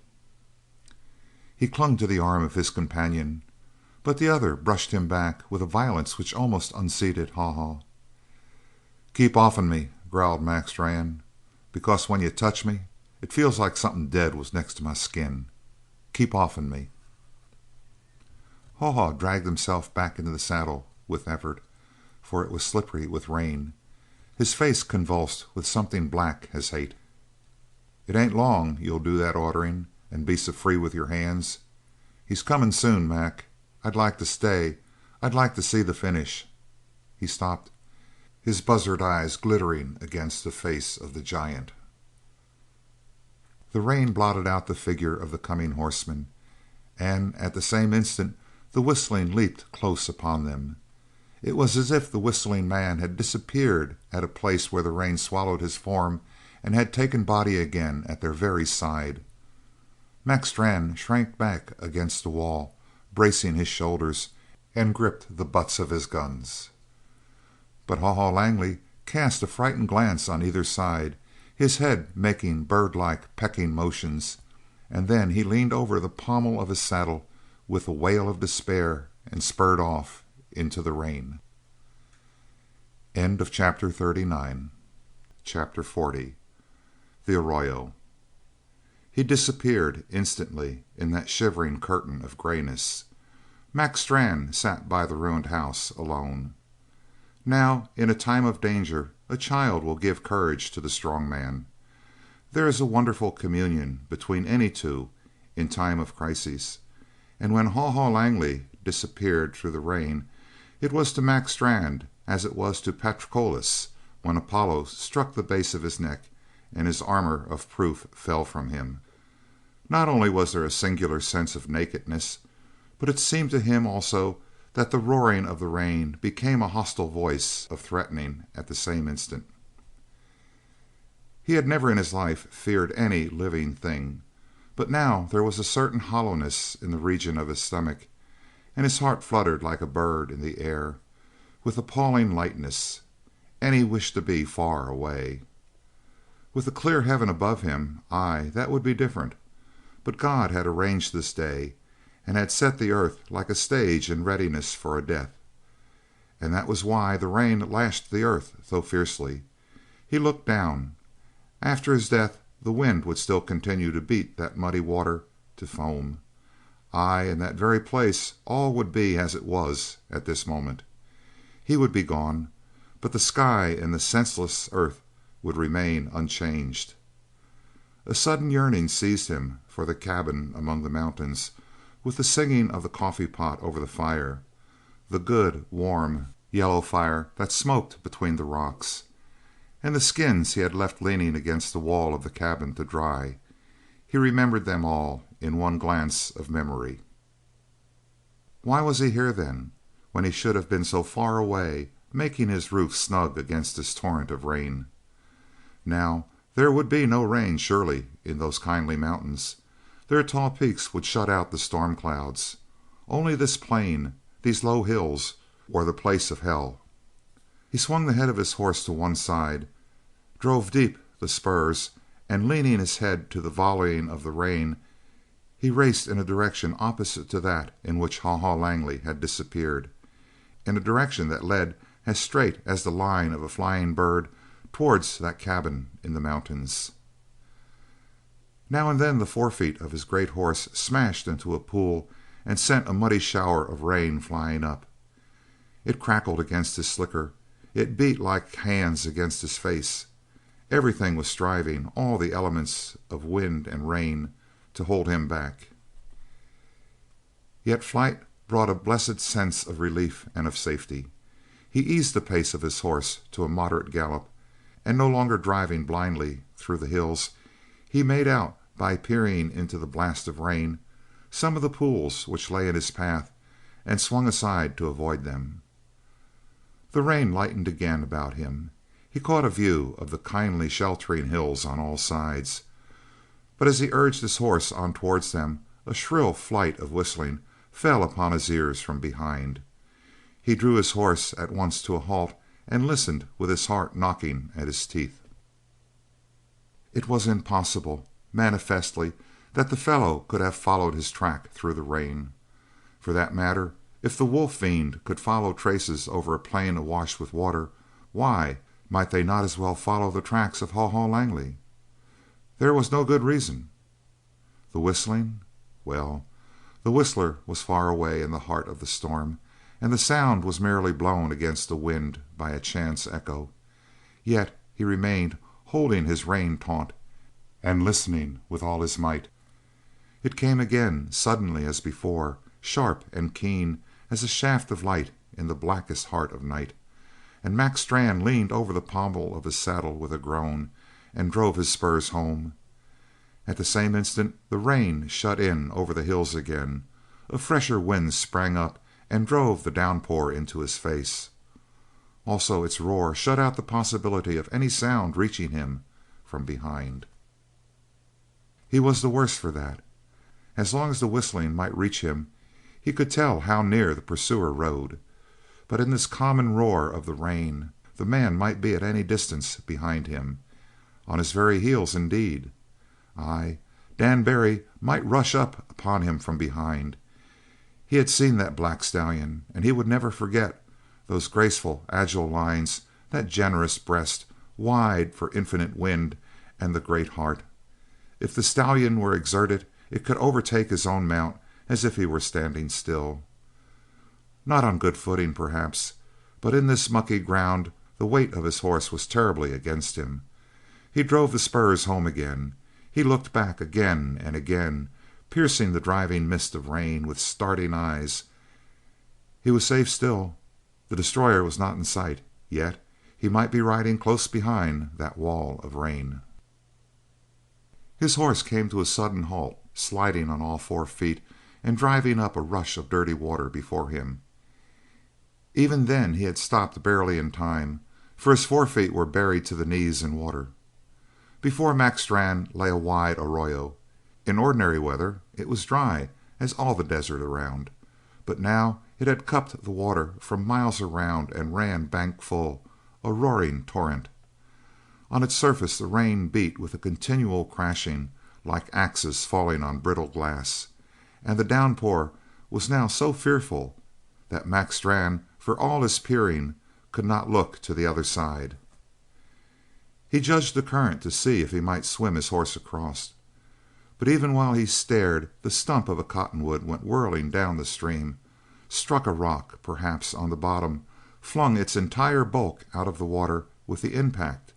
He clung to the arm of his companion, but the other brushed him back with a violence which almost unseated Haw Haw. "Keep off'n me," growled Mac Strann, "because when you touch me it feels like something dead was next to my skin. Keep off'n me." Haw Haw dragged himself back into the saddle with effort, for it was slippery with rain, his face convulsed with something black as hate. "It ain't long you'll do that ordering and be so free with your hands. He's comin' soon, Mac. I'd like to stay. I'd like to see the finish." He stopped, his buzzard eyes glittering against the face of the giant. The rain blotted out the figure of the coming horseman, and at the same instant the whistling leaped close upon them. It was as if the whistling man had disappeared at a place where the rain swallowed his form and had taken body again at their very side. Mac Strann shrank back against the wall, bracing his shoulders, and gripped the butts of his guns. But Haw Haw Langley cast a frightened glance on either side, his head making bird-like pecking motions, and then he leaned over the pommel of his saddle with a wail of despair and spurred off into the rain. End of chapter 39. Chapter 40. The Arroyo. He disappeared instantly in that shivering curtain of greyness. Mac Strann sat by the ruined house alone. Now, in a time of danger, a child will give courage to the strong man. There is a wonderful communion between any two in time of crises, and when Haw Haw Langley disappeared through the rain, it was to Mac Strann as it was to Patroclus when Apollo struck the base of his neck and his armor of proof fell from him. Not only was there a singular sense of nakedness, but it seemed to him also that the roaring of the rain became a hostile voice of threatening at the same instant. He had never in his life feared any living thing, but now there was a certain hollowness in the region of his stomach, and his heart fluttered like a bird in the air with appalling lightness, and he wished to be far away. With the clear heaven above him, aye, that would be different, but God had arranged this day and had set the earth like a stage in readiness for a death, and that was why the rain lashed the earth so fiercely. He looked down. After his death the wind would still continue to beat that muddy water to foam. Aye, in that very place all would be as it was at this moment. He would be gone, but the sky and the senseless earth would remain unchanged. A sudden yearning seized him for the cabin among the mountains, with the singing of the coffee pot over the fire, the good, warm, yellow fire that smoked between the rocks, and the skins he had left leaning against the wall of the cabin to dry. He remembered them all in one glance of memory. Why was he here then, when he should have been so far away, making his roof snug against this torrent of rain? Now, there would be no rain, surely, in those kindly mountains. Their tall peaks would shut out the storm clouds. Only this plain, these low hills, were the place of hell. He swung the head of his horse to one side, drove deep the spurs, and leaning his head to the volleying of the rain, he raced in a direction opposite to that in which Haw Haw Langley had disappeared, in a direction that led as straight as the line of a flying bird towards that cabin in the mountains. Now and then the forefeet of his great horse smashed into a pool and sent a muddy shower of rain flying up. It crackled against his slicker. It beat like hands against his face. Everything was striving, all the elements of wind and rain, to hold him back. Yet flight brought a blessed sense of relief and of safety. He eased the pace of his horse to a moderate gallop, and no longer driving blindly through the hills, he made out, by peering into the blast of rain, some of the pools which lay in his path, and swung aside to avoid them. The rain lightened again about him. He caught a view of the kindly sheltering hills on all sides, but as he urged his horse on towards them, a shrill flight of whistling fell upon his ears from behind. He drew his horse at once to a halt and listened with his heart knocking at his teeth. It was impossible, manifestly, that the fellow could have followed his track through the rain. For that matter, if the wolf fiend could follow traces over a plain awash with water, why might they not as well follow the tracks of Haw Haw Langley? There was no good reason. The whistling? Well, the whistler was far away in the heart of the storm, and the sound was merely blown against the wind by a chance echo. Yet he remained holding his rein taut, and listening with all his might. It came again, suddenly as before, sharp and keen as a shaft of light in the blackest heart of night, and Mac Strann leaned over the pommel of his saddle with a groan, and drove his spurs home. At the same instant the rain shut in over the hills again. A fresher wind sprang up and drove the downpour into his face. Also its roar shut out the possibility of any sound reaching him from behind. He was the worse for that. As long as the whistling might reach him, he could tell how near the pursuer rode, but in this common roar of the rain the man might be at any distance behind him, on his very heels indeed. Aye, Dan Barry might rush up upon him from behind. He had seen that black stallion, and he would never forget those graceful, agile lines, that generous breast, wide for infinite wind and the great heart. If the stallion were exerted, it could overtake his own mount as if he were standing still. Not on good footing, perhaps, but in this mucky ground the weight of his horse was terribly against him. He drove the spurs home again. He looked back again and again, piercing the driving mist of rain with starting eyes. He was safe still. The destroyer was not in sight, yet he might be riding close behind that wall of rain. His horse came to a sudden halt, sliding on all 4 feet and driving up a rush of dirty water before him. Even then he had stopped barely in time, for his forefeet were buried to the knees in water. Before Mac Strann lay a wide arroyo. In ordinary weather it was dry as all the desert around, but now it had cupped the water from miles around and ran bank full, a roaring torrent. On its surface the rain beat with a continual crashing, like axes falling on brittle glass, and the downpour was now so fearful that Mac Strann, for all his peering, could not look to the other side. He judged the current to see if he might swim his horse across, but even while he stared the stump of a cottonwood went whirling down the stream, struck a rock, perhaps, on the bottom, flung its entire bulk out of the water with the impact,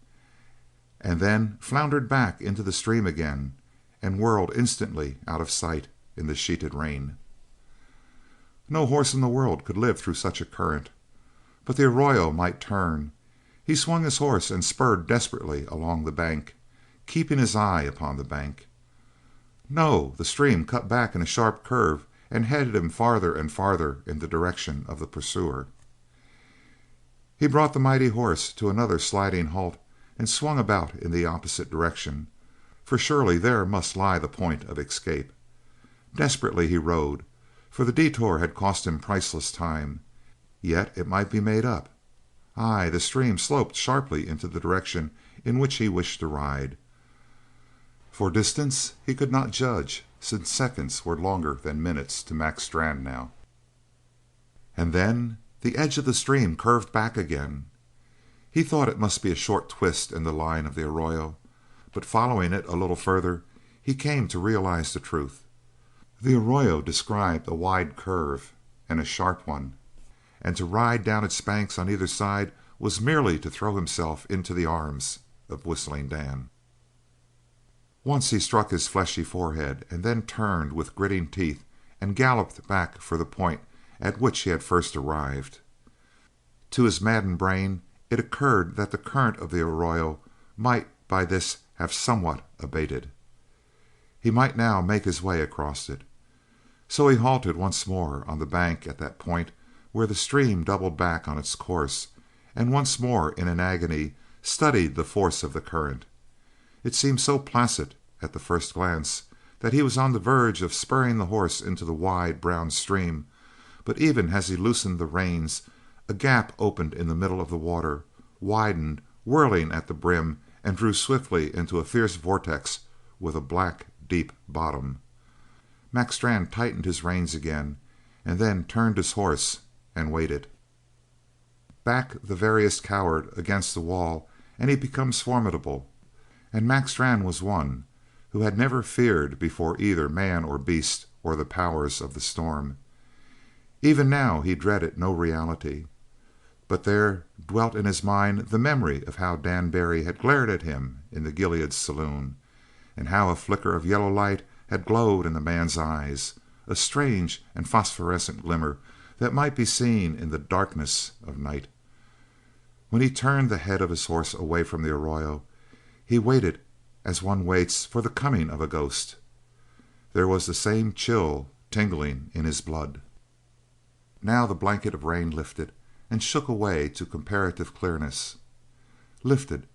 and then floundered back into the stream again and whirled instantly out of sight in the sheeted rain. No horse in the world could live through such a current, but the arroyo might turn. He swung his horse and spurred desperately along the bank, keeping his eye upon the bank. No, the stream cut back in a sharp curve and headed him farther and farther in the direction of the pursuer. He brought the mighty horse to another sliding halt and swung about in the opposite direction, for surely there must lie the point of escape. Desperately he rode, for the detour had cost him priceless time. Yet it might be made up. Aye, the stream sloped sharply into the direction in which he wished to ride. For distance he could not judge, since seconds were longer than minutes to Mac Strann now. And then the edge of the stream curved back again. He thought it must be a short twist in the line of the arroyo, but following it a little further, he came to realize the truth. The arroyo described a wide curve and a sharp one, and to ride down its banks on either side was merely to throw himself into the arms of Whistling Dan. Once he struck his fleshy forehead and then turned with gritting teeth and galloped back for the point at which he had first arrived. To his maddened brain it occurred that the current of the arroyo might by this have somewhat abated. He might now make his way across it. So he halted once more on the bank at that point where the stream doubled back on its course, and once more in an agony studied the force of the current. It seemed so placid at the first glance that he was on the verge of spurring the horse into the wide brown stream, but even as he loosened the reins a gap opened in the middle of the water, widened, whirling at the brim, and drew swiftly into a fierce vortex with a black, deep bottom. Mac Strann tightened his reins again, and then turned his horse and waited. Back the veriest coward against the wall, and he becomes formidable. And Mac Strann was one who had never feared before either man or beast or the powers of the storm. Even now he dreaded no reality, but there dwelt in his mind the memory of how Dan Barry had glared at him in the Gilead saloon, and how a flicker of yellow light had glowed in the man's eyes, a strange and phosphorescent glimmer that might be seen in the darkness of night. When he turned the head of his horse away from the arroyo, he waited as one waits for the coming of a ghost. There was the same chill tingling in his blood. Now the blanket of rain lifted and shook away to comparative clearness. Lifted,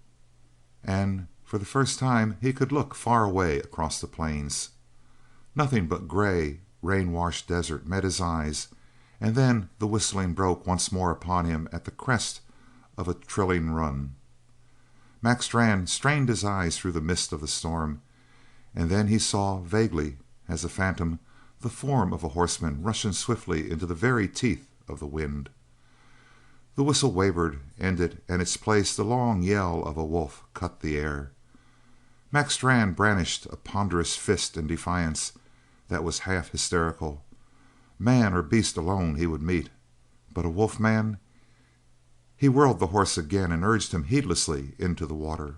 and for the first time he could look far away across the plains. Nothing but gray, rain-washed desert met his eyes, and then the whistling broke once more upon him at the crest of a trilling run. Mac Strann strained his eyes through the mist of the storm, and then he saw, vaguely, as a phantom, the form of a horseman rushing swiftly into the very teeth of the wind. The whistle wavered, ended, and its place the long yell of a wolf cut the air. Mac Strann brandished a ponderous fist in defiance that was half hysterical. Man or beast alone he would meet, but a wolf man. He whirled the horse again and urged him heedlessly into the water.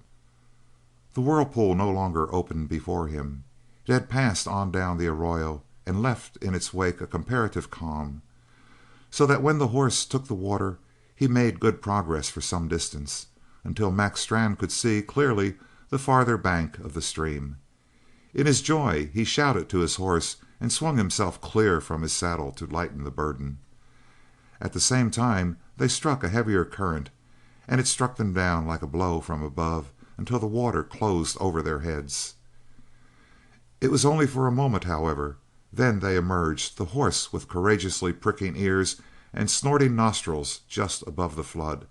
The whirlpool no longer opened before him. It had passed on down the arroyo and left in its wake a comparative calm, so that when the horse took the water he made good progress for some distance, until Mac Strann could see clearly the farther bank of the stream. In his joy he shouted to his horse and swung himself clear from his saddle to lighten the burden. At the same time they struck a heavier current, and it struck them down like a blow from above until the water closed over their heads. It was only for a moment, however. Then they emerged, the horse with courageously pricking ears and snorting nostrils just above the flood.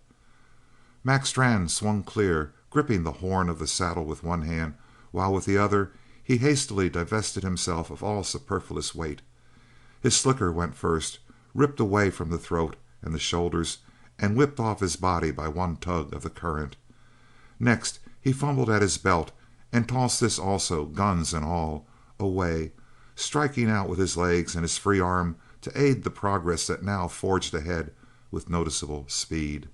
Mac Strann swung clear, gripping the horn of the saddle with one hand, while with the other he hastily divested himself of all superfluous weight. His slicker went first, ripped away from the throat and the shoulders, and whipped off his body by one tug of the current. Next he fumbled at his belt and tossed this also, guns and all, away, striking out with his legs and his free arm to aid the progress that now forged ahead with noticeable speed.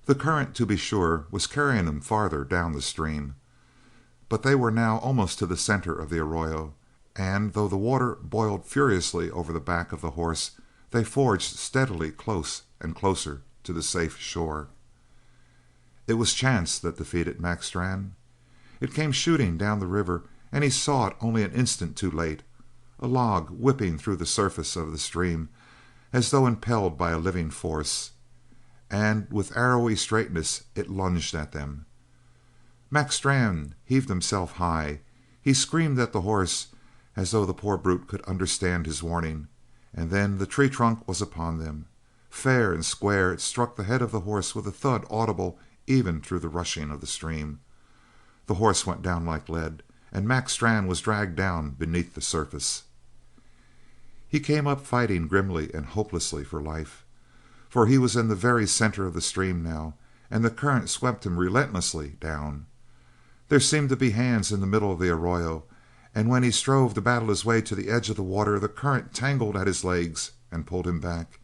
The current, to be sure, was carrying them farther down the stream, but they were now almost to the center of the arroyo, and though the water boiled furiously over the back of the horse, they forged steadily close and closer to the safe shore. It was chance that defeated Mac Strann. It came shooting down the river, and he saw it only an instant too late, a log whipping through the surface of the stream as though impelled by a living force, and with arrowy straightness it lunged at them. Mac Strann heaved himself high. He screamed at the horse as though the poor brute could understand his warning, and then the tree trunk was upon them. Fair and square it struck the head of the horse with a thud audible even through the rushing of the stream. The horse went down like lead, and Mac Strann was dragged down beneath the surface. He came up fighting grimly and hopelessly for life, for he was in the very center of the stream now, and the current swept him relentlessly down. There seemed to be hands in the middle of the arroyo, and when he strove to battle his way to the edge of the water the current tangled at his legs and pulled him back.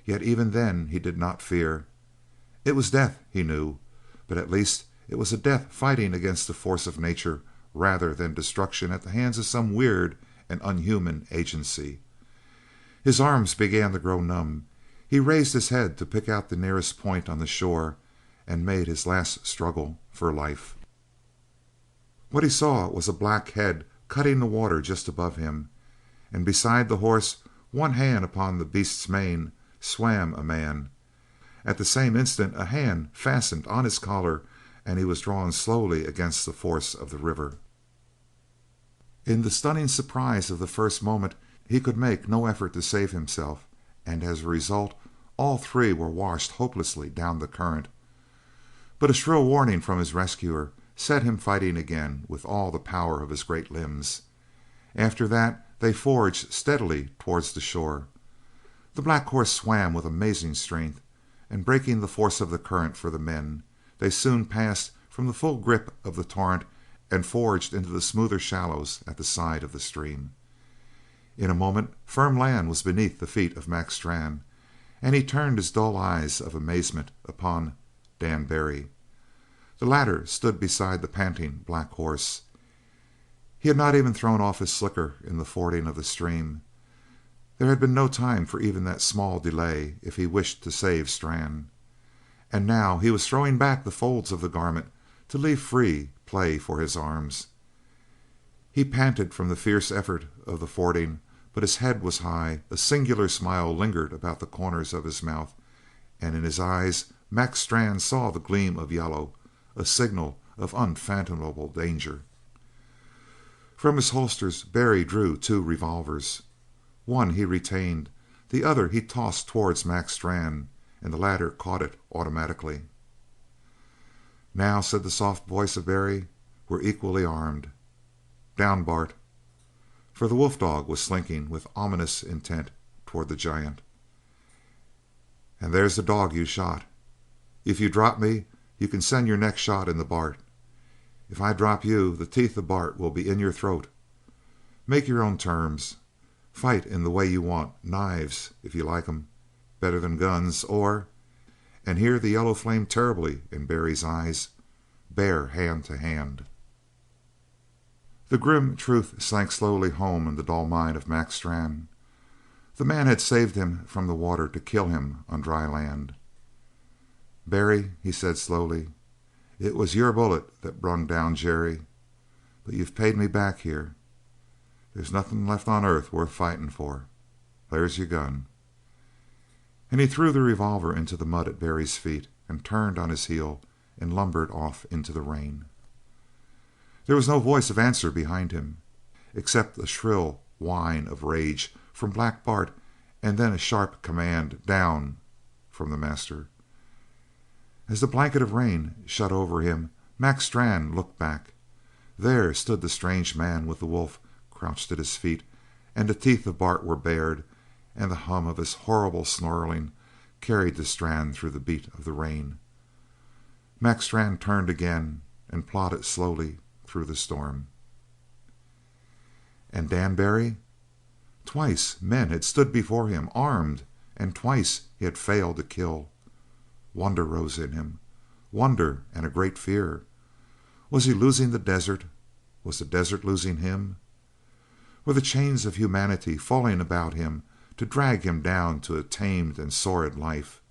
Yet even then he did not fear. It was death, he knew, but at least it was a death fighting against the force of nature rather than destruction at the hands of some weird and unhuman agency. His arms began to grow numb. He raised his head to pick out the nearest point on the shore and made his last struggle for life. What he saw was a black head cutting the water just above him, and beside the horse, one hand upon the beast's mane, swam a man. At the same instant a hand fastened on his collar, and he was drawn slowly against the force of the river. In the stunning surprise of the first moment he could make no effort to save himself, and as a result all three were washed hopelessly down the current. But a shrill warning from his rescuer set him fighting again with all the power of his great limbs. After that they forged steadily towards the shore. The black horse swam with amazing strength, and breaking the force of the current for the men, they soon passed from the full grip of the torrent and forged into the smoother shallows at the side of the stream. In a moment firm land was beneath the feet of Mac Strann, and he turned his dull eyes of amazement upon Dan Barry. The latter stood beside the panting black horse. He had not even thrown off his slicker in the fording of the stream. There had been no time for even that small delay if he wished to save Strann. And now he was throwing back the folds of the garment to leave free play for his arms. He panted from the fierce effort of the fording, but his head was high. A singular smile lingered about the corners of his mouth, and in his eyes Mac Strann saw the gleam of yellow, a signal of unfathomable danger. From his holsters Barry drew two revolvers. One he retained, the other he tossed towards Mac Strann, and the latter caught it automatically. "Now," said the soft voice of Barry, "we're equally armed. Down, Bart!" For the wolf dog was slinking with ominous intent toward the giant. "And there's the dog you shot. If you drop me you can send your next shot into Bart. If I drop you the teeth of Bart will be in your throat. Make your own terms. Fight in the way you want, knives if you like 'em better than guns, or," and here the yellow flamed terribly in Barry's eyes, "bare hand to hand." The grim truth sank slowly home in the dull mind of Mac Strann. The man had saved him from the water to kill him on dry land. "Barry," he said slowly, "it was your bullet that brung down Jerry, but you've paid me back here. There's nothing left on earth worth fighting for. There's your gun." And he threw the revolver into the mud at Barry's feet and turned on his heel and lumbered off into the rain. There was no voice of answer behind him, except a shrill whine of rage from Black Bart, and then a sharp command, "Down!" from the master. As the blanket of rain shut over him, Mac Strann looked back. There stood the strange man with the wolf crouched at his feet, and the teeth of Bart were bared, and the hum of his horrible snarling carried to Strann through the beat of the rain. Mac Strann turned again and plodded slowly through the storm. And Dan Barry? Twice men had stood before him, armed, and twice he had failed to kill. Wonder rose in him, wonder and a great fear. Was he losing the desert? Was the desert losing him? Were the chains of humanity falling about him to drag him down to a tamed and sordid life?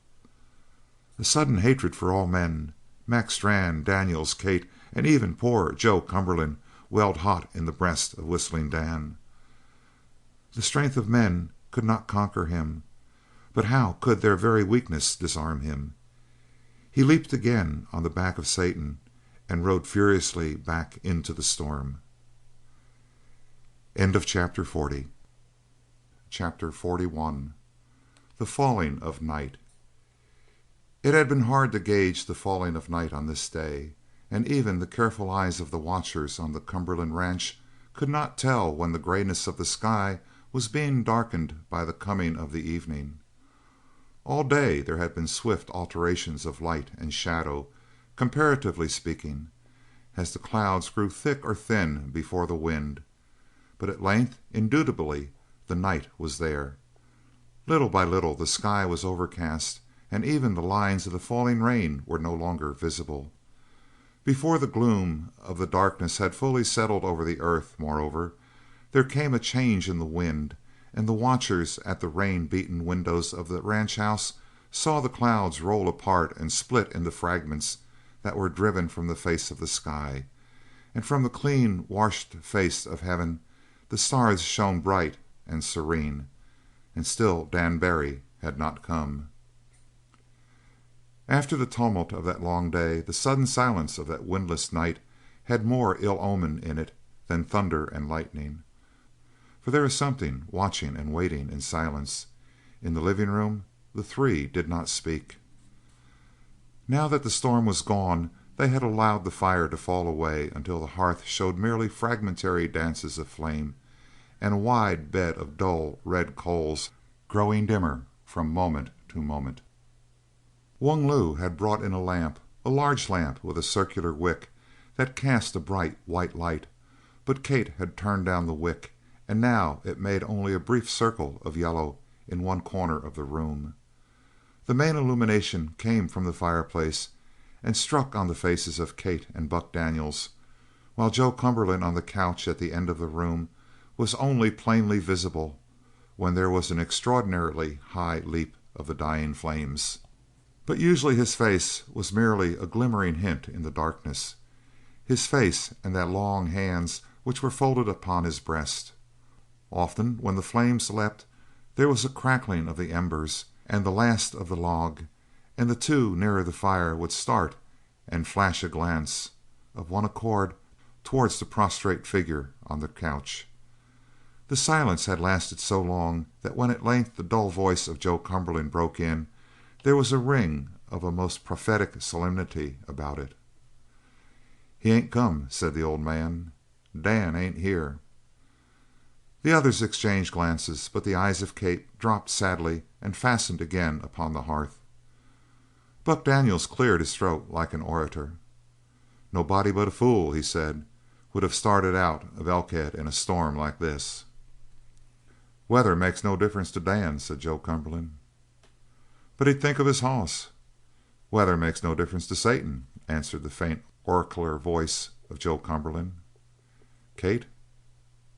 A sudden hatred for all men Mac Strann, Daniels, Kate, and even poor Joe Cumberland welled hot in the breast of Whistling Dan. The strength of men could not conquer him, but how could their very weakness disarm him? He leaped again on the back of Satan and rode furiously back into the storm. End of chapter 40. Chapter 41. The Falling of Night. It had been hard to gauge the falling of night on this day, and even the careful eyes of the watchers on the Cumberland ranch could not tell when the grayness of the sky was being darkened by the coming of the evening. All day there had been swift alternations of light and shadow, comparatively speaking, as the clouds grew thick or thin before the wind, but at length, indubitably, the night was there. Little by little the sky was overcast, and even the lines of the falling rain were no longer visible. Before the gloom of the darkness had fully settled over the earth, moreover, there came a change in the wind, and the watchers at the rain-beaten windows of the ranch house saw the clouds roll apart and split into fragments that were driven from the face of the sky, and from the clean washed face of heaven the stars shone bright and serene, and still Dan Barry had not come. After the tumult of that long day, the sudden silence of that windless night had more ill omen in it than thunder and lightning. For there is something watching and waiting in silence. In the living room the three did not speak. Now that the storm was gone, they had allowed the fire to fall away until the hearth showed merely fragmentary dances of flame, and a wide bed of dull red coals growing dimmer from moment to moment. Wung Lu had brought in a lamp, a large lamp with a circular wick that cast a bright white light, but Kate had turned down the wick, and now it made only a brief circle of yellow in one corner of the room. The main illumination came from the fireplace and struck on the faces of Kate and Buck Daniels, while Joe Cumberland on the couch at the end of the room was only plainly visible when there was an extraordinarily high leap of the dying flames. But usually his face was merely a glimmering hint in the darkness, his face and the long hands which were folded upon his breast. Often, when the flames leapt, there was a crackling of the embers and the last of the log, and the two nearer the fire would start and flash a glance, of one accord, towards the prostrate figure on the couch. The silence had lasted so long that when at length the dull voice of Joe Cumberland broke in, there was a ring of a most prophetic solemnity about it. "He ain't come," said the old man. "Dan ain't here." The others exchanged glances, but the eyes of Kate dropped sadly and fastened again upon the hearth. Buck Daniels cleared his throat like an orator. "Nobody but a fool," he said, "would have started out of Elkhead in a storm like this." "Weather makes no difference to Dan," said Joe Cumberland. "But he'd think of his hoss." "Weather makes no difference to Satan," answered the faint oracular voice of Joe Cumberland. "Kate."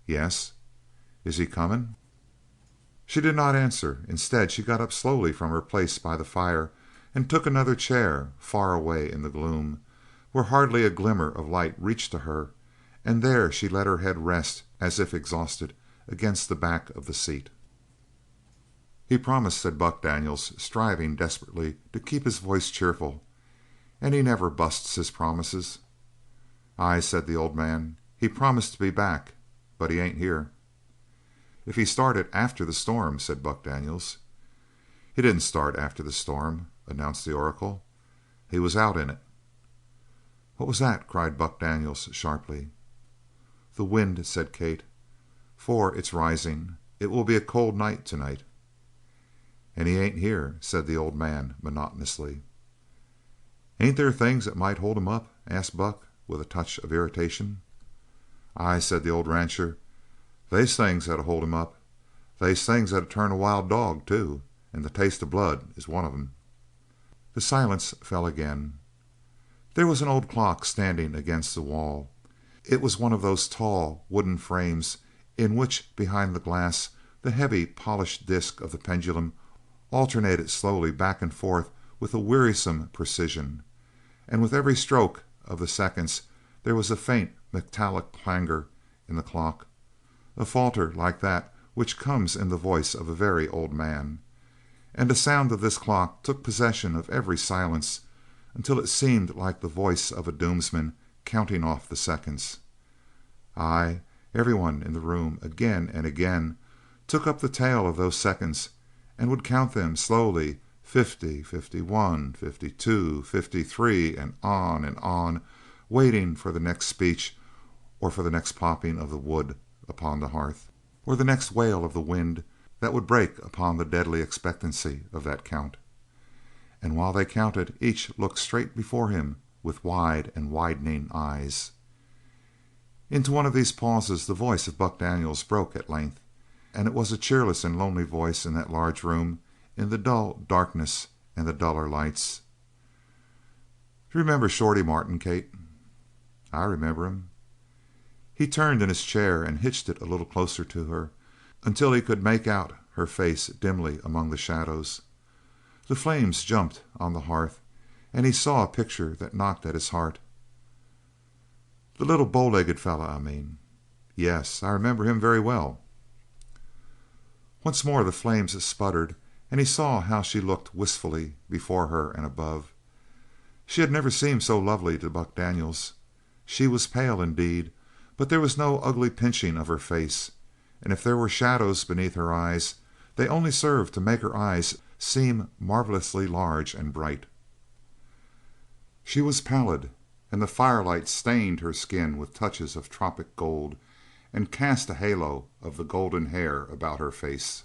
"Yes." "Is he coming?" She did not answer. Instead she got up slowly from her place by the fire and took another chair far away in the gloom, where hardly a glimmer of light reached to her, and there she let her head rest as if exhausted against the back of the seat. "He promised," said Buck Daniels, striving desperately to keep his voice cheerful, "and he never busts his promises." "Aye," said the old man, "he promised to be back, but he ain't here." "If he started after the storm," said Buck Daniels. "He didn't start after the storm," announced the oracle. "He was out in it." "What was that?" cried Buck Daniels sharply. "The wind," said Kate, "for it's rising. It will be a cold night tonight." "And he ain't here," said the old man monotonously. "Ain't there things that might hold him up?" asked Buck with a touch of irritation. "Aye," said the old rancher, "they's things that'll hold him up. They's things that'll turn a wild dog, too, and the taste of blood is one of 'em." The silence fell again. There was an old clock standing against the wall. It was one of those tall wooden frames in which behind the glass the heavy polished disc of the pendulum alternated slowly back and forth with a wearisome precision, and with every stroke of the seconds there was a faint metallic clangor in the clock, a falter like that which comes in the voice of a very old man, and the sound of this clock took possession of every silence until it seemed like the voice of a doomsman counting off the seconds. Aye, everyone in the room again and again took up the tale of those seconds and would count them slowly, 50, 51, 52, 53, and on, waiting for the next speech, or for the next popping of the wood upon the hearth, or the next wail of the wind that would break upon the deadly expectancy of that count. And while they counted, each looked straight before him with wide and widening eyes. Into one of these pauses the voice of Buck Daniels broke at length, and it was a cheerless and lonely voice in that large room, in the dull darkness and the duller lights. "Do you remember Shorty Martin, Kate?" "I remember him." He turned in his chair and hitched it a little closer to her, until he could make out her face dimly among the shadows. The flames jumped on the hearth, and he saw a picture that knocked at his heart. "The little bow-legged fellow, I mean." "Yes, I remember him very well." Once more the flames sputtered, and he saw how she looked wistfully before her and above. She had never seemed so lovely to Buck Daniels. She was pale indeed, but there was no ugly pinching of her face, and if there were shadows beneath her eyes, they only served to make her eyes seem marvelously large and bright. She was pallid, and the firelight stained her skin with touches of tropic gold and cast a halo of the golden hair about her face.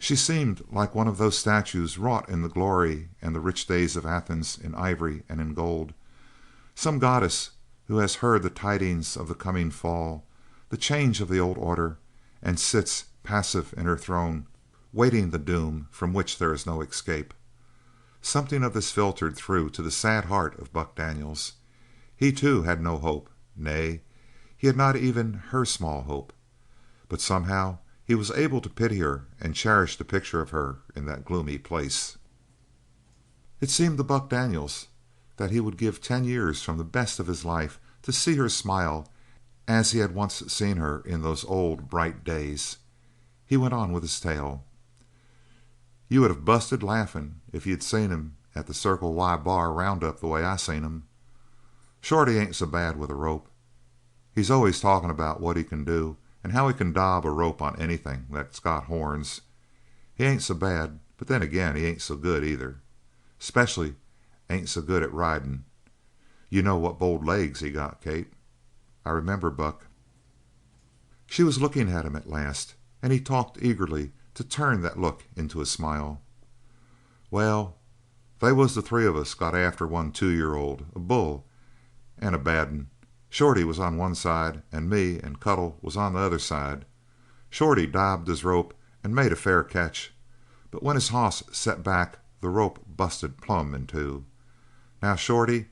She seemed like one of those statues wrought in the glory and the rich days of Athens in ivory and in gold, some goddess who has heard the tidings of the coming fall, the change of the old order, and sits passive in her throne, waiting the doom from which there is no escape. Something of this filtered through to the sad heart of Buck Daniels. He too had no hope, nay, he had not even her small hope, but somehow he was able to pity her and cherish the picture of her in that gloomy place. It seemed to Buck Daniels that he would give 10 years from the best of his life to see her smile as he had once seen her in those old bright days. He went on with his tale. "You would have busted laughing if you'd seen him at the Circle Y bar roundup the way I seen him. Shorty ain't so bad with a rope. He's always talking about what he can do and how he can daub a rope on anything that's got horns. He ain't so bad, but then again he ain't so good either. Especially ain't so good at riding. You know what bold legs he got, Kate." "I remember, Buck." She was looking at him at last, and he talked eagerly to turn that look into a smile. "Well, they was the three of us got after one 2-year-old, a bull, and a bad 'un. Shorty was on one side, and me and Cuttle was on the other side. Shorty daubed his rope and made a fair catch, but when his hoss set back the rope busted plumb in two. Now Shorty,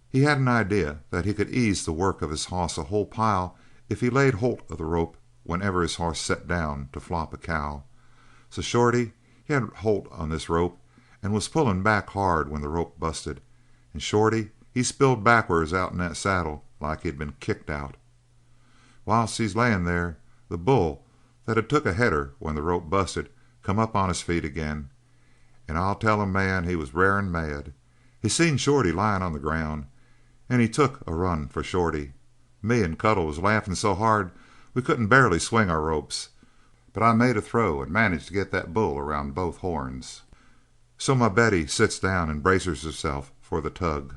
he had an idea that he could ease the work of his hoss a whole pile if he laid holt of the rope whenever his hoss set down to flop a cow. So Shorty, he had holt on this rope and was pulling back hard when the rope busted, and Shorty, he spilled backwards out in that saddle like he'd been kicked out. Whilst he's laying there, the bull that had took a header when the rope busted come up on his feet again, and I'll tell a man he was rarin' mad. He seen Shorty lying on the ground, and he took a run for Shorty. Me and Cuttle was laughing so hard we couldn't barely swing our ropes, but I made a throw and managed to get that bull around both horns. So my Betty sits down and braces herself for the tug.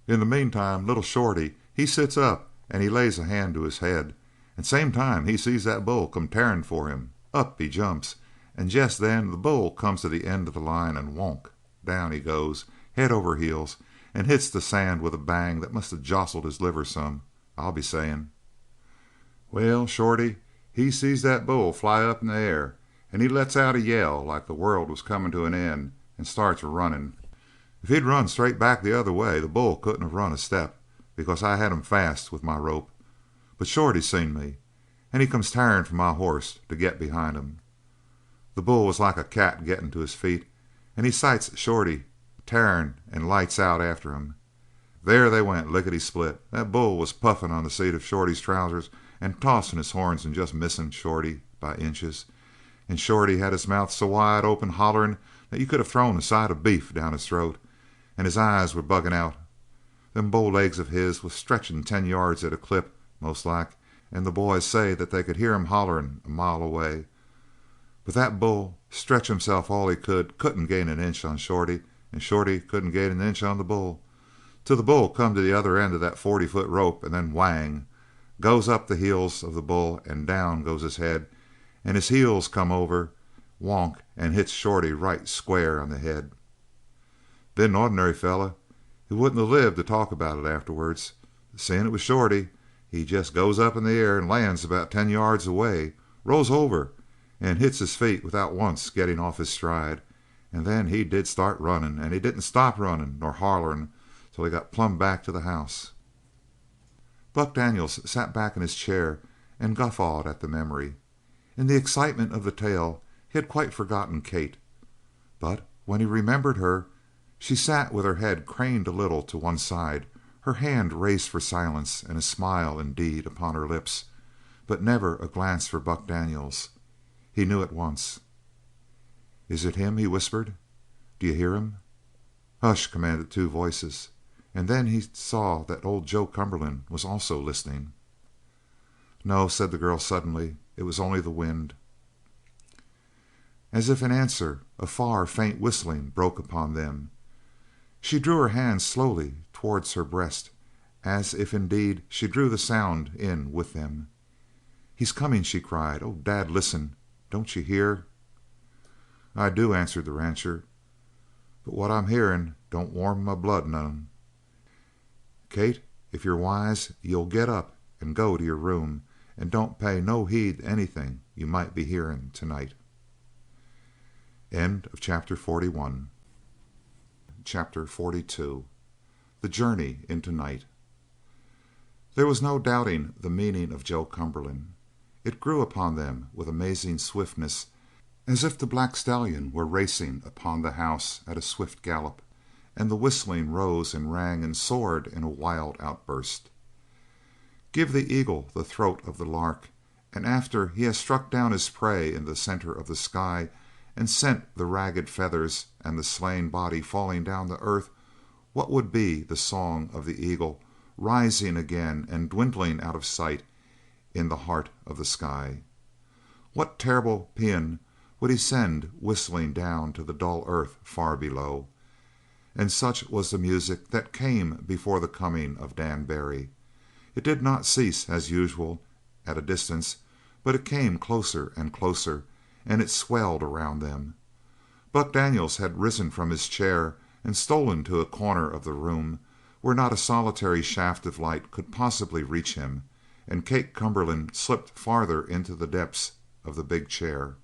In the meantime little Shorty, he sits up and he lays a hand to his head, and same time he sees that bull come tearing for him. Up he jumps, and just then the bull comes to the end of the line and wonk, down he goes, head over heels, and hits the sand with a bang that must have jostled his liver some, I'll be saying. Well, Shorty, he sees that bull fly up in the air, and he lets out a yell like the world was coming to an end and starts running. If he'd run straight back the other way the bull couldn't have run a step, because I had him fast with my rope. But Shorty seen me, and he comes tearing for my horse to get behind him. The bull was like a cat getting to his feet, and he sights Shorty tearing and lights out after him. There they went, lickety-split. That bull was puffing on the seat of Shorty's trousers and tossing his horns and just missing Shorty by inches. And Shorty had his mouth so wide open hollering that you could have thrown a side of beef down his throat, and his eyes were bugging out. Them bow legs of his was stretching 10 yards at a clip, most like, and the boys say that they could hear him hollering a mile away. But that bull, stretch himself all he could, couldn't gain an inch on Shorty, and Shorty couldn't gain an inch on the bull, till the bull come to the other end of that 40-foot rope, and then whang, goes up the heels of the bull and down goes his head, and his heels come over, wonk, and hits Shorty right square on the head. Been an ordinary fella, he wouldn't have lived to talk about it afterwards. Seeing it was Shorty, he just goes up in the air and lands about 10 yards away, rolls over, and hits his feet without once getting off his stride, and then he did start running, and he didn't stop running nor hollering till he got plumb back to the house. Buck Daniels sat back in his chair and guffawed at the memory. In the excitement of the tale he had quite forgotten Kate, but when he remembered her, she sat with her head craned a little to one side, her hand raised for silence, and a smile, indeed, upon her lips, but never a glance for Buck Daniels. He knew at once. "Is it him?" he whispered. "Do you hear him?" "Hush!" commanded two voices, and then he saw that old Joe Cumberland was also listening. "No," said the girl suddenly, "it was only the wind." As if in answer, a far, faint whistling broke upon them. She drew her hand slowly towards her breast, as if indeed she drew the sound in with them. "He's coming!" she cried. "Oh, Dad, listen! Don't you hear?" "I do," answered the rancher, "but what I'm hearing don't warm my blood none. Kate, if you're wise you'll get up and go to your room, and don't pay no heed to anything you might be hearing tonight." End of chapter 41. Chapter 42. The Journey into Night. There was no doubting the meaning of Joe Cumberland. It grew upon them with amazing swiftness, as if the black stallion were racing upon the house at a swift gallop, and the whistling rose and rang and soared in a wild outburst. Give the eagle the throat of the lark, and after he has struck down his prey in the center of the sky and sent the ragged feathers and the slain body falling down to earth, what would be the song of the eagle rising again and dwindling out of sight in the heart of the sky? What terrible paean would he send whistling down to the dull earth far below? And such was the music that came before the coming of Dan Barry. It did not cease as usual at a distance, but it came closer and closer, and it swelled around them. Buck Daniels had risen from his chair and stolen to a corner of the room where not a solitary shaft of light could possibly reach him, and Kate Cumberland slipped farther into the depths of the big chair,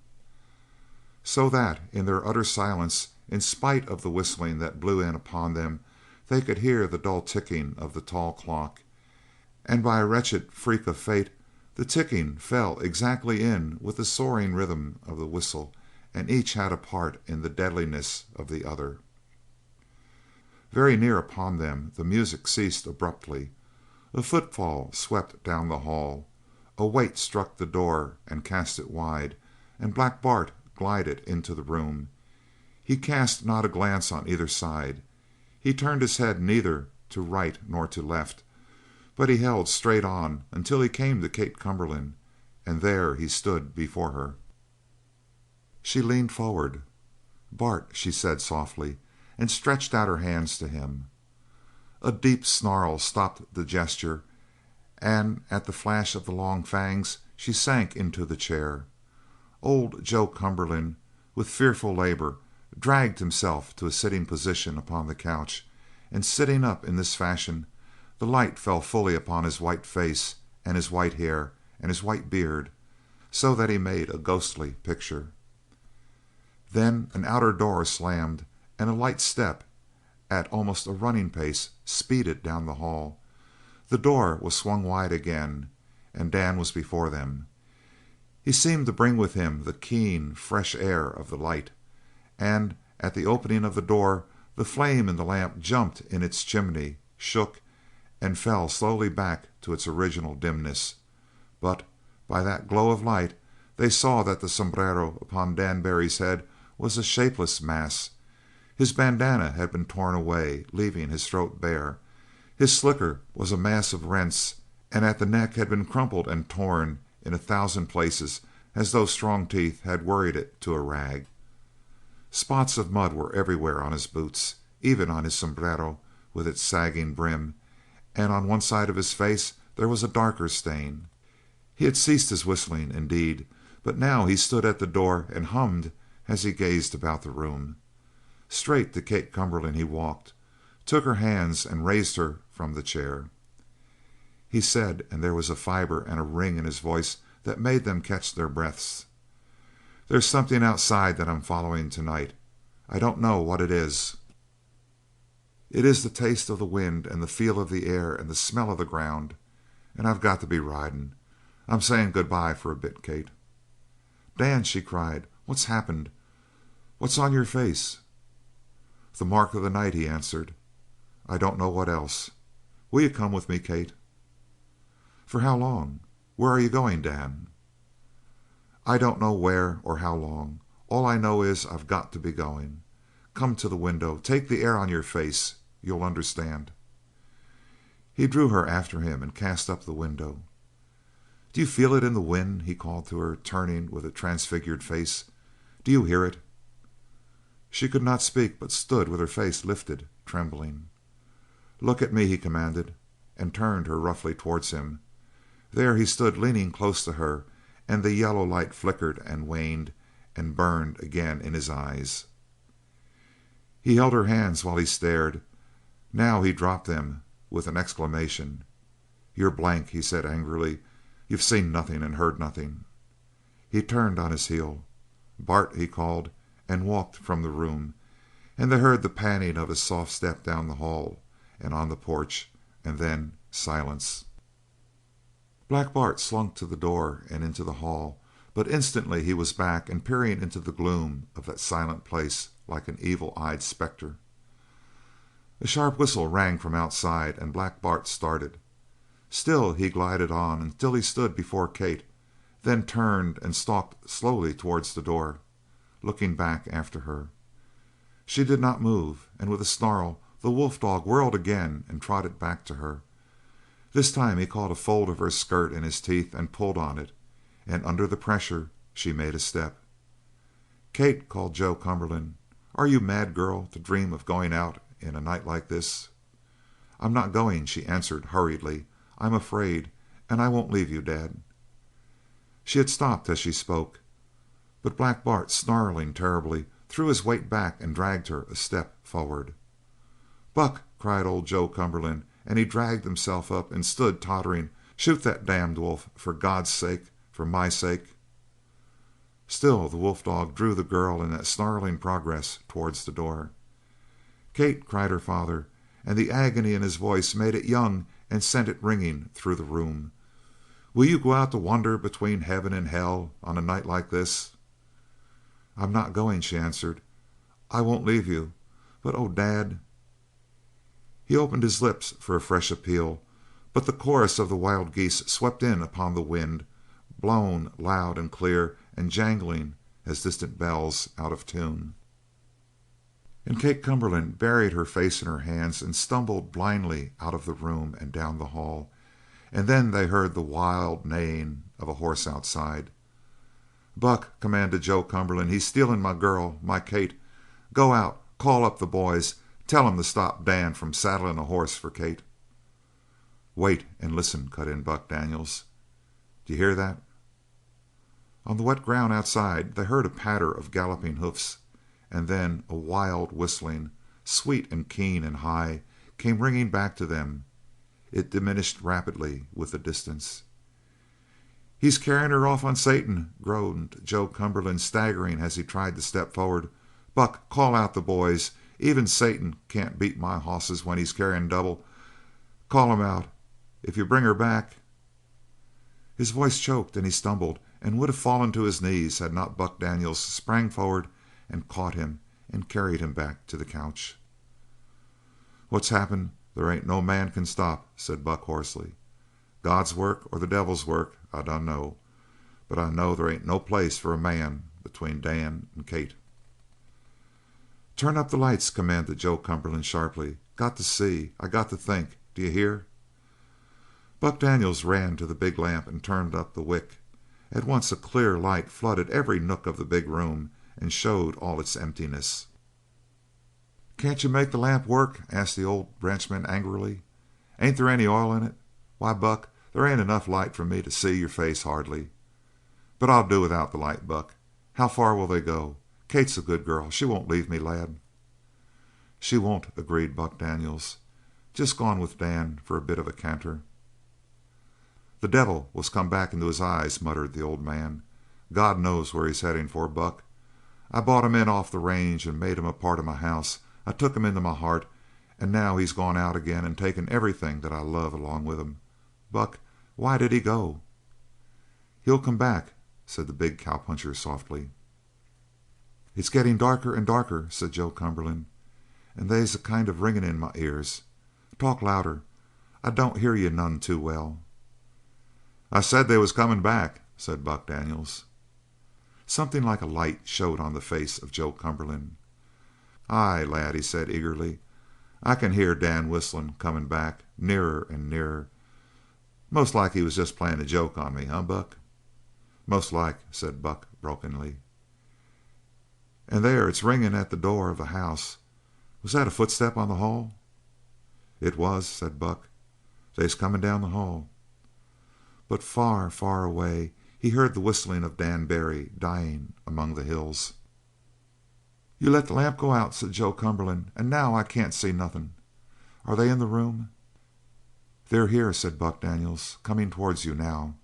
so that in their utter silence, in spite of the whistling that blew in upon them, they could hear the dull ticking of the tall clock, and by a wretched freak of fate the ticking fell exactly in with the soaring rhythm of the whistle, and each had a part in the deadliness of the other. Very near upon them the music ceased abruptly. A footfall swept down the hall. A weight struck the door and cast it wide, and Black Bart glided into the room. He cast not a glance on either side. He turned his head neither to right nor to left, but he held straight on until he came to Kate Cumberland, and there he stood before her. She leaned forward. "Bart," she said softly, and stretched out her hands to him. A deep snarl stopped the gesture, and at the flash of the long fangs she sank into the chair. Old Joe Cumberland, with fearful labor, dragged himself to a sitting position upon the couch, and sitting up in this fashion, the light fell fully upon his white face and his white hair and his white beard, so that he made a ghostly picture. Then an outer door slammed, and a light step, at almost a running pace, speeded down the hall. The door was swung wide again, and Dan was before them. He seemed to bring with him the keen, fresh air of the light, and at the opening of the door The flame in the lamp jumped in its chimney, shook, and fell slowly back to its original dimness, but by that glow of light they saw that the sombrero upon Dan Barry's head was a shapeless mass. His bandana had been torn away, leaving his throat bare. His slicker was a mass of rents, and at the neck had been crumpled and torn in 1,000 places as though strong teeth had worried it to a rag. Spots of mud were everywhere on his boots, even on his sombrero with its sagging brim, and on one side of his face there was a darker stain. He had ceased his whistling, indeed, but now he stood at the door and hummed as he gazed about the room. Straight to Kate Cumberland he walked, took her hands and raised her from the chair. He said, and there was a fiber and a ring in his voice that made them catch their breaths, "There's something outside that I'm following tonight. I don't know what it is. It is the taste of the wind and the feel of the air and the smell of the ground, and I've got to be riding. I'm saying good-bye for a bit, Kate." "Dan," she cried, "what's happened? What's on your face?" "The mark of the night," he answered. "I don't know what else. Will you come with me, Kate?" "For how long? Where are you going, Dan?" "I don't know where or how long. All I know is I've got to be going. Come to the window. Take the air on your face. You'll understand." He drew her after him and cast up the window. "Do you feel it in the wind?" he called to her, turning with a transfigured face. "Do you hear it?" She could not speak, but stood with her face lifted, trembling. "Look at me," he commanded, and turned her roughly towards him. There he stood leaning close to her, and the yellow light flickered and waned and burned again in his eyes. He held her hands while he stared. Now he dropped them with an exclamation. "You're blank," he said angrily. "You've seen nothing and heard nothing." He turned on his heel. "Bart," he called, and walked from the room, and they heard the padding of his soft step down the hall and on the porch, and then silence. Black Bart slunk to the door and into the hall, but instantly he was back and peering into the gloom of that silent place like an evil-eyed spectre. A sharp whistle rang from outside, and Black Bart started. Still he glided on until he stood before Kate, then turned and stalked slowly towards the door, looking back after her. She did not move, and with a snarl the wolf dog whirled again and trotted back to her. This time he caught a fold of her skirt in his teeth and pulled on it, and under the pressure she made a step. "Kate," called Joe Cumberland, "are you mad, girl, to dream of going out in a night like this?" "I'm not going," she answered hurriedly. "I'm afraid, and I won't leave you, Dad." She had stopped as she spoke, but Black Bart, snarling terribly, threw his weight back and dragged her a step forward. "Buck!" cried old Joe Cumberland, and he dragged himself up and stood tottering. "Shoot that damned wolf, for God's sake, for my sake!" Still the wolf dog drew the girl in that snarling progress towards the door. "Kate!" cried her father, and the agony in his voice made it young and sent it ringing through the room. "Will you go out to wander between heaven and hell on a night like this?" "I'm not going," she answered. "I won't leave you. But oh, Dad!" He opened his lips for a fresh appeal, but the chorus of the wild geese swept in upon the wind, blown loud and clear and jangling as distant bells out of tune. And Kate Cumberland buried her face in her hands and stumbled blindly out of the room and down the hall, and then they heard the wild neighing of a horse outside. "Buck," commanded Joe Cumberland, "he's stealing my girl, my Kate. Go out, call up the boys, tell 'em to stop Dan from saddling a horse for Kate." "Wait and listen," cut in Buck Daniels. "Do you hear that?" On the wet ground outside they heard a patter of galloping hoofs, and then a wild whistling, sweet and keen and high, came ringing back to them. It diminished rapidly with the distance. "He's carrying her off on Satan," groaned Joe Cumberland, staggering as he tried to step forward. "Buck, call out the boys. Even Satan can't beat my hosses when he's carrying double. Call 'em out. If you bring her back—" His voice choked and he stumbled and would have fallen to his knees had not Buck Daniels sprang forward and caught him and carried him back to the couch. "What's happened there ain't no man can stop," said Buck hoarsely. "God's work or the devil's work, I dunno, but I know there ain't no place for a man between Dan and Kate." "Turn up the lights," commanded Joe Cumberland sharply. "Got to see. I got to think. Do you hear?" Buck Daniels ran to the big lamp and turned up the wick. At once a clear light flooded every nook of the big room and showed all its emptiness. "Can't you make the lamp work?" asked the old ranchman angrily. "Ain't there any oil in it? Why, Buck, there ain't enough light for me to see your face hardly. But I'll do without the light, Buck. How far will they go? Kate's a good girl. She won't leave me, lad." "She won't," agreed Buck Daniels. "Just gone with Dan for a bit of a canter." "The devil was come back into his eyes," muttered the old man. "God knows where he's heading for, Buck. I bought him in off the range and made him a part of my house. I took him into my heart, and now he's gone out again and taken everything that I love along with him. Buck, why did he go?" "He'll come back," said the big cowpuncher softly. "It's getting darker and darker," said Joe Cumberland, "and they's a kind of ringing in my ears. Talk louder. I don't hear you none too well." "I said they was comin' back," said Buck Daniels. Something like a light showed on the face of Joe Cumberland. "Ay, lad," he said eagerly, "I can hear Dan whistlin' comin' back, nearer and nearer. Most like he was jest playin' a joke on me, eh, Buck?" "Most like," said Buck brokenly. "And there it's ringing at the door of the house. Was that a footstep on the hall?" "It was," said Buck. "They's comin' down the hall." But far, far away he heard the whistling of Dan Barry dying among the hills. "You let the lamp go out," said Joe Cumberland, "and now I can't see nothing. Are they in the room?" "They're here," said Buck Daniels, "coming towards you now."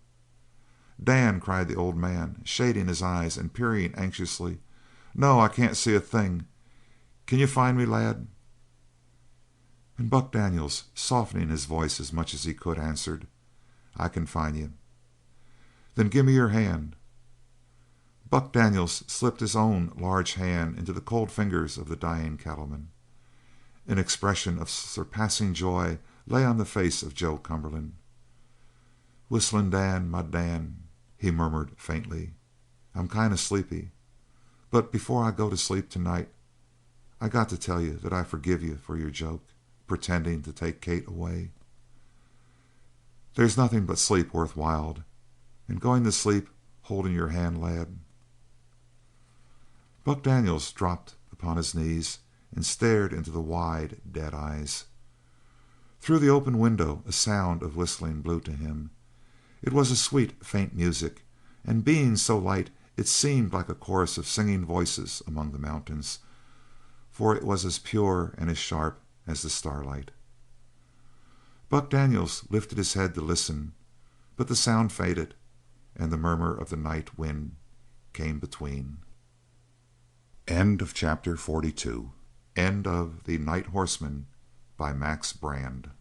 "Dan!" cried the old man, shading his eyes and peering anxiously. "No, I can't see a thing. Can you find me, lad?" And Buck Daniels, softening his voice as much as he could, answered, "I can find you." "Then give me your hand." Buck Daniels slipped his own large hand into the cold fingers of the dying cattleman. An expression of surpassing joy lay on the face of Joe Cumberland. "Whistlin' Dan, my Dan," he murmured faintly. "I'm kind of sleepy. But before I go to sleep tonight I got to tell you that I forgive you for your joke, pretending to take Kate away. There's nothing but sleep worth while, and going to sleep holding your hand, lad." Buck Daniels dropped upon his knees and stared into the wide, dead eyes. Through the open window a sound of whistling blew to him. It was a sweet, faint music, and being so light it seemed like a chorus of singing voices among the mountains, for it was as pure and as sharp as the starlight. Buck Daniels lifted his head to listen, but the sound faded, and the murmur of the night wind came between. End of chapter 42. End of The Night Horseman by Max Brand.